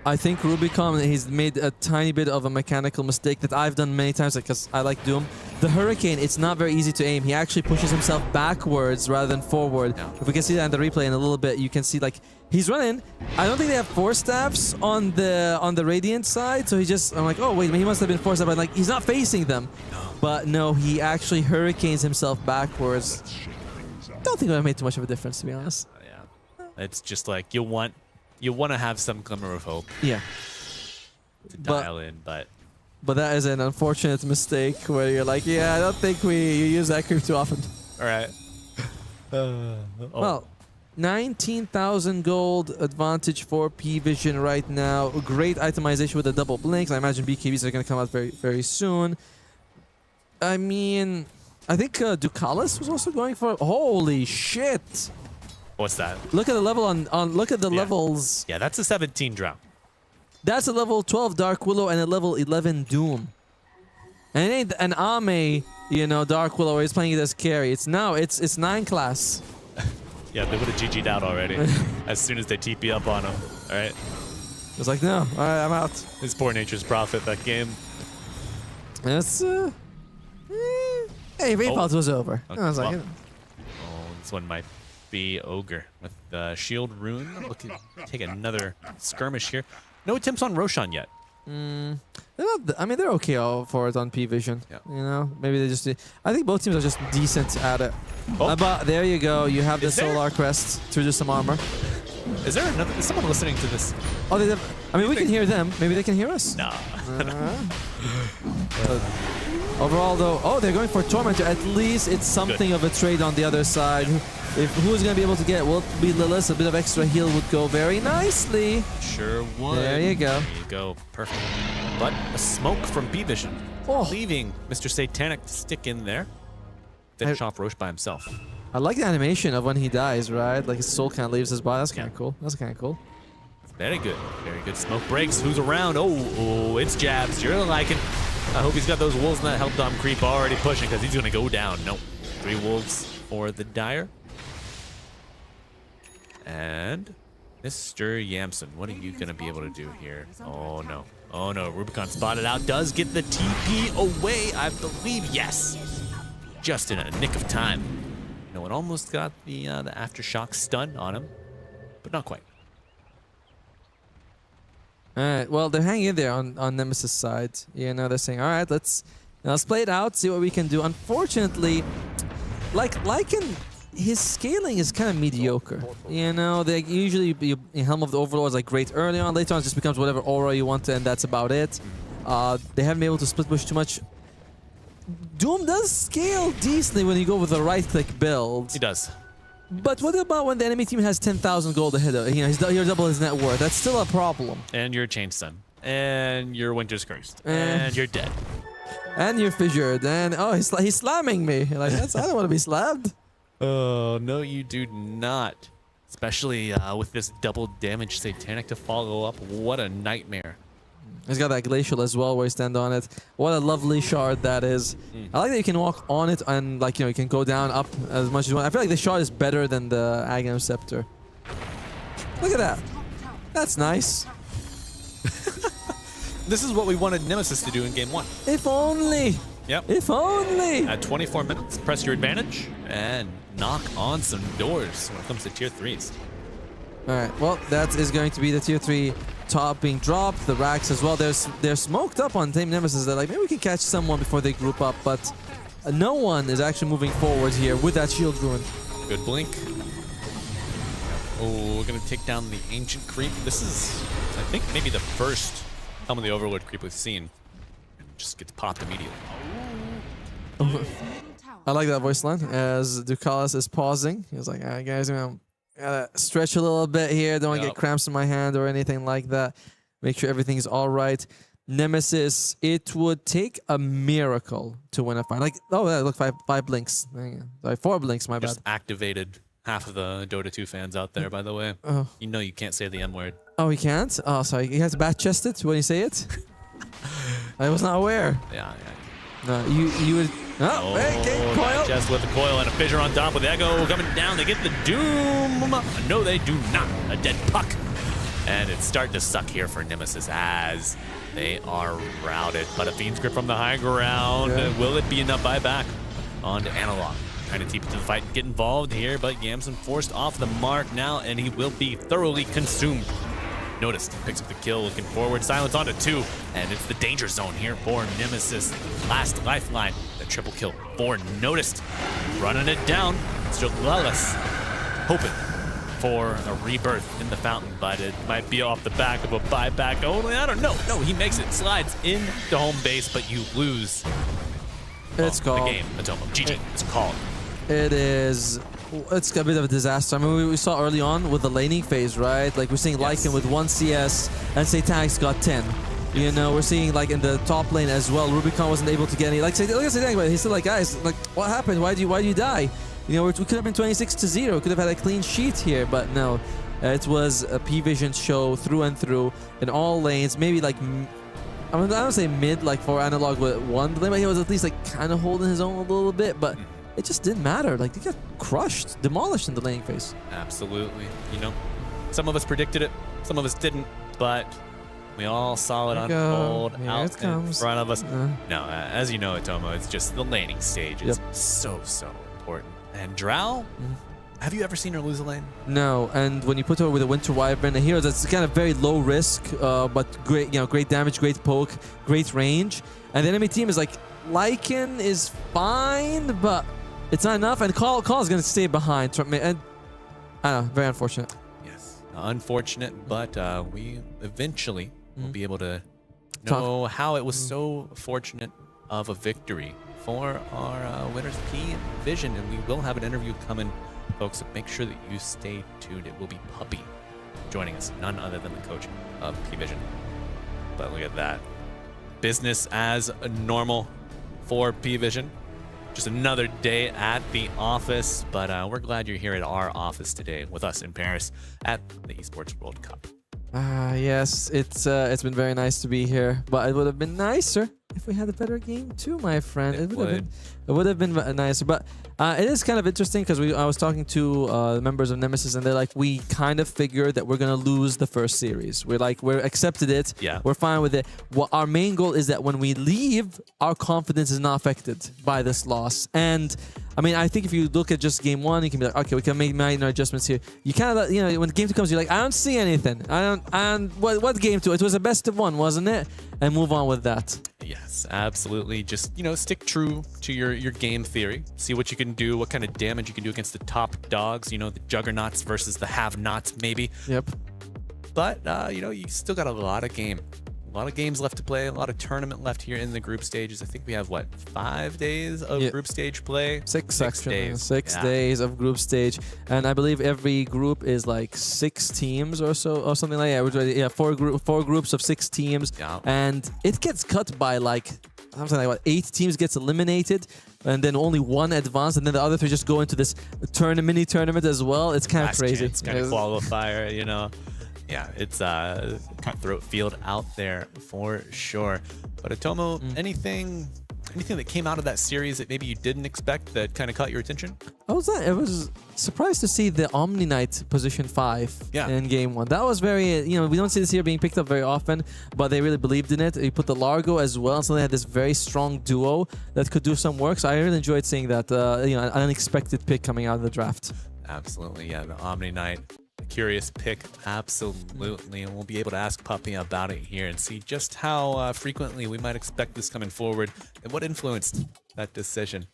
I think Rubicon, he's made a tiny bit of a mechanical mistake that I've done many times because I like Doom. The Hurricane, it's not very easy to aim. He actually pushes himself backwards rather than forward. Yeah. If we can see that in the replay in a little bit, you can see like he's running. I don't think they have force staffs on the Radiant side, so I'm like, oh wait, he must have been force staffed, but like he's not facing them. But no, he actually Hurricanes himself backwards. Don't think it would have made too much of a difference, to be honest. Yeah, it's just like you want to have some glimmer of hope. Yeah. To dial in, but that is an unfortunate mistake where you're like, yeah, I don't think you use that creep too often. All right. Well, 19,000 gold advantage for P-Vision right now. Great itemization with the double blinks. I imagine BKBs are going to come out very, very soon. I mean, I think Ducalis was also going for. Holy shit! What's that? Look at the level look at the levels. Yeah, that's a 17 Drow. That's a level 12 Dark Willow and a level 11 Doom. And it ain't an Ame, you know, Dark Willow where he's playing it as carry. It's 9 class. Yeah, they would have GG'd out already as soon as they TP up on him. All right. It was like, no, all right, I'm out. His poor nature's prophet that game. That's hey, Rainfalls was over. Okay, I was like, this one might be Ogre with the shield rune. Looking to take another skirmish here. No attempts on Roshan yet. they're not. I mean, they're okay for it on P Vision. Yeah. You know, maybe they just. I think both teams are just decent at it. Oh. But there you go. You have the Solar Crest to do some armor. Is there another? Is someone listening to this? Oh, they. I mean, we can hear them. Maybe they can hear us. No. Overall, though, oh, they're going for Tormentor. At least it's something of a trade on the other side. If who's going to be able to get it will be Lilith. A bit of extra heal would go very nicely. Sure would. There you go. There you go. Perfect. But a smoke from P Vision, leaving Mr. Satanic to stick in there. Finish off Roche by himself. I like the animation of when he dies, right? Like his soul kind of leaves his body. That's kind of cool. That's kind of cool. Very good. Very good. Smoke breaks. Who's around? Oh, it's Jabs. You're liking. I hope he's got those wolves in that help Dom creep already pushing because he's going to go down. Nope. 3 wolves for the Dire. And Mr. Yamson, what are you going to be able to do here? Oh, no. Oh, no. Rubicon spotted out. Does get the TP away, I believe. Yes. Just in a nick of time. No, it almost got the Aftershock stun on him, but not quite. All right. Well, they're hanging in there on Nemesis' side. You know, they're saying, all right, let's play it out, see what we can do. Unfortunately, like Lycan, his scaling is kind of mediocre. You know, they usually Helm of the Overlord is like great early on. Later on, it just becomes whatever aura you want, and that's about it. They haven't been able to split push too much. Doom does scale decently when you go with the right-click build. He does. But what about when the enemy team has 10,000 gold ahead of you know, you're double his net worth? That's still a problem. And you're Chain Stun. And you're Winter's Cursed. And you're dead. And you're fissured. And oh, he's slamming me. Like I don't want to be slapped. Oh, no, you do not. Especially with this double damage Satanic to follow up. What a nightmare. He's got that Glacial as well where you stand on it. What a lovely shard that is. I like that you can walk on it and like, you know, you can go down, up as much as you want. I feel like the shard is better than the Aghanim Scepter. Look at that. That's nice. This is what we wanted Nemesis to do in game 1. If only. Yep. If only. At 24 minutes, press your advantage and knock on some doors when it comes to tier 3s. All right, well, that is going to be the tier 3 top being dropped. The racks as well. They're smoked up on Team Nemesis. They're like, maybe we can catch someone before they group up, but no one is actually moving forward here with that shield ruin. Good blink. Oh, we're going to take down the Ancient Creep. This is, I think, maybe the first Helm of the Overlord creep we've seen. It just gets popped immediately. I like that voice line as Ducalis is pausing. He's like, all right, guys, gotta stretch a little bit here. Don't want to get cramps in my hand or anything like that. Make sure everything's all right. Nemesis, it would take a miracle to win a fight. Like, oh, yeah, look, five blinks. Sorry, 4 blinks, my Just bad. activated half of the Dota 2 fans out there, by the way. Oh. You know you can't say the M-word. Oh, he can't? Oh, sorry. You have to back chest it when you say it? I was not aware. Yeah. No, you would... Oh, hey, coil. Just with the coil and a fissure on top with Echo coming down. They get the Doom. No, they do not. A dead puck. And it's starting to suck here for Nemesis as they are routed. But a Fiend's Grip from the high ground. Yeah. Will it be enough buyback onto Analog? Trying to TP to the fight and get involved here, but Yamson forced off the mark now, and he will be thoroughly consumed. Noticed, picks up the kill, looking forward. Silence onto 2, and it's the danger zone here for Nemesis. Last lifeline, the triple kill for Noticed. Running it down, Mr. Lellis, hoping for a rebirth in the fountain, but it might be off the back of a buyback only. I don't know. No, he makes it, slides into home base, but you lose. It's called. The game, Atomo. GG, it's called. It is. It's a bit of a disaster. I mean, we saw early on with the laning phase, right? Like, we're seeing Lycan with 1 CS, and Satanic's got 10. You know, we're seeing, like, in the top lane as well, Rubicon wasn't able to get any. Like, look at Satanic, but he's still like, guys, like, what happened? Why do you die? You know, we could have been 26-0. Could have had a clean sheet here, but no. It was a P-Vision show through and through in all lanes. Maybe, like, I don't say mid, like, for Analog with 1 lane, but he was at least, like, kind of holding his own a little bit, but it just didn't matter. Like, they got crushed, demolished in the laning phase. Absolutely. You know, some of us predicted it, some of us didn't, but we all saw it unfold out in front of us. No, as you know, Atomo, it's just the laning stage is so important. And Drow, have you ever seen her lose a lane? No, and when you put her with a Winter Wyvern, a hero that's kind of very low risk, but great, great damage, great poke, great range, and the enemy team is like, Lycan is fine, but it's not enough, and Call is going to stay behind. And I don't know, very unfortunate. Yes, unfortunate, but we eventually will be able to know how it was so fortunate of a victory for our winners P-Vision, and we will have an interview coming, folks, so make sure that you stay tuned. It will be Puppy joining us, none other than the coach of P-Vision. But look at that. Business as normal for P-Vision. Just another day at the office, but we're glad you're here at our office today with us in Paris at the Esports World Cup. Yes, it's been very nice to be here, but it would have been nicer if we had a better game too, my friend. It would have been nicer, but it is kind of interesting because I was talking to members of Nemesis, and they're like, we kind of figured that we're gonna lose the first series. We're accepted it. Yeah. We're fine with it. Well, our main goal is that when we leave, our confidence is not affected by this loss. And I mean, I think if you look at just game one, you can be like, okay, we can make minor adjustments here. You kind of, when game two comes, you're like, I don't see anything. What game two? It was a best of one, wasn't it? And move on with that. Yes, absolutely. Just, stick true to your game theory. See what you can do, what kind of damage you can do against the top dogs, the juggernauts versus the have-nots, maybe. Yep. But, you still got a lot of games left to play, a lot of tournament left here in the group stages. I think we have, 5 days of group stage play? 6 days. 6 days of group stage. And I believe every group is like 6 teams or so, or something like that. Yeah, four groups of 6 teams. Yeah. And it gets cut by something like 8 teams gets eliminated, and then only 1 advance, and then the other 3 just go into this mini tournament as well. It's kind of crazy. It's kind of qualifier, Yeah, it's a cutthroat field out there for sure. But Atomo, anything that came out of that series that maybe you didn't expect that kind of caught your attention? I was surprised to see the Omni Knight position 5 in game 1. That was very, we don't see this here being picked up very often, but they really believed in it. You put the Largo as well, so they had this very strong duo that could do some work. So I really enjoyed seeing that, an unexpected pick coming out of the draft. Absolutely, yeah, the Omni Knight. Curious pick, absolutely, and we'll be able to ask Puppy about it here and see just how frequently we might expect this coming forward and what influenced that decision.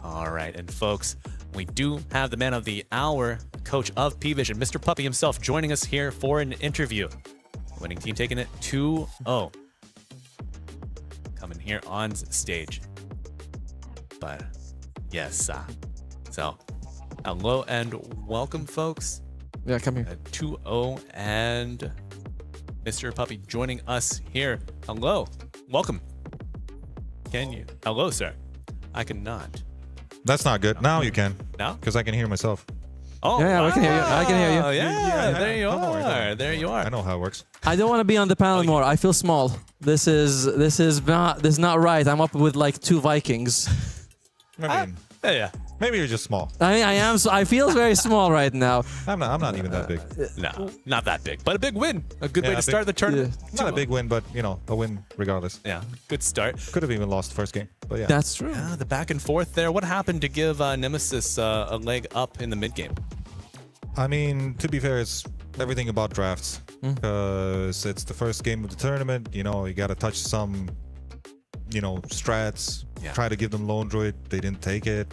All right, and folks, we do have the man of the hour, coach of P-Vision, Mr. Puppy himself, joining us here for an interview. Winning team taking it 2-0. Coming here on stage. But yes, so hello and welcome, folks. Yeah, come here. 2-0 and Mr. Puppy joining us here. Hello. Welcome. Can you? Hello, sir. I cannot. That's not good. Now you can. Now? Because I can hear myself. Oh, yeah, I can hear you. I can hear you. Oh, yeah, there you are. There you are. I know how it works. I don't want to be on the panel anymore. I feel small. This is not right. I'm up with 2 Vikings. I mean, yeah. Maybe you're just small. I am. So I feel very small right now. I'm not even that big. No, not that big, but a big win. A good way to start the tournament. Not a big win, but a win regardless. Yeah, good start. Could have even lost the first game, but yeah. That's true. Yeah, the back and forth there. What happened to give Nemesis a leg up in the mid game? I mean, to be fair, it's everything about drafts because it's the first game of the tournament. You got to touch some, strats. Yeah. Try to give them lone droid. They didn't take it.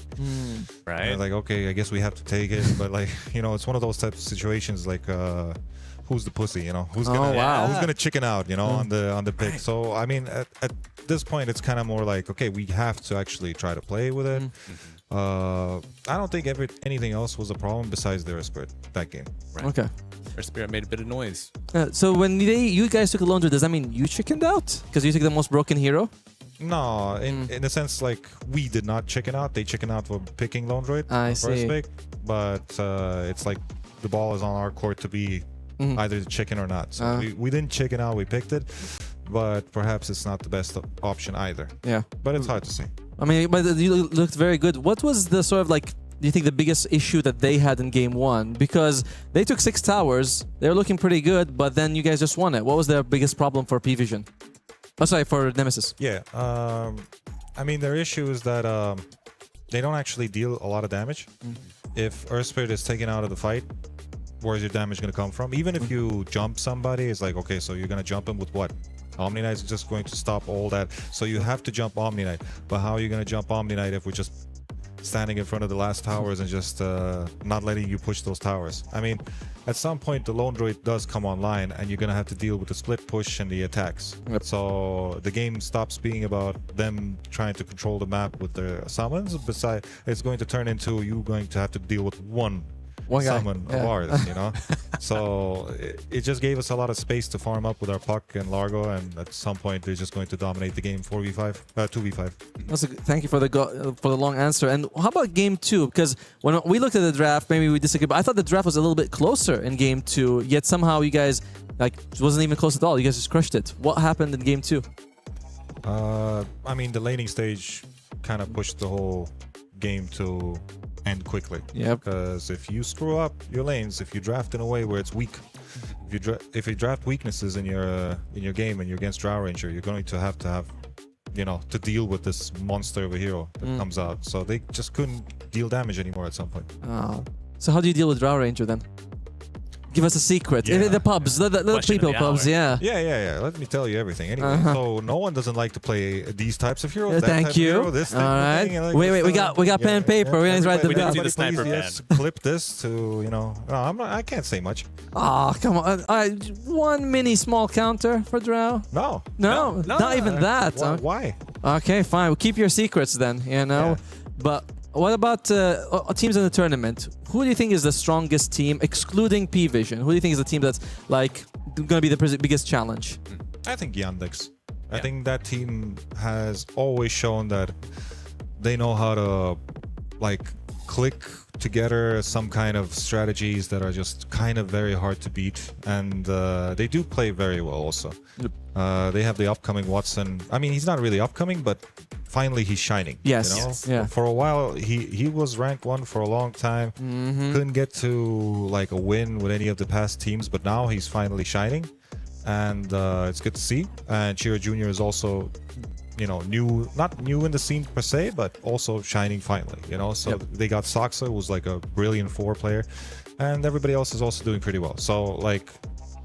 Right. They're like, okay, I guess we have to take it. But it's one of those types of situations. Who's the pussy? Who's gonna chicken out? On the pick. Right. So I mean, at this point, it's kind of more like, okay, we have to actually try to play with it. I don't think anything else was a problem besides their spirit that game. Right. Okay. Their spirit made a bit of noise. So when you guys took a lone droid, does that mean you chickened out because you took the most broken hero? No, in a sense, we did not chicken out. They chicken out for picking lone droid. I first see. pick, but it's like the ball is on our court to be either the chicken or not. So we didn't chicken out. We picked it, but perhaps it's not the best option either. Yeah. But it's hard to say. I mean, but you looked very good. What was the sort of like, do you think the biggest issue that they had in game one? Because they took 6 towers, they were looking pretty good, but then you guys just won it. What was their biggest problem for P-Vision? Oh, sorry, for Nemesis. Yeah, I mean, their issue is that they don't actually deal a lot of damage. If Earth Spirit is taken out of the fight, where's your damage going to come from? Even if you jump somebody, it's like, okay, so you're going to jump him with what? Omni Knight is just going to stop all that. So you have to jump Omni Knight. But how are you going to jump Omni Knight if we're just standing in front of the last towers and just not letting you push those towers? I mean, at some point the lone droid does come online and you're gonna have to deal with the split push and the attacks. So the game stops being about them trying to control the map with their summons. Besides, it's going to turn into you going to have to deal with one summon of ours, you know. So it just gave us a lot of space to farm up with our Puck and Largo, and at some point they're just going to dominate the game 2v5. Thank you for the long answer. And how about game 2? Because when we looked at the draft, maybe we disagree, but I thought the draft was a little bit closer in game 2. Yet somehow you guys, like, it wasn't even close at all. You guys just crushed it. What happened in game 2? I mean, the laning stage kind of pushed the whole game to end quickly. Because if you screw up your lanes, if you draft in a way where it's weak, if you draft weaknesses in your game and you're against Drow Ranger, you're going to have, you know, to deal with this monster of a hero that comes out. So they just couldn't deal damage anymore at some point. Oh. So how do you deal with Drow Ranger then? Give us a secret. The pubs, the little people pubs, Yeah. Let me tell you everything. Anyway, so no one doesn't like to play these types of heroes. Thank you. Hero, this all right. Like wait. We got pen and paper. We're gonna write them down. The sniper please, clip this to, you know. No, I can't say much. Oh, come on. One mini small counter for Drow. No, not even that. Why? Okay, fine. We'll keep your secrets then. You know, but. What about teams in the tournament? Who do you think is the strongest team, excluding P-Vision? Who do you think is the team that's like going to be the biggest challenge? I think Yandex. I think that team has always shown that they know how to like click together some kind of strategies that are just kind of very hard to beat, and they do play very well also. They have the upcoming Watson. I mean, he's not really upcoming, but finally he's shining. Yes. You know? Yes. Yeah. For a while, he was rank 1 for a long time. Couldn't get to like a win with any of the past teams, but now he's finally shining, and it's good to see. And Chira Jr. is also, you know, not new in the scene per se, but also shining finally, you know. So they got Soxa, who was like a brilliant 4 player, and everybody else is also doing pretty well. So like,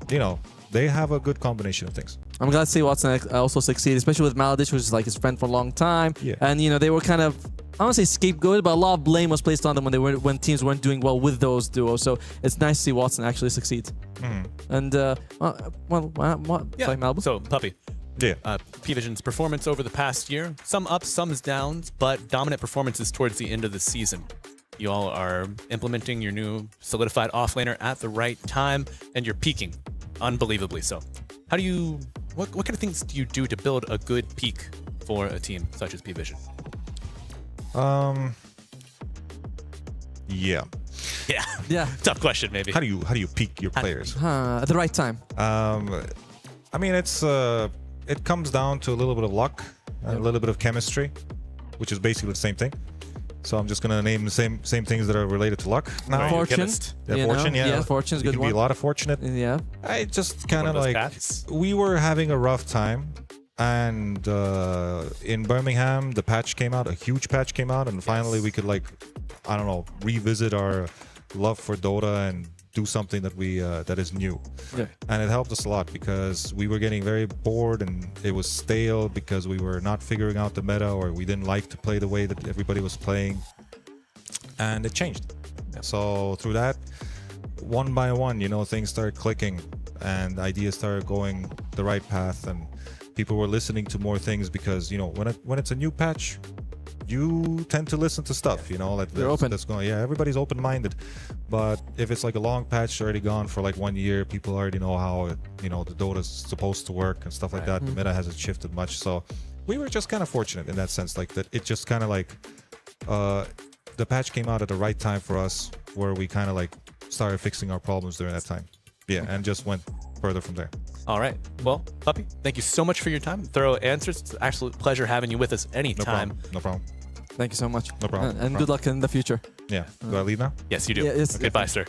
you know, they have a good combination of things. I'm glad to see Watson also succeed, especially with Maladish, which is like his friend for a long time. And you know, they were kind of, I don't want to say scapegoated, but a lot of blame was placed on them when teams weren't doing well with those duos. So it's nice to see Watson actually succeed. And sorry, Malibu. So Puppy. Yeah. P-Vision's performance over the past year, some ups, some downs, but dominant performances towards the end of the season. You all are implementing your new solidified offlaner at the right time, and you're peaking, unbelievably so. How do you, what kind of things do you do to build a good peak for a team such as P-Vision? Yeah. Tough question, maybe. How do you peak your players? At the right time. I mean, it comes down to a little bit of luck, and a little bit of chemistry, which is basically the same thing. So I'm just gonna name the same things that are related to luck. Now, fortune. Fortune, Yeah, fortune's a good one. Be a lot of fortunate. Yeah. I just kind of like we were having a rough time, and in Birmingham the patch came out, a huge patch came out, and finally we could like, I don't know, revisit our love for Dota and do something that we that is new. And it helped us a lot because we were getting very bored and it was stale because we were not figuring out the meta, or we didn't like to play the way that everybody was playing, and it changed. So through that, one by one, you know, things started clicking and ideas started going the right path, and people were listening to more things because, you know, when it's a new patch, you tend to listen to stuff, you know, that's going. Yeah, everybody's open-minded. But if it's like a long patch already gone for like 1 year, people already know how it, you know, the Dota's supposed to work and stuff like that. The meta hasn't shifted much, so we were just kind of fortunate in that sense, like that. It just kind of like the patch came out at the right time for us, where we kind of like started fixing our problems during that time. Yeah, and just went further from there. All right. Well, Puppy, thank you so much for your time. Thorough answers. It's an absolute pleasure having you with us anytime. No problem. Thank you so much. No problem. And good luck in the future. Yeah. Do I leave now? Yes, you do. Yeah, yes. Goodbye, sir.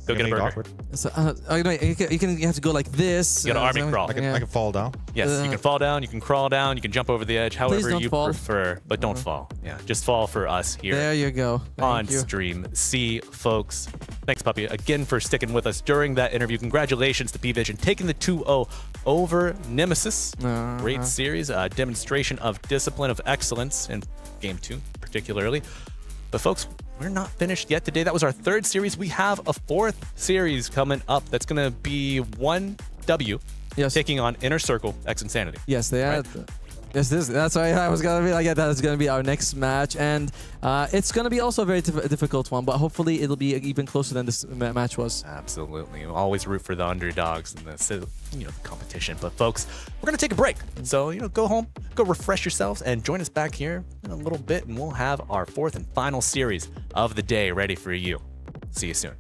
Go get a burger. Awkward. So, you have to go like this. You got an army crawl. I can fall down. Yes, you can fall down, you can crawl down, you can jump over the edge, however don't you fall. prefer. But don't fall. Yeah, just fall for us here. There you go. On Thank you. stream. See, folks. Thanks, Puppy, again for sticking with us during that interview. Congratulations to P-Vision taking the 2-0 over Nemesis. Great series, a demonstration of discipline, of excellence in Game 2 particularly. But folks, we're not finished yet today. That was our third series. We have a fourth series coming up that's going to be 1W taking on Inner Circle X Insanity. Yes, they had. Yes, that's why I was gonna be like, yeah, that's gonna be our next match, and it's gonna be also a very difficult one, but hopefully it'll be even closer than this match was. Absolutely, we'll always root for the underdogs in the the competition. But folks, we're gonna take a break, so go home, go refresh yourselves, and join us back here in a little bit, and we'll have our fourth and final series of the day ready for you. See you soon.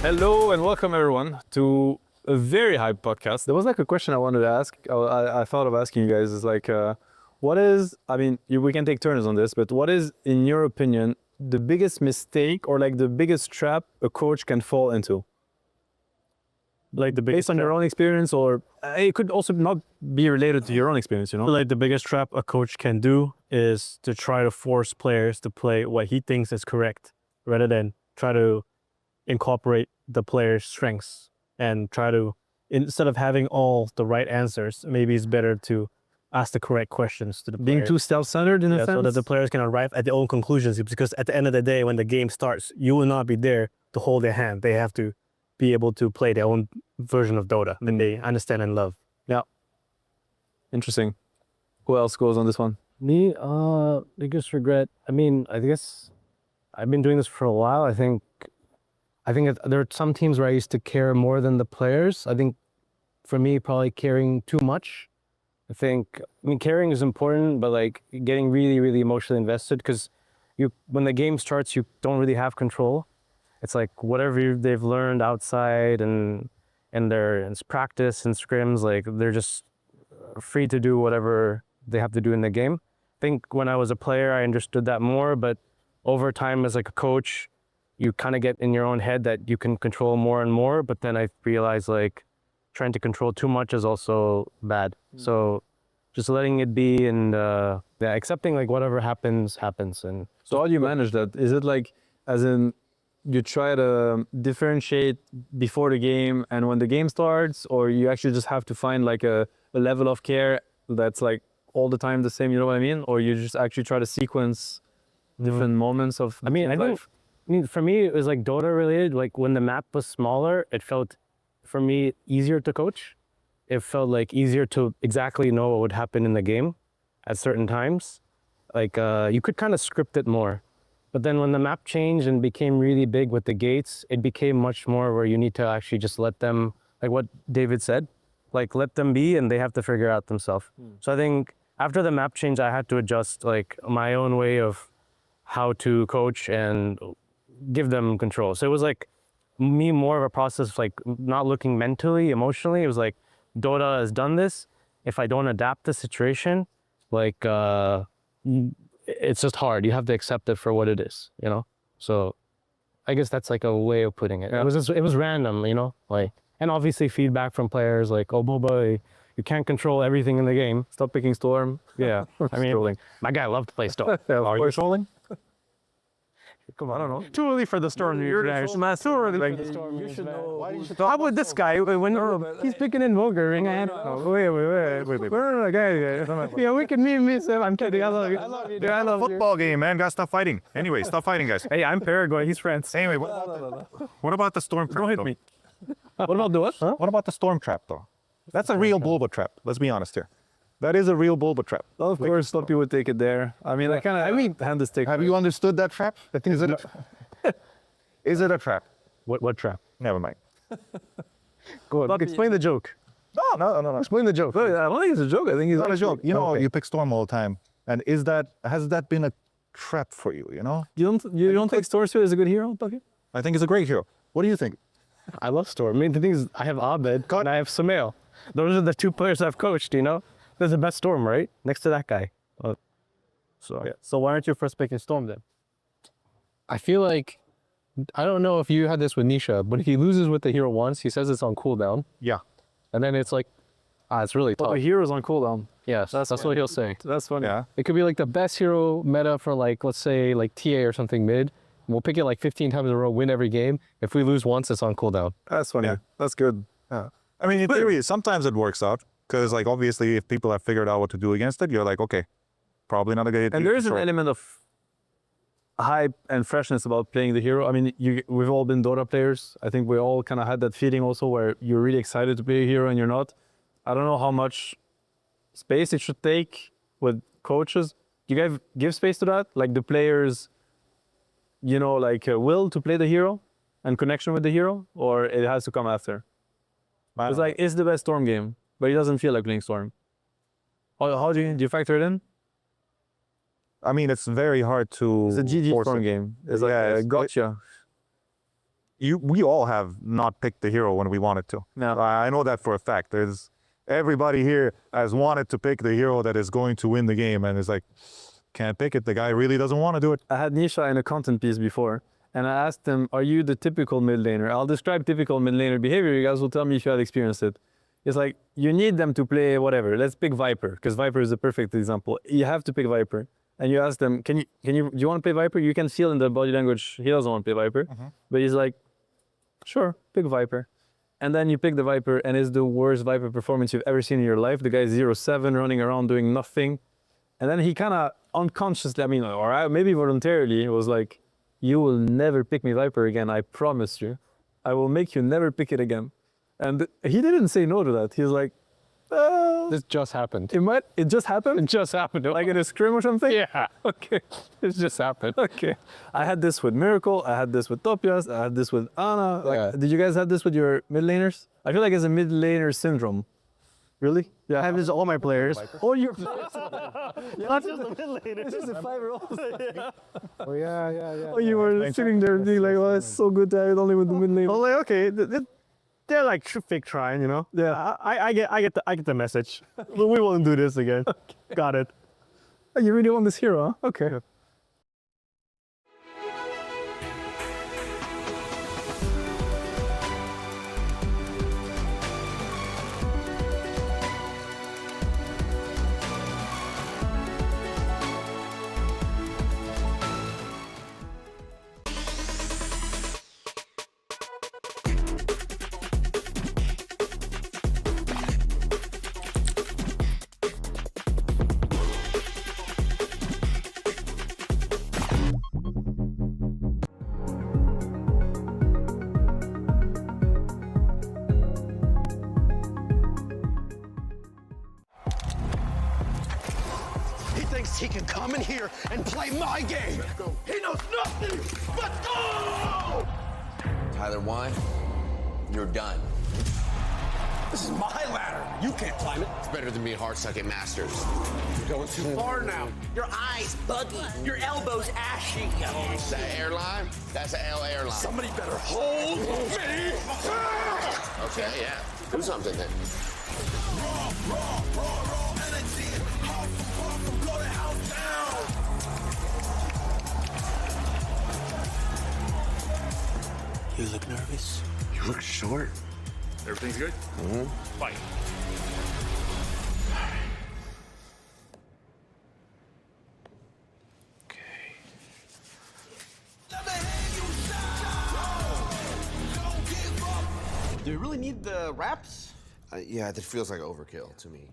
Hello and welcome everyone to a very hype podcast. There was like a question I wanted to ask. I thought of asking you guys is like, what is, I mean, we can take turns on this, but what is, in your opinion, the biggest mistake or like the biggest trap a coach can fall into? Like the biggest, based on your own experience, or it could also not be related to your own experience, you know? Like the biggest trap a coach can do is to try to force players to play what he thinks is correct rather than try to incorporate the player's strengths and try to, instead of having all the right answers, maybe it's better to ask the correct questions to the player. Being too self-centered in a sense? So that the players can arrive at their own conclusions, because at the end of the day, when the game starts, you will not be there to hold their hand. They have to be able to play their own version of Dota that they understand and love. Yeah. Interesting. Who else goes on this one? Me, biggest regret. I mean, I guess I've been doing this for a while. I think there are some teams where I used to care more than the players. I think for me, probably caring too much. I mean, caring is important, but like getting really, really emotionally invested, because when the game starts, you don't really have control. It's like whatever they've learned outside and their practice and scrims, like they're just free to do whatever they have to do in the game. I think when I was a player, I understood that more, but over time as like a coach, you kind of get in your own head that you can control more and more, but then I realized like trying to control too much is also bad. So just letting it be and accepting like whatever happens. And so how do you manage that? Is it like, as in, you try to differentiate before the game and when the game starts, or you actually just have to find like a level of care that's like all the time the same, you know what I mean? Or you just actually try to sequence different moments of life? For me, it was like Dota related. Like when the map was smaller, it felt for me easier to coach. It felt like easier to exactly know what would happen in the game at certain times. Like you could kind of script it more. But then when the map changed and became really big with the gates, it became much more where you need to actually just let them, like what David said, like let them be and they have to figure out themselves. So I think after the map change, I had to adjust like my own way of how to coach and give them control. So it was like me more of a process of like not looking mentally, emotionally. It was like Dota has done this. If I don't adapt the situation, like it's just hard. You have to accept it for what it is, you know? So I guess that's like a way of putting it. Yeah. It was random, you know? Like, and obviously feedback from players like, oh, Boba, you can't control everything in the game. Stop picking Storm. Yeah. I mean, my guy loved to play Storm. Are you trolling? Come on, I don't know. Too early for the Storm. Too early for the Storm. You should know. How about this guy? When he's picking in Vulgar, and I don't know. Wait. Where are the guys? Yeah, we can meet him. I'm kidding. I love you. I love you. I love Football game, man. Gotta stop fighting. Anyway, stop fighting, guys. Hey, I'm Paraguay. He's France. Anyway, what about the Storm trap? Don't hit me. What about the what? Huh? What about the Storm trap, though? That's a real Bulba trap. Let's be honest here. That is a real Bulba trap. Well, of course, some people would take it there. I mean, hand this stick. Have you understood that trap? Is it a trap? What trap? Never mind. Go on. Explain the joke. No. Explain the joke. I don't think it's a joke. I think it's not a joke. You know, you pick Storm all the time. And has that been a trap for you, you know? You don't think Storm as a good hero, Bucky? I think he's a great hero. What do you think? I love Storm. I mean, the thing is, I have Abed and I have Samael. Those are the two players I've coached, you know? There's the best Storm, right? Next to that guy. So why aren't you first picking Storm then? I feel like, I don't know if you had this with Nisha, but if he loses with the hero once, he says it's on cooldown. Yeah. And then it's like, it's really tough. But the hero's on cooldown. Yes, that's what he'll say. That's funny. Yeah. It could be like the best hero meta for like, let's say like TA or something mid. We'll pick it like 15 times in a row, win every game. If we lose once, it's on cooldown. That's funny. Yeah. That's good. Yeah. I mean, in theory, sometimes it works out. Because, like, obviously, if people have figured out what to do against it, you're like, okay, probably not a good idea. And there is an element of hype and freshness about playing the hero. I mean, we've all been Dota players. I think we all kind of had that feeling also where you're really excited to play a hero and you're not. I don't know how much space it should take with coaches. Do you guys give space to that? Like the players, you know, like will to play the hero and connection with the hero, or it has to come after? It's like, it's the best Storm game, but he doesn't feel like playing Storm. How do you factor it in? I mean, it's very hard to... It's a GG Storm game. It's like a gotcha. we all have not picked the hero when we wanted to. No. I know that for a fact. There's everybody here has wanted to pick the hero that is going to win the game, and it's like, can't pick it. The guy really doesn't want to do it. I had Nisha in a content piece before, and I asked him, are you the typical mid laner? I'll describe typical mid laner behavior. You guys will tell me if you had experienced it. It's like, you need them to play whatever. Let's pick Viper, because Viper is a perfect example. You have to pick Viper. And you ask them, do you want to play Viper? You can feel in the body language, he doesn't want to play Viper. But he's like, sure, pick Viper. And then you pick the Viper, and it's the worst Viper performance you've ever seen in your life. The guy is 0-7, running around doing nothing. And then he kind of unconsciously, or maybe voluntarily, was like, you will never pick me Viper again, I promise you. I will make you never pick it again. And he didn't say no to that. He's like, this just happened. It just happened? It just happened. Like in a scrim or something? Yeah. Okay. It just happened. Okay. I had this with Miracle. I had this with Topias. I had this with Ana. Like, did you guys have this with your mid laners? I feel like it's a mid laner syndrome. Really? Yeah, I have this with all my players. All your players? Not just the mid laners. It's just the 5-year-olds. Oh, yeah. Oh, you were sitting there being like, oh, it's so good to have it only with the mid laners. Oh, like, okay. They're like fake trying, you know. Yeah, I get the message. We won't do this again. Okay. Got it. Oh, you really want this hero, huh? Okay. He can come in here and play my game. He knows nothing but go! Tyler, why? You're done. This is my ladder. You can't climb it. It's better than me hard-sucking masters. You're going too far now. Your eyes buggy. Your elbows ashy. That airline? That's an L airline. Somebody better hold me. Okay, yeah. Do something then. Raw energy. Blow the house down. You look nervous. You look short. Everything's good? Mm-hmm. Fight. Do you really need the wraps? Yeah, that feels like overkill to me.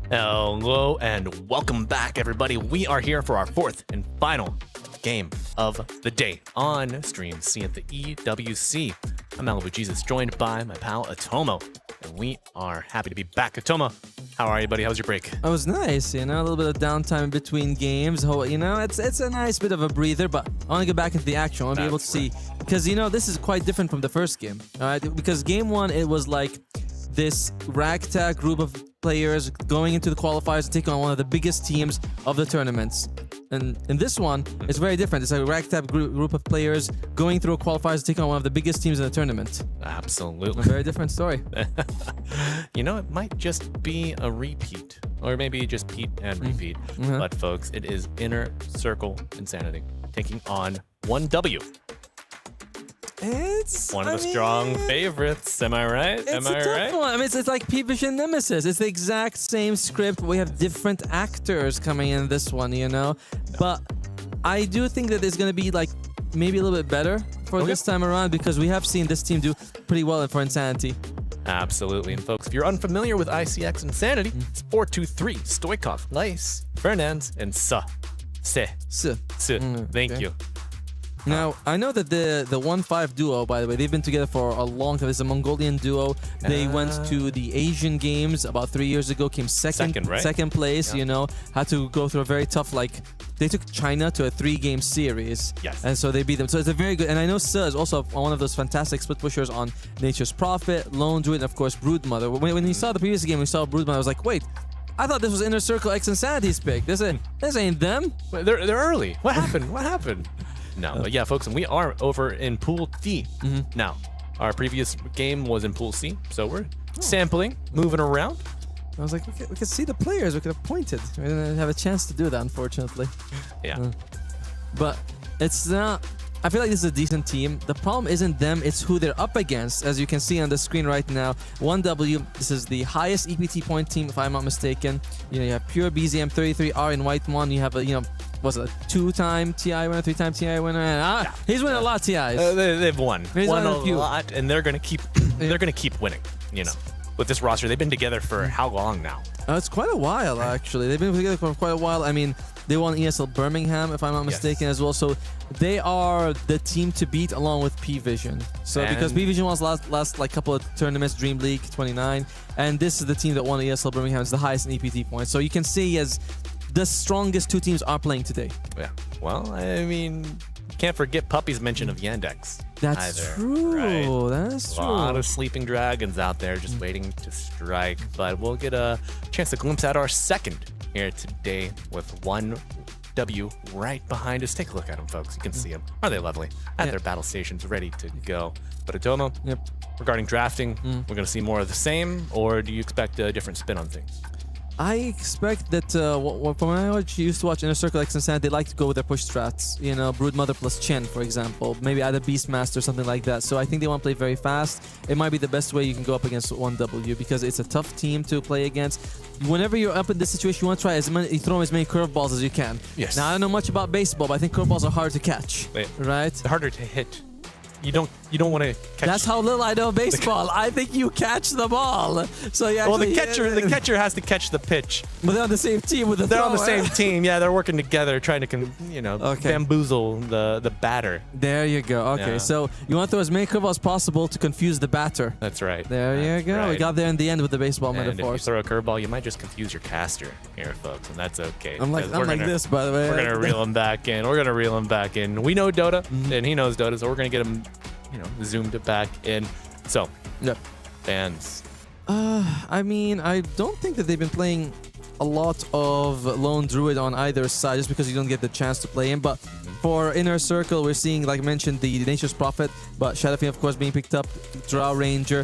Hello and welcome back, everybody. We are here for our fourth and final game of the day on Stream C at the EWC. I'm Malibu Jesus, joined by my pal Atomo, and we are happy to be back. Atomo, how are you, buddy? How was your break? It was nice, you know, a little bit of downtime in between games. You know, it's a nice bit of a breather, but I want to get back into the action. I want to be able to see, because, you know, this is quite different from the first game, all right? Because game one, it was like this ragtag group of players going into the qualifiers to take on one of the biggest teams of the tournaments. And in this one, it's very different. It's a ragtag group of players going through a qualifiers to take on one of the biggest teams in the tournament. Absolutely. A very different story. You know, it might just be a repeat, or maybe just Pete and repeat. But folks, it is Inner Circle Insanity taking on 1W. It's one of the strong favorites. Am I right? It's a tough one. I mean, it's like P-Vision Nemesis. It's the exact same script. We have different actors coming in this one, you know. But I do think that it's going to be like maybe a little bit better for this time around, because we have seen this team do pretty well for Insanity. Absolutely. And folks, if you're unfamiliar with ICX Insanity, it's 423, Stoikov, Lice, Fernandes, and Thank you. Now, I know that the 1-5 duo, by the way, they've been together for a long time. It's a Mongolian duo. They went to the Asian Games about 3 years ago, came second place, you know, had to go through a very tough, like, they took China to a 3-game series. Yes. And so they beat them. So it's a very good, and I know Sir is also one of those fantastic split pushers on Nature's Prophet, Lone Druid, and of course, Broodmother. When we saw the previous game, we saw Broodmother, I was like, wait, I thought this was Inner Circle X Insanity's pick. This ain't them. They're early. What happened? What happened? No, but yeah, folks, and we are over in Pool D. Now, our previous game was in Pool C, so we're sampling, moving around. I was like, we could see the players. We could have pointed. We didn't have a chance to do that, unfortunately. Yeah. But it's not... I feel like this is a decent team. The problem isn't them, it's who they're up against. As you can see on the screen right now, 1W, this is the highest EPT point team, if I'm not mistaken. You know, you have Pure BZM, 33R in Whitemon. You have a, you know, was it a 2-time TI winner, 3-time TI winner? And, he's winning a lot of TIs. They've won. Won a lot, and they're gonna keep winning, you know. With this roster, they've been together for how long now? It's quite a while, actually. They've been together for quite a while. I mean, they won ESL Birmingham, if I'm not mistaken, as well. So they are the team to beat along with P-Vision. So because P-Vision was last like couple of tournaments, Dream League 29, and this is the team that won ESL Birmingham. It's the highest in EPT points. So you can see as the strongest two teams are playing today. Yeah. Well, I mean, can't forget Puppy's mention of Yandex. That's true. Right? That's true. A lot of sleeping dragons out there just waiting to strike. But we'll get a chance to glimpse at our second here today with 1W right behind us. Take a look at them, folks. You can see them. Are they lovely? At their battle stations, ready to go. But Atomo, regarding drafting, we're going to see more of the same, or do you expect a different spin on things? I expect that from when I used to watch Inner Circle X Insanity, they like to go with their push strats. You know, Broodmother plus Chen, for example. Maybe add a Beastmaster or something like that. So I think they want to play very fast. It might be the best way you can go up against 1W, because it's a tough team to play against. Whenever you're up in this situation, you want to try you throw as many curveballs as you can. Yes. Now, I don't know much about baseball, but I think curveballs are hard to catch. Right? They're harder to hit. You don't want to catch. That's how little I know baseball. I think you catch the ball. So yeah. Well, the catcher has to catch the pitch. But they're on the same team with the They're thrower. on the same team. Yeah, they're working together, trying to bamboozle the batter. There you go. Okay, so you want to throw as many curveballs as possible to confuse the batter. That's right. There you go. Right. We got there in the end with the baseball and metaphor. If you throw a curveball, you might just confuse your caster here, folks, and that's okay. I'm like this, by the way. We're gonna reel him back in. We know Dota, and he knows Dota, so we're gonna get him, zoomed it back in. So, fans. I mean, I don't think that they've been playing a lot of Lone Druid on either side, just because you don't get the chance to play him. But for Inner Circle, we're seeing, like I mentioned, the Nature's Prophet, but Shadow Fiend, of course, being picked up, Drow Ranger.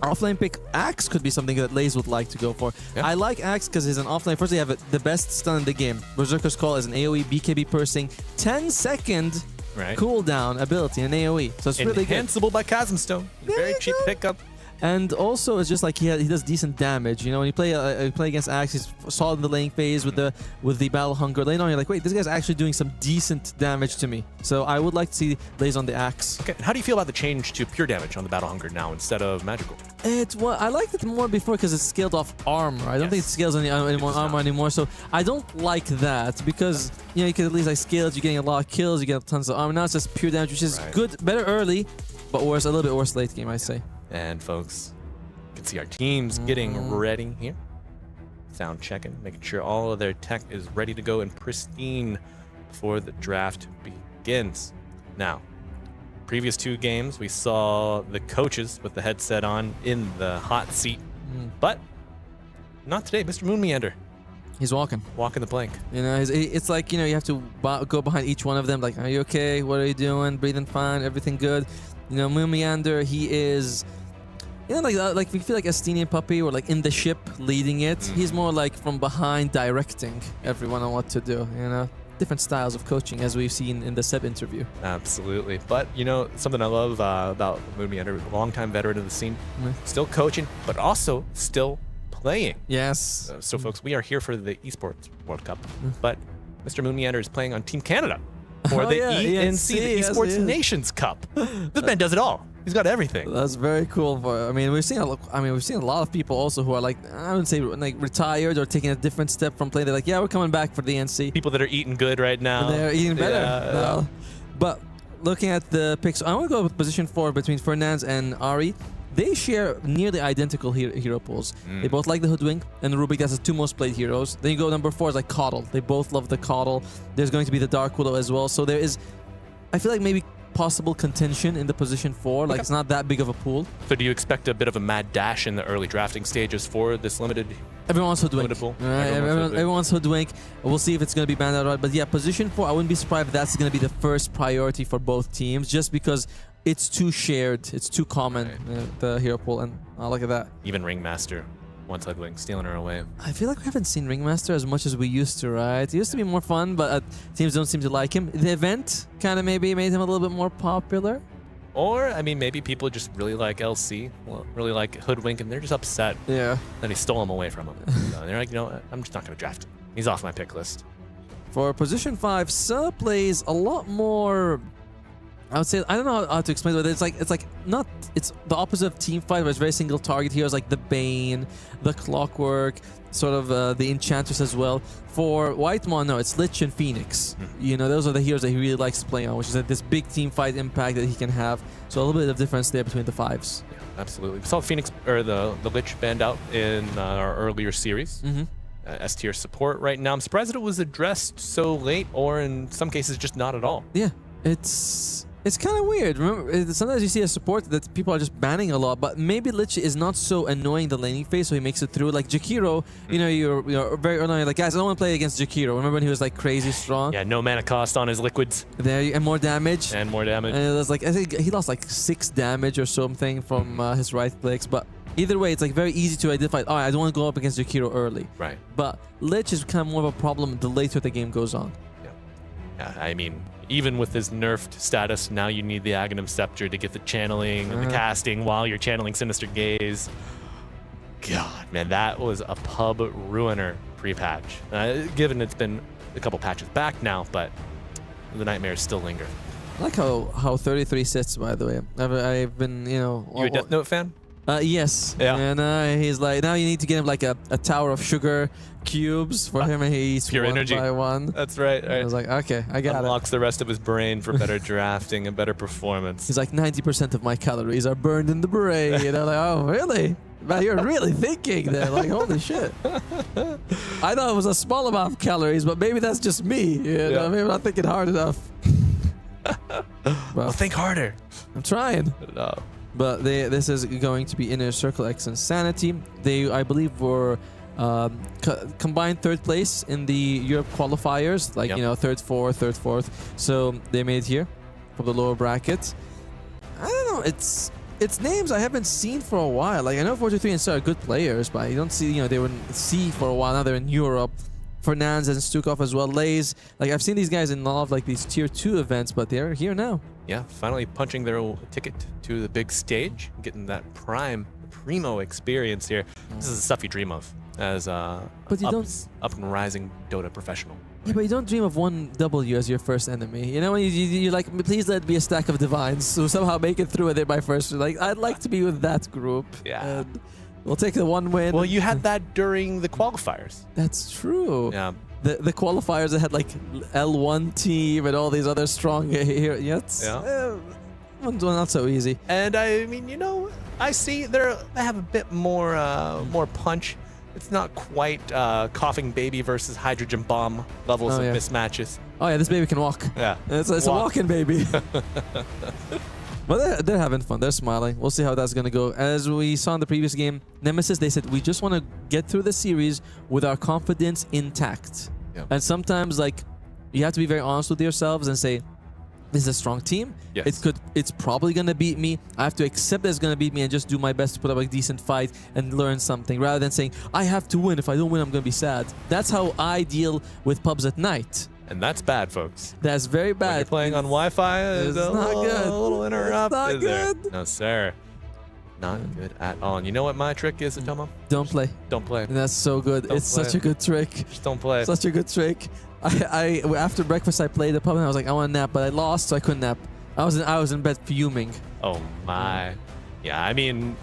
Offlane pick Axe could be something that Laze would like to go for. I like Axe because he's an offlane. First, they have the best stun in the game. Berserker's Call is an AoE BKB pursing 10-second cooldown ability in AoE. So it's really good. Enhanceable by Chasm Stone. Very cheap pickup. And also, it's just like he does decent damage. You know, when you play against Axe, he's solid in the laning phase with the battle hunger. Later on, you're like, wait, this guy's actually doing some decent damage to me. So I would like to see Lays on the Axe. Okay, how do you feel about the change to pure damage on the battle hunger now instead of magical? I liked it more before because it scaled off armor. I don't think it scales any armor anymore. So I don't like that because you know you can at least like scale it. You're getting a lot of kills. You get tons of armor. Now it's just pure damage, which is good, better early, but worse, a little bit worse late game, I say. And folks, you can see our teams getting ready here. Sound checking, making sure all of their tech is ready to go and pristine before the draft begins. Now, previous 2 games, we saw the coaches with the headset on in the hot seat, but not today. Mr. Moon Meander. He's walking the plank. You know, it's like, you know, you have to go behind each one of them. Like, are you okay? What are you doing? Breathing fine? Everything good? You know, Moon Meander, he is, you know, like we feel like Estinian Puppy or like in the ship leading it. He's more like from behind directing everyone on what to do, you know. Different styles of coaching as we've seen in the Seb interview. Absolutely. But, you know, something I love about Moon Meander, longtime veteran of the scene, still coaching, but also still playing. Yes. So folks, we are here for the Esports World Cup, but Mr. Moon Meander is playing on Team Canada for the ENC, the Esports Nations Cup. This man does it all. He's got everything. That's very cool. I mean, we've seen a lot of people also who are like, I wouldn't say like retired or taking a different step from playing. They're like, yeah, we're coming back for the NC. People that are eating good right now. They're eating better now. But looking at the picks, I want to go with position 4 between Fernandes and Ari. They share nearly identical hero pools. They both like the Hoodwink and the Rubik. That's the 2 most played heroes. Then you go number 4 is like Coddle. They both love the Coddle. There's going to be the Dark Willow as well. So there is, I feel like maybe possible contention in the position 4. Like it's not that big of a pool. So do you expect a bit of a mad dash in the early drafting stages for this limited? Everyone wants Hoodwink. Everyone wants Hoodwink. We'll see if it's going to be banned outright. But yeah, position 4, I wouldn't be surprised if that's going to be the first priority for both teams, just because it's too shared, it's too common, the hero pool, and look at that. Even Ringmaster wants Hoodwink, stealing her away. I feel like we haven't seen Ringmaster as much as we used to, right? It used to be more fun, but teams don't seem to like him. The event kind of maybe made him a little bit more popular. Or, I mean, maybe people just really like LC, really like Hoodwink, and they're just upset that he stole him away from them. They're like, you know, I'm just not going to draft him. He's off my pick list. For position 5, Sir plays a lot more... I would say, I don't know how to explain it, but it's the opposite of team fight, where it's very single target heroes like the Bane, the Clockwork, sort of the Enchantress as well. For Whitemon, no, it's Lich and Phoenix. You know, those are the heroes that he really likes to play on, which is this big team fight impact that he can have. So a little bit of difference there between the 5s. Yeah, absolutely. We saw Phoenix, or the Lich banned out in our earlier series. S tier support right now. I'm surprised that it was addressed so late, or in some cases just not at all. Yeah, it's kind of weird. Remember, sometimes you see a support that people are just banning a lot, but maybe Lich is not so annoying the laning phase, so he makes it through. Like Jakiro, you know, you're very annoying. Like, guys, I don't want to play against Jakiro. Remember when he was like crazy strong? Yeah, no mana cost on his liquids. There, and more damage. And more damage. And it was like, I think he lost like 6 damage or something from his right clicks, but either way, it's like very easy to identify, oh, I don't want to go up against Jakiro early. Right. But Lich is kind of more of a problem the later the game goes on. Yeah, I mean, even with his nerfed status, now you need the Aghanim Scepter to get the channeling and the casting while you're channeling Sinister Gaze. God, man, that was a pub ruiner pre-patch. Given it's been a couple patches back now, but the nightmares still linger. I like how 33 sits, by the way. I've been, you know... You a Death Note fan? Yes. Yeah. And he's like, now you need to get him like a tower of sugar cubes for him, and he's pure one energy by one. That's right. I was like, okay, I got it. Unlocks the rest of his brain for better drafting and better performance. He's like, 90% of my calories are burned in the brain. You know, like, oh, really? Man, you're really thinking there. Like, holy shit. I thought it was a small amount of calories, but maybe that's just me. You know, maybe I'm not thinking hard enough. Well, think harder. I'm trying. No. But this is going to be Inner Circle X Insanity. They, I believe, were combined 3rd place in the Europe qualifiers, like, you know, 3rd, 4th. So they made it here from the lower bracket. I don't know. It's names I haven't seen for a while. Like, I know 43 and Star are good players, but you don't see, you know, they were in C for a while. Now they're in Europe. Fernandes and Stukov as well. Lays, like, I've seen these guys in all of like these tier 2 events, but they're here now. Yeah, finally punching their ticket to the big stage, getting that prime primo experience here. This is the stuff you dream of as But you up and rising Dota professional. Yeah, but you don't dream of one W as your first enemy. You know, you're like, please let it be a stack of divines who somehow make it through and they're my first. Like, I'd like to be with that group. Yeah. And we'll take the one win. Well, you had that during the qualifiers. That's true. Yeah. The qualifiers that had like L1 team and all these other strong here. Yeah. Not so easy. And I mean, you know, I see they have a bit more more punch. It's not quite coughing baby versus hydrogen bomb levels of mismatches. Oh yeah, this baby can walk. Yeah. It's a walking baby. But they're having fun. They're smiling. We'll see how that's going to go. As we saw in the previous game, Nemesis, they said, we just want to get through the series with our confidence intact. Yeah. And sometimes, like, you have to be very honest with yourselves and say, this is a strong team. Yes. It's probably going to beat me. I have to accept that it's going to beat me and just do my best to put up a decent fight and learn something, rather than saying, I have to win. If I don't win, I'm going to be sad. That's how I deal with pubs at night. And that's bad, folks. That's very bad. When you're playing on Wi-Fi, it's not good. A little interrupt. It's not is there? good. No, sir. Not good at all. And you know what my trick is, Atomo? Don't play. Don't play. That's so good. Don't it's play. such a good trick. Just don't play. Such a good trick. I after breakfast I played the pub and I was like, I want to nap, but I lost, so I couldn't nap. I was in bed fuming. Oh my. Yeah, I mean,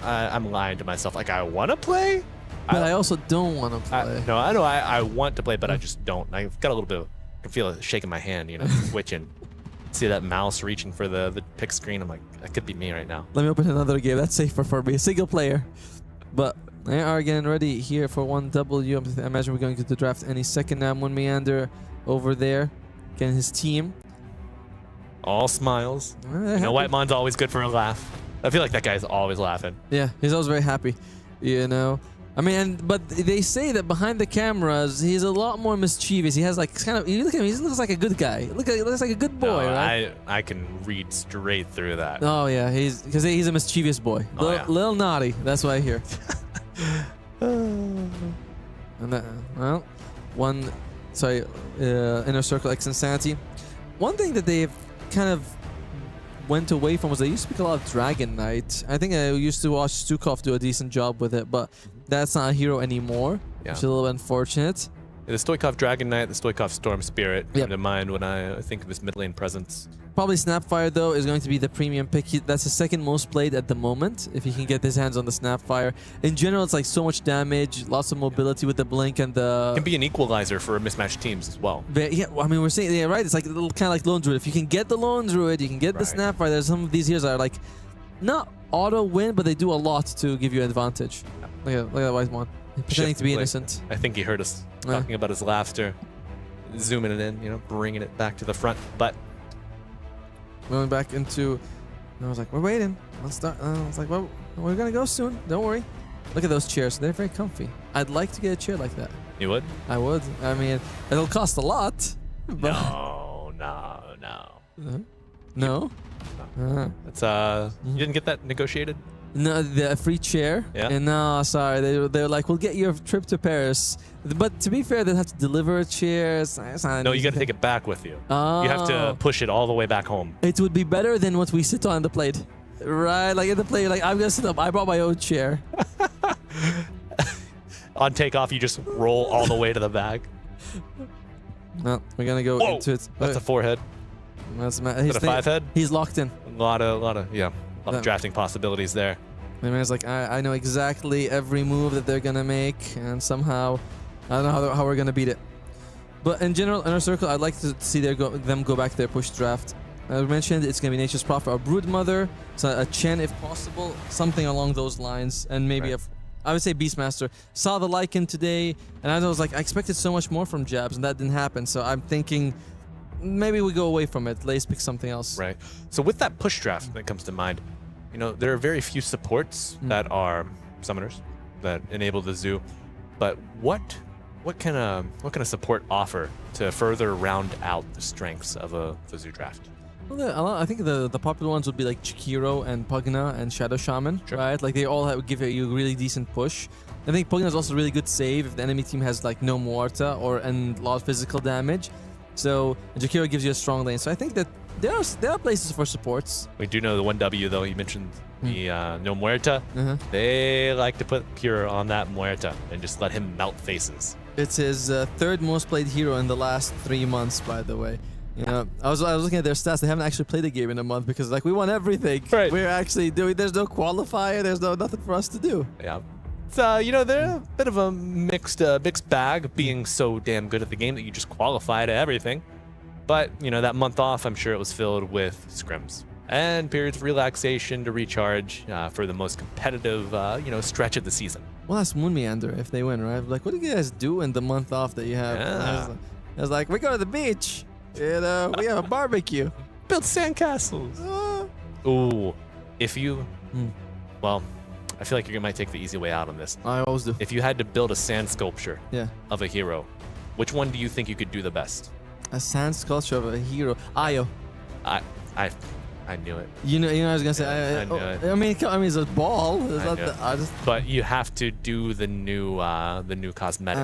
I'm lying to myself. Like, I want to play, but I also don't want to play. No, I know I want to play, but I just don't. I've got a little bit of, I can feel it shaking my hand, you know, twitching. See that mouse reaching for the pick screen. I'm like, that could be me right now. Let me open another game. That's safer for me. Single player. But they are getting ready here for 1W. I imagine we're going to draft any second now. Moon Meander over there, getting his team. All smiles. You know, Whitemon's always good for a laugh. I feel like that guy's always laughing. Yeah, he's always very happy. You know, I mean, but they say that behind the cameras, he's a lot more mischievous. He has like kind of, you look at him, he looks like a good guy. He looks like a good boy, right? I can read straight through that. Oh yeah, because he's a mischievous boy. Little naughty. That's what I hear. And that, well, Inner Circle X Insanity. One thing that they've kind of went away from was they used to speak a lot of Dragon Knight. I think I used to watch Stukov do a decent job with it, but that's not a hero anymore, which is a little unfortunate. Yeah, the Stoikov Dragon Knight, the Stoikov Storm Spirit come to mind when I think of his mid lane presence. Probably Snapfire, though, is going to be the premium pick. That's the second most played at the moment, if he can get his hands on the Snapfire. In general, it's like so much damage, lots of mobility with the blink and the... Can be an equalizer for mismatched teams as well. But yeah, I mean, we're saying, yeah, right, it's like a little kind of like Lone Druid. If you can get the Lone Druid, you can get the Snapfire. There's some of these heroes that are like, not auto-win, but they do a lot to give you an advantage. Look at that White Mon. Pretending to be innocent. I think he heard us talking about his laughter, zooming it in, you know, bringing it back to the front. But going back into, I was like, we're waiting. Let's start. I was like, well, we're gonna go soon. Don't worry. Look at those chairs. They're very comfy. I'd like to get a chair like that. You would? I would. I mean, it'll cost a lot. But No. That's you didn't get that negotiated? No, the free chair. Yeah. And no, sorry. They were like, we'll get your trip to Paris. But to be fair, they'll have to deliver a chair. No, you got to take it back with you. You have to push it all the way back home. It would be better than what we sit on the plate. Right? Like in the plate, like I'm going to sit up. I brought my own chair. On takeoff, you just roll all the way to the bag. No, we're going to go into it. That's a 4-head. That's a 5-head? He's locked in. A lot of drafting possibilities there. The man's like, I know exactly every move that they're gonna make, and somehow, I don't know how we're gonna beat it. But in general, Inner Circle, I'd like to see them go back to their push draft. I mentioned it's gonna be Nature's Prophet or Broodmother, so a Chen if possible, something along those lines, and maybe I would say Beastmaster. Saw the Lycan today, and I was like, I expected so much more from Jabs, and that didn't happen. So I'm thinking, maybe we go away from it. Let's pick something else. Right. So with that push draft that comes to mind, you know, there are very few supports that are summoners that enable the zoo. But what can a support offer to further round out the strengths of a zoo draft? Well, I think the popular ones would be like Chikiro and Pugna and Shadow Shaman, right? Like they all give you a really decent push. I think Pugna is also really good save if the enemy team has like no Morta and a lot of physical damage. So Jakiro gives you a strong lane. So I think that there are places for supports. We do know the 1W, though. You mentioned the No Muerta. They like to put Pure on that Muerta and just let him melt faces. It's his third most played hero in the last 3 months, by the way. You know, I was looking at their stats. They haven't actually played a game in a month because like we won everything. Right. We're actually doing. There's no qualifier. There's nothing for us to do. Yeah. So, you know, they're a bit of a mixed bag, being so damn good at the game that you just qualify to everything. But, you know, that month off, I'm sure it was filled with scrims and periods of relaxation to recharge for the most competitive, you know, stretch of the season. Well, that's Moon Meander if they win, right? Like, what do you guys do in the month off that you have? Yeah. I was like, we go to the beach. You know, we have a barbecue. Build sandcastles. Ooh, if you, well, I feel like you might take the easy way out on this. I always do. If you had to build a sand sculpture of a hero, which one do you think you could do the best? A sand sculpture of a hero. Ayo. I knew it. You know, I was gonna say. I knew it. I mean, it's a ball. But you have to do the new cosmetic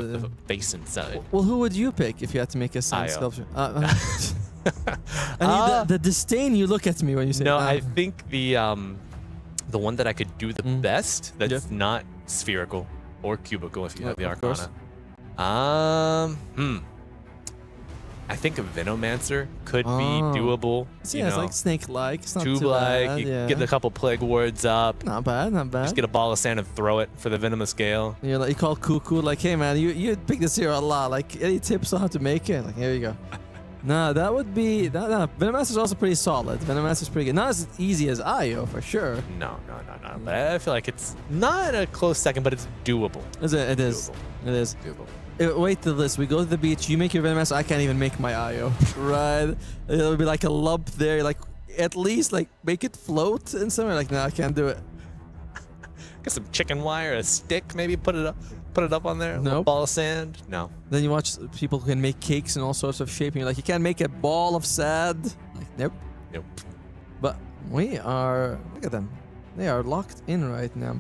with the face inside. Well, who would you pick if you had to make a sand Ayo. sculpture? I need the disdain you look at me when you say. No, I think the one that I could do the best that's not spherical or cubical if you have the Arcana. I think a Venomancer could be doable. So yeah, it's like snake-like. It's not Tube-like. too bad, You get a couple plague wards up. Not bad, not bad. Just get a ball of sand and throw it for the venomous scale. You're like, you call Cuckoo like, hey man, you pick this hero a lot. Like, any tips on how to make it? Like, here you go. No, that would be Venomancer's also pretty solid. Venomancer's pretty good. Not as easy as Io for sure. No. But I feel like it's not a close second, but it's doable. It is. It is. Doable. Wait till this. We go to the beach. You make your Venomancer. I can't even make my Io. Right? It'll be like a lump there. Like at least like make it float in somewhere. Like no, I can't do it. Get some chicken wire, a stick, maybe put it up on there. No. A ball of sand. No. Then you watch people who can make cakes in all sorts of shape, and you're like, you can't make a ball of sand. Like nope. But we are. Look at them. They are locked in right now.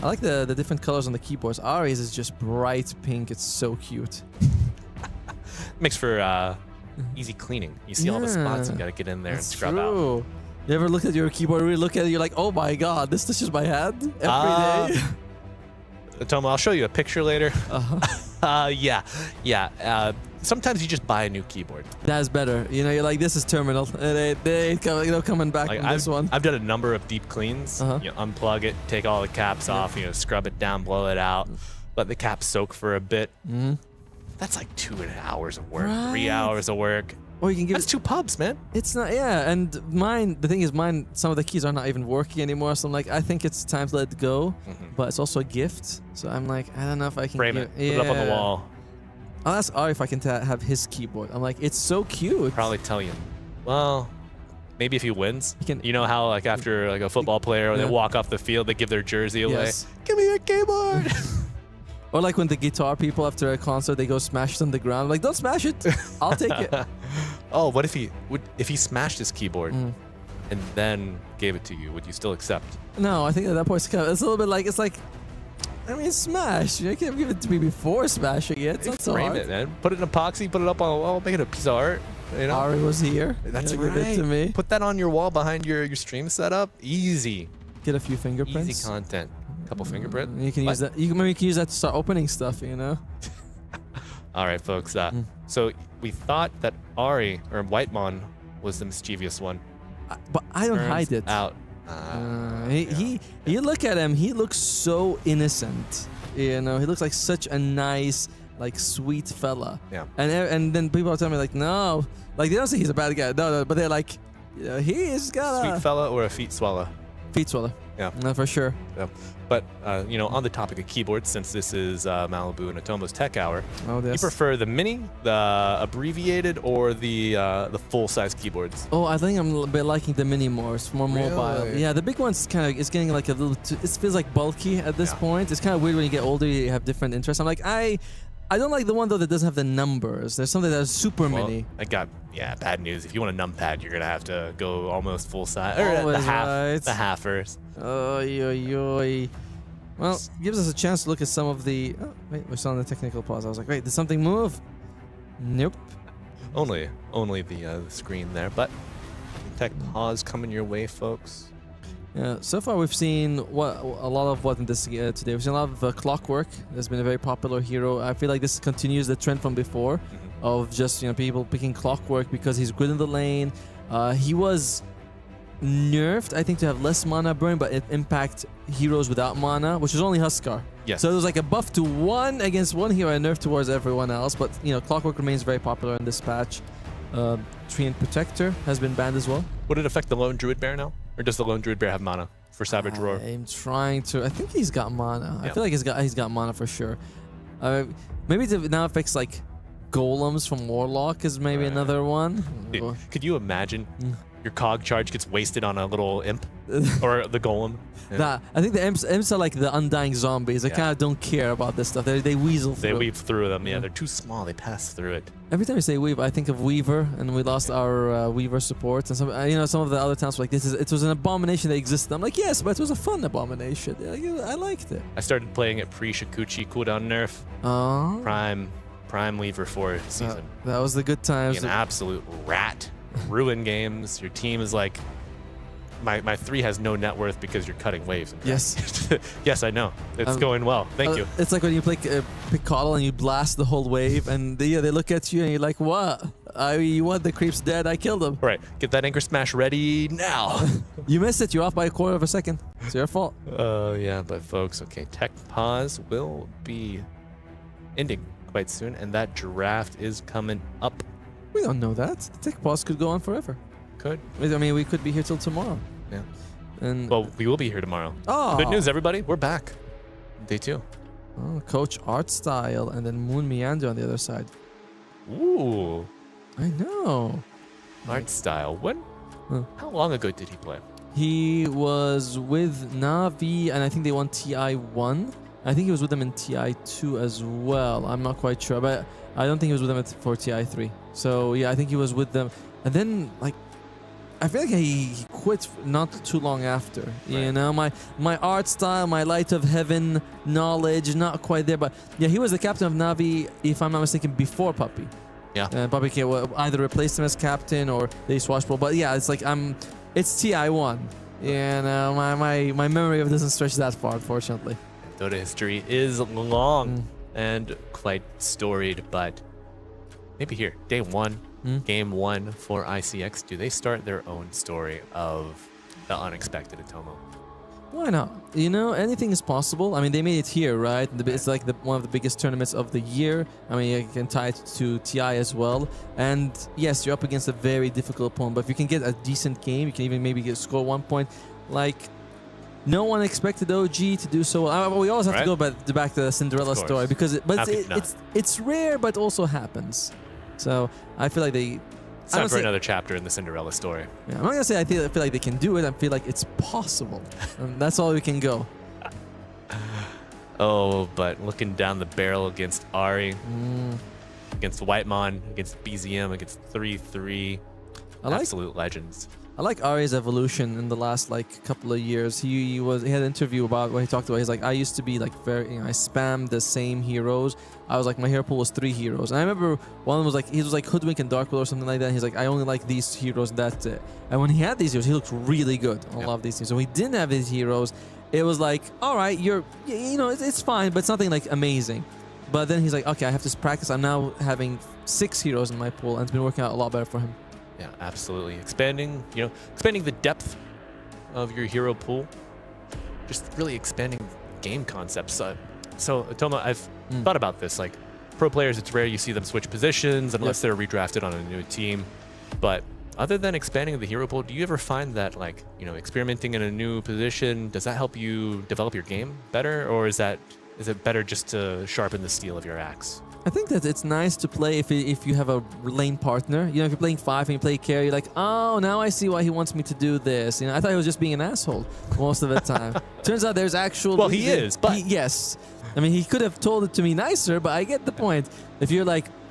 I like the different colors on the keyboards. Ari's is just bright pink. It's so cute. Makes for easy cleaning. You see all the spots you gotta get in there and scrub out. You ever look at your keyboard, really look at it, you're like, oh my god, this touches my hand every day? Tomo, I'll show you a picture later. Yeah. Sometimes you just buy a new keyboard. That's better. You know, you're like, this is terminal. They ain't coming back Like from this one. I've done a number of deep cleans. You know, unplug it, take all the caps off, you know, scrub it down, blow it out, let the caps soak for a bit. That's like 2 hours of work, 3 hours of work. Or you can give That's 2 pubs, man. It's not, yeah. And the thing is, some of the keys are not even working anymore. So I'm like, I think it's time to let it go. But it's also a gift. So I'm like, I don't know if I can frame it, put it up on the wall. I'll ask Ari if I can have his keyboard. I'm like, it's so cute. Probably tell you. Well, maybe if he wins. You know how like after like a football player, when they walk off the field, they give their jersey away. Give me your keyboard. Or like when the guitar people after a concert, they go smash it on the ground. I'm like, don't smash it. I'll take it. Oh, what if he smashed his keyboard and then gave it to you? Would you still accept? No, I think at that point it's a little bit like, it's like, I mean, smash. You can't give it to me before smashing it. It's not so frame hard. it, man. Put it in epoxy, put it up on a wall, make it a piece of art. You know? Ari was here. That's Give right. it to me. Put that on your wall behind your stream setup. Easy. Get a few fingerprints. Easy content. Couple fingerprints. You can use that. You can use that to start opening stuff. You know. All right, folks. So we thought that Ari or Whitemon was the mischievous one. But I don't hide it. Out. You look at him. He looks so innocent. You know, he looks like such a nice, like sweet fella. Yeah. And then people are telling me like, no, like they don't say he's a bad guy. No, but they're like, you know, he's got Sweet fella or a feet swallow. Feet swallow. Yeah. No, for sure. Yeah. But you know, on the topic of keyboards, since this is Malibu and Atomo's Tech Hour, you prefer the mini, the abbreviated, or the full-size keyboards? Oh, I think I'm a bit liking the mini more. It's more mobile. Yeah, the big one's it's getting like a little too, it feels like bulky at this point. It's kind of weird when you get older, you have different interests. I'm like, I don't like the one though that doesn't have the numbers. There's something that's super mini. I got bad news. If you want a numpad, you're gonna have to go almost full size, or Always the halfers. Oy. Well, gives us a chance to look at some of the. Oh, wait, we're still on the technical pause. I was like, wait, did something move? Nope. Only the screen there, but tech pause coming your way, folks. Yeah, so far we've seen a lot of what in this today. We've seen a lot of Clockwork. There's been a very popular hero. I feel like this continues the trend from before of just people picking Clockwork because he's good in the lane. He was nerfed, I think, to have less mana burn, but it impact heroes without mana, which is only Huskar. Yes. So it was like a buff to one against one hero and nerf towards everyone else. But Clockwork remains very popular in this patch. Treant Protector has been banned as well. Would it affect the Lone Druid Bear now? Or does the Lone Druid Bear have mana for Savage Roar? I'm trying to. I think he's got mana. Yeah. I feel like he's got mana for sure. Maybe it now affects like golems from Warlock is maybe another one. Dude, could you imagine your cog charge gets wasted on a little imp or the golem? Yeah. Nah, I think the imps are like the undying zombies. They kind of don't care about this stuff. They weasel through. They weave through them. Yeah, they're too small. They pass through it. Every time you say weave, I think of Weaver, and we lost our Weaver support, and some of the other times like it was an abomination that existed. I'm like, yes, but it was a fun abomination. I liked it. I started playing it pre-Shikuchi cooldown nerf. Oh. Prime Weaver 4 season. That was the good times. An absolute rat. Ruin games. Your team is like, my 3 has no net worth because you're cutting waves. Yes. Yes, I know. It's going well. Thank you. It's like when you play Piccolo and you blast the whole wave, and they look at you and you're like, what? You want the creep's dead? I killed him. All right, get that anchor smash ready now. You missed it. You're off by a quarter of a second. It's your fault. Yeah, but folks, okay, tech pause will be ending quite soon, and that draft is coming up. We don't know that. The tech pause could go on forever. Could. I mean, we could be here till tomorrow. Yeah. And well, we will be here tomorrow. Oh. Good news, everybody. We're back. Day 2. Oh, Coach Art Style and then Moon Meander on the other side. Ooh. I know. Art Style. How long ago did he play? He was with Na'Vi, and I think they won TI1. I think he was with them in TI2 as well. I'm not quite sure, but I don't think he was with them for TI3. So yeah, I think he was with them. And then I feel like he quit not too long after. Right. My art style, my light of heaven knowledge, not quite there. But yeah, he was the captain of Na'Vi, if I'm not mistaken, before Puppy. Yeah. And Puppy either replaced him as captain or they swatched. But yeah, it's like it's TI1. My memory of it doesn't stretch that far, unfortunately. Dota history is long and quite storied, but maybe here, day 1, game 1 for ICX, do they start their own story of the unexpected Atomo? Why not? Anything is possible. I mean, they made it here, right? It's like one of the biggest tournaments of the year. I mean, you can tie it to TI as well. And yes, you're up against a very difficult opponent, but if you can get a decent game, you can even maybe score 1 point. No one expected OG to do so well. We always have to go back to the Cinderella story because it's rare, but also happens. So I feel like it's time for another chapter in the Cinderella story. Yeah, I'm not gonna say I feel like they can do it. I feel like it's possible, and that's all we can go. Oh, but looking down the barrel against Ari, against Whitemon, against BZM, against 3-3, absolute legends. I like Ari's evolution in the last couple of years. He had an interview about what he talked about. He's like, I used to be very, I spammed the same heroes. I was like, my hero pool was 3 heroes. And I remember one of them was he was like Hoodwink and Dark Will or something like that. And he's like, I only like these heroes. That's it. And when he had these heroes, he looked really good on a lot of these things. So when he didn't have these heroes, it was like, all right, it's fine, but it's nothing amazing. But then he's like, okay, I have to practice. I'm now having 6 heroes in my pool, and it's been working out a lot better for him. Yeah, absolutely. Expanding the depth of your hero pool, just really expanding game concepts. So, Atomo, I've thought about this. Pro players, it's rare you see them switch positions unless they're redrafted on a new team. But other than expanding the hero pool, do you ever find that, experimenting in a new position, does that help you develop your game better, or is it better just to sharpen the steel of your axe? I think that it's nice to play if you have a lane partner. If you're playing 5 and you play carry, you're like, oh, now I see why he wants me to do this. I thought he was just being an asshole most of the time. Turns out there's actual... Well, he is, but... Yes. I mean, he could have told it to me nicer, but I get the point. If you're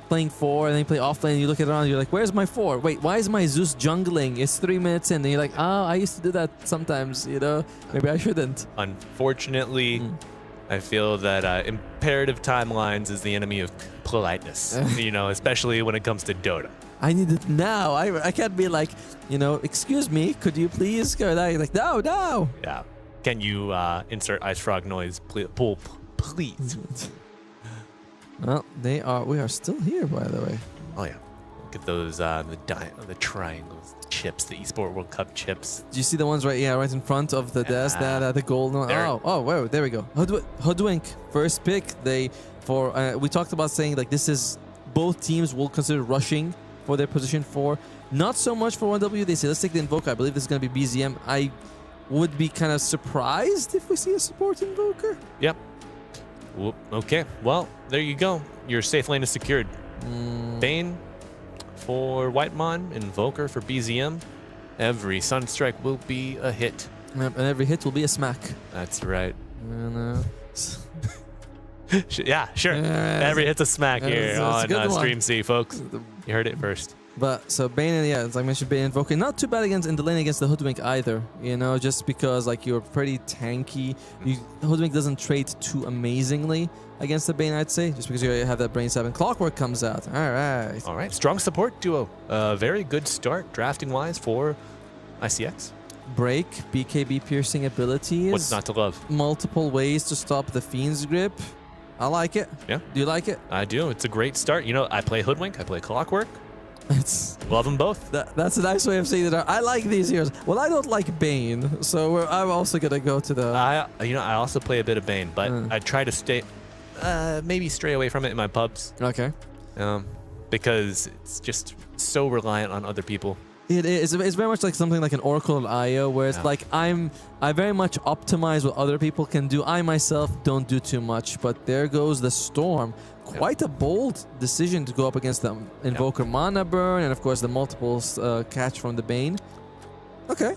playing 4 and then you play off lane and you look at it around, you're like, where's my 4? Wait, why is my Zeus jungling? It's 3 minutes in. And you're like, oh, I used to do that sometimes, Maybe I shouldn't. Unfortunately... I feel that imperative timelines is the enemy of politeness, especially when it comes to Dota. I need it now. I can't be like, you know, excuse me, could you please go there? Like, no, no. Yeah. Can you insert ice frog noise, please? Well, we are still here, by the way. Oh yeah. Look at those the triangles, the chips, the Esports World Cup chips. Do you see the ones right in front of the desk? That the gold one. Oh, wow, there we go. Hoodwink, first pick. We talked about saying like this is both teams will consider rushing for their position 4. Not so much for 1W. They say let's take the Invoker. I believe this is going to be BZM. I would be kind of surprised if we see a support Invoker. Yep. Whoop. Okay. Well, there you go. Your safe lane is secured. Bane for Whitemon, Invoker for BZM. Every Sunstrike will be a hit. Yep, and every hit will be a smack. That's right. And, yeah, sure. Every hit's a smack here on Stream C, folks. You heard it first. But so Bane, as I mentioned, Bane Invoker, not too bad in the lane against the Hoodwink either. You know, just because like you're pretty tanky. Hoodwink doesn't trade too amazingly against the Bane, I'd say, just because you have that Brain Stab and Clockwork comes out. All right. Strong support duo. Very good start drafting wise for ICX. Break, BKB piercing abilities. What's not to love? Multiple ways to stop the Fiend's Grip. I like it. Yeah. Do you like it? I do. It's a great start. You know, I play Hoodwink, I play Clockwork. Love them both. That's a nice way of saying that. I like these heroes. Well, I don't like Bane, so I'm also gonna go to the. I also play a bit of Bane, but I try to stay, maybe stray away from it in my pubs. Okay. Because it's just so reliant on other people. It is. It's very much like something like an Oracle of IO, where it's like I very much optimize what other people can do. I myself don't do too much, but there goes the Storm. Quite a bold decision to go up against the Invoker Mana Burn, and of course the multiples catch from the Bane. Okay.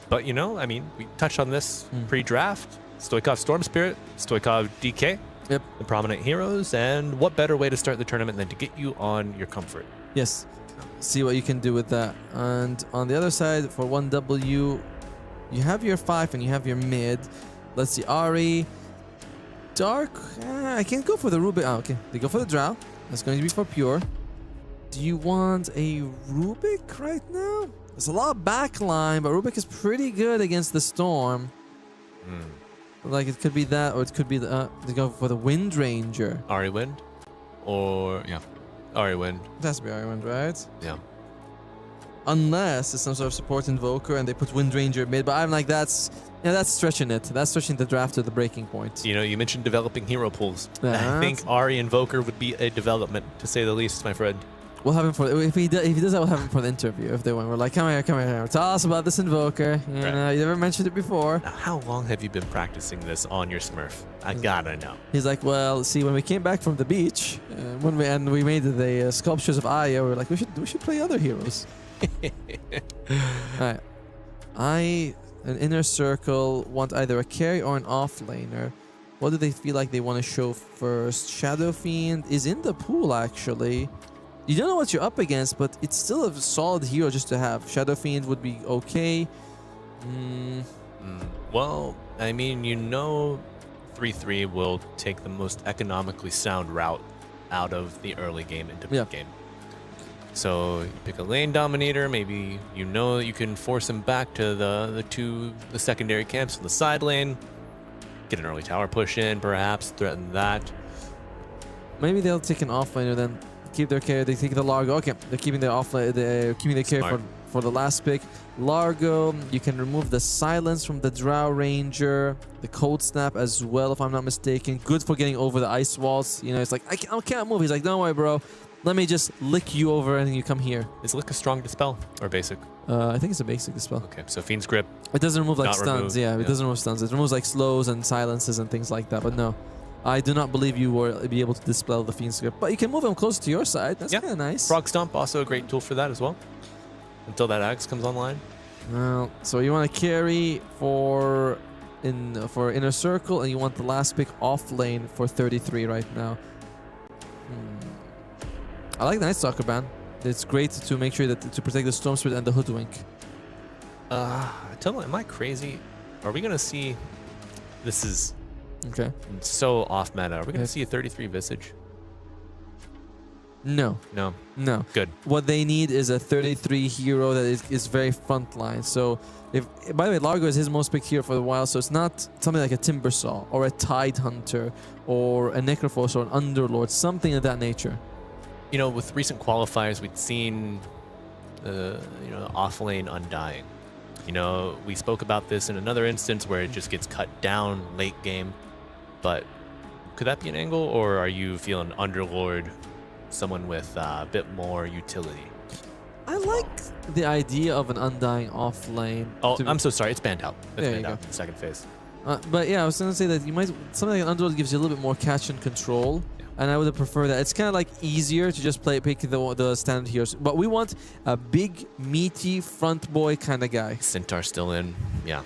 But you know, I mean, we touched on this pre-draft. Stoikov Storm Spirit, Stoikov DK. Yep. The prominent heroes, and what better way to start the tournament than to get you on your comfort? Yes. See what you can do with that. And on the other side, for 1W, you have your 5 and you have your mid. Let's see, Ari. Dark, I can't go for the Rubik. Oh, okay. They go for the Drow. That's going to be for pure. Do you want a Rubik right now? There's a lot of backline, but Rubik is pretty good against the Storm. Like, it could be that, or it could be the, they go for the Wind Ranger. Ari Wind? Or, yeah, Ari Wind. It has to be Ari Wind, right? Yeah. Unless it's some sort of support Invoker and they put Wind Ranger mid, but I'm like, that's stretching it. That's stretching the draft to the breaking point. You know, you mentioned developing hero pools. I think Ari Invoker would be a development, to say the least, my friend. We'll have him for if he does that, we'll have him for the interview. If they want, we're like, come here, tell us about this Invoker. You know, you never mentioned it before. Now, how long have you been practicing this on your Smurf? I gotta know. He's like, well, see, when we came back from the beach, when we made the sculptures of Aya, we were like, we should play other heroes. All right, an inner circle want either a carry or an offlaner. What do they feel like they want to show first? Shadow Fiend is in the pool, actually. You don't know what you're up against, but it's still a solid hero just to have. Shadow Fiend would be okay. Well, I mean, you know 3-3 will take the most economically sound route out of the early game into mid game. So you pick a lane dominator, maybe you know that you can force him back to the secondary camps in the side lane. Get an early tower push in, perhaps, threaten that. Maybe they'll take an offlaner then. Keep their carry. They take the Largo. Okay, they're keeping their they're keeping their carry for the last pick. Largo, you can remove the silence from the Drow Ranger, the Cold Snap as well, if I'm not mistaken. Good for getting over the ice walls. You know, it's like I can't move. He's like, don't worry, bro. Let me just lick you over and then you come here. Is Lick a strong dispel or basic? I think it's a basic dispel. Okay, so Fiend's Grip. It doesn't remove like stuns. Removed. Yeah, it doesn't remove stuns. It removes like slows and silences and things like that. But no, I do not believe you will be able to dispel the Fiend's Grip. But you can move him close to your side. That's kind of nice. Frog Stomp, also a great tool for that as well. Until that Axe comes online. Well, so you want to carry for Inner Circle, and you want the last pick off lane for 33 right now. I like the Night Stalker ban. It's great to make sure that to protect the Storm Spirit and the Hoodwink. Tell me, am I crazy? Are we gonna see? This is okay. So off meta. Are we gonna see a 33 Visage? No. No. No. Good. What they need is a 33 hero that is very frontline. So, if by the way, Largo is his most picked hero for the while, so it's not something like a Timbersaw or a Tide Hunter or a Necrophos or an Underlord, something of that nature. You know, with recent qualifiers, we'd seen, off-lane Undying. You know, we spoke about this in another instance where it just gets cut down late game, but could that be an angle, or are you feeling Underlord, someone with a bit more utility? I like the idea of an Undying off lane. Oh, I'm so sorry. It's banned out. It's There banned you out go. in the second phase. But yeah, I was going to say that you might something like an Underlord gives you a little bit more catch and control, and I would have preferred that. It's kind of like easier to just pick the standard heroes, but we want a big, meaty front boy kind of guy. Centaur still in, yeah.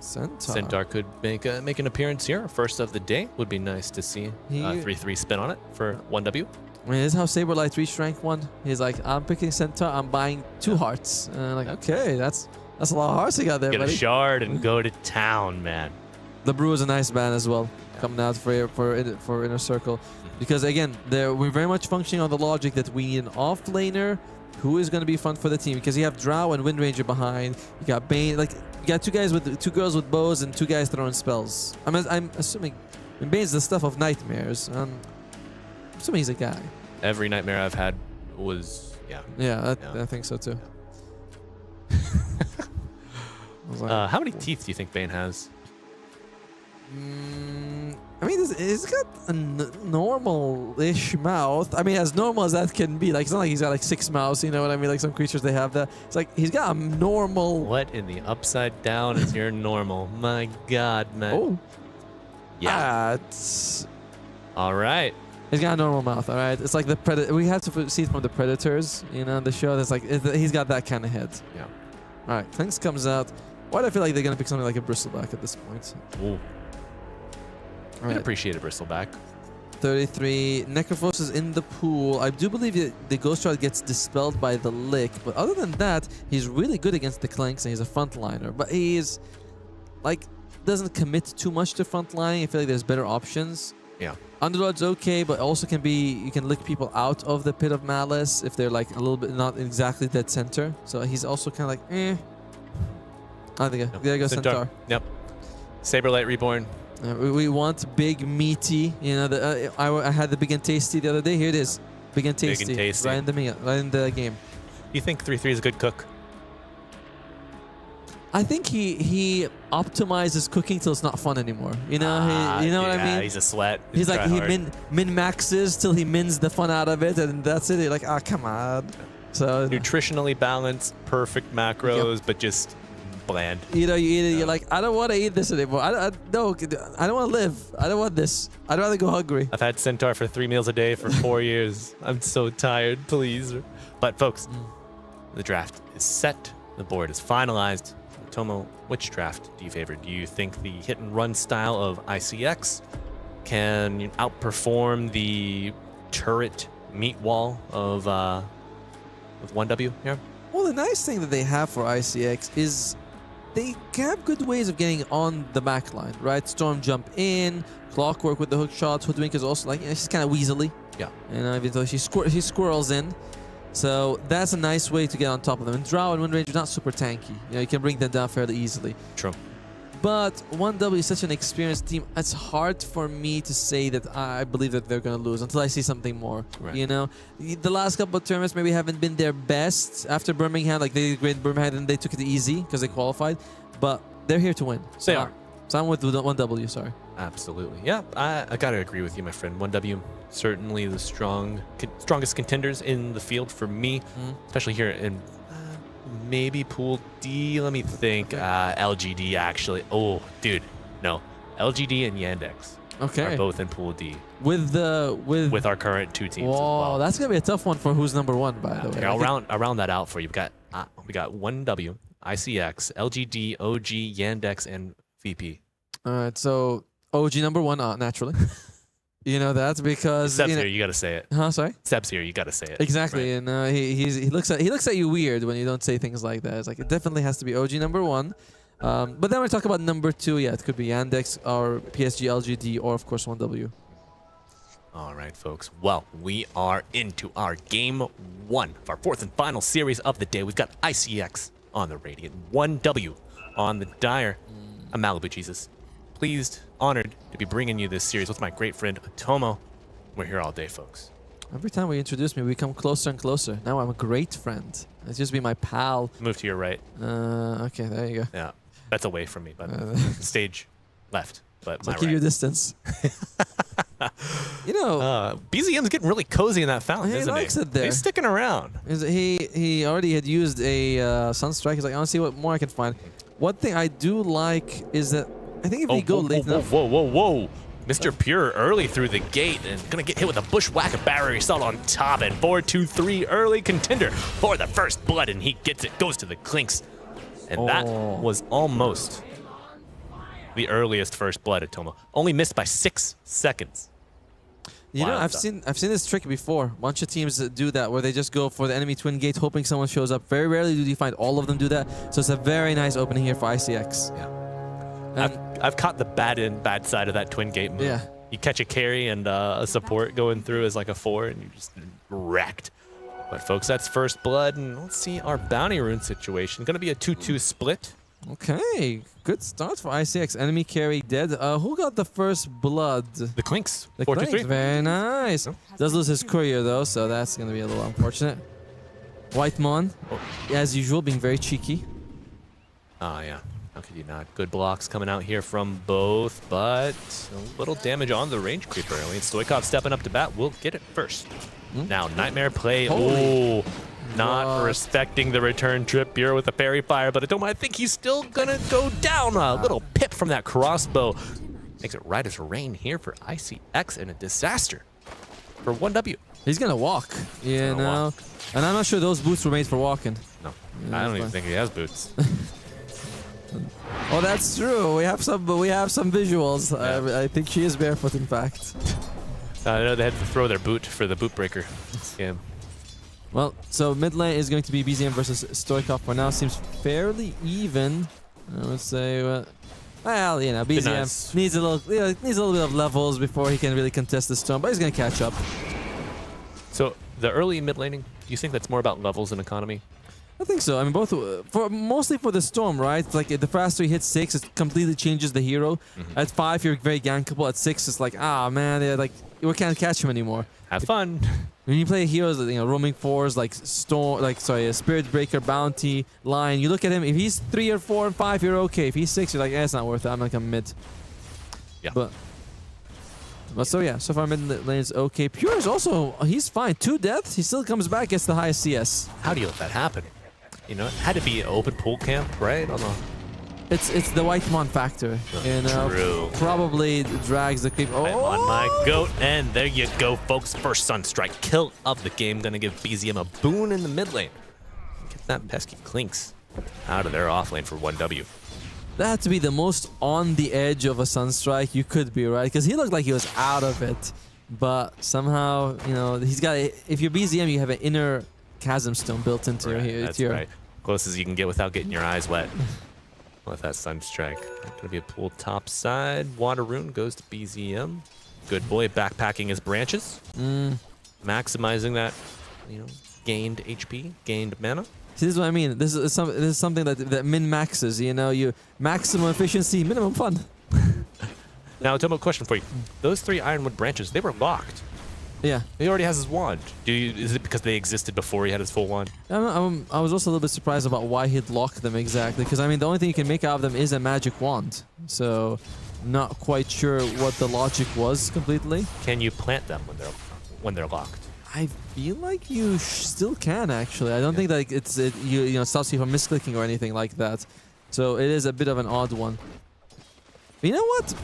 Centaur could make an appearance here. First of the day would be nice to see. 3-3 spin on it for 1W. I mean, this is how Saberlight reached rank 1. He's like, I'm picking Centaur, I'm buying 2 hearts. And I'm like, okay, that's a lot of hearts you got there, Get buddy. a shard and go to town, man. The Brew is a nice ban as well, coming out for Inner Circle. Because again, we're very much functioning on the logic that we need an off-laner who is going to be fun for the team. Because you have Drow and Wind Ranger behind. You got Bane, you got 2 girls with bows and 2 guys throwing spells. I'm assuming, Bane's the stuff of nightmares. I'm assuming he's a guy. Every nightmare I've had was, Yeah, I think so too. How many teeth do you think Bane has? I mean, he's got a normal-ish mouth. I mean, as normal as that can be. Like, it's not like he's got like 6 mouths, you know what I mean? Like some creatures, they have that. It's like he's got a normal... What in the upside down is your normal? My God, man. Oh. Yeah. All right. He's got a normal mouth, all right? It's like the Predator. We have to see it from the Predators, you know, the show. That's like, he's got that kind of head. Yeah. All right, Clinks comes out. Why do I feel like they're going to pick something like a Bristleback at this point? Ooh. I Right. appreciate a Bristleback. 33. Necrophos is in the pool. I do believe the Ghost Rod gets dispelled by the Lick, but other than that, he's really good against the Clanks and he's a frontliner. But he's, like, doesn't commit too much to frontlining. I feel like there's better options. Yeah. Underlord's okay, but also can be, you can lick people out of the Pit of Malice if they're like a little bit not exactly dead center. So he's also kind of like, eh. I think there goes Centaur. Yep. Saberlight Reborn. We want big, meaty. You know, I had the big and tasty the other day. Here it is, big and tasty. Big and tasty. Right in the game. You think 3-3 is a good cook? I think he optimizes cooking till it's not fun anymore. You know, you know what I mean? He's a sweat. He's like min maxes till he mins the fun out of it, and that's it. You're like, ah, come on. So nutritionally balanced, perfect macros, but just bland. You know, you eat it. You're like, I don't want to eat this anymore. I don't want to live. I don't want this. I'd rather go hungry. I've had Centaur for 3 meals a day for 4 years. I'm so tired. Please. But folks, the draft is set. The board is finalized. Tomo, which draft do you favor? Do you think the hit and run style of ICX can outperform the turret meat wall of with 1W here? Well, the nice thing that they have for ICX is they have good ways of getting on the back line, right? Storm jump in, Clockwork with the hook shots. Hoodwink is also like, you know, she's kind of weaselly. Yeah. You know, even though she squirrels in. So that's a nice way to get on top of them. And Drow and Wind Ranger are not super tanky. You know, you can bring them down fairly easily. True. But 1W is such an experienced team. It's hard for me to say that I believe that they're going to lose until I see something more. Right. You know, the last couple of tournaments maybe haven't been their best after Birmingham. Like they did great in Birmingham and they took it easy because they qualified. But they're here to win. So They are. So I'm with 1W, sorry. Absolutely. Yeah, I got to agree with you, my friend. 1W, certainly the strongest contenders in the field for me, especially here in maybe Pool D. Let me think. LGD, actually. Oh, dude. No. LGD and Yandex are both in Pool D. With our current 2 teams. Whoa, as well. that's going to be a tough one for who's number 1, by the way. Okay, I'll round that out for you. We got 1W, ICX, LGD, OG, Yandex, and VP. All right, so OG number 1, naturally. You know that because Seb's here, you gotta say it. Huh? Sorry. Seb's here, you gotta say it. Exactly, Right. and he looks at you weird when you don't say things like that. It's like it definitely has to be OG number 1. But then when we talk about number 2, yeah, it could be Yandex or PSG, LGD, or of course 1W. All right, folks. Well, we are into our game 1 of our 4th and final series of the day. We've got ICX on the Radiant, 1W on the Dire. I'm Malibu Jesus. Pleased, honored to be bringing you this series with my great friend Tomo. We're here all day, folks. Every time we introduce me, we come closer and closer. Now I'm a great friend. Let's just be my pal. Move to your right. Okay, there you go. Yeah, that's away from me, but stage left. But So my keep right. your distance. You know, BZM's getting really cozy in that fountain, he isn't likes he? it there. He's sticking around. He already had used a Sunstrike. He's like, I want to see what more I can find. One thing I do like is that I think if you go late enough. Whoa. Mr. Pure early through the gate and gonna get hit with a bushwhacker barrier assault on top, and 4-2-3 early contender for the first blood, and he gets it, goes to the Clinks. And that was almost the earliest first blood at Tomo. Only missed by 6 seconds. You know, I've seen this trick before. A bunch of teams that do that, where they just go for the enemy twin gate, hoping someone shows up. Very rarely do you find all of them do that. So it's a very nice opening here for ICX. Yeah. I've caught the bad side of that twin gate move. Yeah. You catch a carry and a support going through as like a 4, and you're just wrecked. But folks, that's first blood, and let's see our bounty rune situation. Gonna be a 2-2 split. Okay, good start for ICX. Enemy carry dead. Who got the first blood? The Clinks. The 4-2-3. Clinks. Very nice. No. Does lose his courier though, so that's gonna be a little unfortunate. White Mon, as usual, being very cheeky. Yeah. How could you not? Good blocks coming out here from both, but a little damage on the range creeper early. And Stoikov stepping up to bat will get it first. Now, Nightmare play. Holy. Not respecting the return trip here with the Fairy Fire, but I think he's still gonna go down. A little pip from that crossbow. Makes it right as rain here for ICX, and a disaster for 1W. He's gonna walk, you know. And I'm not sure those boots were made for walking. No, I don't even think he has boots. Oh, that's true. We have some visuals. Yeah. I think she is barefoot, in fact. I know they had to throw their boot for the boot breaker game. Well, so mid lane is going to be BZM versus Stoikov for now. Seems fairly even. I would say. Well, you know, BZM needs a little bit of levels before he can really contest the storm, but he's gonna catch up. So the early mid laning, do you think that's more about levels and economy? I think so. I mean, both mostly for the storm, right? Like the faster you hit 6, it completely changes the hero. At 5, you're very gankable. At 6, it's like, man, like we can't catch him anymore. Have fun. When you play heroes, you know, roaming 4s like a Spirit Breaker, Bounty, Lion. You look at him. If he's 3 or 4 and 5, you're okay. If he's 6, you're like, it's not worth it. I'm gonna come mid. Yeah. But so yeah, so far mid lane is okay. Pure is also, he's fine. 2 deaths, he still comes back, gets the highest CS. How do you let that happen? You know, it had to be an open pool camp, right? It's the White Mon factor. You know, true. Probably drags the creep. I'm on my goat, and there you go, folks. First Sunstrike kill of the game. Gonna give BZM a boon in the mid lane. Get that pesky Clinks out of their off lane for 1W. That had to be the most on the edge of a Sunstrike you could be, right? Because he looked like he was out of it. But somehow, you know, he's got if you're BZM, you have an inner chasm stone built into your right. Close as you can get without getting your eyes wet with that Sunstrike. Gonna be a pool top side. Water Rune goes to BZM. Good boy, backpacking his branches. Maximizing that, you know, gained HP, gained mana. See, this is what I mean. This is something that min-maxes, you know, you maximum efficiency, minimum fun. Now, Tomo, question for you. Those 3 Ironwood branches, they were locked. Yeah. He already has his wand. Is it because they existed before he had his full wand? I was also a little bit surprised about why he'd lock them exactly, because I mean the only thing you can make out of them is a magic wand. So, not quite sure what the logic was completely. Can you plant them when they're locked? I feel like you still can actually. I don't think that you know stops you from misclicking or anything like that. So it is a bit of an odd one. But you know what?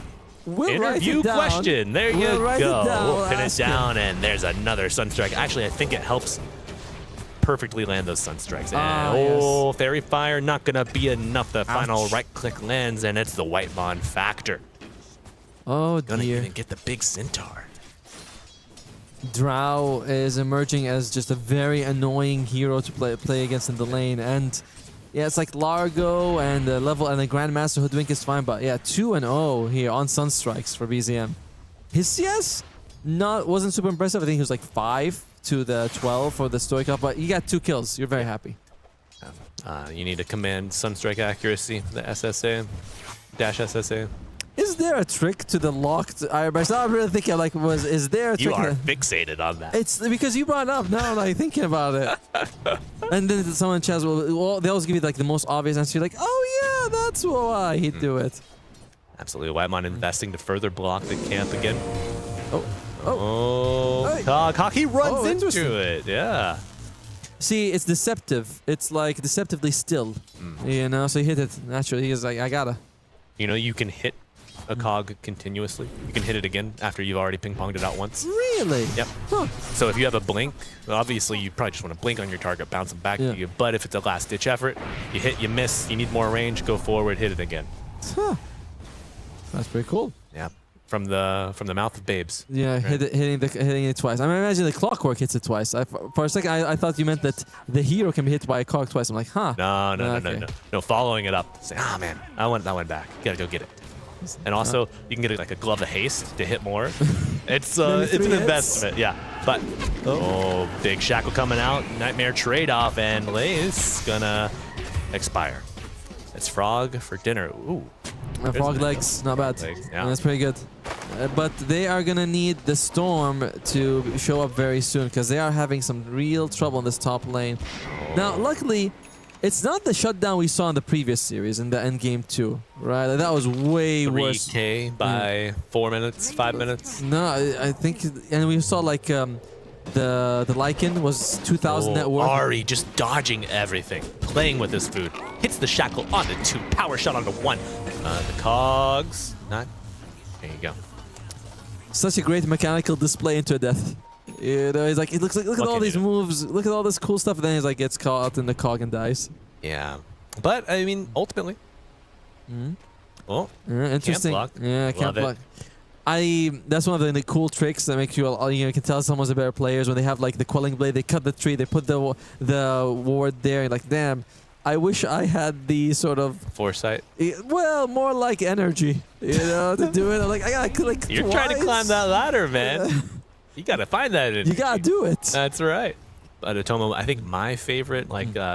We'll Interview question. There you go. We'll pin it down, and there's another Sunstrike. Actually, I think it helps perfectly land those Sunstrikes. And Fairy Fire not gonna be enough. The final right-click lands, and it's the White Mon factor. Oh dear. Gonna even get the big Centaur. Drow is emerging as just a very annoying hero to play against in the lane, and yeah, it's like Largo and the Grandmaster Hoodwink is fine, but yeah, 2-0 here on Sunstrikes for BZM. His CS wasn't super impressive. I think he was like 5 to the 12 for the Story Cup, but you got 2 kills. You're very happy. You need to command Sunstrike accuracy, the SSA, dash SSA. Is there a trick to the locked iron burst? I'm really thinking like, is there a trick? You are fixated on that. It's because you brought it up. Now I'm like thinking about it. And then someone in chat will they always give you like the most obvious answer. You're like, oh yeah, that's why he'd do it. Absolutely. Whitemon investing to further block the camp again. Oh. Hey. Cog, he runs into it. Yeah. See, it's deceptive. It's like deceptively still. You know, so he hit it naturally. He's like, I gotta. You know, you can hit a cog continuously. You can hit it again after you've already ping-ponged it out once. Really? Yep. Huh. So if you have a blink, well, obviously you probably just want to blink on your target, bounce it back to you. But if it's a last-ditch effort, you hit, you miss, you need more range, go forward, hit it again. Huh. That's pretty cool. Yeah. From the mouth of babes. Yeah, right. hitting it twice. I mean, imagine the clockwork hits it twice. For a second, I thought you meant that the hero can be hit by a cog twice. I'm like, huh? No. Following it up, say, man, I want that one back. You gotta go get it. And also, you can get like a glove of haste to hit more. It's an investment, yeah. But big shackle coming out, nightmare trade-off, and Lay's gonna expire. It's frog for dinner. Ooh. Frog legs, not bad. Yeah. That's pretty good. But they are gonna need the storm to show up very soon because they are having some real trouble in this top lane. Now, luckily, it's not the shutdown we saw in the previous series in the endgame 2, right? That was way worse. 3K by 4 minutes, 5 minutes. No, I think, and we saw like the Lycan was 2,000 net worth. Ari just dodging everything, playing with his food. Hits the shackle onto 2, power shot onto 1. The cogs, not. There you go. Such a great mechanical display into death. You know, he's like, look at all these moves, look at all this cool stuff, and then he's like, gets caught in the cog and dies. Yeah, but I mean, ultimately. Oh, interesting. Camp block. Yeah, camp block. That's one of the cool tricks that make you can tell someone's a better player is when they have like the quelling blade, they cut the tree, they put the ward there, and like, damn, I wish I had the sort of foresight. Well, more like energy, you know, to do it. I'm like, I gotta click. You're trying to climb that ladder, man. You gotta find that energy. You gotta do it. That's right. But Atomo, I think my favorite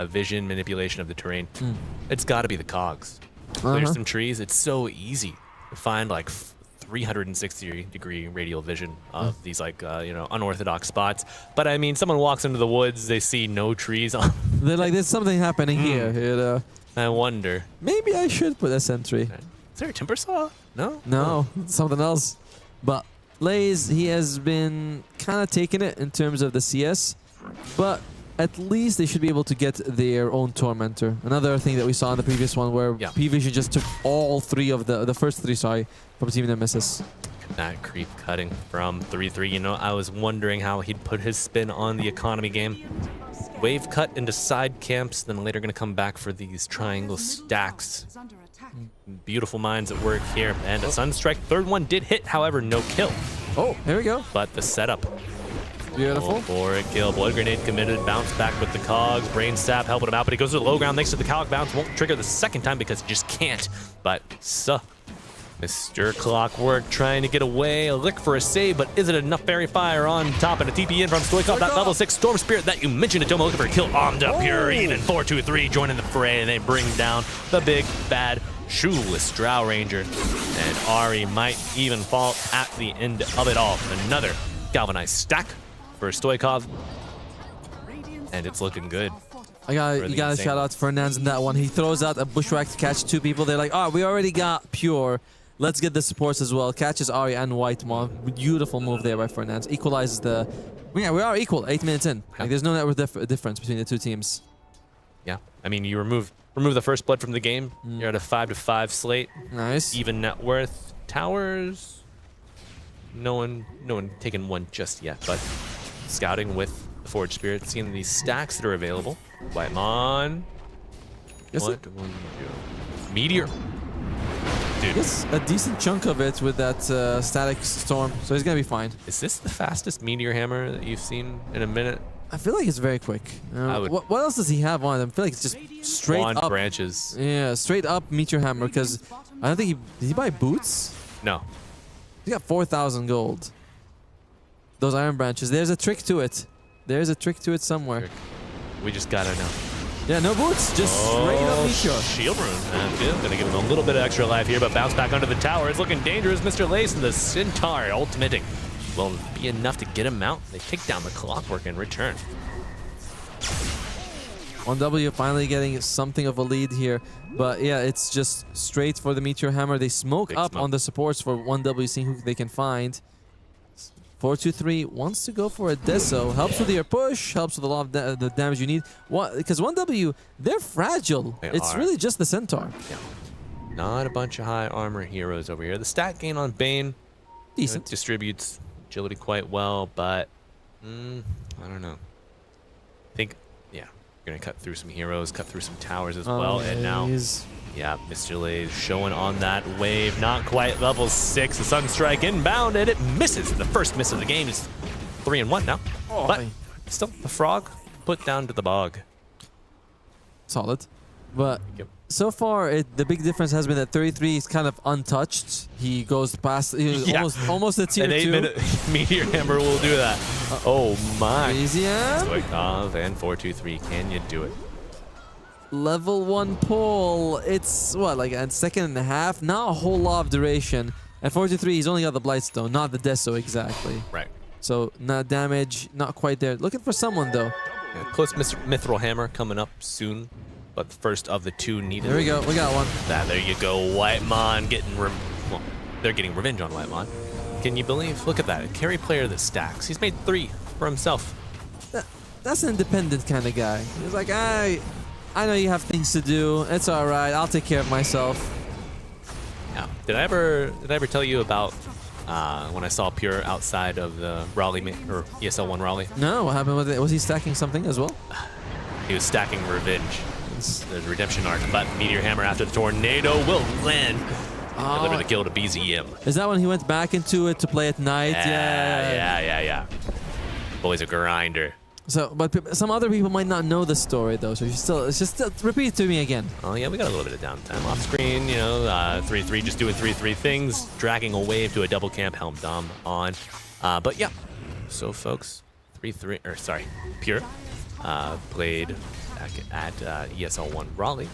vision manipulation of the terrain, it's got to be the cogs. Clear some trees. It's so easy to find like 360-degree radial vision of these like unorthodox spots. But I mean, someone walks into the woods, they see no trees on. They're like, there's something happening here. You know. I wonder. Maybe I should put a sentry. Is there a timber saw? No. No, something else. But Lays, he has been kind of taking it in terms of the CS, but at least they should be able to get their own Tormentor. Another thing that we saw in the previous one where P-Vision just took all 3 of the first 3, sorry, from Team Nemesis. That creep cutting from 3-3. You know, I was wondering how he'd put his spin on the economy game. Wave cut into side camps, then later going to come back for these triangle stacks. Beautiful minds at work here, and a Sunstrike. Third one did hit, however, no kill. Oh, here we go. But the setup. Beautiful. For a kill. Blood Grenade committed, bounce back with the cogs. Brain Stab helping him out, but he goes to the low ground thanks to the cog bounce. Won't trigger the second time because he just can't. But Mr. Clockwork trying to get away, a lick for a save, but is it enough fairy fire on top and a TP in from Stoikov? That level 6 Storm Spirit that you mentioned, Atomo looking for a kill. Armed up here, even 4-2-3 joining the fray, and they bring down the big bad shoeless Drow Ranger. And Ari might even fall at the end of it all. Another galvanized stack for Stoikov, and it's looking good. You gotta shout out to Fernandes in that one. He throws out a bushwhack to catch 2 people. They're like, oh, we already got Pure. Let's get the supports as well. Catches Ari and Whitemon. Beautiful move there by Fernandes. Equalizes the... Yeah, we are equal. 8 minutes in. Like, there's no net difference between the 2 teams. Yeah, I mean, you remove the first blood from the game. You're at a 5-5 slate. Nice. Even net worth. Towers. No one taking one just yet, but scouting with the Forge Spirit, seeing these stacks that are available. Whitemon. What do we do? Meteor. Dude. Gets a decent chunk of it with that static storm, so he's gonna be fine. Is this the fastest Meteor Hammer that you've seen in a minute? I feel like it's very quick. What else does he have on him? I feel like it's just straight Wand up. branches. Yeah, straight up Meteor Hammer, because I don't think did he buy boots? No. He got 4,000 gold. those iron branches. There's a trick to it. There's a trick to it somewhere. We just gotta know. Yeah, no boots, just straight up Meteor. Shield rune. That's good. Gonna give him a little bit of extra life here, but bounce back under the tower. It's looking dangerous. Mr. Lace and the Centaur ultimating will be enough to get him out. They take down the clockwork in return. 1W finally getting something of a lead here. But yeah, it's just straight for the Meteor Hammer. They smoke up on the supports for 1W, seeing who they can find. 423 wants to go for a Deso. Helps with your push, helps with a lot of the damage you need. Because 1W, they're fragile. It's really just the Centaur. Yeah. Not a bunch of high armor heroes over here. The stat gain on Bane decent. Distributes agility quite well, but I don't know. I think, yeah, you're going to cut through some heroes, cut through some towers as well. And now, yeah, Mr. Lays showing on that wave. Not quite level 6. The Sunstrike inbound, and it misses. The first miss of the game is 3-1 now. But still, the frog put down to the bog. Solid. But so far, the big difference has been that 33 is kind of untouched. He goes past, almost a tier 2. An 8-minute Meteor Hammer will do that. Oh my. Easier. Stoikov and 423, can you do it? Level 1 pull. It's what, like a second and a half? Not a whole lot of duration. And 43, he's only got the Blightstone, not the Deso exactly. Right. So, not damage, not quite there. Looking for someone though. Yeah, close Mithril Hammer coming up soon. But the first of the two needed. There we go. We got one. There you go. Whitemon getting well, they're getting revenge on Whitemon. Can you believe? Look at that. A carry player that stacks. He's made 3 for himself. That's an independent kind of guy. He's like, I know you have things to do. It's all right. I'll take care of myself. Yeah. Did I ever tell you about when I saw Pure outside of the Raleigh or ESL 1 Raleigh? No. What happened with it? Was he stacking something as well? He was stacking revenge. There's a redemption arc, but Meteor Hammer after the tornado will land. Deliver the kill to BZM. Is that when he went back into it to play at night? Yeah. Boy's a grinder. So, but some other people might not know the story though. So you still repeat it to me again. Oh yeah, we got a little bit of downtime off screen. You know, 3-3 just doing 3-3 things, dragging a wave to a double camp Helm Dom on. But yeah, so folks, Pure played at ESL 1 Raleigh,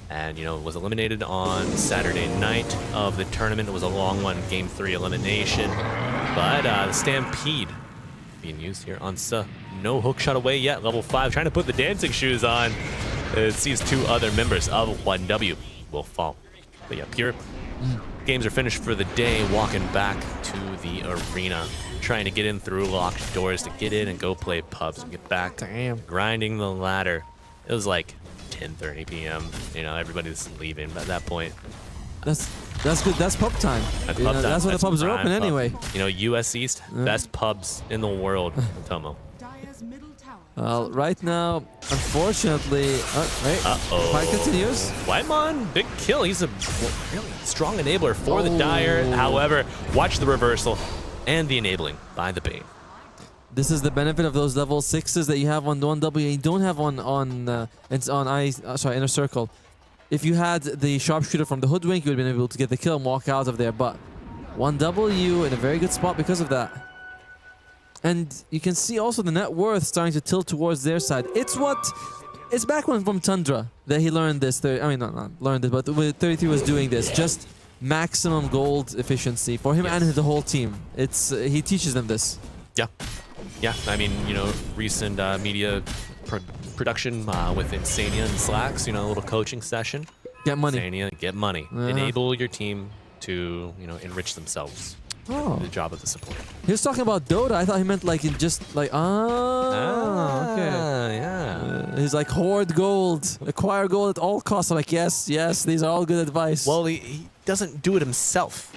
and was eliminated on Saturday night of the tournament. It was a long one, Game 3 elimination, but the Stampede being used here on no hook shot away yet. Level 5 trying to put the dancing shoes on. It sees 2 other members of 1W will fall. But yeah, Pure games are finished for the day, walking back to the arena, trying to get in through locked doors to get in and go play pubs and get back. Damn. Grinding the ladder. It was like 10:30 p.m. Everybody's leaving at that point. That's good. That's pub time. That's pub time. That's when the pubs are open anyway. US East, best pubs in the world, Tomo. Well, right now, unfortunately, fight continues. Whitemon, big kill. He's a really strong enabler for the Dire. However, watch the reversal and the enabling by the Bane. This is the benefit of those level 6s that you have on 1W and you don't have on Inner Circle. If you had the sharpshooter from the Hoodwink, you would have been able to get the kill and walk out of there. But 1W in a very good spot because of that. And you can see also the net worth starting to tilt towards their side. It's back when from Tundra that he learned this. Not learned it, but 33 was doing this. Just maximum gold efficiency for him and the whole team. He teaches them this. Yeah, recent media production with Insania and Slacks, a little coaching session. Get money. Insania, get money. Enable your team to, enrich themselves. Oh. The job of the support. He was talking about Dota. I thought he meant okay. He's like, hoard gold, acquire gold at all costs. I'm like, yes, these are all good advice. Well, he doesn't do it himself.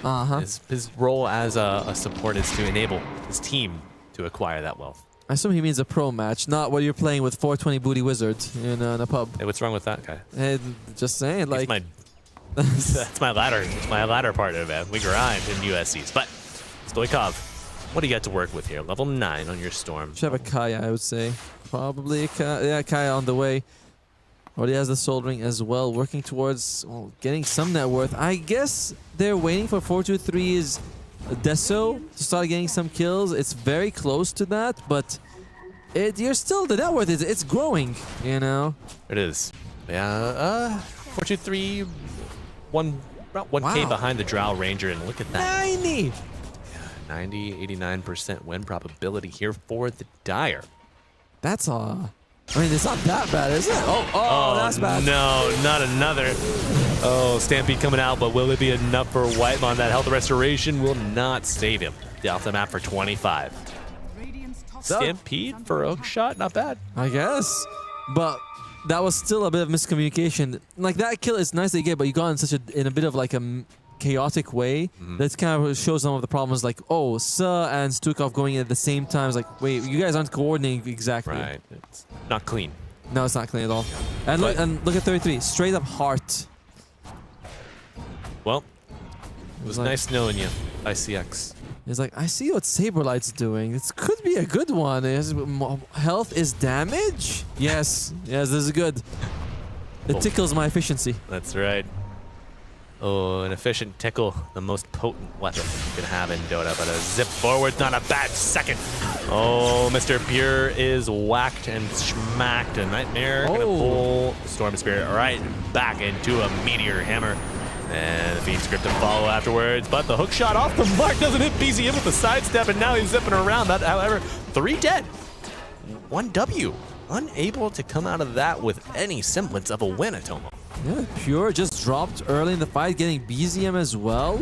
His role as a support is to enable his team to acquire that wealth. I assume he means a pro match, not what you're playing with 420 booty wizards in a pub. Hey, what's wrong with that guy? Just saying, that's my ladder. It's my ladder partner, man. We grind in USCs. But Stoikov, what do you got to work with here? Level 9 on your Storm. Should have a Kaya, I would say. Probably Kaya on the way. Already has the Soul Ring as well, working towards getting some net worth. I guess they're waiting for 423's Deso to start getting some kills. It's very close to that, but you're still, the net worth it's growing, you know? It is. Yeah, 4-2-3, about 1K behind the Drow Ranger, and look at that. 90! 89% win probability here for the Dire. That's I mean, it's not that bad, is it? Oh, that's bad. No, not another. Oh, Stampede coming out, but will it be enough for Whitemon? That health restoration will not save him. Off the map for 25. Stampede for a hook shot, not bad. I guess. But that was still a bit of miscommunication. Like, that kill is nice that you get, but you got in a bit of like a chaotic way. That kind of shows some of the problems, like, oh, Suh and Stukov going in at the same time. It's like, wait, you guys aren't coordinating exactly. Right. It's not clean. No, it's not clean at all. And look at 33. Straight up heart. Well, it was nice knowing you, ICX. It's like, I see what Saberlight's doing. This could be a good one. Health is damage? Yes. Yes, this is good. It tickles my efficiency. That's right. Oh, an efficient tickle, the most potent weapon you can have in Dota, but a zip forward's not a bad second. Oh, Mr. Pure is whacked and smacked. A Nightmare gonna pull Storm Spirit right back into a Meteor Hammer. And the Fiend script to follow afterwards, but the hook shot off the mark doesn't hit BZM with the sidestep, and now he's zipping around. That, however, 3 dead. 1 W. Unable to come out of that with any semblance of a win, Atomo. Yeah, Pure just dropped early in the fight, getting BZM as well.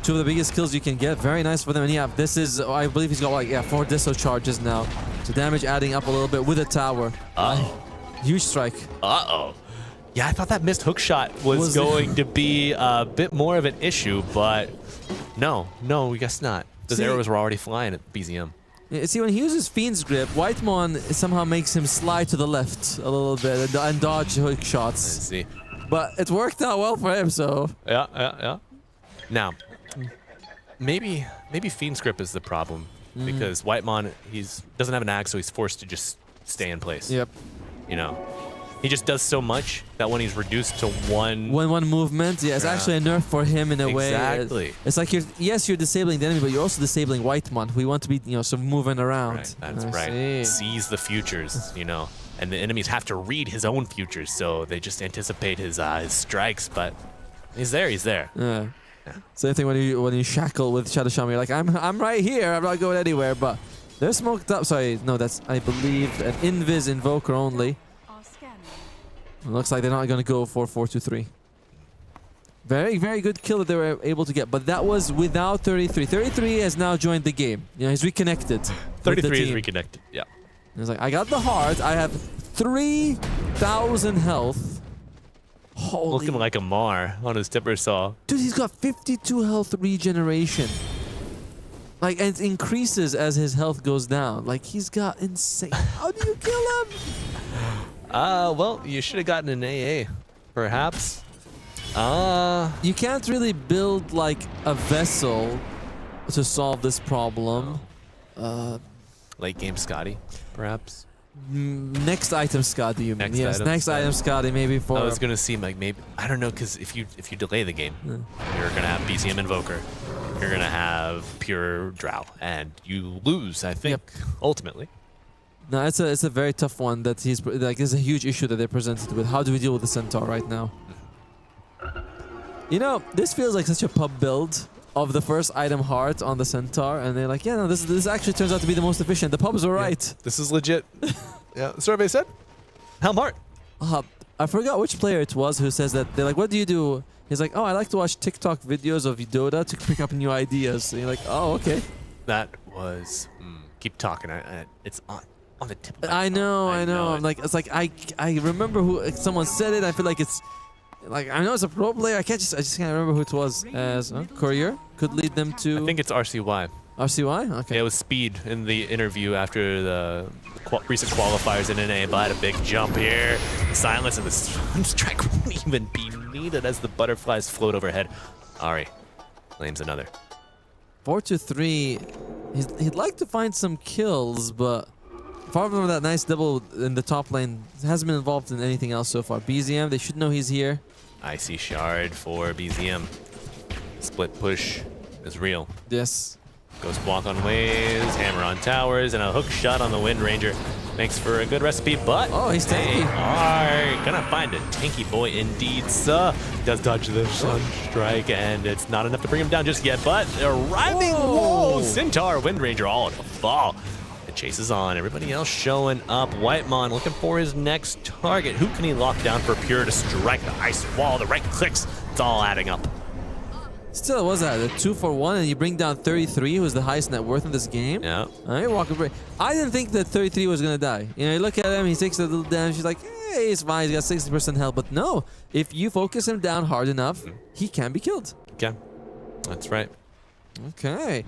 2 of the biggest kills you can get. Very nice for them. And yeah, this is, I believe he's got like, 4 Disso charges now. So damage adding up a little bit with a tower. Huge strike. Yeah, I thought that missed hook shot was going to be a bit more of an issue, but no, I guess not. Those arrows were already flying at BZM. Yeah, see, when he uses Fiend's Grip, Whitemon somehow makes him slide to the left a little bit and dodge hook shots. I see. But it worked out well for him, so... Yeah. Now, maybe Fiend's Grip is the problem, because Whitemon, doesn't have an axe, so he's forced to just stay in place. Yep. You know? He just does so much that when he's reduced to one movement, it's actually a nerf for him in a way. Exactly. It's like you're disabling the enemy, but you're also disabling Whitemon. We want to be, sort of moving around. Right, that's right. Sees the futures, and the enemies have to read his own futures, so they just anticipate his strikes. But he's there. Yeah. Same thing when you shackle with Shadow Shaman. You're like, I'm right here. I'm not going anywhere. But they're smoked up. Sorry, no, that's I believe an Invis Invoker only. It looks like they're not going to go for 4-2-3. Very, very good kill that they were able to get, but that was without 33. 33 has now joined the game. He's reconnected. 33 is reconnected, yeah. He's like, I got the heart. I have 3,000 health. Holy. Looking like a Mar on his tipper saw. Dude, he's got 52 health regeneration. Like, and it increases as his health goes down. Like, he's got insane. How do you kill him? Well, you should have gotten an AA, perhaps. You can't really build like a vessel to solve this problem. Late game Scotty, perhaps. Next item Scotty, you mean? Yes, next item Scotty, maybe for. I was gonna see like maybe I don't know, because if you delay the game, you're gonna have BCM Invoker, you're gonna have Pure Drow, and you lose. I think ultimately. No, it's a very tough one that he's like. There's a huge issue that they're presented with. How do we deal with the Centaur right now? This feels like such a pub build of the first item heart on the Centaur, and they're like, yeah, no, this actually turns out to be the most efficient. The pubs were right. This is legit. Yeah, survey said Helm Heart. I forgot which player it was who says that. They're like, what do you do? He's like, oh, I like to watch TikTok videos of Dota to pick up new ideas. And you're like, oh, okay. That was keep talking. It's on the tip of I know. I'm like, it's like I remember who someone said it. I feel like it's like I know it's a pro player. I just can't remember who it was. As Courier could lead them to. I think it's RCY. RCY? Okay. Yeah, it was Speed in the interview after the recent qualifiers in NA, but had a big jump here. Silence, and the strike won't even be needed as the butterflies float overhead. Ari claims another. 4-3. He'd like to find some kills, but apart from that nice double in the top lane, hasn't been involved in anything else so far. BZM, they should know he's here. Icy Shard for BZM. Split push is real. Yes. Ghost walk on waves, hammer on towers, and a hook shot on the Wind Ranger. Makes for a good recipe, but he's tanky. they are gonna find a tanky boy indeed, sir. Does dodge the Sunstrike, and it's not enough to bring him down just yet, but arriving, whoa, Centaur, Wind Ranger all in a fall. It chases on, everybody else showing up. Whitemon looking for his next target. Who can he lock down for Pure to strike the ice wall? The right clicks, it's all adding up. Still, what was that? A 2-for-1, and you bring down 33, who's the highest net worth in this game. Yeah. All right, walking break. I didn't think that 33 was gonna die. You know, you look at him, he takes a little damage. He's like, hey, he's fine. He's got 60% health. But no, if you focus him down hard enough, he can be killed. Okay, that's right. Okay.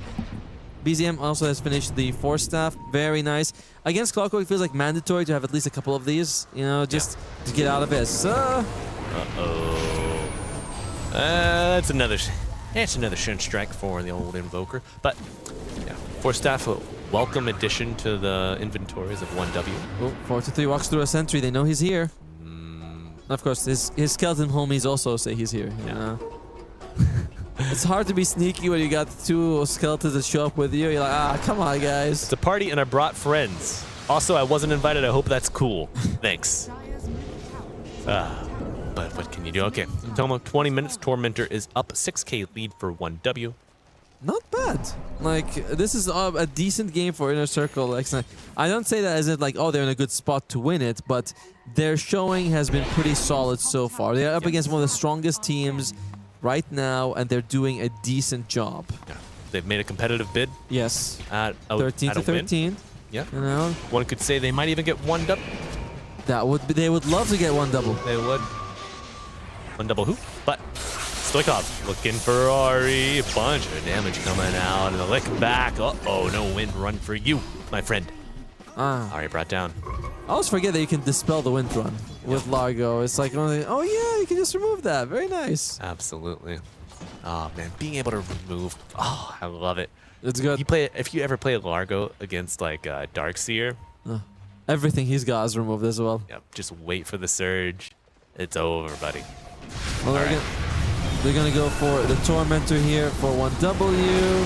BZM also has finished the Force Staff. Very nice. Against Clockwork, it feels like mandatory to have at least a couple of these, you know, just to get out of it. So. Uh-oh. That's another Sunstrike for the old Invoker. But, yeah, Force Staff, a welcome addition to the inventories of 1W. Oh, 4-3 walks through a sentry. They know he's here. Of course, his skeleton homies also say he's here. You know? It's hard to be sneaky when you got two skeletons that show up with you. You're like, come on, guys. It's a party and I brought friends. Also, I wasn't invited. I hope that's cool. Thanks. But what can you do? Okay, 20 minutes. Tormentor is up. 6K lead for 1W. Not bad. Like, this is a decent game for Inner Circle. Like, I don't say that as if like, oh, they're in a good spot to win it, but their showing has been pretty solid so far. They're up against one of the strongest teams right now, and they're doing a decent job. Yeah. They've made a competitive bid. Yes. At 13 to 13. Win. Yeah. You know, one could say they might even get 1W. That would be, they would love to get 1W. They would. 1W who? But Stoikov looking for Ari. A bunch of damage coming out, and the lick back. Uh-oh, no wind run for you, my friend. Ari brought down. I always forget that you can dispel the wind run with Largo. It's like, oh yeah, you can just remove that. Very nice. Absolutely. Oh man, being able to remove. Oh, I love it. It's good. If you ever play Largo against like Darkseer. Everything he's got is removed as well. Yep. Just wait for the surge. It's over, buddy. Well, they're gonna go for the Tormentor here for 1W.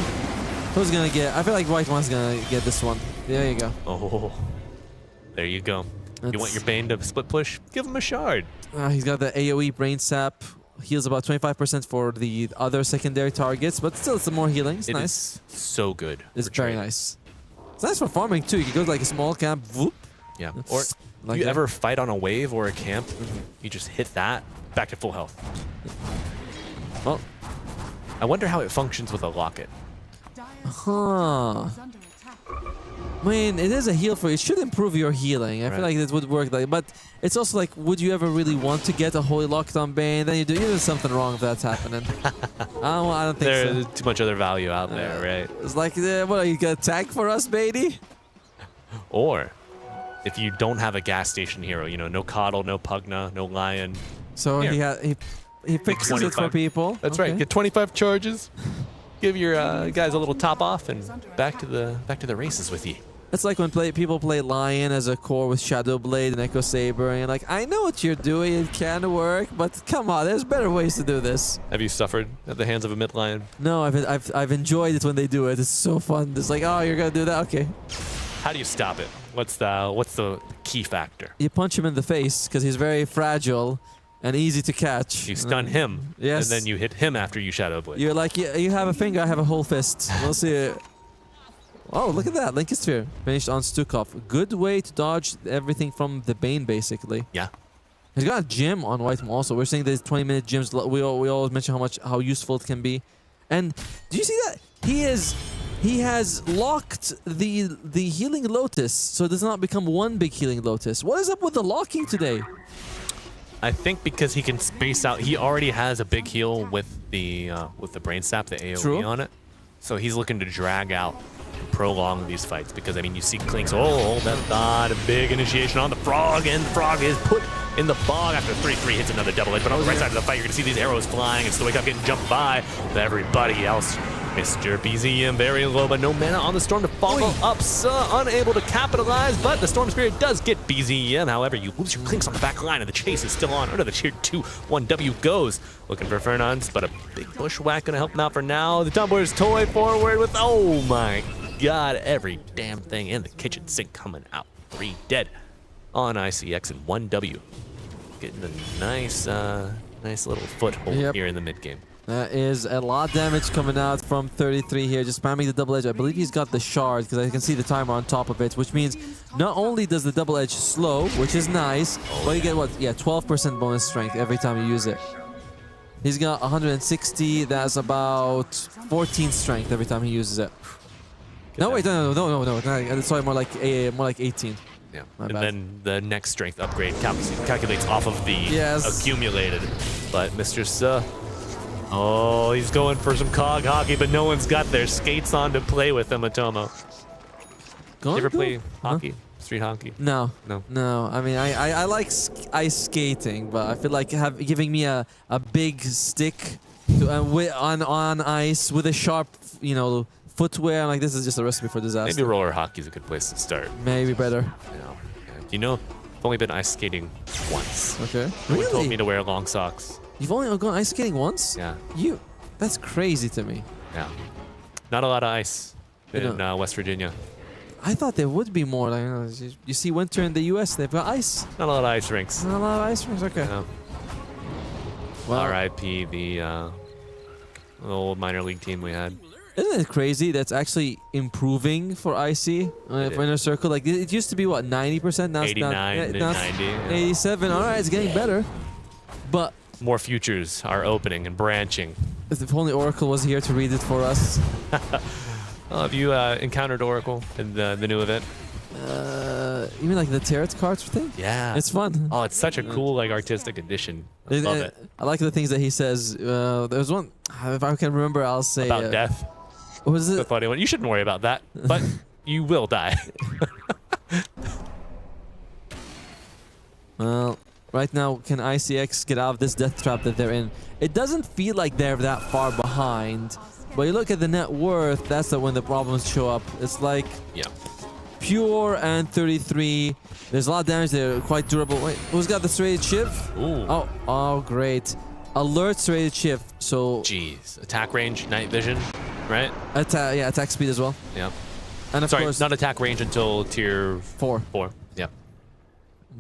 Who's gonna get? I feel like Whitemon's gonna get this one. There you go. Oh, there you go. You want your Bane to split push? Give him a shard. He's got the AoE Brain Sap. Heals about 25% for the other secondary targets, but still it's some more healing. It's nice. Is so good. It's very nice. It's nice for farming too. You can go to like a small camp, whoop. Yeah. Or like you ever fight on a wave or a camp, you just hit that, back to full health. Well, I wonder how it functions with a locket. Huh. I mean, it is a heal for you. It should improve your healing. I feel like this would work. But it's also like, would you ever really want to get a Holy Locket on Bane? Then you do something wrong if that's happening. I don't think There's too much other value out there, right? It's like, what are you gonna tag for us, Beatty? Or if you don't have a gas station hero, you know, no Coddle, no Pugna, no Lion. So he fixes it for people. That's right. Get 25 charges. Give your guys a little top off and back to the races with you. It's like when people play Lion as a core with Shadow Blade and Echo Saber, and you're like, I know what you're doing, it can work, but come on, there's better ways to do this. Have you suffered at the hands of a mid Lion? No, I've enjoyed it when they do it. It's so fun. It's like, oh, you're gonna do that, okay. How do you stop it? What's the key factor? You punch him in the face because he's very fragile and easy to catch. You stun him, yes, and then you hit him after you Shadow Blade. You're like, you have a finger, I have a whole fist. We'll see. Oh, look at that. Lincoln Sphere finished on Stukov. Good way to dodge everything from the Bane, basically. Yeah. He's got a gym on Whitemon also. We're saying there's 20-minute gyms. We always mention how useful it can be. And do you see that? He has locked the Healing Lotus, so it does not become one big Healing Lotus. What is up with the locking today? I think because he can space out. He already has a big heal with the Brain Sap, the AoE on it. So he's looking to drag out, prolong these fights, because I mean you see Clinks, that's not a big initiation on the Frog, and the Frog is put in the bog after 3-3 hits another double hit. But on the right side of the fight, you're gonna see these arrows flying and Stoikov getting jumped by, but everybody else Mr. BZM very low, but no mana on the Storm to follow up. So unable to capitalize, but the Storm Spirit does get BZM. However, you lose your Clinks on the back line, and the chase is still on. Under the tier 2, 1W goes. Looking for Fernandes, but a big bushwhack gonna help him out for now. The Tumblr's toy forward with, oh my god, every damn thing in the kitchen sink coming out. 3 dead on ICX and 1W. Getting a nice little foothold here in the mid game. That is a lot of damage coming out from 33 here, just spamming the double edge. I believe he's got the shard because I can see the timer on top of it, which means not only does the double edge slow, which is nice, but you get what? Yeah, 12% bonus strength every time you use it. He's got 160. That's about 14 strength every time he uses it. No, wait, no. Sorry, more like 18. Yeah, and then the next strength upgrade calculates off of the accumulated. But Mr. Suh, oh, he's going for some cog hockey, but no one's got their skates on to play with him, Atomo. You ever play hockey? Street hockey? No. I mean, I like ice skating, but I feel like giving me a big stick to, on ice with a sharp, footwear, like this is just a recipe for disaster. Maybe roller hockey is a good place to start. Maybe better. I've only been ice skating once. Okay. No one told me to wear long socks. You've only gone ice skating once? Yeah. That's crazy to me. Yeah. Not a lot of ice in West Virginia. I thought there would be more. Like, you see winter in the US, they've got ice. Not a lot of ice rinks. Not a lot of ice rinks, okay. Yeah. Well, R.I.P. the old minor league team we had. Isn't it crazy that's actually improving for IC for Inner Circle? Like it used to be what, 90%? Now 89 it's and 90. 87. All right, it's getting better. But more futures are opening and branching. If only Oracle was here to read it for us. Have you encountered Oracle in the new event? You mean like the tarot cards thing? Yeah. It's fun. Oh, it's such a cool artistic addition. I love it. I like the things that he says. There's one, if I can remember, I'll say... About death. What was it? The funny one. You shouldn't worry about that, but you will die. Well, right now, can ICX get out of this death trap that they're in? It doesn't feel like they're that far behind, but you look at the net worth, that's when the problems show up. It's like Pure and 33. There's a lot of damage. They're quite durable. Wait, who's got the serrated shiv? Ooh. Oh, great. Alert serrated shiv. So. Jeez. Attack range, night vision, right? Attack speed as well. Yeah. And of course, not attack range until tier 4. Yeah.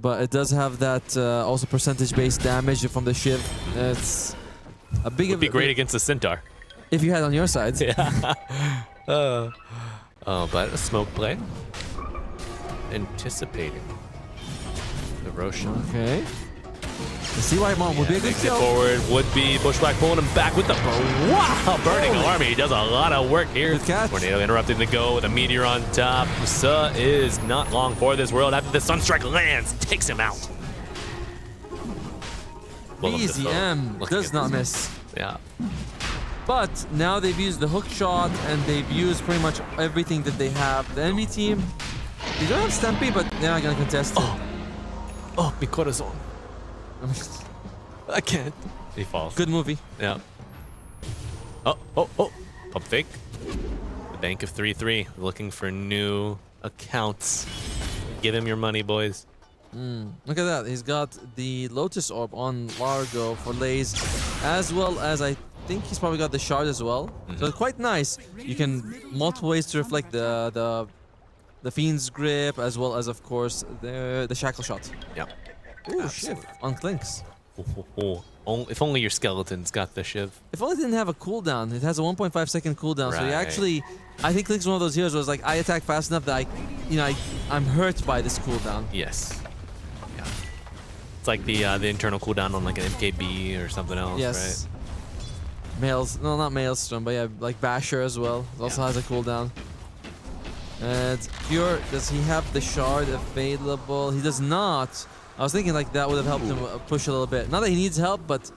But it does have that also percentage-based damage from the shiv. It's a big. Would be great against the Centaur. If you had on your side. Yeah. But a smoke play. Anticipating the Roshan. Okay. The CY Mom would be a good kill. Forward would be Bushwhack pulling him back with the burning army. He does a lot of work here. Good catch. Tornado interrupting the go with a meteor on top. Suh is not long for this world after the Sunstrike lands, takes him out. BZM does not miss. Yeah. But now they've used the hook shot and they've used pretty much everything that they have. The enemy team, they don't have Stampede, but they're not gonna contest it. Oh, mi corazon. I can't. He falls. Good movie. Yeah. Oh. Pump fake. The bank of 3-3. Looking for new accounts. Give him your money, boys. Look at that. He's got the Lotus Orb on Largo for Lays, as well as I think he's probably got the shard as well. So it's quite nice. You can multiple ways to reflect the Fiend's Grip, as well as, of course, the Shackle Shot. Yeah. Ooh, shiv on Clinks. If only your skeleton's got the shiv. If only it didn't have a cooldown. It has a 1.5 second cooldown. So you actually, I think Clinks is one of those heroes where it's like I attack fast enough that I'm hurt by this cooldown. Yes. Yeah. It's like the internal cooldown on like an MKB or something else, yes. right? Not Maelstrom, but yeah, like Basher as well. It also has a cooldown. And Pure, does he have the shard available? He does not. I was thinking like that would have helped him push a little bit. Not that he needs help, but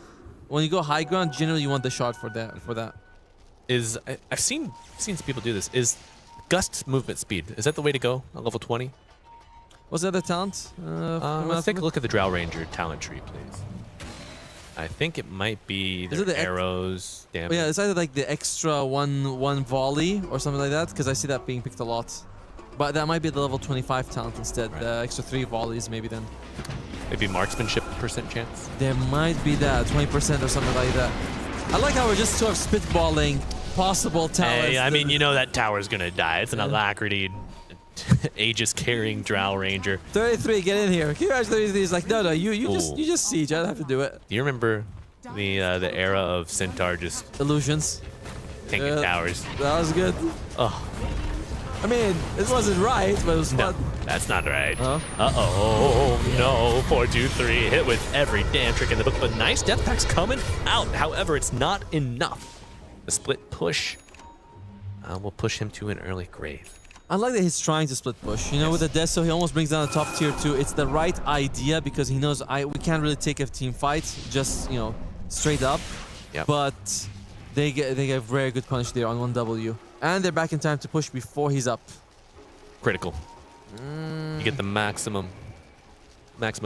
when you go high ground, generally you want the shard for that. I've seen some people do this. Is Gust movement speed? Is that the way to go at level 20? What's the other talent? Let's take a look at the Drow Ranger talent tree, please. I think it might be Is it the the arrows. Damn. Oh, yeah, it's either like the extra one volley or something like that, because I see that being picked a lot. But that might be the level 25 talent instead. Right. The extra 3 volleys, maybe then. Maybe marksmanship % chance. There might be that 20% or something like that. I like how we're just sort of spitballing possible talents. Hey, I mean, you know that tower's gonna die. It's an Alacrity, Aegis carrying Drow Ranger. 33, get in here. Can you imagine 33? He's like, no, you just siege. I don't have to do it. Do you remember the era of Centaur just illusions, tanking towers? That was good. Oh. I mean, it wasn't right, but it was fun. That's not right. Uh-oh, no. 4-2-3, hit with every damn trick in the book, but nice death packs coming out. However, it's not enough. The split push will push him to an early grave. I like that he's trying to split push. You know, with the Deso, he almost brings down the top tier 2. It's the right idea because he knows we can't really take a team fight just, you know, straight up. Yep. But they get very good punish there on 1W. And they're back in time to push before he's up. Critical. You get the maximum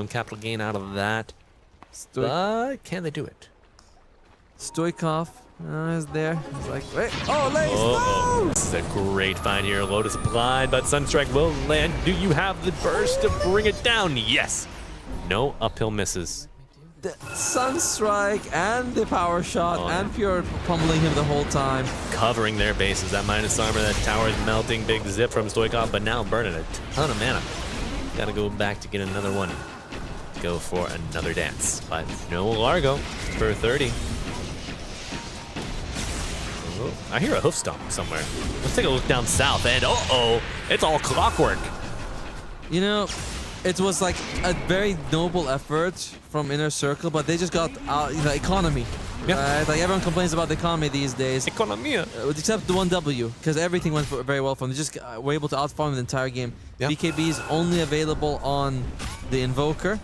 capital gain out of that. But can they do it? Stoikov is there. He's like, wait. Oh, Lace, no! This is a great find here. Lotus blind, but Sunstrike will land. Do you have the burst to bring it down? Yes. No uphill misses. The Sunstrike and the power shot and Pure pummeling him the whole time. Covering their bases. That minus armor, that tower is melting. Big zip from Stoikov, but now burning a ton of mana. Gotta go back to get another one. Go for another dance. But no Largo for 30. Oh, I hear a hoof stomp somewhere. Let's take a look down south, and it's all clockwork. You know, it was like a very noble effort from Inner Circle, but they just got economy. Yeah. Right? Like everyone complains about the economy these days. Economia. Except the 1W, because everything went very well for them. They just were able to outfarm the entire game. Yeah. BKB is only available on the Invoker.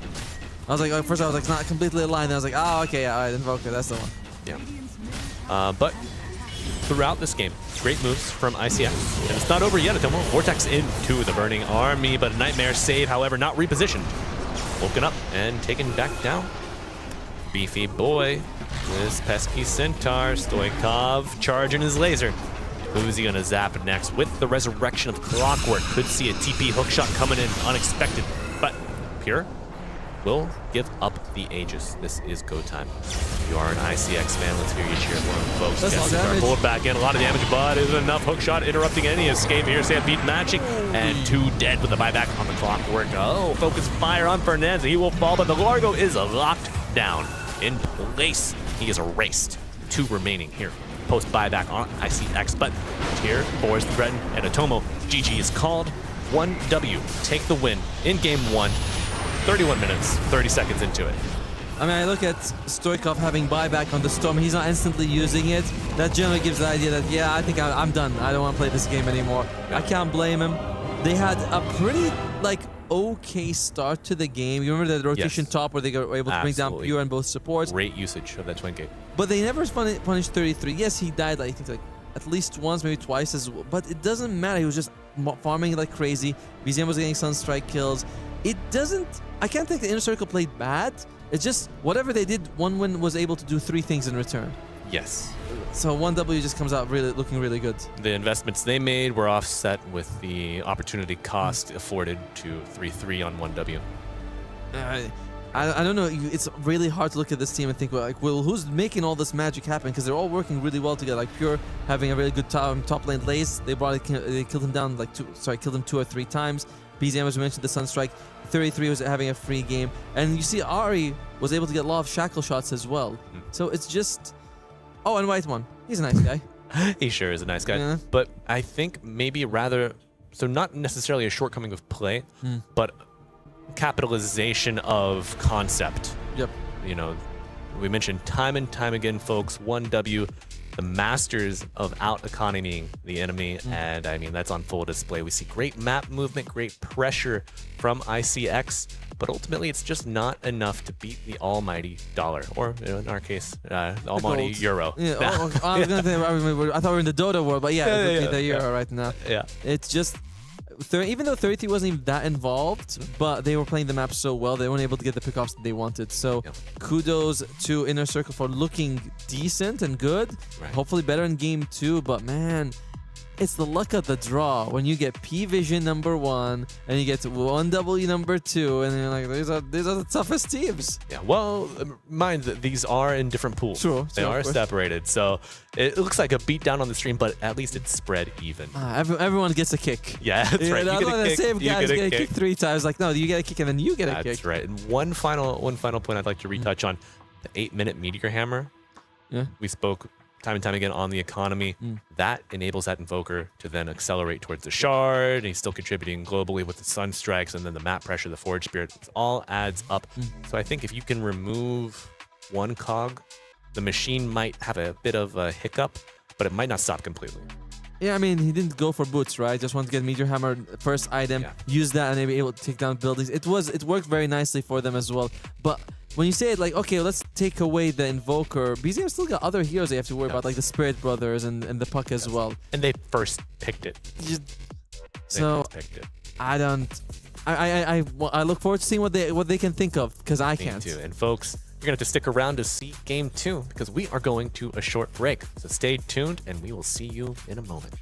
I was like, at first I was like, it's not completely aligned. Then I was like, oh, okay, yeah, all right, Invoker, that's the one. Yeah. But throughout this game, great moves from ICF. And it's not over yet. Atomo Vortex into the Burning Army, but Nightmare save, however, not repositioned. Woken up and taken back down. Beefy boy, this pesky Centaur, Stoikov charging his laser. Who's he gonna zap next? With the resurrection of Clockwork, could see a TP hookshot coming in unexpected, but Pure will give up the Aegis. This is go time. If you are an ICX fan, let's hear you cheer for him, folks. That's pulled back in, a lot of damage, but is enough hookshot interrupting any escape here. Stampede matching, and 2 dead with the buyback on the Clockwork. Oh, focus fire on Fernandez. He will fall, but the Largo is locked down in place. He is erased. 2 remaining here. Post buyback on ICX, but here, Boris threatened, and Atomo. GG is called. 1W. Take the win in game 1. 31 minutes, 30 seconds into it. I mean, I look at Stoikov having buyback on the Storm. He's not instantly using it. That generally gives the idea that, yeah, I think I'm done. I don't want to play this game anymore. Yeah. I can't blame him. They had a pretty, okay start to the game. You remember the rotation top where they were able to bring down Pure and both supports? Great usage of that Twin Gate. But they never punished 33. Yes, he died, I think, at least once, maybe twice as well. But it doesn't matter. He was just farming like crazy. BZM was getting Sunstrike kills. It doesn't... I can't think the Inner Circle played bad. It's just whatever they did, one win was able to do 3 things in return. Yes. So 1W just comes out looking really good. The investments they made were offset with the opportunity cost afforded to 3-3 on 1W. I don't know. It's really hard to look at this team and think, well, who's making all this magic happen? Because they're all working really well together. Like Pure having a really good top lane Lace. They killed him down killed him 2 or 3 times. BZM, as we mentioned, the Sunstrike. 33 was having a free game. And you see Ari was able to get a lot of shackle shots as well. So it's just... Oh, and White One. He's a nice guy. He sure is a nice guy. Yeah. But I think maybe rather... So not necessarily a shortcoming of play, but capitalization of concept. Yep. You know, we mentioned time and time again, folks, 1W, the masters of out-economying the enemy, and I mean, that's on full display. We see great map movement, great pressure from ICX, but ultimately it's just not enough to beat the almighty dollar, or in our case, the almighty euro. Yeah, I was gonna say, I thought we were in the Dota world, but yeah, the euro right now. Yeah. It's just... even though 33 wasn't even that involved, but they were playing the map so well, they weren't able to get the pickoffs that they wanted. So kudos to Inner Circle for looking decent and good. Hopefully better in game 2, but man, it's the luck of the draw when you get P-Vision number 1 and you get 1W number 2, and you're like, these are the toughest teams. Yeah, well, mind that these are in different pools. True. They are separated, so it looks like a beatdown on the stream, but at least it's spread even. Everyone gets a kick. Yeah, that's right. You get a the kick, same guys get a kick 3 times. Like, no, you get a kick and then you get a kick. That's right. And one final point I'd like to retouch on, the 8-minute Meteor Hammer. Yeah. We spoke time and time again on the economy. That enables that Invoker to then accelerate towards the shard, and he's still contributing globally with the Sun Strikes, and then the map pressure, the Forge Spirit. It all adds up. So I think if you can remove one cog, the machine might have a bit of a hiccup, but it might not stop completely. Yeah, I mean, he didn't go for boots, right? Just wanted to get Meteor Hammer first item, use that, and they were able to take down buildings. It worked very nicely for them as well. But when you say it like, okay, let's take away the Invoker, BZM still got other heroes they have to worry about, like the Spirit Brothers and the Puck as well. And they first picked it. I don't. I look forward to seeing what they can think of, because I can't. Me too. And folks, you're gonna have to stick around to see game 2, because we are going to a short break. So stay tuned, and we will see you in a moment.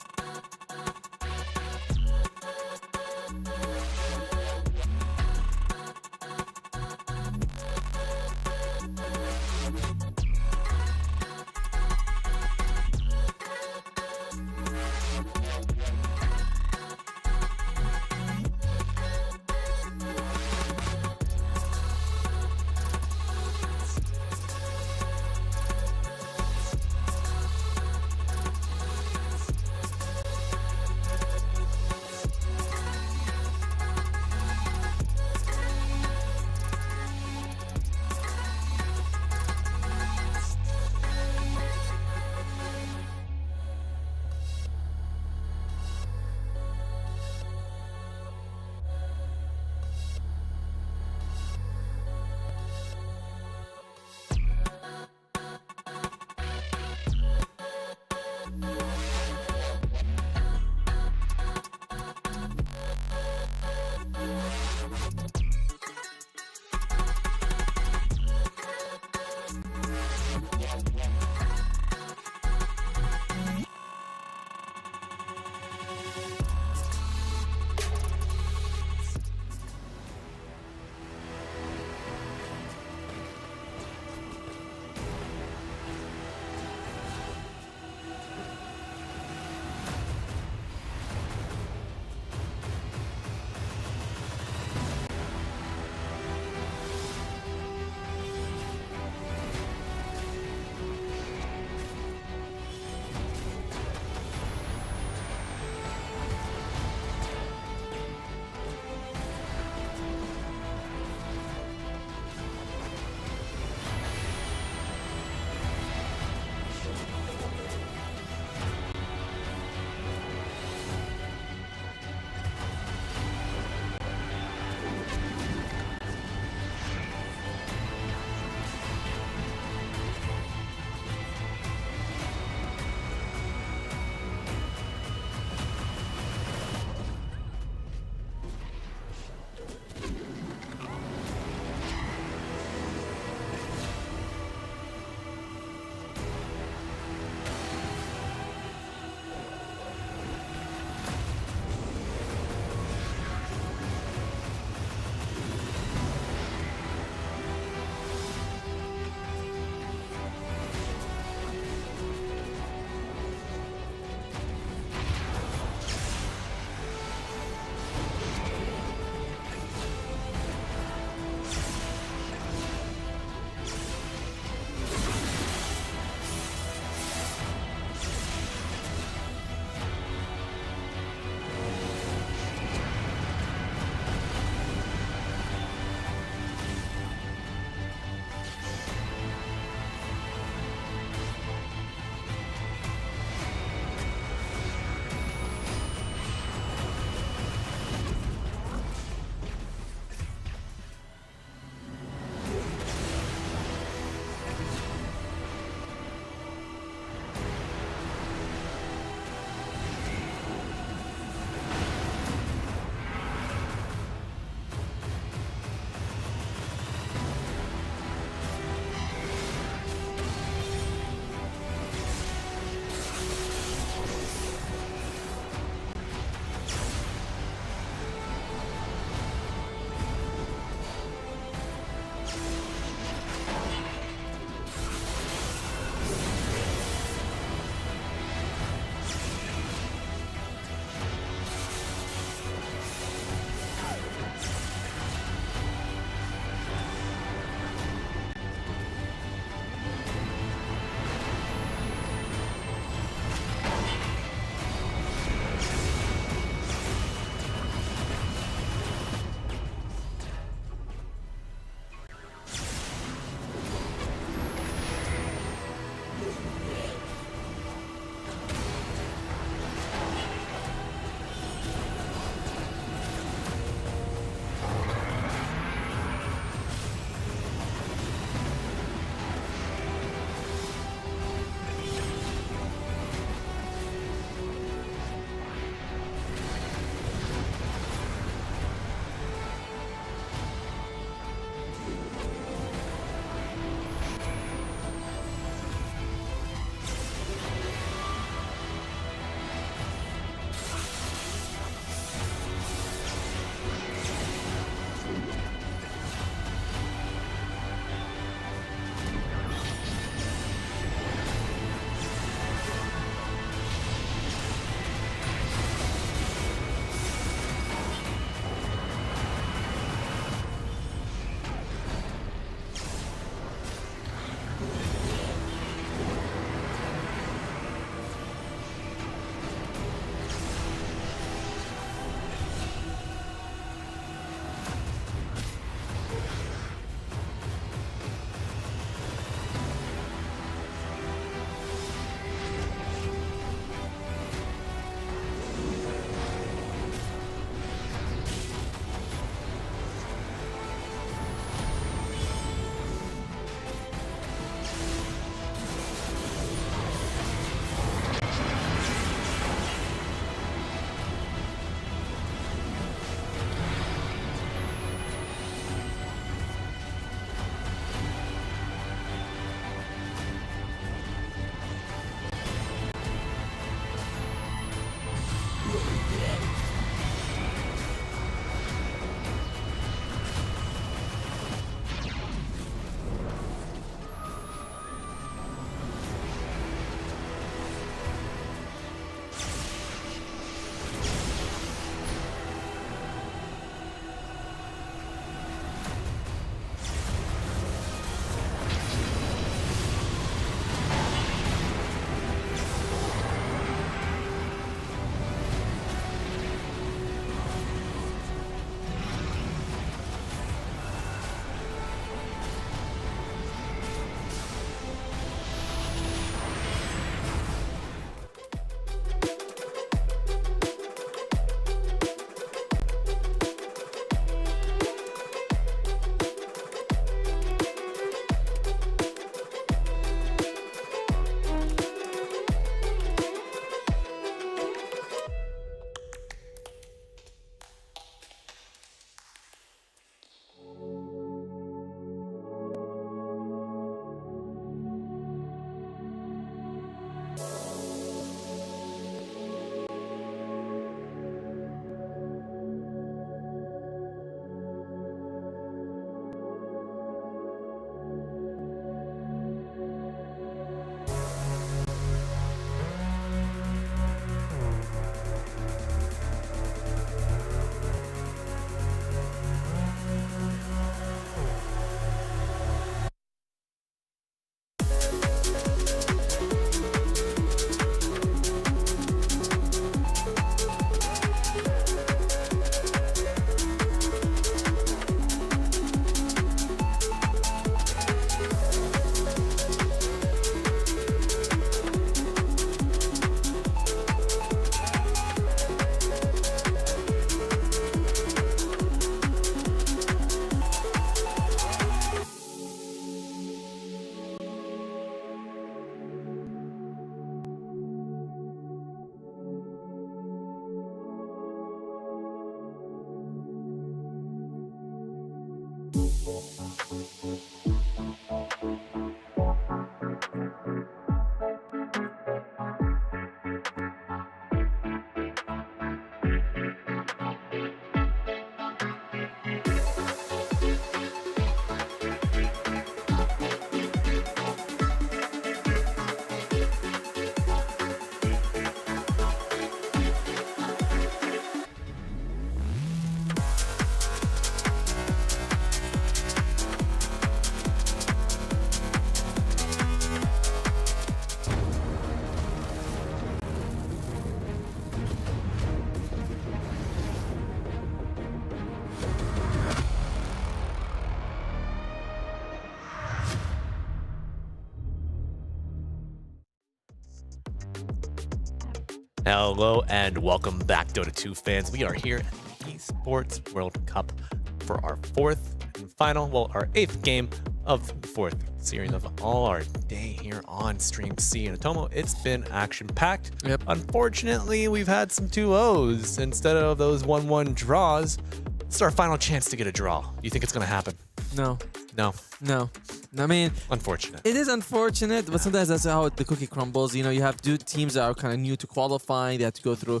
Hello and welcome back, Dota 2 fans. We are here at the Esports World Cup for our fourth and final, well, our 8th game of the 4th series of all our day here on Stream C. And Atomo, it's been action-packed. Yep. Unfortunately, we've had some 2-0s instead of those 1-1 draws. This is our final chance to get a draw. You think it's going to happen? No. No. No. I mean, unfortunate. It is unfortunate, but sometimes that's how the cookie crumbles. You know, you have teams that are kind of new to qualifying. They have to go through,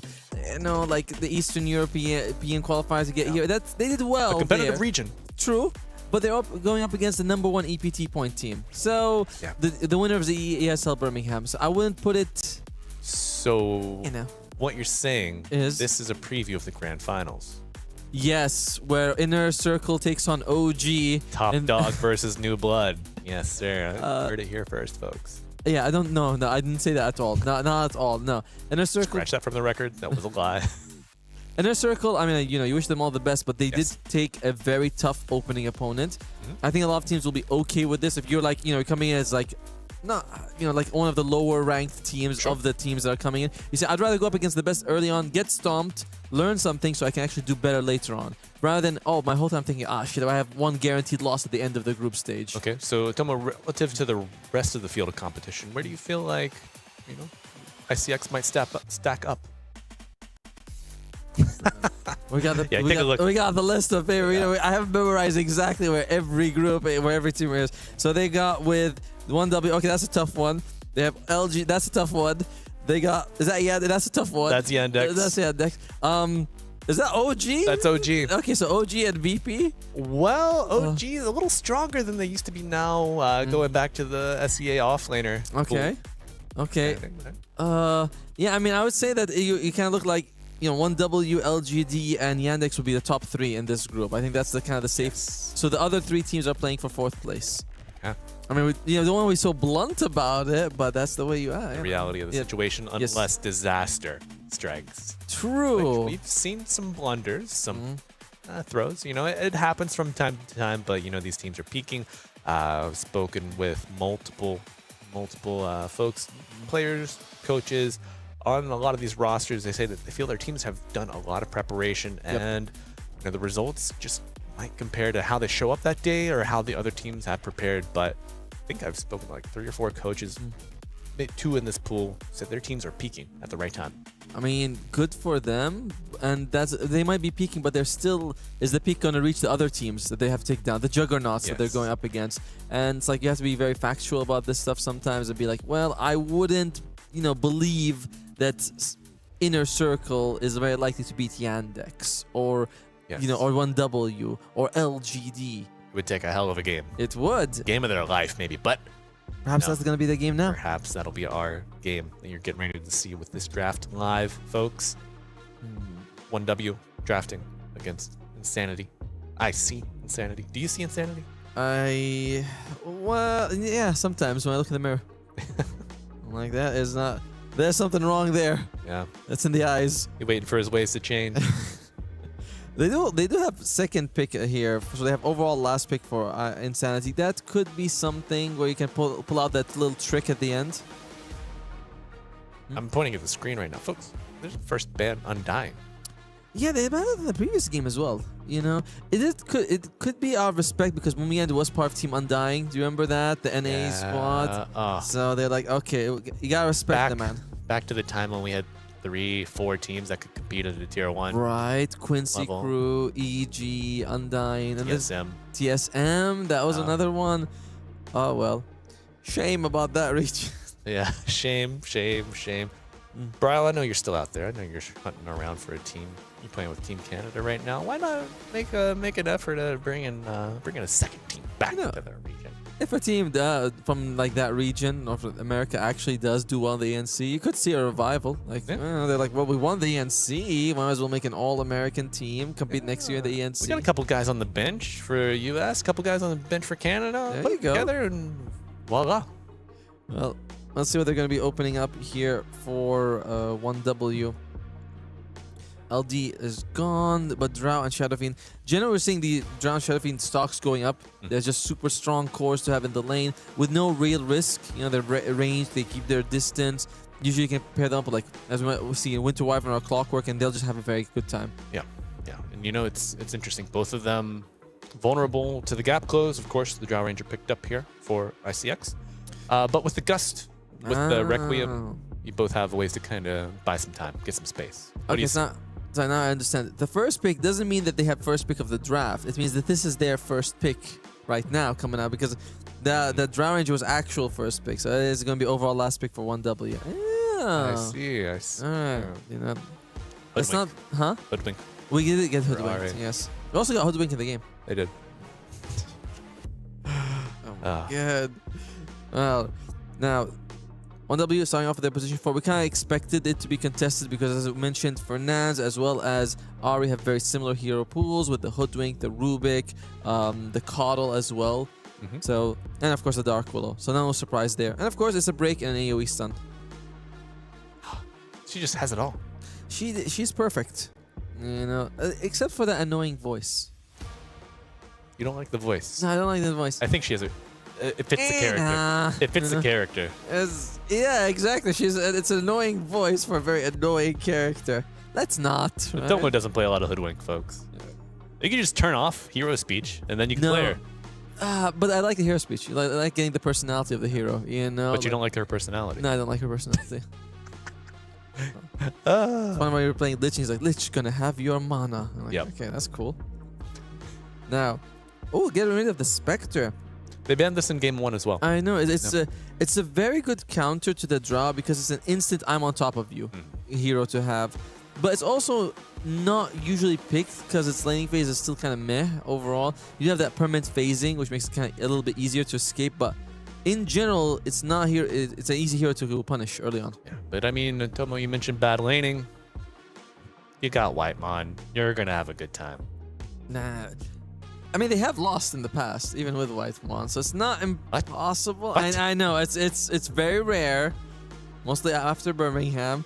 you know, like the Eastern European qualifiers to get here. They did well. A competitive there. region. True, but they're going up against the #1 EPT point team. So the winner of the ESL Birmingham. So I wouldn't put it. So you know, what you're saying is this is a preview of the grand finals. Yes, where Inner Circle takes on OG. Top Dog versus New Blood. Yes, sir. I heard it here first, folks. Yeah, I don't know. No, I didn't say that at all. Not at all. No. Inner Circle. Scratch that from the record. That was a lie. Inner Circle, I mean, you know, you wish them all the best, but they did take a very tough opening opponent. I think a lot of teams will be okay with this if you're like, you know, coming in as like, not, you know, like one of the lower ranked teams of the teams that are coming in. You say, I'd rather go up against the best early on, get stomped, learn something so I can actually do better later on. Rather than, oh, my whole time thinking, shit, I have one guaranteed loss at the end of the group stage. Okay, so Tomo, relative to the rest of the field of competition, where do you feel like, you know, ICX might stack up? We got the list of favorite. You know, I have memorized exactly where every group, where every team is. So they got with 1W. Okay, that's a tough one. They have LG. That's a tough one. They got that's a tough one. That's Yandex. That's Yandex. Is that OG? That's OG. Okay, so OG and VP. Well, OG is a little stronger than they used to be now. Going back to the SEA offlaner. Okay. Okay. Yeah, I mean, I would say that you kind of look like, you know, 1W, LGD, and Yandex would be the top 3 in this group. I think that's the kind of the safe. So the other 3 teams are playing for 4th place. Yeah. I mean, you know, don't want to be so blunt about it, but that's the way you are. The reality of the situation, unless disaster strikes. True. We've seen some blunders, some throws. You know, it happens from time to time, but you know, these teams are peaking. I've spoken with multiple folks, players, coaches, on a lot of these rosters. They say that they feel their teams have done a lot of preparation, and you know, the results just might compare to how they show up that day or how the other teams have prepared. But I think I've spoken to like 3 or 4 coaches, 2 in this pool, said their teams are peaking at the right time. I mean, good for them, and they might be peaking, but they're still, is the peak going to reach the other teams that they have to take down, the juggernauts that they're going up against? And it's like you have to be very factual about this stuff sometimes and be like, well, I wouldn't, you know, believe that Inner Circle is very likely to beat Yandex or you know, or 1W or LGD. It would take a hell of a game. It would. Game of their life, maybe, but perhaps that's going to be the game now. Perhaps that'll be our game that you're getting ready to see with this draft live, folks. 1W drafting against Insanity. I see Insanity. Do you see Insanity? Well, yeah, sometimes when I look in the mirror. I'm like, that is not, there's something wrong there. Yeah. That's in the eyes. You're waiting for his ways to change. They do have second pick here, so they have overall last pick for Insanity. That could be something where you can pull out that little trick at the end. I'm pointing at the screen right now, folks. There's a first ban Undying. Yeah, they banned it in the previous game as well. You know, it could be out of respect because Mumiend was part of Team Undying. Do you remember that, the NA squad? So they're like, okay, you gotta respect them, man. Back to the time when we had 3-4 teams that could compete at a tier 1. Right, Quincy level. Crew, EG, Undying, and TSM. TSM, that was another one. Oh, well. Shame about that region. Yeah, shame. Bryle, I know you're still out there. I know you're hunting around for a team. You're playing with Team Canada right now. Why not make an effort at bringing a second team back to the region? If a team from like that region or from America actually does do well in the ENC, you could see a revival. Like they're like, well, we won the ENC, might as well make an all-American team compete next year in the ENC. We got a couple guys on the bench for US, a couple guys on the bench for Canada. There Put you it go. together and voila. Well, let's see what they're going to be opening up here for 1W. LD is gone, but Drow and Shadowfiend. Generally, we're seeing the Drow and Shadowfiend stocks going up. There's just super strong cores to have in the lane with no real risk. You know, they're ranged, they keep their distance. Usually, you can pair them up with, like, as we see in Winter Wyvern or Clockwork, and they'll just have a very good time. Yeah. And you know, it's interesting. Both of them vulnerable to the gap close. Of course, the Drow Ranger picked up here for ICX. But with the Gust, with the Requiem, you both have ways to kind of buy some time, get some space. Okay, so now I understand. The first pick doesn't mean that they have first pick of the draft. It means that this is their first pick right now coming out, because the Drow Ranger was actual first pick. So it is going to be overall last pick for 1W. I see. All right. You know, it's not, huh? Hoodwink. We did get hoodwinked, yes. We also got hoodwinked in the game. They did. Oh my god. Well, now 1W starting off with their position 4. We kind of expected it to be contested because, as I mentioned, Fernandes as well as Ari have very similar hero pools with the Hoodwink, the Rubik, the Coddle as well. So, and of course the Dark Willow. So no surprise there. And of course it's a break and an AoE stun. She just has it all. She's perfect. You know, except for that annoying voice. You don't like the voice? No, I don't like the voice. I think she has it fits the character. It fits the character. Yeah, exactly. It's an annoying voice for a very annoying character. That's not. Right? Tomo doesn't play a lot of Hoodwink, folks. You can just turn off hero speech and then you can play her. But I like the hero speech. I like getting the personality of the hero. You know. But you don't like her personality. No, I don't like her personality. It's funny when you're playing Lich and he's like, Lich gonna have your mana. I'm like, okay, that's cool. Now, getting rid of the Spectre. They banned this in game 1 as well. I know. It's a very good counter to the draw because it's an instant I'm on top of you hero to have. But it's also not usually picked because its laning phase is still kind of meh overall. You have that permanent phasing, which makes it kind of a little bit easier to escape. But in general, it's not here. It's an easy hero to punish early on. Yeah, but I mean, Tomo, you mentioned bad laning. You got Whitemon. You're gonna have a good time. Nah. I mean, they have lost in the past, even with Whitemon, so it's not impossible. I know it's very rare, mostly after Birmingham,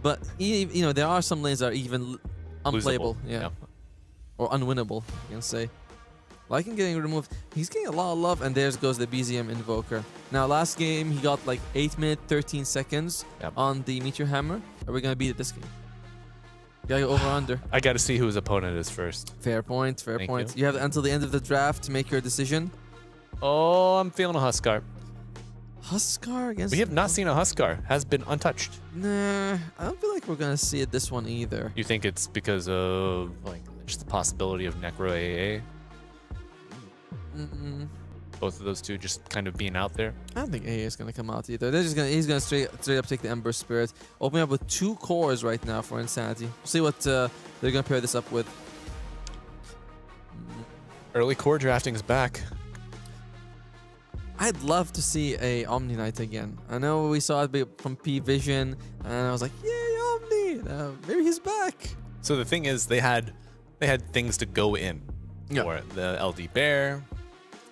but you know there are some lanes that are even unplayable, or unwinnable, you can say. Liking getting removed, he's getting a lot of love, and there goes the BZM Invoker. Now, last game he got like 8 minutes 13 seconds on the Meteor Hammer. Are we gonna beat it this game? Gotta go over under. I gotta see who his opponent is first. Fair point, fair point. You have until the end of the draft to make your decision. Oh, I'm feeling a Huskar. Huskar against... We have not seen a Huskar. Has been untouched. Nah, I don't feel like we're gonna see it this one either. You think it's because of like just the possibility of Necro AA? Both of those two just kind of being out there. I don't think AA is gonna come out either. He's gonna straight up take the Ember Spirit. Opening up with 2 cores right now for Insanity. See what they're gonna pair this up with. Early core drafting is back. I'd love to see a Omni Knight again. I know we saw it from P Vision, and I was like, yay, Omni! Maybe he's back. So the thing is, they had things to go in for the LD Bear.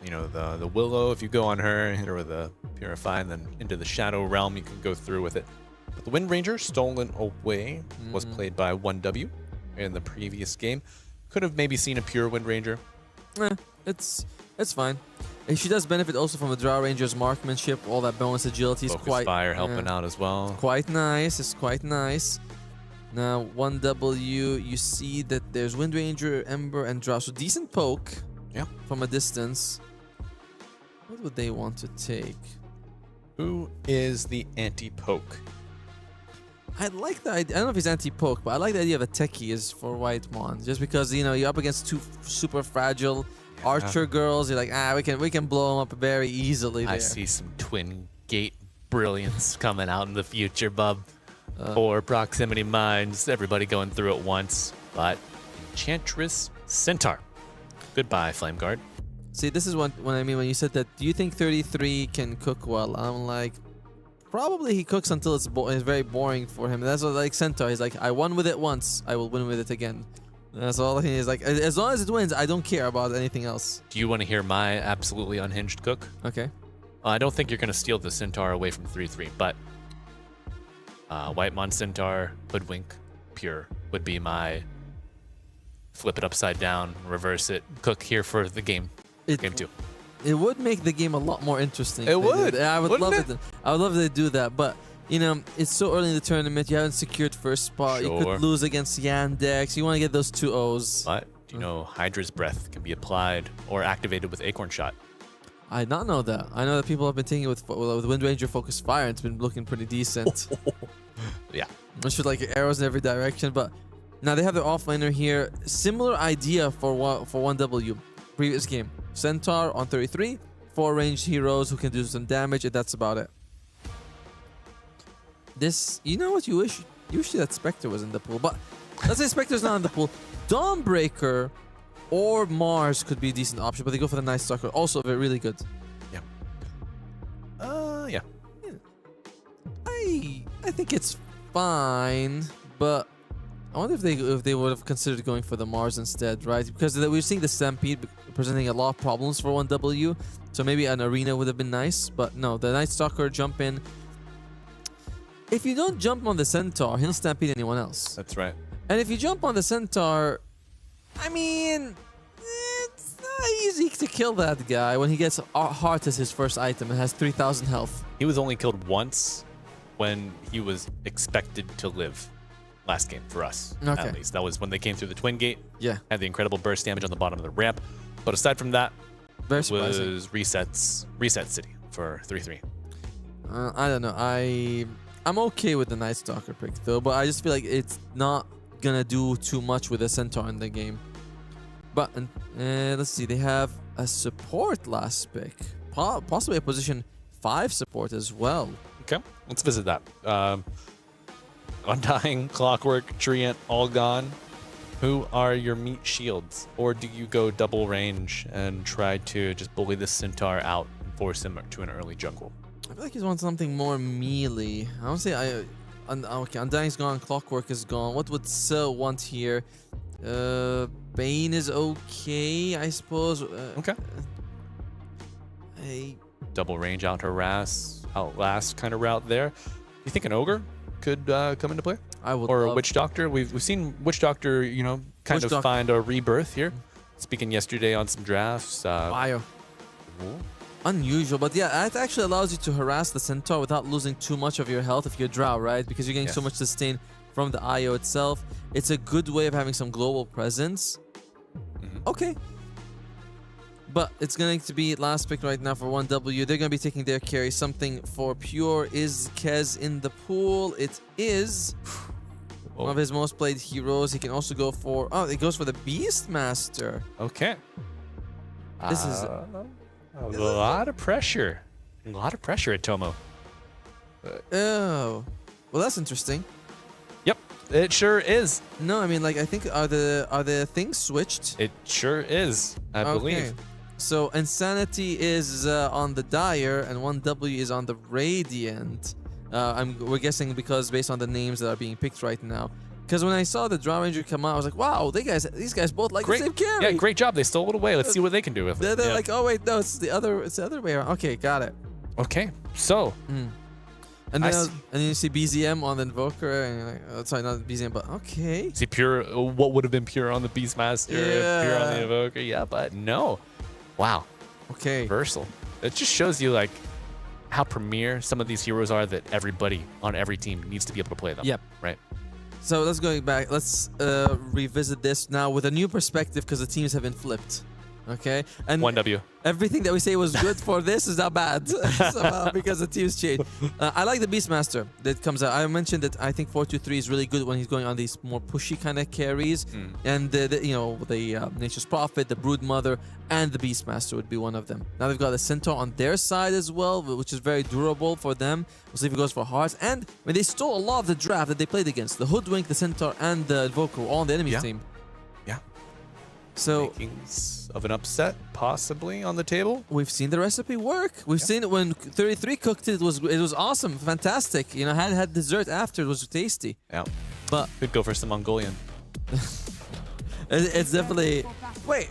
You know, the Willow, if you go on her, hit her with a Purify, and then into the Shadow Realm, you can go through with it. But the Wind Ranger, stolen away, was played by 1W in the previous game. Could have maybe seen a pure Wind Ranger. It's fine. And she does benefit also from the Drow Ranger's marksmanship, all that bonus agility is Focus Fire helping out as well. Quite nice, it's quite nice. Now, 1W, you see that there's Wind Ranger, Ember, and Drow. So decent poke from a distance. What would they want to take? Who is the anti-poke? I like the idea. I don't know if he's anti-poke, but I like the idea of a techie is for Whitemon. Just because, you know, you're up against 2 super fragile Archer girls, you're like, we can blow them up very easily there. I see some twin gate brilliance coming out in the future, bub. 4 proximity mines, everybody going through at once. But Enchantress Centaur. Goodbye, Flame Guard. See, this is what I mean when you said that. Do you think 33 can cook well? I'm like, probably he cooks until it's very boring for him. That's what, like Centaur. He's like, I won with it once, I will win with it again. That's all he is. Like, as long as it wins, I don't care about anything else. Do you want to hear my absolutely unhinged cook? Okay. I don't think you're going to steal the Centaur away from 3-3, but Whitemon Centaur, Hoodwink, Pure would be my flip it upside down, reverse it, cook here for the game. Game 2. It would make the game a lot more interesting. It would. I would love it. I would love to do that, but you know, it's so early in the tournament. You haven't secured first spot. Sure. You could lose against Yandex. You want to get those 2 O's. But do you know Hydra's Breath can be applied or activated with Acorn Shot? I did not know that. I know that people have been taking it with Wind Ranger Focus Fire, and it's been looking pretty decent. Yeah. I should like arrows in every direction, but now they have their offlaner here. Similar idea for 1W. Previous game. Centaur on 33, 4 ranged heroes who can do some damage, and that's about it. This, you know what you wish? You wish that Spectre was in the pool, but let's say Spectre's not in the pool. Dawnbreaker or Mars could be a decent option, but they go for the Night Stalker. Also, really good. Yeah. I think it's fine, but I wonder if they would have considered going for the Mars instead, right? Because we're seeing the Stampede presenting a lot of problems for 1W, so maybe an arena would have been nice, but no, the Night Stalker jump in. If you don't jump on the Centaur, he'll Stampede anyone else. That's right. And if you jump on the Centaur, I mean, it's not easy to kill that guy when he gets Heart as his first item and has 3,000 health. He was only killed once when he was expected to live. Last game for us, at least. That was when they came through the Twin Gate. Yeah. Had the incredible burst damage on the bottom of the ramp. But aside from that, very surprising. Was Reset City for 3-3. I don't know. I'm okay with the Night Stalker pick though, but I just feel like it's not gonna do too much with the Centaur in the game. But let's see, they have a support last pick, possibly a position 5 support as well. Okay, let's visit that. Undying, Clockwork, Treant, all gone. Who are your meat shields? Or do you go double range and try to just bully the Centaur out and force him to an early jungle? I feel like he wants something more melee. I would say okay, Undying's gone, Clockwork is gone. What would Sil want here? Bane is okay, I suppose. Okay. Double range outlast kind of route there. You think an Ogre could come into play? I would. Or a Witch Doctor. We've seen Witch Doctor, you know, kind of find a rebirth here. Speaking yesterday on some drafts. Bio. Unusual, but yeah, it actually allows you to harass the Centaur without losing too much of your health if you're Drow, right? Because you're getting so much sustain from the IO itself. It's a good way of having some global presence. Okay. But it's going to be last pick right now for 1W. They're going to be taking their carry. Something for Pure. Is Kez in the pool? It is. One of his most played heroes. He can also go for... Oh, it goes for the Beastmaster. Okay. This is... a lot of pressure. A lot of pressure at Tomo. Oh. Well, that's interesting. Yep, it sure is. No, I mean, like, I think... Are the things switched? It sure is, I believe. So Insanity is on the Dire and 1W is on the Radiant. We're guessing because based on the names that are being picked right now. Because when I saw the Drow Ranger come out, I was like, wow, these guys both like the same carry. Yeah, great job. They stole it away. Let's see what they can do with it. They're like, oh wait, no, it's the other way around. Okay, got it. Okay, so. And then you see BZM on the Invoker, and you're like, oh, sorry, not BZM, but okay. See Pure, what would have been Pure on the Beastmaster, Pure on the Invoker, yeah, but no. Wow. Okay. Reversal. It just shows you like how premier some of these heroes are that everybody on every team needs to be able to play them. Yep. Right. So let's go back. Let's revisit this now with a new perspective because the teams have been flipped. Okay, and 1W. Everything that we say was good for this is now bad somehow because the teams change. I like the Beastmaster that comes out. I mentioned that I think 4-2-3 is really good when he's going on these more pushy kind of carries, and the Nature's Prophet, the Broodmother, and the Beastmaster would be one of them. Now they've got the Centaur on their side as well, which is very durable for them. We'll see if it goes for Hearts. And they stole a lot of the draft that they played against. The Hoodwink, the Centaur, and the Invoker were all on the enemy team. Yeah. So makings of an upset possibly on the table. We've seen the recipe work. We've seen it when 33 cooked it. It was awesome, fantastic. You know, had dessert after. It was tasty. Yeah. But could go for some Mongolian. It's definitely wait.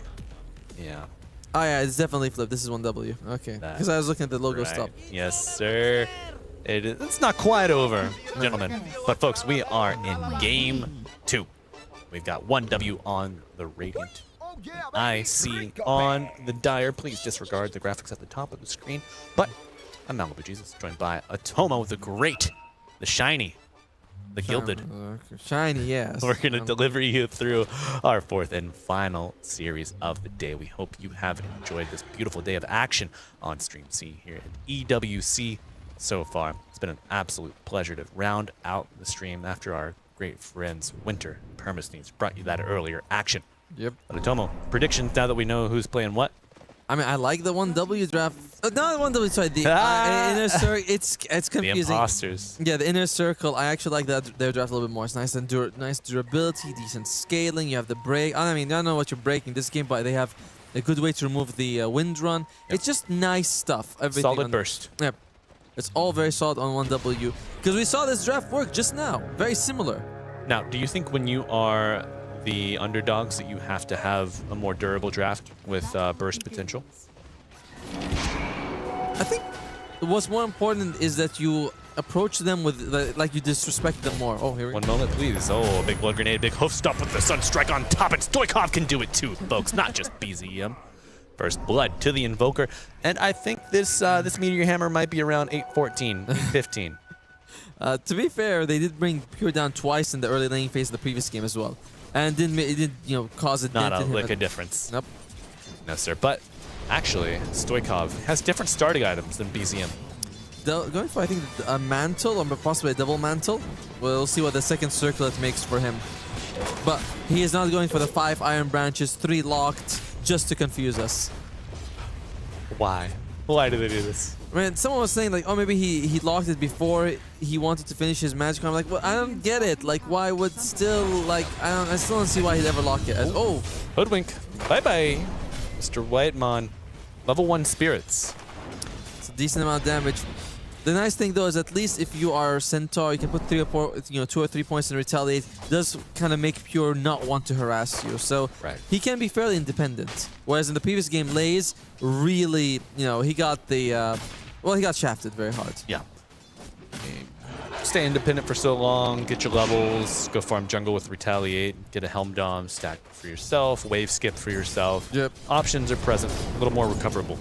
Yeah. Oh yeah, it's definitely flipped. This is 1W. Okay. Because I was looking at the logo stop. Yes, sir. It's not quite over, gentlemen. But folks, we are in game 2. We've got 1W on the Radiant. I see on the Dire. Please disregard the graphics at the top of the screen. But I'm Malibu Jesus, joined by Atomo with the great, the shiny, the gilded. Shiny, yes. We're going to deliver you through our 4th and final series of the day. We hope you have enjoyed this beautiful day of action on Stream C here at EWC so far. It's been an absolute pleasure to round out the stream after our great friends Winter Permasneeds brought you that earlier action. Yep. But Atomo, predictions now that we know who's playing what? I mean, I like the 1W draft. Not the 1W, sorry. The inner circle. It's confusing. The imposters. Yeah, the inner circle. I actually like their draft a little bit more. It's nice and nice durability, decent scaling. You have the break. I mean, I don't know what you're breaking this game, but they have a good way to remove the wind run. Yep. It's just nice stuff. Everything solid burst. Yep. It's all very solid on 1W. Because we saw this draft work just now. Very similar. Now, do you think when you are the underdogs that you have to have a more durable draft with burst potential? I think what's more important is that you approach them with, like you disrespect them more. Oh, here we go. 1 moment, please. Oh, a big blood grenade, big hoof stop with the Sunstrike on top, and Stoikov can do it too, folks, not just BZM. First blood to the Invoker, and I think this Meteor Hammer might be around 814, 815. To be fair, they did bring Pure down twice in the early laning phase of the previous game as well. And it did cause a dent Not a in him lick of difference. Nope. No, sir. But actually, Stoikov has different starting items than BZM. Going for, I think, a mantle or possibly a double mantle. We'll see what the second circlet makes for him. But he is not going for the 5 Iron Branches, 3 locked, just to confuse us. Why? Why do they do this? I mean, someone was saying, like, oh, maybe he locked it before he wanted to finish his magic. I'm like, well, I don't get it. Like, why would still, like, I still don't see why he'd ever lock it. Oh. Hoodwink. Bye-bye, Mr. Whitemon. Level 1 spirits. It's a decent amount of damage. The nice thing, though, is at least if you are Centaur, you can put 2 or 3 points and retaliate. It does kind of make Pure not want to harass you. So he can be fairly independent. Whereas in the previous game, Lays really, he got the... well, he got shafted very hard. Yeah. Stay independent for so long, get your levels, go farm jungle with retaliate, get a Helm Dom stack for yourself, wave skip for yourself. Yep. Options are present, a little more recoverable.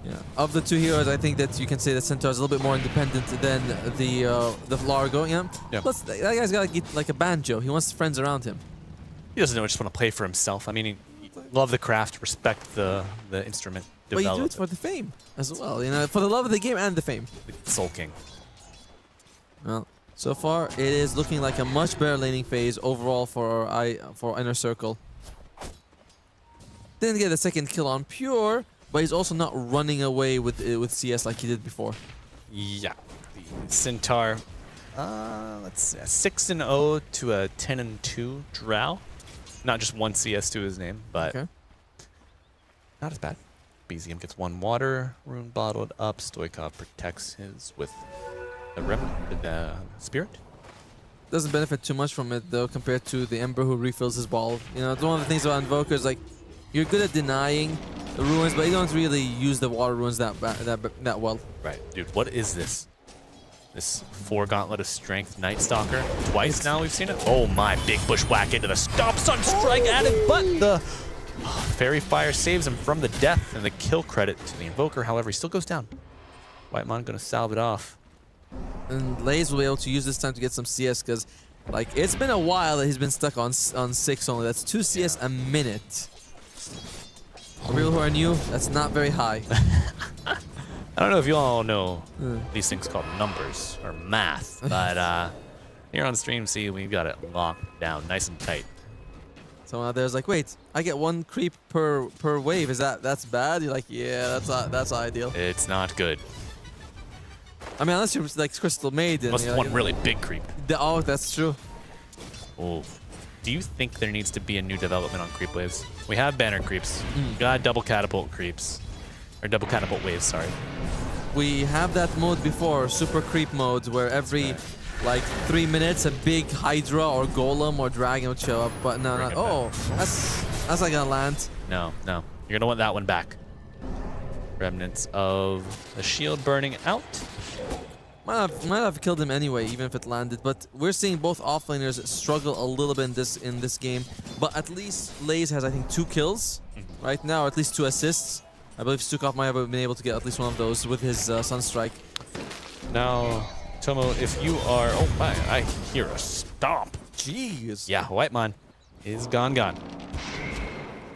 Yeah. Of the 2 heroes, I think that you can say that Centaur is a little bit more independent than the Largo. Yeah. Plus, that guy's got like a banjo. He wants friends around him. He doesn't just want to play for himself. I mean, he love the craft, respect the instrument. But you do it for the fame as well. For the love of the game and the fame. The Soul King. Well, so far it is looking like a much better laning phase overall for Inner Circle. Didn't get a second kill on Pure, but he's also not running away with CS like he did before. Yeah, the Centaur. Let's see, 6-0 to a 10-2 Drow. Not just 1 CS to his name, but not as bad. BZM gets 1 water rune bottled up. Stoikov protects his with the spirit. Doesn't benefit too much from it though, compared to the Ember who refills his ball. It's one of the things about Invokers, like you're good at denying the ruins, but you don't really use the water ruins that well. Right, dude. What is this? This 4 Gauntlet of Strength Night Stalker. Twice now we've seen it. Oh my! Big bushwhack into the Stomp Sunstrike added, but the Fairy Fire saves him from the death and the kill credit to the Invoker. However, he still goes down. Whitemon gonna salve it off. And Lays will be able to use this time to get some CS because, like, it's been a while that he's been stuck on 6 only. That's 2 CS a minute. For people who are new, that's not very high. I don't know if you all know these things called numbers or math, but here on Stream C, we've got it locked down nice and tight. Someone out there's like, wait, I get 1 creep per wave. Is that's bad? You're like, yeah, that's ideal. It's not good. I mean, unless you're like Crystal Maiden. Unless one really big creep. Oh, that's true. Oh. Do you think there needs to be a new development on creep waves? We have banner creeps. We got double catapult creeps. Or double catapult waves, sorry. We have that mode before, super creep mode, where every like 3 minutes a big Hydra or Golem or Dragon would show up. But no, not. Oh, that's not gonna land. No. You're gonna want that one back. Remnants of the shield burning out. Might have killed him anyway, even if it landed. But we're seeing both offlaners struggle a little bit in this game. But at least Laze has, I think, 2 kills right now, or at least 2 assists. I believe Stukov might have been able to get at least one of those with his Sunstrike. Now, Tomo, if you are... Oh my, I hear a stomp. Jeez. Yeah, Whitemon is gone.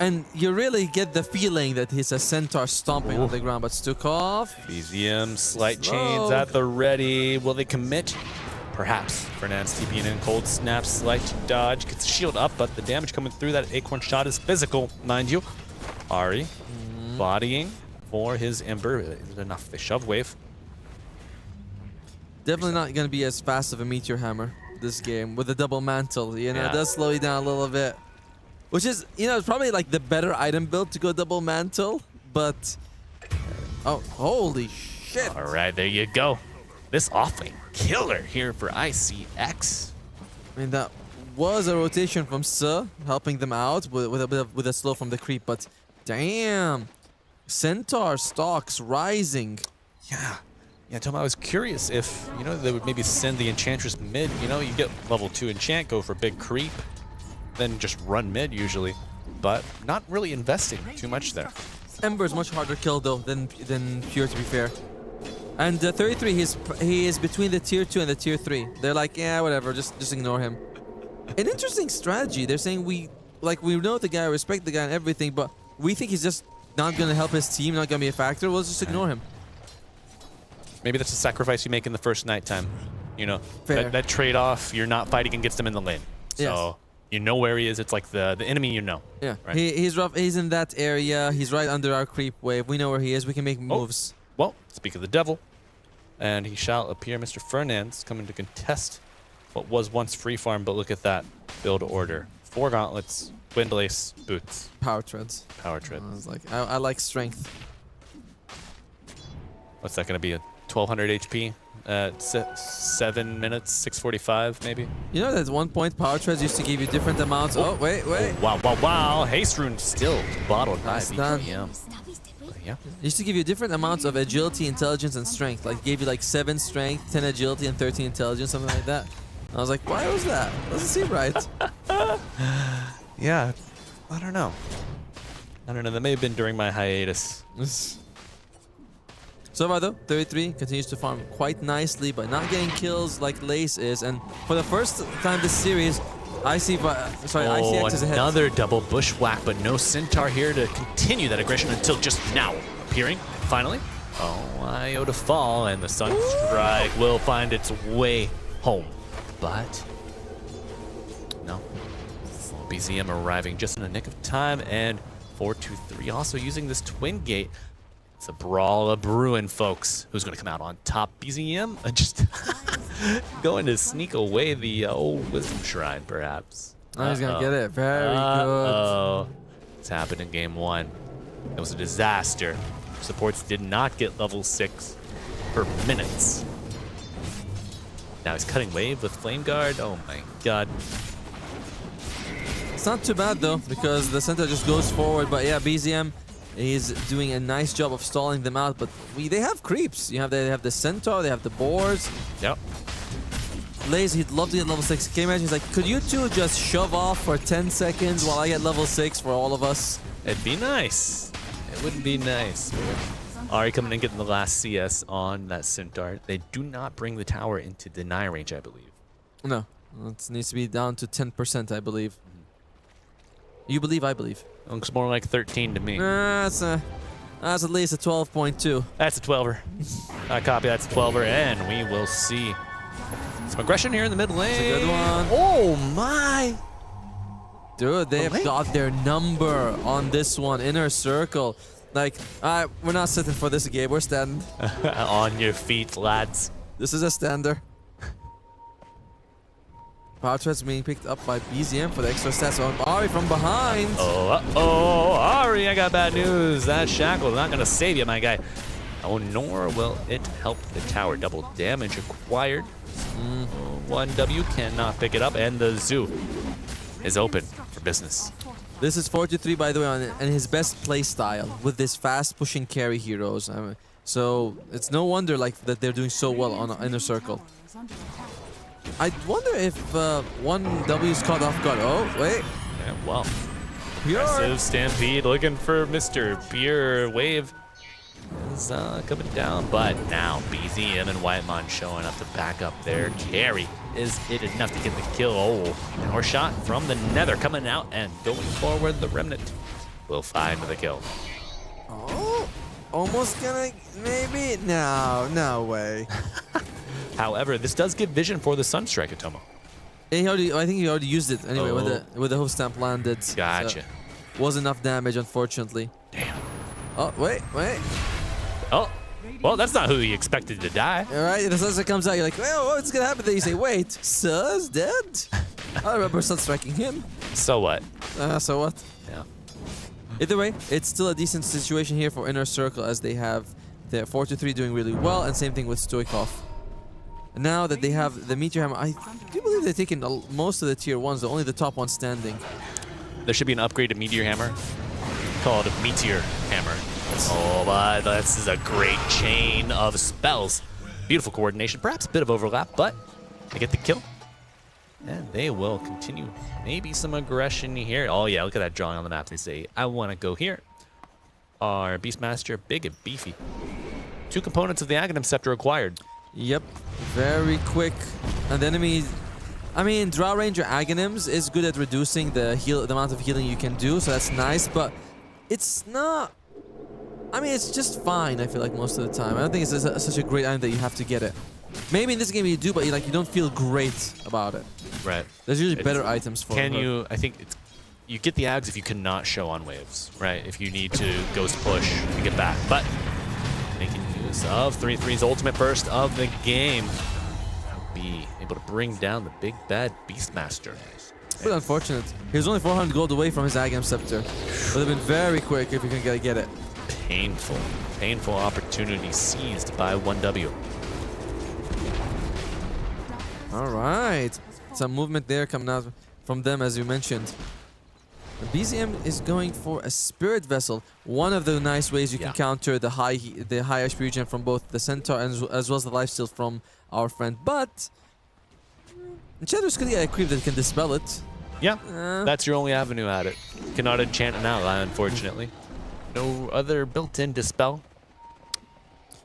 And you really get the feeling that he's a centaur stomping on the ground, but Stukov... BZM, slight chains at the ready. Will they commit? Perhaps. Fernand's TPing in, cold snap, slight dodge, gets the shield up, but the damage coming through that acorn shot is physical, mind you. Ari, bodying for his Ember. Is it enough? They shove wave. Definitely not going to be as fast of a Meteor Hammer this game with the double mantle. You know, it does slow you down a little bit. Which is, you know, it's probably like the better item build to go double mantle, but... Oh, holy shit. All right, there you go. This offlane killer here for ICX. I mean, that was a rotation from Suh, helping them out with a slow from the creep, but damn. Centaur stocks rising. Yeah, Tom, I was curious if, you know, they would maybe send the Enchantress mid. You know, you get level 2 enchant, go for big creep, then just run mid usually, but not really investing too much there. Ember's much harder kill though than Pure, to be fair. And 33, he is between the tier 2 and the tier 3. They're like, yeah, whatever, just ignore him. An interesting strategy. They're saying we know the guy, respect the guy and everything, but we think he's just not gonna help his team, not gonna be a factor. We'll just ignore him. Maybe that's a sacrifice you make in the first nighttime. You know, Fair. that trade-off, you're not fighting against him in the lane. So you know where he is. It's like the enemy you know. Yeah, right? he's rough. He's in that area. He's right under our creep wave. We know where he is. We can make moves. Well, speak of the devil, and he shall appear. Mr. Fernand's coming to contest what was once free farm, but look at that build order. 4 gauntlets, windlace, boots. Power treads. Power treads. I was like, I like strength. What's that going to be? A 1200 HP at 7 minutes, 645 maybe? You know that at one point Power Treads used to give you different amounts. Oh, wait. Oh, wow. Haste Rune still bottled by done. Yeah. Used to give you different amounts of agility, intelligence, and strength. Like gave you like 7 strength, 10 agility, and 13 intelligence, something like that. I was like, why was that? Doesn't seem right. Yeah, I don't know. That may have been during my hiatus. So far though, 33 continues to farm quite nicely, but not getting kills like Lace is. And for the first time this series, ICX is ahead. Another double bushwhack, but no Centaur here to continue that aggression until just now. Appearing, finally. Oh, Iota fall, and the Sunstrike will find its way home. But, no. BZM arriving just in the nick of time, and 423 also using this twin gate. It's a brawl of brewing, folks. Who's going to come out on top? BZM? Just going to sneak away the old Wisdom Shrine, perhaps. Oh, he's going to get it. Very good. It's happened in game 1. It was a disaster. Supports did not get level 6 for minutes. Now he's cutting wave with Flame Guard. Oh my god. It's not too bad though, because the center just goes forward. But yeah, BZM is doing a nice job of stalling them out. But they have creeps. They have the Centaur, they have the boars. Yep. Laze, he'd love to get level 6. Can you imagine? He's like, could you two just shove off for 10 seconds while I get level 6 for all of us? It'd be nice. It wouldn't be nice. Ari coming in getting the last CS on that Centaur. They do not bring the tower into deny range, I believe. No. It needs to be down to 10%, I believe. You believe, I believe. Looks more like 13 to me. That's at least a 12.2. That's a 12er. I copy. That's a 12er, and we will see some aggression here in the mid lane. It's a good one. Oh my! Dude, they have got their number on this one. Inner circle. Like, we're not sitting for this game. We're standing. On your feet, lads. This is a stander. Power threats being picked up by BZM for the extra stats on Ari from behind. Oh, Ari, I got bad news. That shackle is not going to save you, my guy. Oh, nor will it help the tower. Double damage acquired. 1W cannot pick it up, and the zoo is open for business. This is 43, by the way, and his best play style with this fast pushing carry heroes. So it's no wonder that they're doing so well on Inner Circle. I wonder if 1W is caught off guard. Oh, wait. Yeah, well. Aggressive Stampede looking for Mr. Beer. Wave is coming down, but now BZM and Whitemon showing up to back up their carry. Is it enough to get the kill? Oh, more shot from the Nether coming out and going forward. The Remnant will find the kill. Oh, almost gonna, maybe? No way. However, this does give vision for the Sunstrike, Atomo. I think he already used it anyway with the hoof stamp landed. Gotcha. So was enough damage, unfortunately. Damn. Oh, wait. Oh, well, that's not who you expected to die. All right, the Sunstrike comes out, you're like, well, what's gonna happen? Then you say, wait, Sus dead? I remember Sunstriking him. So what? So what? Yeah. Either way, it's still a decent situation here for Inner Circle as they have their 4-3 doing really well, and same thing with Stoikov. Now that they have the Meteor Hammer, I do believe they've taken most of the tier 1s, only the top one standing. There should be an upgraded Meteor Hammer called Meteor Hammer. Oh, but this is a great chain of spells. Beautiful coordination, perhaps a bit of overlap, but they get the kill. And they will continue. Maybe some aggression here. Oh yeah, look at that drawing on the map. They say, I want to go here. Our Beastmaster, big and beefy. 2 components of the Aghanim Scepter acquired. Yep, very quick. And the enemy, I mean, Drow Ranger Aghanims is good at reducing the amount of healing you can do, so that's nice, but it's not, I mean, it's just fine, I feel like, most of the time. I don't think it's such a great item that you have to get it. Maybe in this game you do, but you don't feel great about it. Right. There's usually better items for it. I think you get the Ags if you cannot show on waves, right? If you need to ghost push to get back. But making use of 3-3's ultimate burst of the game. Be able to bring down the big bad Beastmaster. But unfortunate. He was only 400 gold away from his Aghanim Scepter. Would have been very quick if you can get it. Painful opportunity seized by 1W. All right. Some movement there coming out from them, as you mentioned. The BZM is going for a Spirit Vessel. One of the nice ways you can counter the high HP regen from both the Centaur as well as the lifesteal from our friend. But Enchantress could get a creep that can dispel it. Yeah, that's your only avenue at it. Cannot enchant an ally, unfortunately. No other built-in dispel.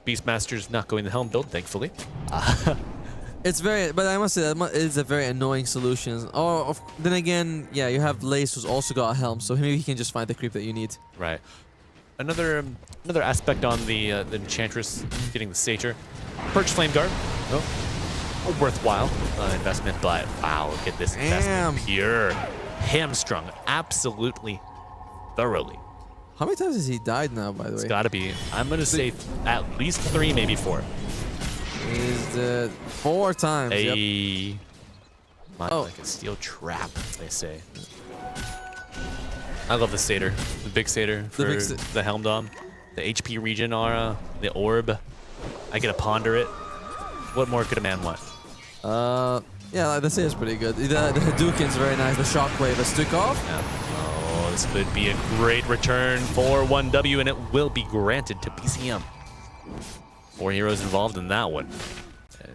Beastmaster's not going the Helm build, thankfully. It's very, but I must say that it's a very annoying solution. Or then again, yeah, you have Lace who's also got a Helm, so maybe he can just find the creep that you need. Right. Another aspect on the Enchantress getting the Satyr. Perch Flame Guard. Oh, a worthwhile investment, but wow, look at this investment. Pure hamstrung, absolutely, thoroughly. How many times has he died now, by the way? It's got to be, I'm going to say at least 3, maybe 4. Is 4 times. Like a steel trap, they say. I love the Satyr, the big Satyr for the Helm Dom, the HP regen aura, the orb. I get to ponder it. What more could a man want? Yeah, the Satyr's pretty good. The Hadouken's very nice. The Shockwave, the Stoikov. Yeah. Oh, this could be a great return for 1W, and it will be granted to BZM. 4 heroes involved in that one.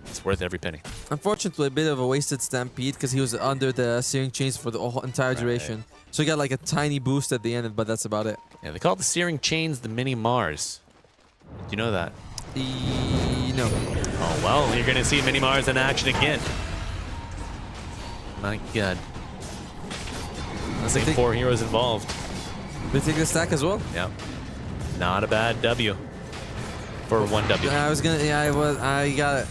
It's worth every penny. Unfortunately, a bit of a wasted Stampede because he was under the Searing Chains for the entire duration. So he got like a tiny boost at the end, but that's about it. Yeah, they call the Searing Chains the Mini Mars. Do you know that? No. Oh, well, you're going to see Mini Mars in action again. My God. I think 4 heroes involved. They take the stack as well. Yeah. Not a bad W for 1W. I was gonna. Yeah, I got it.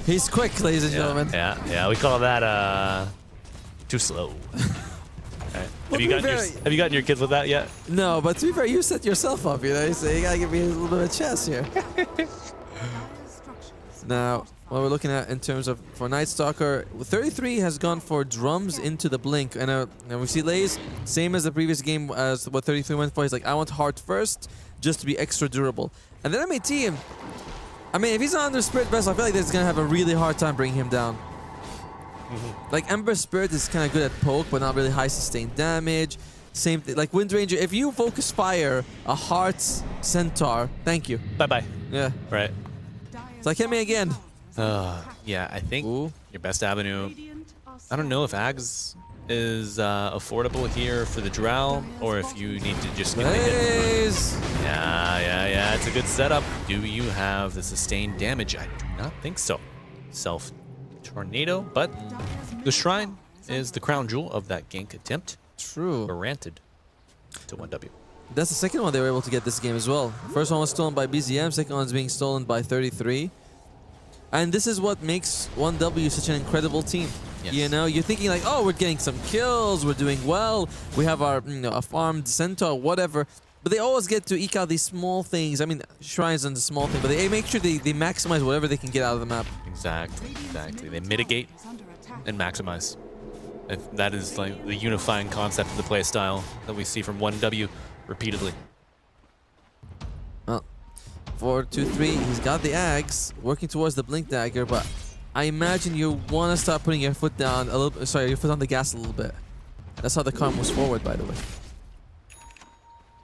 He's quick, ladies and gentlemen. Yeah. We call that too slow. Right. Well, Have you gotten your kids with that yet? No, but to be fair, you set yourself up. You know, so you gotta give me a little bit of a chance here. Now, what we're looking at in terms of for Night Stalker, 33 has gone for drums into the blink, and we see Lays, same as the previous game as what 33 went for. He's like, I want heart first, just to be extra durable. And then MAT, I mean, if he's not under Spirit Vessel, I feel like he's gonna have a really hard time bringing him down. Like Ember Spirit is kind of good at poke, but not really high sustained damage. Same thing, like Wind Ranger. If you focus fire, a Heart Centaur, thank you. Bye. Yeah. Right. It's like hit me again. Yeah, I think your best avenue. I don't know if Ags is affordable here for the Drow, or if you need to just get the hit. Yeah. It's a good setup. Do you have the sustained damage? I do not think so. Self Tornado, but the Shrine is the crown jewel of that gank attempt. True. Granted to 1W. That's the second one they were able to get this game as well. First one was stolen by BZM, second one is being stolen by 33. And this is what makes 1W such an incredible team. Yes. You know, you're thinking like, oh, we're getting some kills, we're doing well, we have our, a farmed Centaur, whatever. But they always get to eke out these small things. I mean, Shrines and the small thing, but they make sure they maximize whatever they can get out of the map. Exactly. They mitigate and maximize. That is like the unifying concept of the play style that we see from 1W repeatedly. Well, 4-2-3, he's got the Ags working towards the Blink Dagger, but I imagine you want to start putting your foot down a little bit. Sorry, your foot on the gas a little bit. That's how the car moves forward, by the way.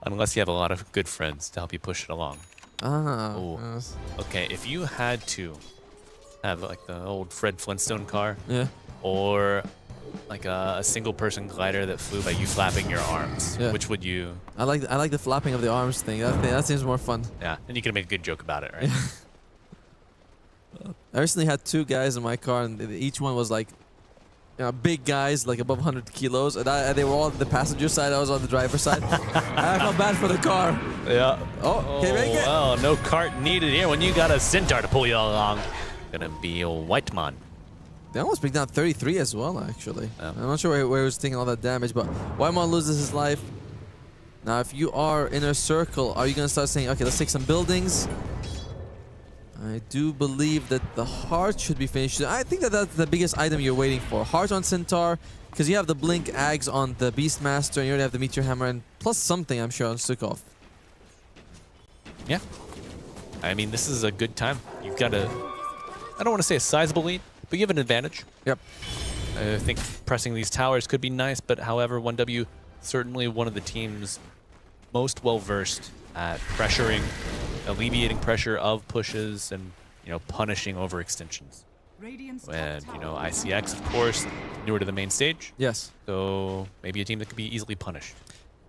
Unless you have a lot of good friends to help you push it along. Okay, if you had to have like the old Fred Flintstone car, or like a single-person glider that flew by you flapping your arms, which would you? I like the flapping of the arms thing. That seems more fun. Yeah, and you can make a good joke about it, right? I recently had two guys in my car, and each one was like, big guys, like above 100 kilos, and they were all on the passenger side. I was on the driver's side. I felt bad for the car. Yeah. Oh, can you make it? Well, no cart needed here when you got a Centaur to pull you along. Gonna be a white man. They almost bring down 33 as well, actually. I'm not sure where he was taking all that damage, but Whitemon loses his life. Now, if you are Inner Circle, are you gonna start saying, okay, let's take some buildings? I do believe that the heart should be finished. I think that's the biggest item you're waiting for. Heart on Centaur, because you have the Blink Ags on the Beastmaster, and you already have the Meteor Hammer, and plus something, I'm sure, on Stukov. Yeah. I mean, this is a good time. You've got a, I don't want to say a sizable lead, but you have an advantage. Yep. I think pressing these towers could be nice, but however, 1W certainly one of the teams most well-versed at pressuring, alleviating pressure of pushes, and punishing overextensions. And ICX, of course, newer to the main stage. Yes. So maybe a team that could be easily punished.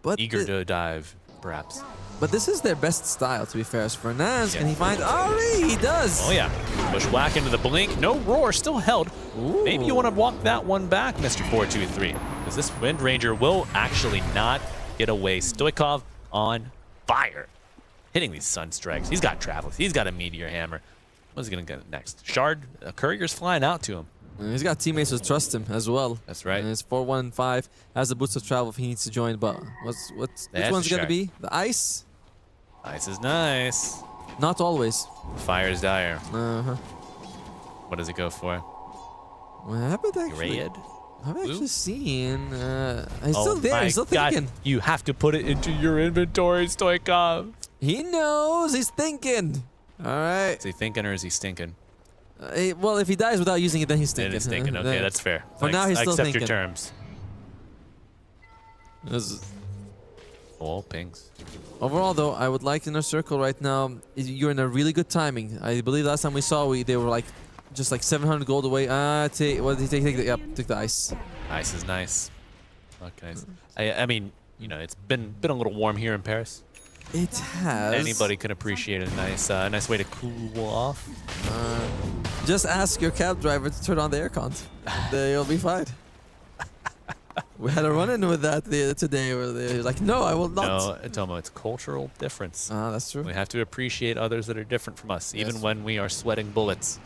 But eager to dive, perhaps. But this is their best style, to be fair. As Fernaz, and he finds Ari. He does. Oh yeah. Bushwhack into the blink. No roar, still held. Ooh. Maybe you want to walk that one back, Mr. 423, because this Wind Ranger will actually not get away. Stoikov on fire, hitting these sun strikes. He's got Travels. He's got a Meteor Hammer. What's he gonna get next? Shard. Courier's flying out to him. And he's got teammates who trust him as well. That's right. And it's 4-1-5. Has the boots of travel if he needs to join. But which one's gonna be? The ice? Ice is nice. Not always. Fire's dire. Uh-huh. What does it go for? What happened actually? Red? I've actually seen. He's still there. He's still thinking. God. You have to put it into your inventory, Stoikov. He knows. He's thinking. All right. Is he thinking or is he stinking? Well, if he dies without using it, then he's thinking. Then he's thinking. Okay, that's fair. For now, he's still thinking. I accept your terms. All pings. Overall, though, I would like Inner Circle right now. You're in a really good timing. I believe last time we saw, they were like just like 700 gold away. What did he take? Yep, took the ice. Ice is nice. Okay. I mean, it's been a little warm here in Paris. It has. Anybody can appreciate a nice way to cool off. Just ask your cab driver to turn on the aircon. You'll be fine. We had a run-in with that today where they're like, no, I will not. No, Tomo, it's a cultural difference. Ah, that's true. We have to appreciate others that are different from us, even when we are sweating bullets.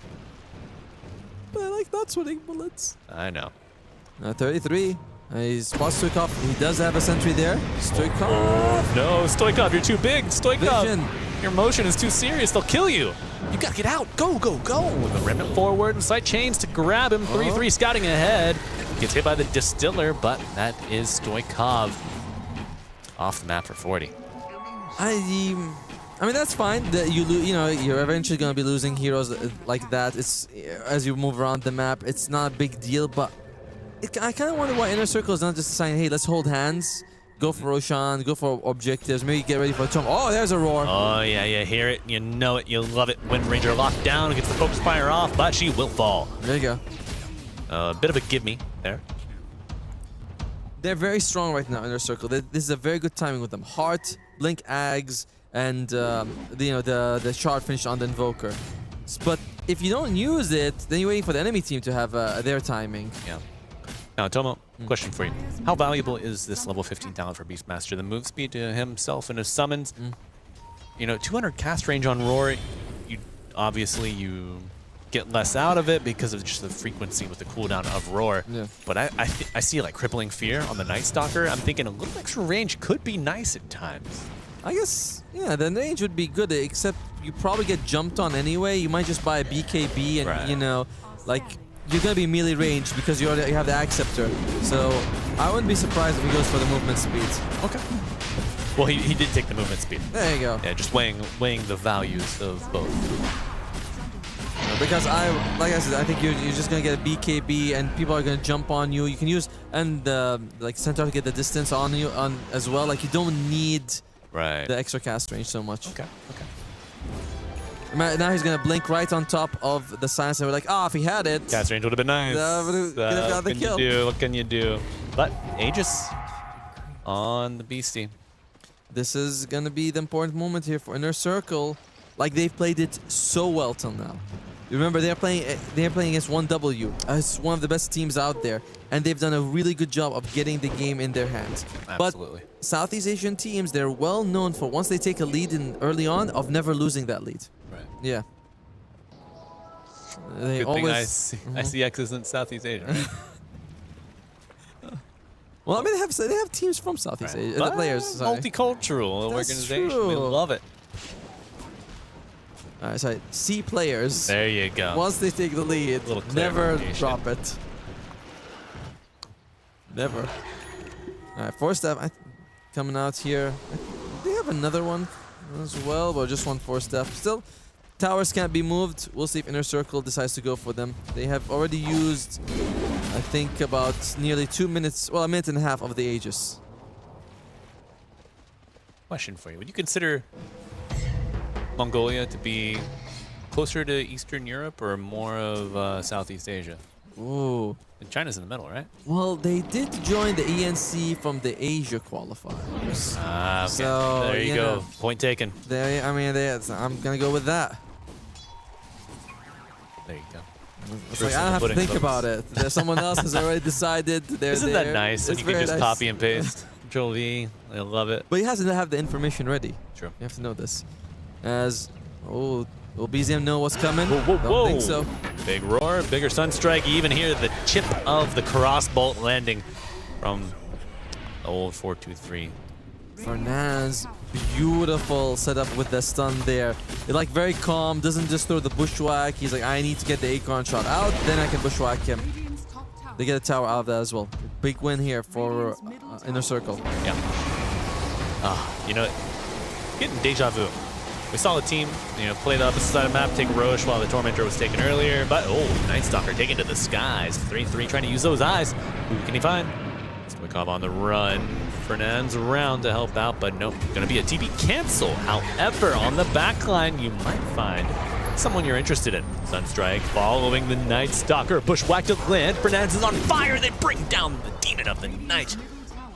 But I like not sweating bullets. I know. 33. He spots Stoikov. He does have a sentry there. Stoikov. Oh, no, Stoikov, you're too big. Stoikov, Vision. your motion is too serious. They'll kill you. You gotta get out. Go, go, go. The remnant forward and side chains to grab him. 3-3 scouting ahead. Gets hit by the Distiller, but that is Stoikov. Off the map for 40. I mean, that's fine. That you're eventually gonna be losing heroes like that. It's as you move around the map. It's not a big deal, but I kind of wonder why Inner Circle is not just saying, "Hey, let's hold hands, go for Roshan, go for objectives, maybe get ready for a Chum." Oh, there's a roar. Oh yeah, you hear it, you know it, you love it. Wind Ranger locked down, gets the focus fire off, but she will fall. There you go. A bit of a give me there. They're very strong right now, Inner Circle. This is a very good timing with them. Heart, Blink Ags, and the shard finish on the Invoker. But if you don't use it, then you're waiting for the enemy team to have their timing. Yeah. Now, Tomo, question for you. How valuable is this level 15 talent for Beastmaster? The move speed to himself and his summons. 200 cast range on Roar, you get less out of it because of just the frequency with the cooldown of Roar. Yeah. But I see like Crippling Fear on the Night Stalker. I'm thinking a little extra range could be nice at times. I guess, yeah, the range would be good, except you probably get jumped on anyway. You might just buy a BKB and, you're going to be melee range because you have the Acceptor. So I wouldn't be surprised if he goes for the movement speed. Okay. Well, he did take the movement speed. There you go. Yeah, just weighing the values of both. Because like I said, I think you're just gonna get a BKB and people are gonna jump on you. You can use Centaur to get the distance on you as well. Like you don't need the extra cast range so much. Okay. Now he's gonna blink right on top of the silence, and we're like, if he had it, cast range would have been nice. Could have got the kill. What can you do? But Aegis on the Beastie. This is gonna be the important moment here for Inner Circle. Like they've played it so well till now. Remember, they're playing against 1W. It's one of the best teams out there, and they've done a really good job of getting the game in their hands. Absolutely. But Southeast Asian teams, they're well known for once they take a lead early on, of never losing that lead. Right. Yeah. They Good always. thing I see X's in Southeast Asia. Well, I mean, they have teams from Southeast Asia. The players. Sorry. Multicultural organization. We love it. Sorry, C players. There you go. Once they take the lead, never drop it. Never. All right, 4-step coming out here. They have another one as well, but just one 4-step. Still, towers can't be moved. We'll see if Inner Circle decides to go for them. They have already used, I think, about nearly 2 minutes, well, a minute and a half of the Aegis. Question for you. Would you consider Mongolia to be closer to Eastern Europe or more of Southeast Asia? Ooh. And China's in the middle, right? Well, they did join the ENC from the Asia qualifiers. Ah, okay. So, there you go. Point taken. I'm going to go with that. There you go. It's like, I don't have to think about it. There's someone else has already decided they're Isn't there. that nice? And you can just copy and paste. Control V. I love it. But he has to have the information ready. True. You have to know this. Will BZM know what's coming? Whoa. Don't think so. Big roar, bigger Sunstrike. You even hear the chip of the crossbolt landing from old 423. Fernand's beautiful setup with the stun there. It's like very calm, doesn't just throw the bushwhack. He's like, I need to get the Acorn shot out, then I can bushwhack him. They get a tower out of that as well. Big win here for Inner Circle. Yeah. Getting deja vu. We saw the team, play the opposite side of the map, take Roche while the Tormentor was taken earlier, but Night Stalker taken to the skies. 3-3 trying to use those eyes. Who can he find? Stoikov on the run. Fernand's around to help out, but nope. Gonna be a TP cancel. However, on the backline, you might find someone you're interested in. Sunstrike following the Night Stalker. Bushwhack to land. Fernandez is on fire. They bring down the demon of the night.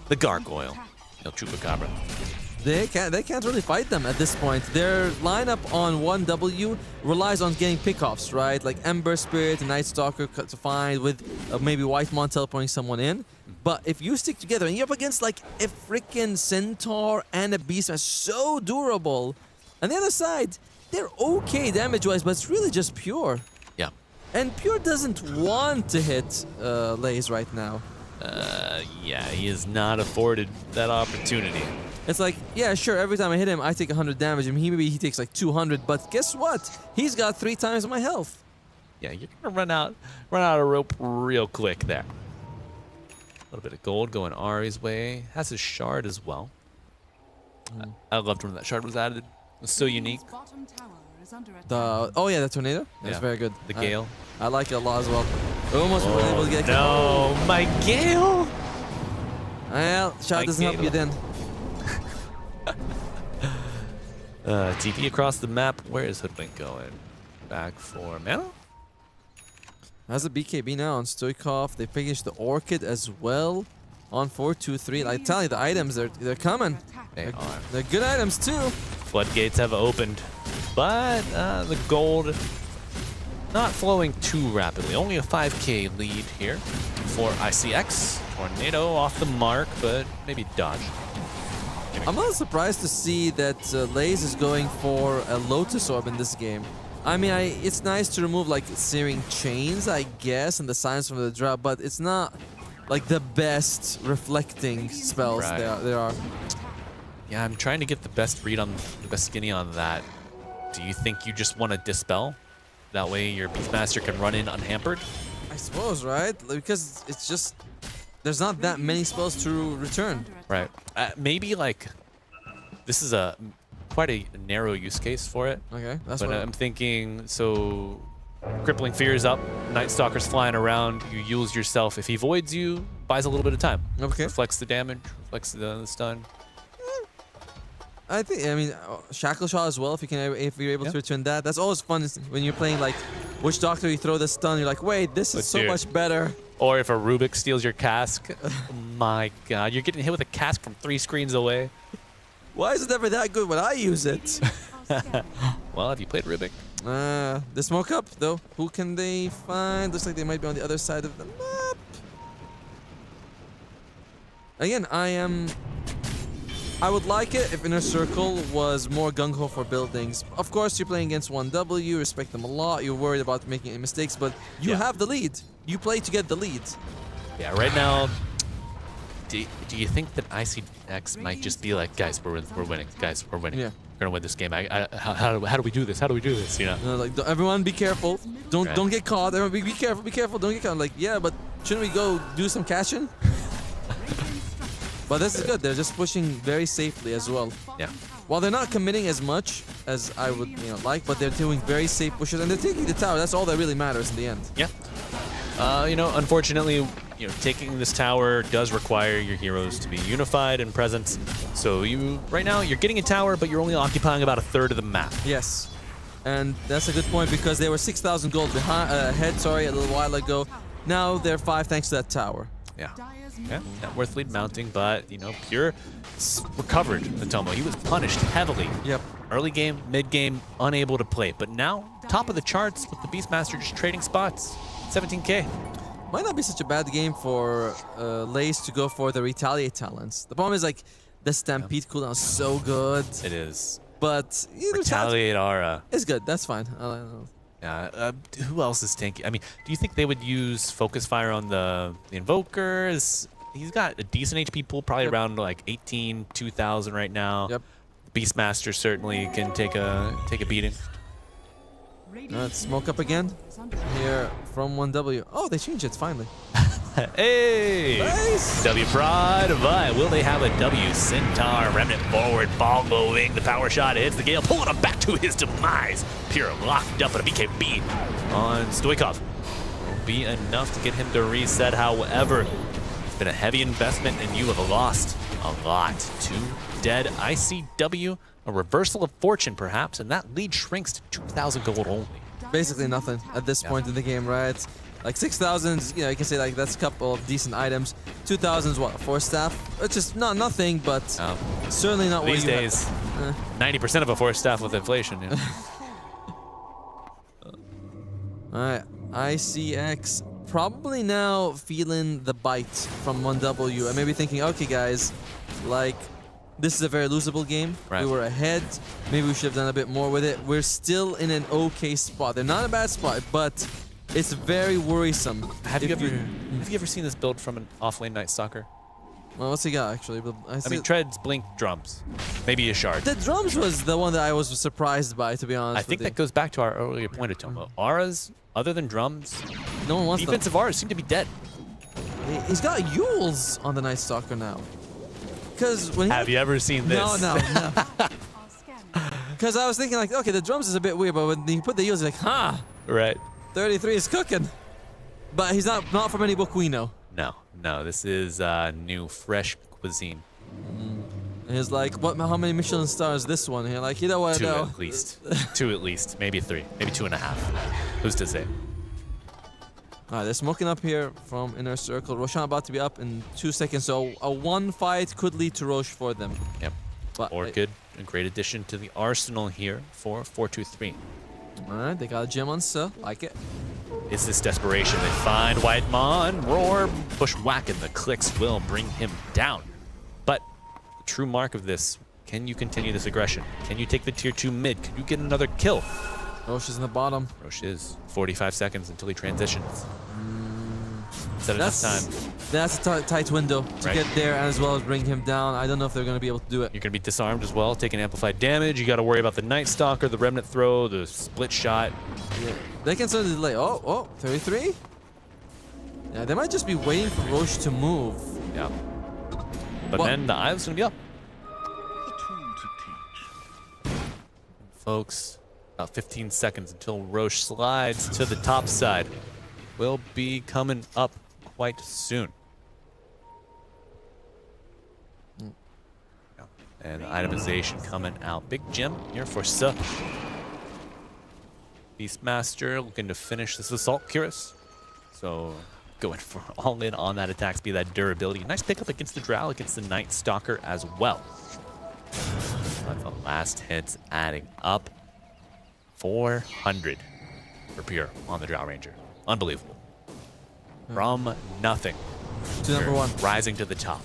The Gargoyle. El Chupacabra. They can't really fight them at this point. Their lineup on 1W relies on getting pickoffs, right? Like Ember Spirit and Night Stalker to find with maybe Whitemon teleporting someone in. But if you stick together and you're up against like a freaking Centaur and a Beastmaster, so durable. On the other side, they're okay damage-wise, but it's really just Pure. Yeah. And Pure doesn't want to hit Lays right now. Yeah, he is not afforded that opportunity. It's like, yeah, sure, every time I hit him, I take 100 damage, and maybe he takes like 200, but guess what? He's got 3 times my health. Yeah, you're gonna run out of rope real quick there. A little bit of gold going Ari's way. Has his shard as well. I loved when that shard was added. It was so unique. Oh yeah, the tornado? That's very good. The gale. I like it a lot as well. Almost were able to get no, my gale! Well, shot doesn't help you then. TP across the map. Where is Hoodwink going? Back for mana? Has a BKB now on Stoikov. They finished the Orchid as well on 4-2-3. I tell you, the items, they're coming. They are. They're good items too. Floodgates have opened, but the gold not flowing too rapidly. Only a 5k lead here for ICX. Tornado off the mark, but maybe dodge. I'm not surprised to see that Lays is going for a Lotus Orb in this game. I mean, it's nice to remove like Searing Chains, I guess, and the signs from the drop, but it's not like the best reflecting spells there are. Yeah, I'm trying to get the best read on the best skinny on that. Do you think you just want to dispel? That way your Beastmaster can run in unhampered? I suppose, right? Because it's just there's not that many spells to return. Right. Maybe like this is quite a narrow use case for it. Okay, that's but what I'm thinking. So Crippling Fear's up, Night Stalker's flying around. You use yourself. If he voids you, buys a little bit of time. Okay. Reflects the damage, reflects the stun. I mean, Shackle Shot as well. If you're able to return that, that's always fun when you're playing like Witch Doctor. You throw the stun, you're like, wait, this is so much better. Or if a Rubik steals your cask, my God, you're getting hit with a cask from 3 screens away. Why is it ever that good when I use it? Well, have you played Rubik? The smoke up though. Who can they find? Looks like they might be on the other side of the map. Again, I would like it if Inner Circle was more gung-ho for buildings. Of course, you're playing against 1W, you respect them a lot, you're worried about making any mistakes, but you have the lead. You play to get the lead. Yeah, right now, do you think that ICX might just be like, guys, we're winning. Guys, we're winning. Yeah. We're going to win this game. How do we do this? How do we do this? You know? Like, everyone be careful. Don't get caught. Everyone be careful. Don't get caught. Like, yeah, but shouldn't we go do some catching? But this is good. They're just pushing very safely as well. Yeah. While they're not committing as much as I would, like, but they're doing very safe pushes and they're taking the tower. That's all that really matters in the end. Yeah. Unfortunately, taking this tower does require your heroes to be unified and present. So right now you're getting a tower, but you're only occupying about 1/3 of the map. Yes. And that's a good point because they were 6,000 gold ahead, a little while ago. Now they're 5 thanks to that tower. Yeah. Yeah, net worth lead mounting, but Pure recovered Natomo. He was punished heavily. Yep. Early game, mid game, unable to play. But now, top of the charts with the Beastmaster just trading spots. 17k. Might not be such a bad game for Lays to go for the retaliate talents. The problem is like the Stampede cooldown is so good. It is. But retaliate aura. It's good. That's fine. Yeah. Who else is tanky? I mean, do you think they would use Focus Fire on the Invokers? He's got a decent HP pool, probably around like 18, 2,000 right now. Yep. Beastmaster certainly can take a beating. Let's smoke up again. Here from 1W. Oh, they changed it finally. Hey! Nice. W Pride, but will they have a W Centaur Remnant forward, ball moving? The power shot hits the Gale, pulling him back to his demise. Pure locked up at a BKB on Stoikov. Won't be enough to get him to reset. However, it's been a heavy investment, and you have lost a lot. 2 dead. ICW, a reversal of fortune, perhaps, and that lead shrinks to 2,000 gold only. Basically nothing at this point in the game, right? Like 6,000, you can say like that's a couple of decent items. 2,000 is what, 4 staff? It's just not nothing, but certainly not these what you days. 90% of a 4 staff with inflation. Yeah. All right, ICX probably now feeling the bite from 1W and maybe thinking, okay, guys, like, this is a very losable game. Right. We were ahead. Maybe we should have done a bit more with it. We're still in an okay spot. They're not in a bad spot, but it's very worrisome. Have you ever seen this build from an off-lane Night Stalker? Well, what's he got, actually? I mean, treads, blink, drums. Maybe a shard. The drums was the one that I was surprised by, to be honest. I think that goes back to our earlier point of Tomo. Auras, other than drums, no one wants defensive auras seem to be dead. He's got Yules on the Night Stalker now. Because when Have you ever seen this? No. Because I was thinking like, okay, the drums is a bit weird, but when you put the Yules, like, huh? Right. 33 is cooking. But he's not from any book we know. No, this is new, fresh cuisine. And he's like, what? How many Michelin stars this one? You're like, you know what? Two No. at least. 2 at least. Maybe 3. Maybe 2.5. Who's to say? Alright, they're smoking up here from Inner Circle. Roshan about to be up in 2 seconds, so a one fight could lead to Roche for them. Yep. But Orchid, a great addition to the arsenal here for 4-2-3. Alright, they got a gem on Sir. Like it. Is this desperation? They find Whitemon, roar, bushwhack, and the clicks will bring him down. But the true mark of this, can you continue this aggression? Can you take the tier 2 mid? Can you get another kill? Roche is in the bottom. Roche is 45 seconds until he transitions. Is that enough time? That's a tight window to get there and as well as bring him down. I don't know if they're going to be able to do it. You're going to be disarmed as well, taking amplified damage. You got to worry about the Night Stalker, the Remnant Throw, the split shot. Yeah. They can certainly delay. Oh, 33? Yeah, they might just be waiting for Roche to move. Yeah. But then the Isle's going to be up. Folks, about 15 seconds until Roche slides to the top side. Will be coming up quite soon. And the itemization coming out. Big gem here for Suh. Beastmaster looking to finish this assault, Curious. So going for all in on that attack speed, that durability. Nice pickup against the Drow, against the Night Stalker as well. But the last hits adding up. 400 for Pure on the Drow Ranger. Unbelievable. From nothing to number 1. Rising to the top.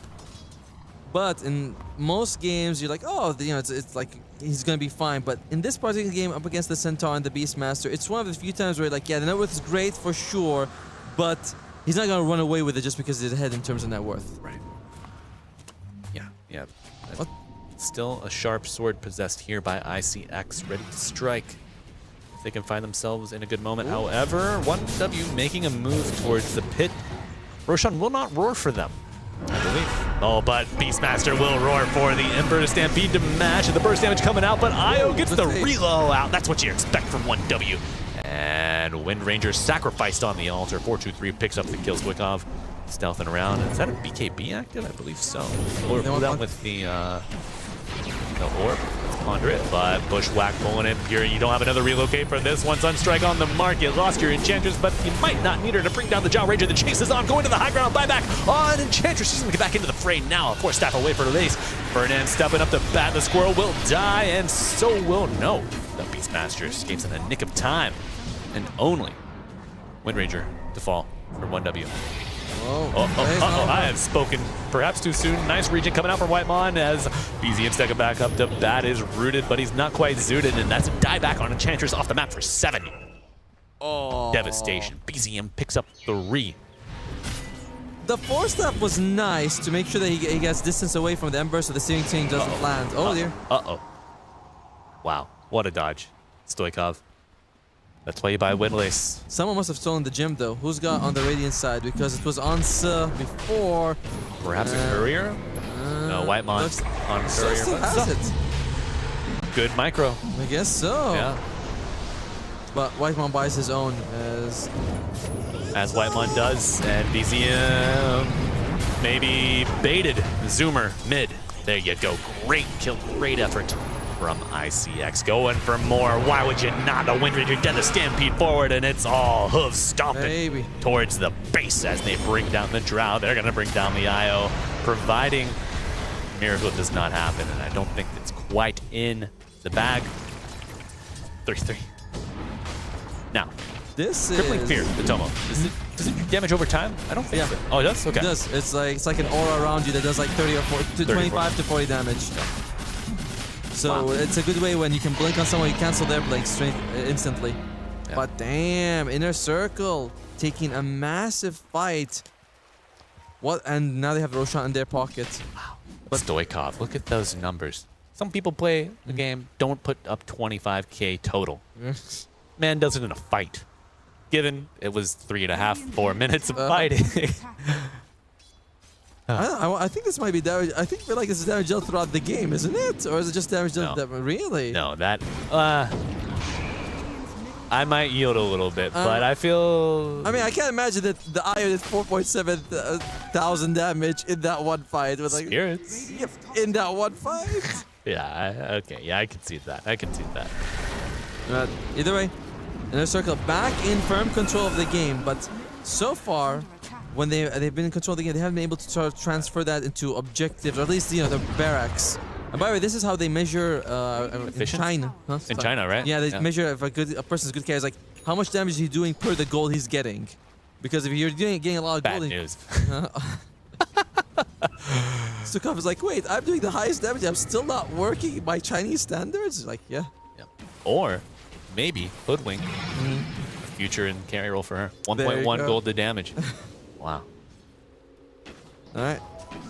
But in most games, you're like, oh, you know, it's like he's going to be fine. But in this particular game up against the Centaur and the Beastmaster, it's one of the few times where you're like, yeah, the net worth is great for sure, but he's not going to run away with it just because he's ahead in terms of net worth. Right. Yeah. Still a sharp sword possessed here by ICX, ready to strike. If they can find themselves in a good moment. However, 1W making a move towards the pit. Roshan will not roar for them, I believe. Oh, but Beastmaster will roar for the Emperor to stampede to match, and the burst damage coming out, but Io gets the reload out. That's what you expect from 1W. And Wind Ranger sacrificed on the altar. 4-2-3 picks up the kills. Wikov stealthing around. Is that a BKB active? I believe so. Or that with the orb. Let's ponder it. But Bushwhack pulling in Pure. You don't have another relocate for this one. Sunstrike on the mark. You lost your Enchantress, but you might not need her to bring down the Jaw Ranger. The chase is on. Going to the high ground. Buyback on Enchantress. She's going to get back into the fray now. 4 staff away for Lace. Fernand stepping up to bat. The squirrel will die, and so will no. The Beastmaster escapes in the nick of time. And only Wind Ranger to fall for 1W. I have spoken perhaps too soon. Nice region coming out from Whitemon as BZM stepping back up to bat is rooted, but he's not quite zooted, and that's a dieback on Enchantress off the map for 7. Devastation. BZM picks up 3. The 4-step was nice to make sure that he gets distance away from the Ember so the Searing Ting doesn't land. Oh dear. Wow, what a dodge. Stoikov. That's why you buy Windlace. Someone must have stolen the gem though. Who's got on the Radiant side? Because it was on before. Perhaps a courier? No, Whitemon's on courier. Still has it. Good micro. I guess so. Yeah. But Whitemon buys his own as Whitemon does, and BZM maybe baited Zoomer mid. There you go. Great kill, great effort from ICX. Going for more. Why would you not? The Wind Ranger dead the stampede forward, and it's all hoof stomping towards the base as they bring down the Drow. They're going to bring down the IO, providing miracle does not happen, and I don't think it's quite in the bag. 3-3. Now, this Crippling is Fear, the Tomo. Does it do damage over time? I don't think so. Oh, it does? Okay. It does. It's like an aura around you that does like 30 or 40, 25 to 40 damage. So it's a good way when you can blink on someone, you cancel their blink straight instantly. Yeah. But damn, Inner Circle taking a massive fight. What? And now they have Roshan in their pocket. Wow. But Stoikov, look at those numbers. Some people play the game, don't put up 25k total. Man does it in a fight. Given it was 3.5, 4 minutes of fighting. I think this might be damage. I feel like this is damage dealt throughout the game, isn't it? Or is it just damage dealt? Really? No, that. I might yield a little bit, but I feel. I mean, I can't imagine that the Io did 4.7 thousand damage in that one fight with like spirits. Yep, in that one fight. Yeah. Okay. Yeah, I can see that. I can see that. Either way, Inner Circle back in firm control of the game, but so far, when they've been in control of the game, they haven't been able to sort of transfer that into objectives, or at least the barracks. And by the way, this is how they measure in China. Huh? In China, right? Yeah, they measure if a person's good carry is like how much damage is he doing per the gold he's getting. Because if you're getting a lot of gold, bad news. Stukov is like, wait, I'm doing the highest damage. I'm still not working by Chinese standards. Like, yeah. Or maybe Hoodwink. Future and carry roll for her. 1.1 gold to damage. Wow. All right,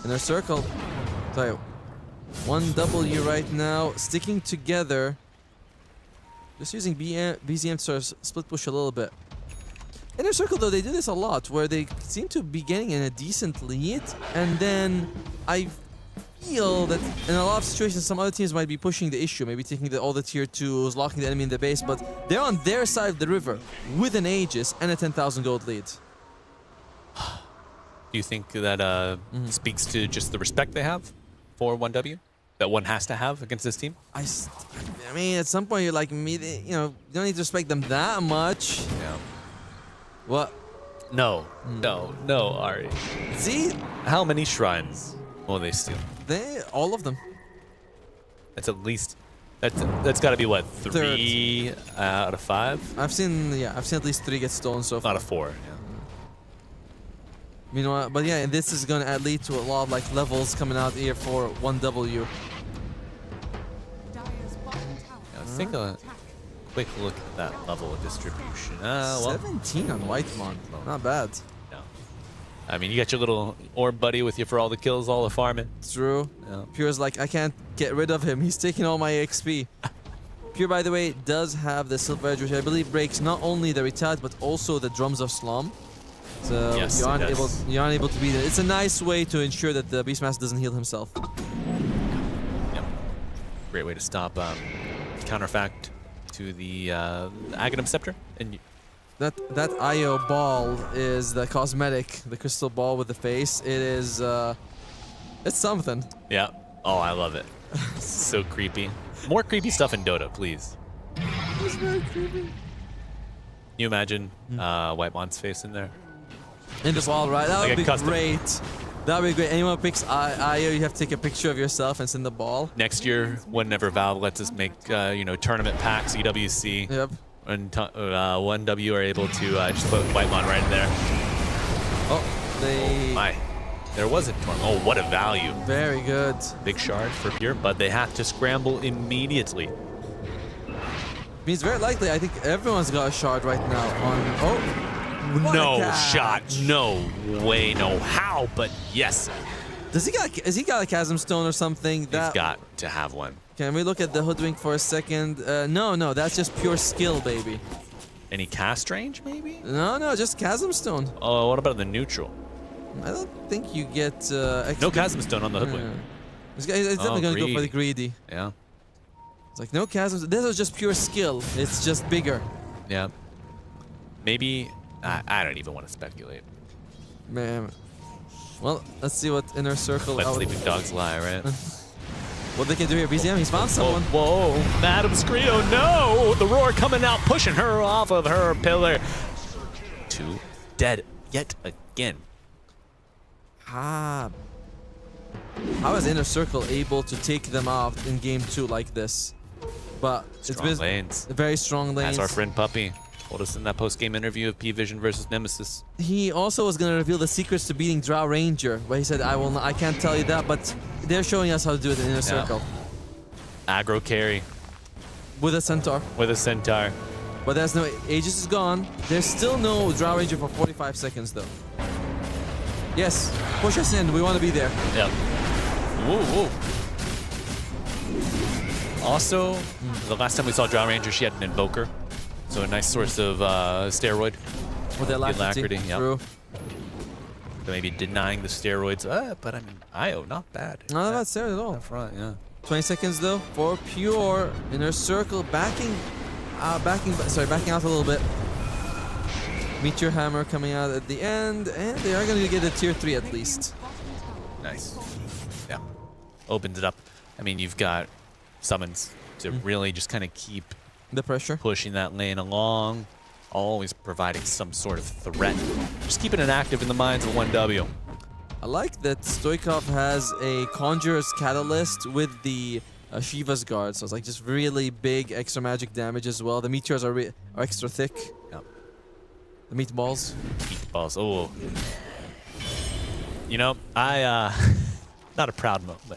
Inner Circle. Sorry. 1W right now, sticking together. Just using BZM to sort of split push a little bit. Inner Circle, though, they do this a lot, where they seem to be getting in a decent lead, and then I feel that in a lot of situations, some other teams might be pushing the issue, maybe taking all the tier 2s, locking the enemy in the base, but they're on their side of the river with an Aegis and a 10,000 gold lead. Do you think that speaks to just the respect they have for 1W that one has to have against this team? I mean, at some point you're like me, you don't need to respect them that much. Yeah. What? No, Ari. See? How many shrines will they steal? All of them. That's at least. That's got to be what, 3 out of 5? I've seen at least 3 get stolen so far. Out of 4. Yeah. You know what? But yeah, this is gonna lead to a lot of like levels coming out here for 1W. Let's take a quick look at that level of distribution. Well, 17 on Whitemon. Not bad. No. I mean, you got your little orb buddy with you for all the kills, all the farming. True. Yeah. Pure's like, I can't get rid of him. He's taking all my XP. Pure, by the way, does have the Silver Edge, which I believe breaks not only the retard, but also the Drums of Slum. So yes, you aren't able to be there. It's a nice way to ensure that the Beastmaster doesn't heal himself. Yep. Great way to stop counterfact to the Aghanim Scepter. And that IO ball is the cosmetic, the crystal ball with the face. It is it's something. Yeah. Oh, I love it. So creepy. More creepy stuff in Dota, please. It's very creepy. Can you imagine Whitemon's face in there? In the ball, right? That would be custom. great. That would be great. Anyone picks IO, you have to take a picture of yourself and send the ball. Next year, whenever Valve lets us make tournament packs, EWC, yep. and 1W are able to just put Whitemon right in there. Oh, my. There was a tournament. Oh, what a value. Very good. Big shard for Pure, but they have to scramble immediately. Means very likely, I think everyone's got a shard right now on... No shot, no way, no how, but yes. Has he got a Chasm Stone or something? He's got to have one. Can we look at the Hoodwink for a second? No, that's just pure skill, baby. Any cast range, maybe? No, just Chasm Stone. Oh, what about the neutral? I don't think you get... no Chasm Stone on the Hoodwink. He's definitely going to go for the greedy. Yeah. It's like, no Chasm... This is just pure skill. It's just bigger. Yeah. Maybe... I don't even want to speculate. Man. Well, let's see what Inner Circle... Let sleeping dogs lie, right? What they can do here, BZM, he's found someone. Whoa, Madam Scrio, no! The roar coming out, pushing her off of her pillar. 2 dead yet again. How is Inner Circle able to take them out in game 2 like this? But strong lanes. Very strong lanes. That's our friend Puppy. Told us in that post-game interview of P-Vision versus Nemesis. He also was going to reveal the secrets to beating Drow Ranger, but he said, I can't tell you that, but they're showing us how to do it in Inner Circle. Aggro carry. With a Centaur. With a Centaur. But there's no... Aegis is gone. There's still no Drow Ranger for 45 seconds, though. Yes, push us in. We want to be there. Yep. Whoa, whoa. Also, the last time we saw Drow Ranger, she had an Invoker. So a nice source of steroid. With alacrity. Yep. True. So maybe denying the steroids. But I mean, IO, not bad. Not bad steroid at all. Up front, yeah. 20 seconds though for Pure. Inner Circle backing out a little bit. Meteor Hammer coming out at the end, and they are going to get a tier 3 at least. Nice. Yeah. Opens it up. I mean, you've got summons to really just kind of keep the pressure, pushing that lane along, always providing some sort of threat. Just keeping it active in the minds of 1W. I like that Stoikov has a Conjurer's Catalyst with the Shiva's Guard, so it's like just really big extra magic damage as well. The meteors are extra thick. Yep. The meatballs. Meatballs, oh. You know, not a proud moment.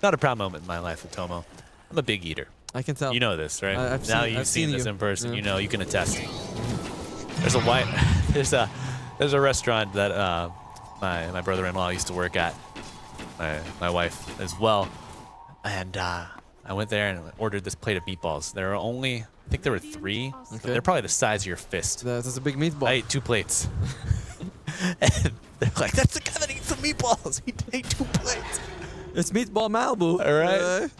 Not a proud moment in my life with Tomo. I'm a big eater. I can tell. You know this, right? I've seen this you. in person. Yeah. You know, you can attest. There's a restaurant that my brother-in-law used to work at. My wife as well, and I went there and ordered this plate of meatballs. There are only, I think there were 3. Okay. They're probably the size of your fist. That's a big meatball. I ate 2 plates. And they're like, that's the guy that eats some meatballs. He ate 2 plates. It's Meatball Malibu. All right.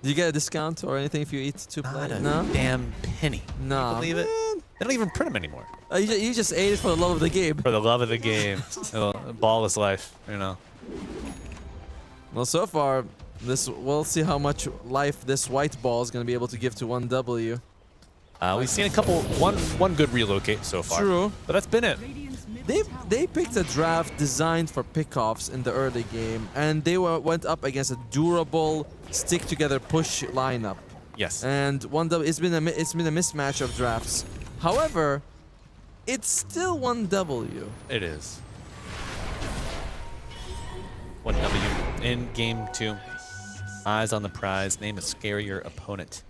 Do you get a discount or anything if you eat 2 plates? No? Damn penny. No. Can you believe it? They don't even print them anymore. You just ate it for the love of the game. For the love of the game. Ball is life, you know. Well, so far, we'll see how much life this white ball is going to be able to give to 1W. We've seen one good relocate so far. True. But that's been it. They picked a draft designed for pickoffs in the early game, and they went up against a durable, stick-together push lineup. Yes. And 1W, it's been a mismatch of drafts. However, it's still 1W. It is. 1W in game 2. Eyes on the prize. Name a scarier opponent.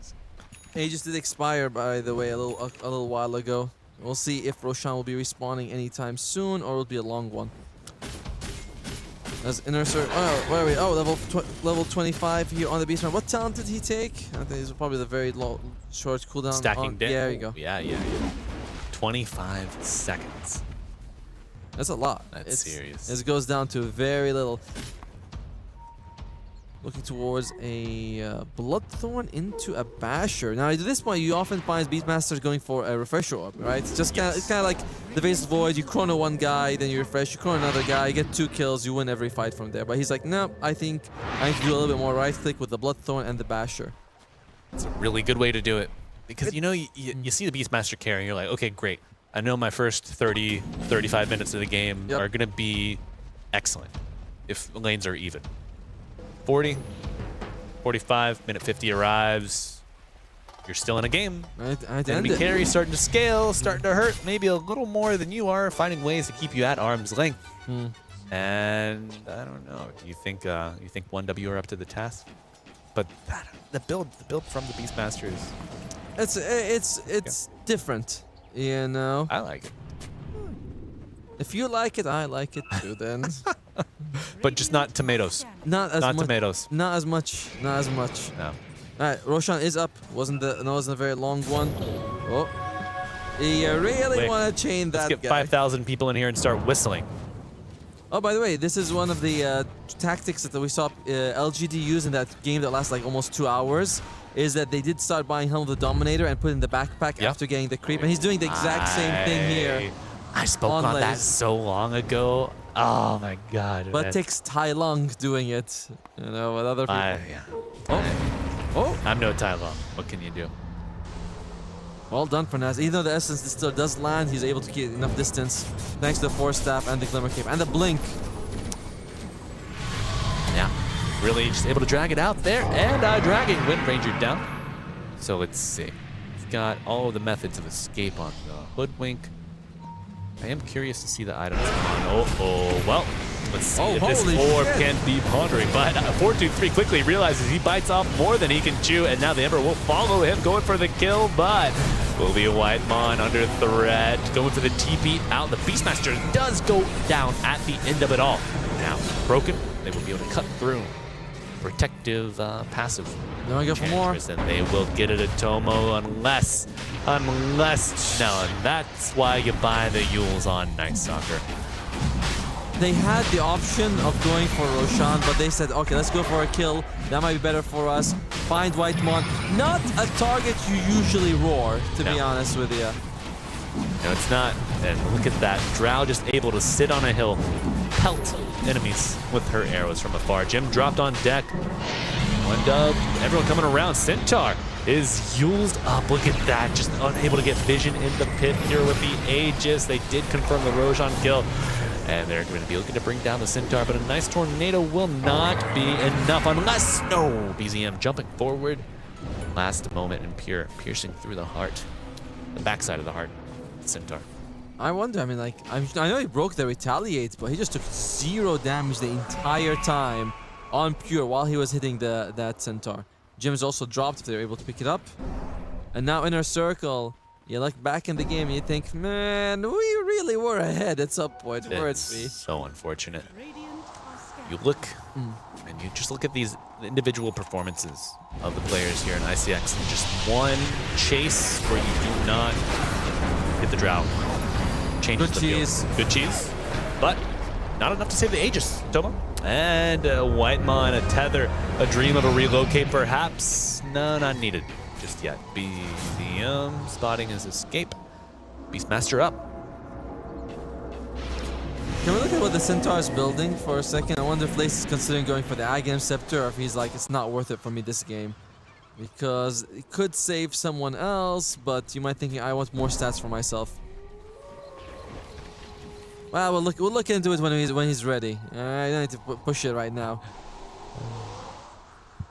Aegis did expire, by the way, a little while ago. We'll see if Roshan will be respawning anytime soon, or will be a long one. As Inner Circle. Oh, where are we? Oh, level 25 here on the Beastman. What talent did he take? I think it's probably the very short cooldown. Stacking deck. Yeah, there you go. Yeah. 25 seconds. That's a lot. That's serious. It goes down to very little. Looking towards a Bloodthorn into a Basher. Now, at this point, you often find Beastmasters going for a Refresher Orb, right? It's just it's kind of like the Vase of Void. You chrono one guy, then you refresh. You chrono another guy, you get 2 kills, you win every fight from there. But he's like, no, I think I need to do a little bit more right-click with the Bloodthorn and the Basher. It's a really good way to do it. Because, you know, you see the Beastmaster carry, and you're like, okay, great. I know my first 30, 35 minutes of the game are going to be excellent if lanes are even. 40, 45, minute 50 arrives. You're still in a game. Enemy carry starting to scale, starting to hurt maybe a little more than you are, finding ways to keep you at arm's length. And I don't know. Do you think 1W are up to the task? But the build from the Beastmaster is it's different, you know. I like it. If you like it, I like it too. Then. But just not tomatoes. Not as much. Tomatoes. Not as much. Not as much. No. All right, Roshan is up. Wasn't a very long one. Oh, you really want to chain that. Let's get 5,000 people in here and start whistling. Oh, by the way, this is one of the tactics that we saw LGD use in that game that lasted like almost 2 hours. Is that they did start buying Helm of the Dominator and put it in the backpack after getting the creep, and he's doing the exact same thing here. I spoke on that so long ago. Oh my god. But it takes Tai Lung doing it, you know, with other people. Oh. I'm no Tai Lung. What can you do? Well done for Naz. Even though the Essence still does land, he's able to keep enough distance thanks to the Force Staff and the Glimmer Cape and the Blink. Yeah. Really just able to drag it out there, and dragging Wind Ranger down. So let's see. got all of the methods of escape on the Hoodwink. I am curious to see the items on. Well, let's see if this orb can be pondering. But 423 quickly realizes he bites off more than he can chew, and now the Emperor will follow him, going for the kill, but will be a Whitemon under threat, going for the TP out. The Beastmaster does go down at the end of it all. Now, broken, they will be able to cut through. Protective passive. No, I go for more. And they will get it at Tomo unless. No, and that's why you buy the Yules on Night Stalker. They had the option of going for Roshan, but they said, okay, let's go for a kill. That might be better for us. Find Whitemon. Not a target you usually roar, to be honest with you. No, it's not. And look at that. Drow just able to sit on a hill, pelt enemies with her arrows from afar. Jim dropped on deck. One dub. Everyone coming around. Centaur is used up. Look at that. Just unable to get vision in the pit here with the Aegis. They did confirm the Roshan kill. And they're going to be looking to bring down the Centaur, but a nice tornado will not be enough unless, no, BZM jumping forward. Last moment and piercing through the heart, the backside of the heart, Centaur. I wonder, I mean, like, I know he broke the retaliate, but he just took 0 damage the entire time on Pure while he was hitting that Centaur. Jim's also dropped if they were able to pick it up. And now Inner Circle. You look back in the game and you think, man, we really were ahead at some point, weren't we? So unfortunate. You look, and you just look at these individual performances of the players here in ICX, and just one chase where you do not hit the Drow. Changes the field. Good cheese, but not enough to save the Aegis, Tomo. And Whitemon, a tether, a dream of a relocate perhaps. No, not needed just yet. BZM spotting his escape. Beastmaster up. Can we look at what the Centaur is building for a second? I wonder if Lace is considering going for the Aghanim Scepter, or if he's like, it's not worth it for me this game. Because it could save someone else, but you might think I want more stats for myself. Well, we'll look into it when he's ready. I don't need to push it right now.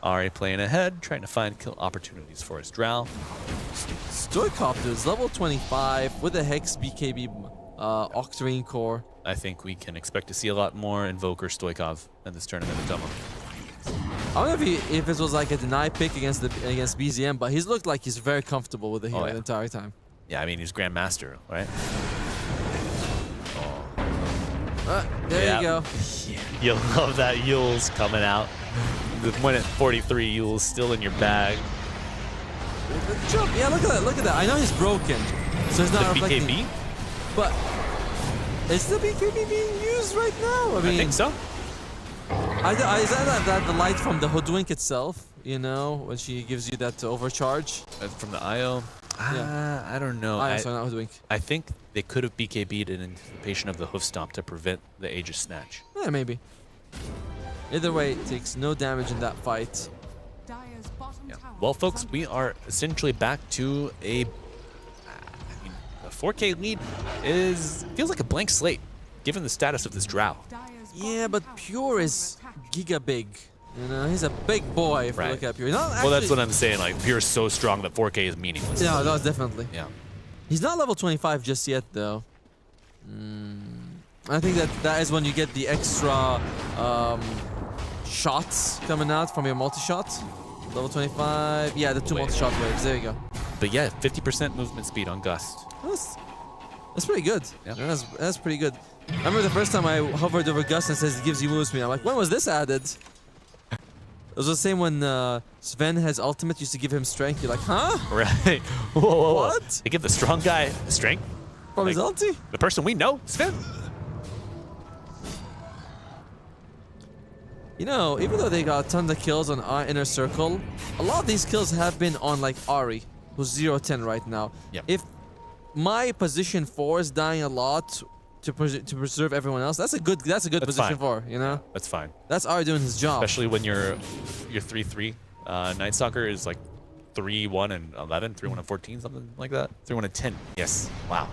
Ari playing ahead, trying to find kill opportunities for his Drow. Stoikov is level 25 with a Hex BKB Octarine core. I think we can expect to see a lot more Invoker Stoikov in this tournament of Tomo. I don't know if this was like a deny pick against BZM, but he's looked like he's very comfortable with the hero the entire time. Yeah, I mean, he's Grandmaster, right? There you go. You'll love that Yule's coming out. The point at 43, Yule's still in your bag. Jump. Yeah, look at that. I know he's broken, so it's not reflecting. BKB? But is the BKB being used right now? I think so. Is that the light from the Hoodwink itself? You know, when she gives you that overcharge? From the IO? Yeah. I don't know. Sorry, not Hoodwink. I think they could have BKB'd in anticipation of the hoof stomp to prevent the Aegis snatch. Yeah, maybe. Either way, it takes no damage in that fight. Yeah. Well, folks, we are essentially back to a 4K lead feels like a blank slate, given the status of this Drow. Yeah, but Pure is giga big. You know, he's a big boy if you look at Pure. Well, that's what I'm saying. Like, Pure is so strong that 4K is meaningless. Yeah, no, definitely. Yeah. He's not level 25 just yet, though. I think that is when you get the extra shots coming out from your multi-shot. Level 25. Yeah, the 2 multi-shot waves. There you go. But yeah, 50% movement speed on Gust. That's pretty good. Yeah. That's pretty good. I remember the first time I hovered over Gust and says it gives you movement speed. I'm like, when was this added? It was the same when Sven has ultimate, used to give him strength. You're like, huh? Right. Whoa. What? They give the strong guy strength? From his ulti? The person we know, Sven. You know, even though they got a ton of kills on our Inner Circle, a lot of these kills have been on like Ari, who's 0-10 right now. Yep. If my position 4 is dying a lot to preserve everyone else, that's a good position 4, you know? That's fine. That's Ari doing his job. Especially when you're 3-3. Night Stalker is like 3-1 and 11, 3-1 and 14, something like that. 3-1 and 10. Yes. Wow.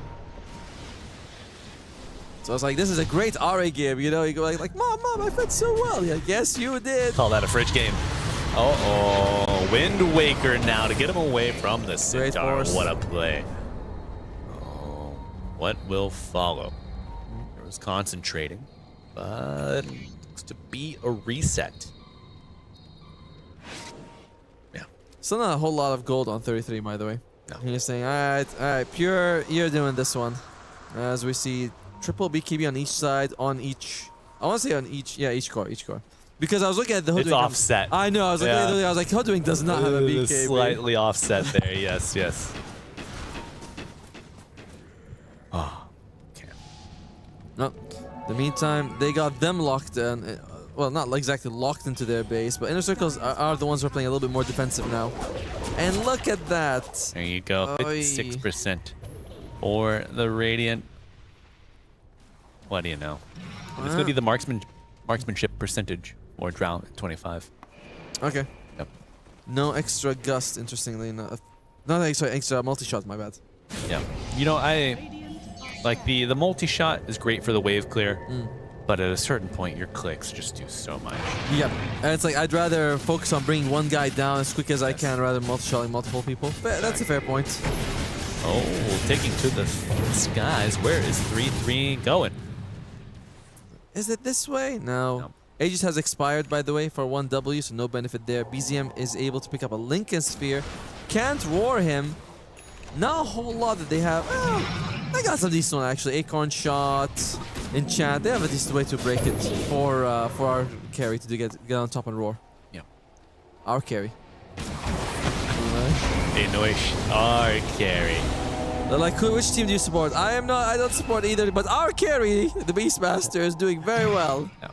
So I was like, this is a great RA game, you know? You go like, Mom, I fed so well. Yeah, yes, you did. Call that a fridge game. Uh-oh. A Wind Waker now to get him away from the Centaur. What a play. Oh, what will follow? There was concentrating, but looks to be a reset. Yeah. Still not a whole lot of gold on 33, by the way. No. He's saying, all right, Pure, you're doing this one. As we see triple BKB on each side, on each, I want to say on each, yeah, each core. Because I was looking at the Hoodwink. It's offset. I know, I was looking at it, I was like, Hoodwink does not have a BKB. Slightly offset there, yes, yes. Oh, okay. No, in the meantime, they got them locked in. Well, not exactly locked into their base, but Inner Circles are the ones who are playing a little bit more defensive now. And look at that. There you go, 56% for the Radiant. What do you know? It's going to be the marksmanship percentage or Drow at 25. Okay. Yep. No extra gust, interestingly enough. Not extra multi-shot, my bad. Yeah. You know, I like the multi-shot is great for the wave clear, but at a certain point, your clicks just do so much. Yep. And it's like, I'd rather focus on bringing one guy down as quick as I can rather than multi-shotting multiple people. But that's a fair point. Oh, taking to the skies. Where is 3-3 going? Is it this way? No. Aegis has expired, by the way, for 1W, so no benefit there. BZM is able to pick up a Lincoln Sphere. Can't roar him. Not a whole lot that they have. I got some decent one, actually. Acorn Shot, Enchant. They have a decent way to break it for our carry to get on top and roar. Yeah. Our carry. Our carry. They're like, which team do you support? I don't support either, but our carry, the Beastmaster, is doing very well. Yeah.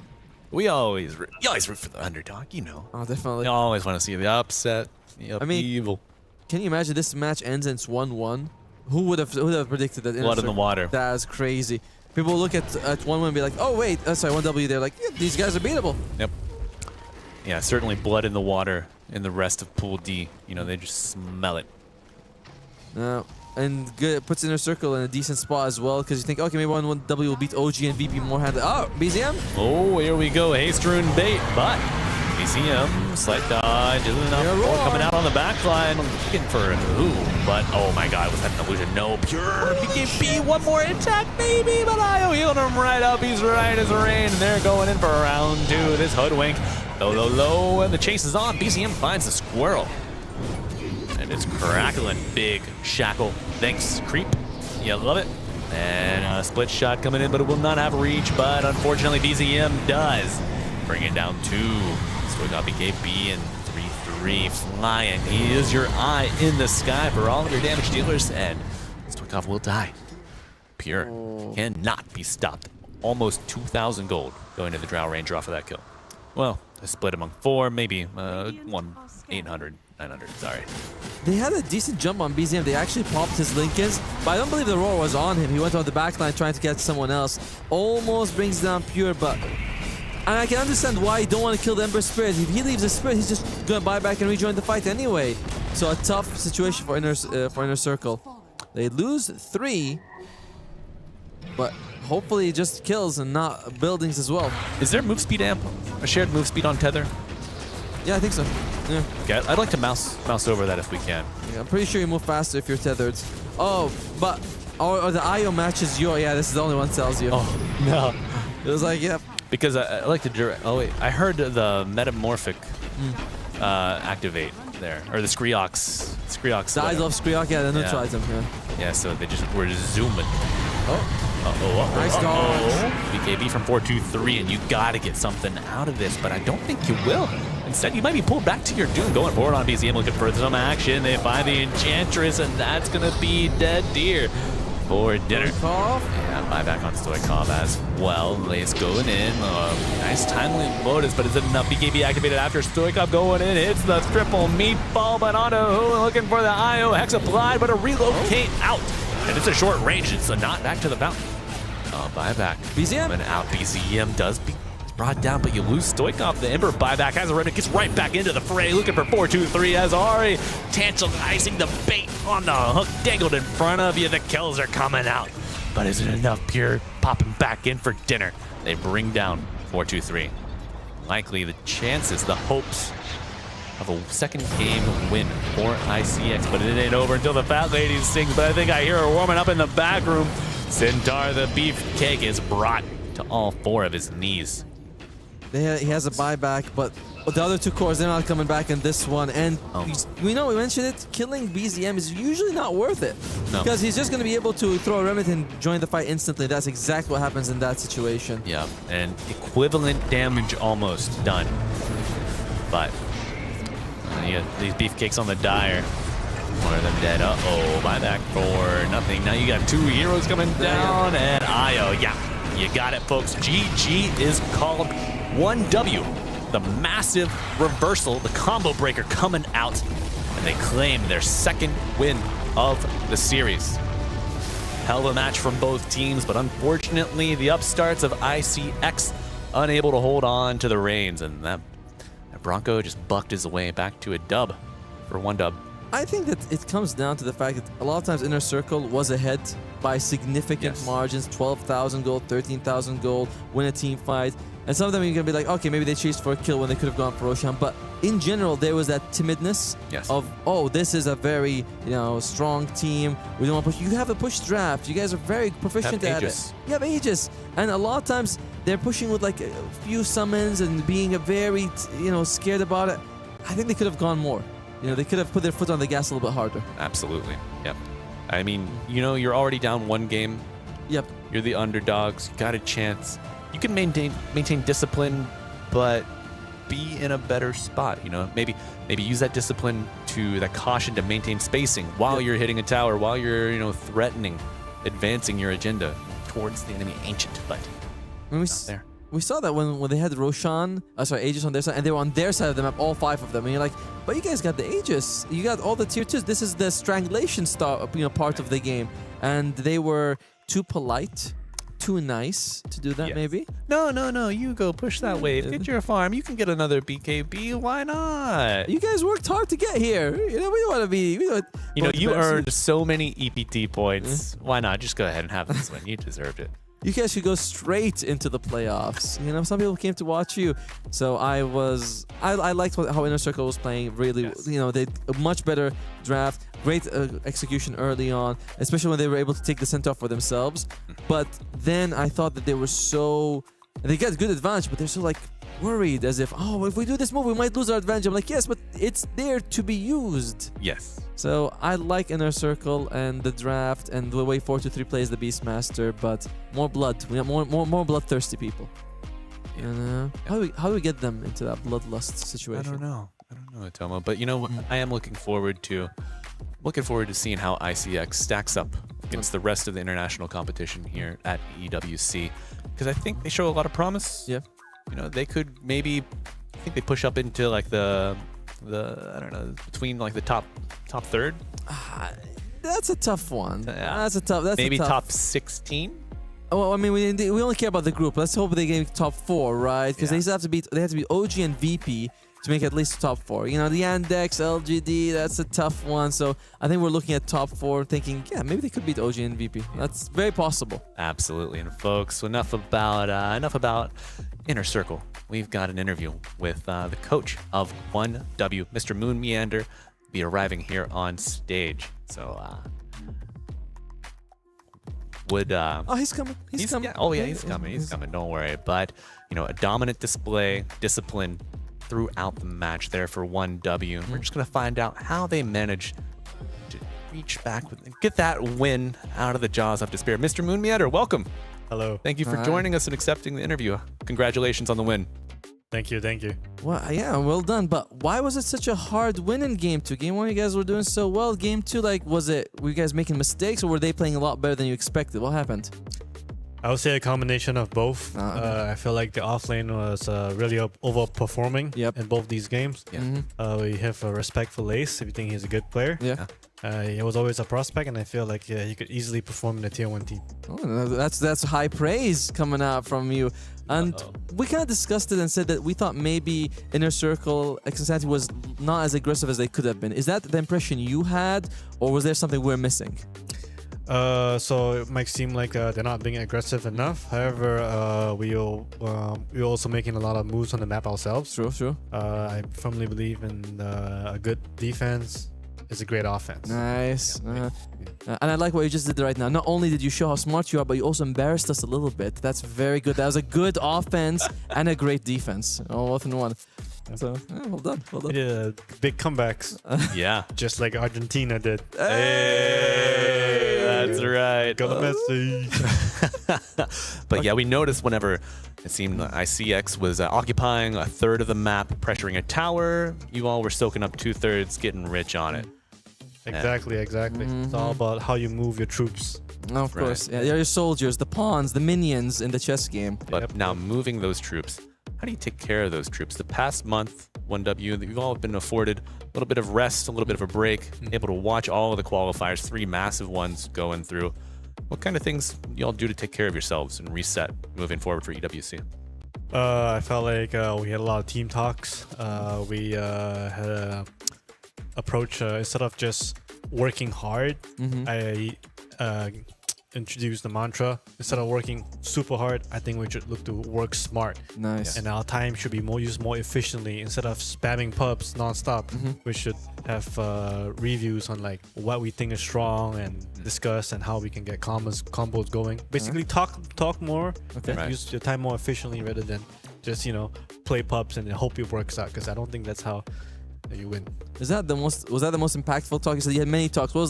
You always root for the underdog, you know. Oh, definitely. You always want to see the upset, the upheaval. Can you imagine this match ends and it's 1-1? Who would have predicted that? Blood in the water. That's crazy. People look at 1-1 and be like, oh wait, sorry, 1W. They're like, yeah, these guys are beatable. Yep. Yeah, certainly blood in the water in the rest of Pool D. You know, they just smell it. No. And good, puts Inner Circle in a decent spot as well, because you think, okay, maybe 1W will beat OG and VP more handed. Oh, BZM? Oh, here we go. Haste Rune bait, but BZM, slight dodge, isn't enough. More coming out on the back line. Looking for who? But, oh my god, was that an illusion? No, Pure BKB, one more attack, maybe, but Io healed him right up. He's right as rain, and they're going in for round 2. This Hoodwink, low, and the chase is on. BZM finds the squirrel. And it's crackling. Big shackle. Thanks, creep. You love it. And a split shot coming in, but it will not have reach. But unfortunately, BZM does. Bring it down 2. Still got BKB and 3-3 flying. He is your eye in the sky for all of your damage dealers. And Stoikov will die. Pure cannot be stopped. Almost 2,000 gold going to the Drow Ranger off of that kill. Well, a split among 4, maybe 800. 900, sorry. They had a decent jump on BZM. They actually popped his Lincolns, but I don't believe the roar was on him. He went on the backline trying to catch someone else. Almost brings down Pure, but... And I can understand why you don't want to kill the Ember Spirit. If he leaves the Spirit, he's just going to buy back and rejoin the fight anyway. So a tough situation for Inner Circle. They lose 3, but hopefully it just kills and not buildings as well. Is there move speed amp? A shared move speed on Tether? Yeah, I think so. Yeah. Okay, I'd like to mouse over that if we can. Yeah, I'm pretty sure you move faster if you're tethered. Oh, but or the IO matches your. Yeah, this is the only one that tells you. Oh no, it was like yep. Because I like to direct. Oh wait, I heard the metamorphic activate there, or the Screox. The eyes of Screox, yeah, the neutral item. Yeah, so they just were zooming. Oh. Nice dodge. BKB from 4-2-3, and you gotta get something out of this, but I don't think you will. Instead, you might be pulled back to your doom. Going forward on BZM, looking for some action. They find the Enchantress, and that's gonna be dead deer for dinner. Yeah, buyback on Stoikov as well. Lace going in. Nice timely Lotus, but is it enough? BKB activated after Stoikov going in. Hits the triple meatball, but onto who? Looking for the IO. Hex applied, but a relocate out. And it's a short range. It's a not back to the fountain. Buyback. BZM? And out. BZM does be brought down, but you lose Stoikov. The Ember buyback has a run. It gets right back into the fray. Looking for 4-2-3 as Ari tantalizing the bait on the hook. Dangled in front of you. The kills are coming out. But is it enough? Pure popping back in for dinner. They bring down 4-2-3. Likely the chances, the hopes of a second game win for ICX, but it ain't over until the Fat Lady sings. But I think I hear her warming up in the back room. Centaur the Beefcake is brought to all 4 of his knees. He has a buyback, but the other 2 cores, they're not coming back in this one. And we know, we mentioned it, killing BZM is usually not worth it. No. Because he's just going to be able to throw a remnant and join the fight instantly. That's exactly what happens in that situation. Yeah, and equivalent damage almost done. But yeah, these Beefcakes on the dire. One of them dead. Uh-oh, buyback for nothing. Now you got 2 heroes coming down, and Io. Yeah, you got it, folks. GG is called. 1W, the massive reversal, the combo breaker coming out, and they claim their second win of the series. Hell of a match from both teams, but unfortunately, the upstarts of ICX unable to hold on to the reins, and that Bronco just bucked his way back to a dub for 1W. I think that it comes down to the fact that a lot of times Inner Circle was ahead by significant margins, 12,000 gold, 13,000 gold, win a team fight. And some of them you're going to be like, okay, maybe they chased for a kill when they could have gone for Roshan. But in general, there was that timidness of, oh, this is a very, strong team. We don't want to push. You have a push draft. You guys are very proficient at it. You have Aegis. And a lot of times they're pushing with like a few summons and being a very, scared about it. I think they could have gone more. They could have put their foot on the gas a little bit harder. Absolutely. Yep. I mean, you're already down 1 game. Yep. You're the underdogs. You got a chance. You can maintain discipline, but be in a better spot. Maybe use that discipline that caution to maintain spacing while you're hitting a tower, while you're threatening, advancing your agenda towards the enemy ancient. But we saw that when they had Roshan, Aegis on their side, and they were on their side of the map, all 5 of them. And you're like, but you guys got the Aegis. You got all the tier 2s. This is the strangulation part of the game. And they were too polite, too nice to do that, maybe? No. You go push that wave. Get your farm. You can get another BKB. Why not? You guys worked hard to get here. We don't want to be... you earned so many EPT points. Why not? Just go ahead and have this win. You deserved it. You guys should go straight into the playoffs. Some people came to watch you. So I liked how Inner Circle was playing. Really, they a much better draft. Great execution early on, especially when they were able to take the centaur for themselves. But then I thought that they were they got good advantage, but they're so worried, as if, if we do this move, we might lose our advantage. I'm like, yes, but it's there to be used. Yes. So I like Inner Circle and the draft and the way 4-2-3 plays the Beastmaster, but more blood. We have more bloodthirsty people. Yeah. How do we get them into that bloodlust situation? I don't know, Tomo. But I am looking forward to seeing how ICX stacks up against the rest of the international competition here at EWC, because I think they show a lot of promise. Yeah. They could maybe, I think they push up into the I don't know, between the top third. That's a tough one. That's maybe a tough. Top 16. Well, I mean, we only care about the group. Let's hope they get top 4, right? Because they have to beat OG and VP to make at least top 4. The Yandex, LGD, that's a tough one. So I think we're looking at top 4, thinking, yeah, maybe they could beat OG and VP. That's very possible. Absolutely. And folks, enough about Inner Circle. We've got an interview with the coach of 1W, Mr. Moon Meander, be arriving here on stage. So he's coming. He's coming. Yeah, he's coming. Don't worry. But a dominant display, discipline throughout the match there for 1W. We're just gonna find out how they managed to reach back and get that win out of the jaws of despair. Mr. Moon Meander, welcome. Hello. Thank you for joining us and accepting the interview. Congratulations on the win. Thank you. Well, yeah, well done. But why was it such a hard win in Game 2? Game 1, you guys were doing so well. Game 2, were you guys making mistakes, or were they playing a lot better than you expected? What happened? I would say a combination of both. I feel like the offlane was really overperforming in both these games. Yeah. We have a respectful ace if you think he's a good player. Yeah. He was always a prospect, and I feel like he could easily perform in the tier 1 team. Oh, that's high praise coming out from you. And we kind of discussed it and said that we thought maybe Inner Circle, Exanti was not as aggressive as they could have been. Is that the impression you had, or was there something we're missing? So it might seem like they're not being aggressive enough. However, we're also making a lot of moves on the map ourselves. True. I firmly believe in a good defense is a great offense. Nice. And I like what you just did right now. Not only did you show how smart you are, but you also embarrassed us a little bit. That's very good. That was a good offense and a great defense. All both in one. So, well done. We did big comebacks. Yeah. Just like Argentina did. Hey, that's right. Go Messi. But yeah, we noticed whenever it seemed ICX was occupying a third of the map, pressuring a tower, you all were soaking up 2/3, getting rich on it. Exactly. It's all about how you move your troops. Of course. Yeah, they're your soldiers, the pawns, the minions in the chess game. But now moving those troops, how do you take care of those troops? The past month, 1W, you've all been afforded a little bit of rest, a little bit of a break, able to watch all of the qualifiers, 3 massive ones going through. What kind of things you all do to take care of yourselves and reset moving forward for EWC? I felt like we had a lot of team talks. We had a approach instead of just working hard. I introduced the mantra, instead of working super hard, I think we should look to work smart. Nice. And our time should be used more efficiently. Instead of spamming pubs non-stop, we should have reviews on like what we think is strong and discuss and how we can get combos going. Basically talk more, use your time more efficiently rather than just play pubs and hope it works out, because I don't think that's how you win. Was that the most impactful talk? You said you had many talks. Was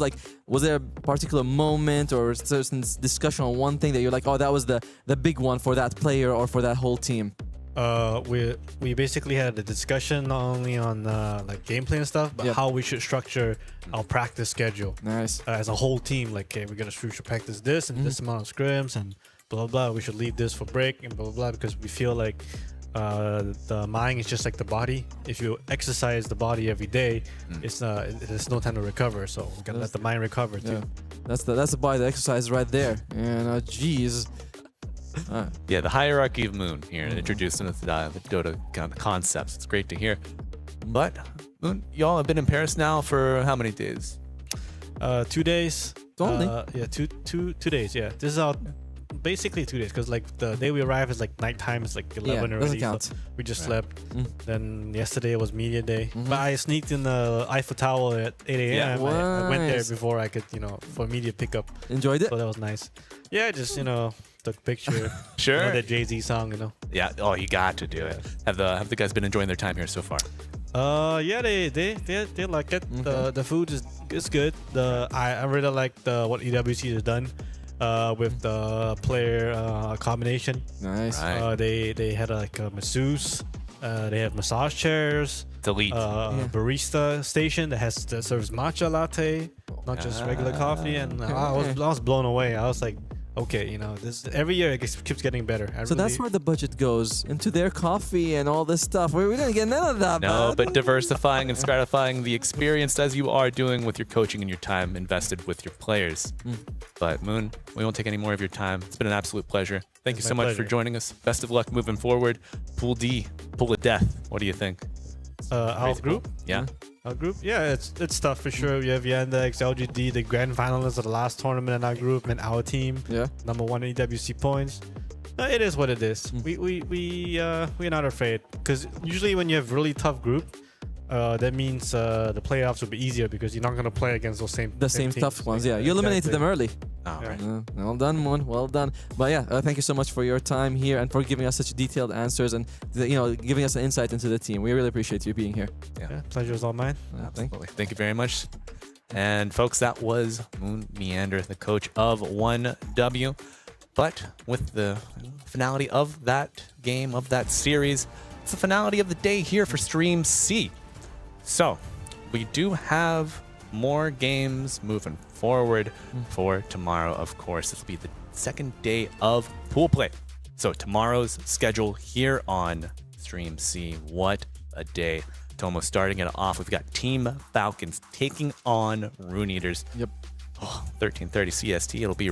there a particular moment or certain discussion on one thing that you're like, oh, that was the big one for that player or for that whole team? We basically had a discussion not only on like gameplay and stuff, but how we should structure our practice schedule. Nice. As a whole team, like, okay, we're gonna practice this and this amount of scrims and blah blah blah. We should leave this for break and blah blah blah, because we feel like the mind is just like the body. If you exercise the body every day, there's no time to recover. So we gotta let the mind recover too. That's the body, the exercise right there. And geez. Yeah, the hierarchy of Moon here, introducing us to the Dota kind of concepts. It's great to hear. But Moon, y'all have been in Paris now for how many days? 2 days. Only? Yeah, two days. Yeah, this is our basically 2 days, because like the day we arrive is like nighttime. It's like 11 already. So we just slept. Then yesterday was media day, but I sneaked in the Eiffel Tower at 8 a.m. I went there before I could, for media pickup. Enjoyed it? So that was nice. Yeah, just took a picture. Sure. That Jay-Z song, Yeah. Oh, you got to do it. Have the guys been enjoying their time here so far? Yeah, they like it. The food is good. I really like what EWC has done with the player combination. Nice. They had like a masseuse. They have massage chairs. Delete. Barista station that serves matcha latte, not just regular coffee. And I was blown away. I was like, okay, this every year it keeps getting better. So that's where the budget goes, into their coffee and all this stuff. We didn't get none of that. No, but diversifying and stratifying the experience as you are doing with your coaching and your time invested with your players. But Moon, we won't take any more of your time. It's been an absolute pleasure. Thank you so much for joining us. Best of luck moving forward. Pool D, Pool of Death. What do you think? Our group? Yeah. Our group? Yeah, it's tough for sure. We have Yandex, LGD, the grand finalists of the last tournament in our group, and our team. Yeah. Number 1 in EWC points. It is what it is. We're not afraid, because usually when you have really tough group, that means the playoffs will be easier, because you're not going to play against those same tough ones. Yeah, you eliminated them early. Right. Well done, Moon. Well done. But yeah, thank you so much for your time here and for giving us such detailed answers and giving us an insight into the team. We really appreciate you being here. Yeah, pleasure is all mine. Absolutely. Thank you very much. And folks, that was Moon Meander, the coach of 1W. But with the finality of that game, of that series, it's the finality of the day here for Stream C. So we do have more games moving forward for tomorrow. Of course, this will be the second day of pool play. So tomorrow's schedule here on Stream C. What a day. Tomo starting it off. We've got Team Falcons taking on Rune Eaters. Yep. 13:30 CST. It'll be